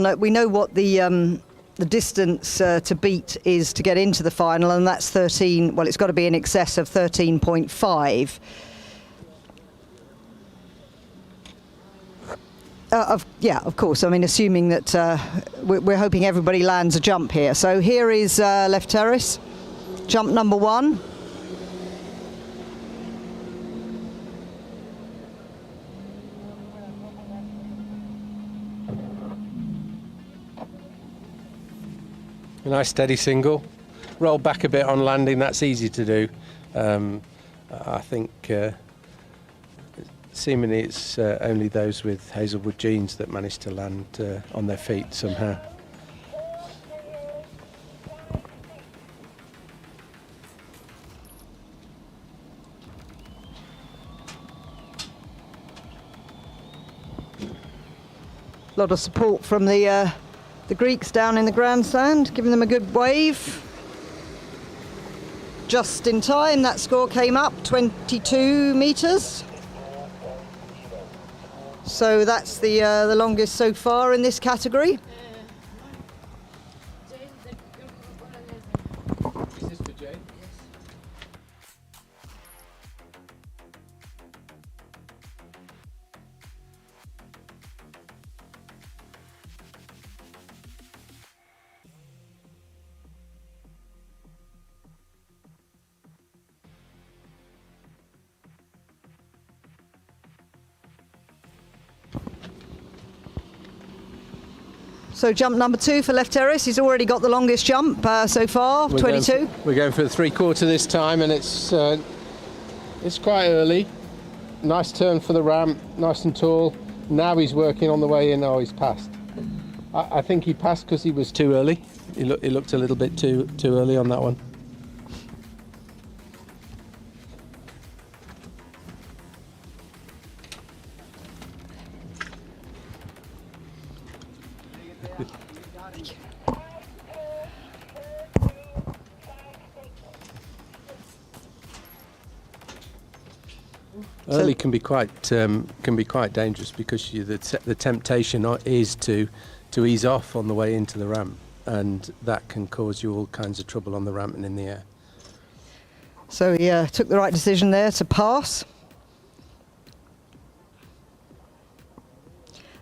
what the distance to beat is to get into the final, and that's 13. Well, it's got to be in excess of 13.5. Of course. I mean, assuming that we're hoping everybody lands a jump here. So here is Lefteris, jump number 1. A nice steady single. Roll back a bit on landing, that's easy to do. I think seemingly it's only those with Hazelwood jeans that manage to land on their feet somehow. A lot of support from the Greeks down in the grandstand, giving them a good wave. Just in time, that score came up, 22 metres. So that's the longest so far in this category. Is this for Jane? So jump number 2 for Lefteris. He's already got the longest jump so far, 22. We're going for the 3/4 this time, and it's quite early. Nice turn for the ramp, nice and tall. Now he's working on the way in. Oh, he's passed. I think he passed because he was too early. He looked a little bit too early on that one. Early can be quite dangerous, because the temptation is to ease off on the way into the ramp, and that can cause you all kinds of trouble on the ramp and in the air. So he took the right decision there to pass.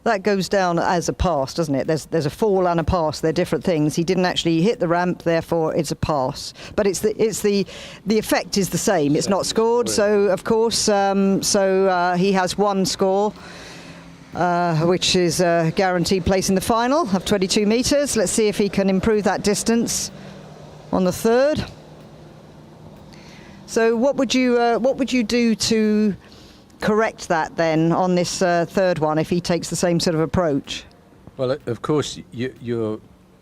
That goes down as a pass, doesn't it? There's a fall and a pass. They're different things. He didn't actually hit the ramp, therefore it's a pass. But the effect is the same. It's not scored, so of course, he has 1 score, which is a guaranteed place in the final of 22 metres. Let's see if he can improve that distance on the 3rd. So what would you do to correct that then on this 3rd one if he takes the same sort of approach? Well, of course, you're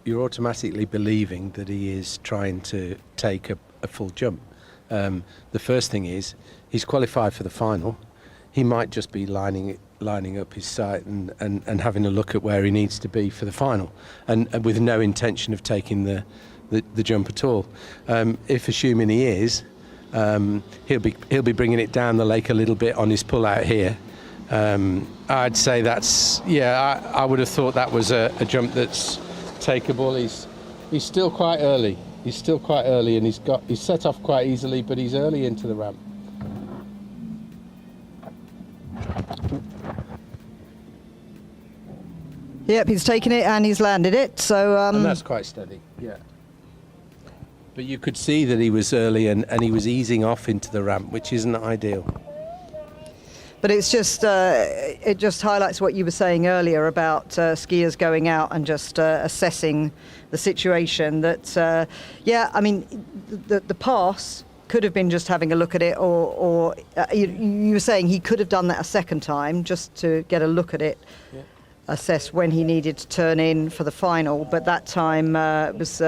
automatically believing that he is trying to take a full jump. The first thing is he's qualified for the final. He might just be lining up his sight and having a look at where he needs to be for the final, and with no intention of taking the jump at all. If assuming he is, he'll be bringing it down the lake a little bit on his pull out here, I'd say that's, I would have thought that was a jump that's takeable. He's still quite early. And he's set off quite easily, but he's early into the ramp. Yep, he's taken it and he's landed it. So and that's quite steady. Yeah. But you could see that he was early and he was easing off into the ramp, which isn't ideal. But it's just it just highlights what you were saying earlier about skiers going out and just assessing the situation. That I mean, the pass could have been just having a look at it, or you were saying he could have done that a second time just to get a look at it, assess when he needed to turn in for the final. But that time was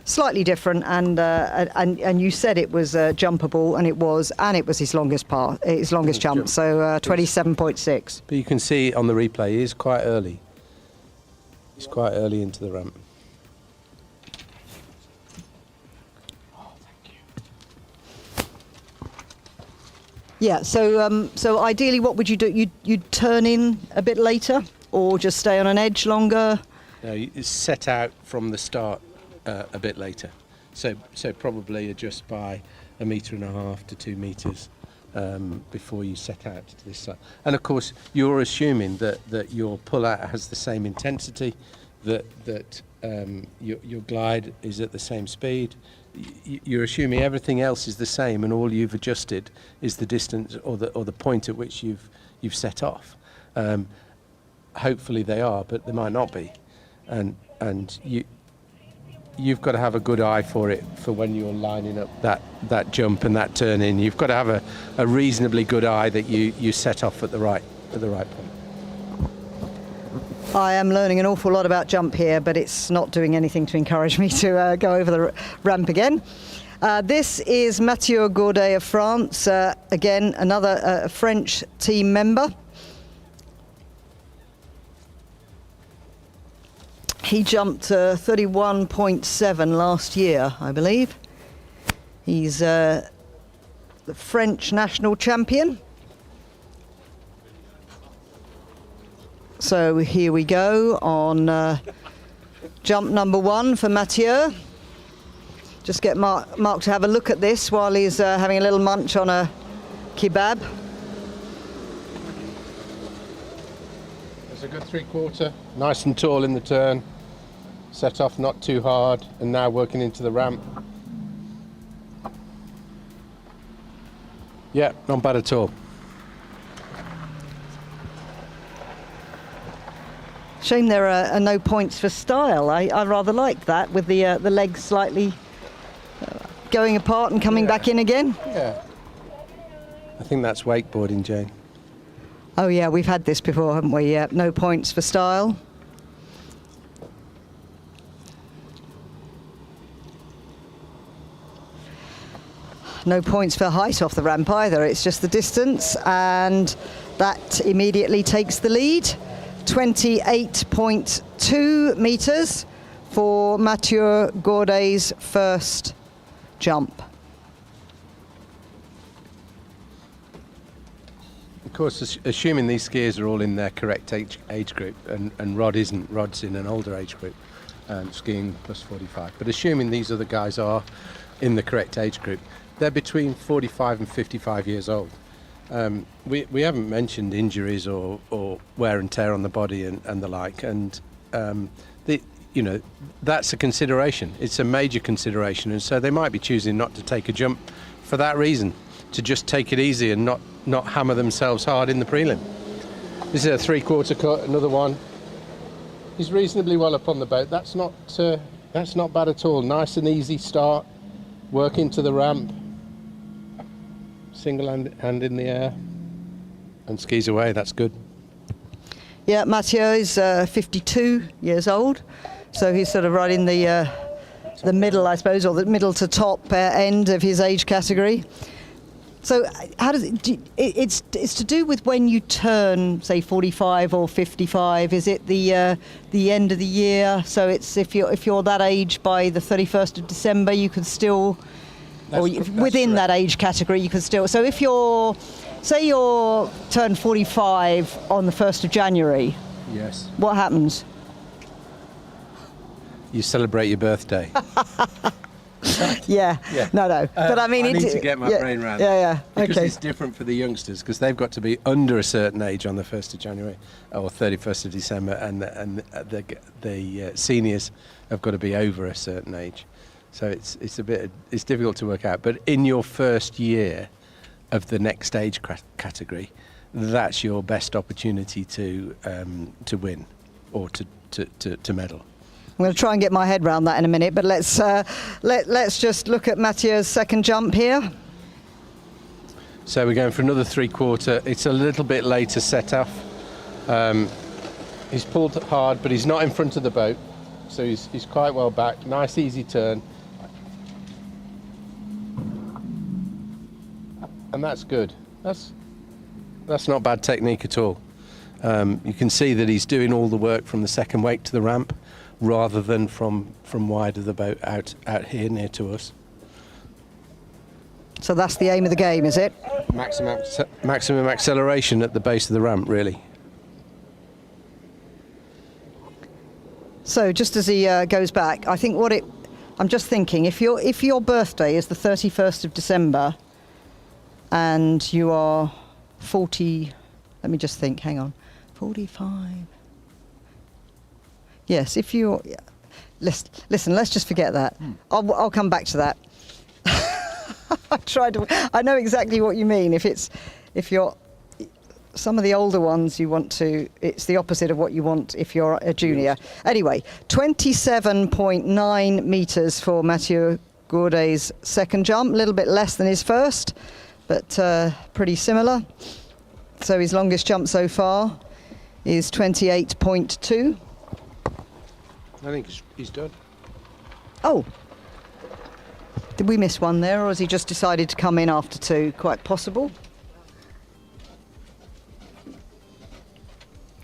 slightly different, and you said it was jumpable, and it was his longest jump, so 27.6. But you can see on the replay he's quite early. He's quite early into the ramp. Yeah. So ideally, what would you do? You'd turn in a bit later, or just stay on an edge longer? No, you set out from the start a bit later. So probably adjust by 1.5 meters to 2 meters before you set out to this side. And of course, you're assuming that your pull out has the same intensity, that your glide is at the same speed. You're assuming everything else is the same, and all you've adjusted is the distance or the point at which you've set off. Hopefully they are, but they might not be, and you've got to have a good eye for it for when you're lining up that jump and that turn in. You've got to have a reasonably good eye that you set off at the right point. I am learning an awful lot about jump here, but it's not doing anything to encourage me to go over the ramp again. This is Mathieu Gourdet of France, again another French team member. He jumped 31.7 last year, I believe. He's the French national champion. So here we go on jump number 1 for Mathieu. Just get Mark to have a look at this while he's having a little munch on a kebab. There's a good 3/4, nice and tall in the turn. Set off not too hard, and now working into the ramp. Yeah, not bad at all. Shame there are no points for style. I rather liked that, with the legs slightly going apart and coming back in again. Yeah. I think that's wakeboarding, Jane. Oh yeah, we've had this before, haven't we? Yeah, no points for style. No points for height off the ramp either. It's just the distance, and that immediately takes the lead. 28.2 meters for Mathieu Gourdet's first jump. Of course, assuming these skiers are all in their correct age group, and Rod isn't. Rod's in an older age group, skiing plus 45. But assuming these other guys are in the correct age group, they're between 45 and 55 years old. We haven't mentioned injuries or wear and tear on the body and the like, and that's a consideration. It's a major consideration, and so they might be choosing not to take a jump for that reason, to just take it easy and not hammer themselves hard in the prelim. This is a 3/4 cut, another one. He's reasonably well up on the boat. That's not bad at all. Nice and easy start. Work into the ramp. Single hand in the air and skis away. That's good. Yeah, Mathieu is 52 years old, so he's sort of right in the middle, I suppose, or the middle to top end of his age category. So how does it's to do with when you turn, say, 45 or 55? Is it the end of the year? So it's if you're that age by the 31st of December, you can still within that age category, you can still. So if you're, say you're turned 45 on the 1st of January. Yes. What happens? You celebrate your birthday. Yeah. No. But I mean, I need to get my brain around. Yeah. Because Okay. it's different for the youngsters, because they've got to be under a certain age on the 1st of January or 31st of December, and the seniors have got to be over a certain age. So it's difficult to work out. But in your first year of the next age category, that's your best opportunity to win or to medal. I'm going to try and get my head around that in a minute, but let's just look at Mathieu's second jump here. So we're going for another 3/4. It's a little bit later set off. He's pulled hard, but he's not in front of the boat, so he's quite well back. Nice easy turn, and that's good. That's not bad technique at all. You can see that he's doing all the work from the second wake to the ramp, rather than from wide of the boat out here near to us. So that's the aim of the game, is it? Maximum acceleration at the base of the ramp, really. So just as he goes back, I think I'm just thinking, if your birthday is the 31st of December and you are 40, let me just think, hang on, 45. Yes, if you're, listen, let's just forget that. I'll come back to that. I know exactly what you mean. If you're, some of the older ones it's the opposite of what you want if you're a junior. Anyway, 27.9 metres for Mathieu Gourdet's second jump, a little bit less than his first, but pretty similar. So his longest jump so far is 28.2. I think he's done. Oh, did we miss one there, or has he just decided to come in after 2? Quite possible.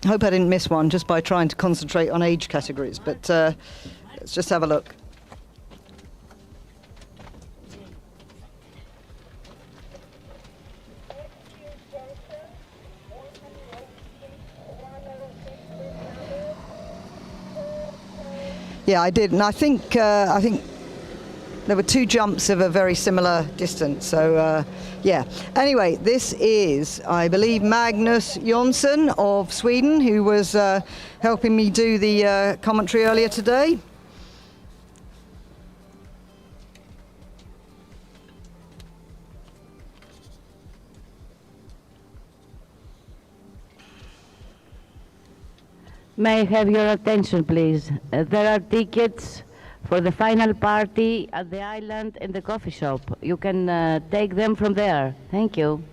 I hope I didn't miss one just by trying to concentrate on age categories, but let's just have a look. Yeah, I did, and I think there were 2 jumps of a very similar distance. So, yeah. Anyway, this is, I believe, Magnus Engelsen of Sweden, who was helping me do the commentary earlier today. May I have your attention, please? There are tickets for the final party at the island in the coffee shop. You can take them from there. Thank you.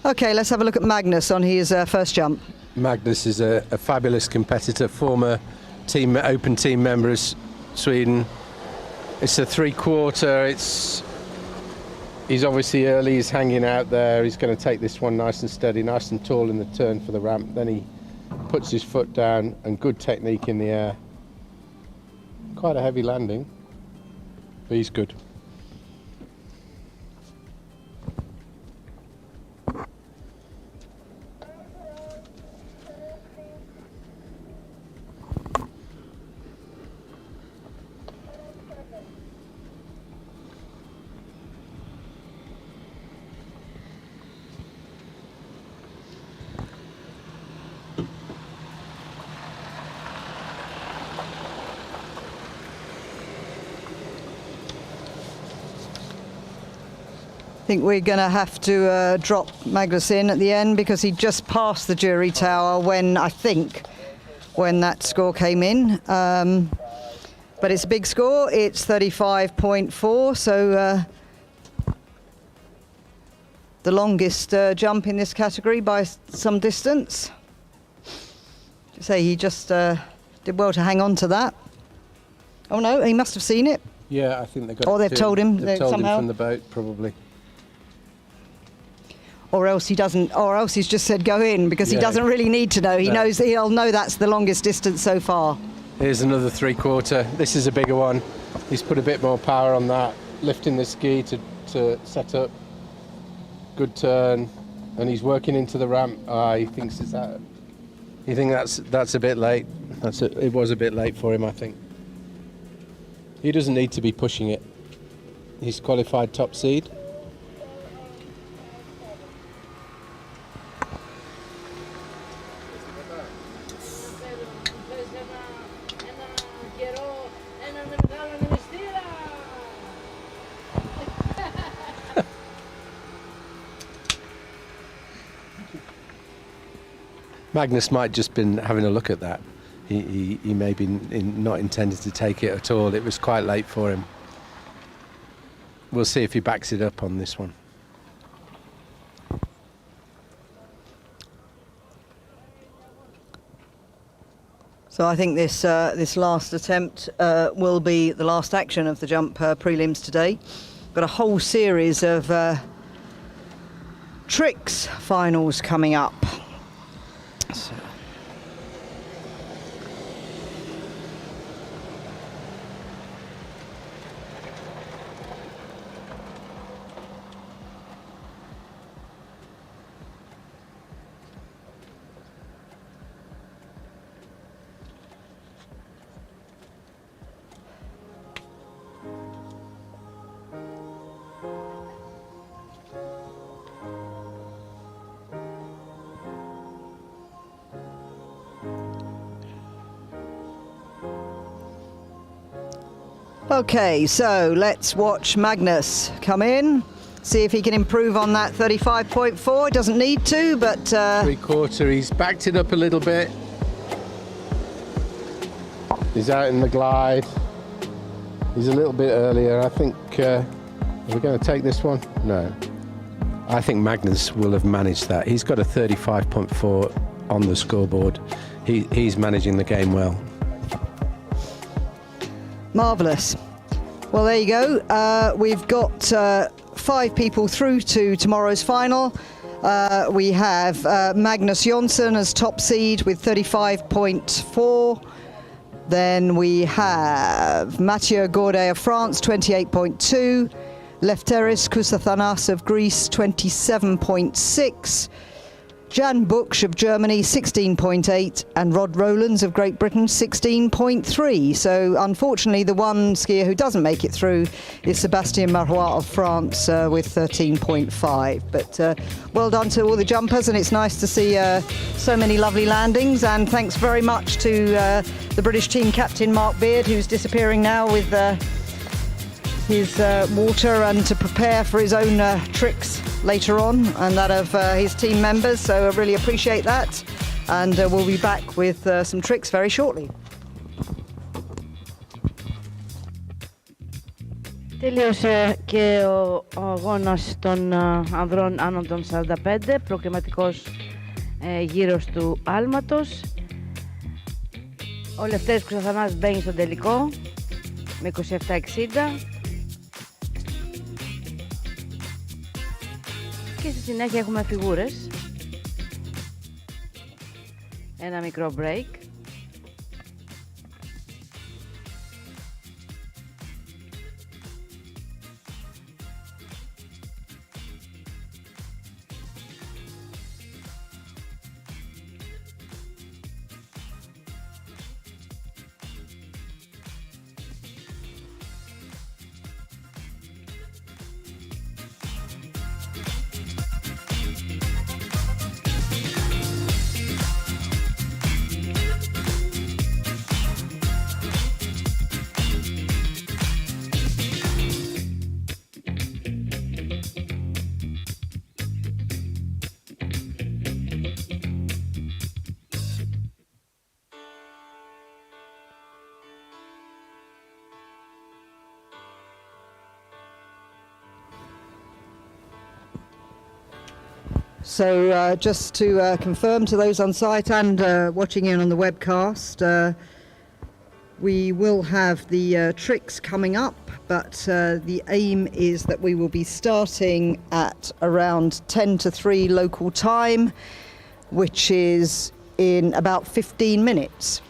Okay, let's have a look at Magnus on his first jump. Magnus is a fabulous competitor, former open team member of Sweden. It's a 3/4. He's obviously early. He's hanging out there. He's going to take this one nice and steady, nice and tall in the turn for the ramp. Then he puts his foot down, and good technique in the air. Quite a heavy landing, but he's good. I think we're going to have to drop Magnus in at the end because he just passed the jury tower when that score came in. But it's a big score. It's 35.4, so the longest jump in this category by some distance. Say he just did well to hang on to that. Oh no, he must have seen it. Yeah, I think they got. Or they've told him. They've told somehow. him from the boat, probably. Or else he doesn't. Or else he's just said go in because he doesn't really need to know. He knows he'll know that's the longest distance so far. Here's another 3/4. This is a bigger one. He's put a bit more power on that. lifting the ski to set up. Good turn, and he's working into the ramp. He thinks it's that. You think that's a bit late? It was a bit late for him, I think. He doesn't need to be pushing it. He's qualified top seed. Magnus might just been having a look at that. He may be not intended to take it at all. It was quite late for him. We'll see if he backs it up on this one. So I think this last attempt will be the last action of the jump prelims today. Got a whole series of tricks finals coming up. So. Okay, so let's watch Magnus come in, see if he can improve on that 35.4. Doesn't need to, but... 3/4, he's backed it up a little bit. He's out in the glide. He's a little bit earlier. I think, are we going to take this one? No. I think Magnus will have managed that. He's got a 35.4 on the scoreboard. He's managing the game well. Marvellous. Well, there you go. We've got 5 people through to tomorrow's final. We have Magnus Engelsen as top seed with 35.4. Then we have Mathieu Gourdet of France, 28.2. Lefteris Kousathanas of Greece, 27.6. Jan Buksch of Germany, 16.8, and Rod Rowlands of Great Britain, 16.3. So unfortunately, the one skier who doesn't make it through is Sébastien Marois of France with 13.5. But well done to all the jumpers, and it's nice to see so many lovely landings. And thanks very much to the British team captain, Mark Beard, who's disappearing now with his water and to prepare for his own tricks later on, and that of his team members, so I really appreciate that, and we'll be back with some tricks very shortly. Τελείωσε και ο αγώνας των ανδρών άνω των 45, προκριματικός γύρος του άλματος. Ο Λευτέρης Κωνσταντινάς μπαίνει στον τελικό με 27-60. Και στη συνέχεια έχουμε φιγούρες. Ένα μικρό break. So just to confirm to those on site and watching in on the webcast, we will have the tricks coming up, but the aim is that we will be starting at around 10 to 3 local time, which is in about 15 minutes.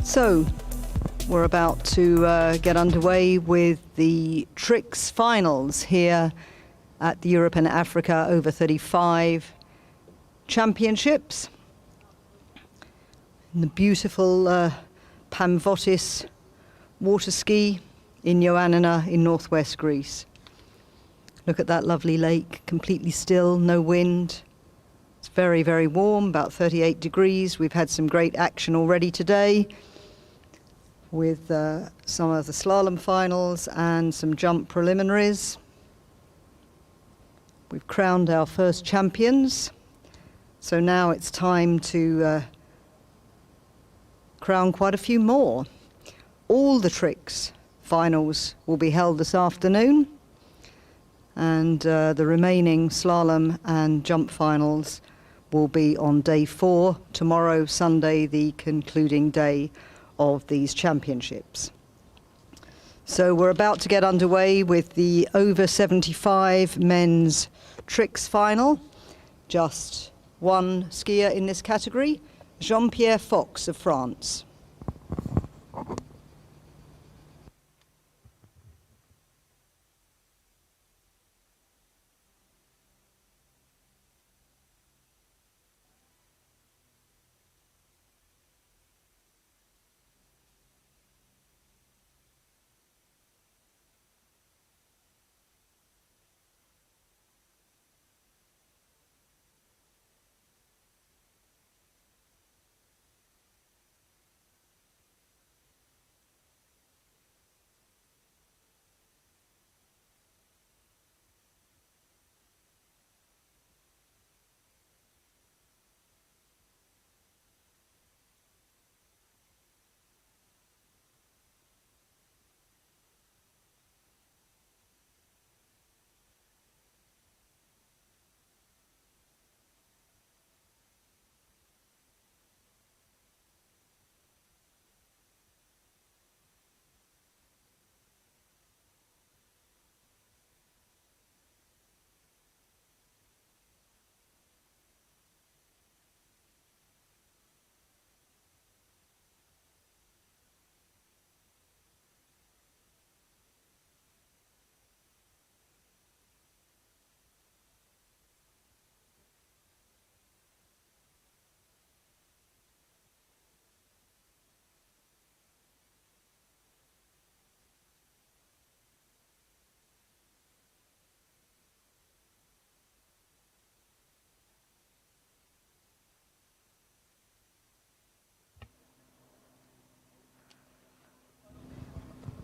So, we're about to get underway with the tricks finals here at the Europe and Africa over 35 championships. In the beautiful Pamvotis water ski in Ioannina in northwest Greece. Look at that lovely lake, completely still, no wind. It's very, very warm, about 38 degrees. We've had some great action already today with some of the slalom finals and some jump preliminaries. We've crowned our first champions, so now it's time to crown quite a few more. All the tricks finals will be held this afternoon, and the remaining slalom and jump finals will be on day 4, tomorrow, Sunday, the concluding day of these championships. So we're about to get underway with the over 75 men's tricks final. Just one skier in this category, Jean-Pierre Fox of France.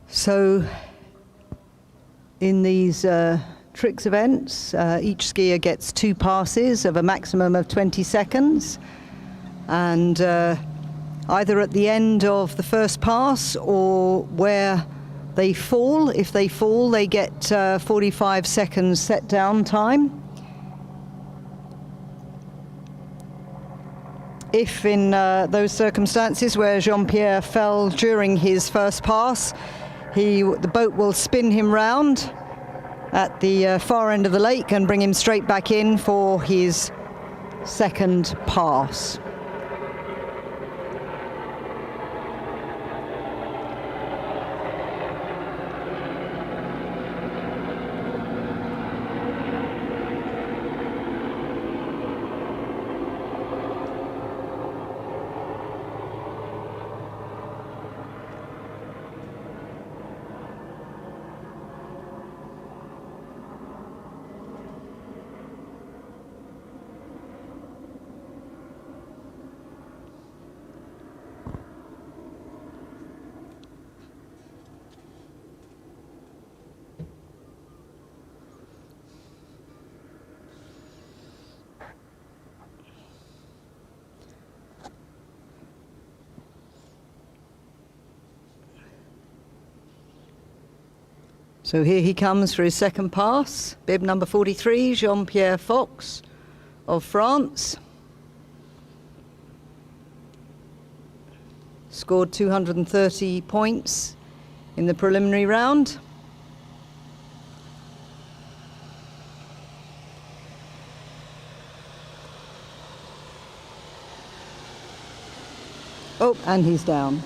So in these tricks events, each skier gets 2 passes of a maximum of 20 seconds, and either at the end of the first pass or where they fall. If they fall, they get 45 seconds set down time. If in those circumstances where Jean-Pierre fell during his first pass, the boat will spin him round at the far end of the lake and bring him straight back in for his second pass. So here he comes for his second pass, bib number 43, Jean-Pierre Fox of France. Scored 230 points in the preliminary round. Oh, and he's down.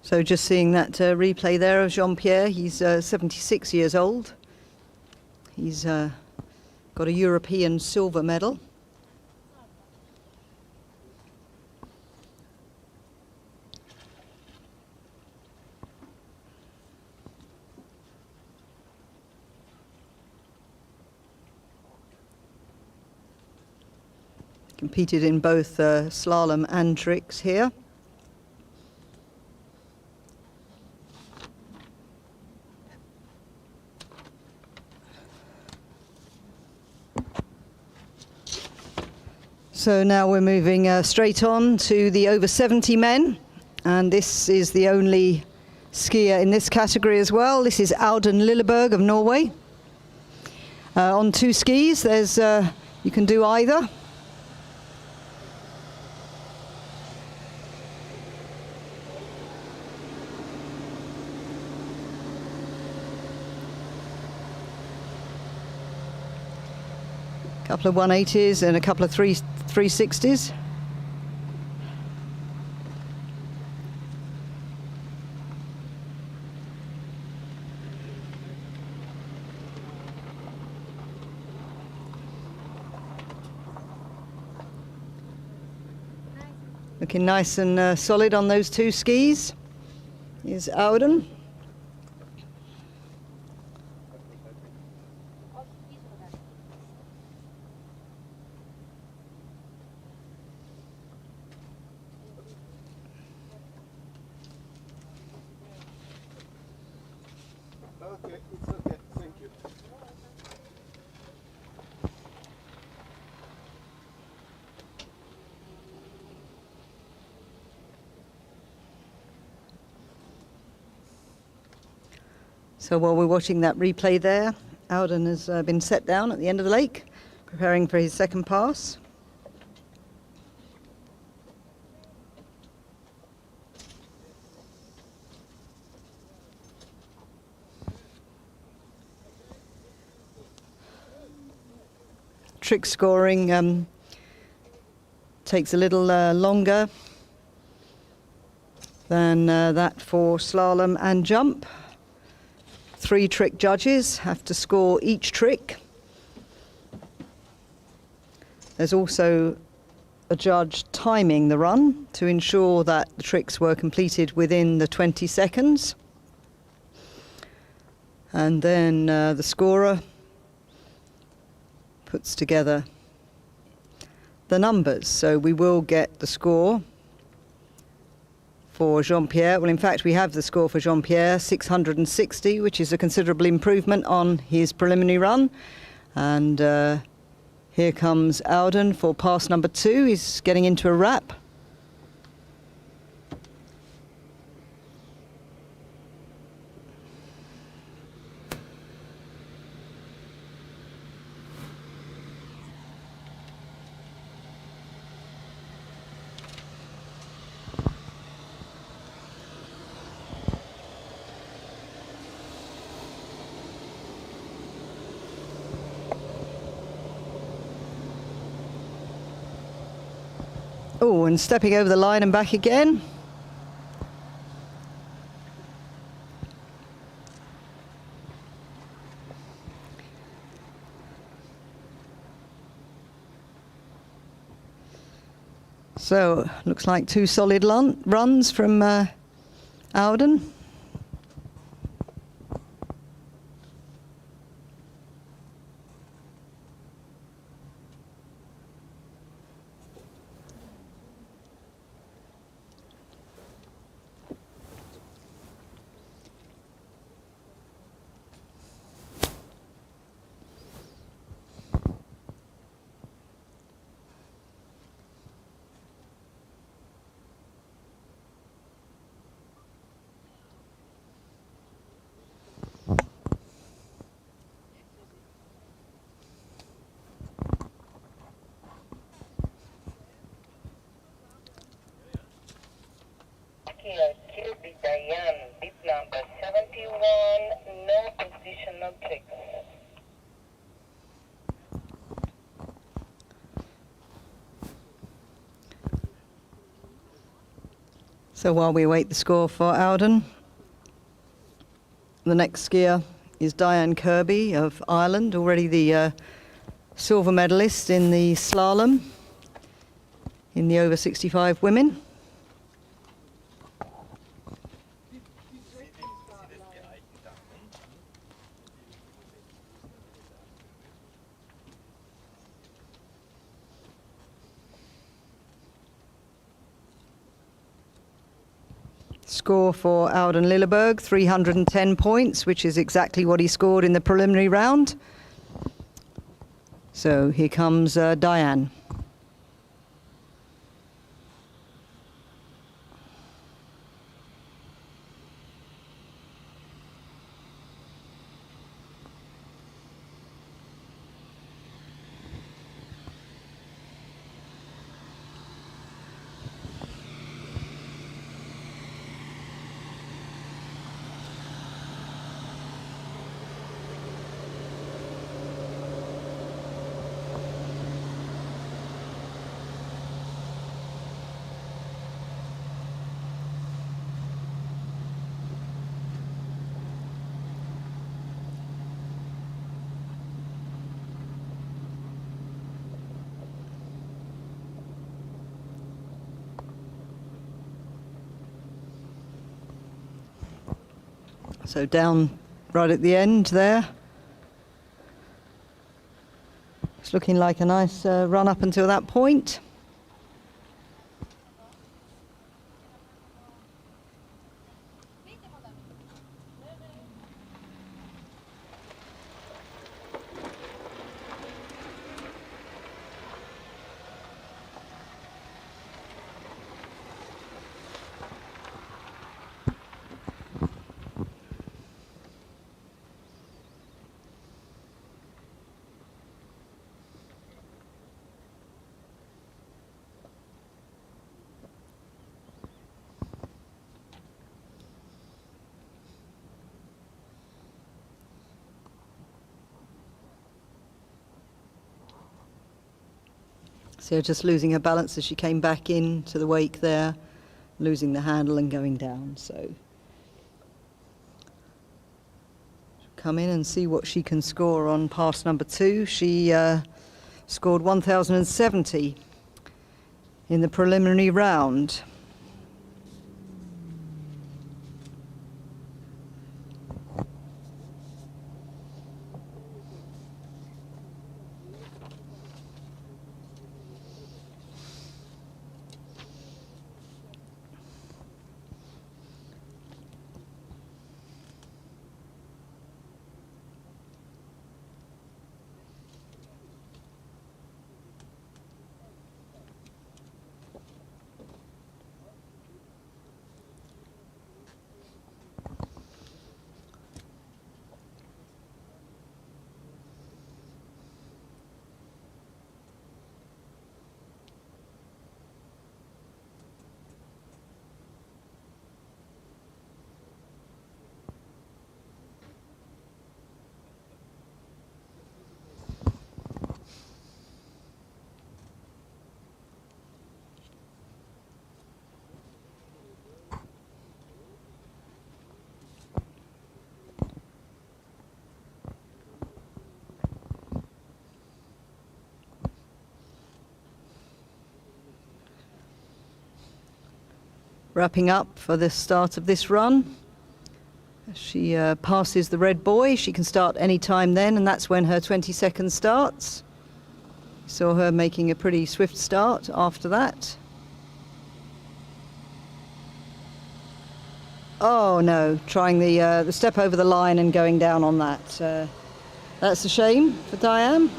So just seeing that replay there of Jean-Pierre, he's 76 years old. He's got a European silver medal. Competed in both slalom and tricks here. So now we're moving straight on to the over 70 men, and this is the only skier in this category as well. This is Auden Lilleberg of Norway. On two skis, there's you can do either. Couple of 180s and a couple of 360s. Looking nice and solid on those two skis is Auden. Okay, it's okay. Thank you. So while we're watching that replay there, Auden has been set down at the end of the lake, preparing for his second pass. trick scoring takes a little longer than that for slalom and jump. 3 trick judges have to score each trick. There's also a judge timing the run to ensure that the tricks were completed within the 20 seconds. And then the scorer puts together the numbers. So we will get the score for Jean-Pierre. Well, in fact, we have the score for Jean-Pierre, 660, which is a considerable improvement on his preliminary run. And here comes Auden for pass number 2. He's getting into a wrap. Oh, and stepping over the line and back again. So, looks like 2 solid runs from Auden. Diane, bit number 71, no positional tricks. So while we await the score for Auden, the next skier is Diane Kirby of Ireland, already the silver medalist in the slalom in the over 65 women. Score for Auden Lilleberg, 310 points, which is exactly what he scored in the preliminary round. So here comes Diane. So down right at the end there. It's looking like a nice run up until that point. So just losing her balance as she came back into the wake there, losing the handle and going down. So come in and see what she can score on pass number 2. She scored 1,070 in the preliminary round. Wrapping up for the start of this run. She passes the red buoy. She can start any time then, and that's when her 20 seconds starts. Saw her making a pretty swift start after that. Oh no, trying the step over the line and going down on that. That's a shame for Diane.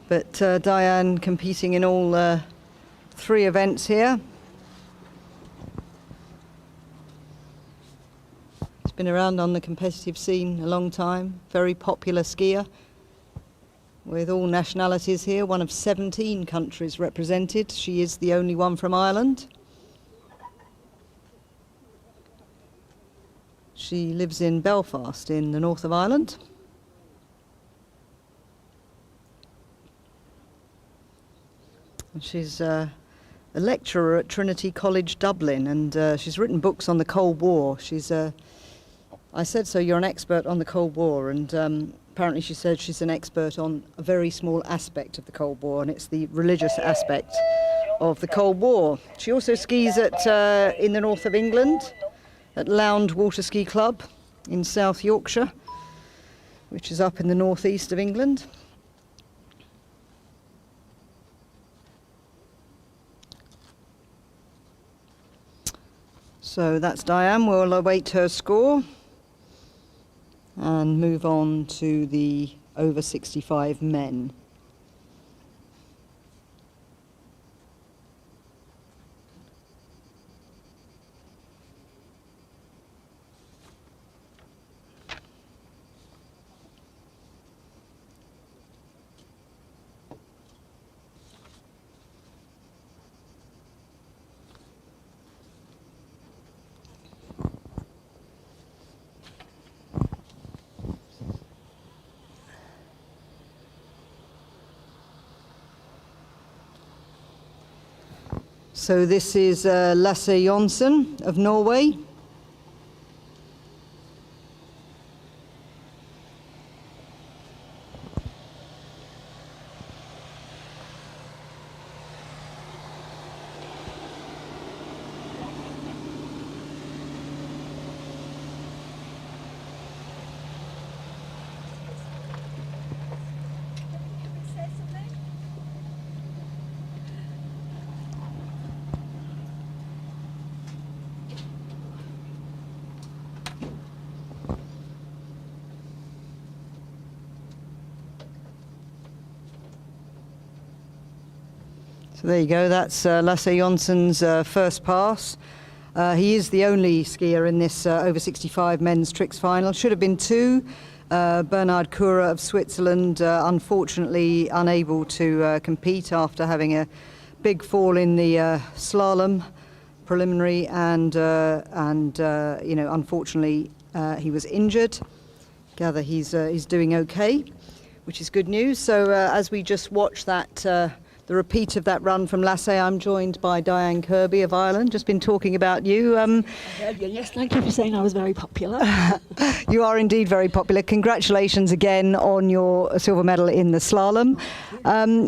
But Diane competing in all 3 events here. She's been around on the competitive scene a long time, very popular skier with all nationalities here, one of 17 countries represented. She is the only one from Ireland. She lives in Belfast in the north of Ireland. She's a lecturer at Trinity College Dublin, and she's written books on the Cold War. I said, so you're an expert on the Cold War, and apparently she said she's an expert on a very small aspect of the Cold War, and it's the religious aspect of the Cold War. She also skis in the north of England at Lound Water Ski Club in South Yorkshire, which is up in the northeast of England. So that's Diane. We'll await her score and move on to the over 65 men. So this is Lasse Engelsen of Norway. So there you go, that's Lasse Engelsen's first pass. He is the only skier in this over 65 men's tricks final. Should have been 2. Bernhard Kura of Switzerland, unfortunately unable to compete after having a big fall in the slalom preliminary and unfortunately He was injured. Gather he's doing okay, which is good news. So as we just watch that, the repeat of that run from Lasse, I'm joined by Diane Kirby of Ireland. Just been talking about you. Yes, thank you for saying I was very popular. You are indeed very popular. Congratulations again on your silver medal in the slalom.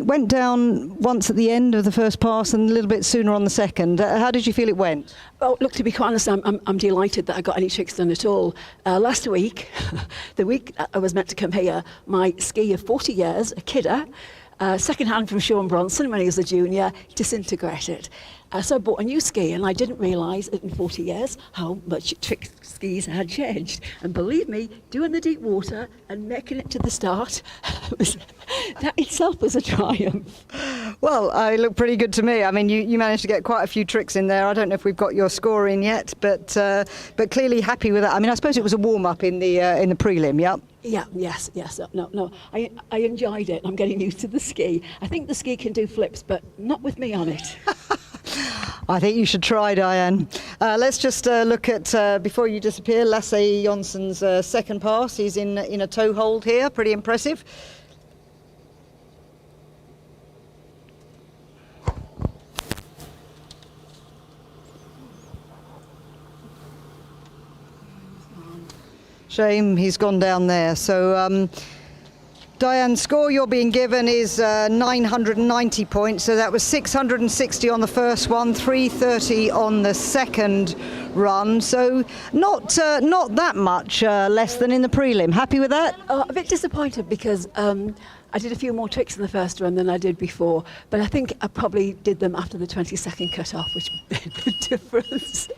Went down once at the end of the first pass and a little bit sooner on the second. How did you feel it went? Well, look, to be quite honest, I'm delighted that I got any tricks done at all. Last week, the week I was meant to come here, my ski of 40 years, a kidder, second-hand from Sean Bronson when he was a junior, disintegrated. So I bought a new ski, and I didn't realise in 40 years how much trick skis had changed. And believe me, doing the deep water and making it to the start, that itself was a triumph. Well, it looked pretty good to me. I mean, you managed to get quite a few tricks in there. I don't know if we've got your score in yet, but clearly happy with that. I mean, I suppose it was a warm-up in the prelim, yeah? Yeah, yes. No. I enjoyed it. I'm getting used to the ski. I think the ski can do flips, but not with me on it. I think you should try, Diane. Let's just look at, before you disappear, Lasse Jonsen's second pass. He's in a toe hold here, pretty impressive. Shame he's gone down there. So Diane, score you're being given is 990 points. So that was 660 on the first one, 330 on the second run. So not that much less than in the prelim. Happy with that? A bit disappointed because I did a few more tricks in the first run than I did before, but I think I probably did them after the 20-second cut-off, which made the difference.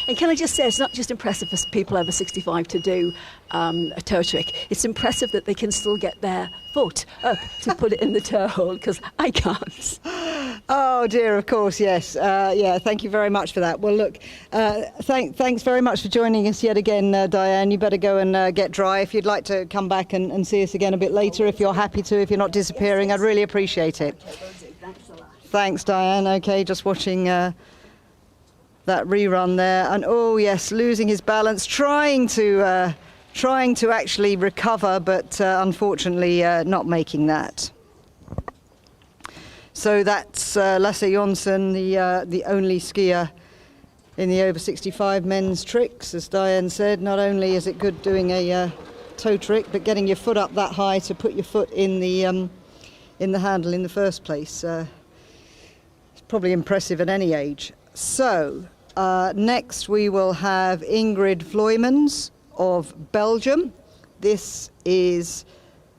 And can I just say, it's not just impressive for people over 65 to do a toe trick. It's impressive that they can still get their foot up to put it in the toe hold, because I can't. Oh dear, of course, yes. Yeah, thank you very much for that. Well, look, thanks very much for joining us yet again, Diane. You better go and get dry. If you'd like to come back and see us again a bit later, if you're happy to, if you're not disappearing, I'd really appreciate it. Thanks a lot. Thanks, Diane. Okay, just watching that rerun there. And oh yes, losing his balance, trying to actually recover, but unfortunately not making that. So that's Lasse Jonsen, the only skier in the over 65 men's tricks. As Diane said, not only is it good doing a toe trick, but getting your foot up that high to put your foot in the handle in the first place. It's probably impressive at any age. So next we will have Ingrid Vloeimans of Belgium. This is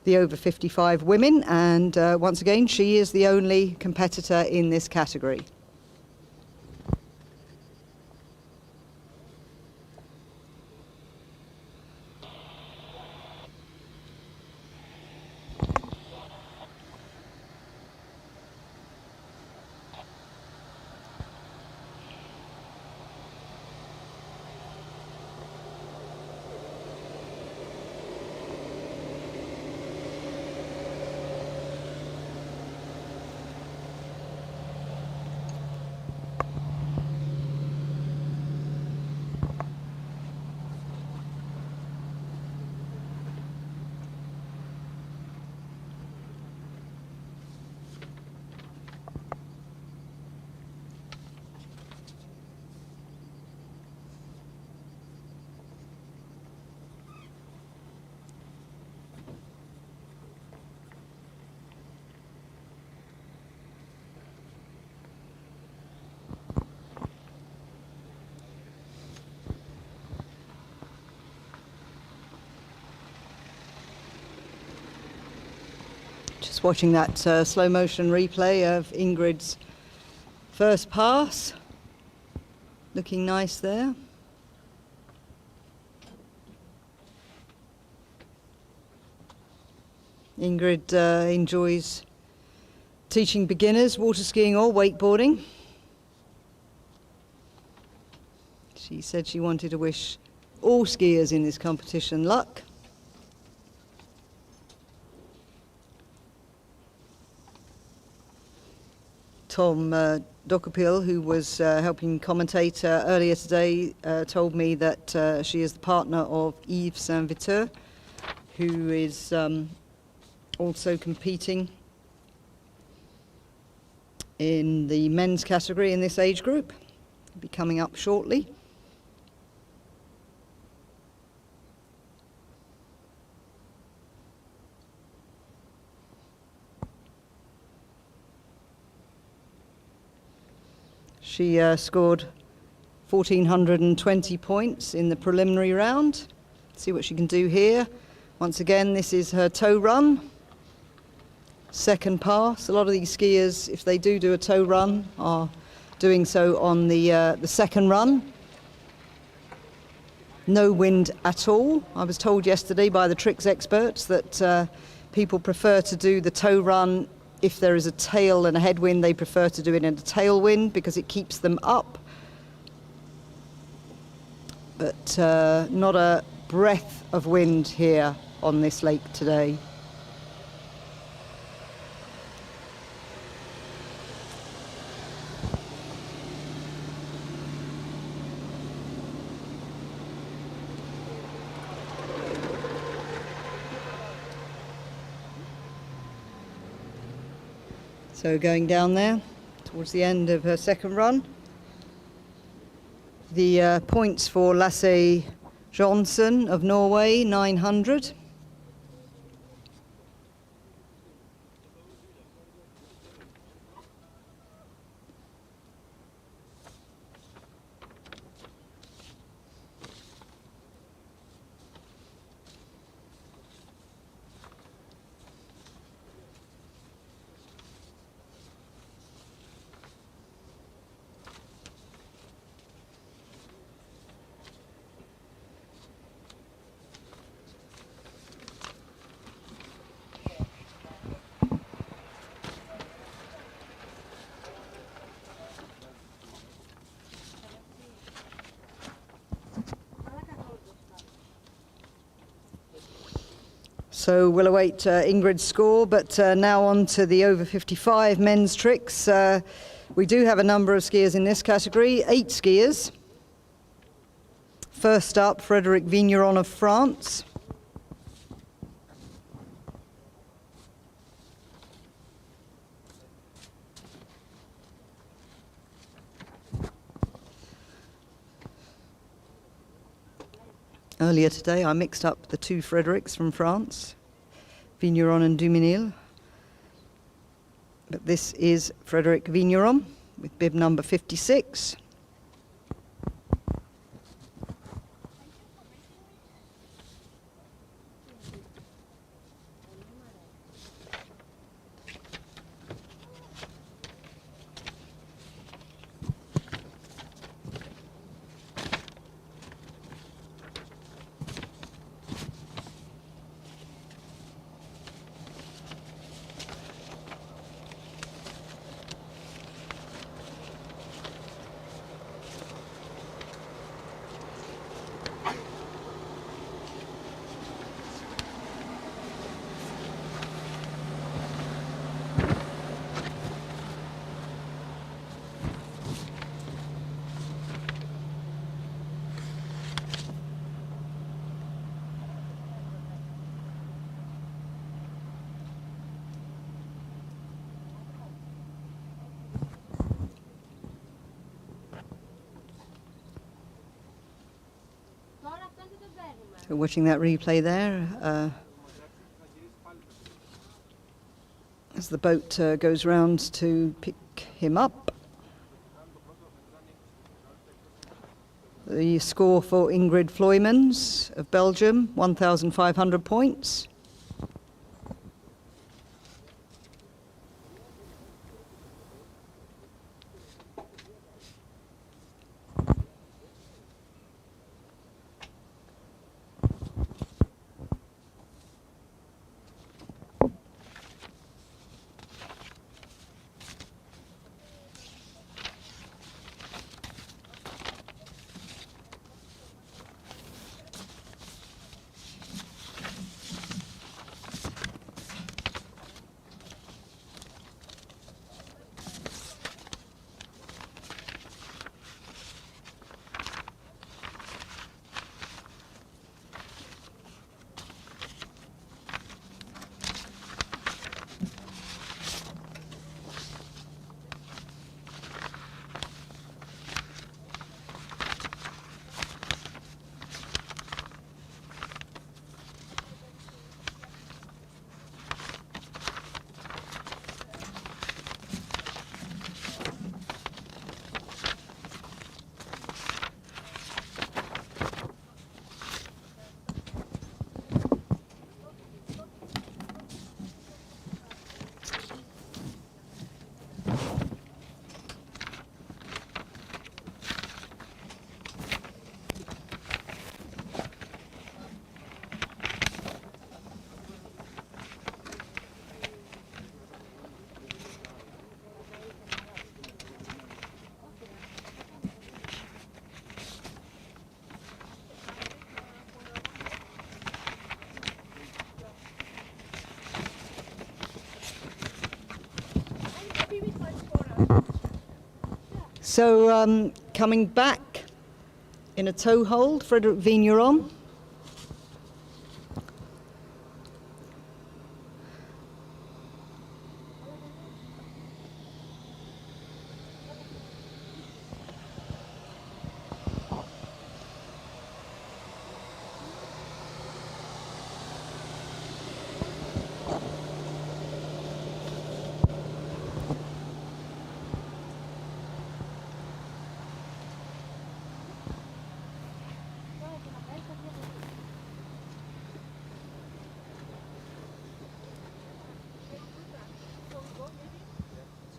the over 55 women, and once again she is the only competitor in this category. Just watching that slow motion replay of Ingrid's first pass. Looking nice there. Ingrid enjoys teaching beginners water skiing or wakeboarding. She said she wanted to wish all skiers in this competition luck. Tom Dokupil, who was helping commentate earlier today, told me that she is the partner of Yves Saint-Viteur, who is also competing in the men's category in this age group. He'll be coming up shortly. She scored 1,420 points in the preliminary round. See what she can do here. Once again, this is her toe run. Second pass. A lot of these skiers, if they do a toe run, are doing so on the second run. No wind at all. I was told yesterday by the tricks experts that people prefer to do the toe run. If there is a tail and a headwind, they prefer to do it in a tailwind because it keeps them up. But not a breath of wind here on this lake today. So going down there towards the end of her second run. The points for Lasse Johnsen of Norway, 900. So we'll await Ingrid's score, but now on to the over 55 men's tricks. We do have a number of skiers in this category, 8 skiers. First up, Frédéric Vigneron of France. Earlier today, I mixed up the 2 Frédérics from France, Vigneron and Duminil. But this is Frédéric Vigneron with bib number 56. So watching that replay there, as the boat goes round to pick him up. The score for Ingrid Floymans of Belgium, 1,500 points. So coming back in a toe hold, Frederick Vigneron.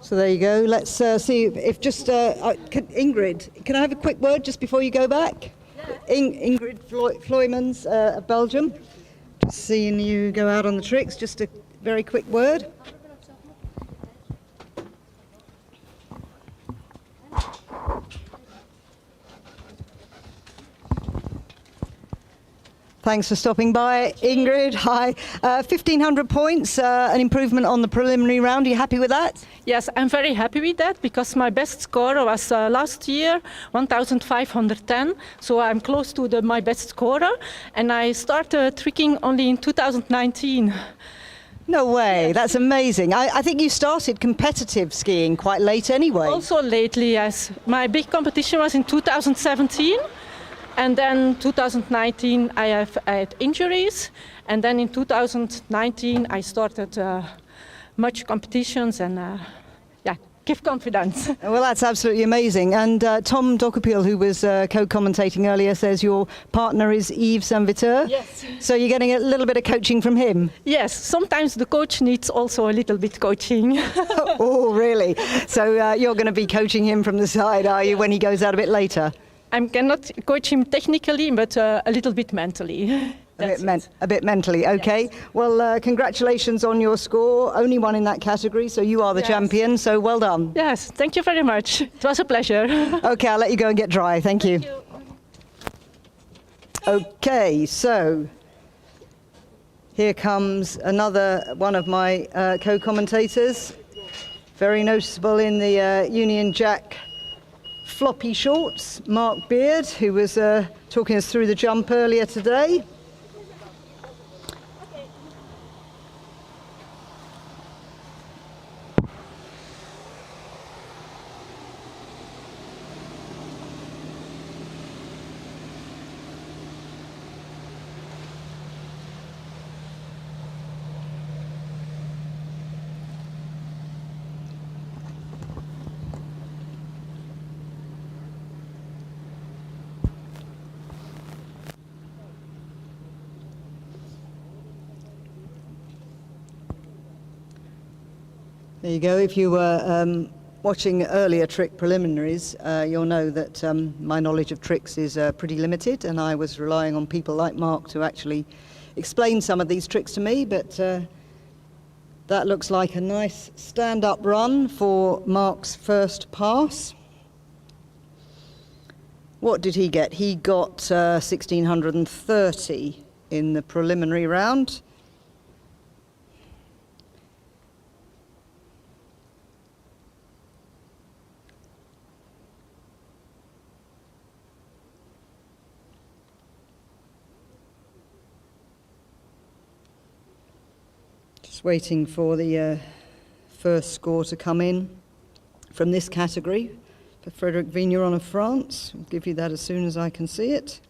So there you go. Let's see if just Ingrid, can I have a quick word just before you go back? Yeah. Ingrid Floymans of Belgium. Just seeing you go out on the tricks. Just a very quick word. Thanks for stopping by, Ingrid. Hi. 1,500 points, an improvement on the preliminary round. Are you happy with that? Yes, I'm very happy with that because my best score was last year, 1,510. So I'm close to my best scorer. And I started tricking only in 2019. No way, yes. That's amazing. I think you started competitive skiing quite late anyway. Also lately, yes. My big competition was in 2017. And then 2019 I had injuries, and then in 2019 I started much competitions and give confidence. Well, that's absolutely amazing. And Tom Dokopil, who was co-commentating earlier, says your partner is Yves Saint-Viteur. Yes. So you're getting a little bit of coaching from him? Yes, sometimes the coach needs also a little bit coaching. Oh, really? So you're going to be coaching him from the side, are you, when he goes out a bit later? I cannot coach him technically, but a little bit mentally. A bit mentally, okay. Yes. Well, congratulations on your score. Only one in that category, so you are the champion, so well done. Yes, thank you very much. It was a pleasure. Okay, I'll let you go and get dry. Thank you. Okay, so here comes another one of my co-commentators. Very noticeable in the Union Jack floppy shorts, Mark Beard, who was talking us through the jump earlier today. There you go. If you were watching earlier trick preliminaries, you'll know that my knowledge of tricks is pretty limited, and I was relying on people like Mark to actually explain some of these tricks to me, but that looks like a nice stand-up run for Mark's first pass. What did he get? He got 1,630 in the preliminary round. Waiting for the first score to come in from this category for Frederick Vigneron of France. I'll give you that as soon as I can see it.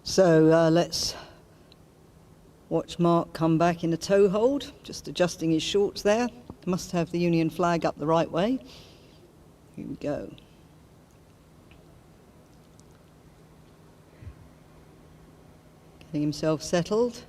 So let's watch Mark come back in a toe hold, just adjusting his shorts there. Must have the Union flag up the right way. Here we go. Getting himself settled.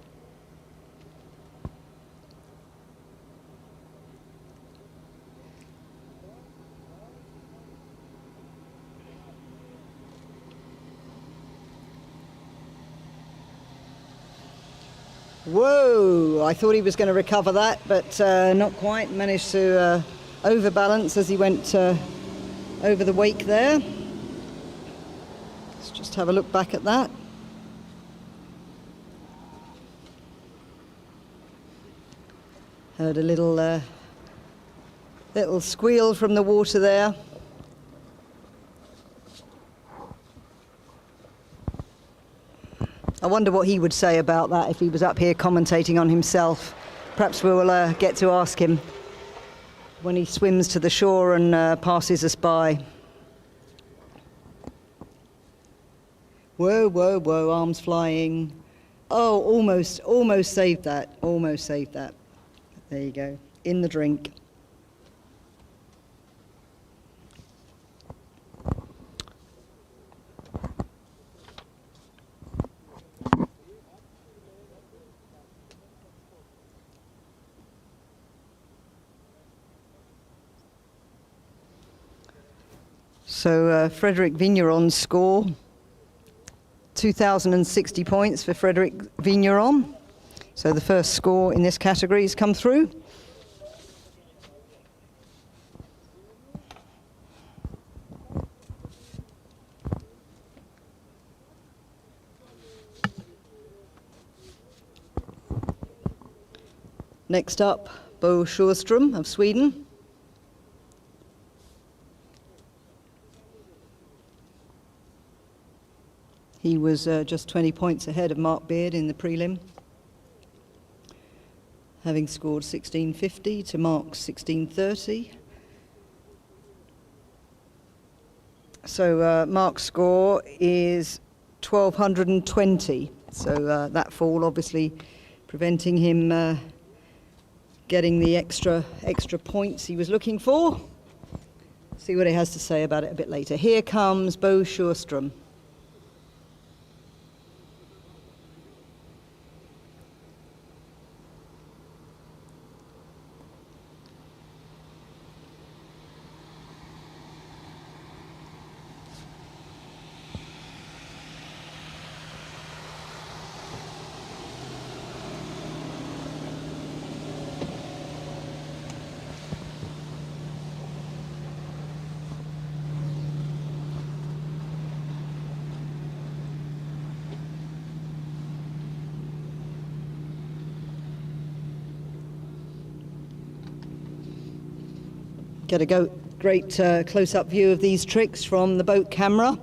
Whoa, I thought he was going to recover that, but not quite. Managed to overbalance as he went over the wake there. Let's just have a look back at that. Heard a little squeal from the water there. I wonder what he would say about that if he was up here commentating on himself. Perhaps we'll get to ask him when he swims to the shore and passes us by. Whoa, whoa, whoa, arms flying. Oh, almost saved that, almost saved that. There you go, in the drink. So Frederick Vigneron's score, 2,060 points for Frederick Vigneron. So the first score in this category has come through. Next up, Bo Sjöström of Sweden. He was just 20 points ahead of Mark Beard in the prelim, having scored 1650 to Mark's 1630. So Mark's score is 1220. So that fall obviously preventing him getting the extra points he was looking for. See what he has to say about it a bit later. Here comes Bo Sjöström. Get a great close-up view of these tricks from the boat camera.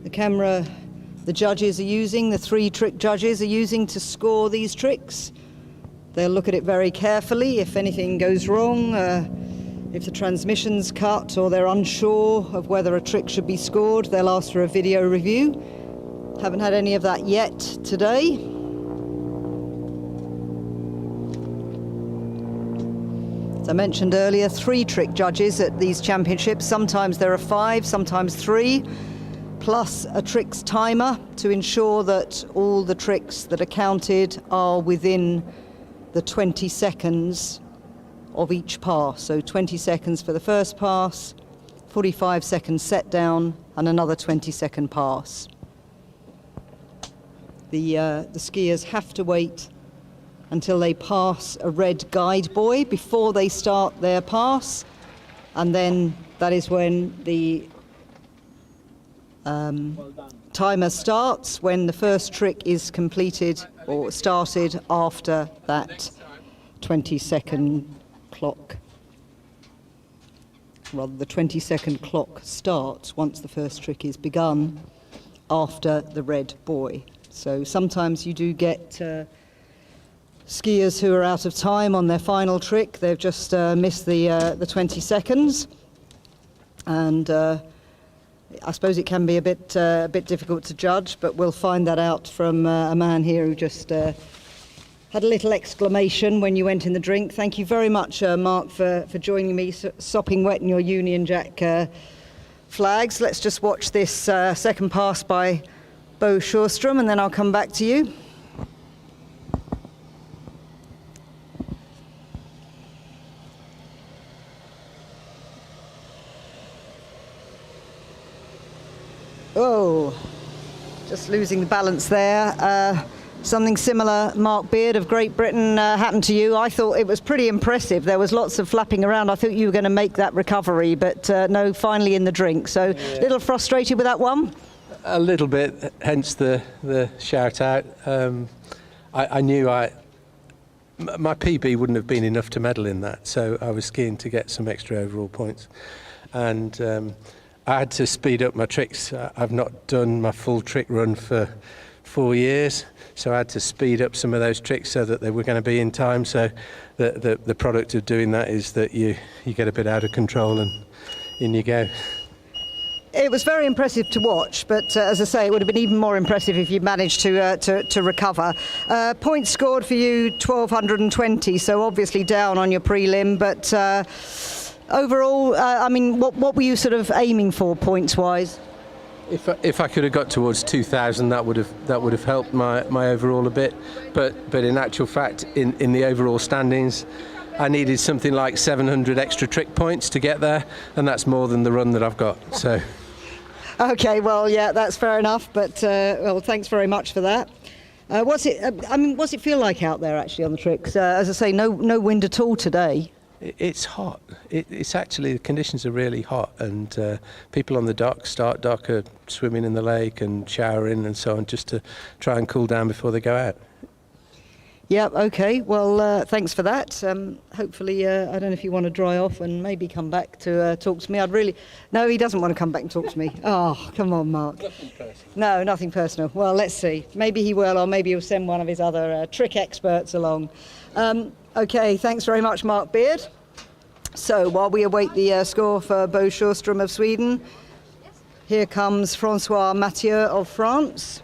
The camera the judges are using, the 3 trick judges are using to score these tricks. They'll look at it very carefully. If anything goes wrong, if the transmission's cut or they're unsure of whether a trick should be scored, they'll ask for a video review. Haven't had any of that yet today. As I mentioned earlier, 3 trick judges at these championships. Sometimes there are 5, sometimes 3, plus a tricks timer to ensure that all the tricks that are counted are within the 20 seconds of each pass. So 20 seconds for the first pass, 45 seconds set down, and another 20-second pass. The skiers have to wait until they pass a red guide buoy before they start their pass, and then that is when the timer starts, when the first trick is completed or started after that 20-second clock. Rather, the 20-second clock starts once the first trick is begun after the red buoy. So sometimes you do get skiers who are out of time on their final trick. They've just missed the 20 seconds, and I suppose it can be a bit difficult to judge, but we'll find that out from a man here who just had a little exclamation when you went in the drink. Thank you very much, Mark, for joining me, sopping wet in your Union Jack flags. Let's just watch this second pass by Bo Sjöström, and then I'll come back to you. Oh, just losing the balance there. Something similar, Mark Beard of Great Britain, happened to you. I thought it was pretty impressive. There was lots of flapping around. I thought you were going to make that recovery, but no, finally in the drink. So a little frustrated with that one? A little bit, hence the shout out. I knew my PB wouldn't have been enough to medal in that, so I was keen to get some extra overall points. And I had to speed up my tricks. I've not done my full trick run for 4 years, so I had to speed up some of those tricks so that they were going to be in time. So the product of doing that is that you get a bit out of control and in you go. It was very impressive to watch, but as I say, it would have been even more impressive if you managed to recover. Points scored for you, 1,220, so obviously down on your prelim, but overall, I mean, what were you sort of aiming for points-wise? If I could have got towards 2,000, that would have helped my overall a bit. But in actual fact, in the overall standings, I needed something like 700 extra trick points to get there, and that's more than the run that I've got. So. Okay, well, yeah, that's fair enough. But well, thanks very much for that. What's it feel like out there actually on the tricks? As I say, no wind at all today. It's hot. It's actually, the conditions are really hot, and people on the dock, start dock, are swimming in the lake and showering and so on, just to try and cool down before they go out. Yeah, okay. Well, thanks for that. Hopefully, I don't know if you want to dry off and maybe come back to talk to me. No, he doesn't want to come back and talk to me. Oh, come on, Mark. Nothing personal. No, nothing personal. Well, let's see. Maybe he will, or maybe he'll send one of his other trick experts along. Okay, thanks very much, Mark Beard. So while we await the score for Bo Sjöström of Sweden, here comes Francois Mathieu of France.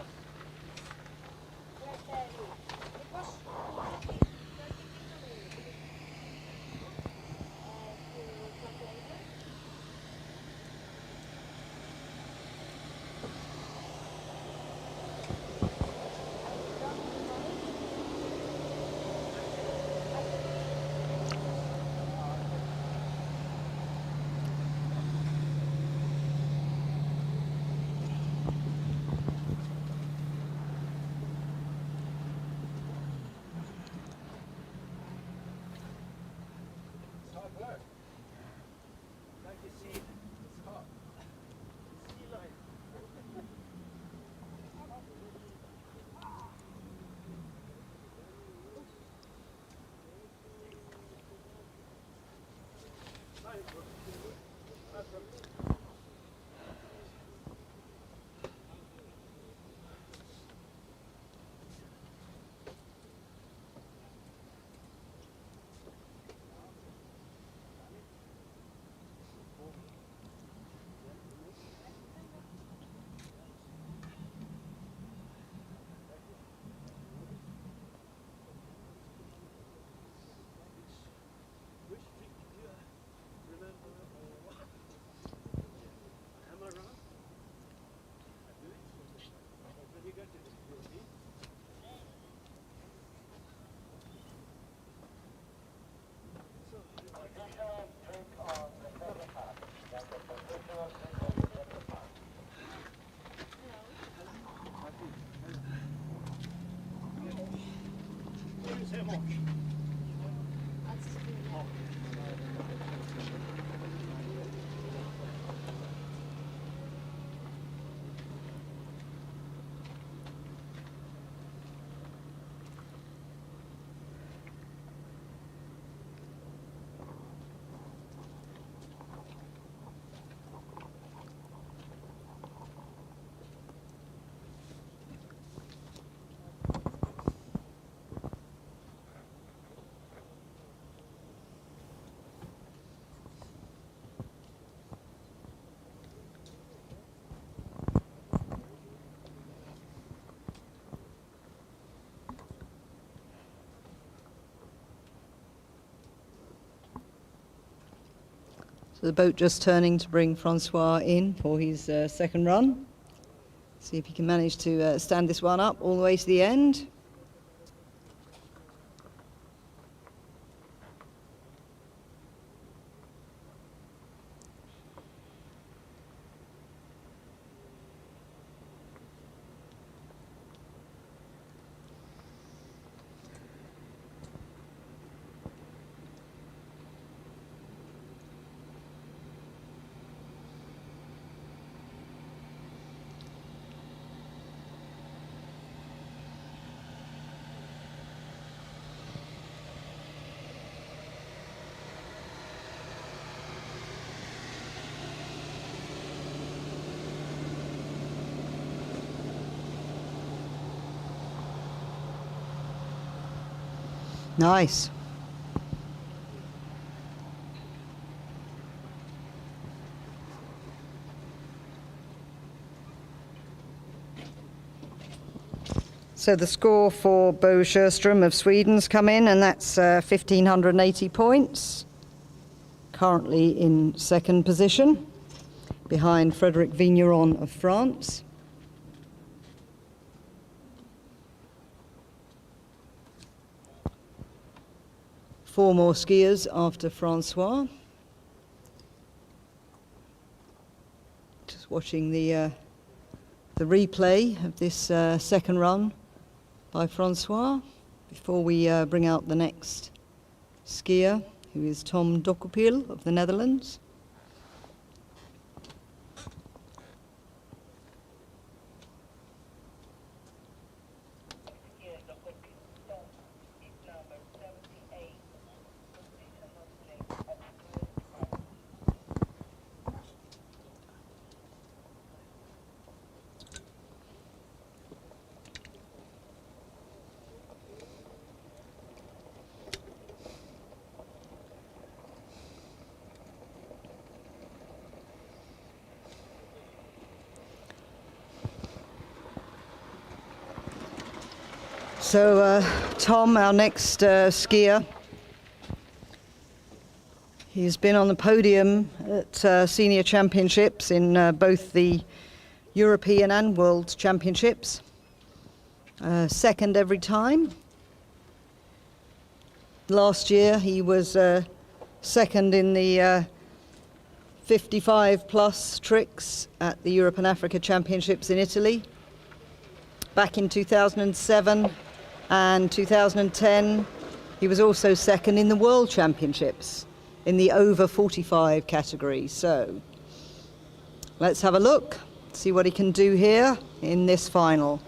So the boat just turning to bring Francois in for his second run. See if he can manage to stand this one up all the way to the end. Nice. So the score for Bo Sjöström of Sweden's come in, and that's 1,580 points. Currently in second position, behind Frédéric Vigneron of France. Four more skiers after Francois. Just watching the replay of this second run by Francois before we bring out the next skier, who is Tom Dokopil of the Netherlands. So Tom, our next skier, he's been on the podium at senior championships in both the European and World Championships. Second every time. Last year he was second in the 55 plus tricks at the Europe and Africa Championships in Italy. Back in 2007 and 2010, he was also second in the World Championships in the over 45 category. So let's have a look, see what he can do here in this final.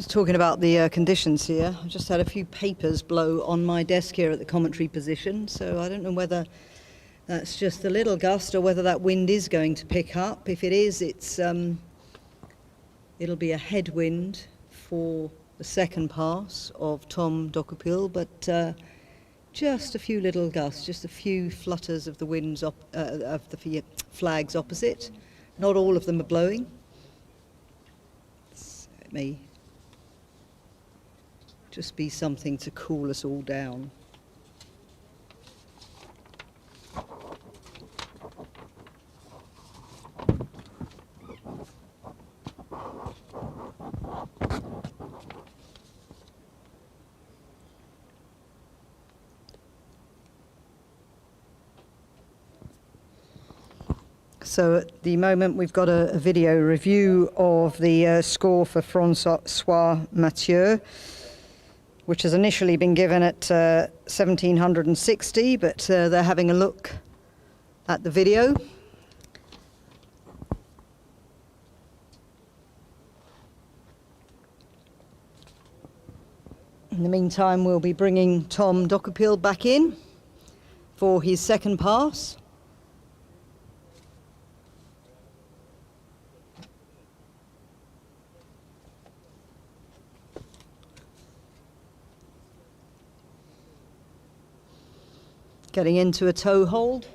Talking about the conditions here, I just had a few papers blow on my desk here at the commentary position, so I don't know whether that's just a little gust or whether that wind is going to pick up. If it is, it'll be a headwind for the second pass of Tom Dokopil, but just a few little gusts, just a few flutters of the winds of the flags opposite. Not all of them are blowing. So it may just be something to cool us all down. So at the moment we've got a video review of the score for Francois Mathieu, which has initially been given at 1,760, but they're having a look at the video. In the meantime, we'll be bringing Tom Dokopil back in for his second pass. Getting into a toe hold.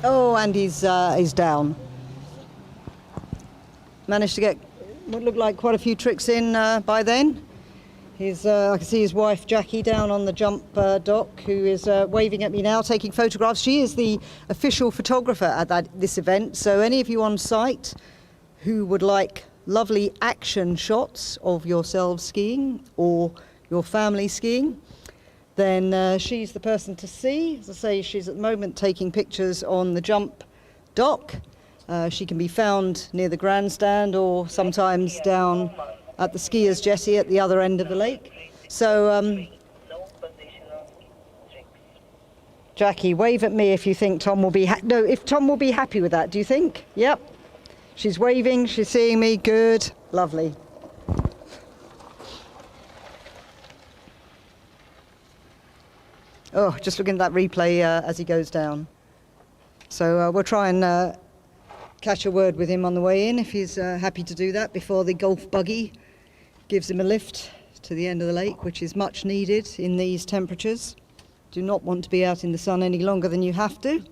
Oh, and he's down. Managed to get what looked like quite a few tricks in by then. I can see his wife Jackie down on the jump dock, who is waving at me now, taking photographs. She is the official photographer at this event. So any of you on site who would like lovely action shots of yourselves skiing or your family skiing, then she's the person to see. As I say, she's at the moment taking pictures on the jump dock. She can be found near the grandstand or sometimes down at the skiers' jetty at the other end of the lake. So, Jackie, wave at me if you think Tom will be if Tom will be happy with that. Do you think? Yep. She's waving. She's seeing me. Good. Lovely. Oh, just looking at that replay as he goes down. So we'll try and catch a word with him on the way in if he's happy to do that before the golf buggy gives him a lift to the end of the lake, which is much needed in these temperatures. Do not want to be out in the sun any longer than you have to.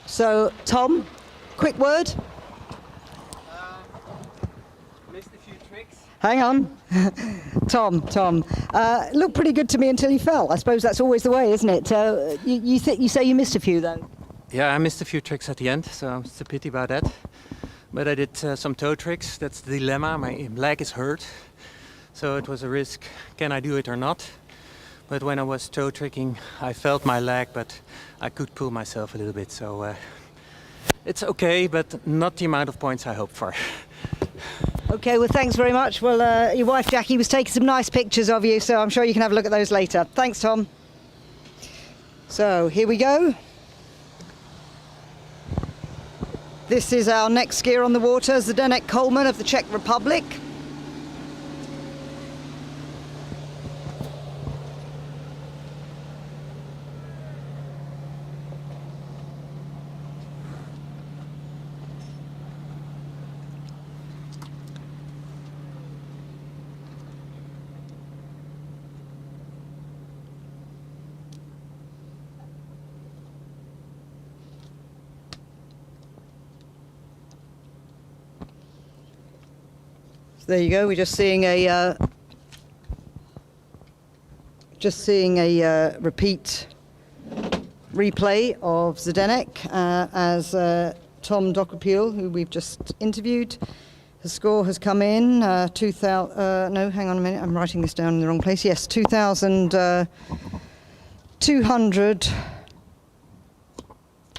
So, Tom, quick word. Missed a few tricks. Hang on. Tom, looked pretty good to me until you fell. I suppose that's always the way, isn't it? You say you missed a few, though? Yeah, I missed a few tricks at the end, so it's a pity about that. But I did some toe tricks. That's the dilemma. My leg is hurt, so it was a risk. Can I do it or not? But when I was toe tricking, I felt my leg, but I could pull myself a little bit. So it's okay, but not the amount of points I hoped for. Okay, well, thanks very much. Well, your wife Jackie was taking some nice pictures of you, so I'm sure you can have a look at those later. Thanks, Tom. So here we go. This is our next skier on the water, Zdeněk Coleman of the Czech Republic. There you go. We're just seeing a repeat replay of Zdeněk as Tom Dokopil, who we've just interviewed. His score has come in 2,000. No, hang on a minute. I'm writing this down in the wrong place. Yes, 2,200.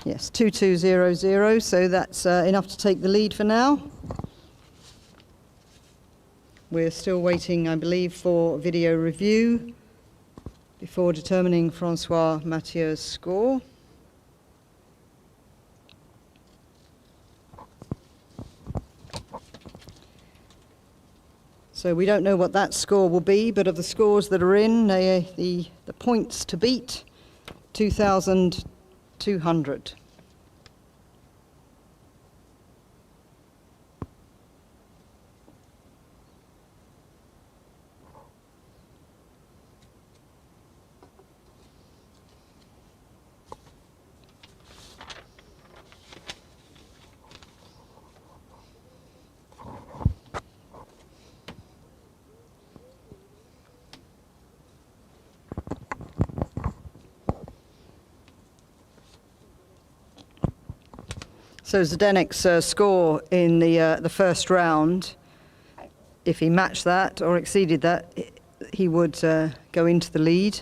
Yes, 2200. So that's enough to take the lead for now. We're still waiting, I believe, for video review before determining Francois Mathieu's score. So we don't know what that score will be, but of the scores that are in, the points to beat, 2,200. So Zdeněk's score in the first round, if he matched that or exceeded that, he would go into the lead.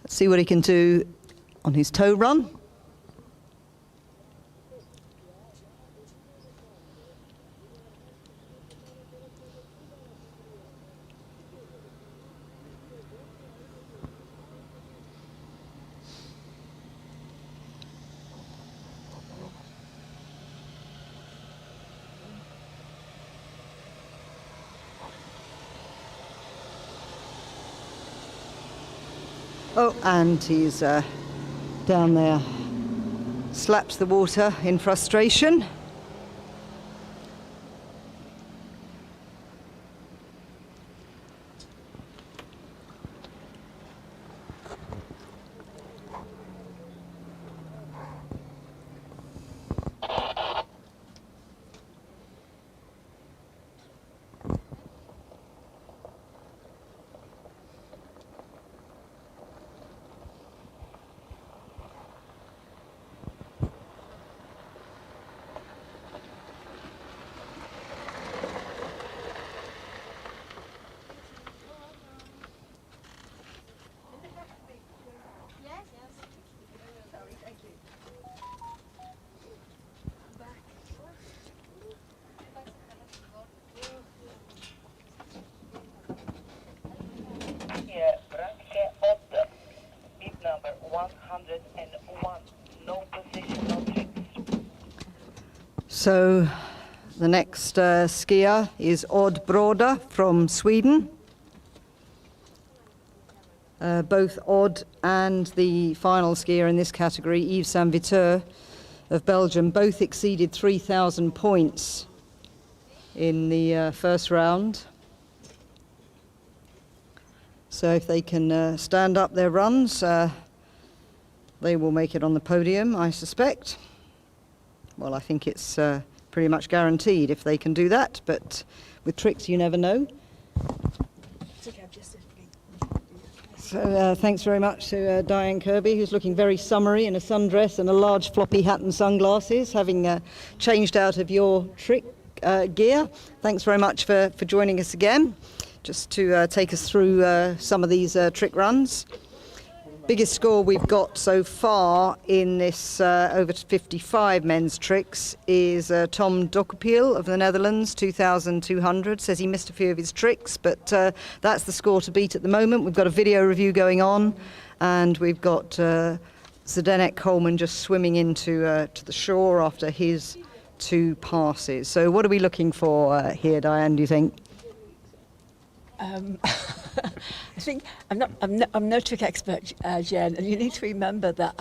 Let's see what he can do on his toe run. Oh, and he's down there, slaps the water in frustration. So the next skier is Odd Broder from Sweden. Both Odd and the final skier in this category, Yves Saint-Viteur of Belgium, both exceeded 3,000 points in the first round. So if they can stand up their runs, they will make it on the podium, I suspect. Well, I think it's pretty much guaranteed if they can do that, but with tricks you never know. So thanks very much to Diane Kirby, who's looking very summery in a sundress and a large floppy hat and sunglasses, having changed out of your trick gear. Thanks very much for joining us again, just to take us through some of these trick runs. Biggest score we've got so far in this over 55 men's tricks is Tom Dokkepiel of the Netherlands, 2,200. Says he missed a few of his tricks, but that's the score to beat at the moment. We've got a video review going on, and we've got Zdenek Coleman just swimming into to the shore after his 2 passes. So what are we looking for here, Diane, do you think? I think I'm no trick expert, Jen, and you need to remember that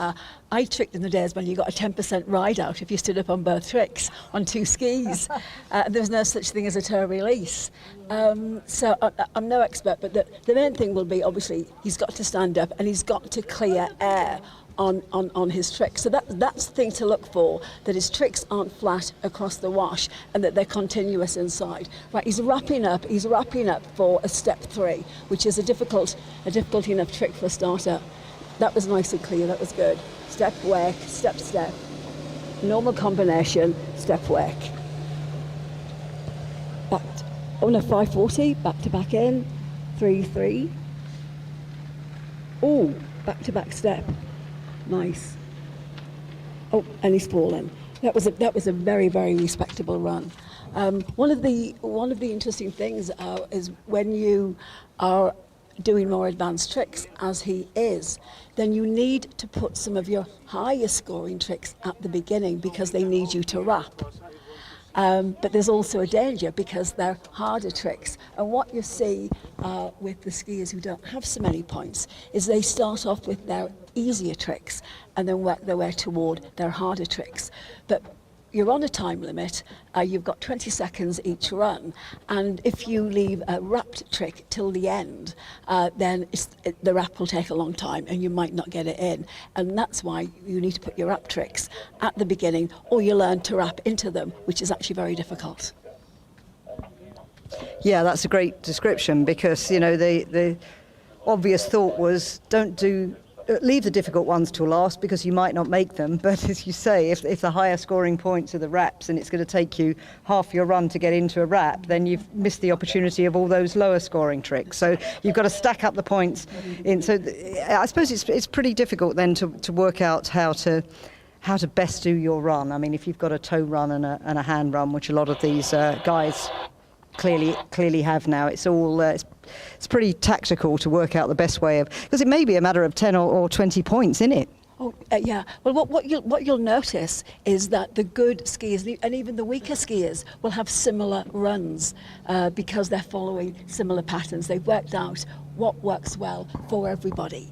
I tricked in the days when you got a 10% ride out if you stood up on both tricks on 2 skis. There was no such thing as a toe release. So I'm no expert, but the main thing will be, obviously, he's got to stand up and he's got to clear air on his tricks. So that's the thing to look for, that his tricks aren't flat across the wash and that they're continuous inside. Right, he's wrapping up for a step 3, which is a difficult enough trick for a starter. That was nice and clear, that was good. Step, work, step, step. Normal combination, step, work. Back, 540, back to back in, 3-3. Oh, back to back step. Nice. Oh, and he's fallen. That was a very, very respectable run. One of the interesting things is when you are doing more advanced tricks, as he is, then you need to put some of your higher scoring tricks at the beginning because they need you to wrap. But there's also a danger because they're harder tricks. And what you see with the skiers who don't have so many points is they start off with their easier tricks and then work their way toward their harder tricks. But you're on a time limit, you've got 20 seconds each run, and if you leave a wrapped trick till the end, then the wrap will take a long time and you might not get it in. And that's why you need to put your wrap tricks at the beginning, or you learn to wrap into them, which is actually very difficult. Yeah, that's a great description, because, you know, the obvious thought was leave the difficult ones till last because you might not make them. But as you say, if the higher scoring points are the wraps and it's going to take you half your run to get into a wrap, then you've missed the opportunity of all those lower scoring tricks. So you've got to stack up the points in. So I suppose it's pretty difficult then to work out how to best do your run. I mean, if you've got a toe run and a hand run, which a lot of these guys clearly have now, it's all it's pretty tactical to work out the best way of, because it may be a matter of 10 or 20 points, isn't it? Oh, yeah. Well, what you'll notice is that the good skiers and even the weaker skiers will have similar runs because they're following similar patterns. They've worked out what works well for everybody.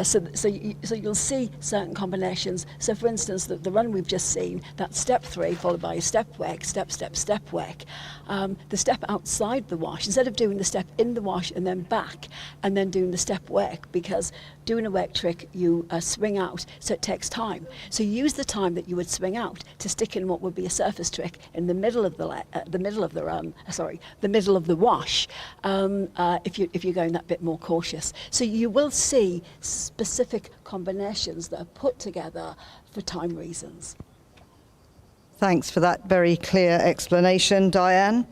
So you'll see certain combinations. So for instance, the run we've just seen, that's step 3 followed by a step work, step, step, step work. The step outside the wash, instead of doing the step in the wash and then back and then doing the step work, because doing a work trick you swing out, so it takes time. So use the time that you would swing out to stick in what would be a surface trick in the middle of the middle of the wash. If you're going that bit more cautious, so you will see specific combinations that are put together for time reasons. Thanks for that very clear explanation, Diane.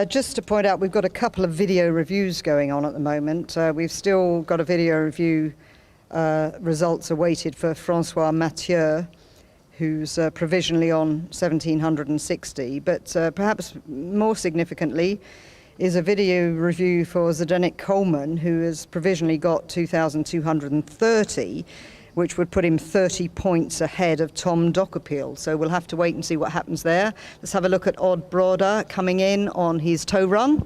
Just to point out, we've got a couple of video reviews going on at the moment. We've still got a video review results awaited for Francois Mathieu, who's provisionally on 1760, but perhaps more significantly is a video review for Zdenek Coleman, who has provisionally got 2,230, which would put him 30 points ahead of Tom Dokapil. So we'll have to wait and see what happens there. Let's have a look at Odd Broder coming in on his tow run.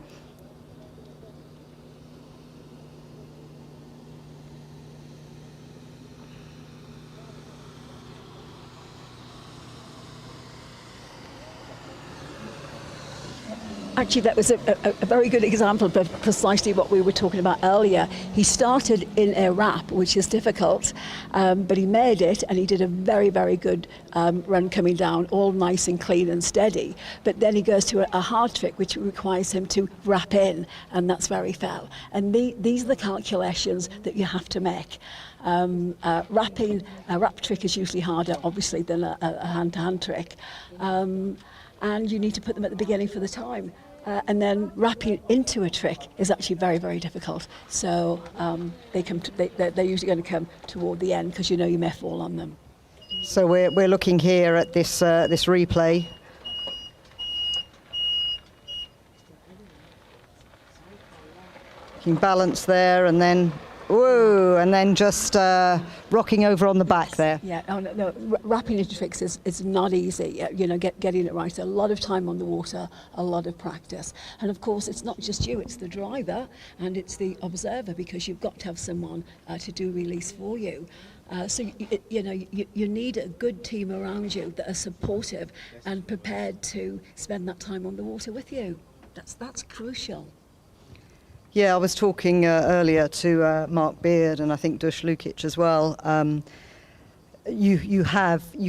Actually, that was a very good example of precisely what we were talking about earlier. He started in a wrap, which is difficult, but he made it, and he did a very, very good run coming down, all nice and clean and steady. But then he goes to a hard trick, which requires him to wrap in, and that's where he fell. And these are the calculations that you have to make. A wrap trick is usually harder, obviously, than a hand-to-hand trick. And you need to put them at the beginning for the time. And then wrapping into a trick is actually very, very difficult. So they're usually going to come toward the end, because you know you may fall on them. So we're looking here at this this replay. You can balance there, and then whoa, and then just rocking over on the back there. Yeah, no, wrapping into tricks is not easy. Getting it right. A lot of time on the water, a lot of practice. And of course, it's not just you, it's the driver and it's the observer, because you've got to have someone to do release for you. So you need a good team around you that are supportive and prepared to spend that time on the water with you. That's crucial. Yeah, I was talking earlier to Mark Beard and I think Dush Lukic as well. You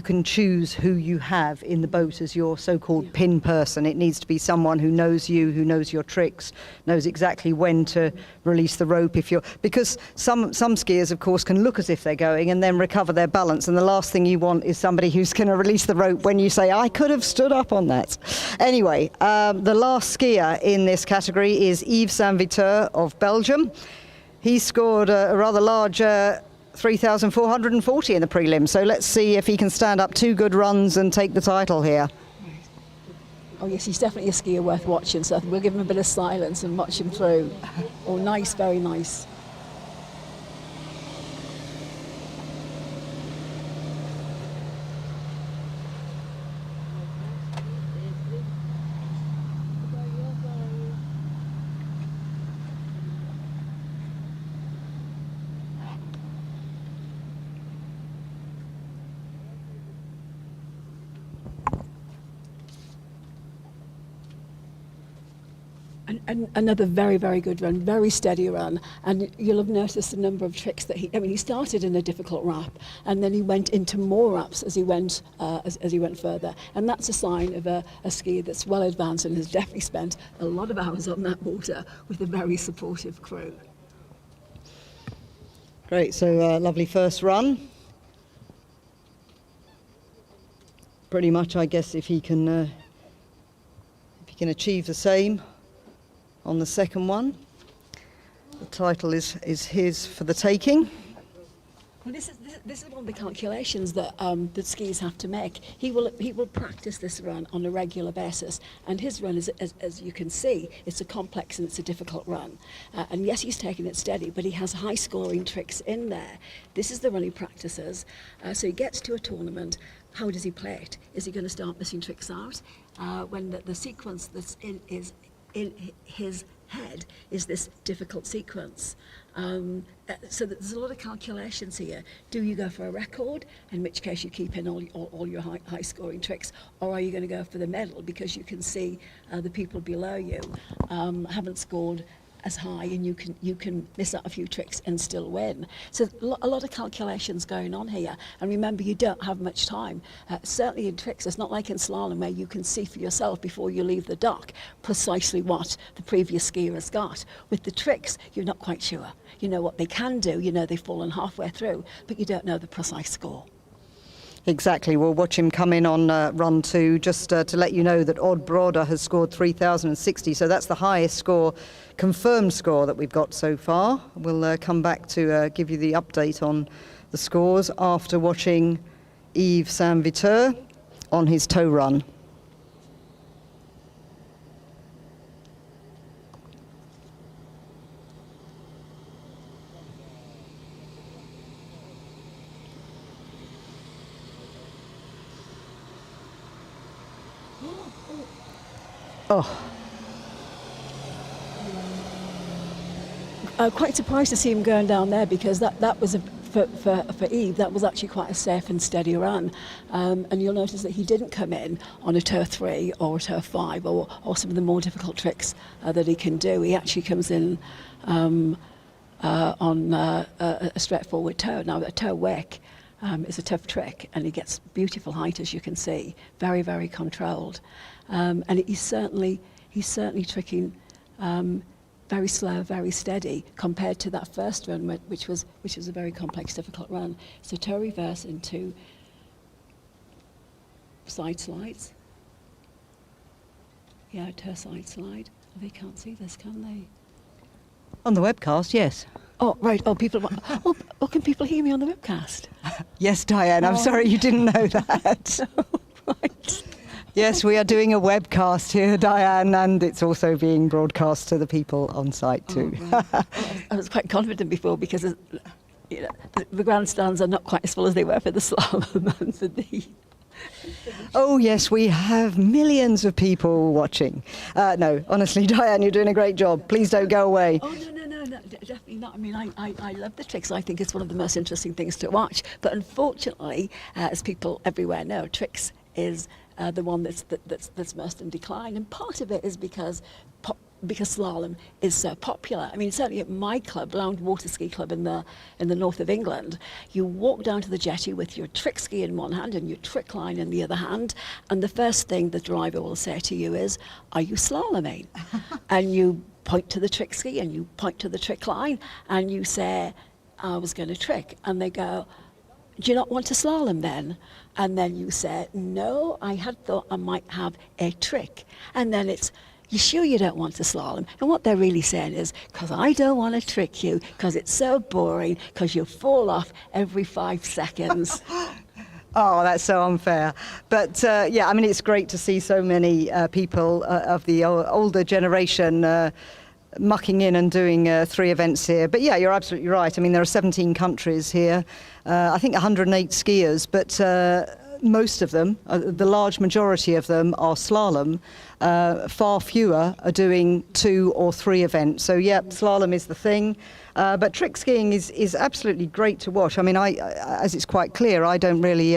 can choose who you have in the boat as your so-called pin person. It needs to be someone who knows you, who knows your tricks, knows exactly when to release the rope. Because some skiers, of course, can look as if they're going and then recover their balance. And the last thing you want is somebody who's going to release the rope when you say, I could have stood up on that. Anyway, the last skier in this category is Yves Saint-Viteur of Belgium. He scored a rather large 3,440 in the prelim. So let's see if he can stand up 2 good runs and take the title here. Oh yes, he's definitely a skier worth watching, so we'll give him a bit of silence and watch him through. Oh, nice, very nice. And another very, very good run, very steady run. And you'll have noticed the number of tricks that he started in a difficult wrap, and then he went into more wraps as he went further. And that's a sign of a skier that's well advanced and has definitely spent a lot of hours on that water with a very supportive crew. Great, so lovely first run. Pretty much, I guess, if he can achieve the same on the second one, the title is his for the taking. Well, this is one of the calculations that that skiers have to make. He will practice this run on a regular basis, and his run is, as you can see, it's a complex and it's a difficult run. And yes, he's taking it steady, but he has high scoring tricks in there. This is the run he practices. So he gets to a tournament. How does he play it? Is he going to start missing tricks out when the sequence that's in his head is this difficult sequence. So there's a lot of calculations here. Do you go for a record, in which case you keep in all your high scoring tricks, or are you going to go for the medal because you can see the people below you haven't scored as high, and you can miss out a few tricks and still win. So a lot of calculations going on here. And remember, you don't have much time. Certainly in tricks, it's not like in slalom where you can see for yourself before you leave the dock precisely what the previous skier has got. With the tricks, you're not quite sure. You know what they can do, you know they've fallen halfway through, but you don't know the precise score. Exactly. We'll watch him come in on run 2. Just to let you know that Odd Broder has scored 3,060, so that's the highest score, confirmed score that we've got so far. We'll come back to give you the update on the scores after watching Yves Saint-Viteur on his tow run. Oh. I'm quite surprised to see him going down there, because that was for Yves, that was actually quite a safe and steady run. And you'll notice that he didn't come in on a tow 3 or a tow 5 or some of the more difficult tricks that he can do. He actually comes in on a straightforward tow. Now, a tow wake is a tough trick, and he gets beautiful height, as you can see, very, very controlled. And he's certainly tricking very slow, very steady compared to that first run, which was a very complex, difficult run. So toe reverse into side slides. Yeah, toe side slide. Oh, they can't see this, can they? On the webcast, yes. Oh, right. Oh, people. Oh, can people hear me on the webcast? Yes, Diane. I'm sorry you didn't know that. Right. Yes, we are doing a webcast here, Diane, and it's also being broadcast to the people on site too. Oh, right. I was quite confident before, because the grandstands are not quite as full as they were for the slalom and for the... Oh yes, we have millions of people watching. No, honestly, Diane, you're doing a great job. Please don't go away. Oh, no, definitely not. I mean, I love the tricks. I think it's one of the most interesting things to watch. But unfortunately, as people everywhere know, tricks is the one that's most in decline. And part of it is because slalom is so popular. I mean, certainly at my club, Lounge Water Ski Club in the north of England, you walk down to the jetty with your trick ski in one hand and your trick line in the other hand, and the first thing the driver will say to you is, "Are you slaloming?" And you point to the trick ski and you point to the trick line and you say, "I was going to trick," and they go, "Do you not want to slalom then?" And then you say, "No, I had thought I might have a trick." And then it's, "You sure you don't want to slalom?" And what they're really saying is, "Because I don't want to trick you, because it's so boring, because you fall off every 5 seconds." Oh, that's so unfair. But yeah, I mean, it's great to see so many people of the older generation mucking in and doing 3 events here. But yeah, you're absolutely right. I mean, there are 17 countries here. I think 108 skiers, but most of them, the large majority of them, are slalom. Far fewer are doing 2 or 3 events. So yeah, slalom is the thing. But trick skiing is absolutely great to watch. I mean, as it's quite clear, I don't really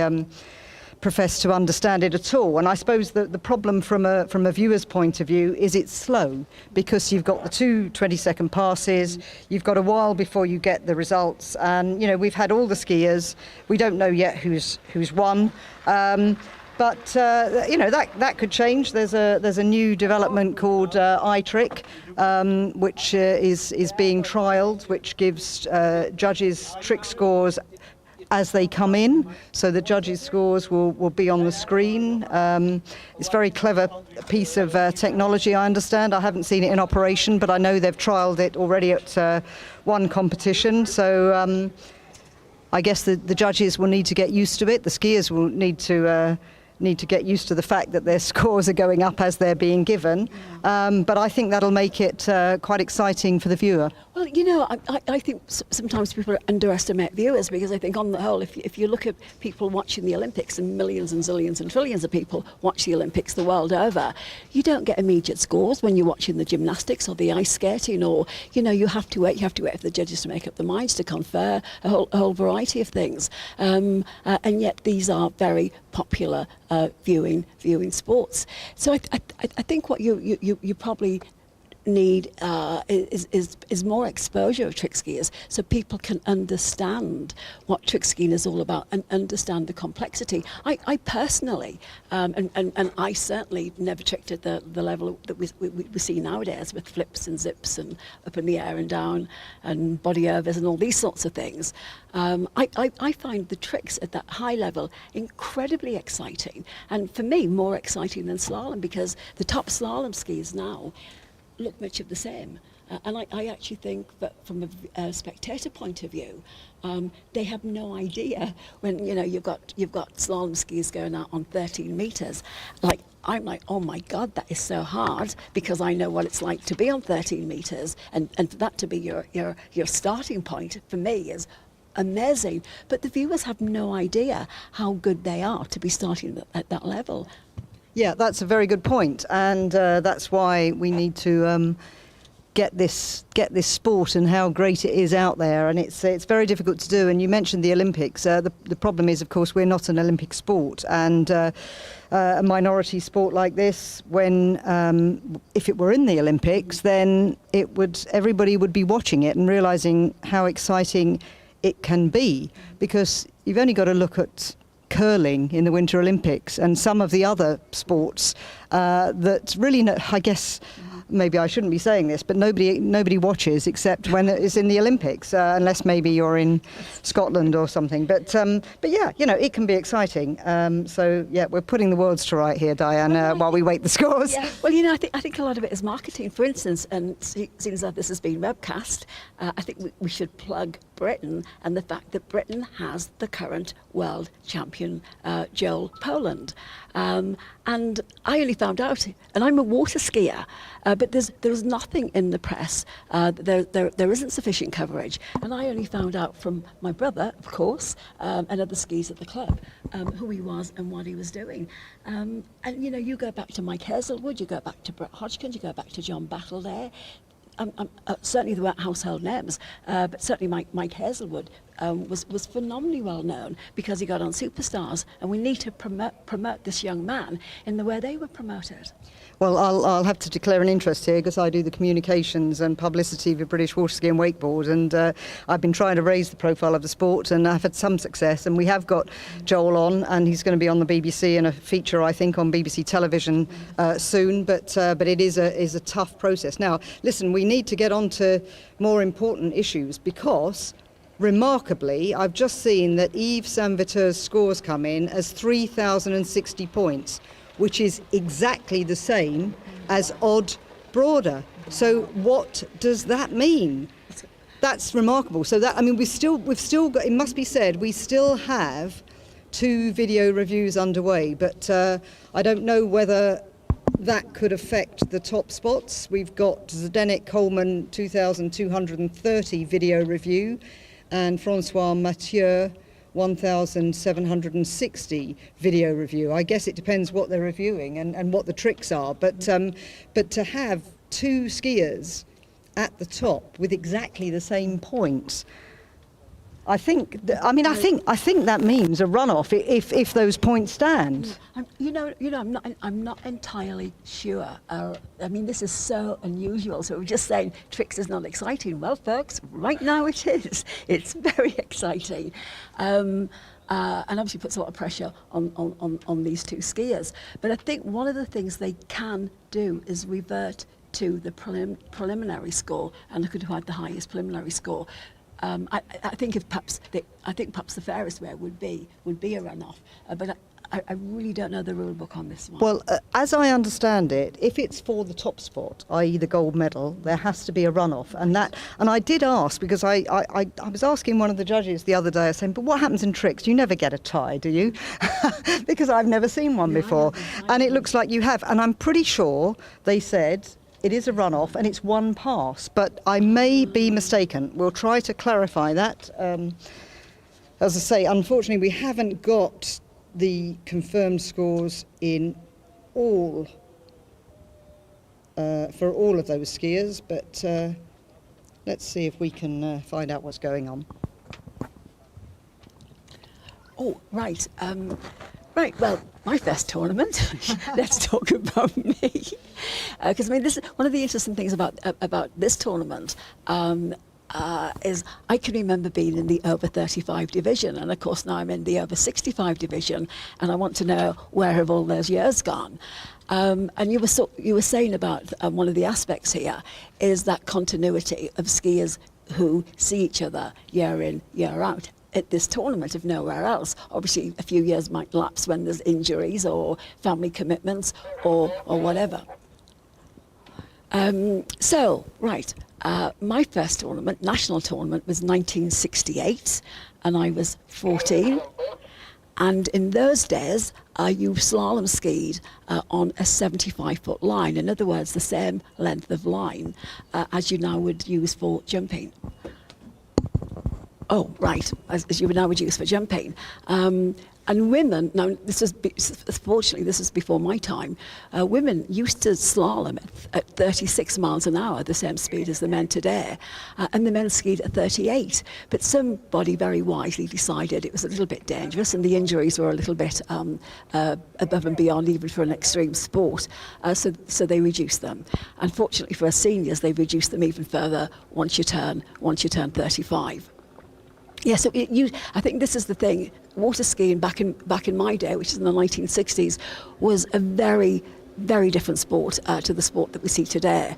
profess to understand it at all. And I suppose the problem from a viewer's point of view is it's slow, because you've got the 2 20-second passes, you've got a while before you get the results, and you know, we've had all the skiers, we don't know yet who's won. But you know, that could change. There's a new development called iTrick, which is being trialled, which gives judges trick scores as they come in, so the judges' scores will be on the screen. It's a very clever piece of technology, I understand. I haven't seen it in operation, but I know they've trialled it already at one competition. So I guess the judges will need to get used to it. The skiers will need to get used to the fact that their scores are going up as they're being given. but I think that'll make it quite exciting for the viewer. Well, you know, I think sometimes people underestimate viewers, because I think on the whole, if you look at people watching the Olympics, and millions and zillions and trillions of people watch the Olympics the world over, you don't get immediate scores when you're watching the gymnastics or the ice skating, or, you know, you have to wait for the judges to make up their minds to confer a whole variety of things. And yet these are very popular viewing sports. So I think what you probably need is more exposure of trick skiers, so people can understand what trick skiing is all about and understand the complexity. I personally, and I certainly never tricked at the level that we see nowadays, with flips and zips and up in the air and down and body overs and all these sorts of things. I find the tricks at that high level incredibly exciting, and for me more exciting than slalom, because the top slalom skiers now look much of the same. And I actually think that from a spectator point of view, they have no idea when, you know, you've got slalom skiers going out on 13 metres. I'm like, oh my God, that is so hard, because I know what it's like to be on 13 metres, and for that to be your starting point for me is amazing. But the viewers have no idea how good they are to be starting at that level. Yeah, that's a very good point, and that's why we need to get this sport and how great it is out there, and it's very difficult to do. And you mentioned the Olympics. The problem is, of course, we're not an Olympic sport, and a minority sport like this, when if it were in the Olympics, then everybody would be watching it and realising how exciting it can be, because you've only got to look at curling in the Winter Olympics and some of the other sports that really, I guess, maybe I shouldn't be saying this, but nobody watches except when it's in the Olympics, unless maybe you're in Scotland or something. But yeah, you know, it can be exciting. So yeah, we're putting the worlds to right here, Diane, while we wait the scores. Yeah. Well, you know, I think a lot of it is marketing. For instance, and seems that this has been webcast, I think we should plug Britain and the fact that Britain has the current world champion, Joel Poland. And I only found out, and I'm a water skier, but there's nothing in the press. There isn't sufficient coverage, and I only found out from my brother, of course, and other skiers at the club, who he was and what he was doing. And you know, you go back to Mike Hazelwood, you go back to Brett Hodgkins, you go back to John Battle there. Certainly there weren't household names, but certainly Mike Hazelwood was phenomenally well known because he got on Superstars, and we need to promote this young man in the way they were promoted. Well, I'll have to declare an interest here because I do the communications and publicity for British Water Ski and Wakeboard, and I've been trying to raise the profile of the sport, and I've had some success, and we have got Joel on, and he's going to be on the BBC in a feature, I think, on BBC television soon, but it is a tough process. Now, listen, we need to get on to more important issues because, remarkably, I've just seen that Yves Saint-Viteux's scores come in as 3,060 points, which is exactly the same as Odd Broader. So what does that mean? That's remarkable. So that, I mean, we've still got, it must be said, we still have 2 video reviews underway, but I don't know whether that could affect the top spots. We've got Zdenek Coleman 2,230 video review, and Francois Mathieu 1,760 video review. I guess it depends what they're reviewing and what the tricks are, but to have 2 skiers at the top with exactly the same points, I think that means a runoff if those points stand. I'm not entirely sure. I mean, this is so unusual. So we're just saying tricks is not exciting. Well, folks, right now it is. It's very exciting. And obviously puts a lot of pressure on these 2 skiers. But I think one of the things they can do is revert to the preliminary score and look at who had the highest preliminary score. I think perhaps the fairest way would be a runoff, but I really don't know the rule book on this one. Well, as I understand it, if it's for the top spot, i.e. the gold medal, there has to be a runoff. And I did ask, because I was asking one of the judges the other day, I was saying, but what happens in tricks? You never get a tie, do you? Because I've never seen one before. And it looks like you have. And I'm pretty sure they said it is a runoff and it's one pass, but I may be mistaken. We'll try to clarify that. As I say, unfortunately, we haven't got the confirmed scores in all for all of those skiers, but let's see if we can find out what's going on. Oh, right. Right, well, my first tournament, let's talk about me. Because, I mean, this is one of the interesting things about this tournament is I can remember being in the over 35 division, and of course now I'm in the over 65 division, and I want to know where have all those years gone. And you were saying about one of the aspects here is that continuity of skiers who see each other year in, year out. At this tournament, if nowhere else. Obviously, a few years might lapse when there's injuries or family commitments or whatever. My first tournament, national tournament, was 1968, and I was 14. And in those days, you slalom skied on a 75-foot line. In other words, the same length of line as you now would use for jumping. Oh, right, as you now would use for jumping. And women, now fortunately this is before my time, women used to slalom at 36 miles an hour, the same speed as the men today, and the men skied at 38. But somebody very wisely decided it was a little bit dangerous and the injuries were a little bit above and beyond even for an extreme sport, so they reduced them. Unfortunately for us seniors, they reduced them even further once you turn 35. Yeah, so I think this is the thing. Water skiing back in my day, which is in the 1960s, was a very, very different sport to the sport that we see today.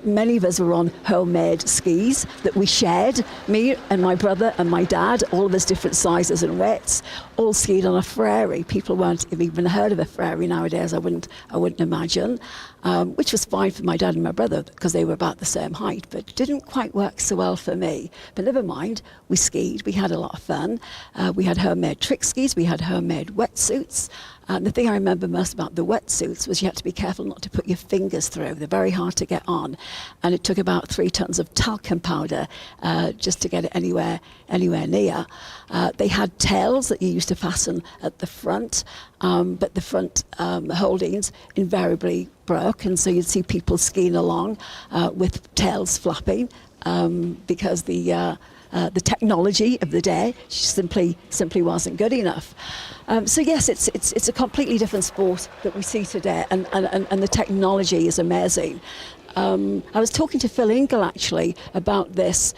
Many of us were on homemade skis that we shared, me and my brother and my dad, all of us different sizes and weights, all skied on a frary. People won't have even heard of a frary nowadays, I wouldn't imagine, which was fine for my dad and my brother because they were about the same height, but didn't quite work so well for me. But never mind, we skied, we had a lot of fun. We had homemade trick skis, we had homemade wetsuits. The thing I remember most about the wetsuits was you had to be careful not to put your fingers through. They're very hard to get on. And it took about 3 tons of talcum powder just to get it anywhere near. They had tails that you used to fasten at the front, but the front holdings invariably broke. And so you'd see people skiing along with tails flapping because the technology of the day simply wasn't good enough. So yes, it's a completely different sport that we see today, and the technology is amazing. I was talking to Phil Ingle actually about this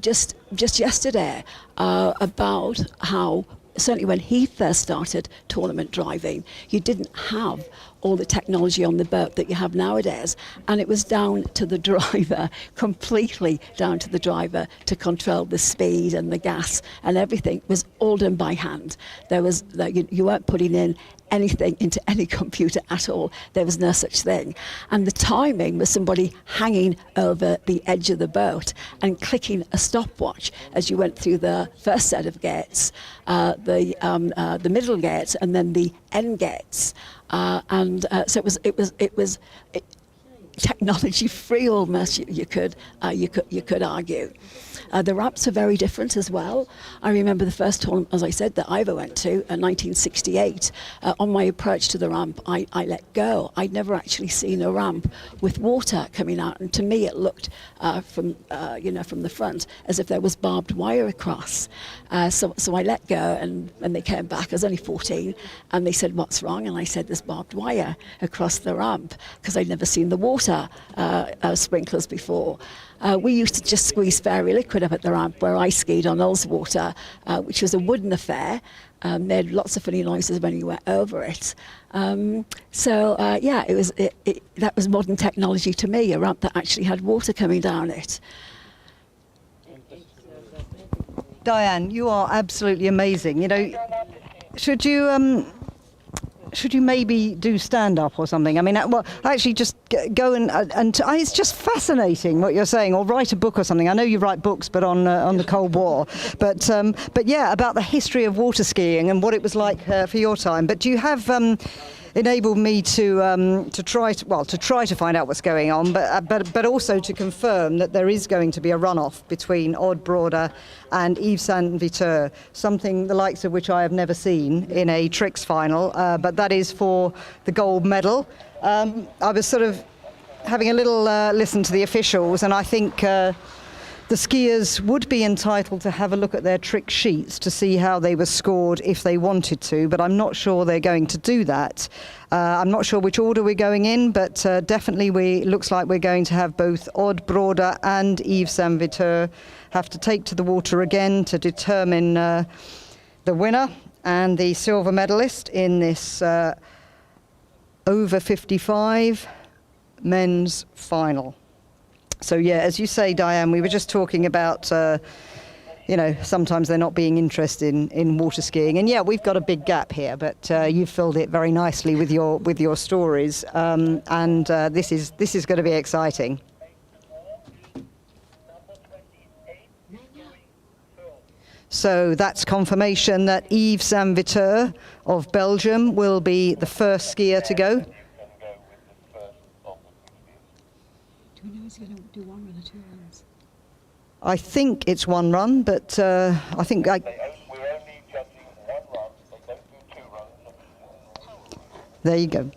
just yesterday about how certainly when he first started tournament driving, you didn't have all the technology on the boat that you have nowadays, and it was down to the driver, completely down to the driver, to control the speed and the gas, and everything was all done by hand. You weren't putting in anything into any computer at all. There was no such thing. And the timing was somebody hanging over the edge of the boat and clicking a stopwatch as you went through the first set of gates, the middle gates, and then the end gates. So it was technology free almost. You could argue. The ramps are very different as well. I remember the first tournament, as I said, that I ever went to in 1968. On my approach to the ramp, I let go. I'd never actually seen a ramp with water coming out, and to me it looked from the front as if there was barbed wire across. So I let go, and when they came back, I was only 14, and they said, "What's wrong?" And I said, "There's barbed wire across the ramp," because I'd never seen the water sprinklers before. We used to just squeeze fairy liquid up at the ramp where I skied on Ullswater, which was a wooden affair, made lots of funny noises when you went over it. That was modern technology to me, a ramp that actually had water coming down it. Diane, you are absolutely amazing. You know, should you maybe do stand-up or something? I mean, well, actually just go and it's just fascinating what you're saying, or write a book or something. I know you write books, but on the Cold War. But yeah, about the history of water skiing and what it was like for your time. But do you have enabled me to try to find out what's going on, but also to confirm that there is going to be a runoff between Odd Broder and Yves Saint Viteur, something the likes of which I have never seen in a tricks final, but that is for the gold medal. I was sort of having a little listen to the officials, and I think the skiers would be entitled to have a look at their trick sheets to see how they were scored if they wanted to, but I'm not sure they're going to do that. I'm not sure which order we're going in, but definitely looks like we're going to have both Odd Broder and Yves Saint Viteur have to take to the water again to determine the winner and the silver medalist in this over 55 men's final. So yeah, as you say, Diane, we were just talking about, sometimes they're not being interested in water skiing, and yeah, we've got a big gap here, but you've filled it very nicely with your stories, and this is going to be exciting. So that's confirmation that Yves Saint Viteur of Belgium will be the first skier to go. Do we know he's going to do one run or two runs? I think it's one run, but I think We're only judging one run, they don't do two runs. There you go.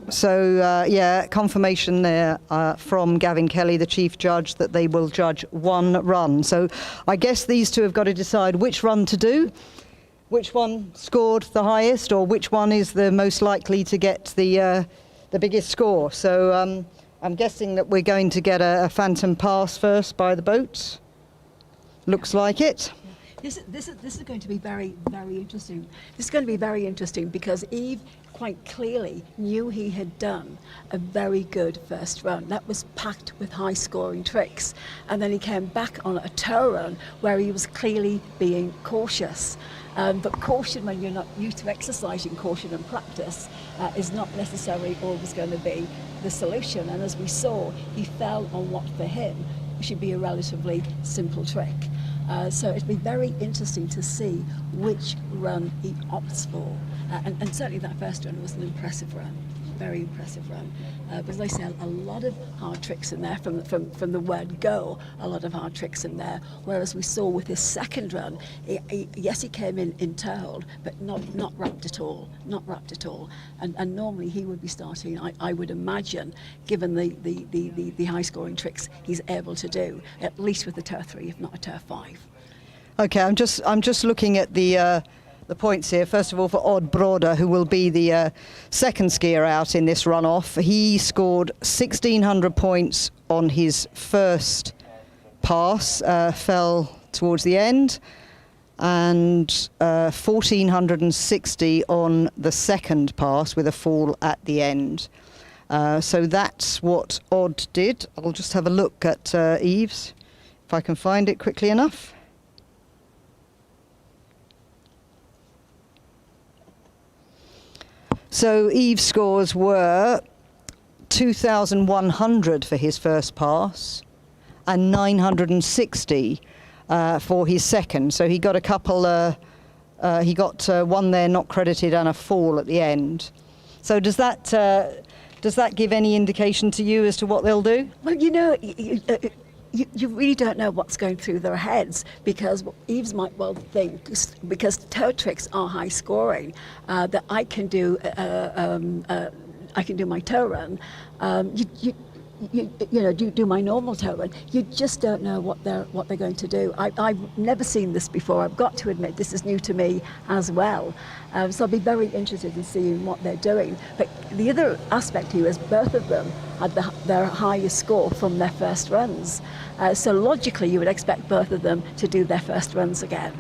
So yeah, confirmation there from Gavin Kelly, the chief judge, that they will judge one run. So I guess these two have got to decide which run to do, which one scored the highest, or which one is the most likely to get the biggest score. So I'm guessing that we're going to get a phantom pass first by the boat. Looks like it. This is going to be very, very interesting. This is going to be very interesting because Yves quite clearly knew he had done a very good first run. That was packed with high-scoring tricks. And then he came back on a tour run where he was clearly being cautious. But caution, when you're not used to exercising caution and practice, is not necessarily always going to be the solution. And as we saw, he fell on what for him should be a relatively simple trick. So it'll be very interesting to see which run he opts for. And certainly that first run was an impressive run, very impressive run. But as I say, a lot of hard tricks in there from the word go, a lot of hard tricks in there. Whereas we saw with his second run, yes, he came in toe-hold, but not wrapped at all, not wrapped at all. And normally he would be starting, I would imagine, given the high-scoring tricks he's able to do, at least with a tour 3, if not a tour 5. Okay, I'm just looking at the points here. First of all, for Odd Broder, who will be the second skier out in this runoff, he scored 1,600 points on his first pass, fell towards the end, and 1,460 on the second pass with a fall at the end. So that's what Odd did. I'll just have a look at Yves, if I can find it quickly enough. So Yves' scores were 2,100 for his first pass and 960 for his second. So he got a couple, he got one there not credited and a fall at the end. So does that give any indication to you as to what they'll do? Well, you know, you really don't know what's going through their heads, because Yves might well think, because toe tricks are high scoring, that I can do my toe run. Do my normal toe run. You just don't know what they're going to do. I've never seen this before. I've got to admit, this is new to me as well. So I'll be very interested in seeing what they're doing. But the other aspect here is both of them had their highest score from their first runs. So logically, you would expect both of them to do their first runs again.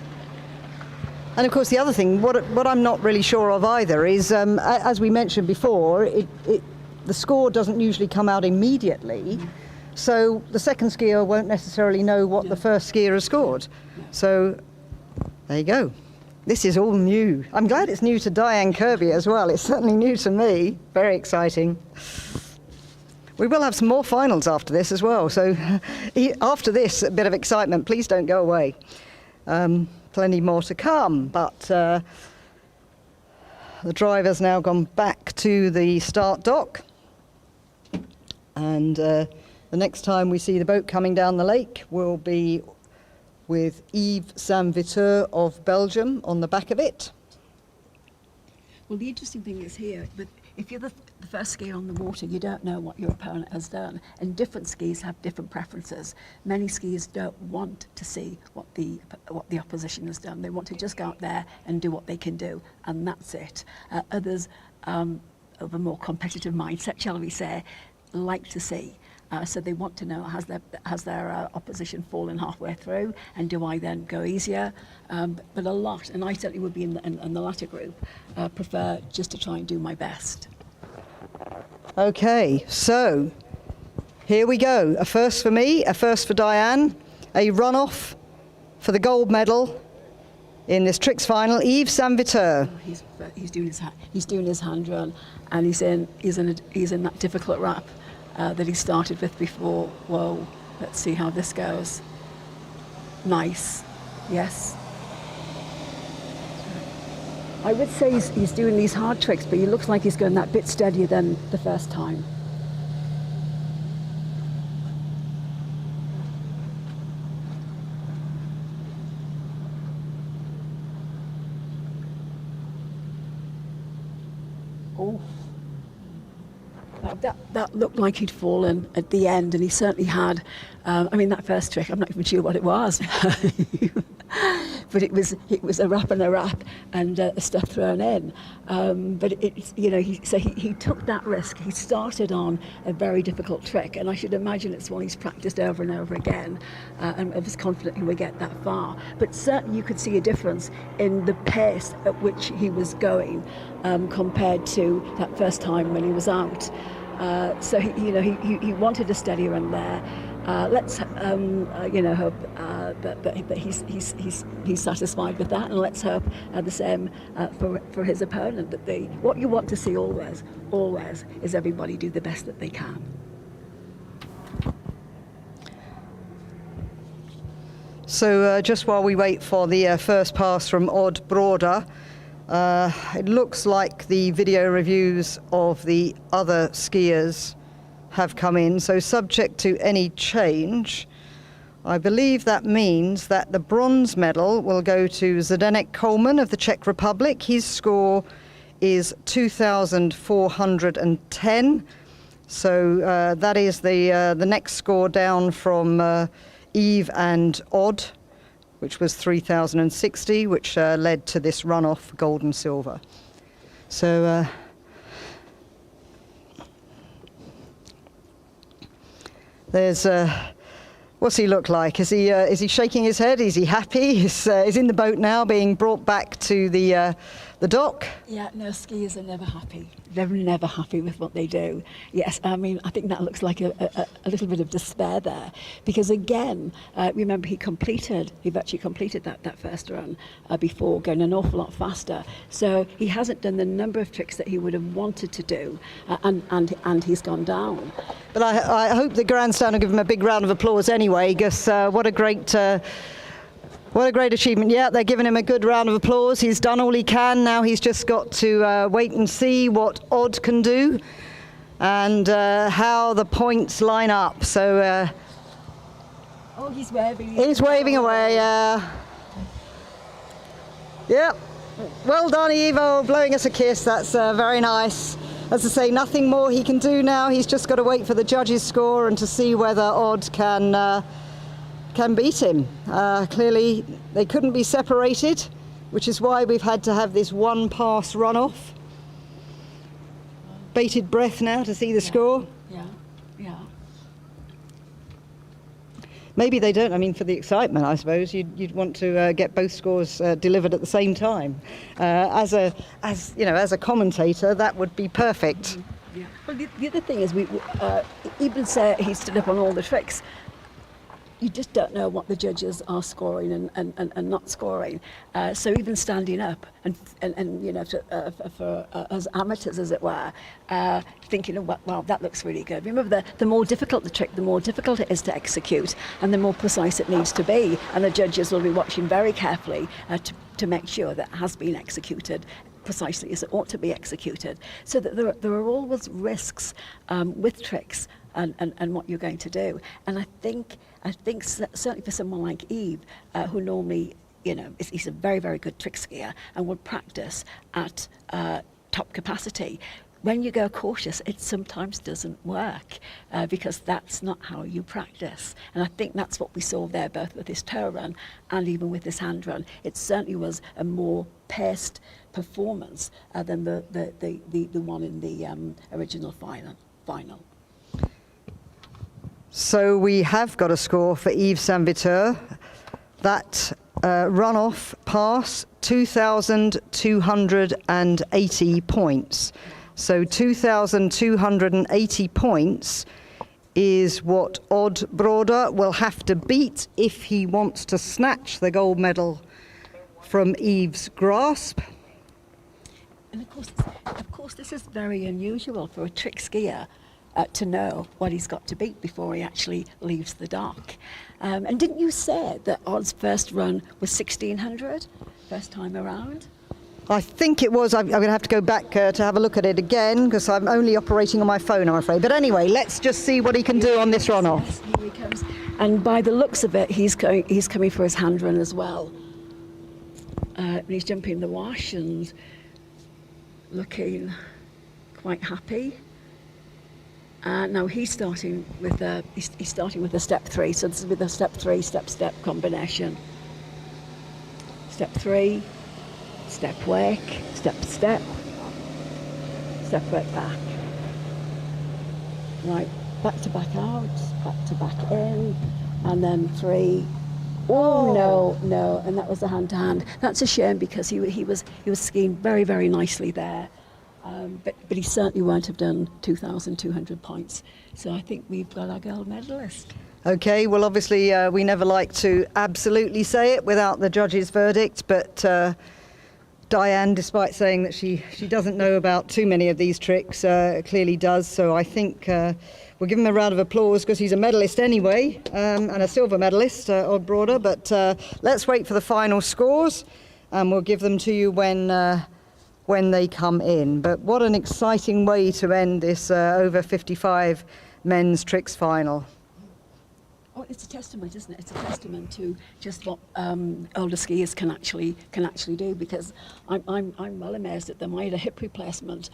And of course, the other thing, what I'm not really sure of either, is as we mentioned before, the score doesn't usually come out immediately, so the second skier won't necessarily know what the first skier has scored. So there you go. This is all new. I'm glad it's new to Diane Kirby as well. It's certainly new to me. Very exciting. We will have some more finals after this as well. So after this, a bit of excitement. Please don't go away. Plenty more to come. But the driver's now gone back to the start dock. And the next time we see the boat coming down the lake will be with Yves Saint-Viteur of Belgium on the back of it. Well, the interesting thing is here, but if you're the first skier on the water, you don't know what your opponent has done. And different skiers have different preferences. Many skiers don't want to see what the opposition has done. They want to just go out there and do what they can do, and that's it. Others of a more competitive mindset, shall we say, like to see. So they want to know, has their opposition fallen halfway through, and do I then go easier? But a lot, and I certainly would be in the latter group, prefer just to try and do my best. Okay, so here we go. A first for me, a first for Diane, a runoff for the gold medal in this tricks final. Yves Saint-Viteur. He's doing his hand run, and he's in that difficult wrap that he started with before. Whoa, let's see how this goes. Nice, yes. I would say he's doing these hard tricks, but he looks like he's going that bit steadier than the first time. Oh. That looked like he'd fallen at the end, and he certainly had. I mean, that first trick, I'm not even sure what it was. But it was a wrap and a wrap and stuff thrown in. But he took that risk. He started on a very difficult trick, and I should imagine it's one he's practiced over and over again, and I was confident he would get that far. But certainly you could see a difference in the pace at which he was going compared to that first time when he was out. So he wanted a steady run there. Let's hope that he's satisfied with that, and let's hope the same for his opponent. That what you want to see always is everybody do the best that they can. So just while we wait for the first pass from Odd Broder, it looks like the video reviews of the other skiers have come in. So subject to any change, I believe that means that the bronze medal will go to Zdeněk Coleman of the Czech Republic. His score is 2,410. So that is the next score down from Yves and Odd, which was 3,060, which led to this runoff for gold and silver. So there's what's he look like? Is he shaking his head? Is he happy? He's in the boat now, being brought back to the dock. Yeah, no, skiers are never happy. They're never happy with what they do. Yes, I mean, I think that looks like a little bit of despair there, because again, remember he virtually completed that first run before going an awful lot faster. So he hasn't done the number of tricks that he would have wanted to do, and he's gone down. But I hope the grandstand will give him a big round of applause anyway, because what a great achievement. Yeah, they're giving him a good round of applause. He's done all he can. Now he's just got to wait and see what Odd can do and how the points line up. So oh, he's waving. He's waving away. Yep. Well done, Ivo, blowing us a kiss. That's very nice. As I say, nothing more he can do now. He's just got to wait for the judges' score and to see whether Odd can beat him. Clearly, they couldn't be separated, which is why we've had to have this one pass runoff. Bated breath now to see the score. Yeah. Maybe they don't. I mean, for the excitement, I suppose you'd want to get both scores delivered at the same time. As a commentator, that would be perfect. Mm-hmm. Yeah. Well, the other thing is, even say he stood up on all the tricks. you just don't know what the judges are scoring and not scoring. So even standing up and you know, for as amateurs, as it were, thinking, oh, well, that looks really good. Remember, the more difficult the trick, the more difficult it is to execute, and the more precise it needs to be. And the judges will be watching very carefully to make sure that it has been executed precisely as it ought to be executed. So that there are always risks with tricks and what you're going to do. And I think certainly for someone like Eve, who normally, you know, he's a very, very good trick skier and would practice at top capacity. When you go cautious, it sometimes doesn't work because that's not how you practice. And I think that's what we saw there, both with his toe run and even with his hand run. It certainly was a more paced performance than the one in the original final. So we have got a score for Yves Saint-Viteur. That runoff pass, 2,280 points. So 2,280 points is what Odd Broder will have to beat if he wants to snatch the gold medal from Yves' grasp. And of course, this is very unusual for a trick skier to know what he's got to beat before he actually leaves the dock. And didn't you say that Odd's first run was 1,600, first time around? I think it was. I'm going to have to go back to have a look at it again because I'm only operating on my phone, I'm afraid. But anyway, let's just see what he can do on this runoff. Yes, here he comes. And by the looks of it, he's coming for his hand run as well. He's jumping the wash and looking quite happy. Now he's starting with a step 3, so this is with a step 3 step combination. Step 3, step wake, step wake back. Right, back to back out, back to back in, and then 3. Oh no, and that was the hand to hand. That's a shame because he was skiing very, very nicely there. But he certainly won't have done 2,200 points. So I think we've got our gold medalist. Okay, well obviously we never like to absolutely say it without the judge's verdict, but Diane, despite saying that she doesn't know about too many of these tricks, clearly does. So I think we'll give him a round of applause because he's a medalist anyway, and a silver medalist, Odd Broder. But let's wait for the final scores, and we'll give them to you when they come in. But what an exciting way to end this over 55 men's tricks final. Oh, it's a testament, isn't it? It's a testament to just what older skiers can actually do. Because I'm well amazed at them. I had a hip replacement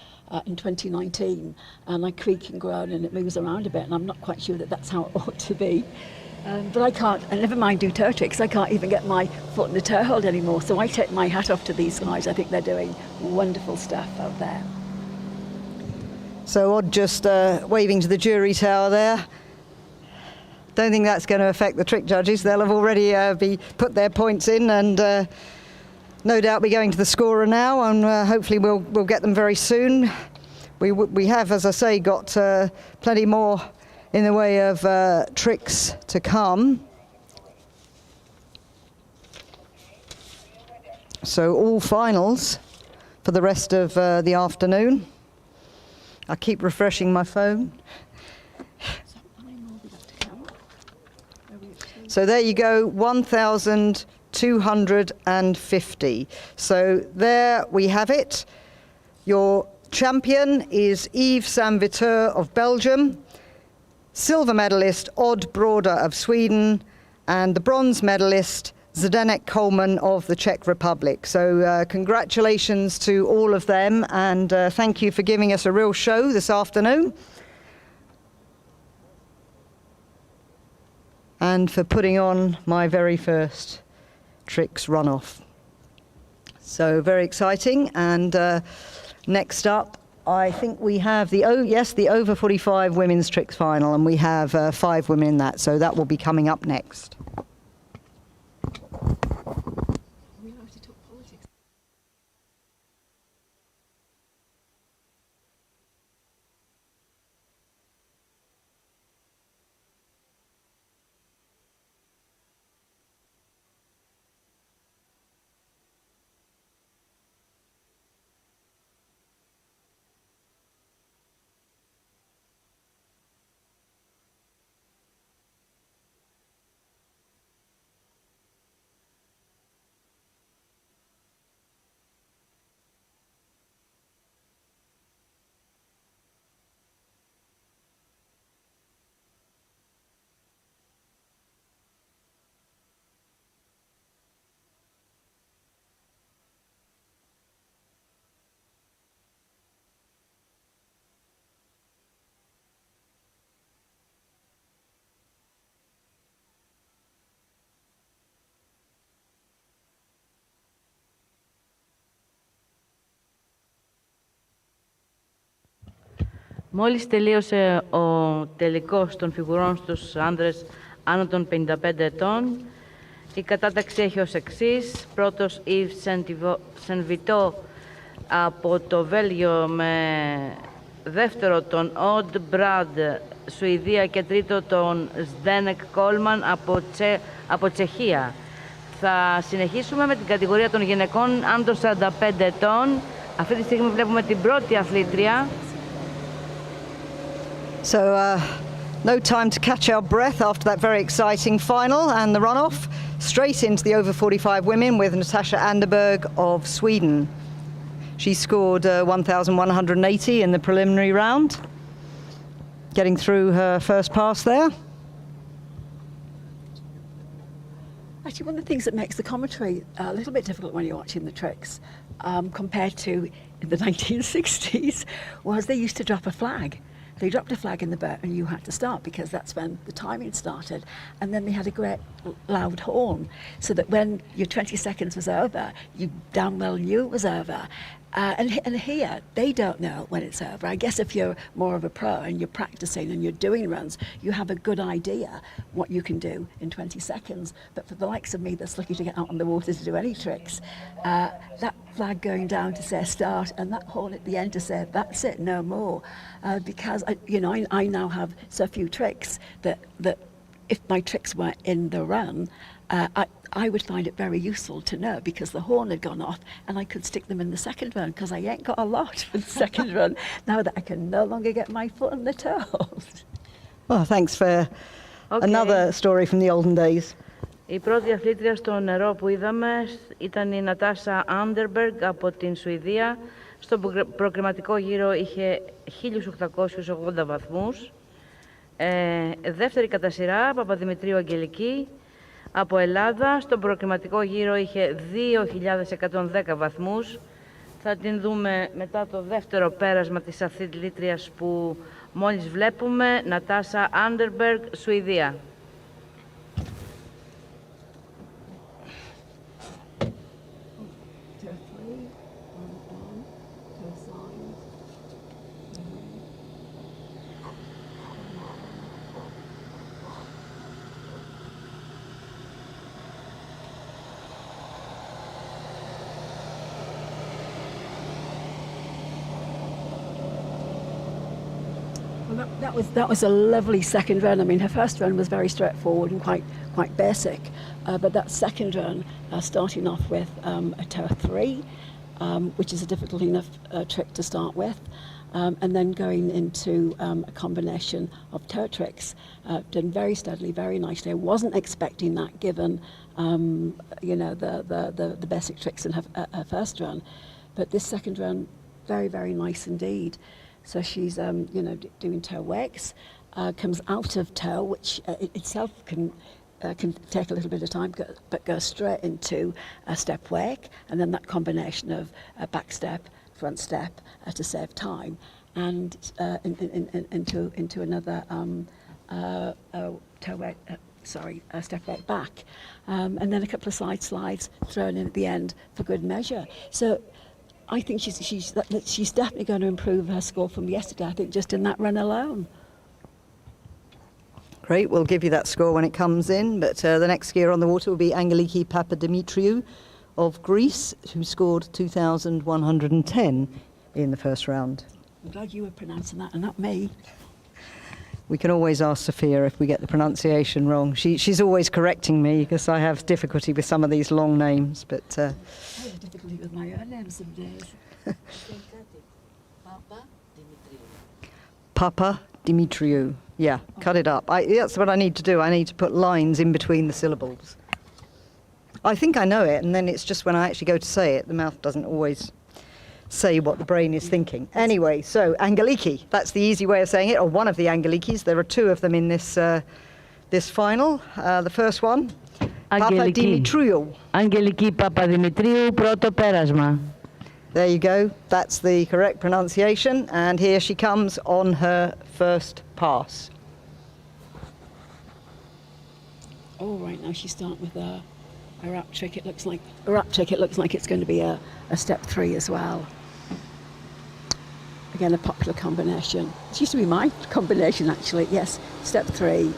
in 2019, and I creak and groan, and it moves around a bit, and I'm not quite sure that that's how it ought to be. But I can't, and never mind do toe tricks, I can't even get my foot in the toe hold anymore. So I take my hat off to these guys. I think they're doing wonderful stuff out there. So Odd just waving to the jury tower there. Don't think that's going to affect the trick judges. They'll have already put their points in, and no doubt be going to the scorer now, and hopefully we'll get them very soon. We have, as I say, got plenty more in the way of tricks to come. So all finals for the rest of the afternoon. I keep refreshing my phone. So there you go, 1,250. So there we have it. Your champion is Yves Saint-Viteur of Belgium, silver medalist Odd Broder of Sweden, and the bronze medalist Zdenek Coleman of the Czech Republic. So congratulations to all of them, and thank you for giving us a real show this afternoon. And for putting on my very first tricks runoff. So very exciting. And next up, I think we have the over 45 women's tricks final, and we have 5 women in that. So that will be coming up next. Μόλις τελείωσε ο τελικός των φιγουρών στους άνδρες άνω των 55 ετών, η κατάταξη έχει ως εξής. Πρώτος Yves Saint-Vito από το Βέλγιο με δεύτερο τον Odd Brad, Σουηδία και τρίτο τον Zdenek Coleman από Τσεχία. Θα συνεχίσουμε με την κατηγορία των γυναικών άνω των 45 ετών. Αυτή τη στιγμή βλέπουμε την πρώτη αθλήτρια. So no time to catch our breath after that very exciting final and the runoff. Straight into the over 45 women with Natasha Anderberg of Sweden. She scored 1,180 in the preliminary round, getting through her first pass there. Actually, one of the things that makes the commentary a little bit difficult when you're watching the tricks, compared to in the 1960s, was they used to drop a flag. They dropped a flag in the boat and you had to start because that's when the timing started. And then they had a great loud horn so that when your 20 seconds was over, you damn well knew it was over. And here, they don't know when it's over. I guess if you're more of a pro and you're practicing and you're doing runs, you have a good idea what you can do in 20 seconds. But for the likes of me that's lucky to get out on the water to do any tricks, that flag going down to say start and that horn at the end to say that's it, no more. Because, I now have so few tricks that if my tricks were in the run, I would find it very useful to know because the horn had gone off and I could stick them in the second run because I ain't got a lot for the second run now that I can no longer get my foot on the toes. Well, thanks for another story from the olden days. Η πρώτη αθλήτρια στο νερό που είδαμε ήταν η Νατάσα Άντερμπεργκ από την Σουηδία. Στο προκριματικό γύρο είχε 1.880 βαθμούς. Δεύτερη κατά σειρά, Παπαδημητρίου Αγγελική από Ελλάδα. Στον προκριματικό γύρο είχε 2.110 βαθμούς. Θα την δούμε μετά το δεύτερο πέρασμα της αθλήτριας που μόλις βλέπουμε, Νατάσα Άντερμπεργκ, Σουηδία. That was a lovely second run. I mean, her first run was very straightforward and quite basic, but that second run, starting off with a toe 3, which is a difficult enough trick to start with, and then going into a combination of toe tricks, done very steadily, very nicely. I wasn't expecting that given, the basic tricks in her first run, but this second run, very, very nice indeed. So she's, doing toe wakes, comes out of toe, which itself can take a little bit of time, but goes straight into a step wake, and then that combination of back step, front step to save time, and into another toe wake. A step wake back, and then a couple of side slides thrown in at the end for good measure. So I think she's definitely going to improve her score from yesterday, I think, just in that run alone. Great, we'll give you that score when it comes in, but the next skier on the water will be Angeliki Papadimitriou of Greece, who scored 2,110 in the first round. I'm glad you were pronouncing that and not me. We can always ask Sophia if we get the pronunciation wrong. She's always correcting me because I have difficulty with some of these long names. But I have difficulty with my own names some days. Papa Dimitriou. Yeah, cut it up. That's what I need to do. I need to put lines in between the syllables. I think I know it, and then it's just when I actually go to say it, the mouth doesn't always say what the brain is thinking. Anyway, so Angeliki, that's the easy way of saying it, or one of the Angelikis. There are two of them in this this final. The first one, Papadimitriou. Angeliki Papadimitriou, πρώτο πέρασμα. There you go. That's the correct pronunciation. And here she comes on her first pass. Oh, right now she's starting with a wrap trick. It looks like a 'wrap trick. It looks like it's going to be a step 3 as well. Again, a popular combination. It used to be my combination, actually. Yes, step 3.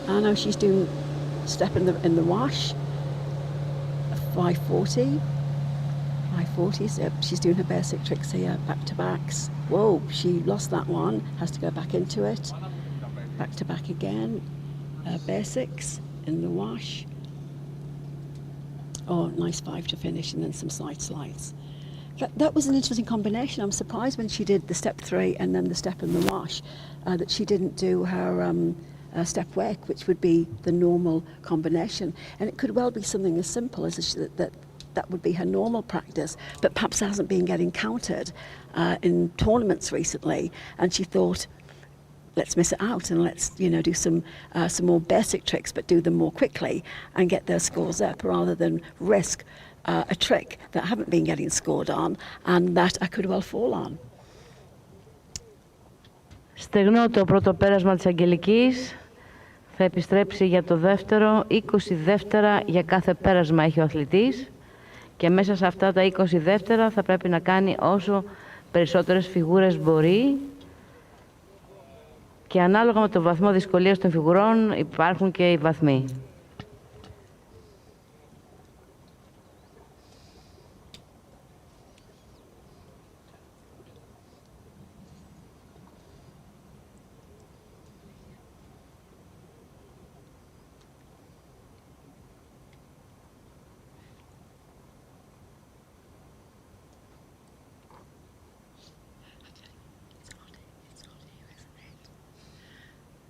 I know she's doing step in the wash. 540. 540. So she's doing her basic tricks here, back to backs. Whoa, she lost that one. Has to go back into it. Back to back again. Basics in the wash. Oh, nice 5 to finish, and then some side slides. That was an interesting combination. I'm surprised when she did the step 3 and then the step in the wash that she didn't do her step wake, which would be the normal combination. And it could well be something as simple as that would be her normal practice, but perhaps hasn't been getting counted in tournaments recently. And she thought, let's miss it out and let's do some more basic tricks, but do them more quickly and get their scores up rather than risk a trick that I haven't been getting scored on and that I could well fall on. Στεγνώ το πρώτο πέρασμα της Αγγελικής. Θα επιστρέψει για το δεύτερο. 20 δεύτερα για κάθε πέρασμα έχει ο αθλητής. Και μέσα σε αυτά τα 20 δεύτερα θα πρέπει να κάνει όσο περισσότερες φιγούρες μπορεί. Και ανάλογα με το βαθμό δυσκολίας των φιγουρών υπάρχουν και οι βαθμοί.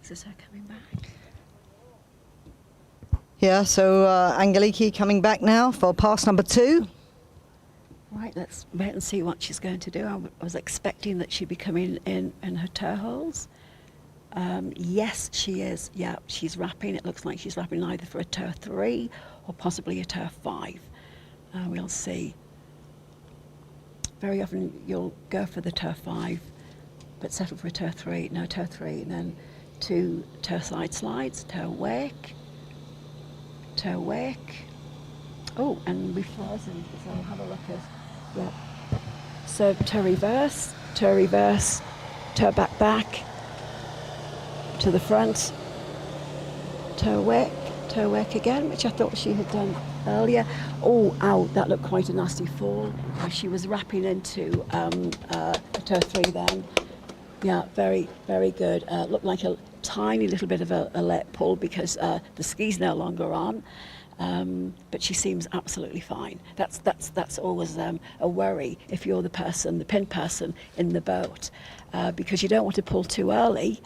Is this her coming back? Yeah, so Angeliki coming back now for pass number 2. Right, let's wait and see what she's going to do. I was expecting that she'd be coming in her toe holes. Yes, she is. Yeah, she's wrapping. It looks like she's wrapping either for a toe 3 or possibly a toe 5. We'll see. Very often you'll go for the toe 5, but settle for a toe 3. No, toe 3, and then 2 toe side slides, toe wake. Oh, and we've frozen, so I'll have a look at, yeah. So toe reverse, toe back, to the front, toe wake again, which I thought she had done earlier. Oh, ow, that looked quite a nasty fall. She was wrapping into a toe 3 then. Yeah, very, very good. Looked like a tiny little bit of a let pull because the ski's no longer on. But she seems absolutely fine. That's always a worry if you're the pin person in the boat, because you don't want to pull too early.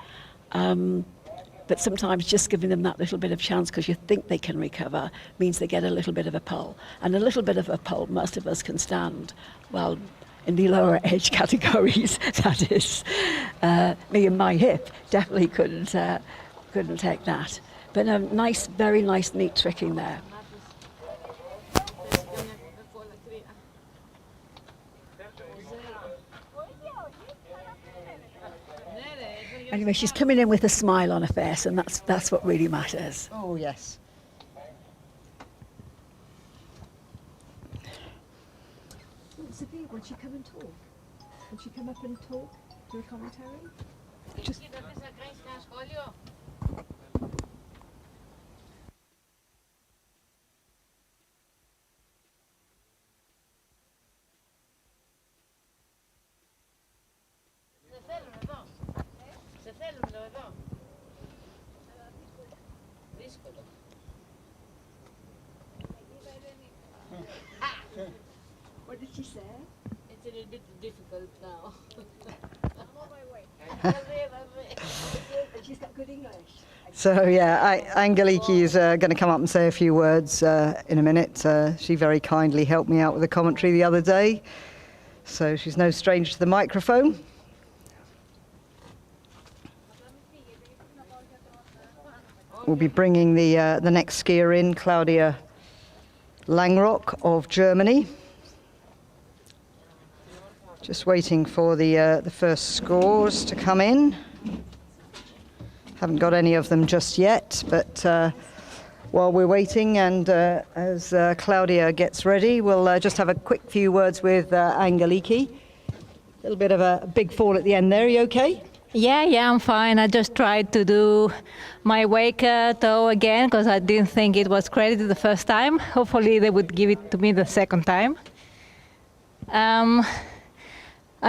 But sometimes just giving them that little bit of chance because you think they can recover means they get a little bit of a pull. And a little bit of a pull most of us can stand. Well, in the lower age categories, that is. Me and my hip definitely couldn't take that. But nice, very nice, neat tricking there. Anyway, she's coming in with a smile on her face, and that's what really matters. Oh, yes. Sophia, would she come and talk? Would she come up and talk, do a commentary? Just... What did she say? It's a little bit difficult now. I'm on my way. She's got good English. So yeah, Angeliki is going to come up and say a few words in a minute. She very kindly helped me out with the commentary the other day, so she's no stranger to the microphone. We'll be bringing the next skier in, Claudia Langrock of Germany. Just waiting for the first scores to come in. Haven't got any of them just yet, but while we're waiting and as Claudia gets ready, we'll just have a quick few words with Angeliki. little bit of a big fall at the end there. Are you okay? Yeah, I'm fine. I just tried to do my wake tow again because I didn't think it was credited the first time. Hopefully they would give it to me the second time. I'm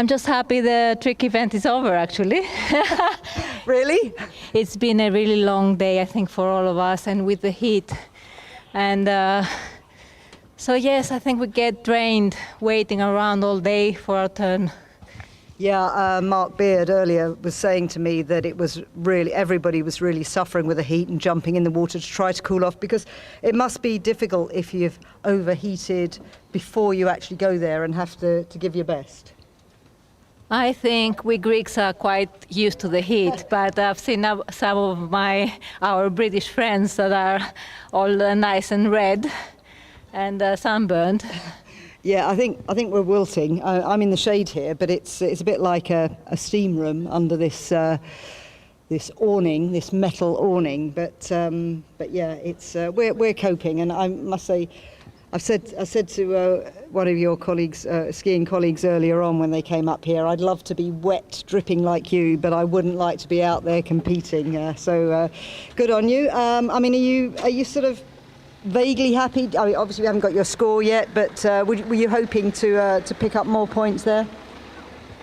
just happy the trick event is over, actually. Really? It's been a really long day, I think, for all of us, and with the heat. And so yes, I think we get drained waiting around all day for our turn. Yeah, Mark Beard earlier was saying to me that it was really, everybody was really suffering with the heat and jumping in the water to try to cool off, because it must be difficult if you've overheated before you actually go there and have to give your best. I think we Greeks are quite used to the heat, but I've seen some of our British friends that are all nice and red and sunburned. Yeah, I think we're wilting. I'm in the shade here, but it's a bit like a steam room under this this awning, this metal awning. But yeah, it's we're coping, and I must say, I said to one of your colleagues, skiing colleagues earlier on when they came up here, I'd love to be wet, dripping like you, but I wouldn't like to be out there competing. So good on you. I mean, are you sort of vaguely happy? I mean, obviously we haven't got your score yet, but were you hoping to pick up more points there?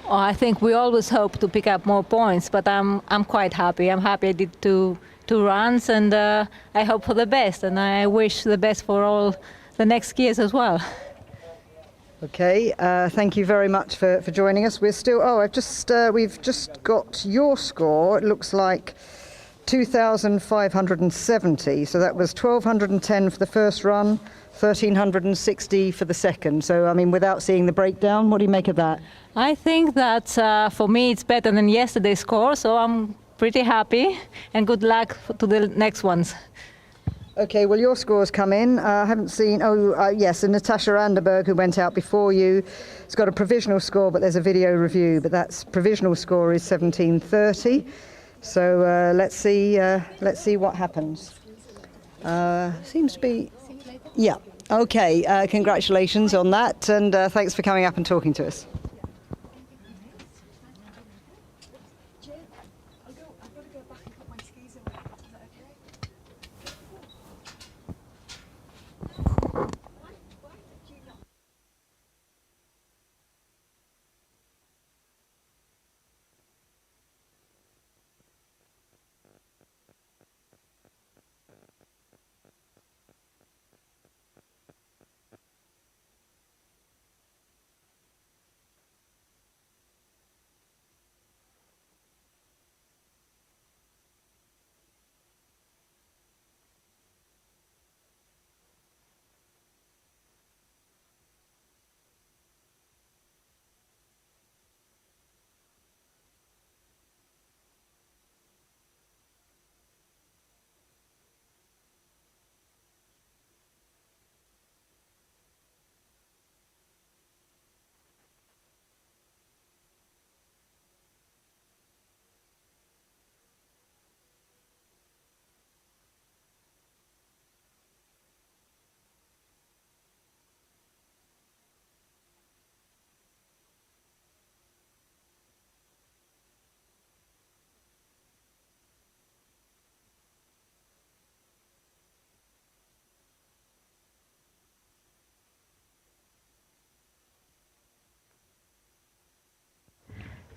Oh, I think we always hope to pick up more points, but I'm quite happy. I'm happy I did two runs, and I hope for the best, and I wish the best for all the next skiers as well. Okay, thank you very much for joining us. We're still, we've just got your score. It looks like 2,570, so that was 1,210 for the first run, 1,360 for the second. So, I mean, without seeing the breakdown, what do you make of that? I think that for me it's better than yesterday's score, so I'm pretty happy, and good luck to the next ones. Okay, well, your scores come in. I haven't seen, yes, and Natasha Anderberg, who went out before you, has got a provisional score, but there's a video review, but that's provisional score is 1730. So let's see what happens. Seems to be, yeah. Okay, congratulations on that, and thanks for coming up and talking to us.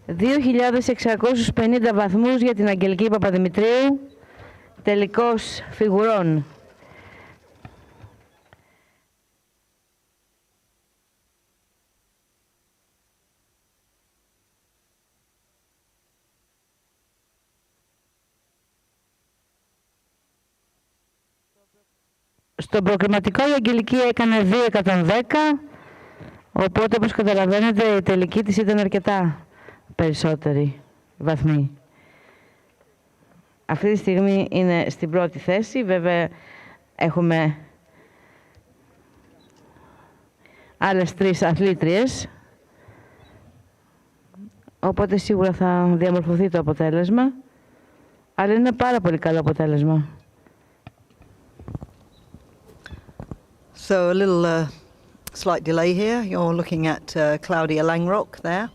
...2.650 βαθμούς για την Αγγελική Παπαδημητρίου, τελικός φιγουρών. Στο προκριματικό η Αγγελική έκανε 2.110, οπότε όπως καταλαβαίνετε η τελική της ήταν αρκετά περισσότεροι βαθμοί. Αυτή τη στιγμή είναι στην πρώτη θέση, βέβαια έχουμε άλλες 3 αθλήτριες, οπότε σίγουρα θα διαμορφωθεί το αποτέλεσμα, αλλά είναι πάρα πολύ καλό αποτέλεσμα. So a little slight delay here. You're looking at Claudia Langrock there.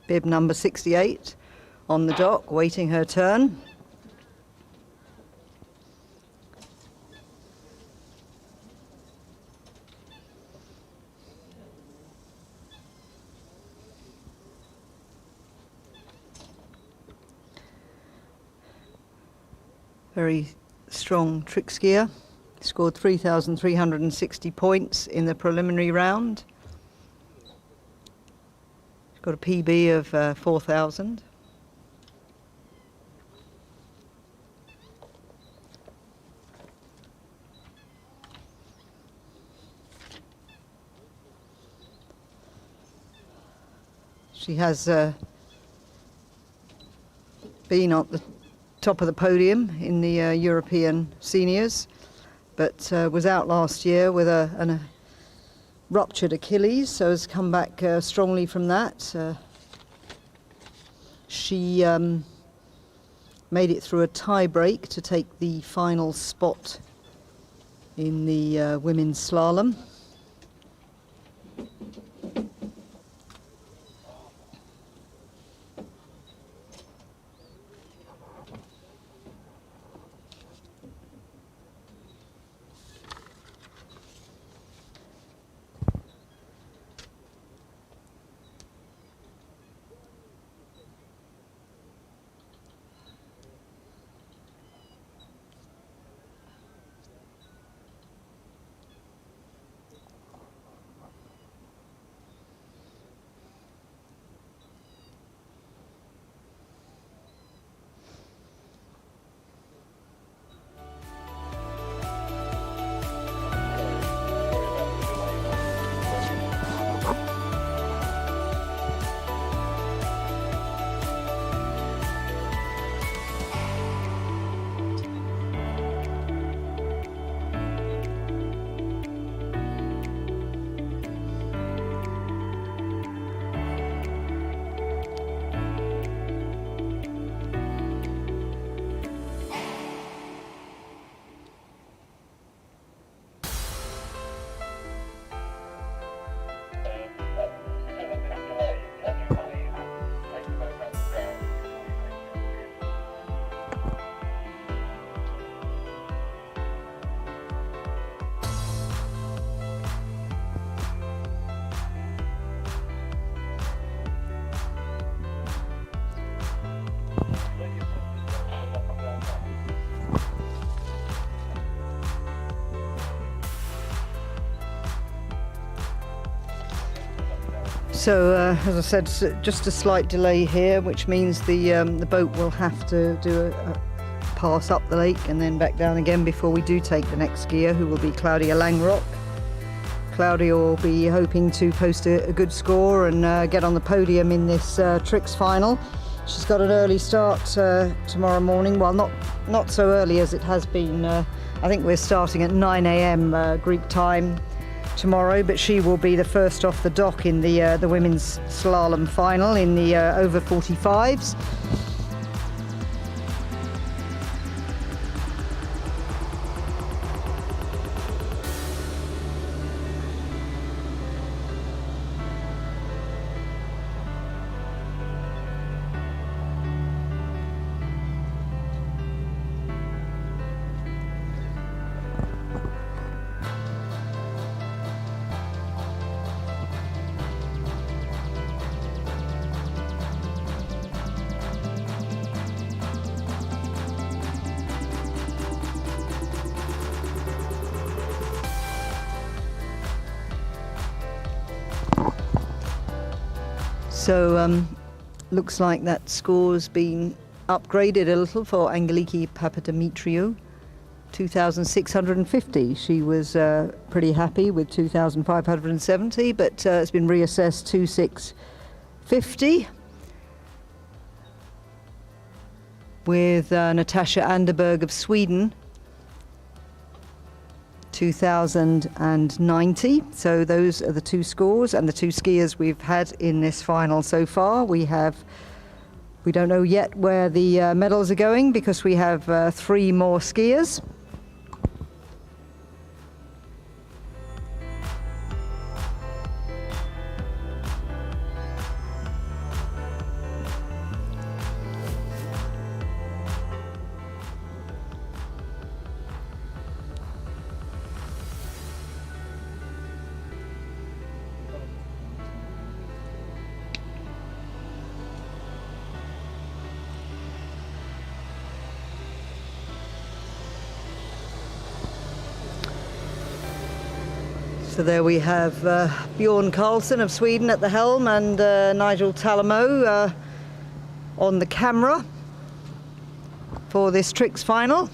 bib number 68, on the dock, waiting her turn. Very strong trick skier. Scored 3,360 points in the preliminary round. She's got a PB of 4,000. She has been at the top of the podium in the European seniors, but was out last year with a ruptured Achilles, so has come back strongly from that. She made it through a tie break to take the final spot in the women's slalom. So, as I said, just a slight delay here, which means the boat will have to do a pass up the lake and then back down again before we do take the next skier, who will be Claudia Langrock. Claudia will be hoping to post a good score and get on the podium in this tricks final. She's got an early start tomorrow morning. Well, not so early as it has been. I think we're starting at 9 a.m. Greek time tomorrow, but she will be the first off the dock in the women's slalom final in the over 45s. So looks like that score's been upgraded a little for Angeliki Papadimitriou, 2,650. She was pretty happy with 2,570, but it's been reassessed 2,650. With Natasha Anderberg of Sweden, 2,090. So those are the two scores and the two skiers we've had in this final so far. We don't know yet where the medals are going because we have 3 more skiers. So there we have Bjorn Karlsson of Sweden at the helm and Nigel Talamo on the camera for this tricks final,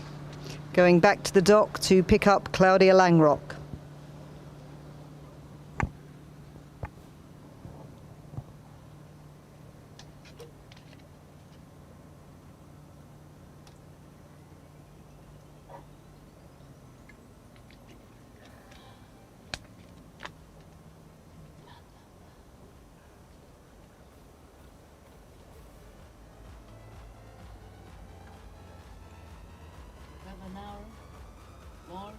going back to the dock to pick up Claudia Langrock. An hour more.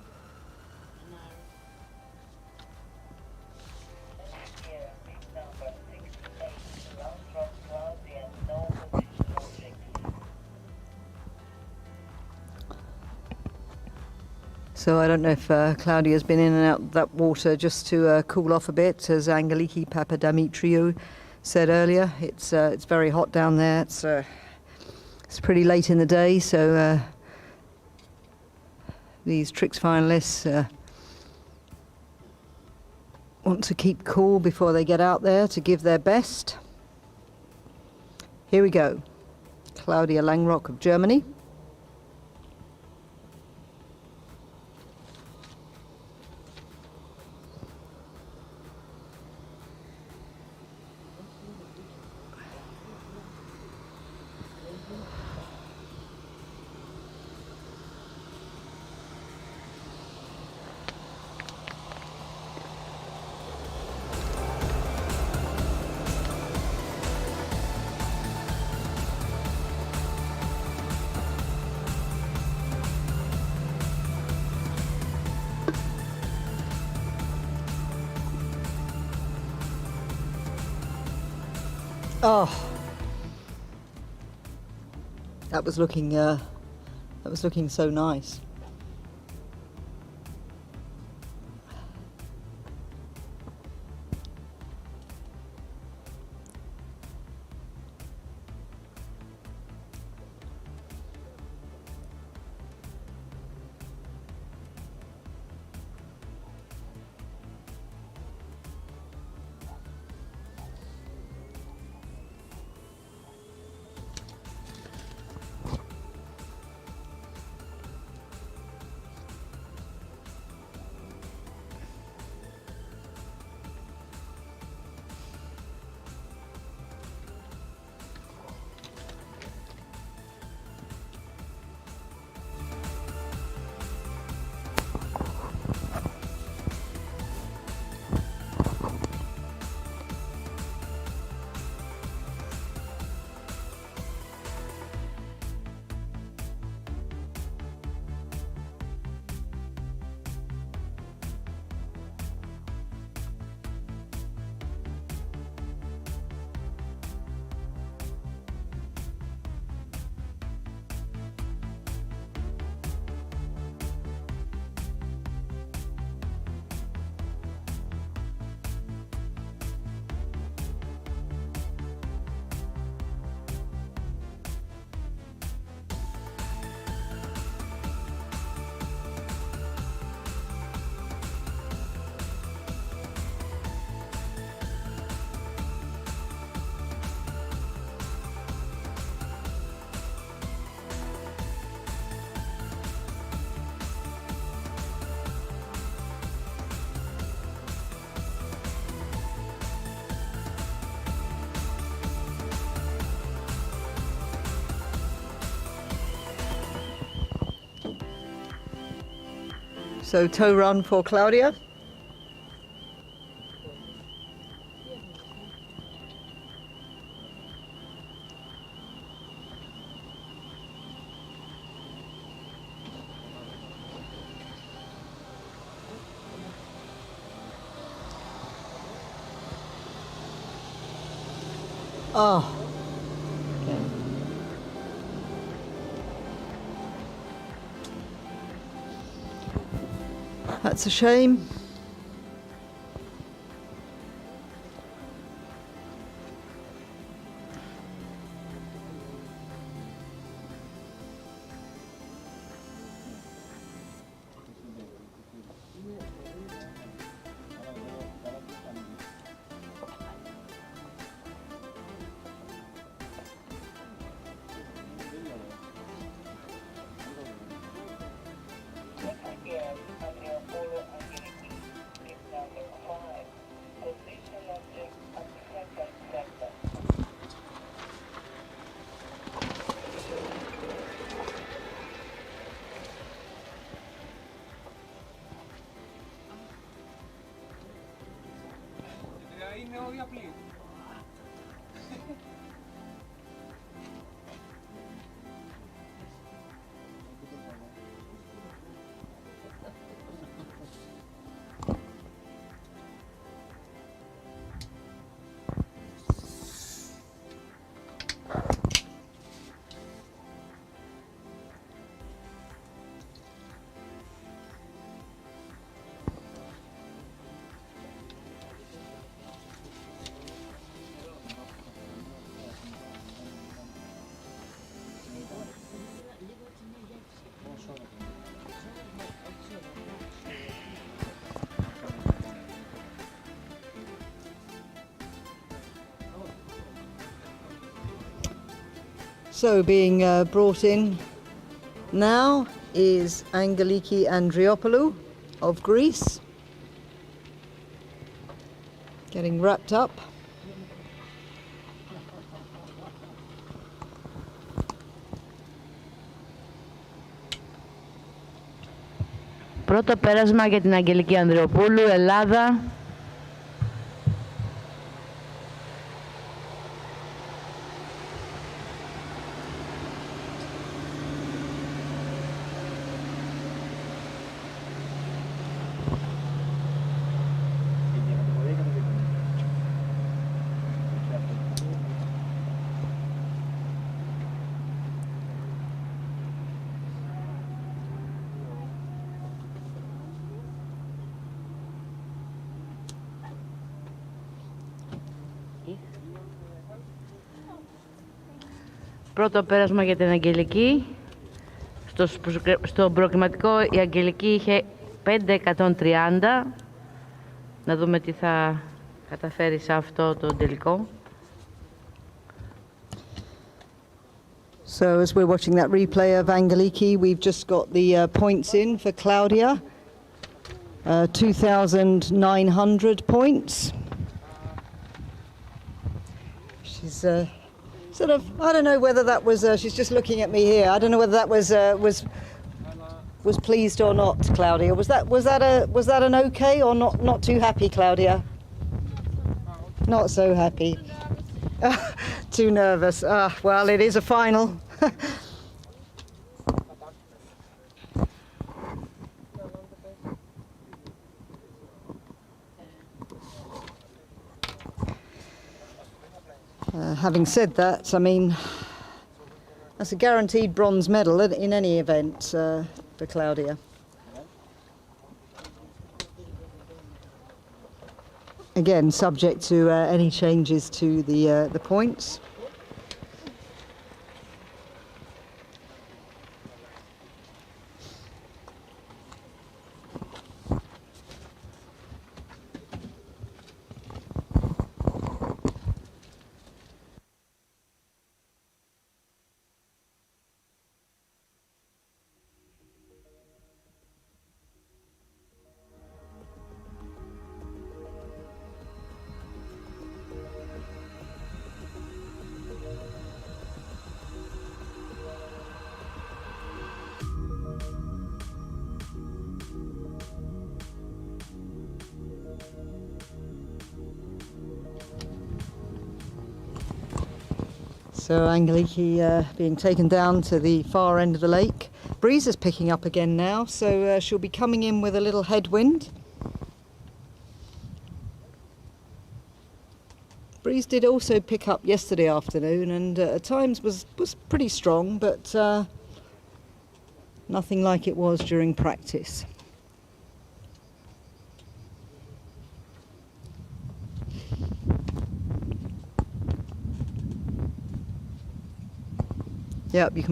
So I don't know if Claudia's been in and out of that water just to cool off a bit. As Angeliki Papadimitriou said earlier, it's very hot down there. It's pretty late in the day, so these tricks finalists want to keep cool before they get out there to give their best. Here we go. Claudia Langrock of Germany. Oh, that was looking so nice. So tow run for Claudia. Oh. That's a shame. Yes, Andreopoulou Angeliki is number 5. Position object at second center. Είναι όλοι απλοί. So being brought in now is Angeliki Andreopoulou of Greece, getting wrapped up. Πρώτο πέρασμα για την Αγγελική Ανδριοπούλου, Ελλάδα. Πρώτο πέρασμα για την Αγγελική. Στο προκριματικό η Αγγελική είχε 5.130. Να δούμε τι θα καταφέρει σε αυτό το τελικό. So as we're watching that replay of Angeliki, we've just got the points in for Claudia. 2,900 points. She's sort of, I don't know whether that was, she's just looking at me here. I don't know whether that was pleased or not, Claudia. Was that an okay or not too happy, Claudia? Not so happy. Too nervous. Well, it is a final. Having said that, I mean, that's a guaranteed bronze medal in any event for Claudia. Again, subject to any changes to the points. So Angeliki being taken down to the far end of the lake. Breeze is picking up again now, so she'll be coming in with a little headwind. Breeze did also pick up yesterday afternoon and at times was pretty strong, but nothing like it was during practice. Yep, you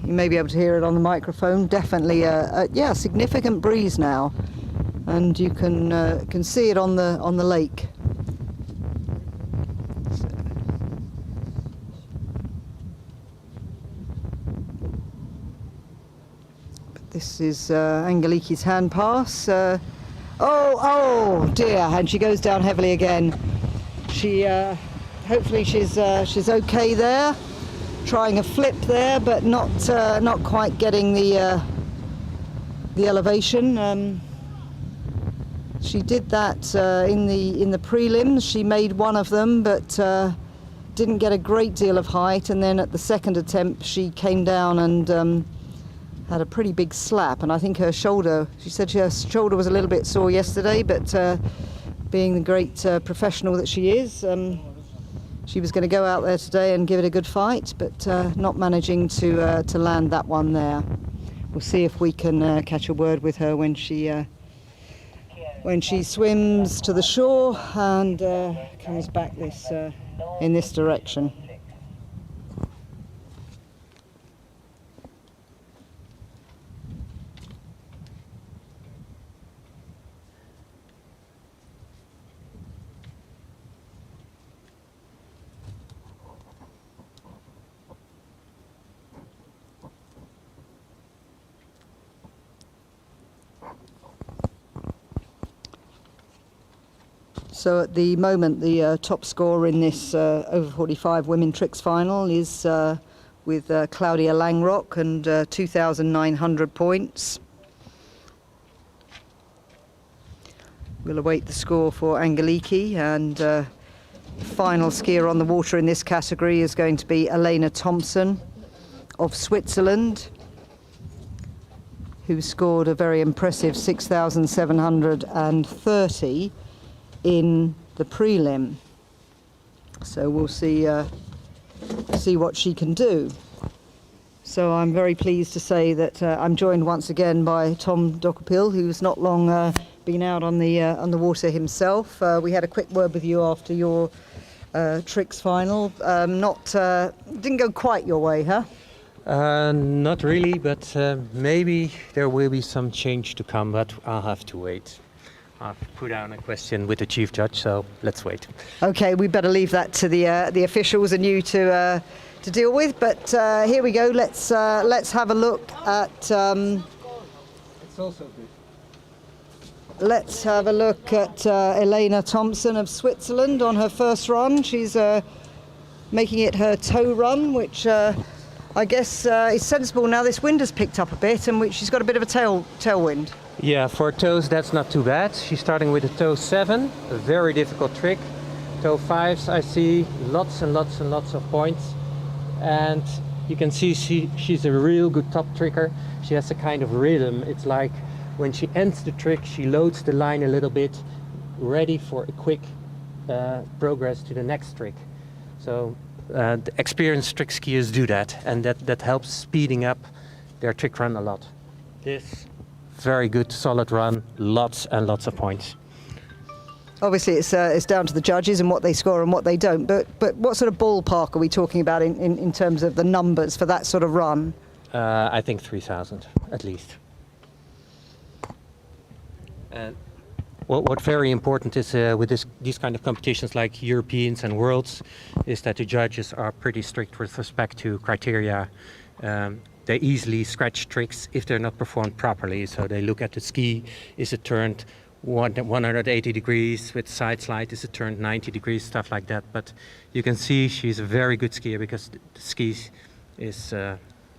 may be able to hear it on the microphone. Definitely, yeah, significant breeze now, and you can see it on the lake. But this is Angeliki's hand pass. Oh dear, and she goes down heavily again. She hopefully she's okay there. Trying a flip there, but not quite getting the elevation. She did that in the prelims. She made one of them, but didn't get a great deal of height. And then at the second attempt, she came down and had a pretty big slap. And I think her shoulder. She said her shoulder was a little bit sore yesterday, but being the great professional that she is. She was going to go out there today and give it a good fight, but not managing to land that one there. We'll see if we can catch a word with her when she swims to the shore and comes back in this direction. So at the moment, the top scorer in this over 45 women tricks final is with Claudia Langrock and 2,900 points. We'll await the score for Angeliki, and the final skier on the water in this category is going to be Ioannina Thompson of Switzerland, who scored a very impressive 6,730 in the prelim. So we'll see what she can do. So I'm very pleased to say that I'm joined once again by Tom Dokopil, who's not long been out on the water himself. We had a quick word with you after your tricks final. Didn't go quite your way, huh? Not really, but maybe there will be some change to come, but I'll have to wait. I've put down a question with the chief judge, so let's wait. Okay, we better leave that to the officials and you to deal with. But here we go. Let's have a look at. It's also good. Let's have a look at Ioannina Thompson of Switzerland on her first run. She's making it her toe run, which I guess is sensible now. This wind has picked up a bit, and she's got a bit of a tailwind. Yeah, for toes that's not too bad. She's starting with a toe 7, a very difficult trick. Toe 5s, I see lots and lots and lots of points. And you can see she's a real good top tricker. She has a kind of rhythm. It's like when she ends the trick, she loads the line a little bit, ready for a quick progress to the next trick. So the experienced trick skiers do that, and that helps speeding up their trick run a lot. This very good, solid run, lots and lots of points. Obviously, it's down to the judges and what they score and what they don't. But what sort of ballpark are we talking about in terms of the numbers for that sort of run? I think 3,000 at least. And what's very important is with these kind of competitions like Europeans and Worlds is that the judges are pretty strict with respect to criteria. They easily scratch tricks if they're not performed properly. So they look at the ski, is it turned 180 degrees with side slide, is it turned 90 degrees, stuff like that. But you can see she's a very good skier because the ski is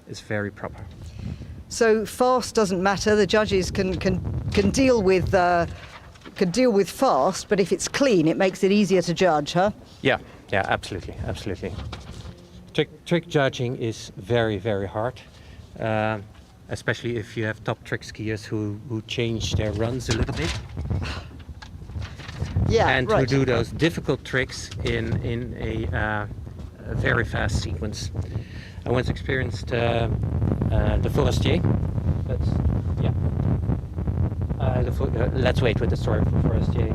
very proper. So fast doesn't matter. The judges can deal with fast, but if it's clean, it makes it easier to judge, huh? Yeah, absolutely. Trick judging is very, very hard. Especially if you have top trick skiers who change their runs a little bit. Yeah, and right. who do those difficult tricks in a very fast sequence. I once experienced the Forestier. Let's wait with the story for Forestier.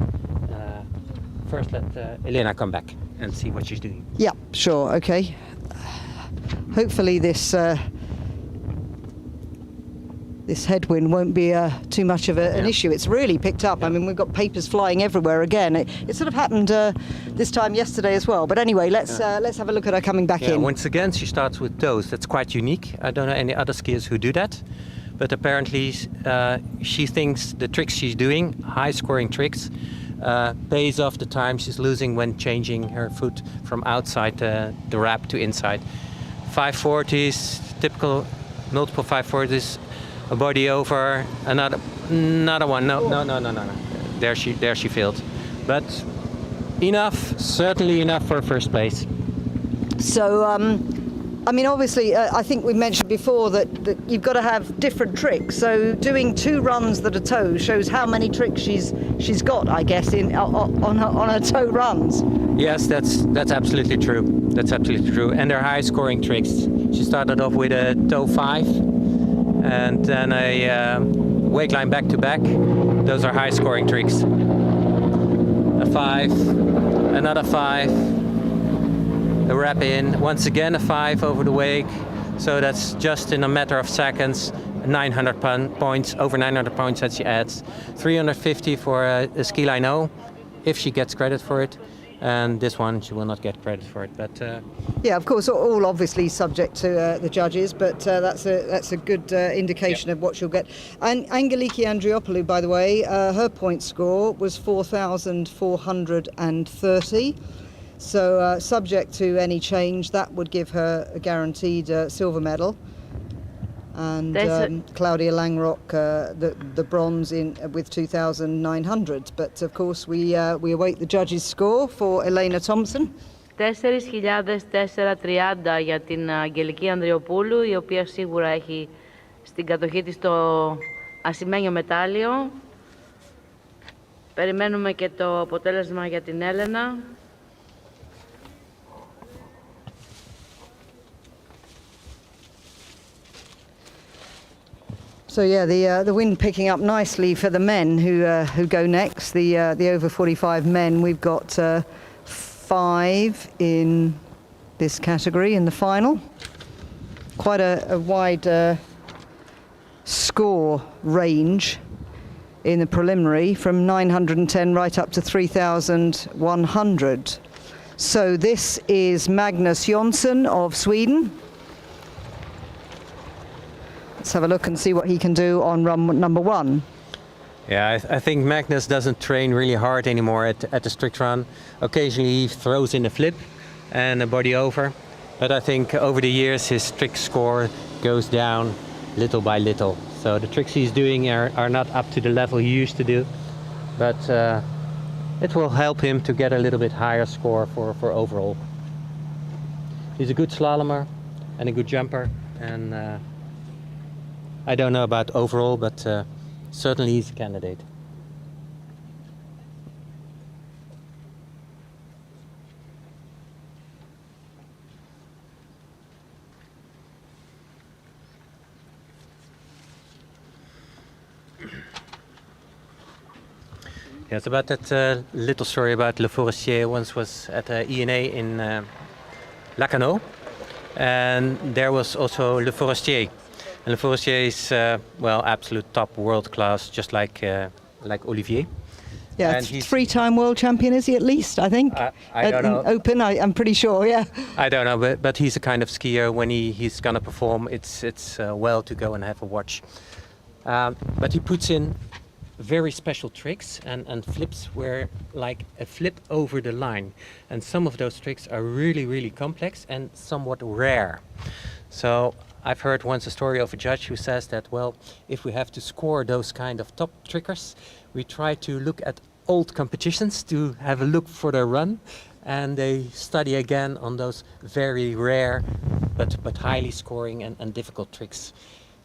First, let Elena come back and see what she's doing. Yeah, sure, okay. Hopefully this headwind won't be too much of an issue. It's really picked up. I mean, we've got papers flying everywhere again. It sort of happened this time yesterday as well. But anyway, let's have a look at her coming back in. Once again, she starts with toes. That's quite unique. I don't know any other skiers who do that. but apparently she thinks the tricks she's doing, high-scoring tricks, pays off the time she's losing when changing her foot from outside the wrap to inside. 540s, typical multiple 540s, a body over, another one. No. There she failed, but enough, certainly enough for first place. So, I mean, obviously, I think we mentioned before that you've got to have different tricks. So, doing 2 runs that are toe shows how many tricks she's got, I guess, on her toe runs. Yes, that's absolutely true. That's absolutely true. And they're high-scoring tricks. She started off with a toe 5, and then a wake line back to back. Those are high-scoring tricks. A 5, another 5. A wrap in, once again a 5 over the wake, so that's just in a matter of seconds, 900 points, over 900 points that she adds. 350 for a ski line O, if she gets credit for it, and this one she will not get credit for it. But yeah, of course, all obviously subject to the judges, but that's a good indication of what she'll get. And Angeliki Andriopoulou, by the way, her point score was 4,430. So subject to any change, that would give her a guaranteed silver medal. And Claudia Langrock, the bronze with 2,900. But of course we await the judges' score for Elena Thompson. 4.430 για την Αγγελική Ανδριοπούλου, η οποία σίγουρα έχει στην κατοχή της το ασημένιο μετάλλιο. Περιμένουμε και το αποτέλεσμα για την Έλενα. So yeah, the wind picking up nicely for the men who go next. The over 45 men. We've got 5 in this category in the final. Quite a wide score range in the preliminary, from 910 right up to 3,100. So this is Magnus Jonsson of Sweden. Let's have a look and see what he can do on run number 1. yeah, I think Magnus doesn't train really hard anymore at the strict run. Occasionally he throws in a flip and a body over, but I think over the years his strict score goes down little by little. So the tricks he's doing are not up to the level he used to do, but it will help him to get a little bit higher score for overall. He's a good slalomer and a good jumper, and I don't know about overall, but certainly he's a candidate. Yeah, it's about that little story about Le Forestier. Once was at E&A in La Canal, and there was also Le Forestier. And Le Forestier is, well, absolute top world class, just like Olivier. Yeah, and he's 3-time world champion, is he at least, I think? I don't know. Open, I'm pretty sure, yeah. I don't know, but he's a kind of skier, when he's going to perform, it's well to go and have a watch. But he puts in very special tricks and flips where like a flip over the line. And some of those tricks are really, really complex and somewhat rare. So I've heard once a story of a judge who says that, well, if we have to score those kind of top trickers, we try to look at old competitions to have a look for their run, and they study again on those very rare but highly scoring and difficult tricks,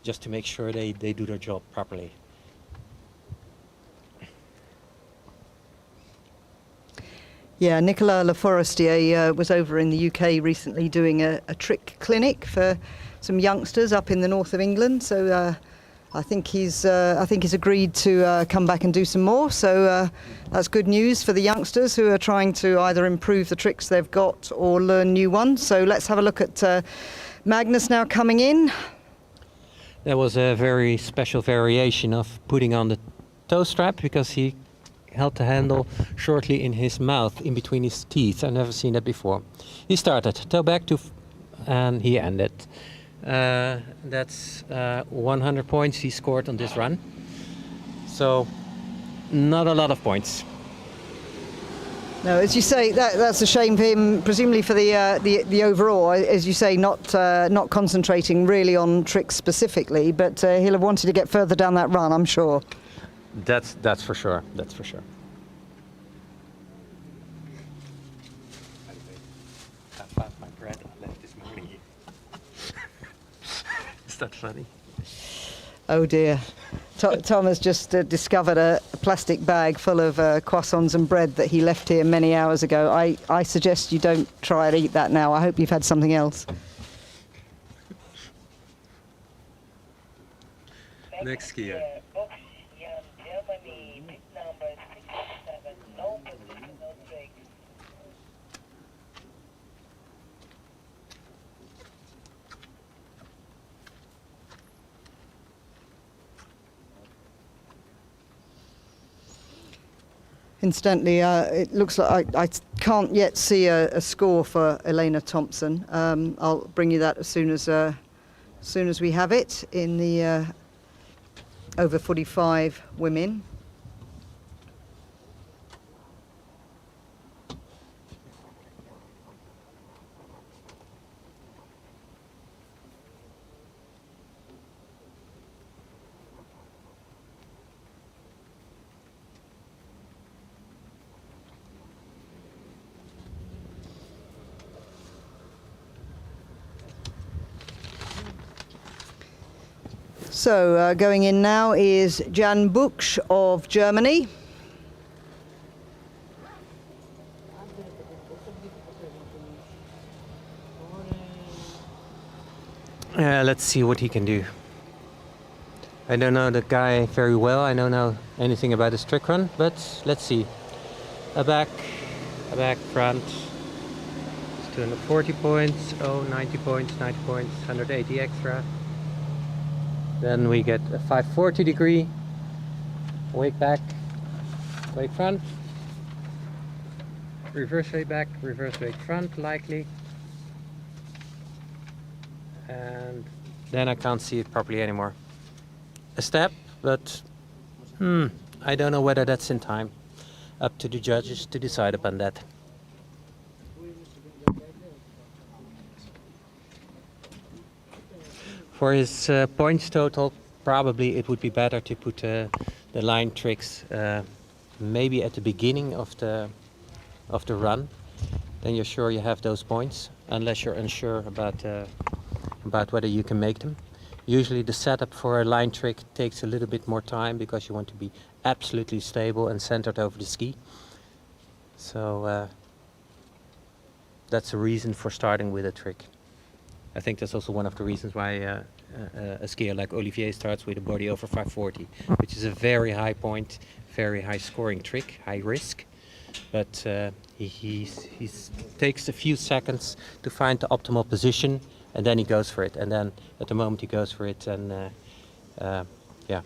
just to make sure they do their job properly. Yeah, Nicolas Le Forestier was over in the UK recently doing a trick clinic for some youngsters up in the north of England. So I think he's agreed to come back and do some more. So that's good news for the youngsters who are trying to either improve the tricks they've got or learn new ones. So let's have a look at Magnus now coming in. There was a very special variation of putting on the toe strap, because he held the handle shortly in his mouth, in between his teeth. I've never seen that before. He started toe back and he ended. That's 100 points he scored on this run. So not a lot of points. No, as you say, that's a shame for him, presumably for the overall. As you say, not concentrating really on tricks specifically, but he'll have wanted to get further down that run, I'm sure. That's for sure. That's for sure. I found my bread I left this morning. Is that funny? Oh dear. Tom has just discovered a plastic bag full of croissants and bread that he left here many hours ago. I suggest you don't try and eat that now. I hope you've had something else. Next skier. Incidentally, it looks like I can't yet see a score for Ioannina Thompson. I'll bring you that as soon as we have it in the over 45 women. So going in now is Jan Buchs of Germany. Let's see what he can do. I don't know the guy very well. I don't know anything about his trick run, but let's see. A back, front. It's 240 points. Oh, 90 points, 90 points, 180 extra. Then we get a 540 degree, wake back, wake front, reverse wake back, reverse wake front likely. And then I can't see it properly anymore. A step, but I don't know whether that's in time. Up to the judges to decide upon that. For his points total, probably it would be better to put the line tricks maybe at the beginning of the run. Then you're sure you have those points, unless you're unsure about whether you can make them. Usually the setup for a line trick takes a little bit more time because you want to be absolutely stable and centered over the ski. So that's a reason for starting with a trick. I think that's also one of the reasons why a skier like Olivier starts with a body over 540, which is a very high point, very high scoring trick, high risk. But he takes a few seconds to find the optimal position, and then he goes for it. And then at the moment he goes for it, and yeah.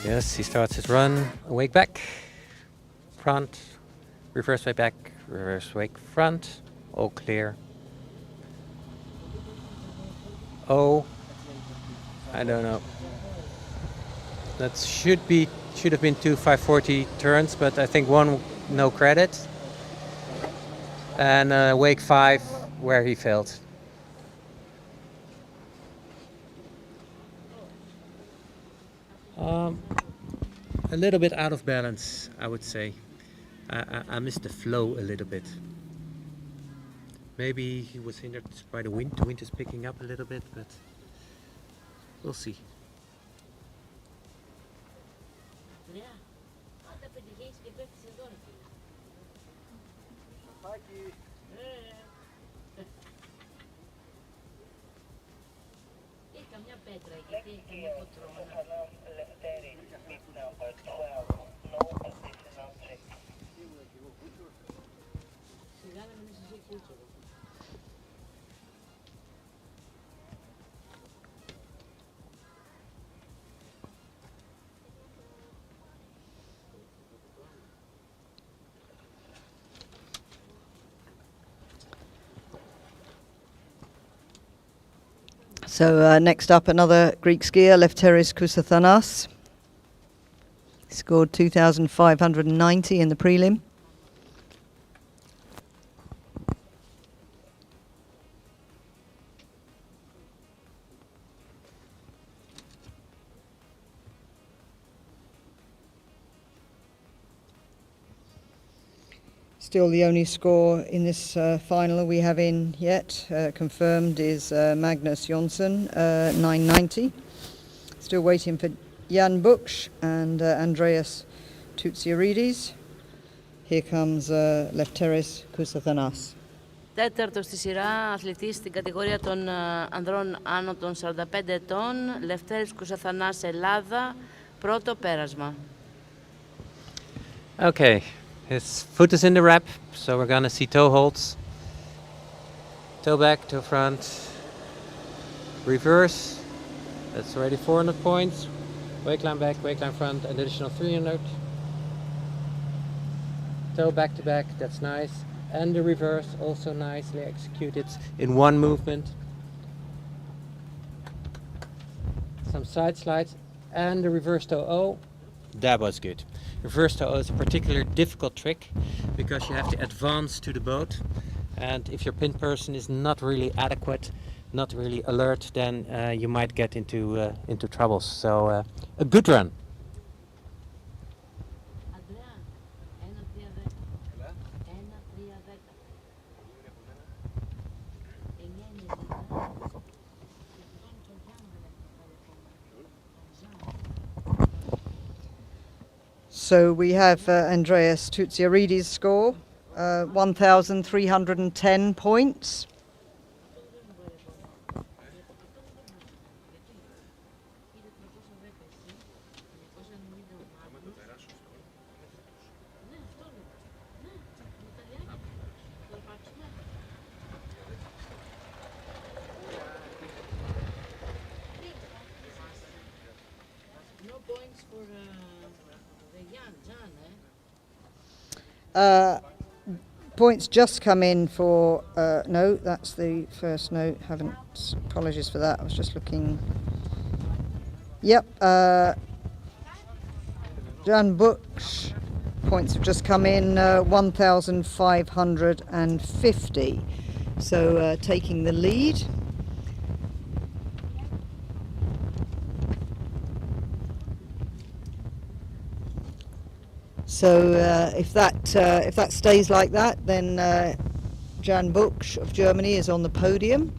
Yes, he starts his run, wake back, front, reverse wake back, reverse wake front, all clear. Oh, I don't know. That should have been 2 540 turns, but I think one no credit. And wake 5 where he failed. A little bit out of balance, I would say. I missed the flow a little bit. Maybe he was hindered by the wind. The wind is picking up a little bit, but we'll see. So next up, another Greek skier, Lefteris Kousathanas. Scored 2,590 in the prelim. Still the only score in this final we have in yet, confirmed, is Magnus Jonsson, 990. Still waiting for Jan Buksh and Andreas Toutsiaridis. Here comes Lefteris Kousathanas. Τέταρτος στη σειρά αθλητής στην κατηγορία των ανδρών άνω των 45 ετών, Λευτέρης Κουσαθανάς, Ελλάδα, πρώτο πέρασμα. Okay, his foot is in the wrap, so we're gonna see toe holds. Toe back, toe front, reverse. That's already 400 points. Wake line back, wake line front, an additional 300. Toe back to back, that's nice. And the reverse, also nicely executed in one movement. Some side slides and the reverse toe O. That was good. Reverse toe O is a particularly difficult trick because you have to advance to the boat, and if your pin person is not really adequate, not really alert, then you might get into troubles. So a good run. So we have Andreas Toutsiaridis' score, 1,310 points. Points just come in for, no, that's the first note, apologies for that, I was just looking. Yep, Jan Buksh, points have just come in, 1,550, so taking the lead. So if that stays like that, then Jan Buksh of Germany is on the podium.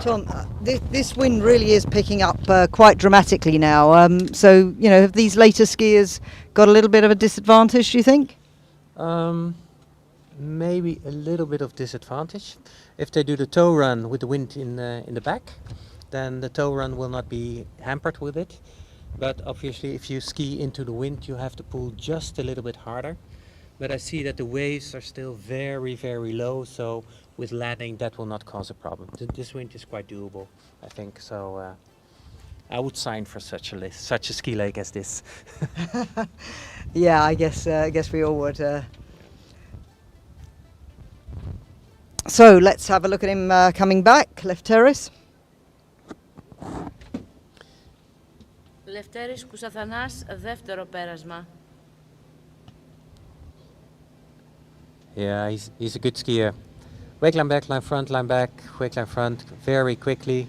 Tom, this wind really is picking up quite dramatically now. So, you know, have these later skiers got a little bit of a disadvantage, do you think? Maybe a little bit of disadvantage. If they do the toe run with the wind in the back, then the toe run will not be hampered with it. But obviously if you ski into the wind, you have to pull just a little bit harder. but I see that the waves are still very, very low, so with landing that will not cause a problem. This wind is quite doable, I think, so I would sign for such a ski lake as this. Yeah, I guess we all would. So let's have a look at him coming back. Lefteris. Λευτέρης Κουσαθανάς, δεύτερο πέρασμα. Yeah, he's a good skier. Wake line back, line front, line back, wake line front, very quickly.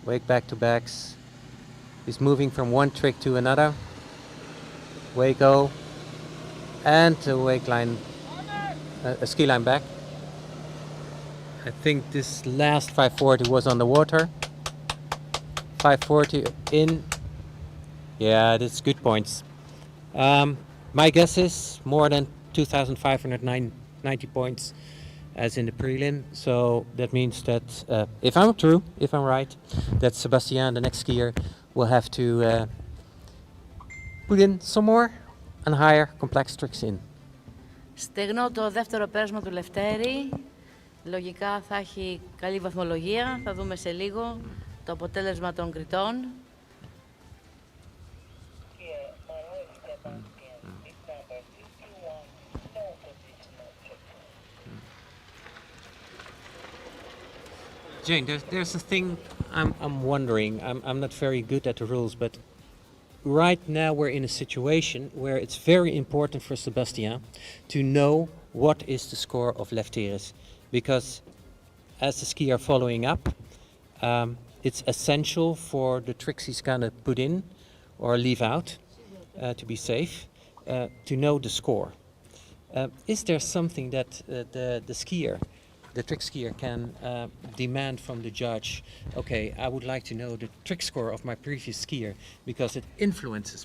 Wake back to backs. He's moving from one trick to another. Wake go, and a wake line, a ski line back. I think this last 540 was on the water. 540 in. Yeah, that's good points. My guess is more than 2,590 points as in the prelim. So that means that if I'm right, that Sebastian, the next skier, will have to put in some more and higher complex tricks in. Στεγνώ το δεύτερο πέρασμα του Λευτέρη. Λογικά θα έχει καλή βαθμολογία. Θα δούμε σε λίγο το αποτέλεσμα των κριτών. Jane, there's a thing I'm wondering. I'm not very good at the rules, but right now we're in a situation where it's very important for Sebastian to know what is the score of Lefteris, because as the skier following up, it's essential for the tricks he's gonna put in or leave out to be safe, to know the score. Is there something that the skier, the trick skier, can demand from the judge? Okay, I would like to know the trick score of my previous skier because it influences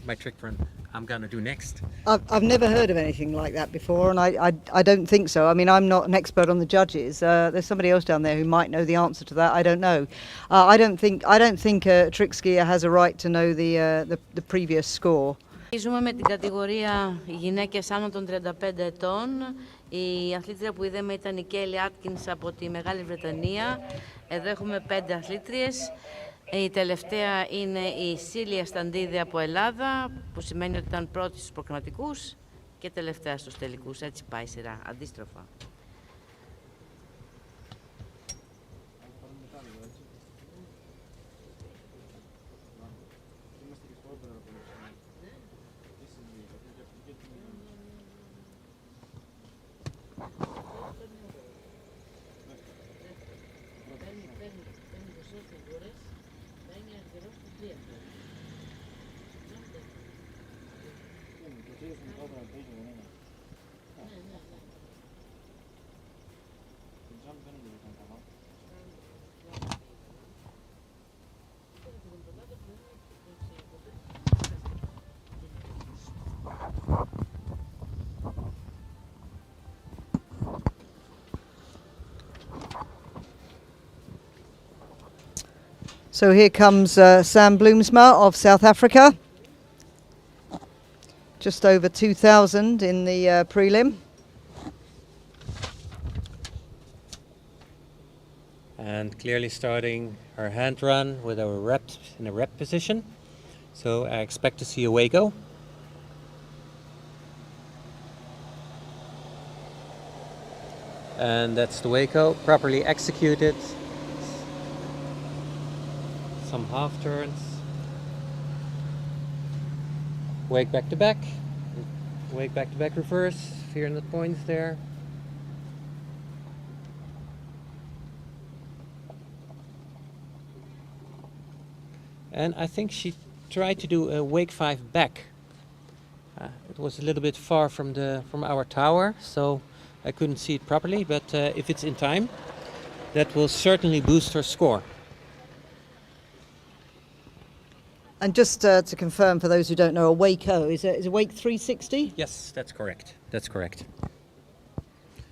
my trick run I'm gonna do next. I've never heard of anything like that before, and I don't think so. I mean, I'm not an expert on the judges. There's somebody else down there who might know the answer to that. I don't know. I don't think a trick skier has a right to know the previous score. Ζούμε με την κατηγορία γυναίκες άνω των 35 ετών. Η αθλήτρια που είδαμε ήταν η Κέιλι Άτκινς από τη Μεγάλη Βρετανία. Εδώ έχουμε 5 αθλήτριες. Η τελευταία είναι η Σίλια Σταντίδη από Ελλάδα, που σημαίνει ότι ήταν πρώτη στους προκριματικούς και τελευταία στους τελικούς. Έτσι πάει η σειρά, αντίστροφα. So here comes Sam Bloomsma of South Africa. Just over 2,000 in the prelim. And clearly starting her hand run with a rep in a rep position. So I expect to see a Waco. And that's the Waco, properly executed. Some half turns. Wake back to back. Wake back to back reverse. 300 points there. And I think she tried to do a wake 5 back. It was a little bit far from our tower, so I couldn't see it properly, but if it's in time, that will certainly boost her score. And just to confirm, for those who don't know, a Waco is a wake 360? Yes, that's correct. That's correct.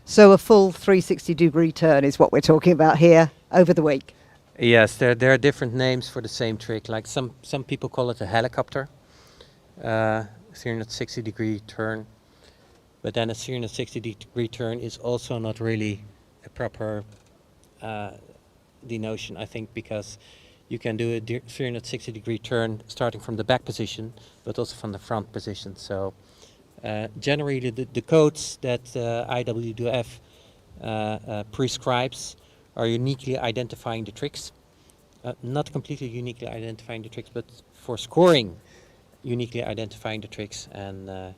So a full 360-degree turn is what we're talking about here over the wake. Yes, there are different names for the same trick. Like some people call it a helicopter, 360-degree turn. But then a 360-degree turn is also not really a proper denotion, I think, because you can do a 360-degree turn starting from the back position, but also from the front position. So generally the codes that IWWF prescribes are uniquely identifying the tricks. Not completely uniquely identifying the tricks, but for scoring, uniquely identifying the tricks, and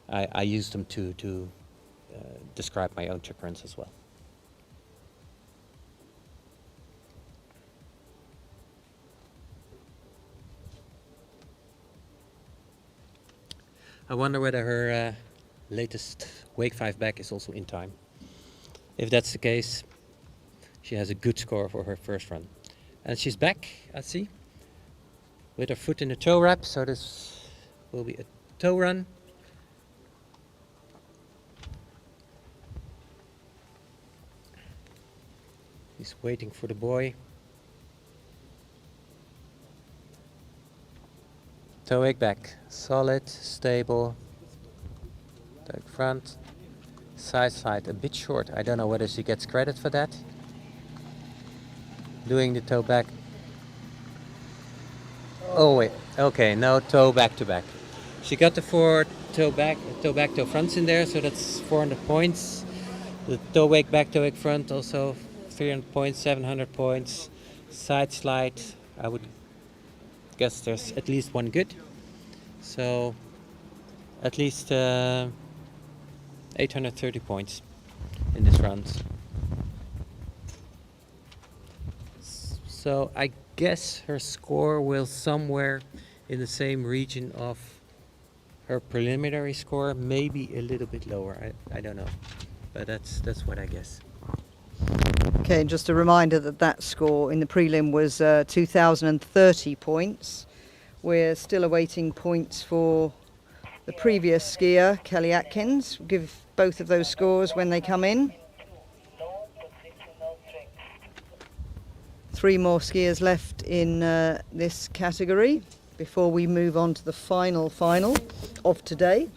I use them to describe my own trick runs as well. I wonder whether her latest wake 5 back is also in time. If that's the case, she has a good score for her first run. And she's back, I see, with her foot in the toe wrap, so this will be a toe run. He's waiting for the boy. Toe wake back, solid, stable, toe front, side slide a bit short. I don't know whether she gets credit for that. Doing the toe back. Oh wait, okay, no, toe back to back. She got the 4 toe back, toe fronts in there, so that's 400 points. The toe wake back, toe wake front also 300 points, 700 points. Side slide, I would guess there's at least one good. So at least 830 points in this round. So I guess her score will somewhere in the same region of her preliminary score, maybe a little bit lower. I don't know, but that's what I guess. Okay, and just a reminder that that score in the prelim was 2,030 points. We're still awaiting points for the previous skier, Kelly Atkins. We'll give both of those scores when they come in. 3 more skiers left in this category before we move on to the final of today.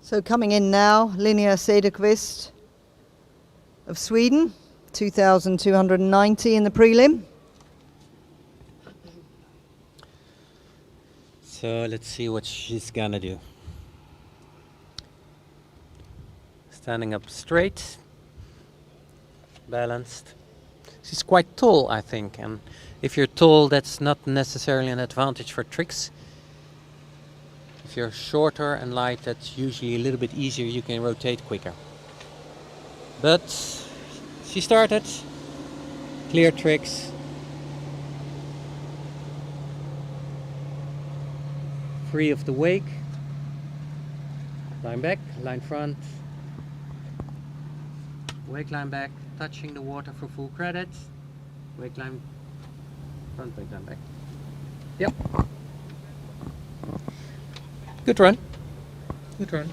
So coming in now, Linnea Cederqvist of Sweden, 2,290 in the prelim. So let's see what she's gonna do. Standing up straight, balanced. She's quite tall, I think, and if you're tall, that's not necessarily an advantage for tricks. If you're shorter and light, that's usually a little bit easier, you can rotate quicker. But she started, clear tricks. Free of the wake. Line back, line front. Wake line back, touching the water for full credit. Wake line front, wake line back. Yep. Good run. Good run.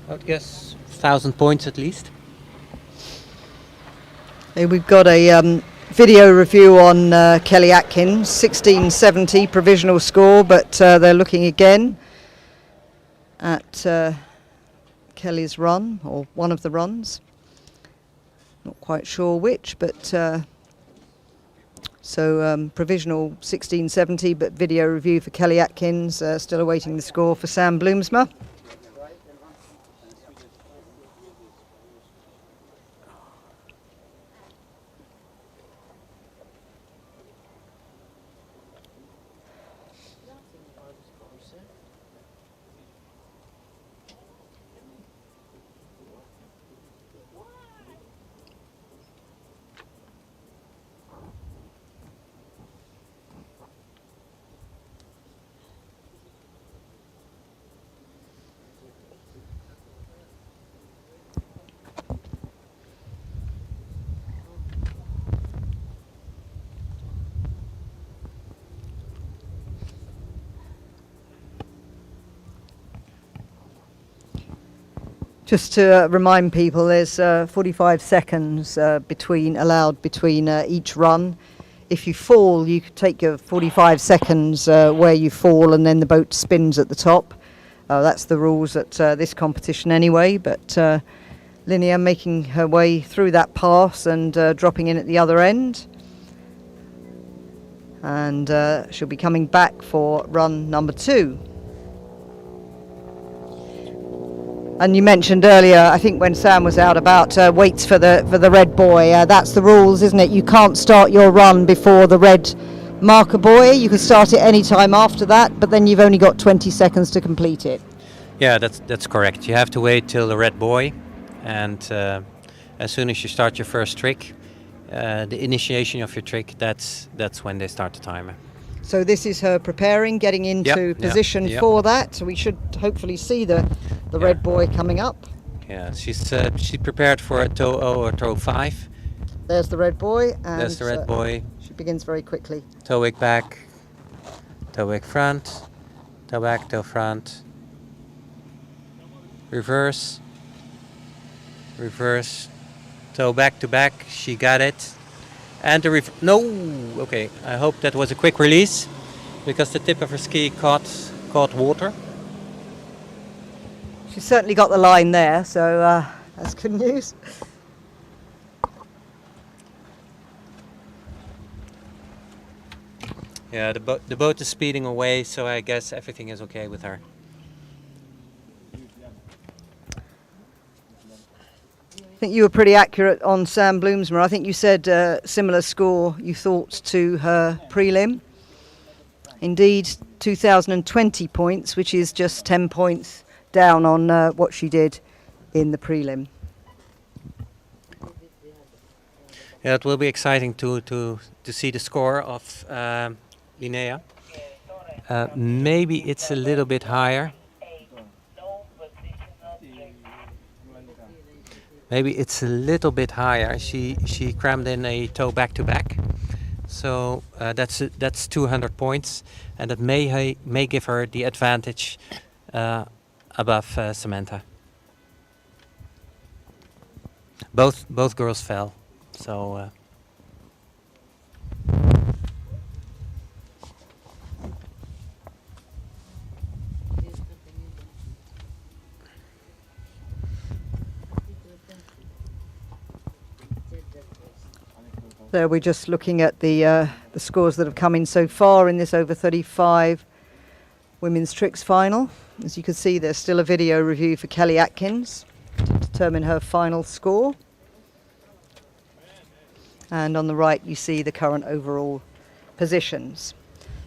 I would guess 1,000 points at least. Hey, we've got a video review on Kelly Atkins, 1670 provisional score, but they're looking again at Kelly's run, or one of the runs. Not quite sure which, but so provisional 1670, but video review for Kelly Atkins, still awaiting the score for Sam Bloomsma. Just to remind people, there's 45 seconds allowed between each run. If you fall, you could take your 45 seconds where you fall, and then the boat spins at the top. That's the rules at this competition anyway, but Linnea making her way through that pass and dropping in at the other end. And she'll be coming back for run number 2. And you mentioned earlier, I think when Sam was out, about weights for the red buoy. That's the rules, isn't it? You can't start your run before the red marker buoy. You can start it any time after that, but then you've only got 20 seconds to complete it. Yeah, that's correct. You have to wait till the red buoy, and as soon as you start your first trick, the initiation of your trick, that's when they start the timer. So this is her preparing, getting into position for that. So we should hopefully see the red buoy coming up. Yeah, she's prepared for a tow 0 or tow 5. There's the red buoy. And there's the red buoy. She begins very quickly. Tow wick back, tow wick front, tow back, tow front, reverse, reverse, tow back to back. She got it. And the no, okay, I hope that was a quick release, because the tip of her ski caught water. She certainly got the line there, so that's good news. Yeah, the boat is speeding away, so I guess everything is okay with her. I think you were pretty accurate on Sam Bloomsma. I think you said similar score you thought to her prelim. Indeed, 2020 points, which is just 10 points down on what she did in the prelim. Yeah, it will be exciting to see the score of Linnea. Maybe it's a little bit higher. Maybe it's a little bit higher. She crammed in a tow back to back, so that's 200 points, and that may give her the advantage above Samantha. Both girls fell, so. There we're just looking at the scores that have come in so far in this over 35 women's tricks final. As you can see, there's still a video review for Kelly Atkins to determine her final score. And on the right you see the current overall positions.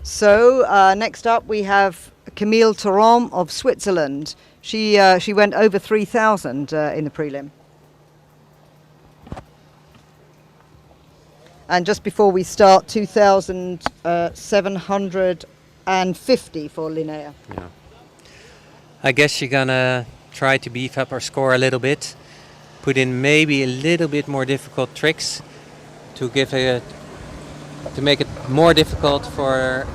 So next up we have Camille Theron of Switzerland. She went over 3,000 in the prelim. And just before we start, 2,750 for Linnea. Yeah. I guess you're gonna try to beef up her score a little bit, put in maybe a little bit more difficult tricks to make it more difficult for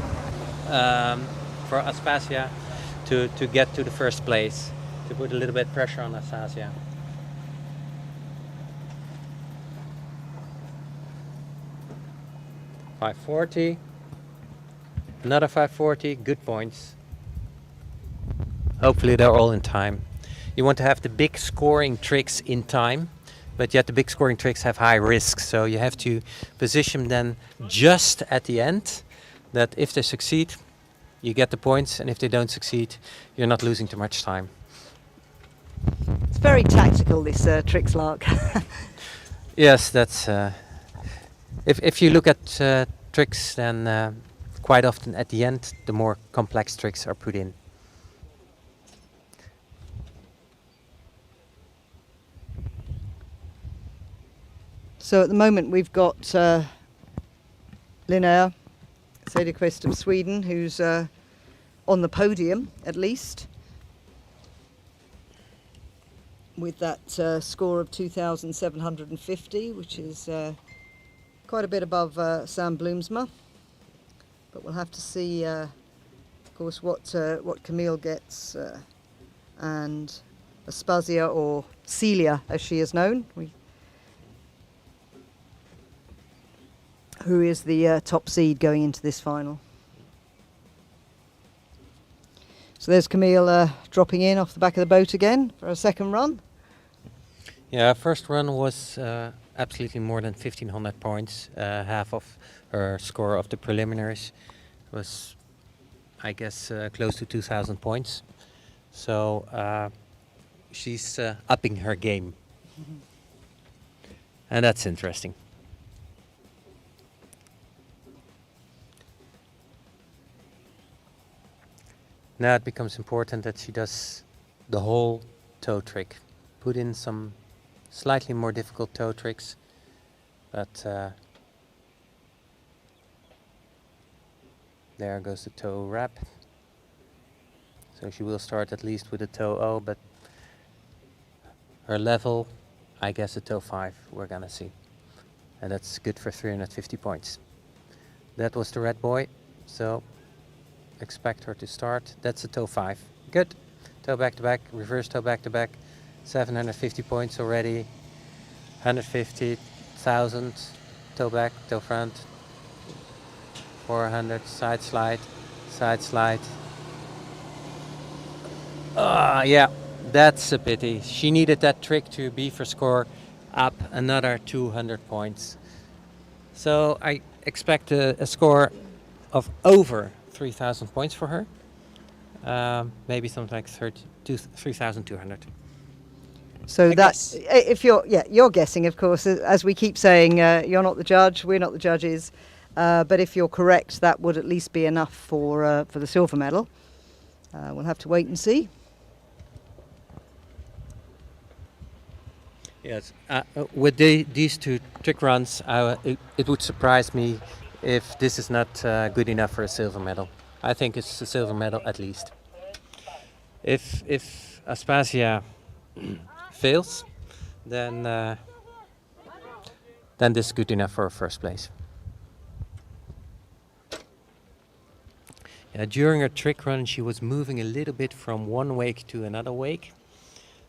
Aspasia to get to the first place, to put a little bit pressure on Aspasia. .540, another 540, good points. Hopefully they're all in time. You want to have the big scoring tricks in time, but yet the big scoring tricks have high risk, so you have to position them just at the end, that if they succeed, you get the points, and if they don't succeed, you're not losing too much time. It's very tactical, this tricks lark. Yes, that's... If you look at tricks, then quite often at the end the more complex tricks are put in. So at the moment we've got Linnea Söderqvist of Sweden, who's on the podium at least, with that score of 2,750, which is quite a bit above Sam Bloomsma, but we'll have to see, of course, what Camille gets and Aspasia, or Celia as she is known, who is the top seed going into this final. So there's Camille dropping in off the back of the boat again for a second run. Yeah, first run was absolutely more than 1,500 points. Half of her score of the preliminaries was, I guess, close to 2,000 points. So she's upping her game. And that's interesting. Now it becomes important that she does the whole toe trick. Put in some slightly more difficult toe tricks, but there goes the toe wrap. So she will start at least with a toe O, but her level, I guess a toe 5 we're gonna see. And that's good for 350 points. That was the red buoy, so expect her to start. That's a toe 5. Good. Toe back to back, reverse toe back to back. 750 points already. 150,000. Toe back, toe front. 400, side slide, side slide. Ah, yeah, that's a pity. She needed that trick to beef her score up another 200 points. So I expect a score of over 3,000 points for her. Maybe something like 3,200. So that's, if you're guessing, of course, as we keep saying, you're not the judge, we're not the judges. But if you're correct, that would at least be enough for the silver medal. We'll have to wait and see. Yes, with these two trick runs, it would surprise me if this is not good enough for a silver medal. I think it's a silver medal at least. If Aspasia fails, then this is good enough for a first place. During her trick run, she was moving a little bit from one wake to another wake,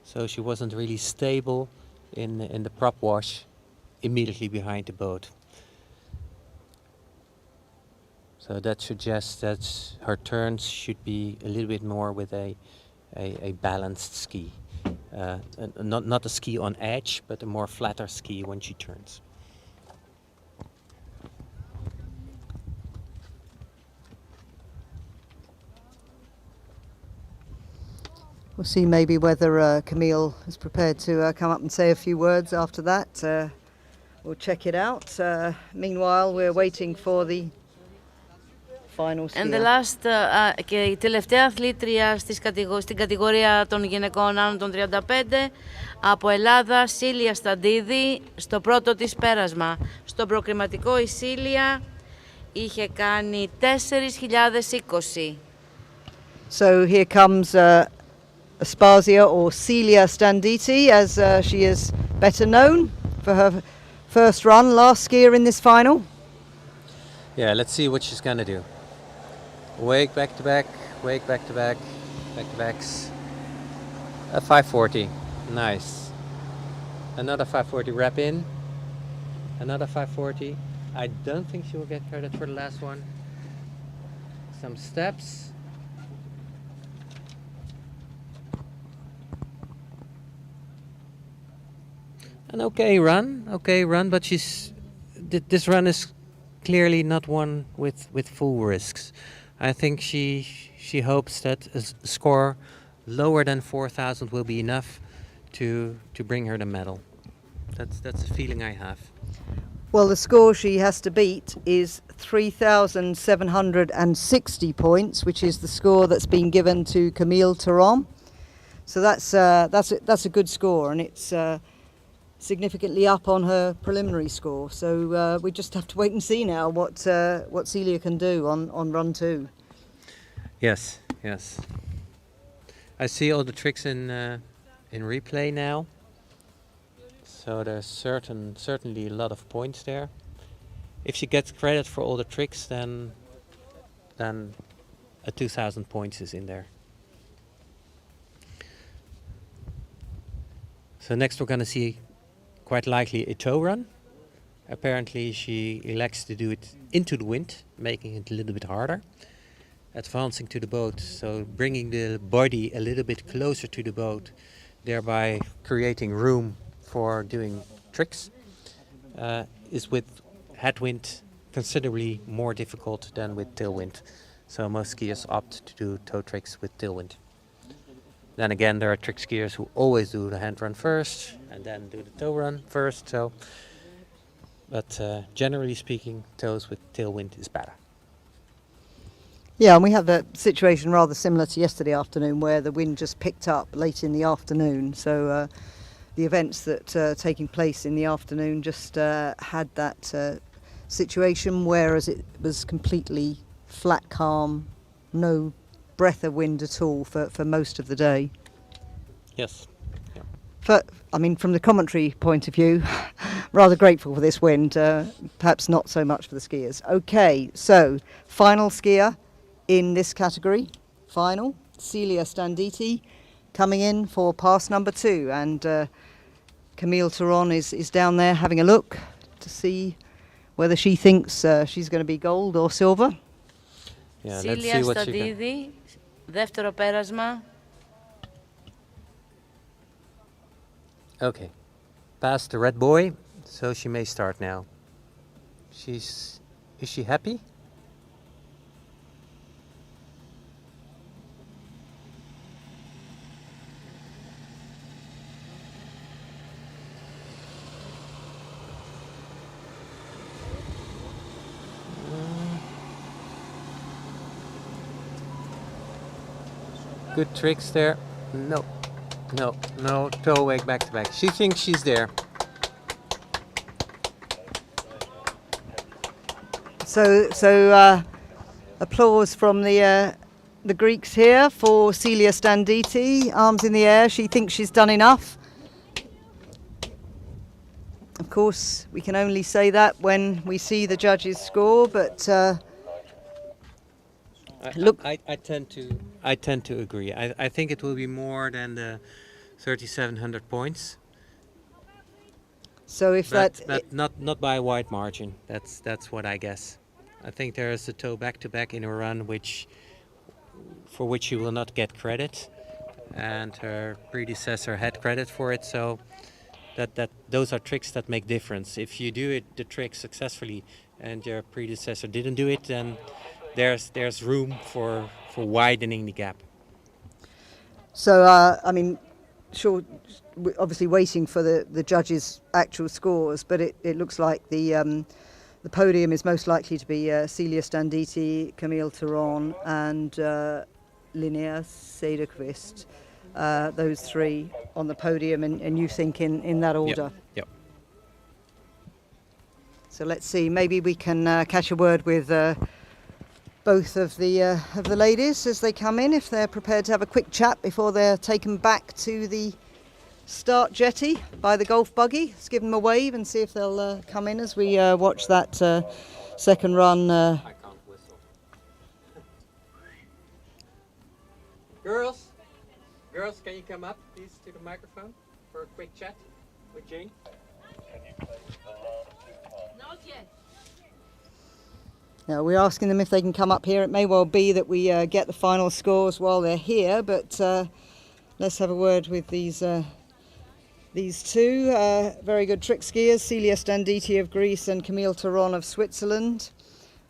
so she wasn't really stable in the prop wash immediately behind the boat. So that suggests that her turns should be a little bit more with a balanced ski. Not a ski on edge, but a more flatter ski when she turns. We'll see maybe whether Camille is prepared to come up and say a few words after that. We'll check it out. Meanwhile, we're waiting for the final skier. And the last, και η τελευταία αθλήτρια στην κατηγορία των γυναικών άνω των 35, από Ελλάδα, Σίλια Σταντίδη, στο πρώτο της πέρασμα. Στο προκριματικό η Σίλια είχε κάνει 4.020. So here comes Aspasia, or Celia Standiti, as she is better known for her first run, last skier in this final. Yeah, let's see what she's gonna do. Wake back to back, wake back to back, back to backs. A 540, nice. Another 540 wrap in, another 540. I don't think she will get credit for the last one. Some steps. An okay run, but this run is clearly not one with full risks. I think she hopes that a score lower than 4,000 will be enough to bring her the medal. That's the feeling I have. Well, the score she has to beat is 3,760 points, which is the score that's been given to Camille Theron. So that's a good score, and it's significantly up on her preliminary score. So we just have to wait and see now what Celia can do on run 2. Yes. I see all the tricks in replay now. So there's certainly a lot of points there. If she gets credit for all the tricks, then a 2,000 points is in there. So next we're going to see quite likely a toe run. Apparently she elects to do it into the wind, making it a little bit harder. Advancing to the boat, so bringing the body a little bit closer to the boat, thereby creating room for doing tricks, is with headwind considerably more difficult than with tailwind. So most skiers opt to do toe tricks with tailwind. Then again, there are trick skiers who always do the hand run first and then do the toe run first. But generally speaking, toes with tailwind is better. Yeah, and we have a situation rather similar to yesterday afternoon where the wind just picked up late in the afternoon. So the events that are taking place in the afternoon just had that situation, whereas it was completely flat calm, no breath of wind at all for most of the day. Yes. I mean, from the commentary point of view, rather grateful for this wind, perhaps not so much for the skiers. Okay, so final skier in this category, final, Celia Standiti, coming in for pass number 2, and Camille Turon is down there having a look to see whether she thinks she's going to be gold or silver. Yeah, Celia Standiti, δεύτερο πέρασμα. Okay, past the red buoy, so she may start now. Is she happy? Good tricks there. No, toe wake back to back. She thinks she's there. So applause from the Greeks here for Celia Standiti, arms in the air. She thinks she's done enough. Of course, we can only say that when we see the judges' score, but look. I tend to agree. I think it will be more than the 3,700 points. So if but not by a wide margin. That's what I guess. I think there is a toe back to back in a run for which she will not get credit, and her predecessor had credit for it. So that those are tricks that make difference. If you do the trick successfully and your predecessor didn't do it, then there's room for widening the gap. So I mean, sure, obviously waiting for the judges' actual scores, but it looks like the podium is most likely to be Celia Standiti, Camille Turon, and Linnea Cederqvist. Those three on the podium, and you think in that order. Yep. So let's see. Maybe we can catch a word with both of the ladies as they come in, if they're prepared to have a quick chat before they're taken back to the start jetty by the golf buggy. Let's give them a wave and see if they'll come in as we watch that second run. I can't whistle. Girls, can you come up, please, to the microphone for a quick chat with Jane? Not yet. Now, we're asking them if they can come up here. It may well be that we get the final scores while they're here, but let's have a word with these two very good trick skiers, Celia Standiti of Greece and Camille Turon of Switzerland.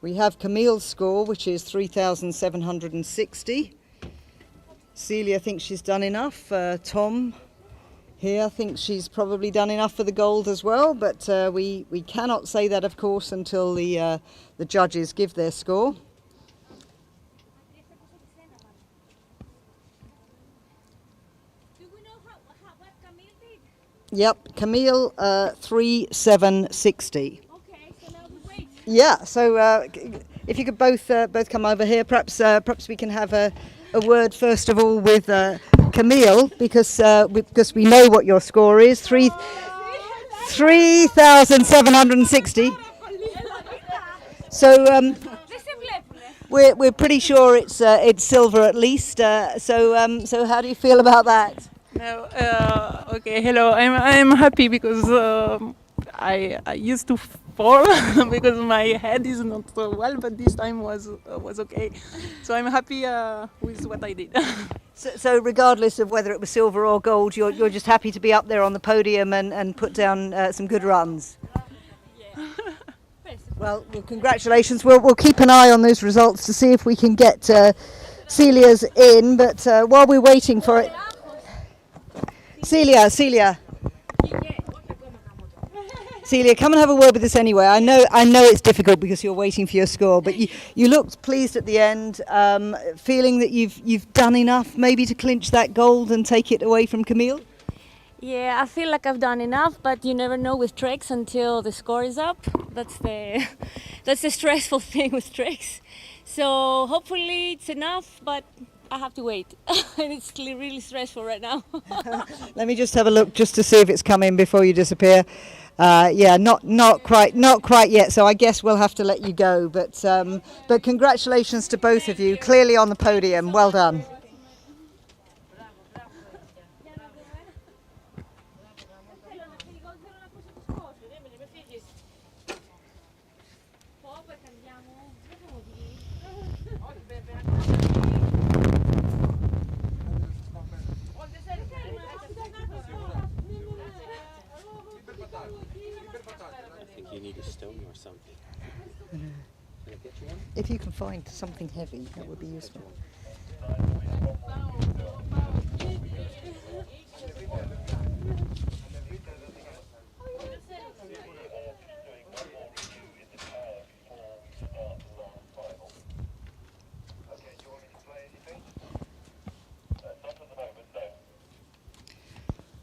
We have Camille's score, which is 3,760. Celia thinks she's done enough. Tom here thinks she's probably done enough for the gold as well, but we cannot say that, of course, until the judges give their score. Yep, Camille 3,760. Okay, so now we wait. Yeah, so if you could both come over here, perhaps we can have a word first of all with Camille, because we know what your score is, 3,760. So we're pretty sure it's silver at least. So how do you feel about that? No, okay, hello. I'm happy because I used to fall because my head is not so well, but this time was okay. So I'm happy with what I did. So regardless of whether it was silver or gold, you're just happy to be up there on the podium and put down some good runs. Well, congratulations. We'll keep an eye on those results to see if we can get Celia's in. But while we're waiting for it, Celia, come and have a word with us anyway. I know it's difficult because you're waiting for your score, but you looked pleased at the end, feeling that you've done enough maybe to clinch that gold and take it away from Camille. Yeah, I feel like I've done enough, but you never know with tricks until the score is up. That's the stressful thing with tricks. So hopefully it's enough, but I have to wait. And it's really stressful right now. Let me just have a look just to see if it's come in before you disappear. Yeah, not quite yet. So I guess we'll have to let you go. But congratulations to both of you. Clearly on the podium. Well done. You need a stone or something. Can I get you one? If you can find something heavy, that would be useful.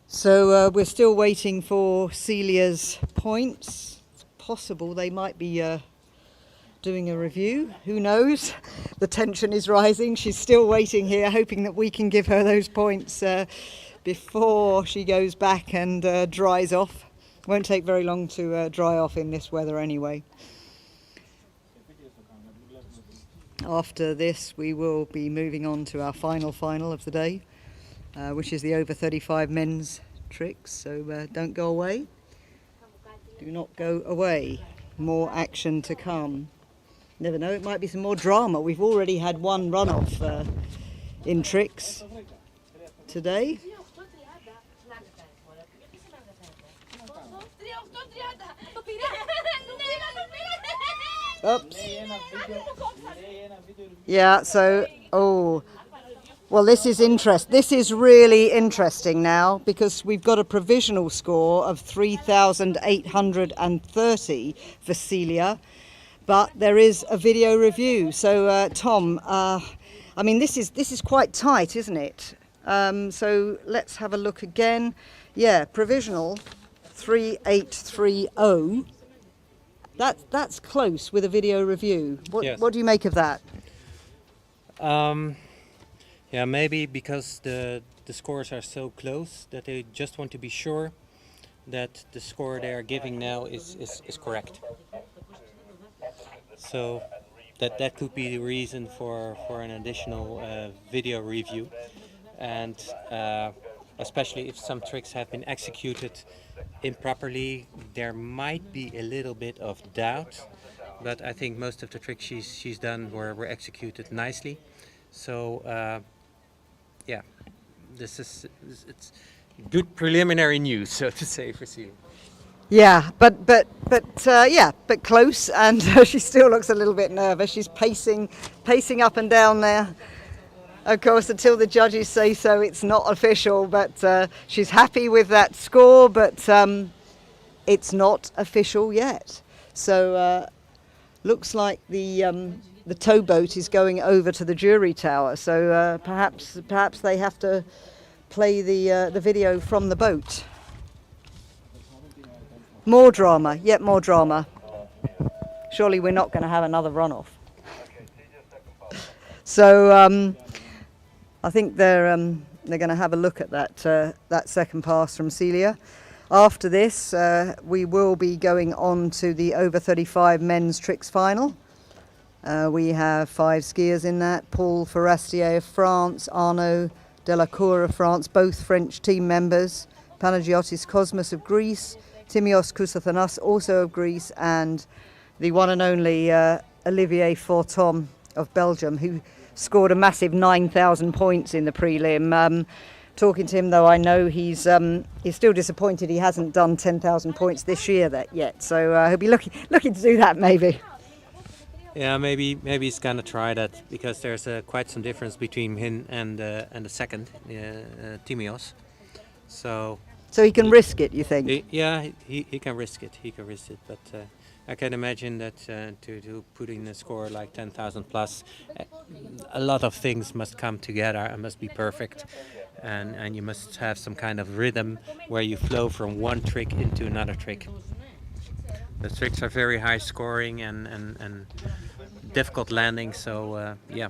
So we're still waiting for Celia's points. It's possible they might be doing a review. Who knows? The tension is rising. She's still waiting here, hoping that we can give her those points before she goes back and dries off. Won't take very long to dry off in this weather anyway. After this, we will be moving on to our final of the day, which is the over 35 men's tricks. So don't go away. Do not go away. More action to come. Never know, it might be some more drama. We've already had one runoff in tricks today. Oops. Yeah, so, well, this is really interesting now because we've got a provisional score of 3,830 for Celia, but there is a video review. So, Tom, I mean, this is quite tight, isn't it? So let's have a look again. Yeah, provisional 3,830. That's close with a video review. What do you make of that? Yeah, maybe because the scores are so close that they just want to be sure that the score they are giving now is correct. So that could be the reason for an additional video review, and especially if some tricks have been executed improperly, there might be a little bit of doubt, but I think most of the tricks she's done were executed nicely. So yeah, it's good preliminary news, so to say, for Celia. Yeah, but close, and she still looks a little bit nervous. She's pacing up and down there. Of course, until the judges say so, it's not official, but she's happy with that score, but it's not official yet. So looks like the towboat is going over to the jury tower, so perhaps they have to play the video from the boat. More drama, yet more drama. Surely we're not going to have another runoff. So I think they're going to have a look at that second pass from Celia. After this, we will be going on to the over 35 men's tricks final. We have 5 skiers in that: Paul Forestier of France, Arnaud Delacour of France, both French team members, Panagiotis Cosmas of Greece, Timios Kousathanas also of Greece, and the one and only Olivier Forton of Belgium, who scored a massive 9,000 points in the prelim. Talking to him, though, I know he's still disappointed he hasn't done 10,000 points this year yet. So he'll be looking to do that maybe. Yeah, maybe he's gonna try that, because there's quite some difference between him and the second, Timios. So he can risk it, you think? He can risk it. He can risk it, but I can imagine that to put in a score like 10,000 plus, a lot of things must come together and must be perfect, and you must have some kind of rhythm where you flow from one trick into another trick. The tricks are very high scoring and difficult landing, so yeah.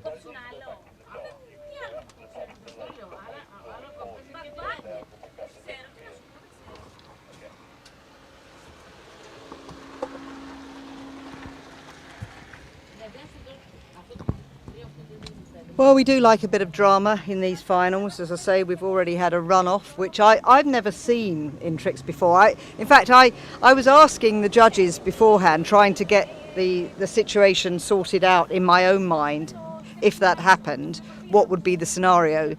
Well, we do like a bit of drama in these finals. As I say, we've already had a run-off, which I've never seen in tricks before. In fact, I was asking the judges beforehand, trying to get the situation sorted out in my own mind. If that happened, what would be the scenario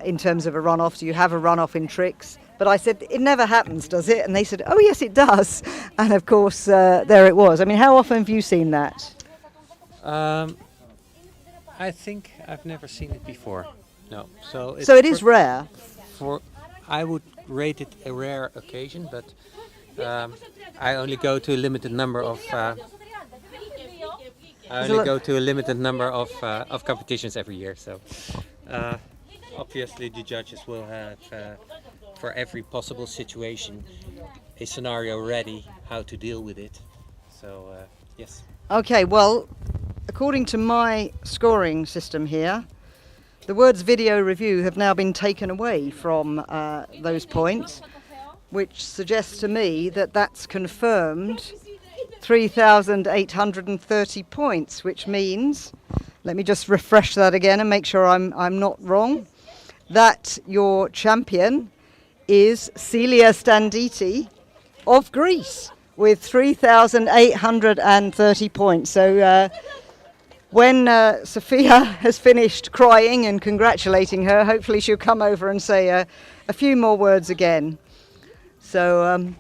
in terms of a run-off? Do you have a run-off in tricks? But I said, it never happens, does it? And they said, oh, yes, it does. And, of course, there it was. I mean, how often have you seen that? I think I've never seen it before. No, so it is rare. I would rate it a rare occasion, but I only go to a limited number of. Competitions every year. So obviously the judges will have for every possible situation a scenario ready how to deal with it. So yes. Okay, well, according to my scoring system here, the words video review have now been taken away from those points, which suggests to me that that's confirmed 3,830 points, which means, let me just refresh that again and make sure I'm not wrong, that your champion is Celia Standiti of Greece with 3,830 points. So when Sophia has finished crying and congratulating her, hopefully she'll come over and say a few more words again. So,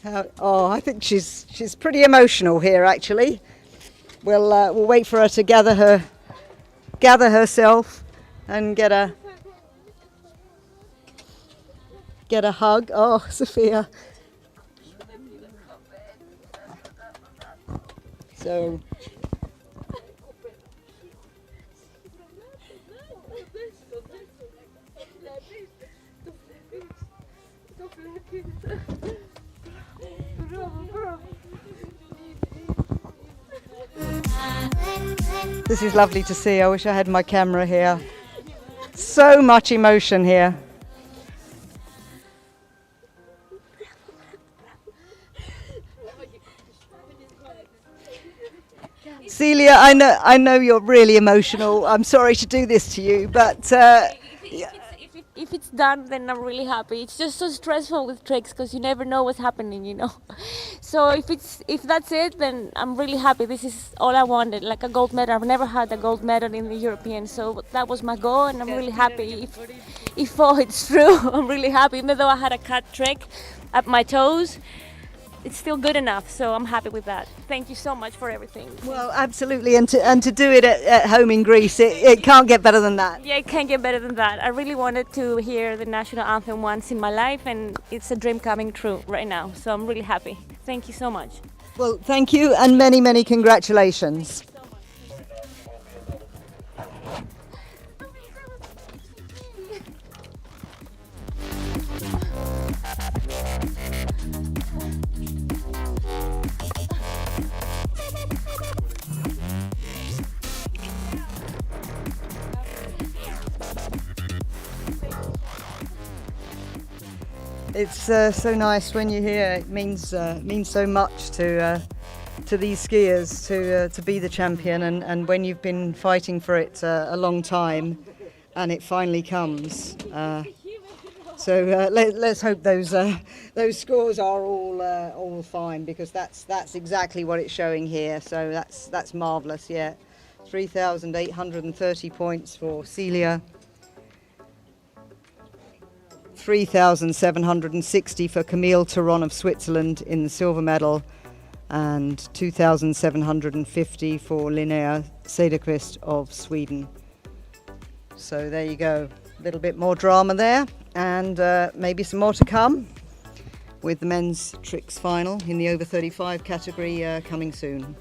I think she's pretty emotional here, actually. We'll wait for her to gather herself and get a hug. Oh, Sophia. So. This is lovely to see. I wish I had my camera here. So much emotion here. Celia, I know you're really emotional. I'm sorry to do this to you, but if it's done, then I'm really happy. It's just so stressful with tricks because you never know what's happening, you know. So if that's it, then I'm really happy. This is all I wanted, like a gold medal. I've never had a gold medal in the European, so that was my goal, and I'm really happy. If it's true, I'm really happy. Even though I had a cut trick at my toes, it's still good enough, so I'm happy with that. Thank you so much for everything. Well, absolutely, and to do it at home in Greece, it can't get better than that. Yeah, it can't get better than that. I really wanted to hear the national anthem once in my life, and it's a dream coming true right now, so I'm really happy. Thank you so much. Well, thank you, and many, many congratulations. It's so nice when you hear. It means so much to these skiers to be the champion, and when you've been fighting for it a long time, and it finally comes. So let's hope those scores are all fine, because that's exactly what it's showing here. So that's marvellous. Yeah, 3,830 points for Celia, 3,760 for Camille Theron of Switzerland in the silver medal, and 2,750 for Linnea Cederqvist of Sweden. So there you go, a little bit more drama there, and maybe some more to come with the men's tricks final in the over 35 category coming soon.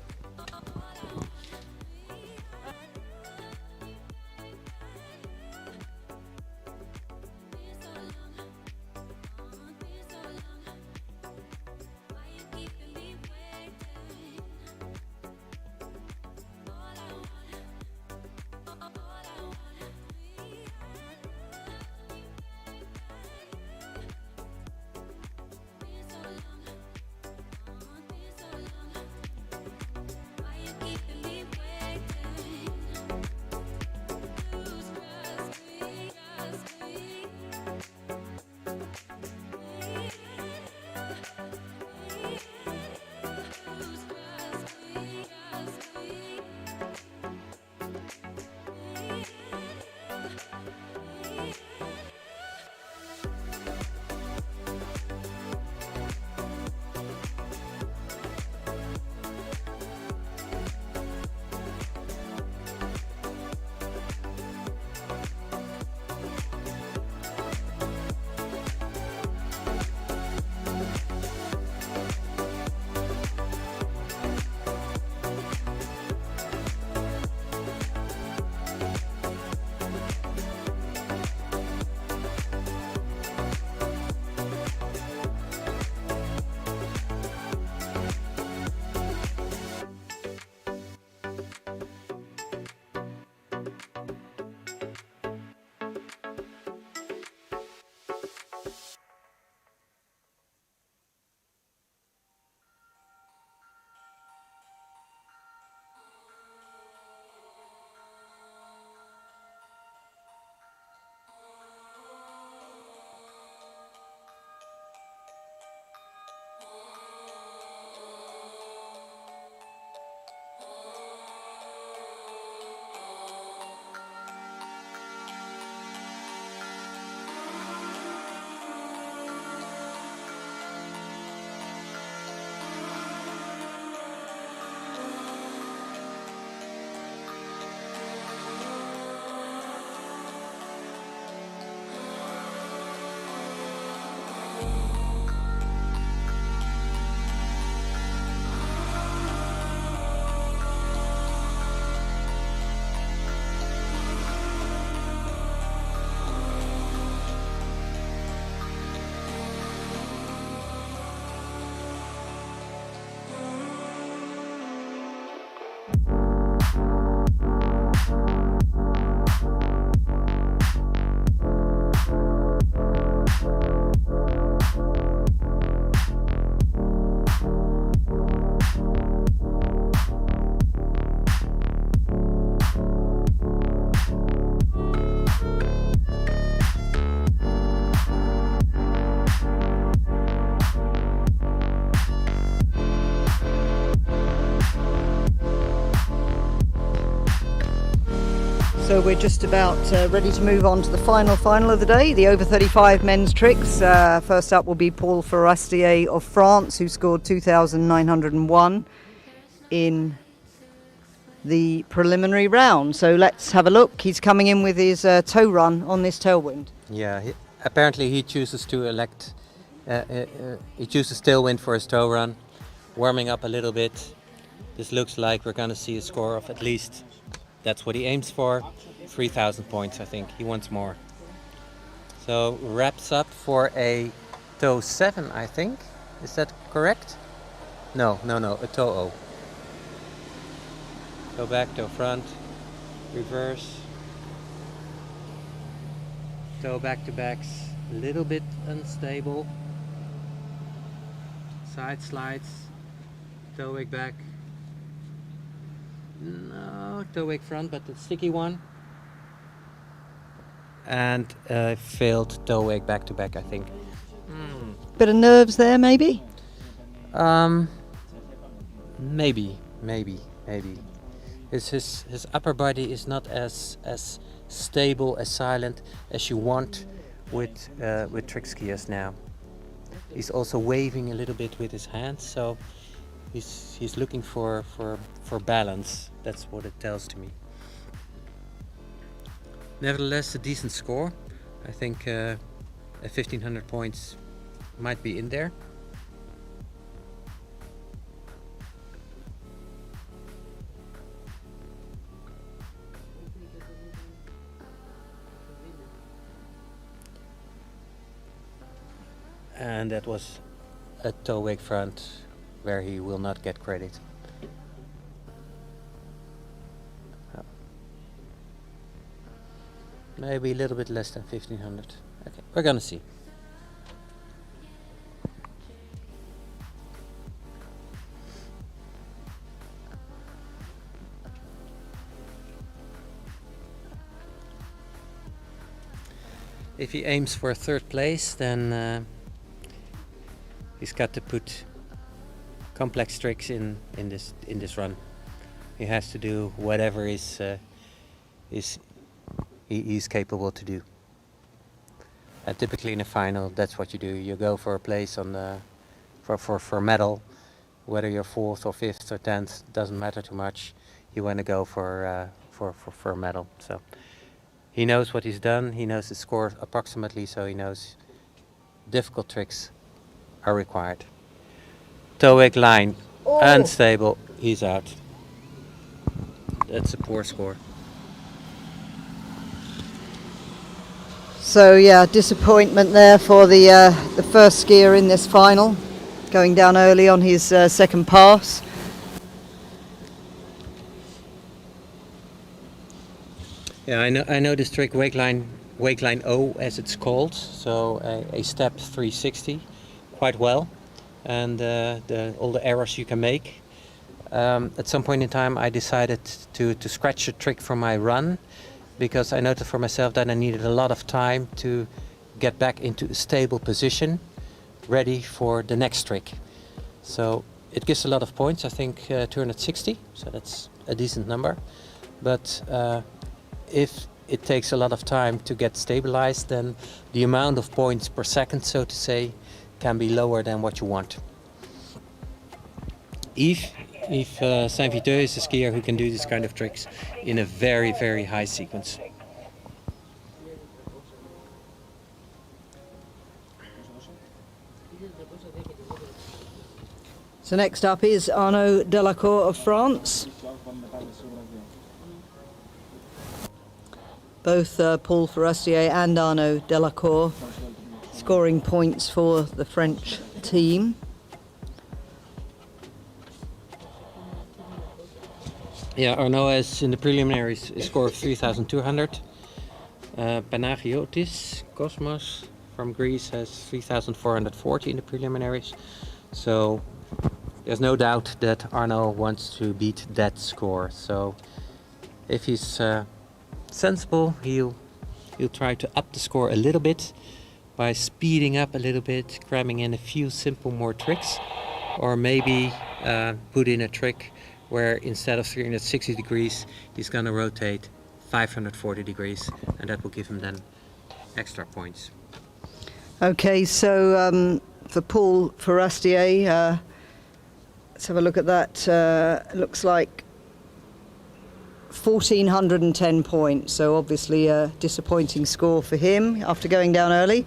So we're just about ready to move on to the final of the day, the over 35 men's tricks. First up will be Paul Forestier of France, who scored 2,901 in the preliminary round. So let's have a look. He's coming in with his toe run on this tailwind. Yeah, apparently he chooses to he chooses tailwind for his toe run, warming up a little bit. This looks like we're going to see a score of at least, that's what he aims for, 3,000 points, I think. He wants more. So wraps up for a toe 7, I think. Is that correct? No, a toe O. Toe back, toe front, reverse. Toe back to backs, a little bit unstable. Side slides, toe wake back. No, toe wake front, but the sticky one. and failed toe wake back to back, I think. Bit of nerves there, maybe? Maybe. His upper body is not as stable, as silent as you want with trick skiers now. He's also waving a little bit with his hands, so he's looking for balance. That's what it tells to me. Nevertheless, a decent score. I think 1,500 points might be in there. And that was a toe wake front where he will not get credit. Maybe a little bit less than 1,500. Okay, we're gonna see. If he aims for third place, then he's got to put complex tricks in this run. He has to do whatever he's capable to do. And typically in a final, that's what you do. You go for a place on the for medal, whether you're 4th or 5th or 10th, doesn't matter too much. You want to go for a medal. So he knows what he's done. He knows the score approximately, so he knows difficult tricks are required. Toe wake line, unstable. He's out. That's a poor score. So yeah, disappointment there for the first skier in this final, going down early on his second pass. Yeah, I know this trick, wake line O as it's called, so a step 360, quite well, and all the errors you can make. At some point in time I decided to scratch a trick from my run, because I noticed for myself that I needed a lot of time to get back into a stable position, ready for the next trick. So it gives a lot of points, I think 260, so that's a decent number. But if it takes a lot of time to get stabilized, then the amount of points per second, so to say, can be lower than what you want. Yves Saint-Viteux is a skier who can do these kind of tricks in a very, very high sequence. So next up is Arnaud Delacour of France. Both Paul Forestier and Arnaud Delacour scoring points for the French team. Yeah, Arnaud has in the preliminaries a score of 3,200. Panagiotis Cosmos from Greece has 3,440 in the preliminaries. So there's no doubt that Arnaud wants to beat that score. So if he's sensible, he'll try to up the score a little bit by speeding up a little bit, cramming in a few simple more tricks, or maybe put in a trick where instead of 360 degrees, he's going to rotate 540 degrees, and that will give him then extra points. Okay, so for Paul Forestier, let's have a look at that. Looks like 1,410 points, so obviously a disappointing score for him after going down early.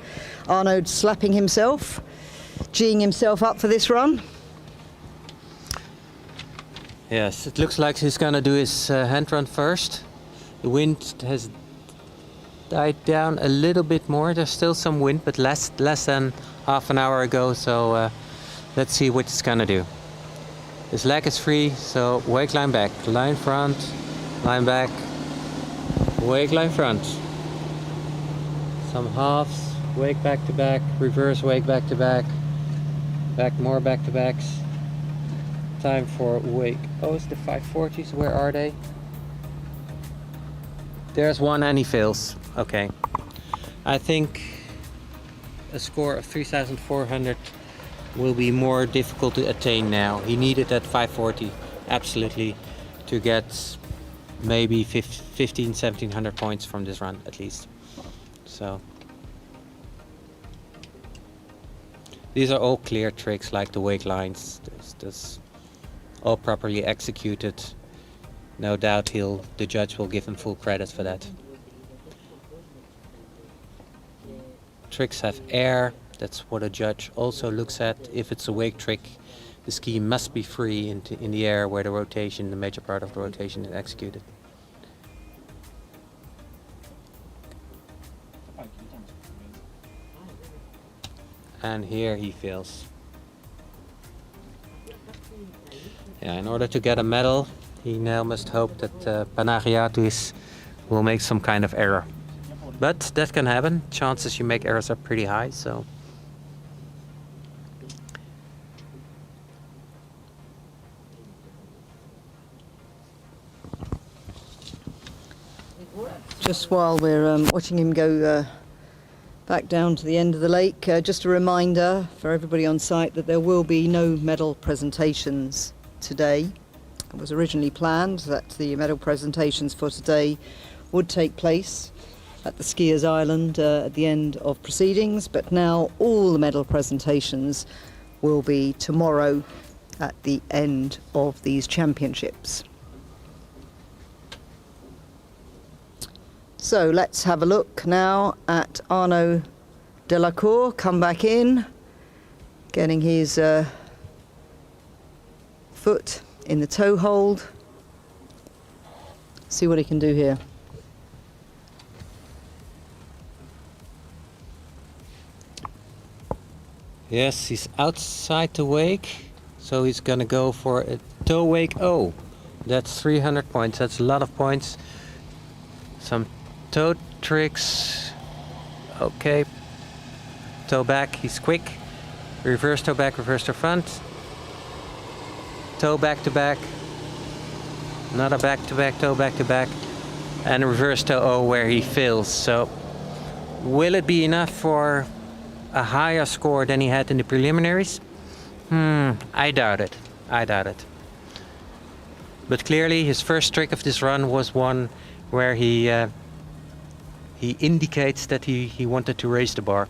Arnaud slapping himself, geeing himself up for this run. Yes, it looks like he's going to do his hand run first. The wind has died down a little bit more. There's still some wind, but less than half an hour ago, so let's see what he's going to do. His leg is free, so wake line back, line front, line back, wake line front. Some halves, wake back to back, reverse wake back to back, back more back to backs. Time for wake. Oh, it's the 540s. Where are they? There's one and he fails. Okay. I think a score of 3,400 will be more difficult to attain now. He needed that 540 absolutely to get maybe 1,700 points from this run at least. So these are all clear tricks, like the wake lines. This all properly executed. No doubt the judge will give him full credit for that. Tricks have air. That's what a judge also looks at. If it's a wake trick, the ski must be free in the air where the major part of the rotation is executed. And here he fails. Yeah, in order to get a medal, he now must hope that Panagiatis will make some kind of error. But that can happen. Chances you make errors are pretty high, so. Just while we're watching him go back down to the end of the lake, just a reminder for everybody on site that there will be no medal presentations today. It was originally planned that the medal presentations for today would take place at the Skiers Island at the end of proceedings, but now all the medal presentations will be tomorrow at the end of these championships. So let's have a look now at Arnaud Delacour come back in, getting his foot in the toe hold. See what he can do here. Yes, he's outside the wake, so he's gonna go for a toe wake. Oh, that's 300 points. That's a lot of points. Some toe tricks. Okay. Toe back, he's quick. Reverse toe back, reverse toe front. Toe back to back. Another back to back, toe back to back. And a reverse toe O where he fails. So will it be enough for a higher score than he had in the preliminaries? I doubt it. I doubt it. But clearly his first trick of this run was one where he indicates that he wanted to raise the bar.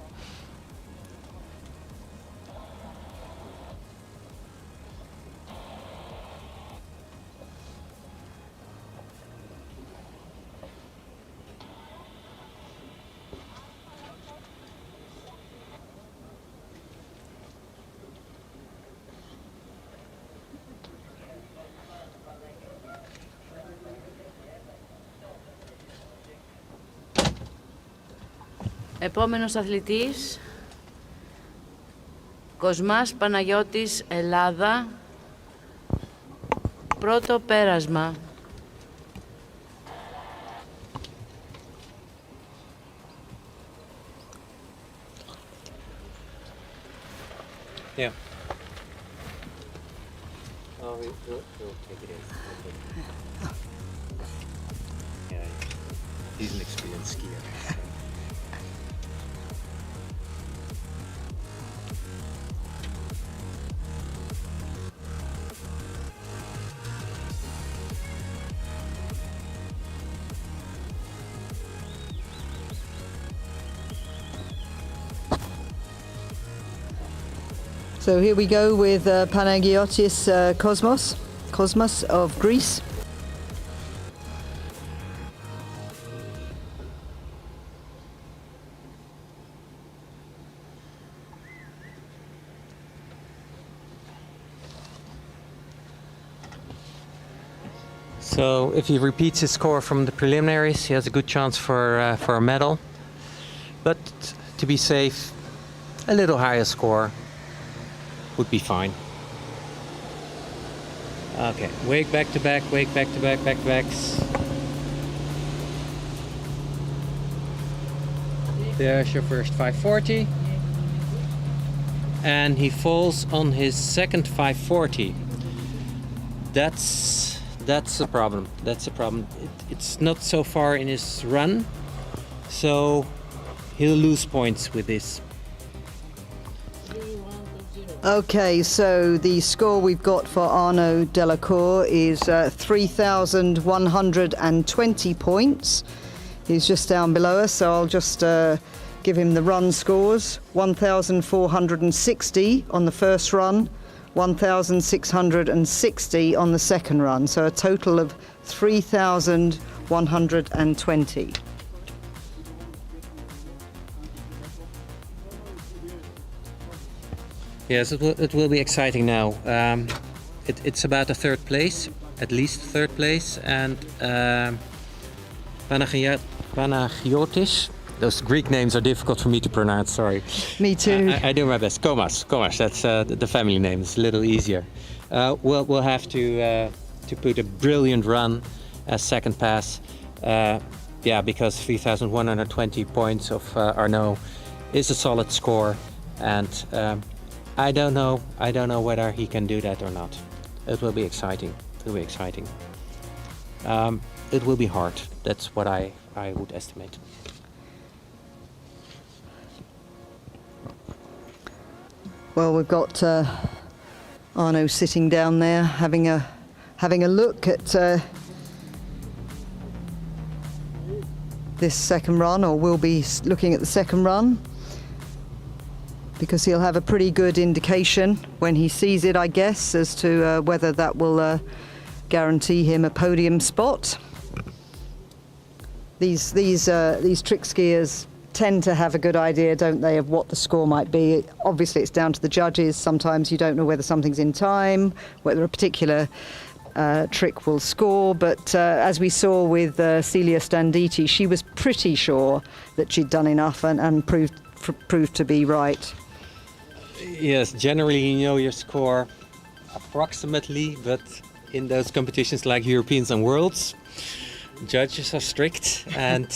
Επόμενος αθλητής, Κοσμάς Παναγιώτης, Ελλάδα, πρώτο πέρασμα. Yeah. Oh, we'll take it in. Yeah, he's an experienced skier. So here we go with Panagiotis Cosmas of Greece. So if he repeats his score from the preliminaries, he has a good chance for a medal. But to be safe, a little higher score would be fine. Okay, wake back to back, wake back to back, back to backs. There's your first 540. And he falls on his second 540. That's a problem. That's a problem. It's not so far in his run, so he'll lose points with this. Okay, so the score we've got for Arnaud Delacour is 3,120 points. He's just down below us, so I'll just give him the run scores. 1,460 on the first run, 1,660 on the second run, so a total of 3,120. Yes, it will be exciting now. It's about a third place, at least third place, and Panagiotis. Those Greek names are difficult for me to pronounce. Sorry. Me too. I do my best. Komas. That's the family name. It's a little easier. We'll have to put a brilliant run as second pass. Because 3,120 points of Arnaud is a solid score, and I don't know whether he can do that or not. It will be exciting. It will be hard. That's what I would estimate. Well, we've got Arnaud sitting down there having a look at this second run, or will be looking at the second run, because he'll have a pretty good indication when he sees it, I guess, as to whether that will guarantee him a podium spot. These trick skiers tend to have a good idea, don't they, of what the score might be. Obviously, it's down to the judges. Sometimes you don't know whether something's in time, whether a particular trick will score. But as we saw with Celia Standiti, she was pretty sure that she'd done enough and proved to be right. Yes, generally you know your score approximately, but in those competitions like Europeans and Worlds, judges are strict, and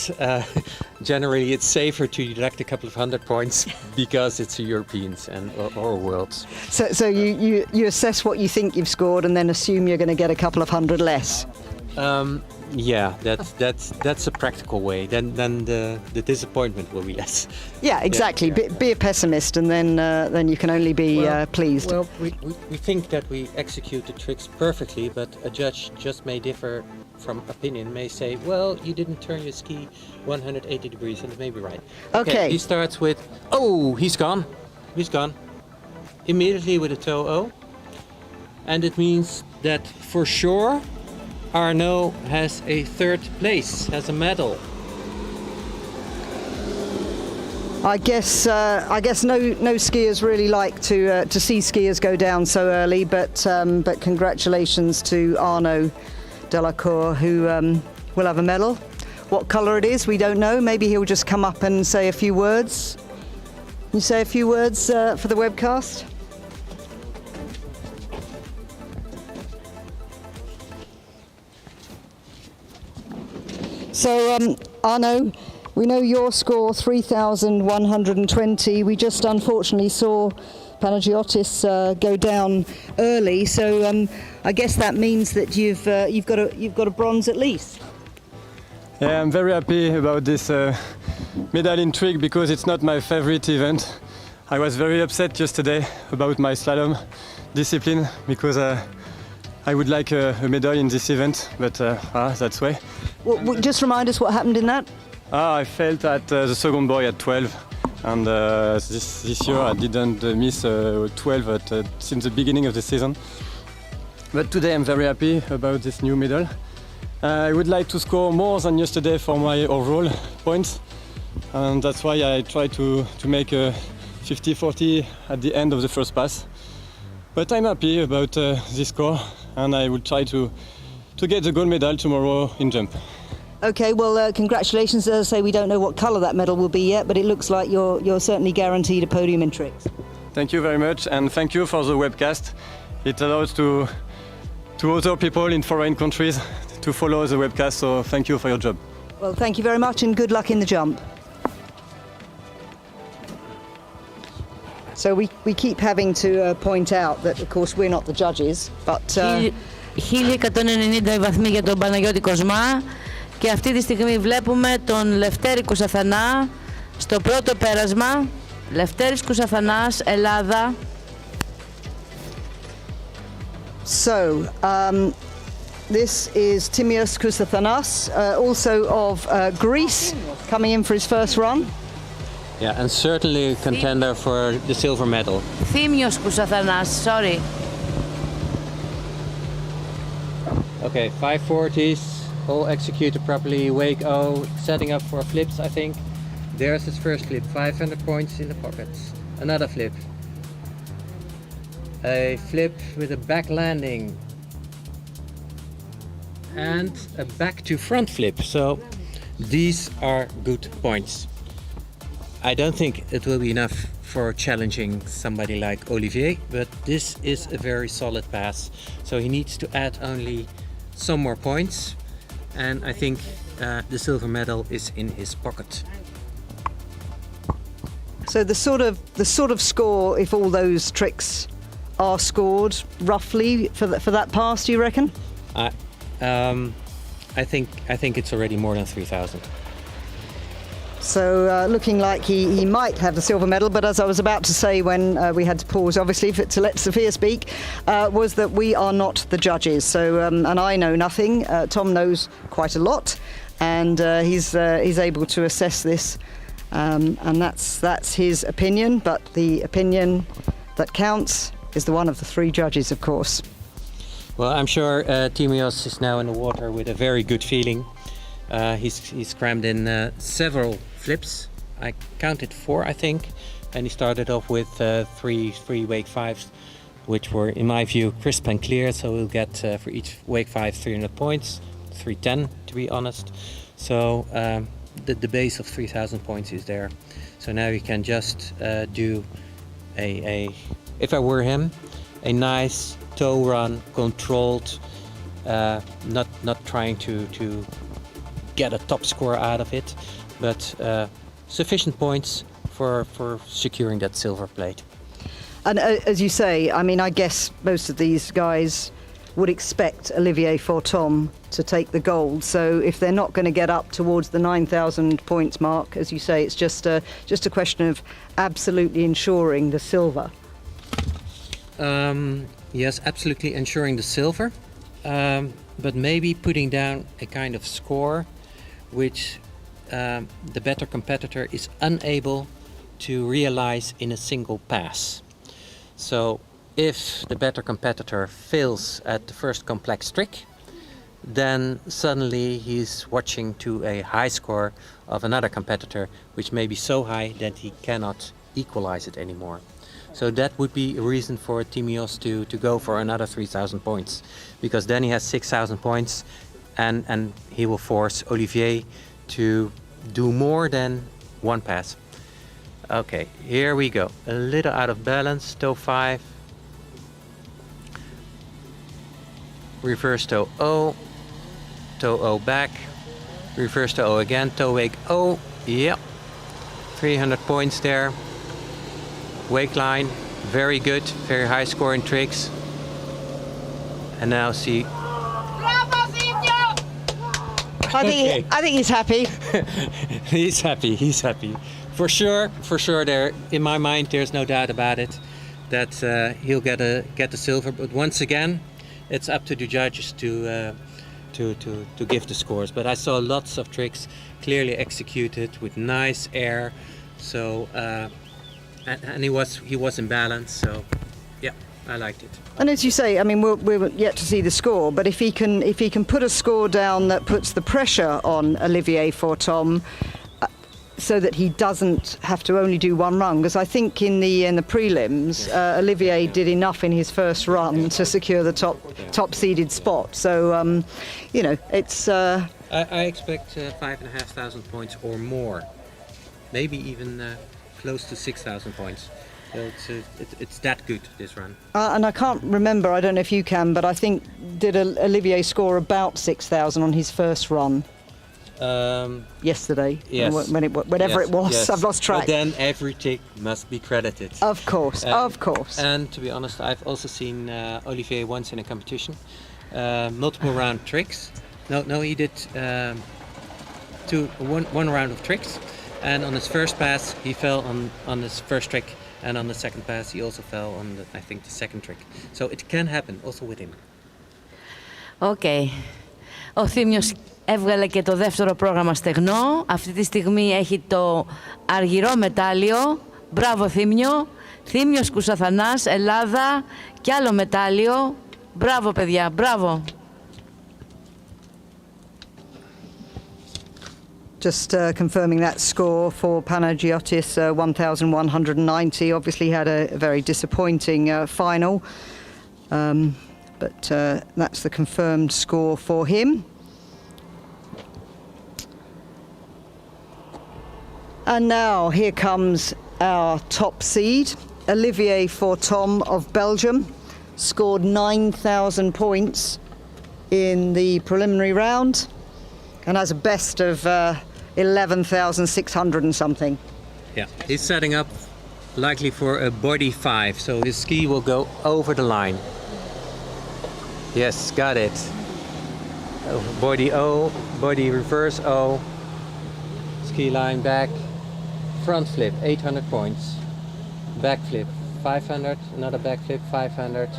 generally it's safer to deduct a couple of 100 points because it's a Europeans or Worlds. So you assess what you think you've scored and then assume you're going to get a couple of 100 less. Yeah, that's a practical way. Then the disappointment will be less. Yeah, exactly. Yeah. Be a pessimist, and then you can only be pleased. Well, we think that we execute the tricks perfectly, but a judge just may differ from opinion, may say, well, you didn't turn your ski 180 degrees, and it may be right. Okay. He starts with, he's gone. Immediately with a toe O. And it means that for sure Arnaud has a third place, has a medal. I guess no skiers really like to see skiers go down so early, but congratulations to Arnaud Delacour, who will have a medal. What colour it is, we don't know. Maybe he'll just come up and say a few words. You say a few words for the webcast? So, Arnaud, we know your score 3,120. We just unfortunately saw Panagiotis go down early. So, I guess that means that you've got a bronze at least. Yeah, I'm very happy about this medal in trick because it's not my favorite event. I was very upset yesterday about my slalom discipline because I would like a medal in this event, but that's way. Well, just remind us what happened in that. I failed at the second boy at 12, and this year I didn't miss 12 since the beginning of the season. But today I'm very happy about this new medal. I would like to score more than yesterday for my overall points, and that's why I try to make a 50-40 at the end of the first pass. But I'm happy about this score, and I will try to get the gold medal tomorrow in jump. Okay, well, congratulations. As I say, we don't know what colour that medal will be yet, but it looks like you're certainly guaranteed a podium in tricks. Thank you very much, and thank you for the webcast. It allows to other people in foreign countries to follow the webcast, so thank you for your job. Well, thank you very much, and good luck in the jump. So we keep having to point out that, of course, we're not the judges, but... 1190 βαθμοί για τον Παναγιώτη Κοσμά και αυτή τη στιγμή βλέπουμε τον Λευτέρη Κωνσταθανά Στο πρώτο πέρασμα, Λευτέρης Κουσαθανάς, Ελλάδα. So, this is Timios Kousathanas, also of Greece, coming in for his first run. Yeah, and certainly a contender for the silver medal. Θήμιος Κουσαθανάς, sorry. Okay, 540s, all executed properly, wake O, setting up for flips, I think. There's his first flip, 500 points in the pockets. Another flip. A flip with a back landing. And a back to front flip, so these are good points. I don't think it will be enough for challenging somebody like Olivier, but this is a very solid pass. So he needs to add only some more points, and I think the silver medal is in his pocket. So the sort of score, if all those tricks are scored roughly for that pass, do you reckon? I think it's already more than 3,000. So looking like he might have the silver medal, but as I was about to say when we had to pause, obviously, to let Sophia speak, was that we are not the judges. So and I know nothing. Tom knows quite a lot, and he's able to assess this, and that's his opinion. But the opinion that counts is the one of the three judges, of course. Well, I'm sure Timios is now in the water with a very good feeling. He's crammed in several flips. I counted 4, I think, and he started off with three wake 5s, which were, in my view, crisp and clear. So we'll get for each wake 5 300 points, 310 to be honest. So the base of 3,000 points is there. So now you can just do if I were him, a nice toe run, controlled, not trying to get a top score out of it, but sufficient points for securing that silver plate. And as you say, I mean, I guess most of these guys would expect Olivier Fortom to take the gold. So if they're not going to get up towards the 9,000 points mark, as you say, it's just a question of absolutely ensuring the silver. Yes, absolutely ensuring the silver, but maybe putting down a kind of score which the better competitor is unable to realize in a single pass. So if the better competitor fails at the first complex trick, then suddenly he's watching to a high score of another competitor, which may be so high that he cannot equalize it anymore. So that would be a reason for Timios to go for another 3,000 points, because then he has 6,000 points, and he will force Olivier to do more than one pass. Okay, here we go. A little out of balance, toe 5. Reverse toe O, toe O back, reverse toe O again, toe wake O, yep. 300 points there. Wake line, very good, very high scoring tricks. And now see. I think he's happy. He's happy. For sure there, in my mind, there's no doubt about it, that he'll get the silver. But once again, it's up to the judges to give the scores. But I saw lots of tricks clearly executed with nice air. So and he was in balance. So yeah, I liked it. And as you say, I mean, we're yet to see the score, but if he can put a score down that puts the pressure on Olivier Fortom, so that he doesn't have to only do one run, because I think in the prelims, Olivier did enough in his first run to secure the top seeded spot. So you know, it's. I expect 5,500 points or more, maybe even close to 6,000 points. So it's that good, this run. And I can't remember, I don't know if you can, but I think did Olivier score about 6,000 on his first run? Yesterday, yes. Whenever it was, yes. I've lost track. But then every tick must be credited. Of course, of course. And to be honest, I've also seen Olivier once in a competition, multiple round tricks. No, he did one round of tricks, And on his first pass, he fell on his first trick, and on the second pass, he also fell on I think the second trick. So it can happen also with him. Okay. Ο Θήμιος έβγαλε και το δεύτερο πρόγραμμα στεγνό. Αυτή τη στιγμή έχει το αργυρό μετάλλιο. Μπράβο Θήμιο. Θήμιος Κουσαθανάς, Ελλάδα. Και άλλο μετάλλιο. Μπράβο παιδιά, μπράβο. Just confirming that score for Panagiotis, 1,190. Obviously had a very disappointing final. But that's the confirmed score for him. And now here comes our top seed, Olivier Fortom of Belgium. Scored 9,000 points in the preliminary round and has a best of 11,600 and something. Yeah, he's setting up likely for a body 5, so his ski will go over the line. Yes, got it. Body O, body reverse O, ski line back, front flip, 800 points, back flip, 500, another back flip, 500,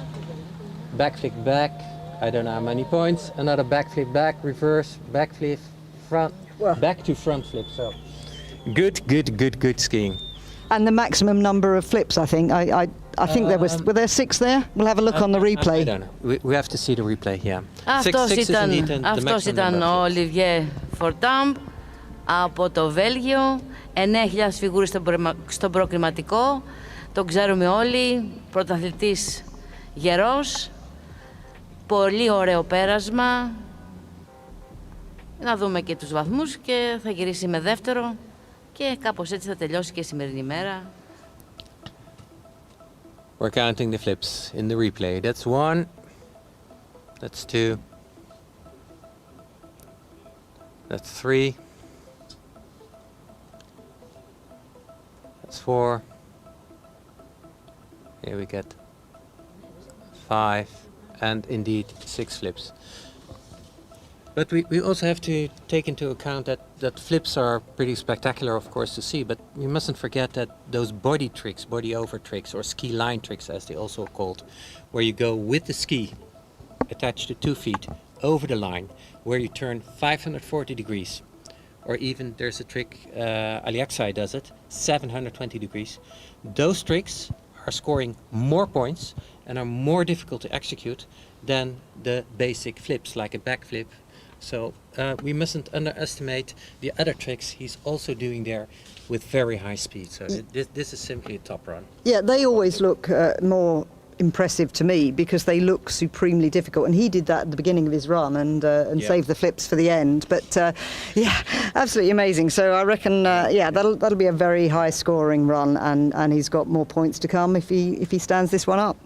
back flip back, I don't know how many points, another back flip back, reverse, back flip, front, back to front flip, so good skiing. And the maximum number of flips, I think. I think were there 6 there? We'll have a look on the replay. I don't know. We have to see the replay, yeah. Αυτός ήταν ο Olivier Fortom από το Βέλγιο. 9.000 φιγούρες στο προκριματικό. Τον ξέρουμε όλοι. Πρωταθλητής γερός. Πολύ ωραίο πέρασμα. Να δούμε και τους βαθμούς και θα γυρίσει με δεύτερο. Και κάπως έτσι θα τελειώσει και η σημερινή μέρα. We're counting the flips in the replay. That's 1, that's 2, that's 3, that's 4, here we get 5, and indeed 6 flips. But we also have to take into account that flips are pretty spectacular, of course, to see, but we mustn't forget that those body tricks, body over tricks, or ski line tricks as they also are called, where you go with the ski attached to 2 feet over the line, where you turn 540 degrees, or even there's a trick, Aliaksai does it, 720 degrees. Those tricks are scoring more points and are more difficult to execute than the basic flips, like a backflip. So we mustn't underestimate the other tricks he's also doing there with very high speed. So this is simply a top run. Yeah, they always look more impressive to me because they look supremely difficult. And he did that at the beginning of his run and saved the flips for the end. But yeah, absolutely amazing. So I reckon, yeah, that'll be a very high scoring run, and he's got more points to come if he stands this one up.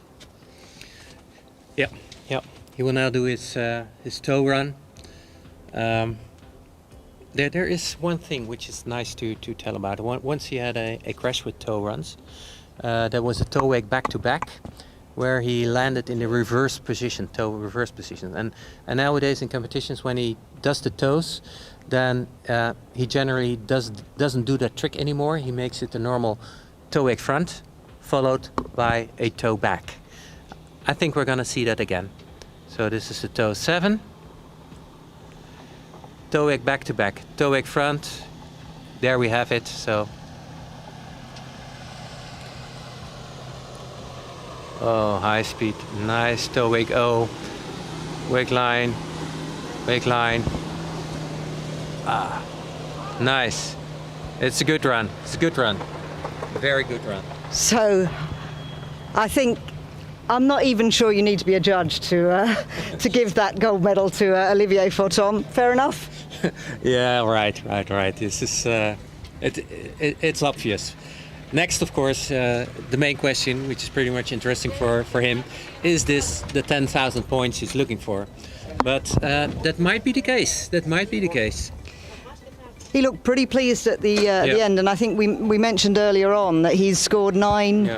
Yeah. He will now do his toe run. There is one thing which is nice to tell about. Once he had a crash with toe runs. There was a toe wake back to back, where he landed in the reverse position, toe reverse position. And nowadays in competitions, when he does the toes, then he generally doesn't do that trick anymore. He makes it the normal toe wake front, followed by a toe back. I think we're gonna see that again. So this is the toe 7. Toe wake back to back, toe wake front. There we have it. So, oh, high speed, nice toe wake O, wake line, ah, nice. It's a good run. It's a good run. Very good run. So, I think I'm not even sure you need to be a judge to give that gold medal to Olivier Fortom. Fair enough. Yeah, right. This is it's obvious. Next, of course, the main question, which is pretty much interesting for him, is this the 10,000 points he's looking for? But that might be the case. He looked pretty pleased at the end, and I think we mentioned earlier on that he's scored 9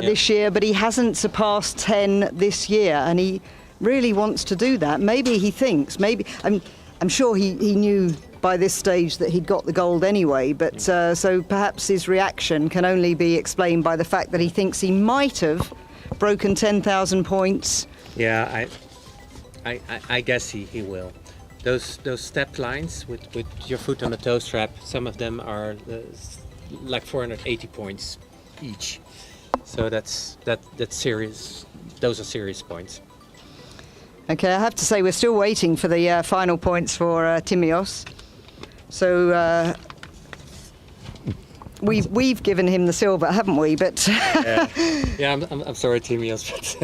this year, but he hasn't surpassed 10 this year, and he really wants to do that. Maybe he thinks, I'm sure he knew by this stage that he'd got the gold anyway, but so perhaps his reaction can only be explained by the fact that he thinks he might have broken 10,000 points. Yeah, I guess he will. Those step lines with your foot on the toe strap, some of them are like 480 points each. So that's serious. Those are serious points. Okay, I have to say we're still waiting for the final points for Timios. So we've given him the silver, haven't we? But yeah, I'm sorry, Timios, but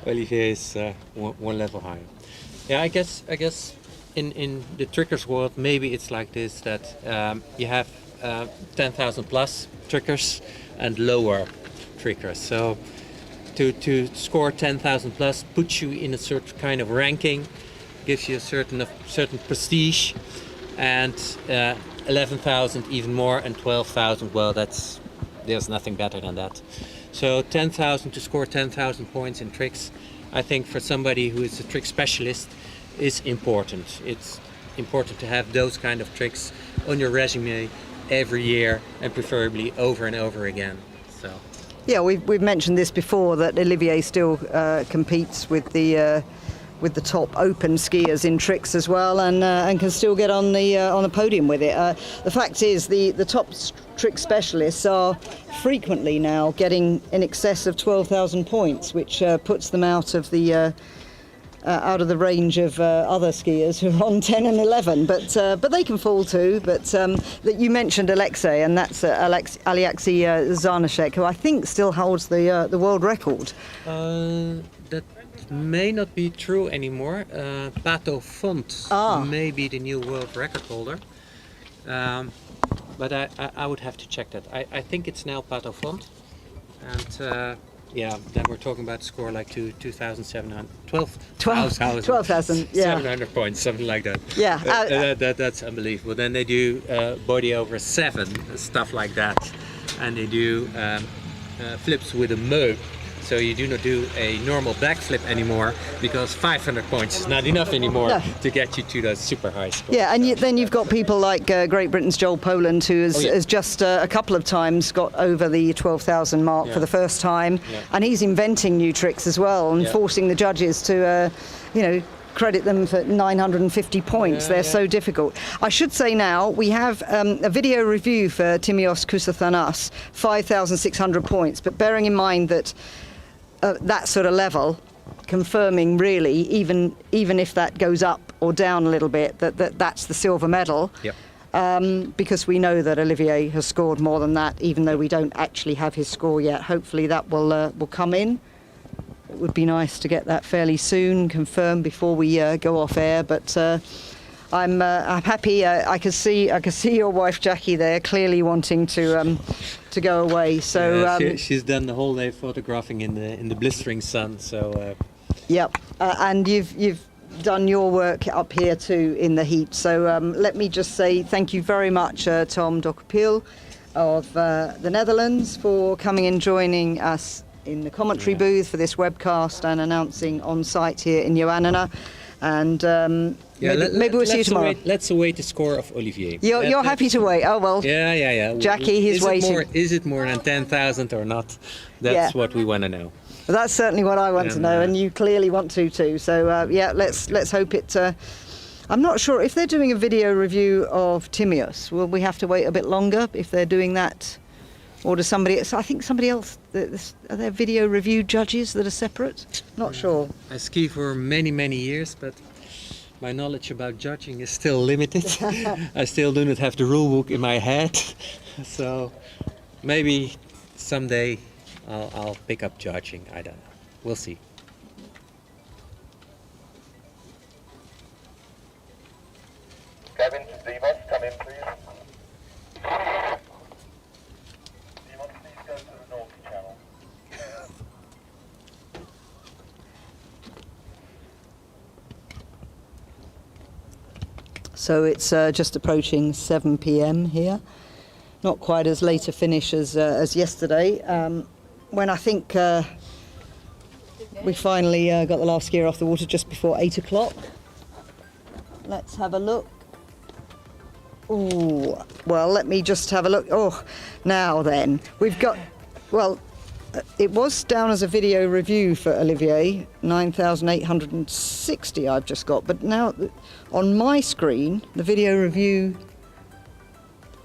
Olivier is one level higher. Yeah, I guess in the trickers world, maybe it's like this, that you have 10,000 plus trickers and lower trickers. So to score 10,000 plus puts you in a certain kind of ranking, gives you a certain prestige, and 11,000 even more, and 12,000, well, there's nothing better than that. So 10,000 to score 10,000 points in tricks, I think for somebody who is a trick specialist is important. It's important to have those kind of tricks on your resume every year, and preferably over and over again. So yeah, we've mentioned this before, that Olivier still competes with the top open skiers in tricks as well, and can still get on the podium with it. The fact is, the top trick specialists are frequently now getting in excess of 12,000 points, which puts them out of the range of other skiers who are on 10 and 11, but they can fall too. But that you mentioned Alexei, and that's Alexei Zarnashek, who I think still holds the world record. That may not be true anymore. Pato Font may be the new world record holder, but I would have to check that. I think it's now Pato Font, and yeah, then we're talking about a score like 12,000, yeah. 700 points, something like that. Yeah, that's unbelievable. Then they do body over 7, stuff like that, and they do flips with a moe. So you do not do a normal backflip anymore, because 500 points is not enough anymore to get you to those super high scores. Yeah, and then you've got people like Great Britain's Joel Poland, who has just a couple of times got over the 12,000 mark for the first time, and he's inventing new tricks as well, and forcing the judges to, credit them for 950 points. They're so difficult. I should say now, we have a video review for Timios Kousathanas, 5,600 points, but bearing in mind that that sort of level, confirming really, even if that goes up or down a little bit, that's the silver medal. Yep. Because we know that Olivier has scored more than that, even though we don't actually have his score yet. Hopefully that will come in. It would be nice to get that fairly soon, confirmed before we go off air. But I'm happy. I can see your wife Jackie there, clearly wanting to go away. So she's done the whole day photographing in the blistering sun. So yep, and you've done your work up here too in the heat. So let me just say thank you very much, Tom Dokapil of the Netherlands, for coming and joining us in the commentary booth for this webcast and announcing on site here in Ioannina. And maybe we'll see you tomorrow. Let's await the score of Olivier. You're happy to wait? Oh well. Yeah. Jackie, he's waiting. Is it more than 10,000 or not? That's what we want to know. Well, that's certainly what I want to know, and you clearly want to too. So let's hope it. I'm not sure if they're doing a video review of Timios. Will we have to wait a bit longer if they're doing that? Or does somebody else? I think somebody else. Are there video review judges that are separate? Not sure. I ski for many years, but my knowledge about judging is still limited. I still do not have the rule book in my head, so maybe someday I'll pick up judging. I don't know. We'll see. Kevin, Demon, come in, please. So it's just approaching 7 p.m. here. Not quite as late a finish as yesterday, when I think we finally got the last skier off the water just before 8 o'clock. Let's have a look. Oh, well, let me just have a look. Oh, now then, we've got, well, it was down as a video review for Olivier, 9,860 I've just got, but now on my screen, the video review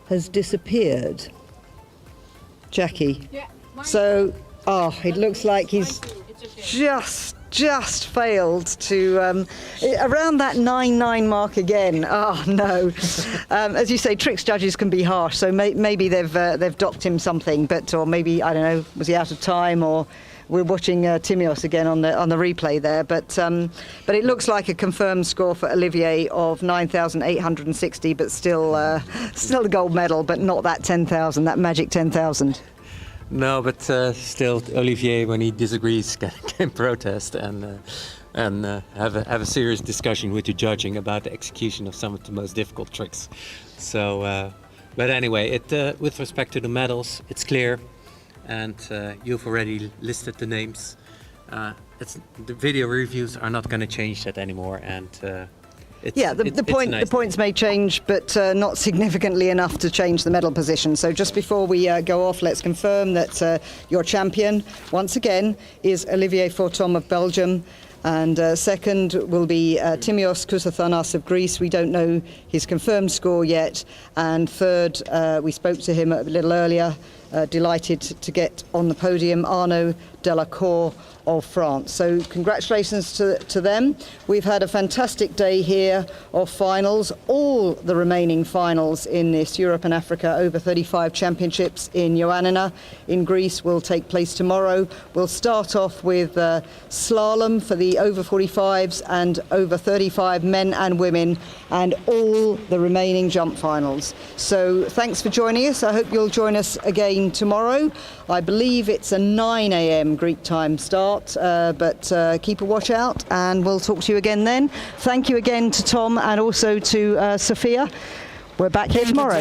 has disappeared. Jackie. Yeah, so, it looks like he's just failed to around that 9.9 mark again. Oh no! As you say, tricks judges can be harsh, so maybe they've docked him something, or maybe I don't know, was he out of time, or we're watching Timios again on the replay there. But it looks like a confirmed score for Olivier of 9,860, but still a gold medal, but not that 10,000, that magic 10,000. No, but still, Olivier, when he disagrees, can protest and have a serious discussion with the judging about the execution of some of the most difficult tricks. So, but anyway, with respect to the medals, it's clear, and you've already listed the names. The video reviews are not going to change that anymore, and. The points may change, but not significantly enough to change the medal position. So just before we go off, let's confirm that your champion, once again, is Olivier Fortom of Belgium. And second will be Timios Kousathanas of Greece. We don't know his confirmed score yet. And third, we spoke to him a little earlier, delighted to get on the podium, Arnaud Delacour of France. So congratulations to them. We've had a fantastic day here of finals. All the remaining finals in this Europe and Africa over 35 championships in Ioannina in Greece will take place tomorrow. We'll start off with slalom for the over 45s and over 35 men and women, and all the remaining jump finals. So thanks for joining us. I hope you'll join us again tomorrow. I believe it's a 9 a.m. Greek time start, but keep a watch out, and we'll talk to you again then. Thank you again to Tom and also to Sophia. We're back here tomorrow.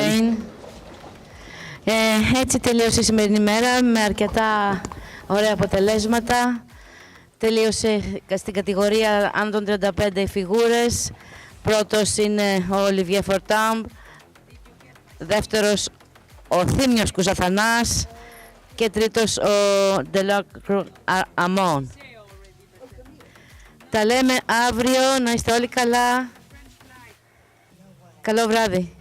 Έτσι τελείωσε η σημερινή μέρα με αρκετά ωραία αποτελέσματα. Τελείωσε στην κατηγορία άνω των 35 οι φιγούρες. Πρώτος είναι ο Olivier Fortam, δεύτερος ο Θήμιος Κουσαθανάς και τρίτος ο Delacroix Amon. Τα λέμε αύριο, να είστε όλοι καλά. Καλό βράδυ.